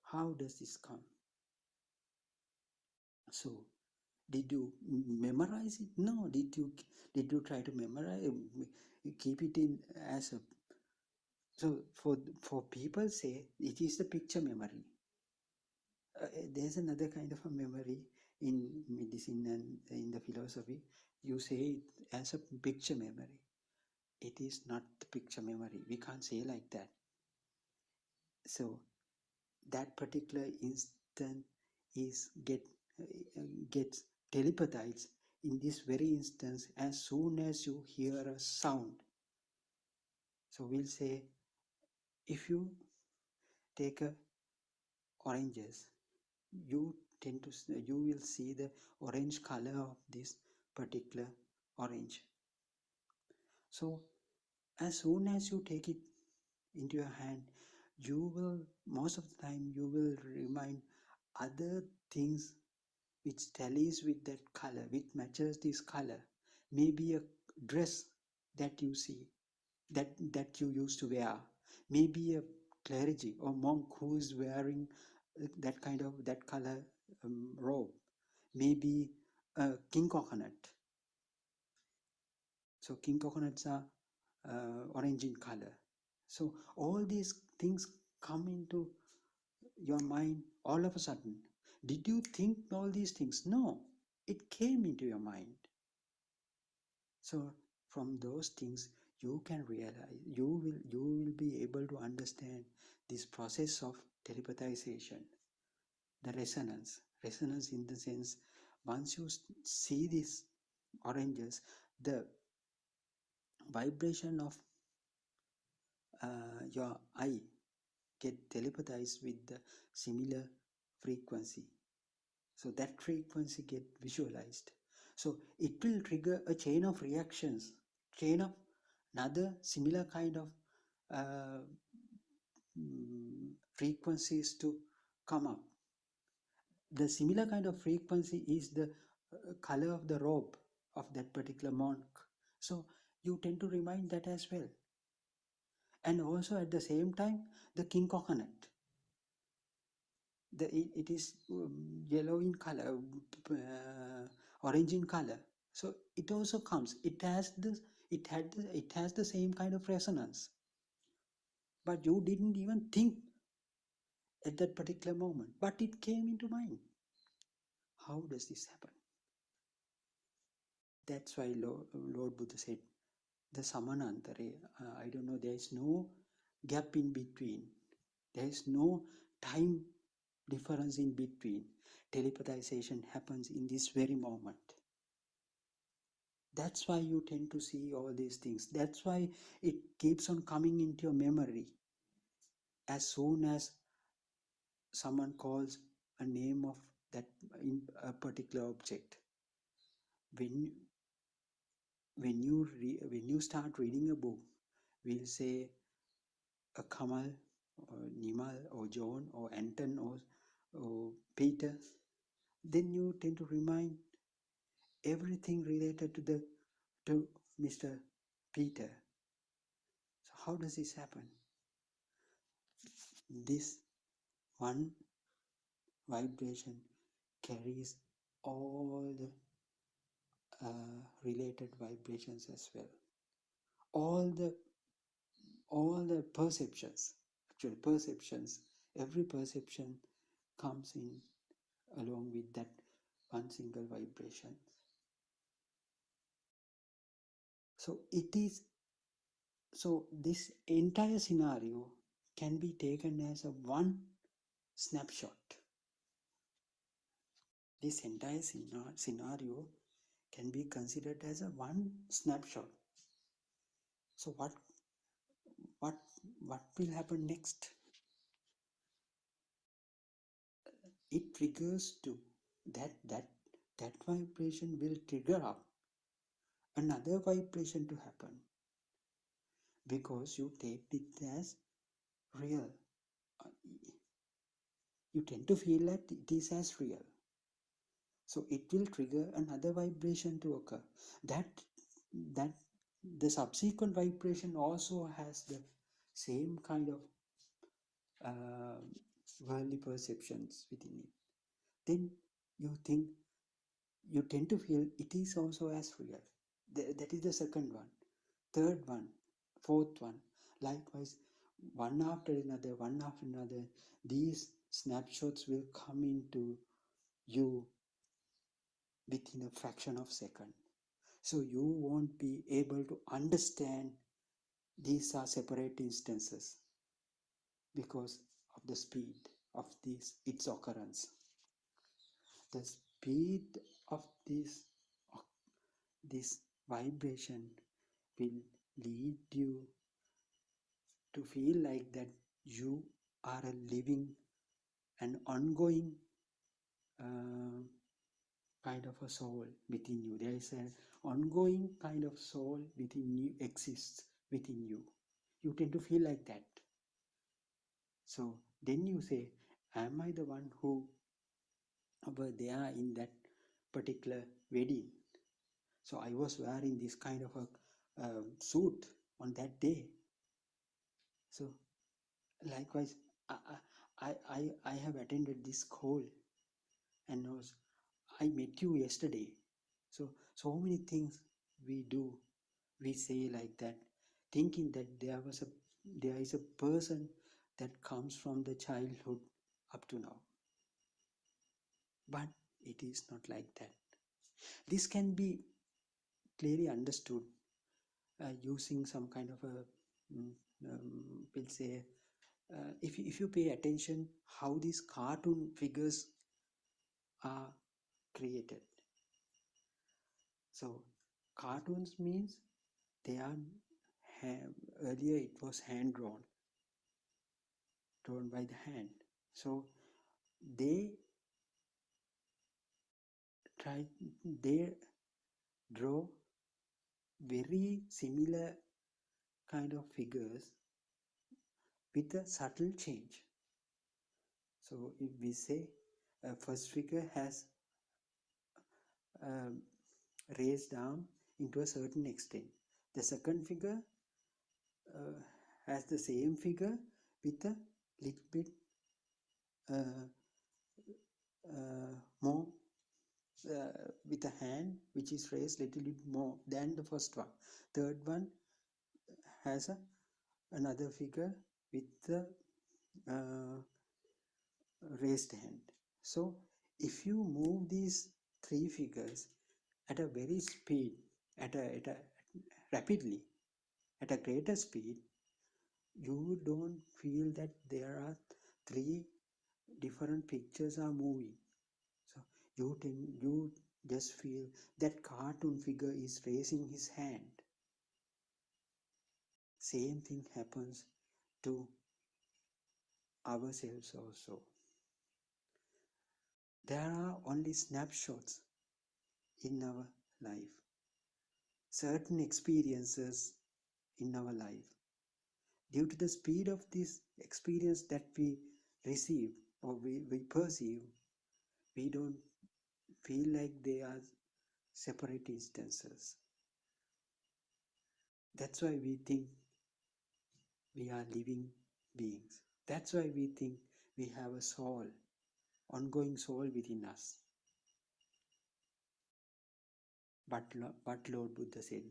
How does this come? So did you memorize it? No. Did you try to memorize, keep it in as a, so for people say it is the picture memory. There's another kind of a memory in medicine and in the philosophy. You say it as a picture memory. It is not the picture memory. We can't say like that. So that particular instant gets telepathized in this very instance as soon as you hear a sound. So we'll say, if you take oranges, you will see the orange color of this particular orange. So as soon as you take it into your hand, most of the time you will remind other things which tallies with that color, which matches this color. Maybe a dress that you see, that you used to wear. Maybe a clergy or monk who is wearing that color robe. Maybe a king coconut. So king coconuts are orange in color. So all these things come into your mind all of a sudden. Did you think all these things? No, it came into your mind. So from those things you can realize, you will be able to understand this process of telepathization, the resonance in the sense, once you see these oranges, the vibration of your eye get telepathized with the similar frequency. So that frequency get visualized. So it will trigger a chain of reactions, chain of another similar kind of frequencies to come up. The similar kind of frequency is the color of the robe of that particular monk. So you tend to remind that as well. And also at the same time, the king coconut. It is yellow in color, orange in color. So it also comes. It has the same kind of resonance. But you didn't even think at that particular moment. But it came into mind. How does this happen? That's why Lord Buddha said, the samanantare, I don't know, there is no gap in between. There is no time difference in between. Telepathization happens in this very moment. That's why you tend to see all these things. That's why it keeps on coming into your memory. As soon as someone calls a name of that in a particular object, when you start reading a book, we'll say a Kamal or Nimal or John or Anton or Peter, then you tend to remind everything related to Mr. Peter. So how does this happen? This one vibration carries all the related vibrations as well. All the perceptions, actually perceptions, every perception comes in along with that one single vibration. So this entire scenario can be taken as a one snapshot. This entire scenario can be considered as a one snapshot. So what will happen next? It triggers to that vibration will trigger up another vibration to happen, because you take it as real. You tend to feel that it is as real. So it will trigger another vibration to occur. That the subsequent vibration also has the same kind of worldly perceptions within it. Then you tend to feel it is also as real. That is the second one. Third one, fourth one. Likewise, one after another, these snapshots will come into you within a fraction of a second. So you won't be able to understand these are separate instances because of the speed of its occurrence. The speed of this vibration will lead you to feel like that you are a living and ongoing kind of a soul within you. There is an ongoing kind of soul within you, exists within you. You tend to feel like that. So then you say, am I the one who were there in that particular wedding? So I was wearing this kind of a suit on that day. So likewise, I have attended this call, and I met you yesterday. So many things we do, we say like that, thinking that there is a person that comes from the childhood up to now. But it is not like that. This can be clearly understood using some kind of a, we'll say, if you pay attention how these cartoon figures are created. So cartoons means they are earlier it was hand drawn by the hand. So they draw very similar kind of figures with a subtle change. So if we say first figure has raised arm into a certain extent, the second figure has the same figure with a little bit more, with a hand which is raised little bit more than the first one. Third one has another figure with the raised hand. So if you move these three figures at a very speed, at a rapidly, at a greater speed, you don't feel that there are three different pictures are moving. So you just feel that cartoon figure is raising his hand. Same thing happens to ourselves also. There are only snapshots in our life, certain experiences in our life. Due to the speed of this experience that we receive or we perceive, we don't feel like they are separate instances. That's why we think we are living beings. That's why we think we have a soul, ongoing soul within us. But Lord Buddha said,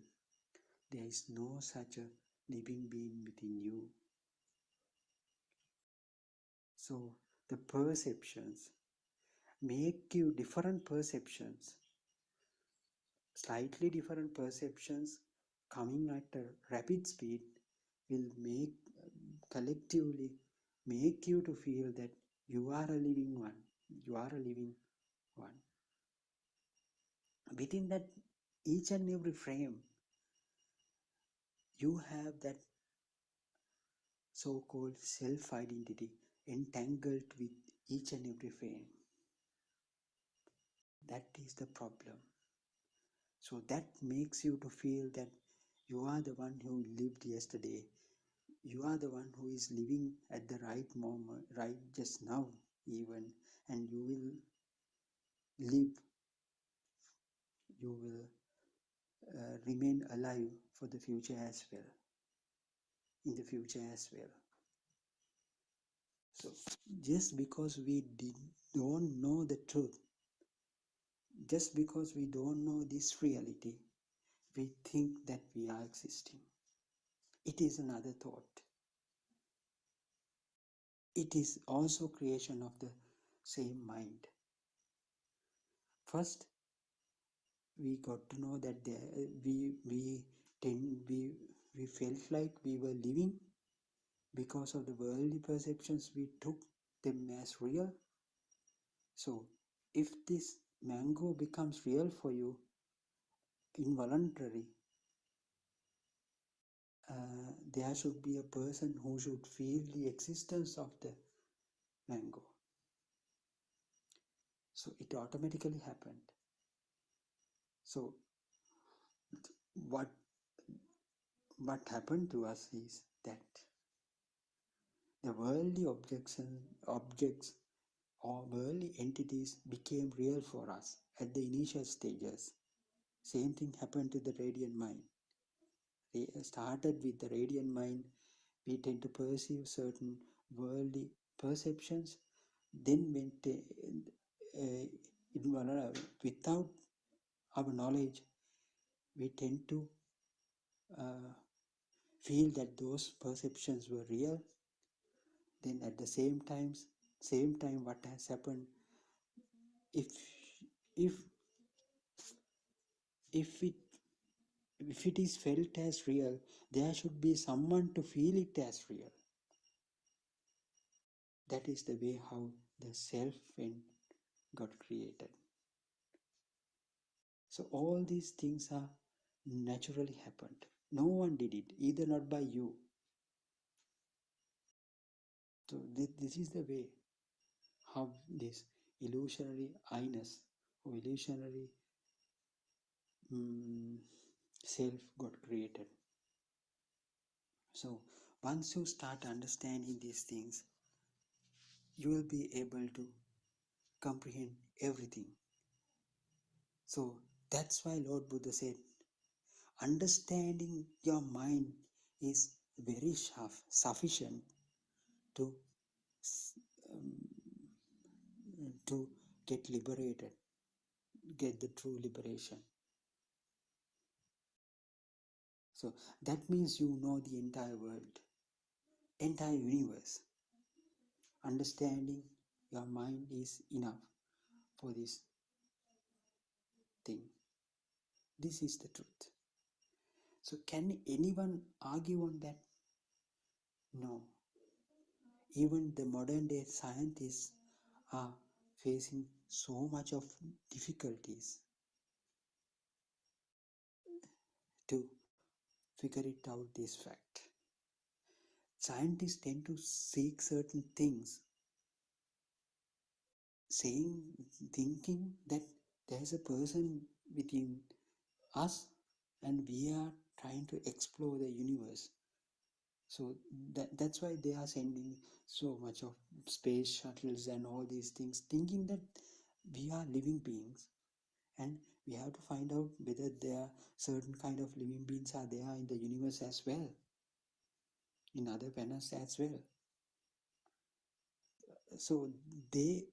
there is no such a living being within you. So the perceptions make you different perceptions, slightly different perceptions coming at a rapid speed will make collectively make you to feel that you are a living one. You are a living one. Within that each and every frame, you have that so-called self-identity entangled with each and every frame. That is the problem. So that makes you to feel that you are the one who lived yesterday. You are the one who is living at the right moment, right just now even, and you will live, you will remain alive for the future as well, in the future as well. So just because we don't know the truth, just because we don't know this reality, we think that we are existing. It is another thought. It is also creation of the same mind. First, we got to know that we felt like we were living because of the worldly perceptions. We took them as real. So, if this mango becomes real for you, involuntary, there should be a person who should feel the existence of the mango. So it automatically happened. So what happened to us is that the worldly objects or worldly entities became real for us at the initial stages. Same thing happened to the radiant mind. They started with the radiant mind. We tend to perceive certain worldly perceptions. Then without our knowledge, we tend to feel that those perceptions were real. Then at the same time, what has happened, if it is felt as real, there should be someone to feel it as real. That is the way how the self got created. So all these things are naturally happened. No one did it, either not by you. So this is the way how this illusionary I-ness or illusionary self got created. So once you start understanding these things, you will be able to comprehend everything. So that's why Lord Buddha said, understanding your mind is very sufficient to get liberated, get the true liberation. So that means you know the entire world, entire universe. Understanding your mind is enough for this thing. This is the truth. So can anyone argue on that? No. Even the modern day scientists are facing so much of difficulties to figure it out this fact. Scientists tend to seek certain things, thinking that there's a person within us and we are trying to explore the universe. So that's why they are sending so much of space shuttles and all these things, thinking that we are living beings and we have to find out whether there are certain kind of living beings are there in the universe as well, in other planets as well. So they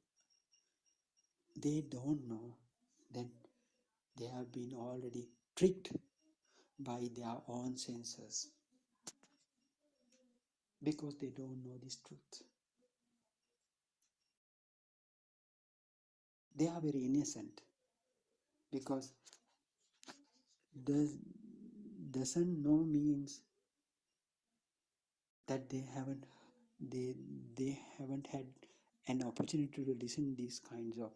don't know that they have been already tricked by their own senses because they don't know this truth. They are very innocent because doesn't know means that they haven't had an opportunity to listen these kinds of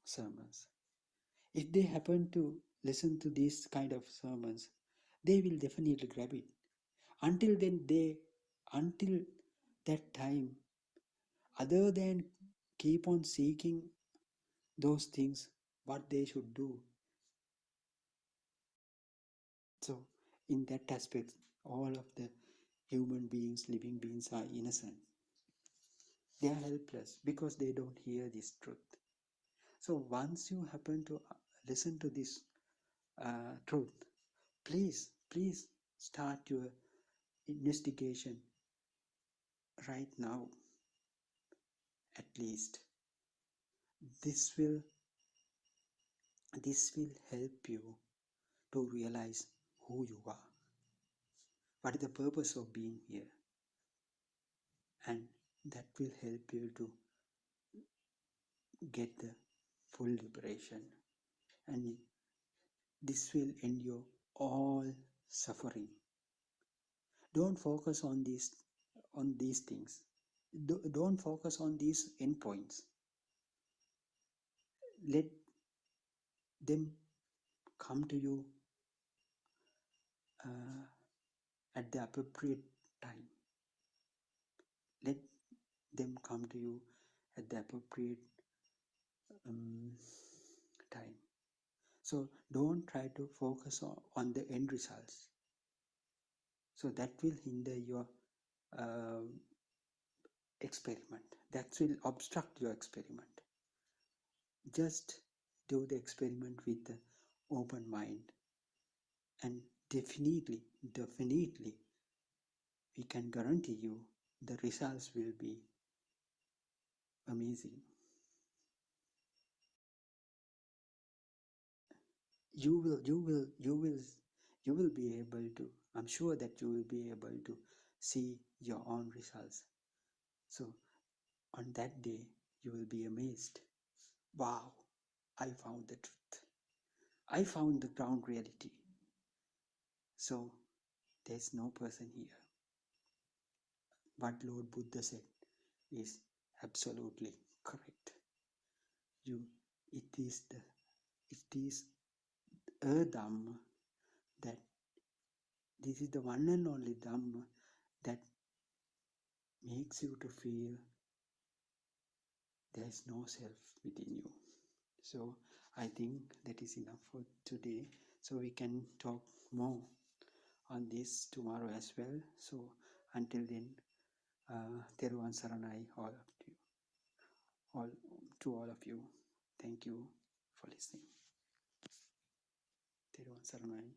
sermons. If they happen to listen to these kind of sermons, they will definitely grab it. Until that time, other than keep on seeking those things, what they should do. So in that aspect, all of the human beings, living beings are innocent. They are helpless because they don't hear this truth. So once you happen to listen to this truth, please start your investigation right now. At least this will help you to realize who you are, what is the purpose of being here, and that will help you to get the full liberation, and this will end your all suffering. Don't focus on these things. Don't focus on these endpoints. Let them come to you at the appropriate time. Let them come to you at the appropriate time. So don't try to focus on the end results. So that will hinder your experiment. That will obstruct your experiment. Just do the experiment with the open mind, and definitely we can guarantee you the results will be amazing. You will be able to, I'm sure that you will be able to see your own results. So on that day you will be amazed. Wow, I found the truth. I found the ground reality. So there's no person here. What Lord Buddha said is absolutely correct. It is a Dhamma, that this is the one and only Dhamma that makes you to feel there is no self within you. So I think that is enough for today. So we can talk more on this tomorrow as well. So until then, Teruvan Saranai all of you. Thank you for listening. Teruvan Saranai.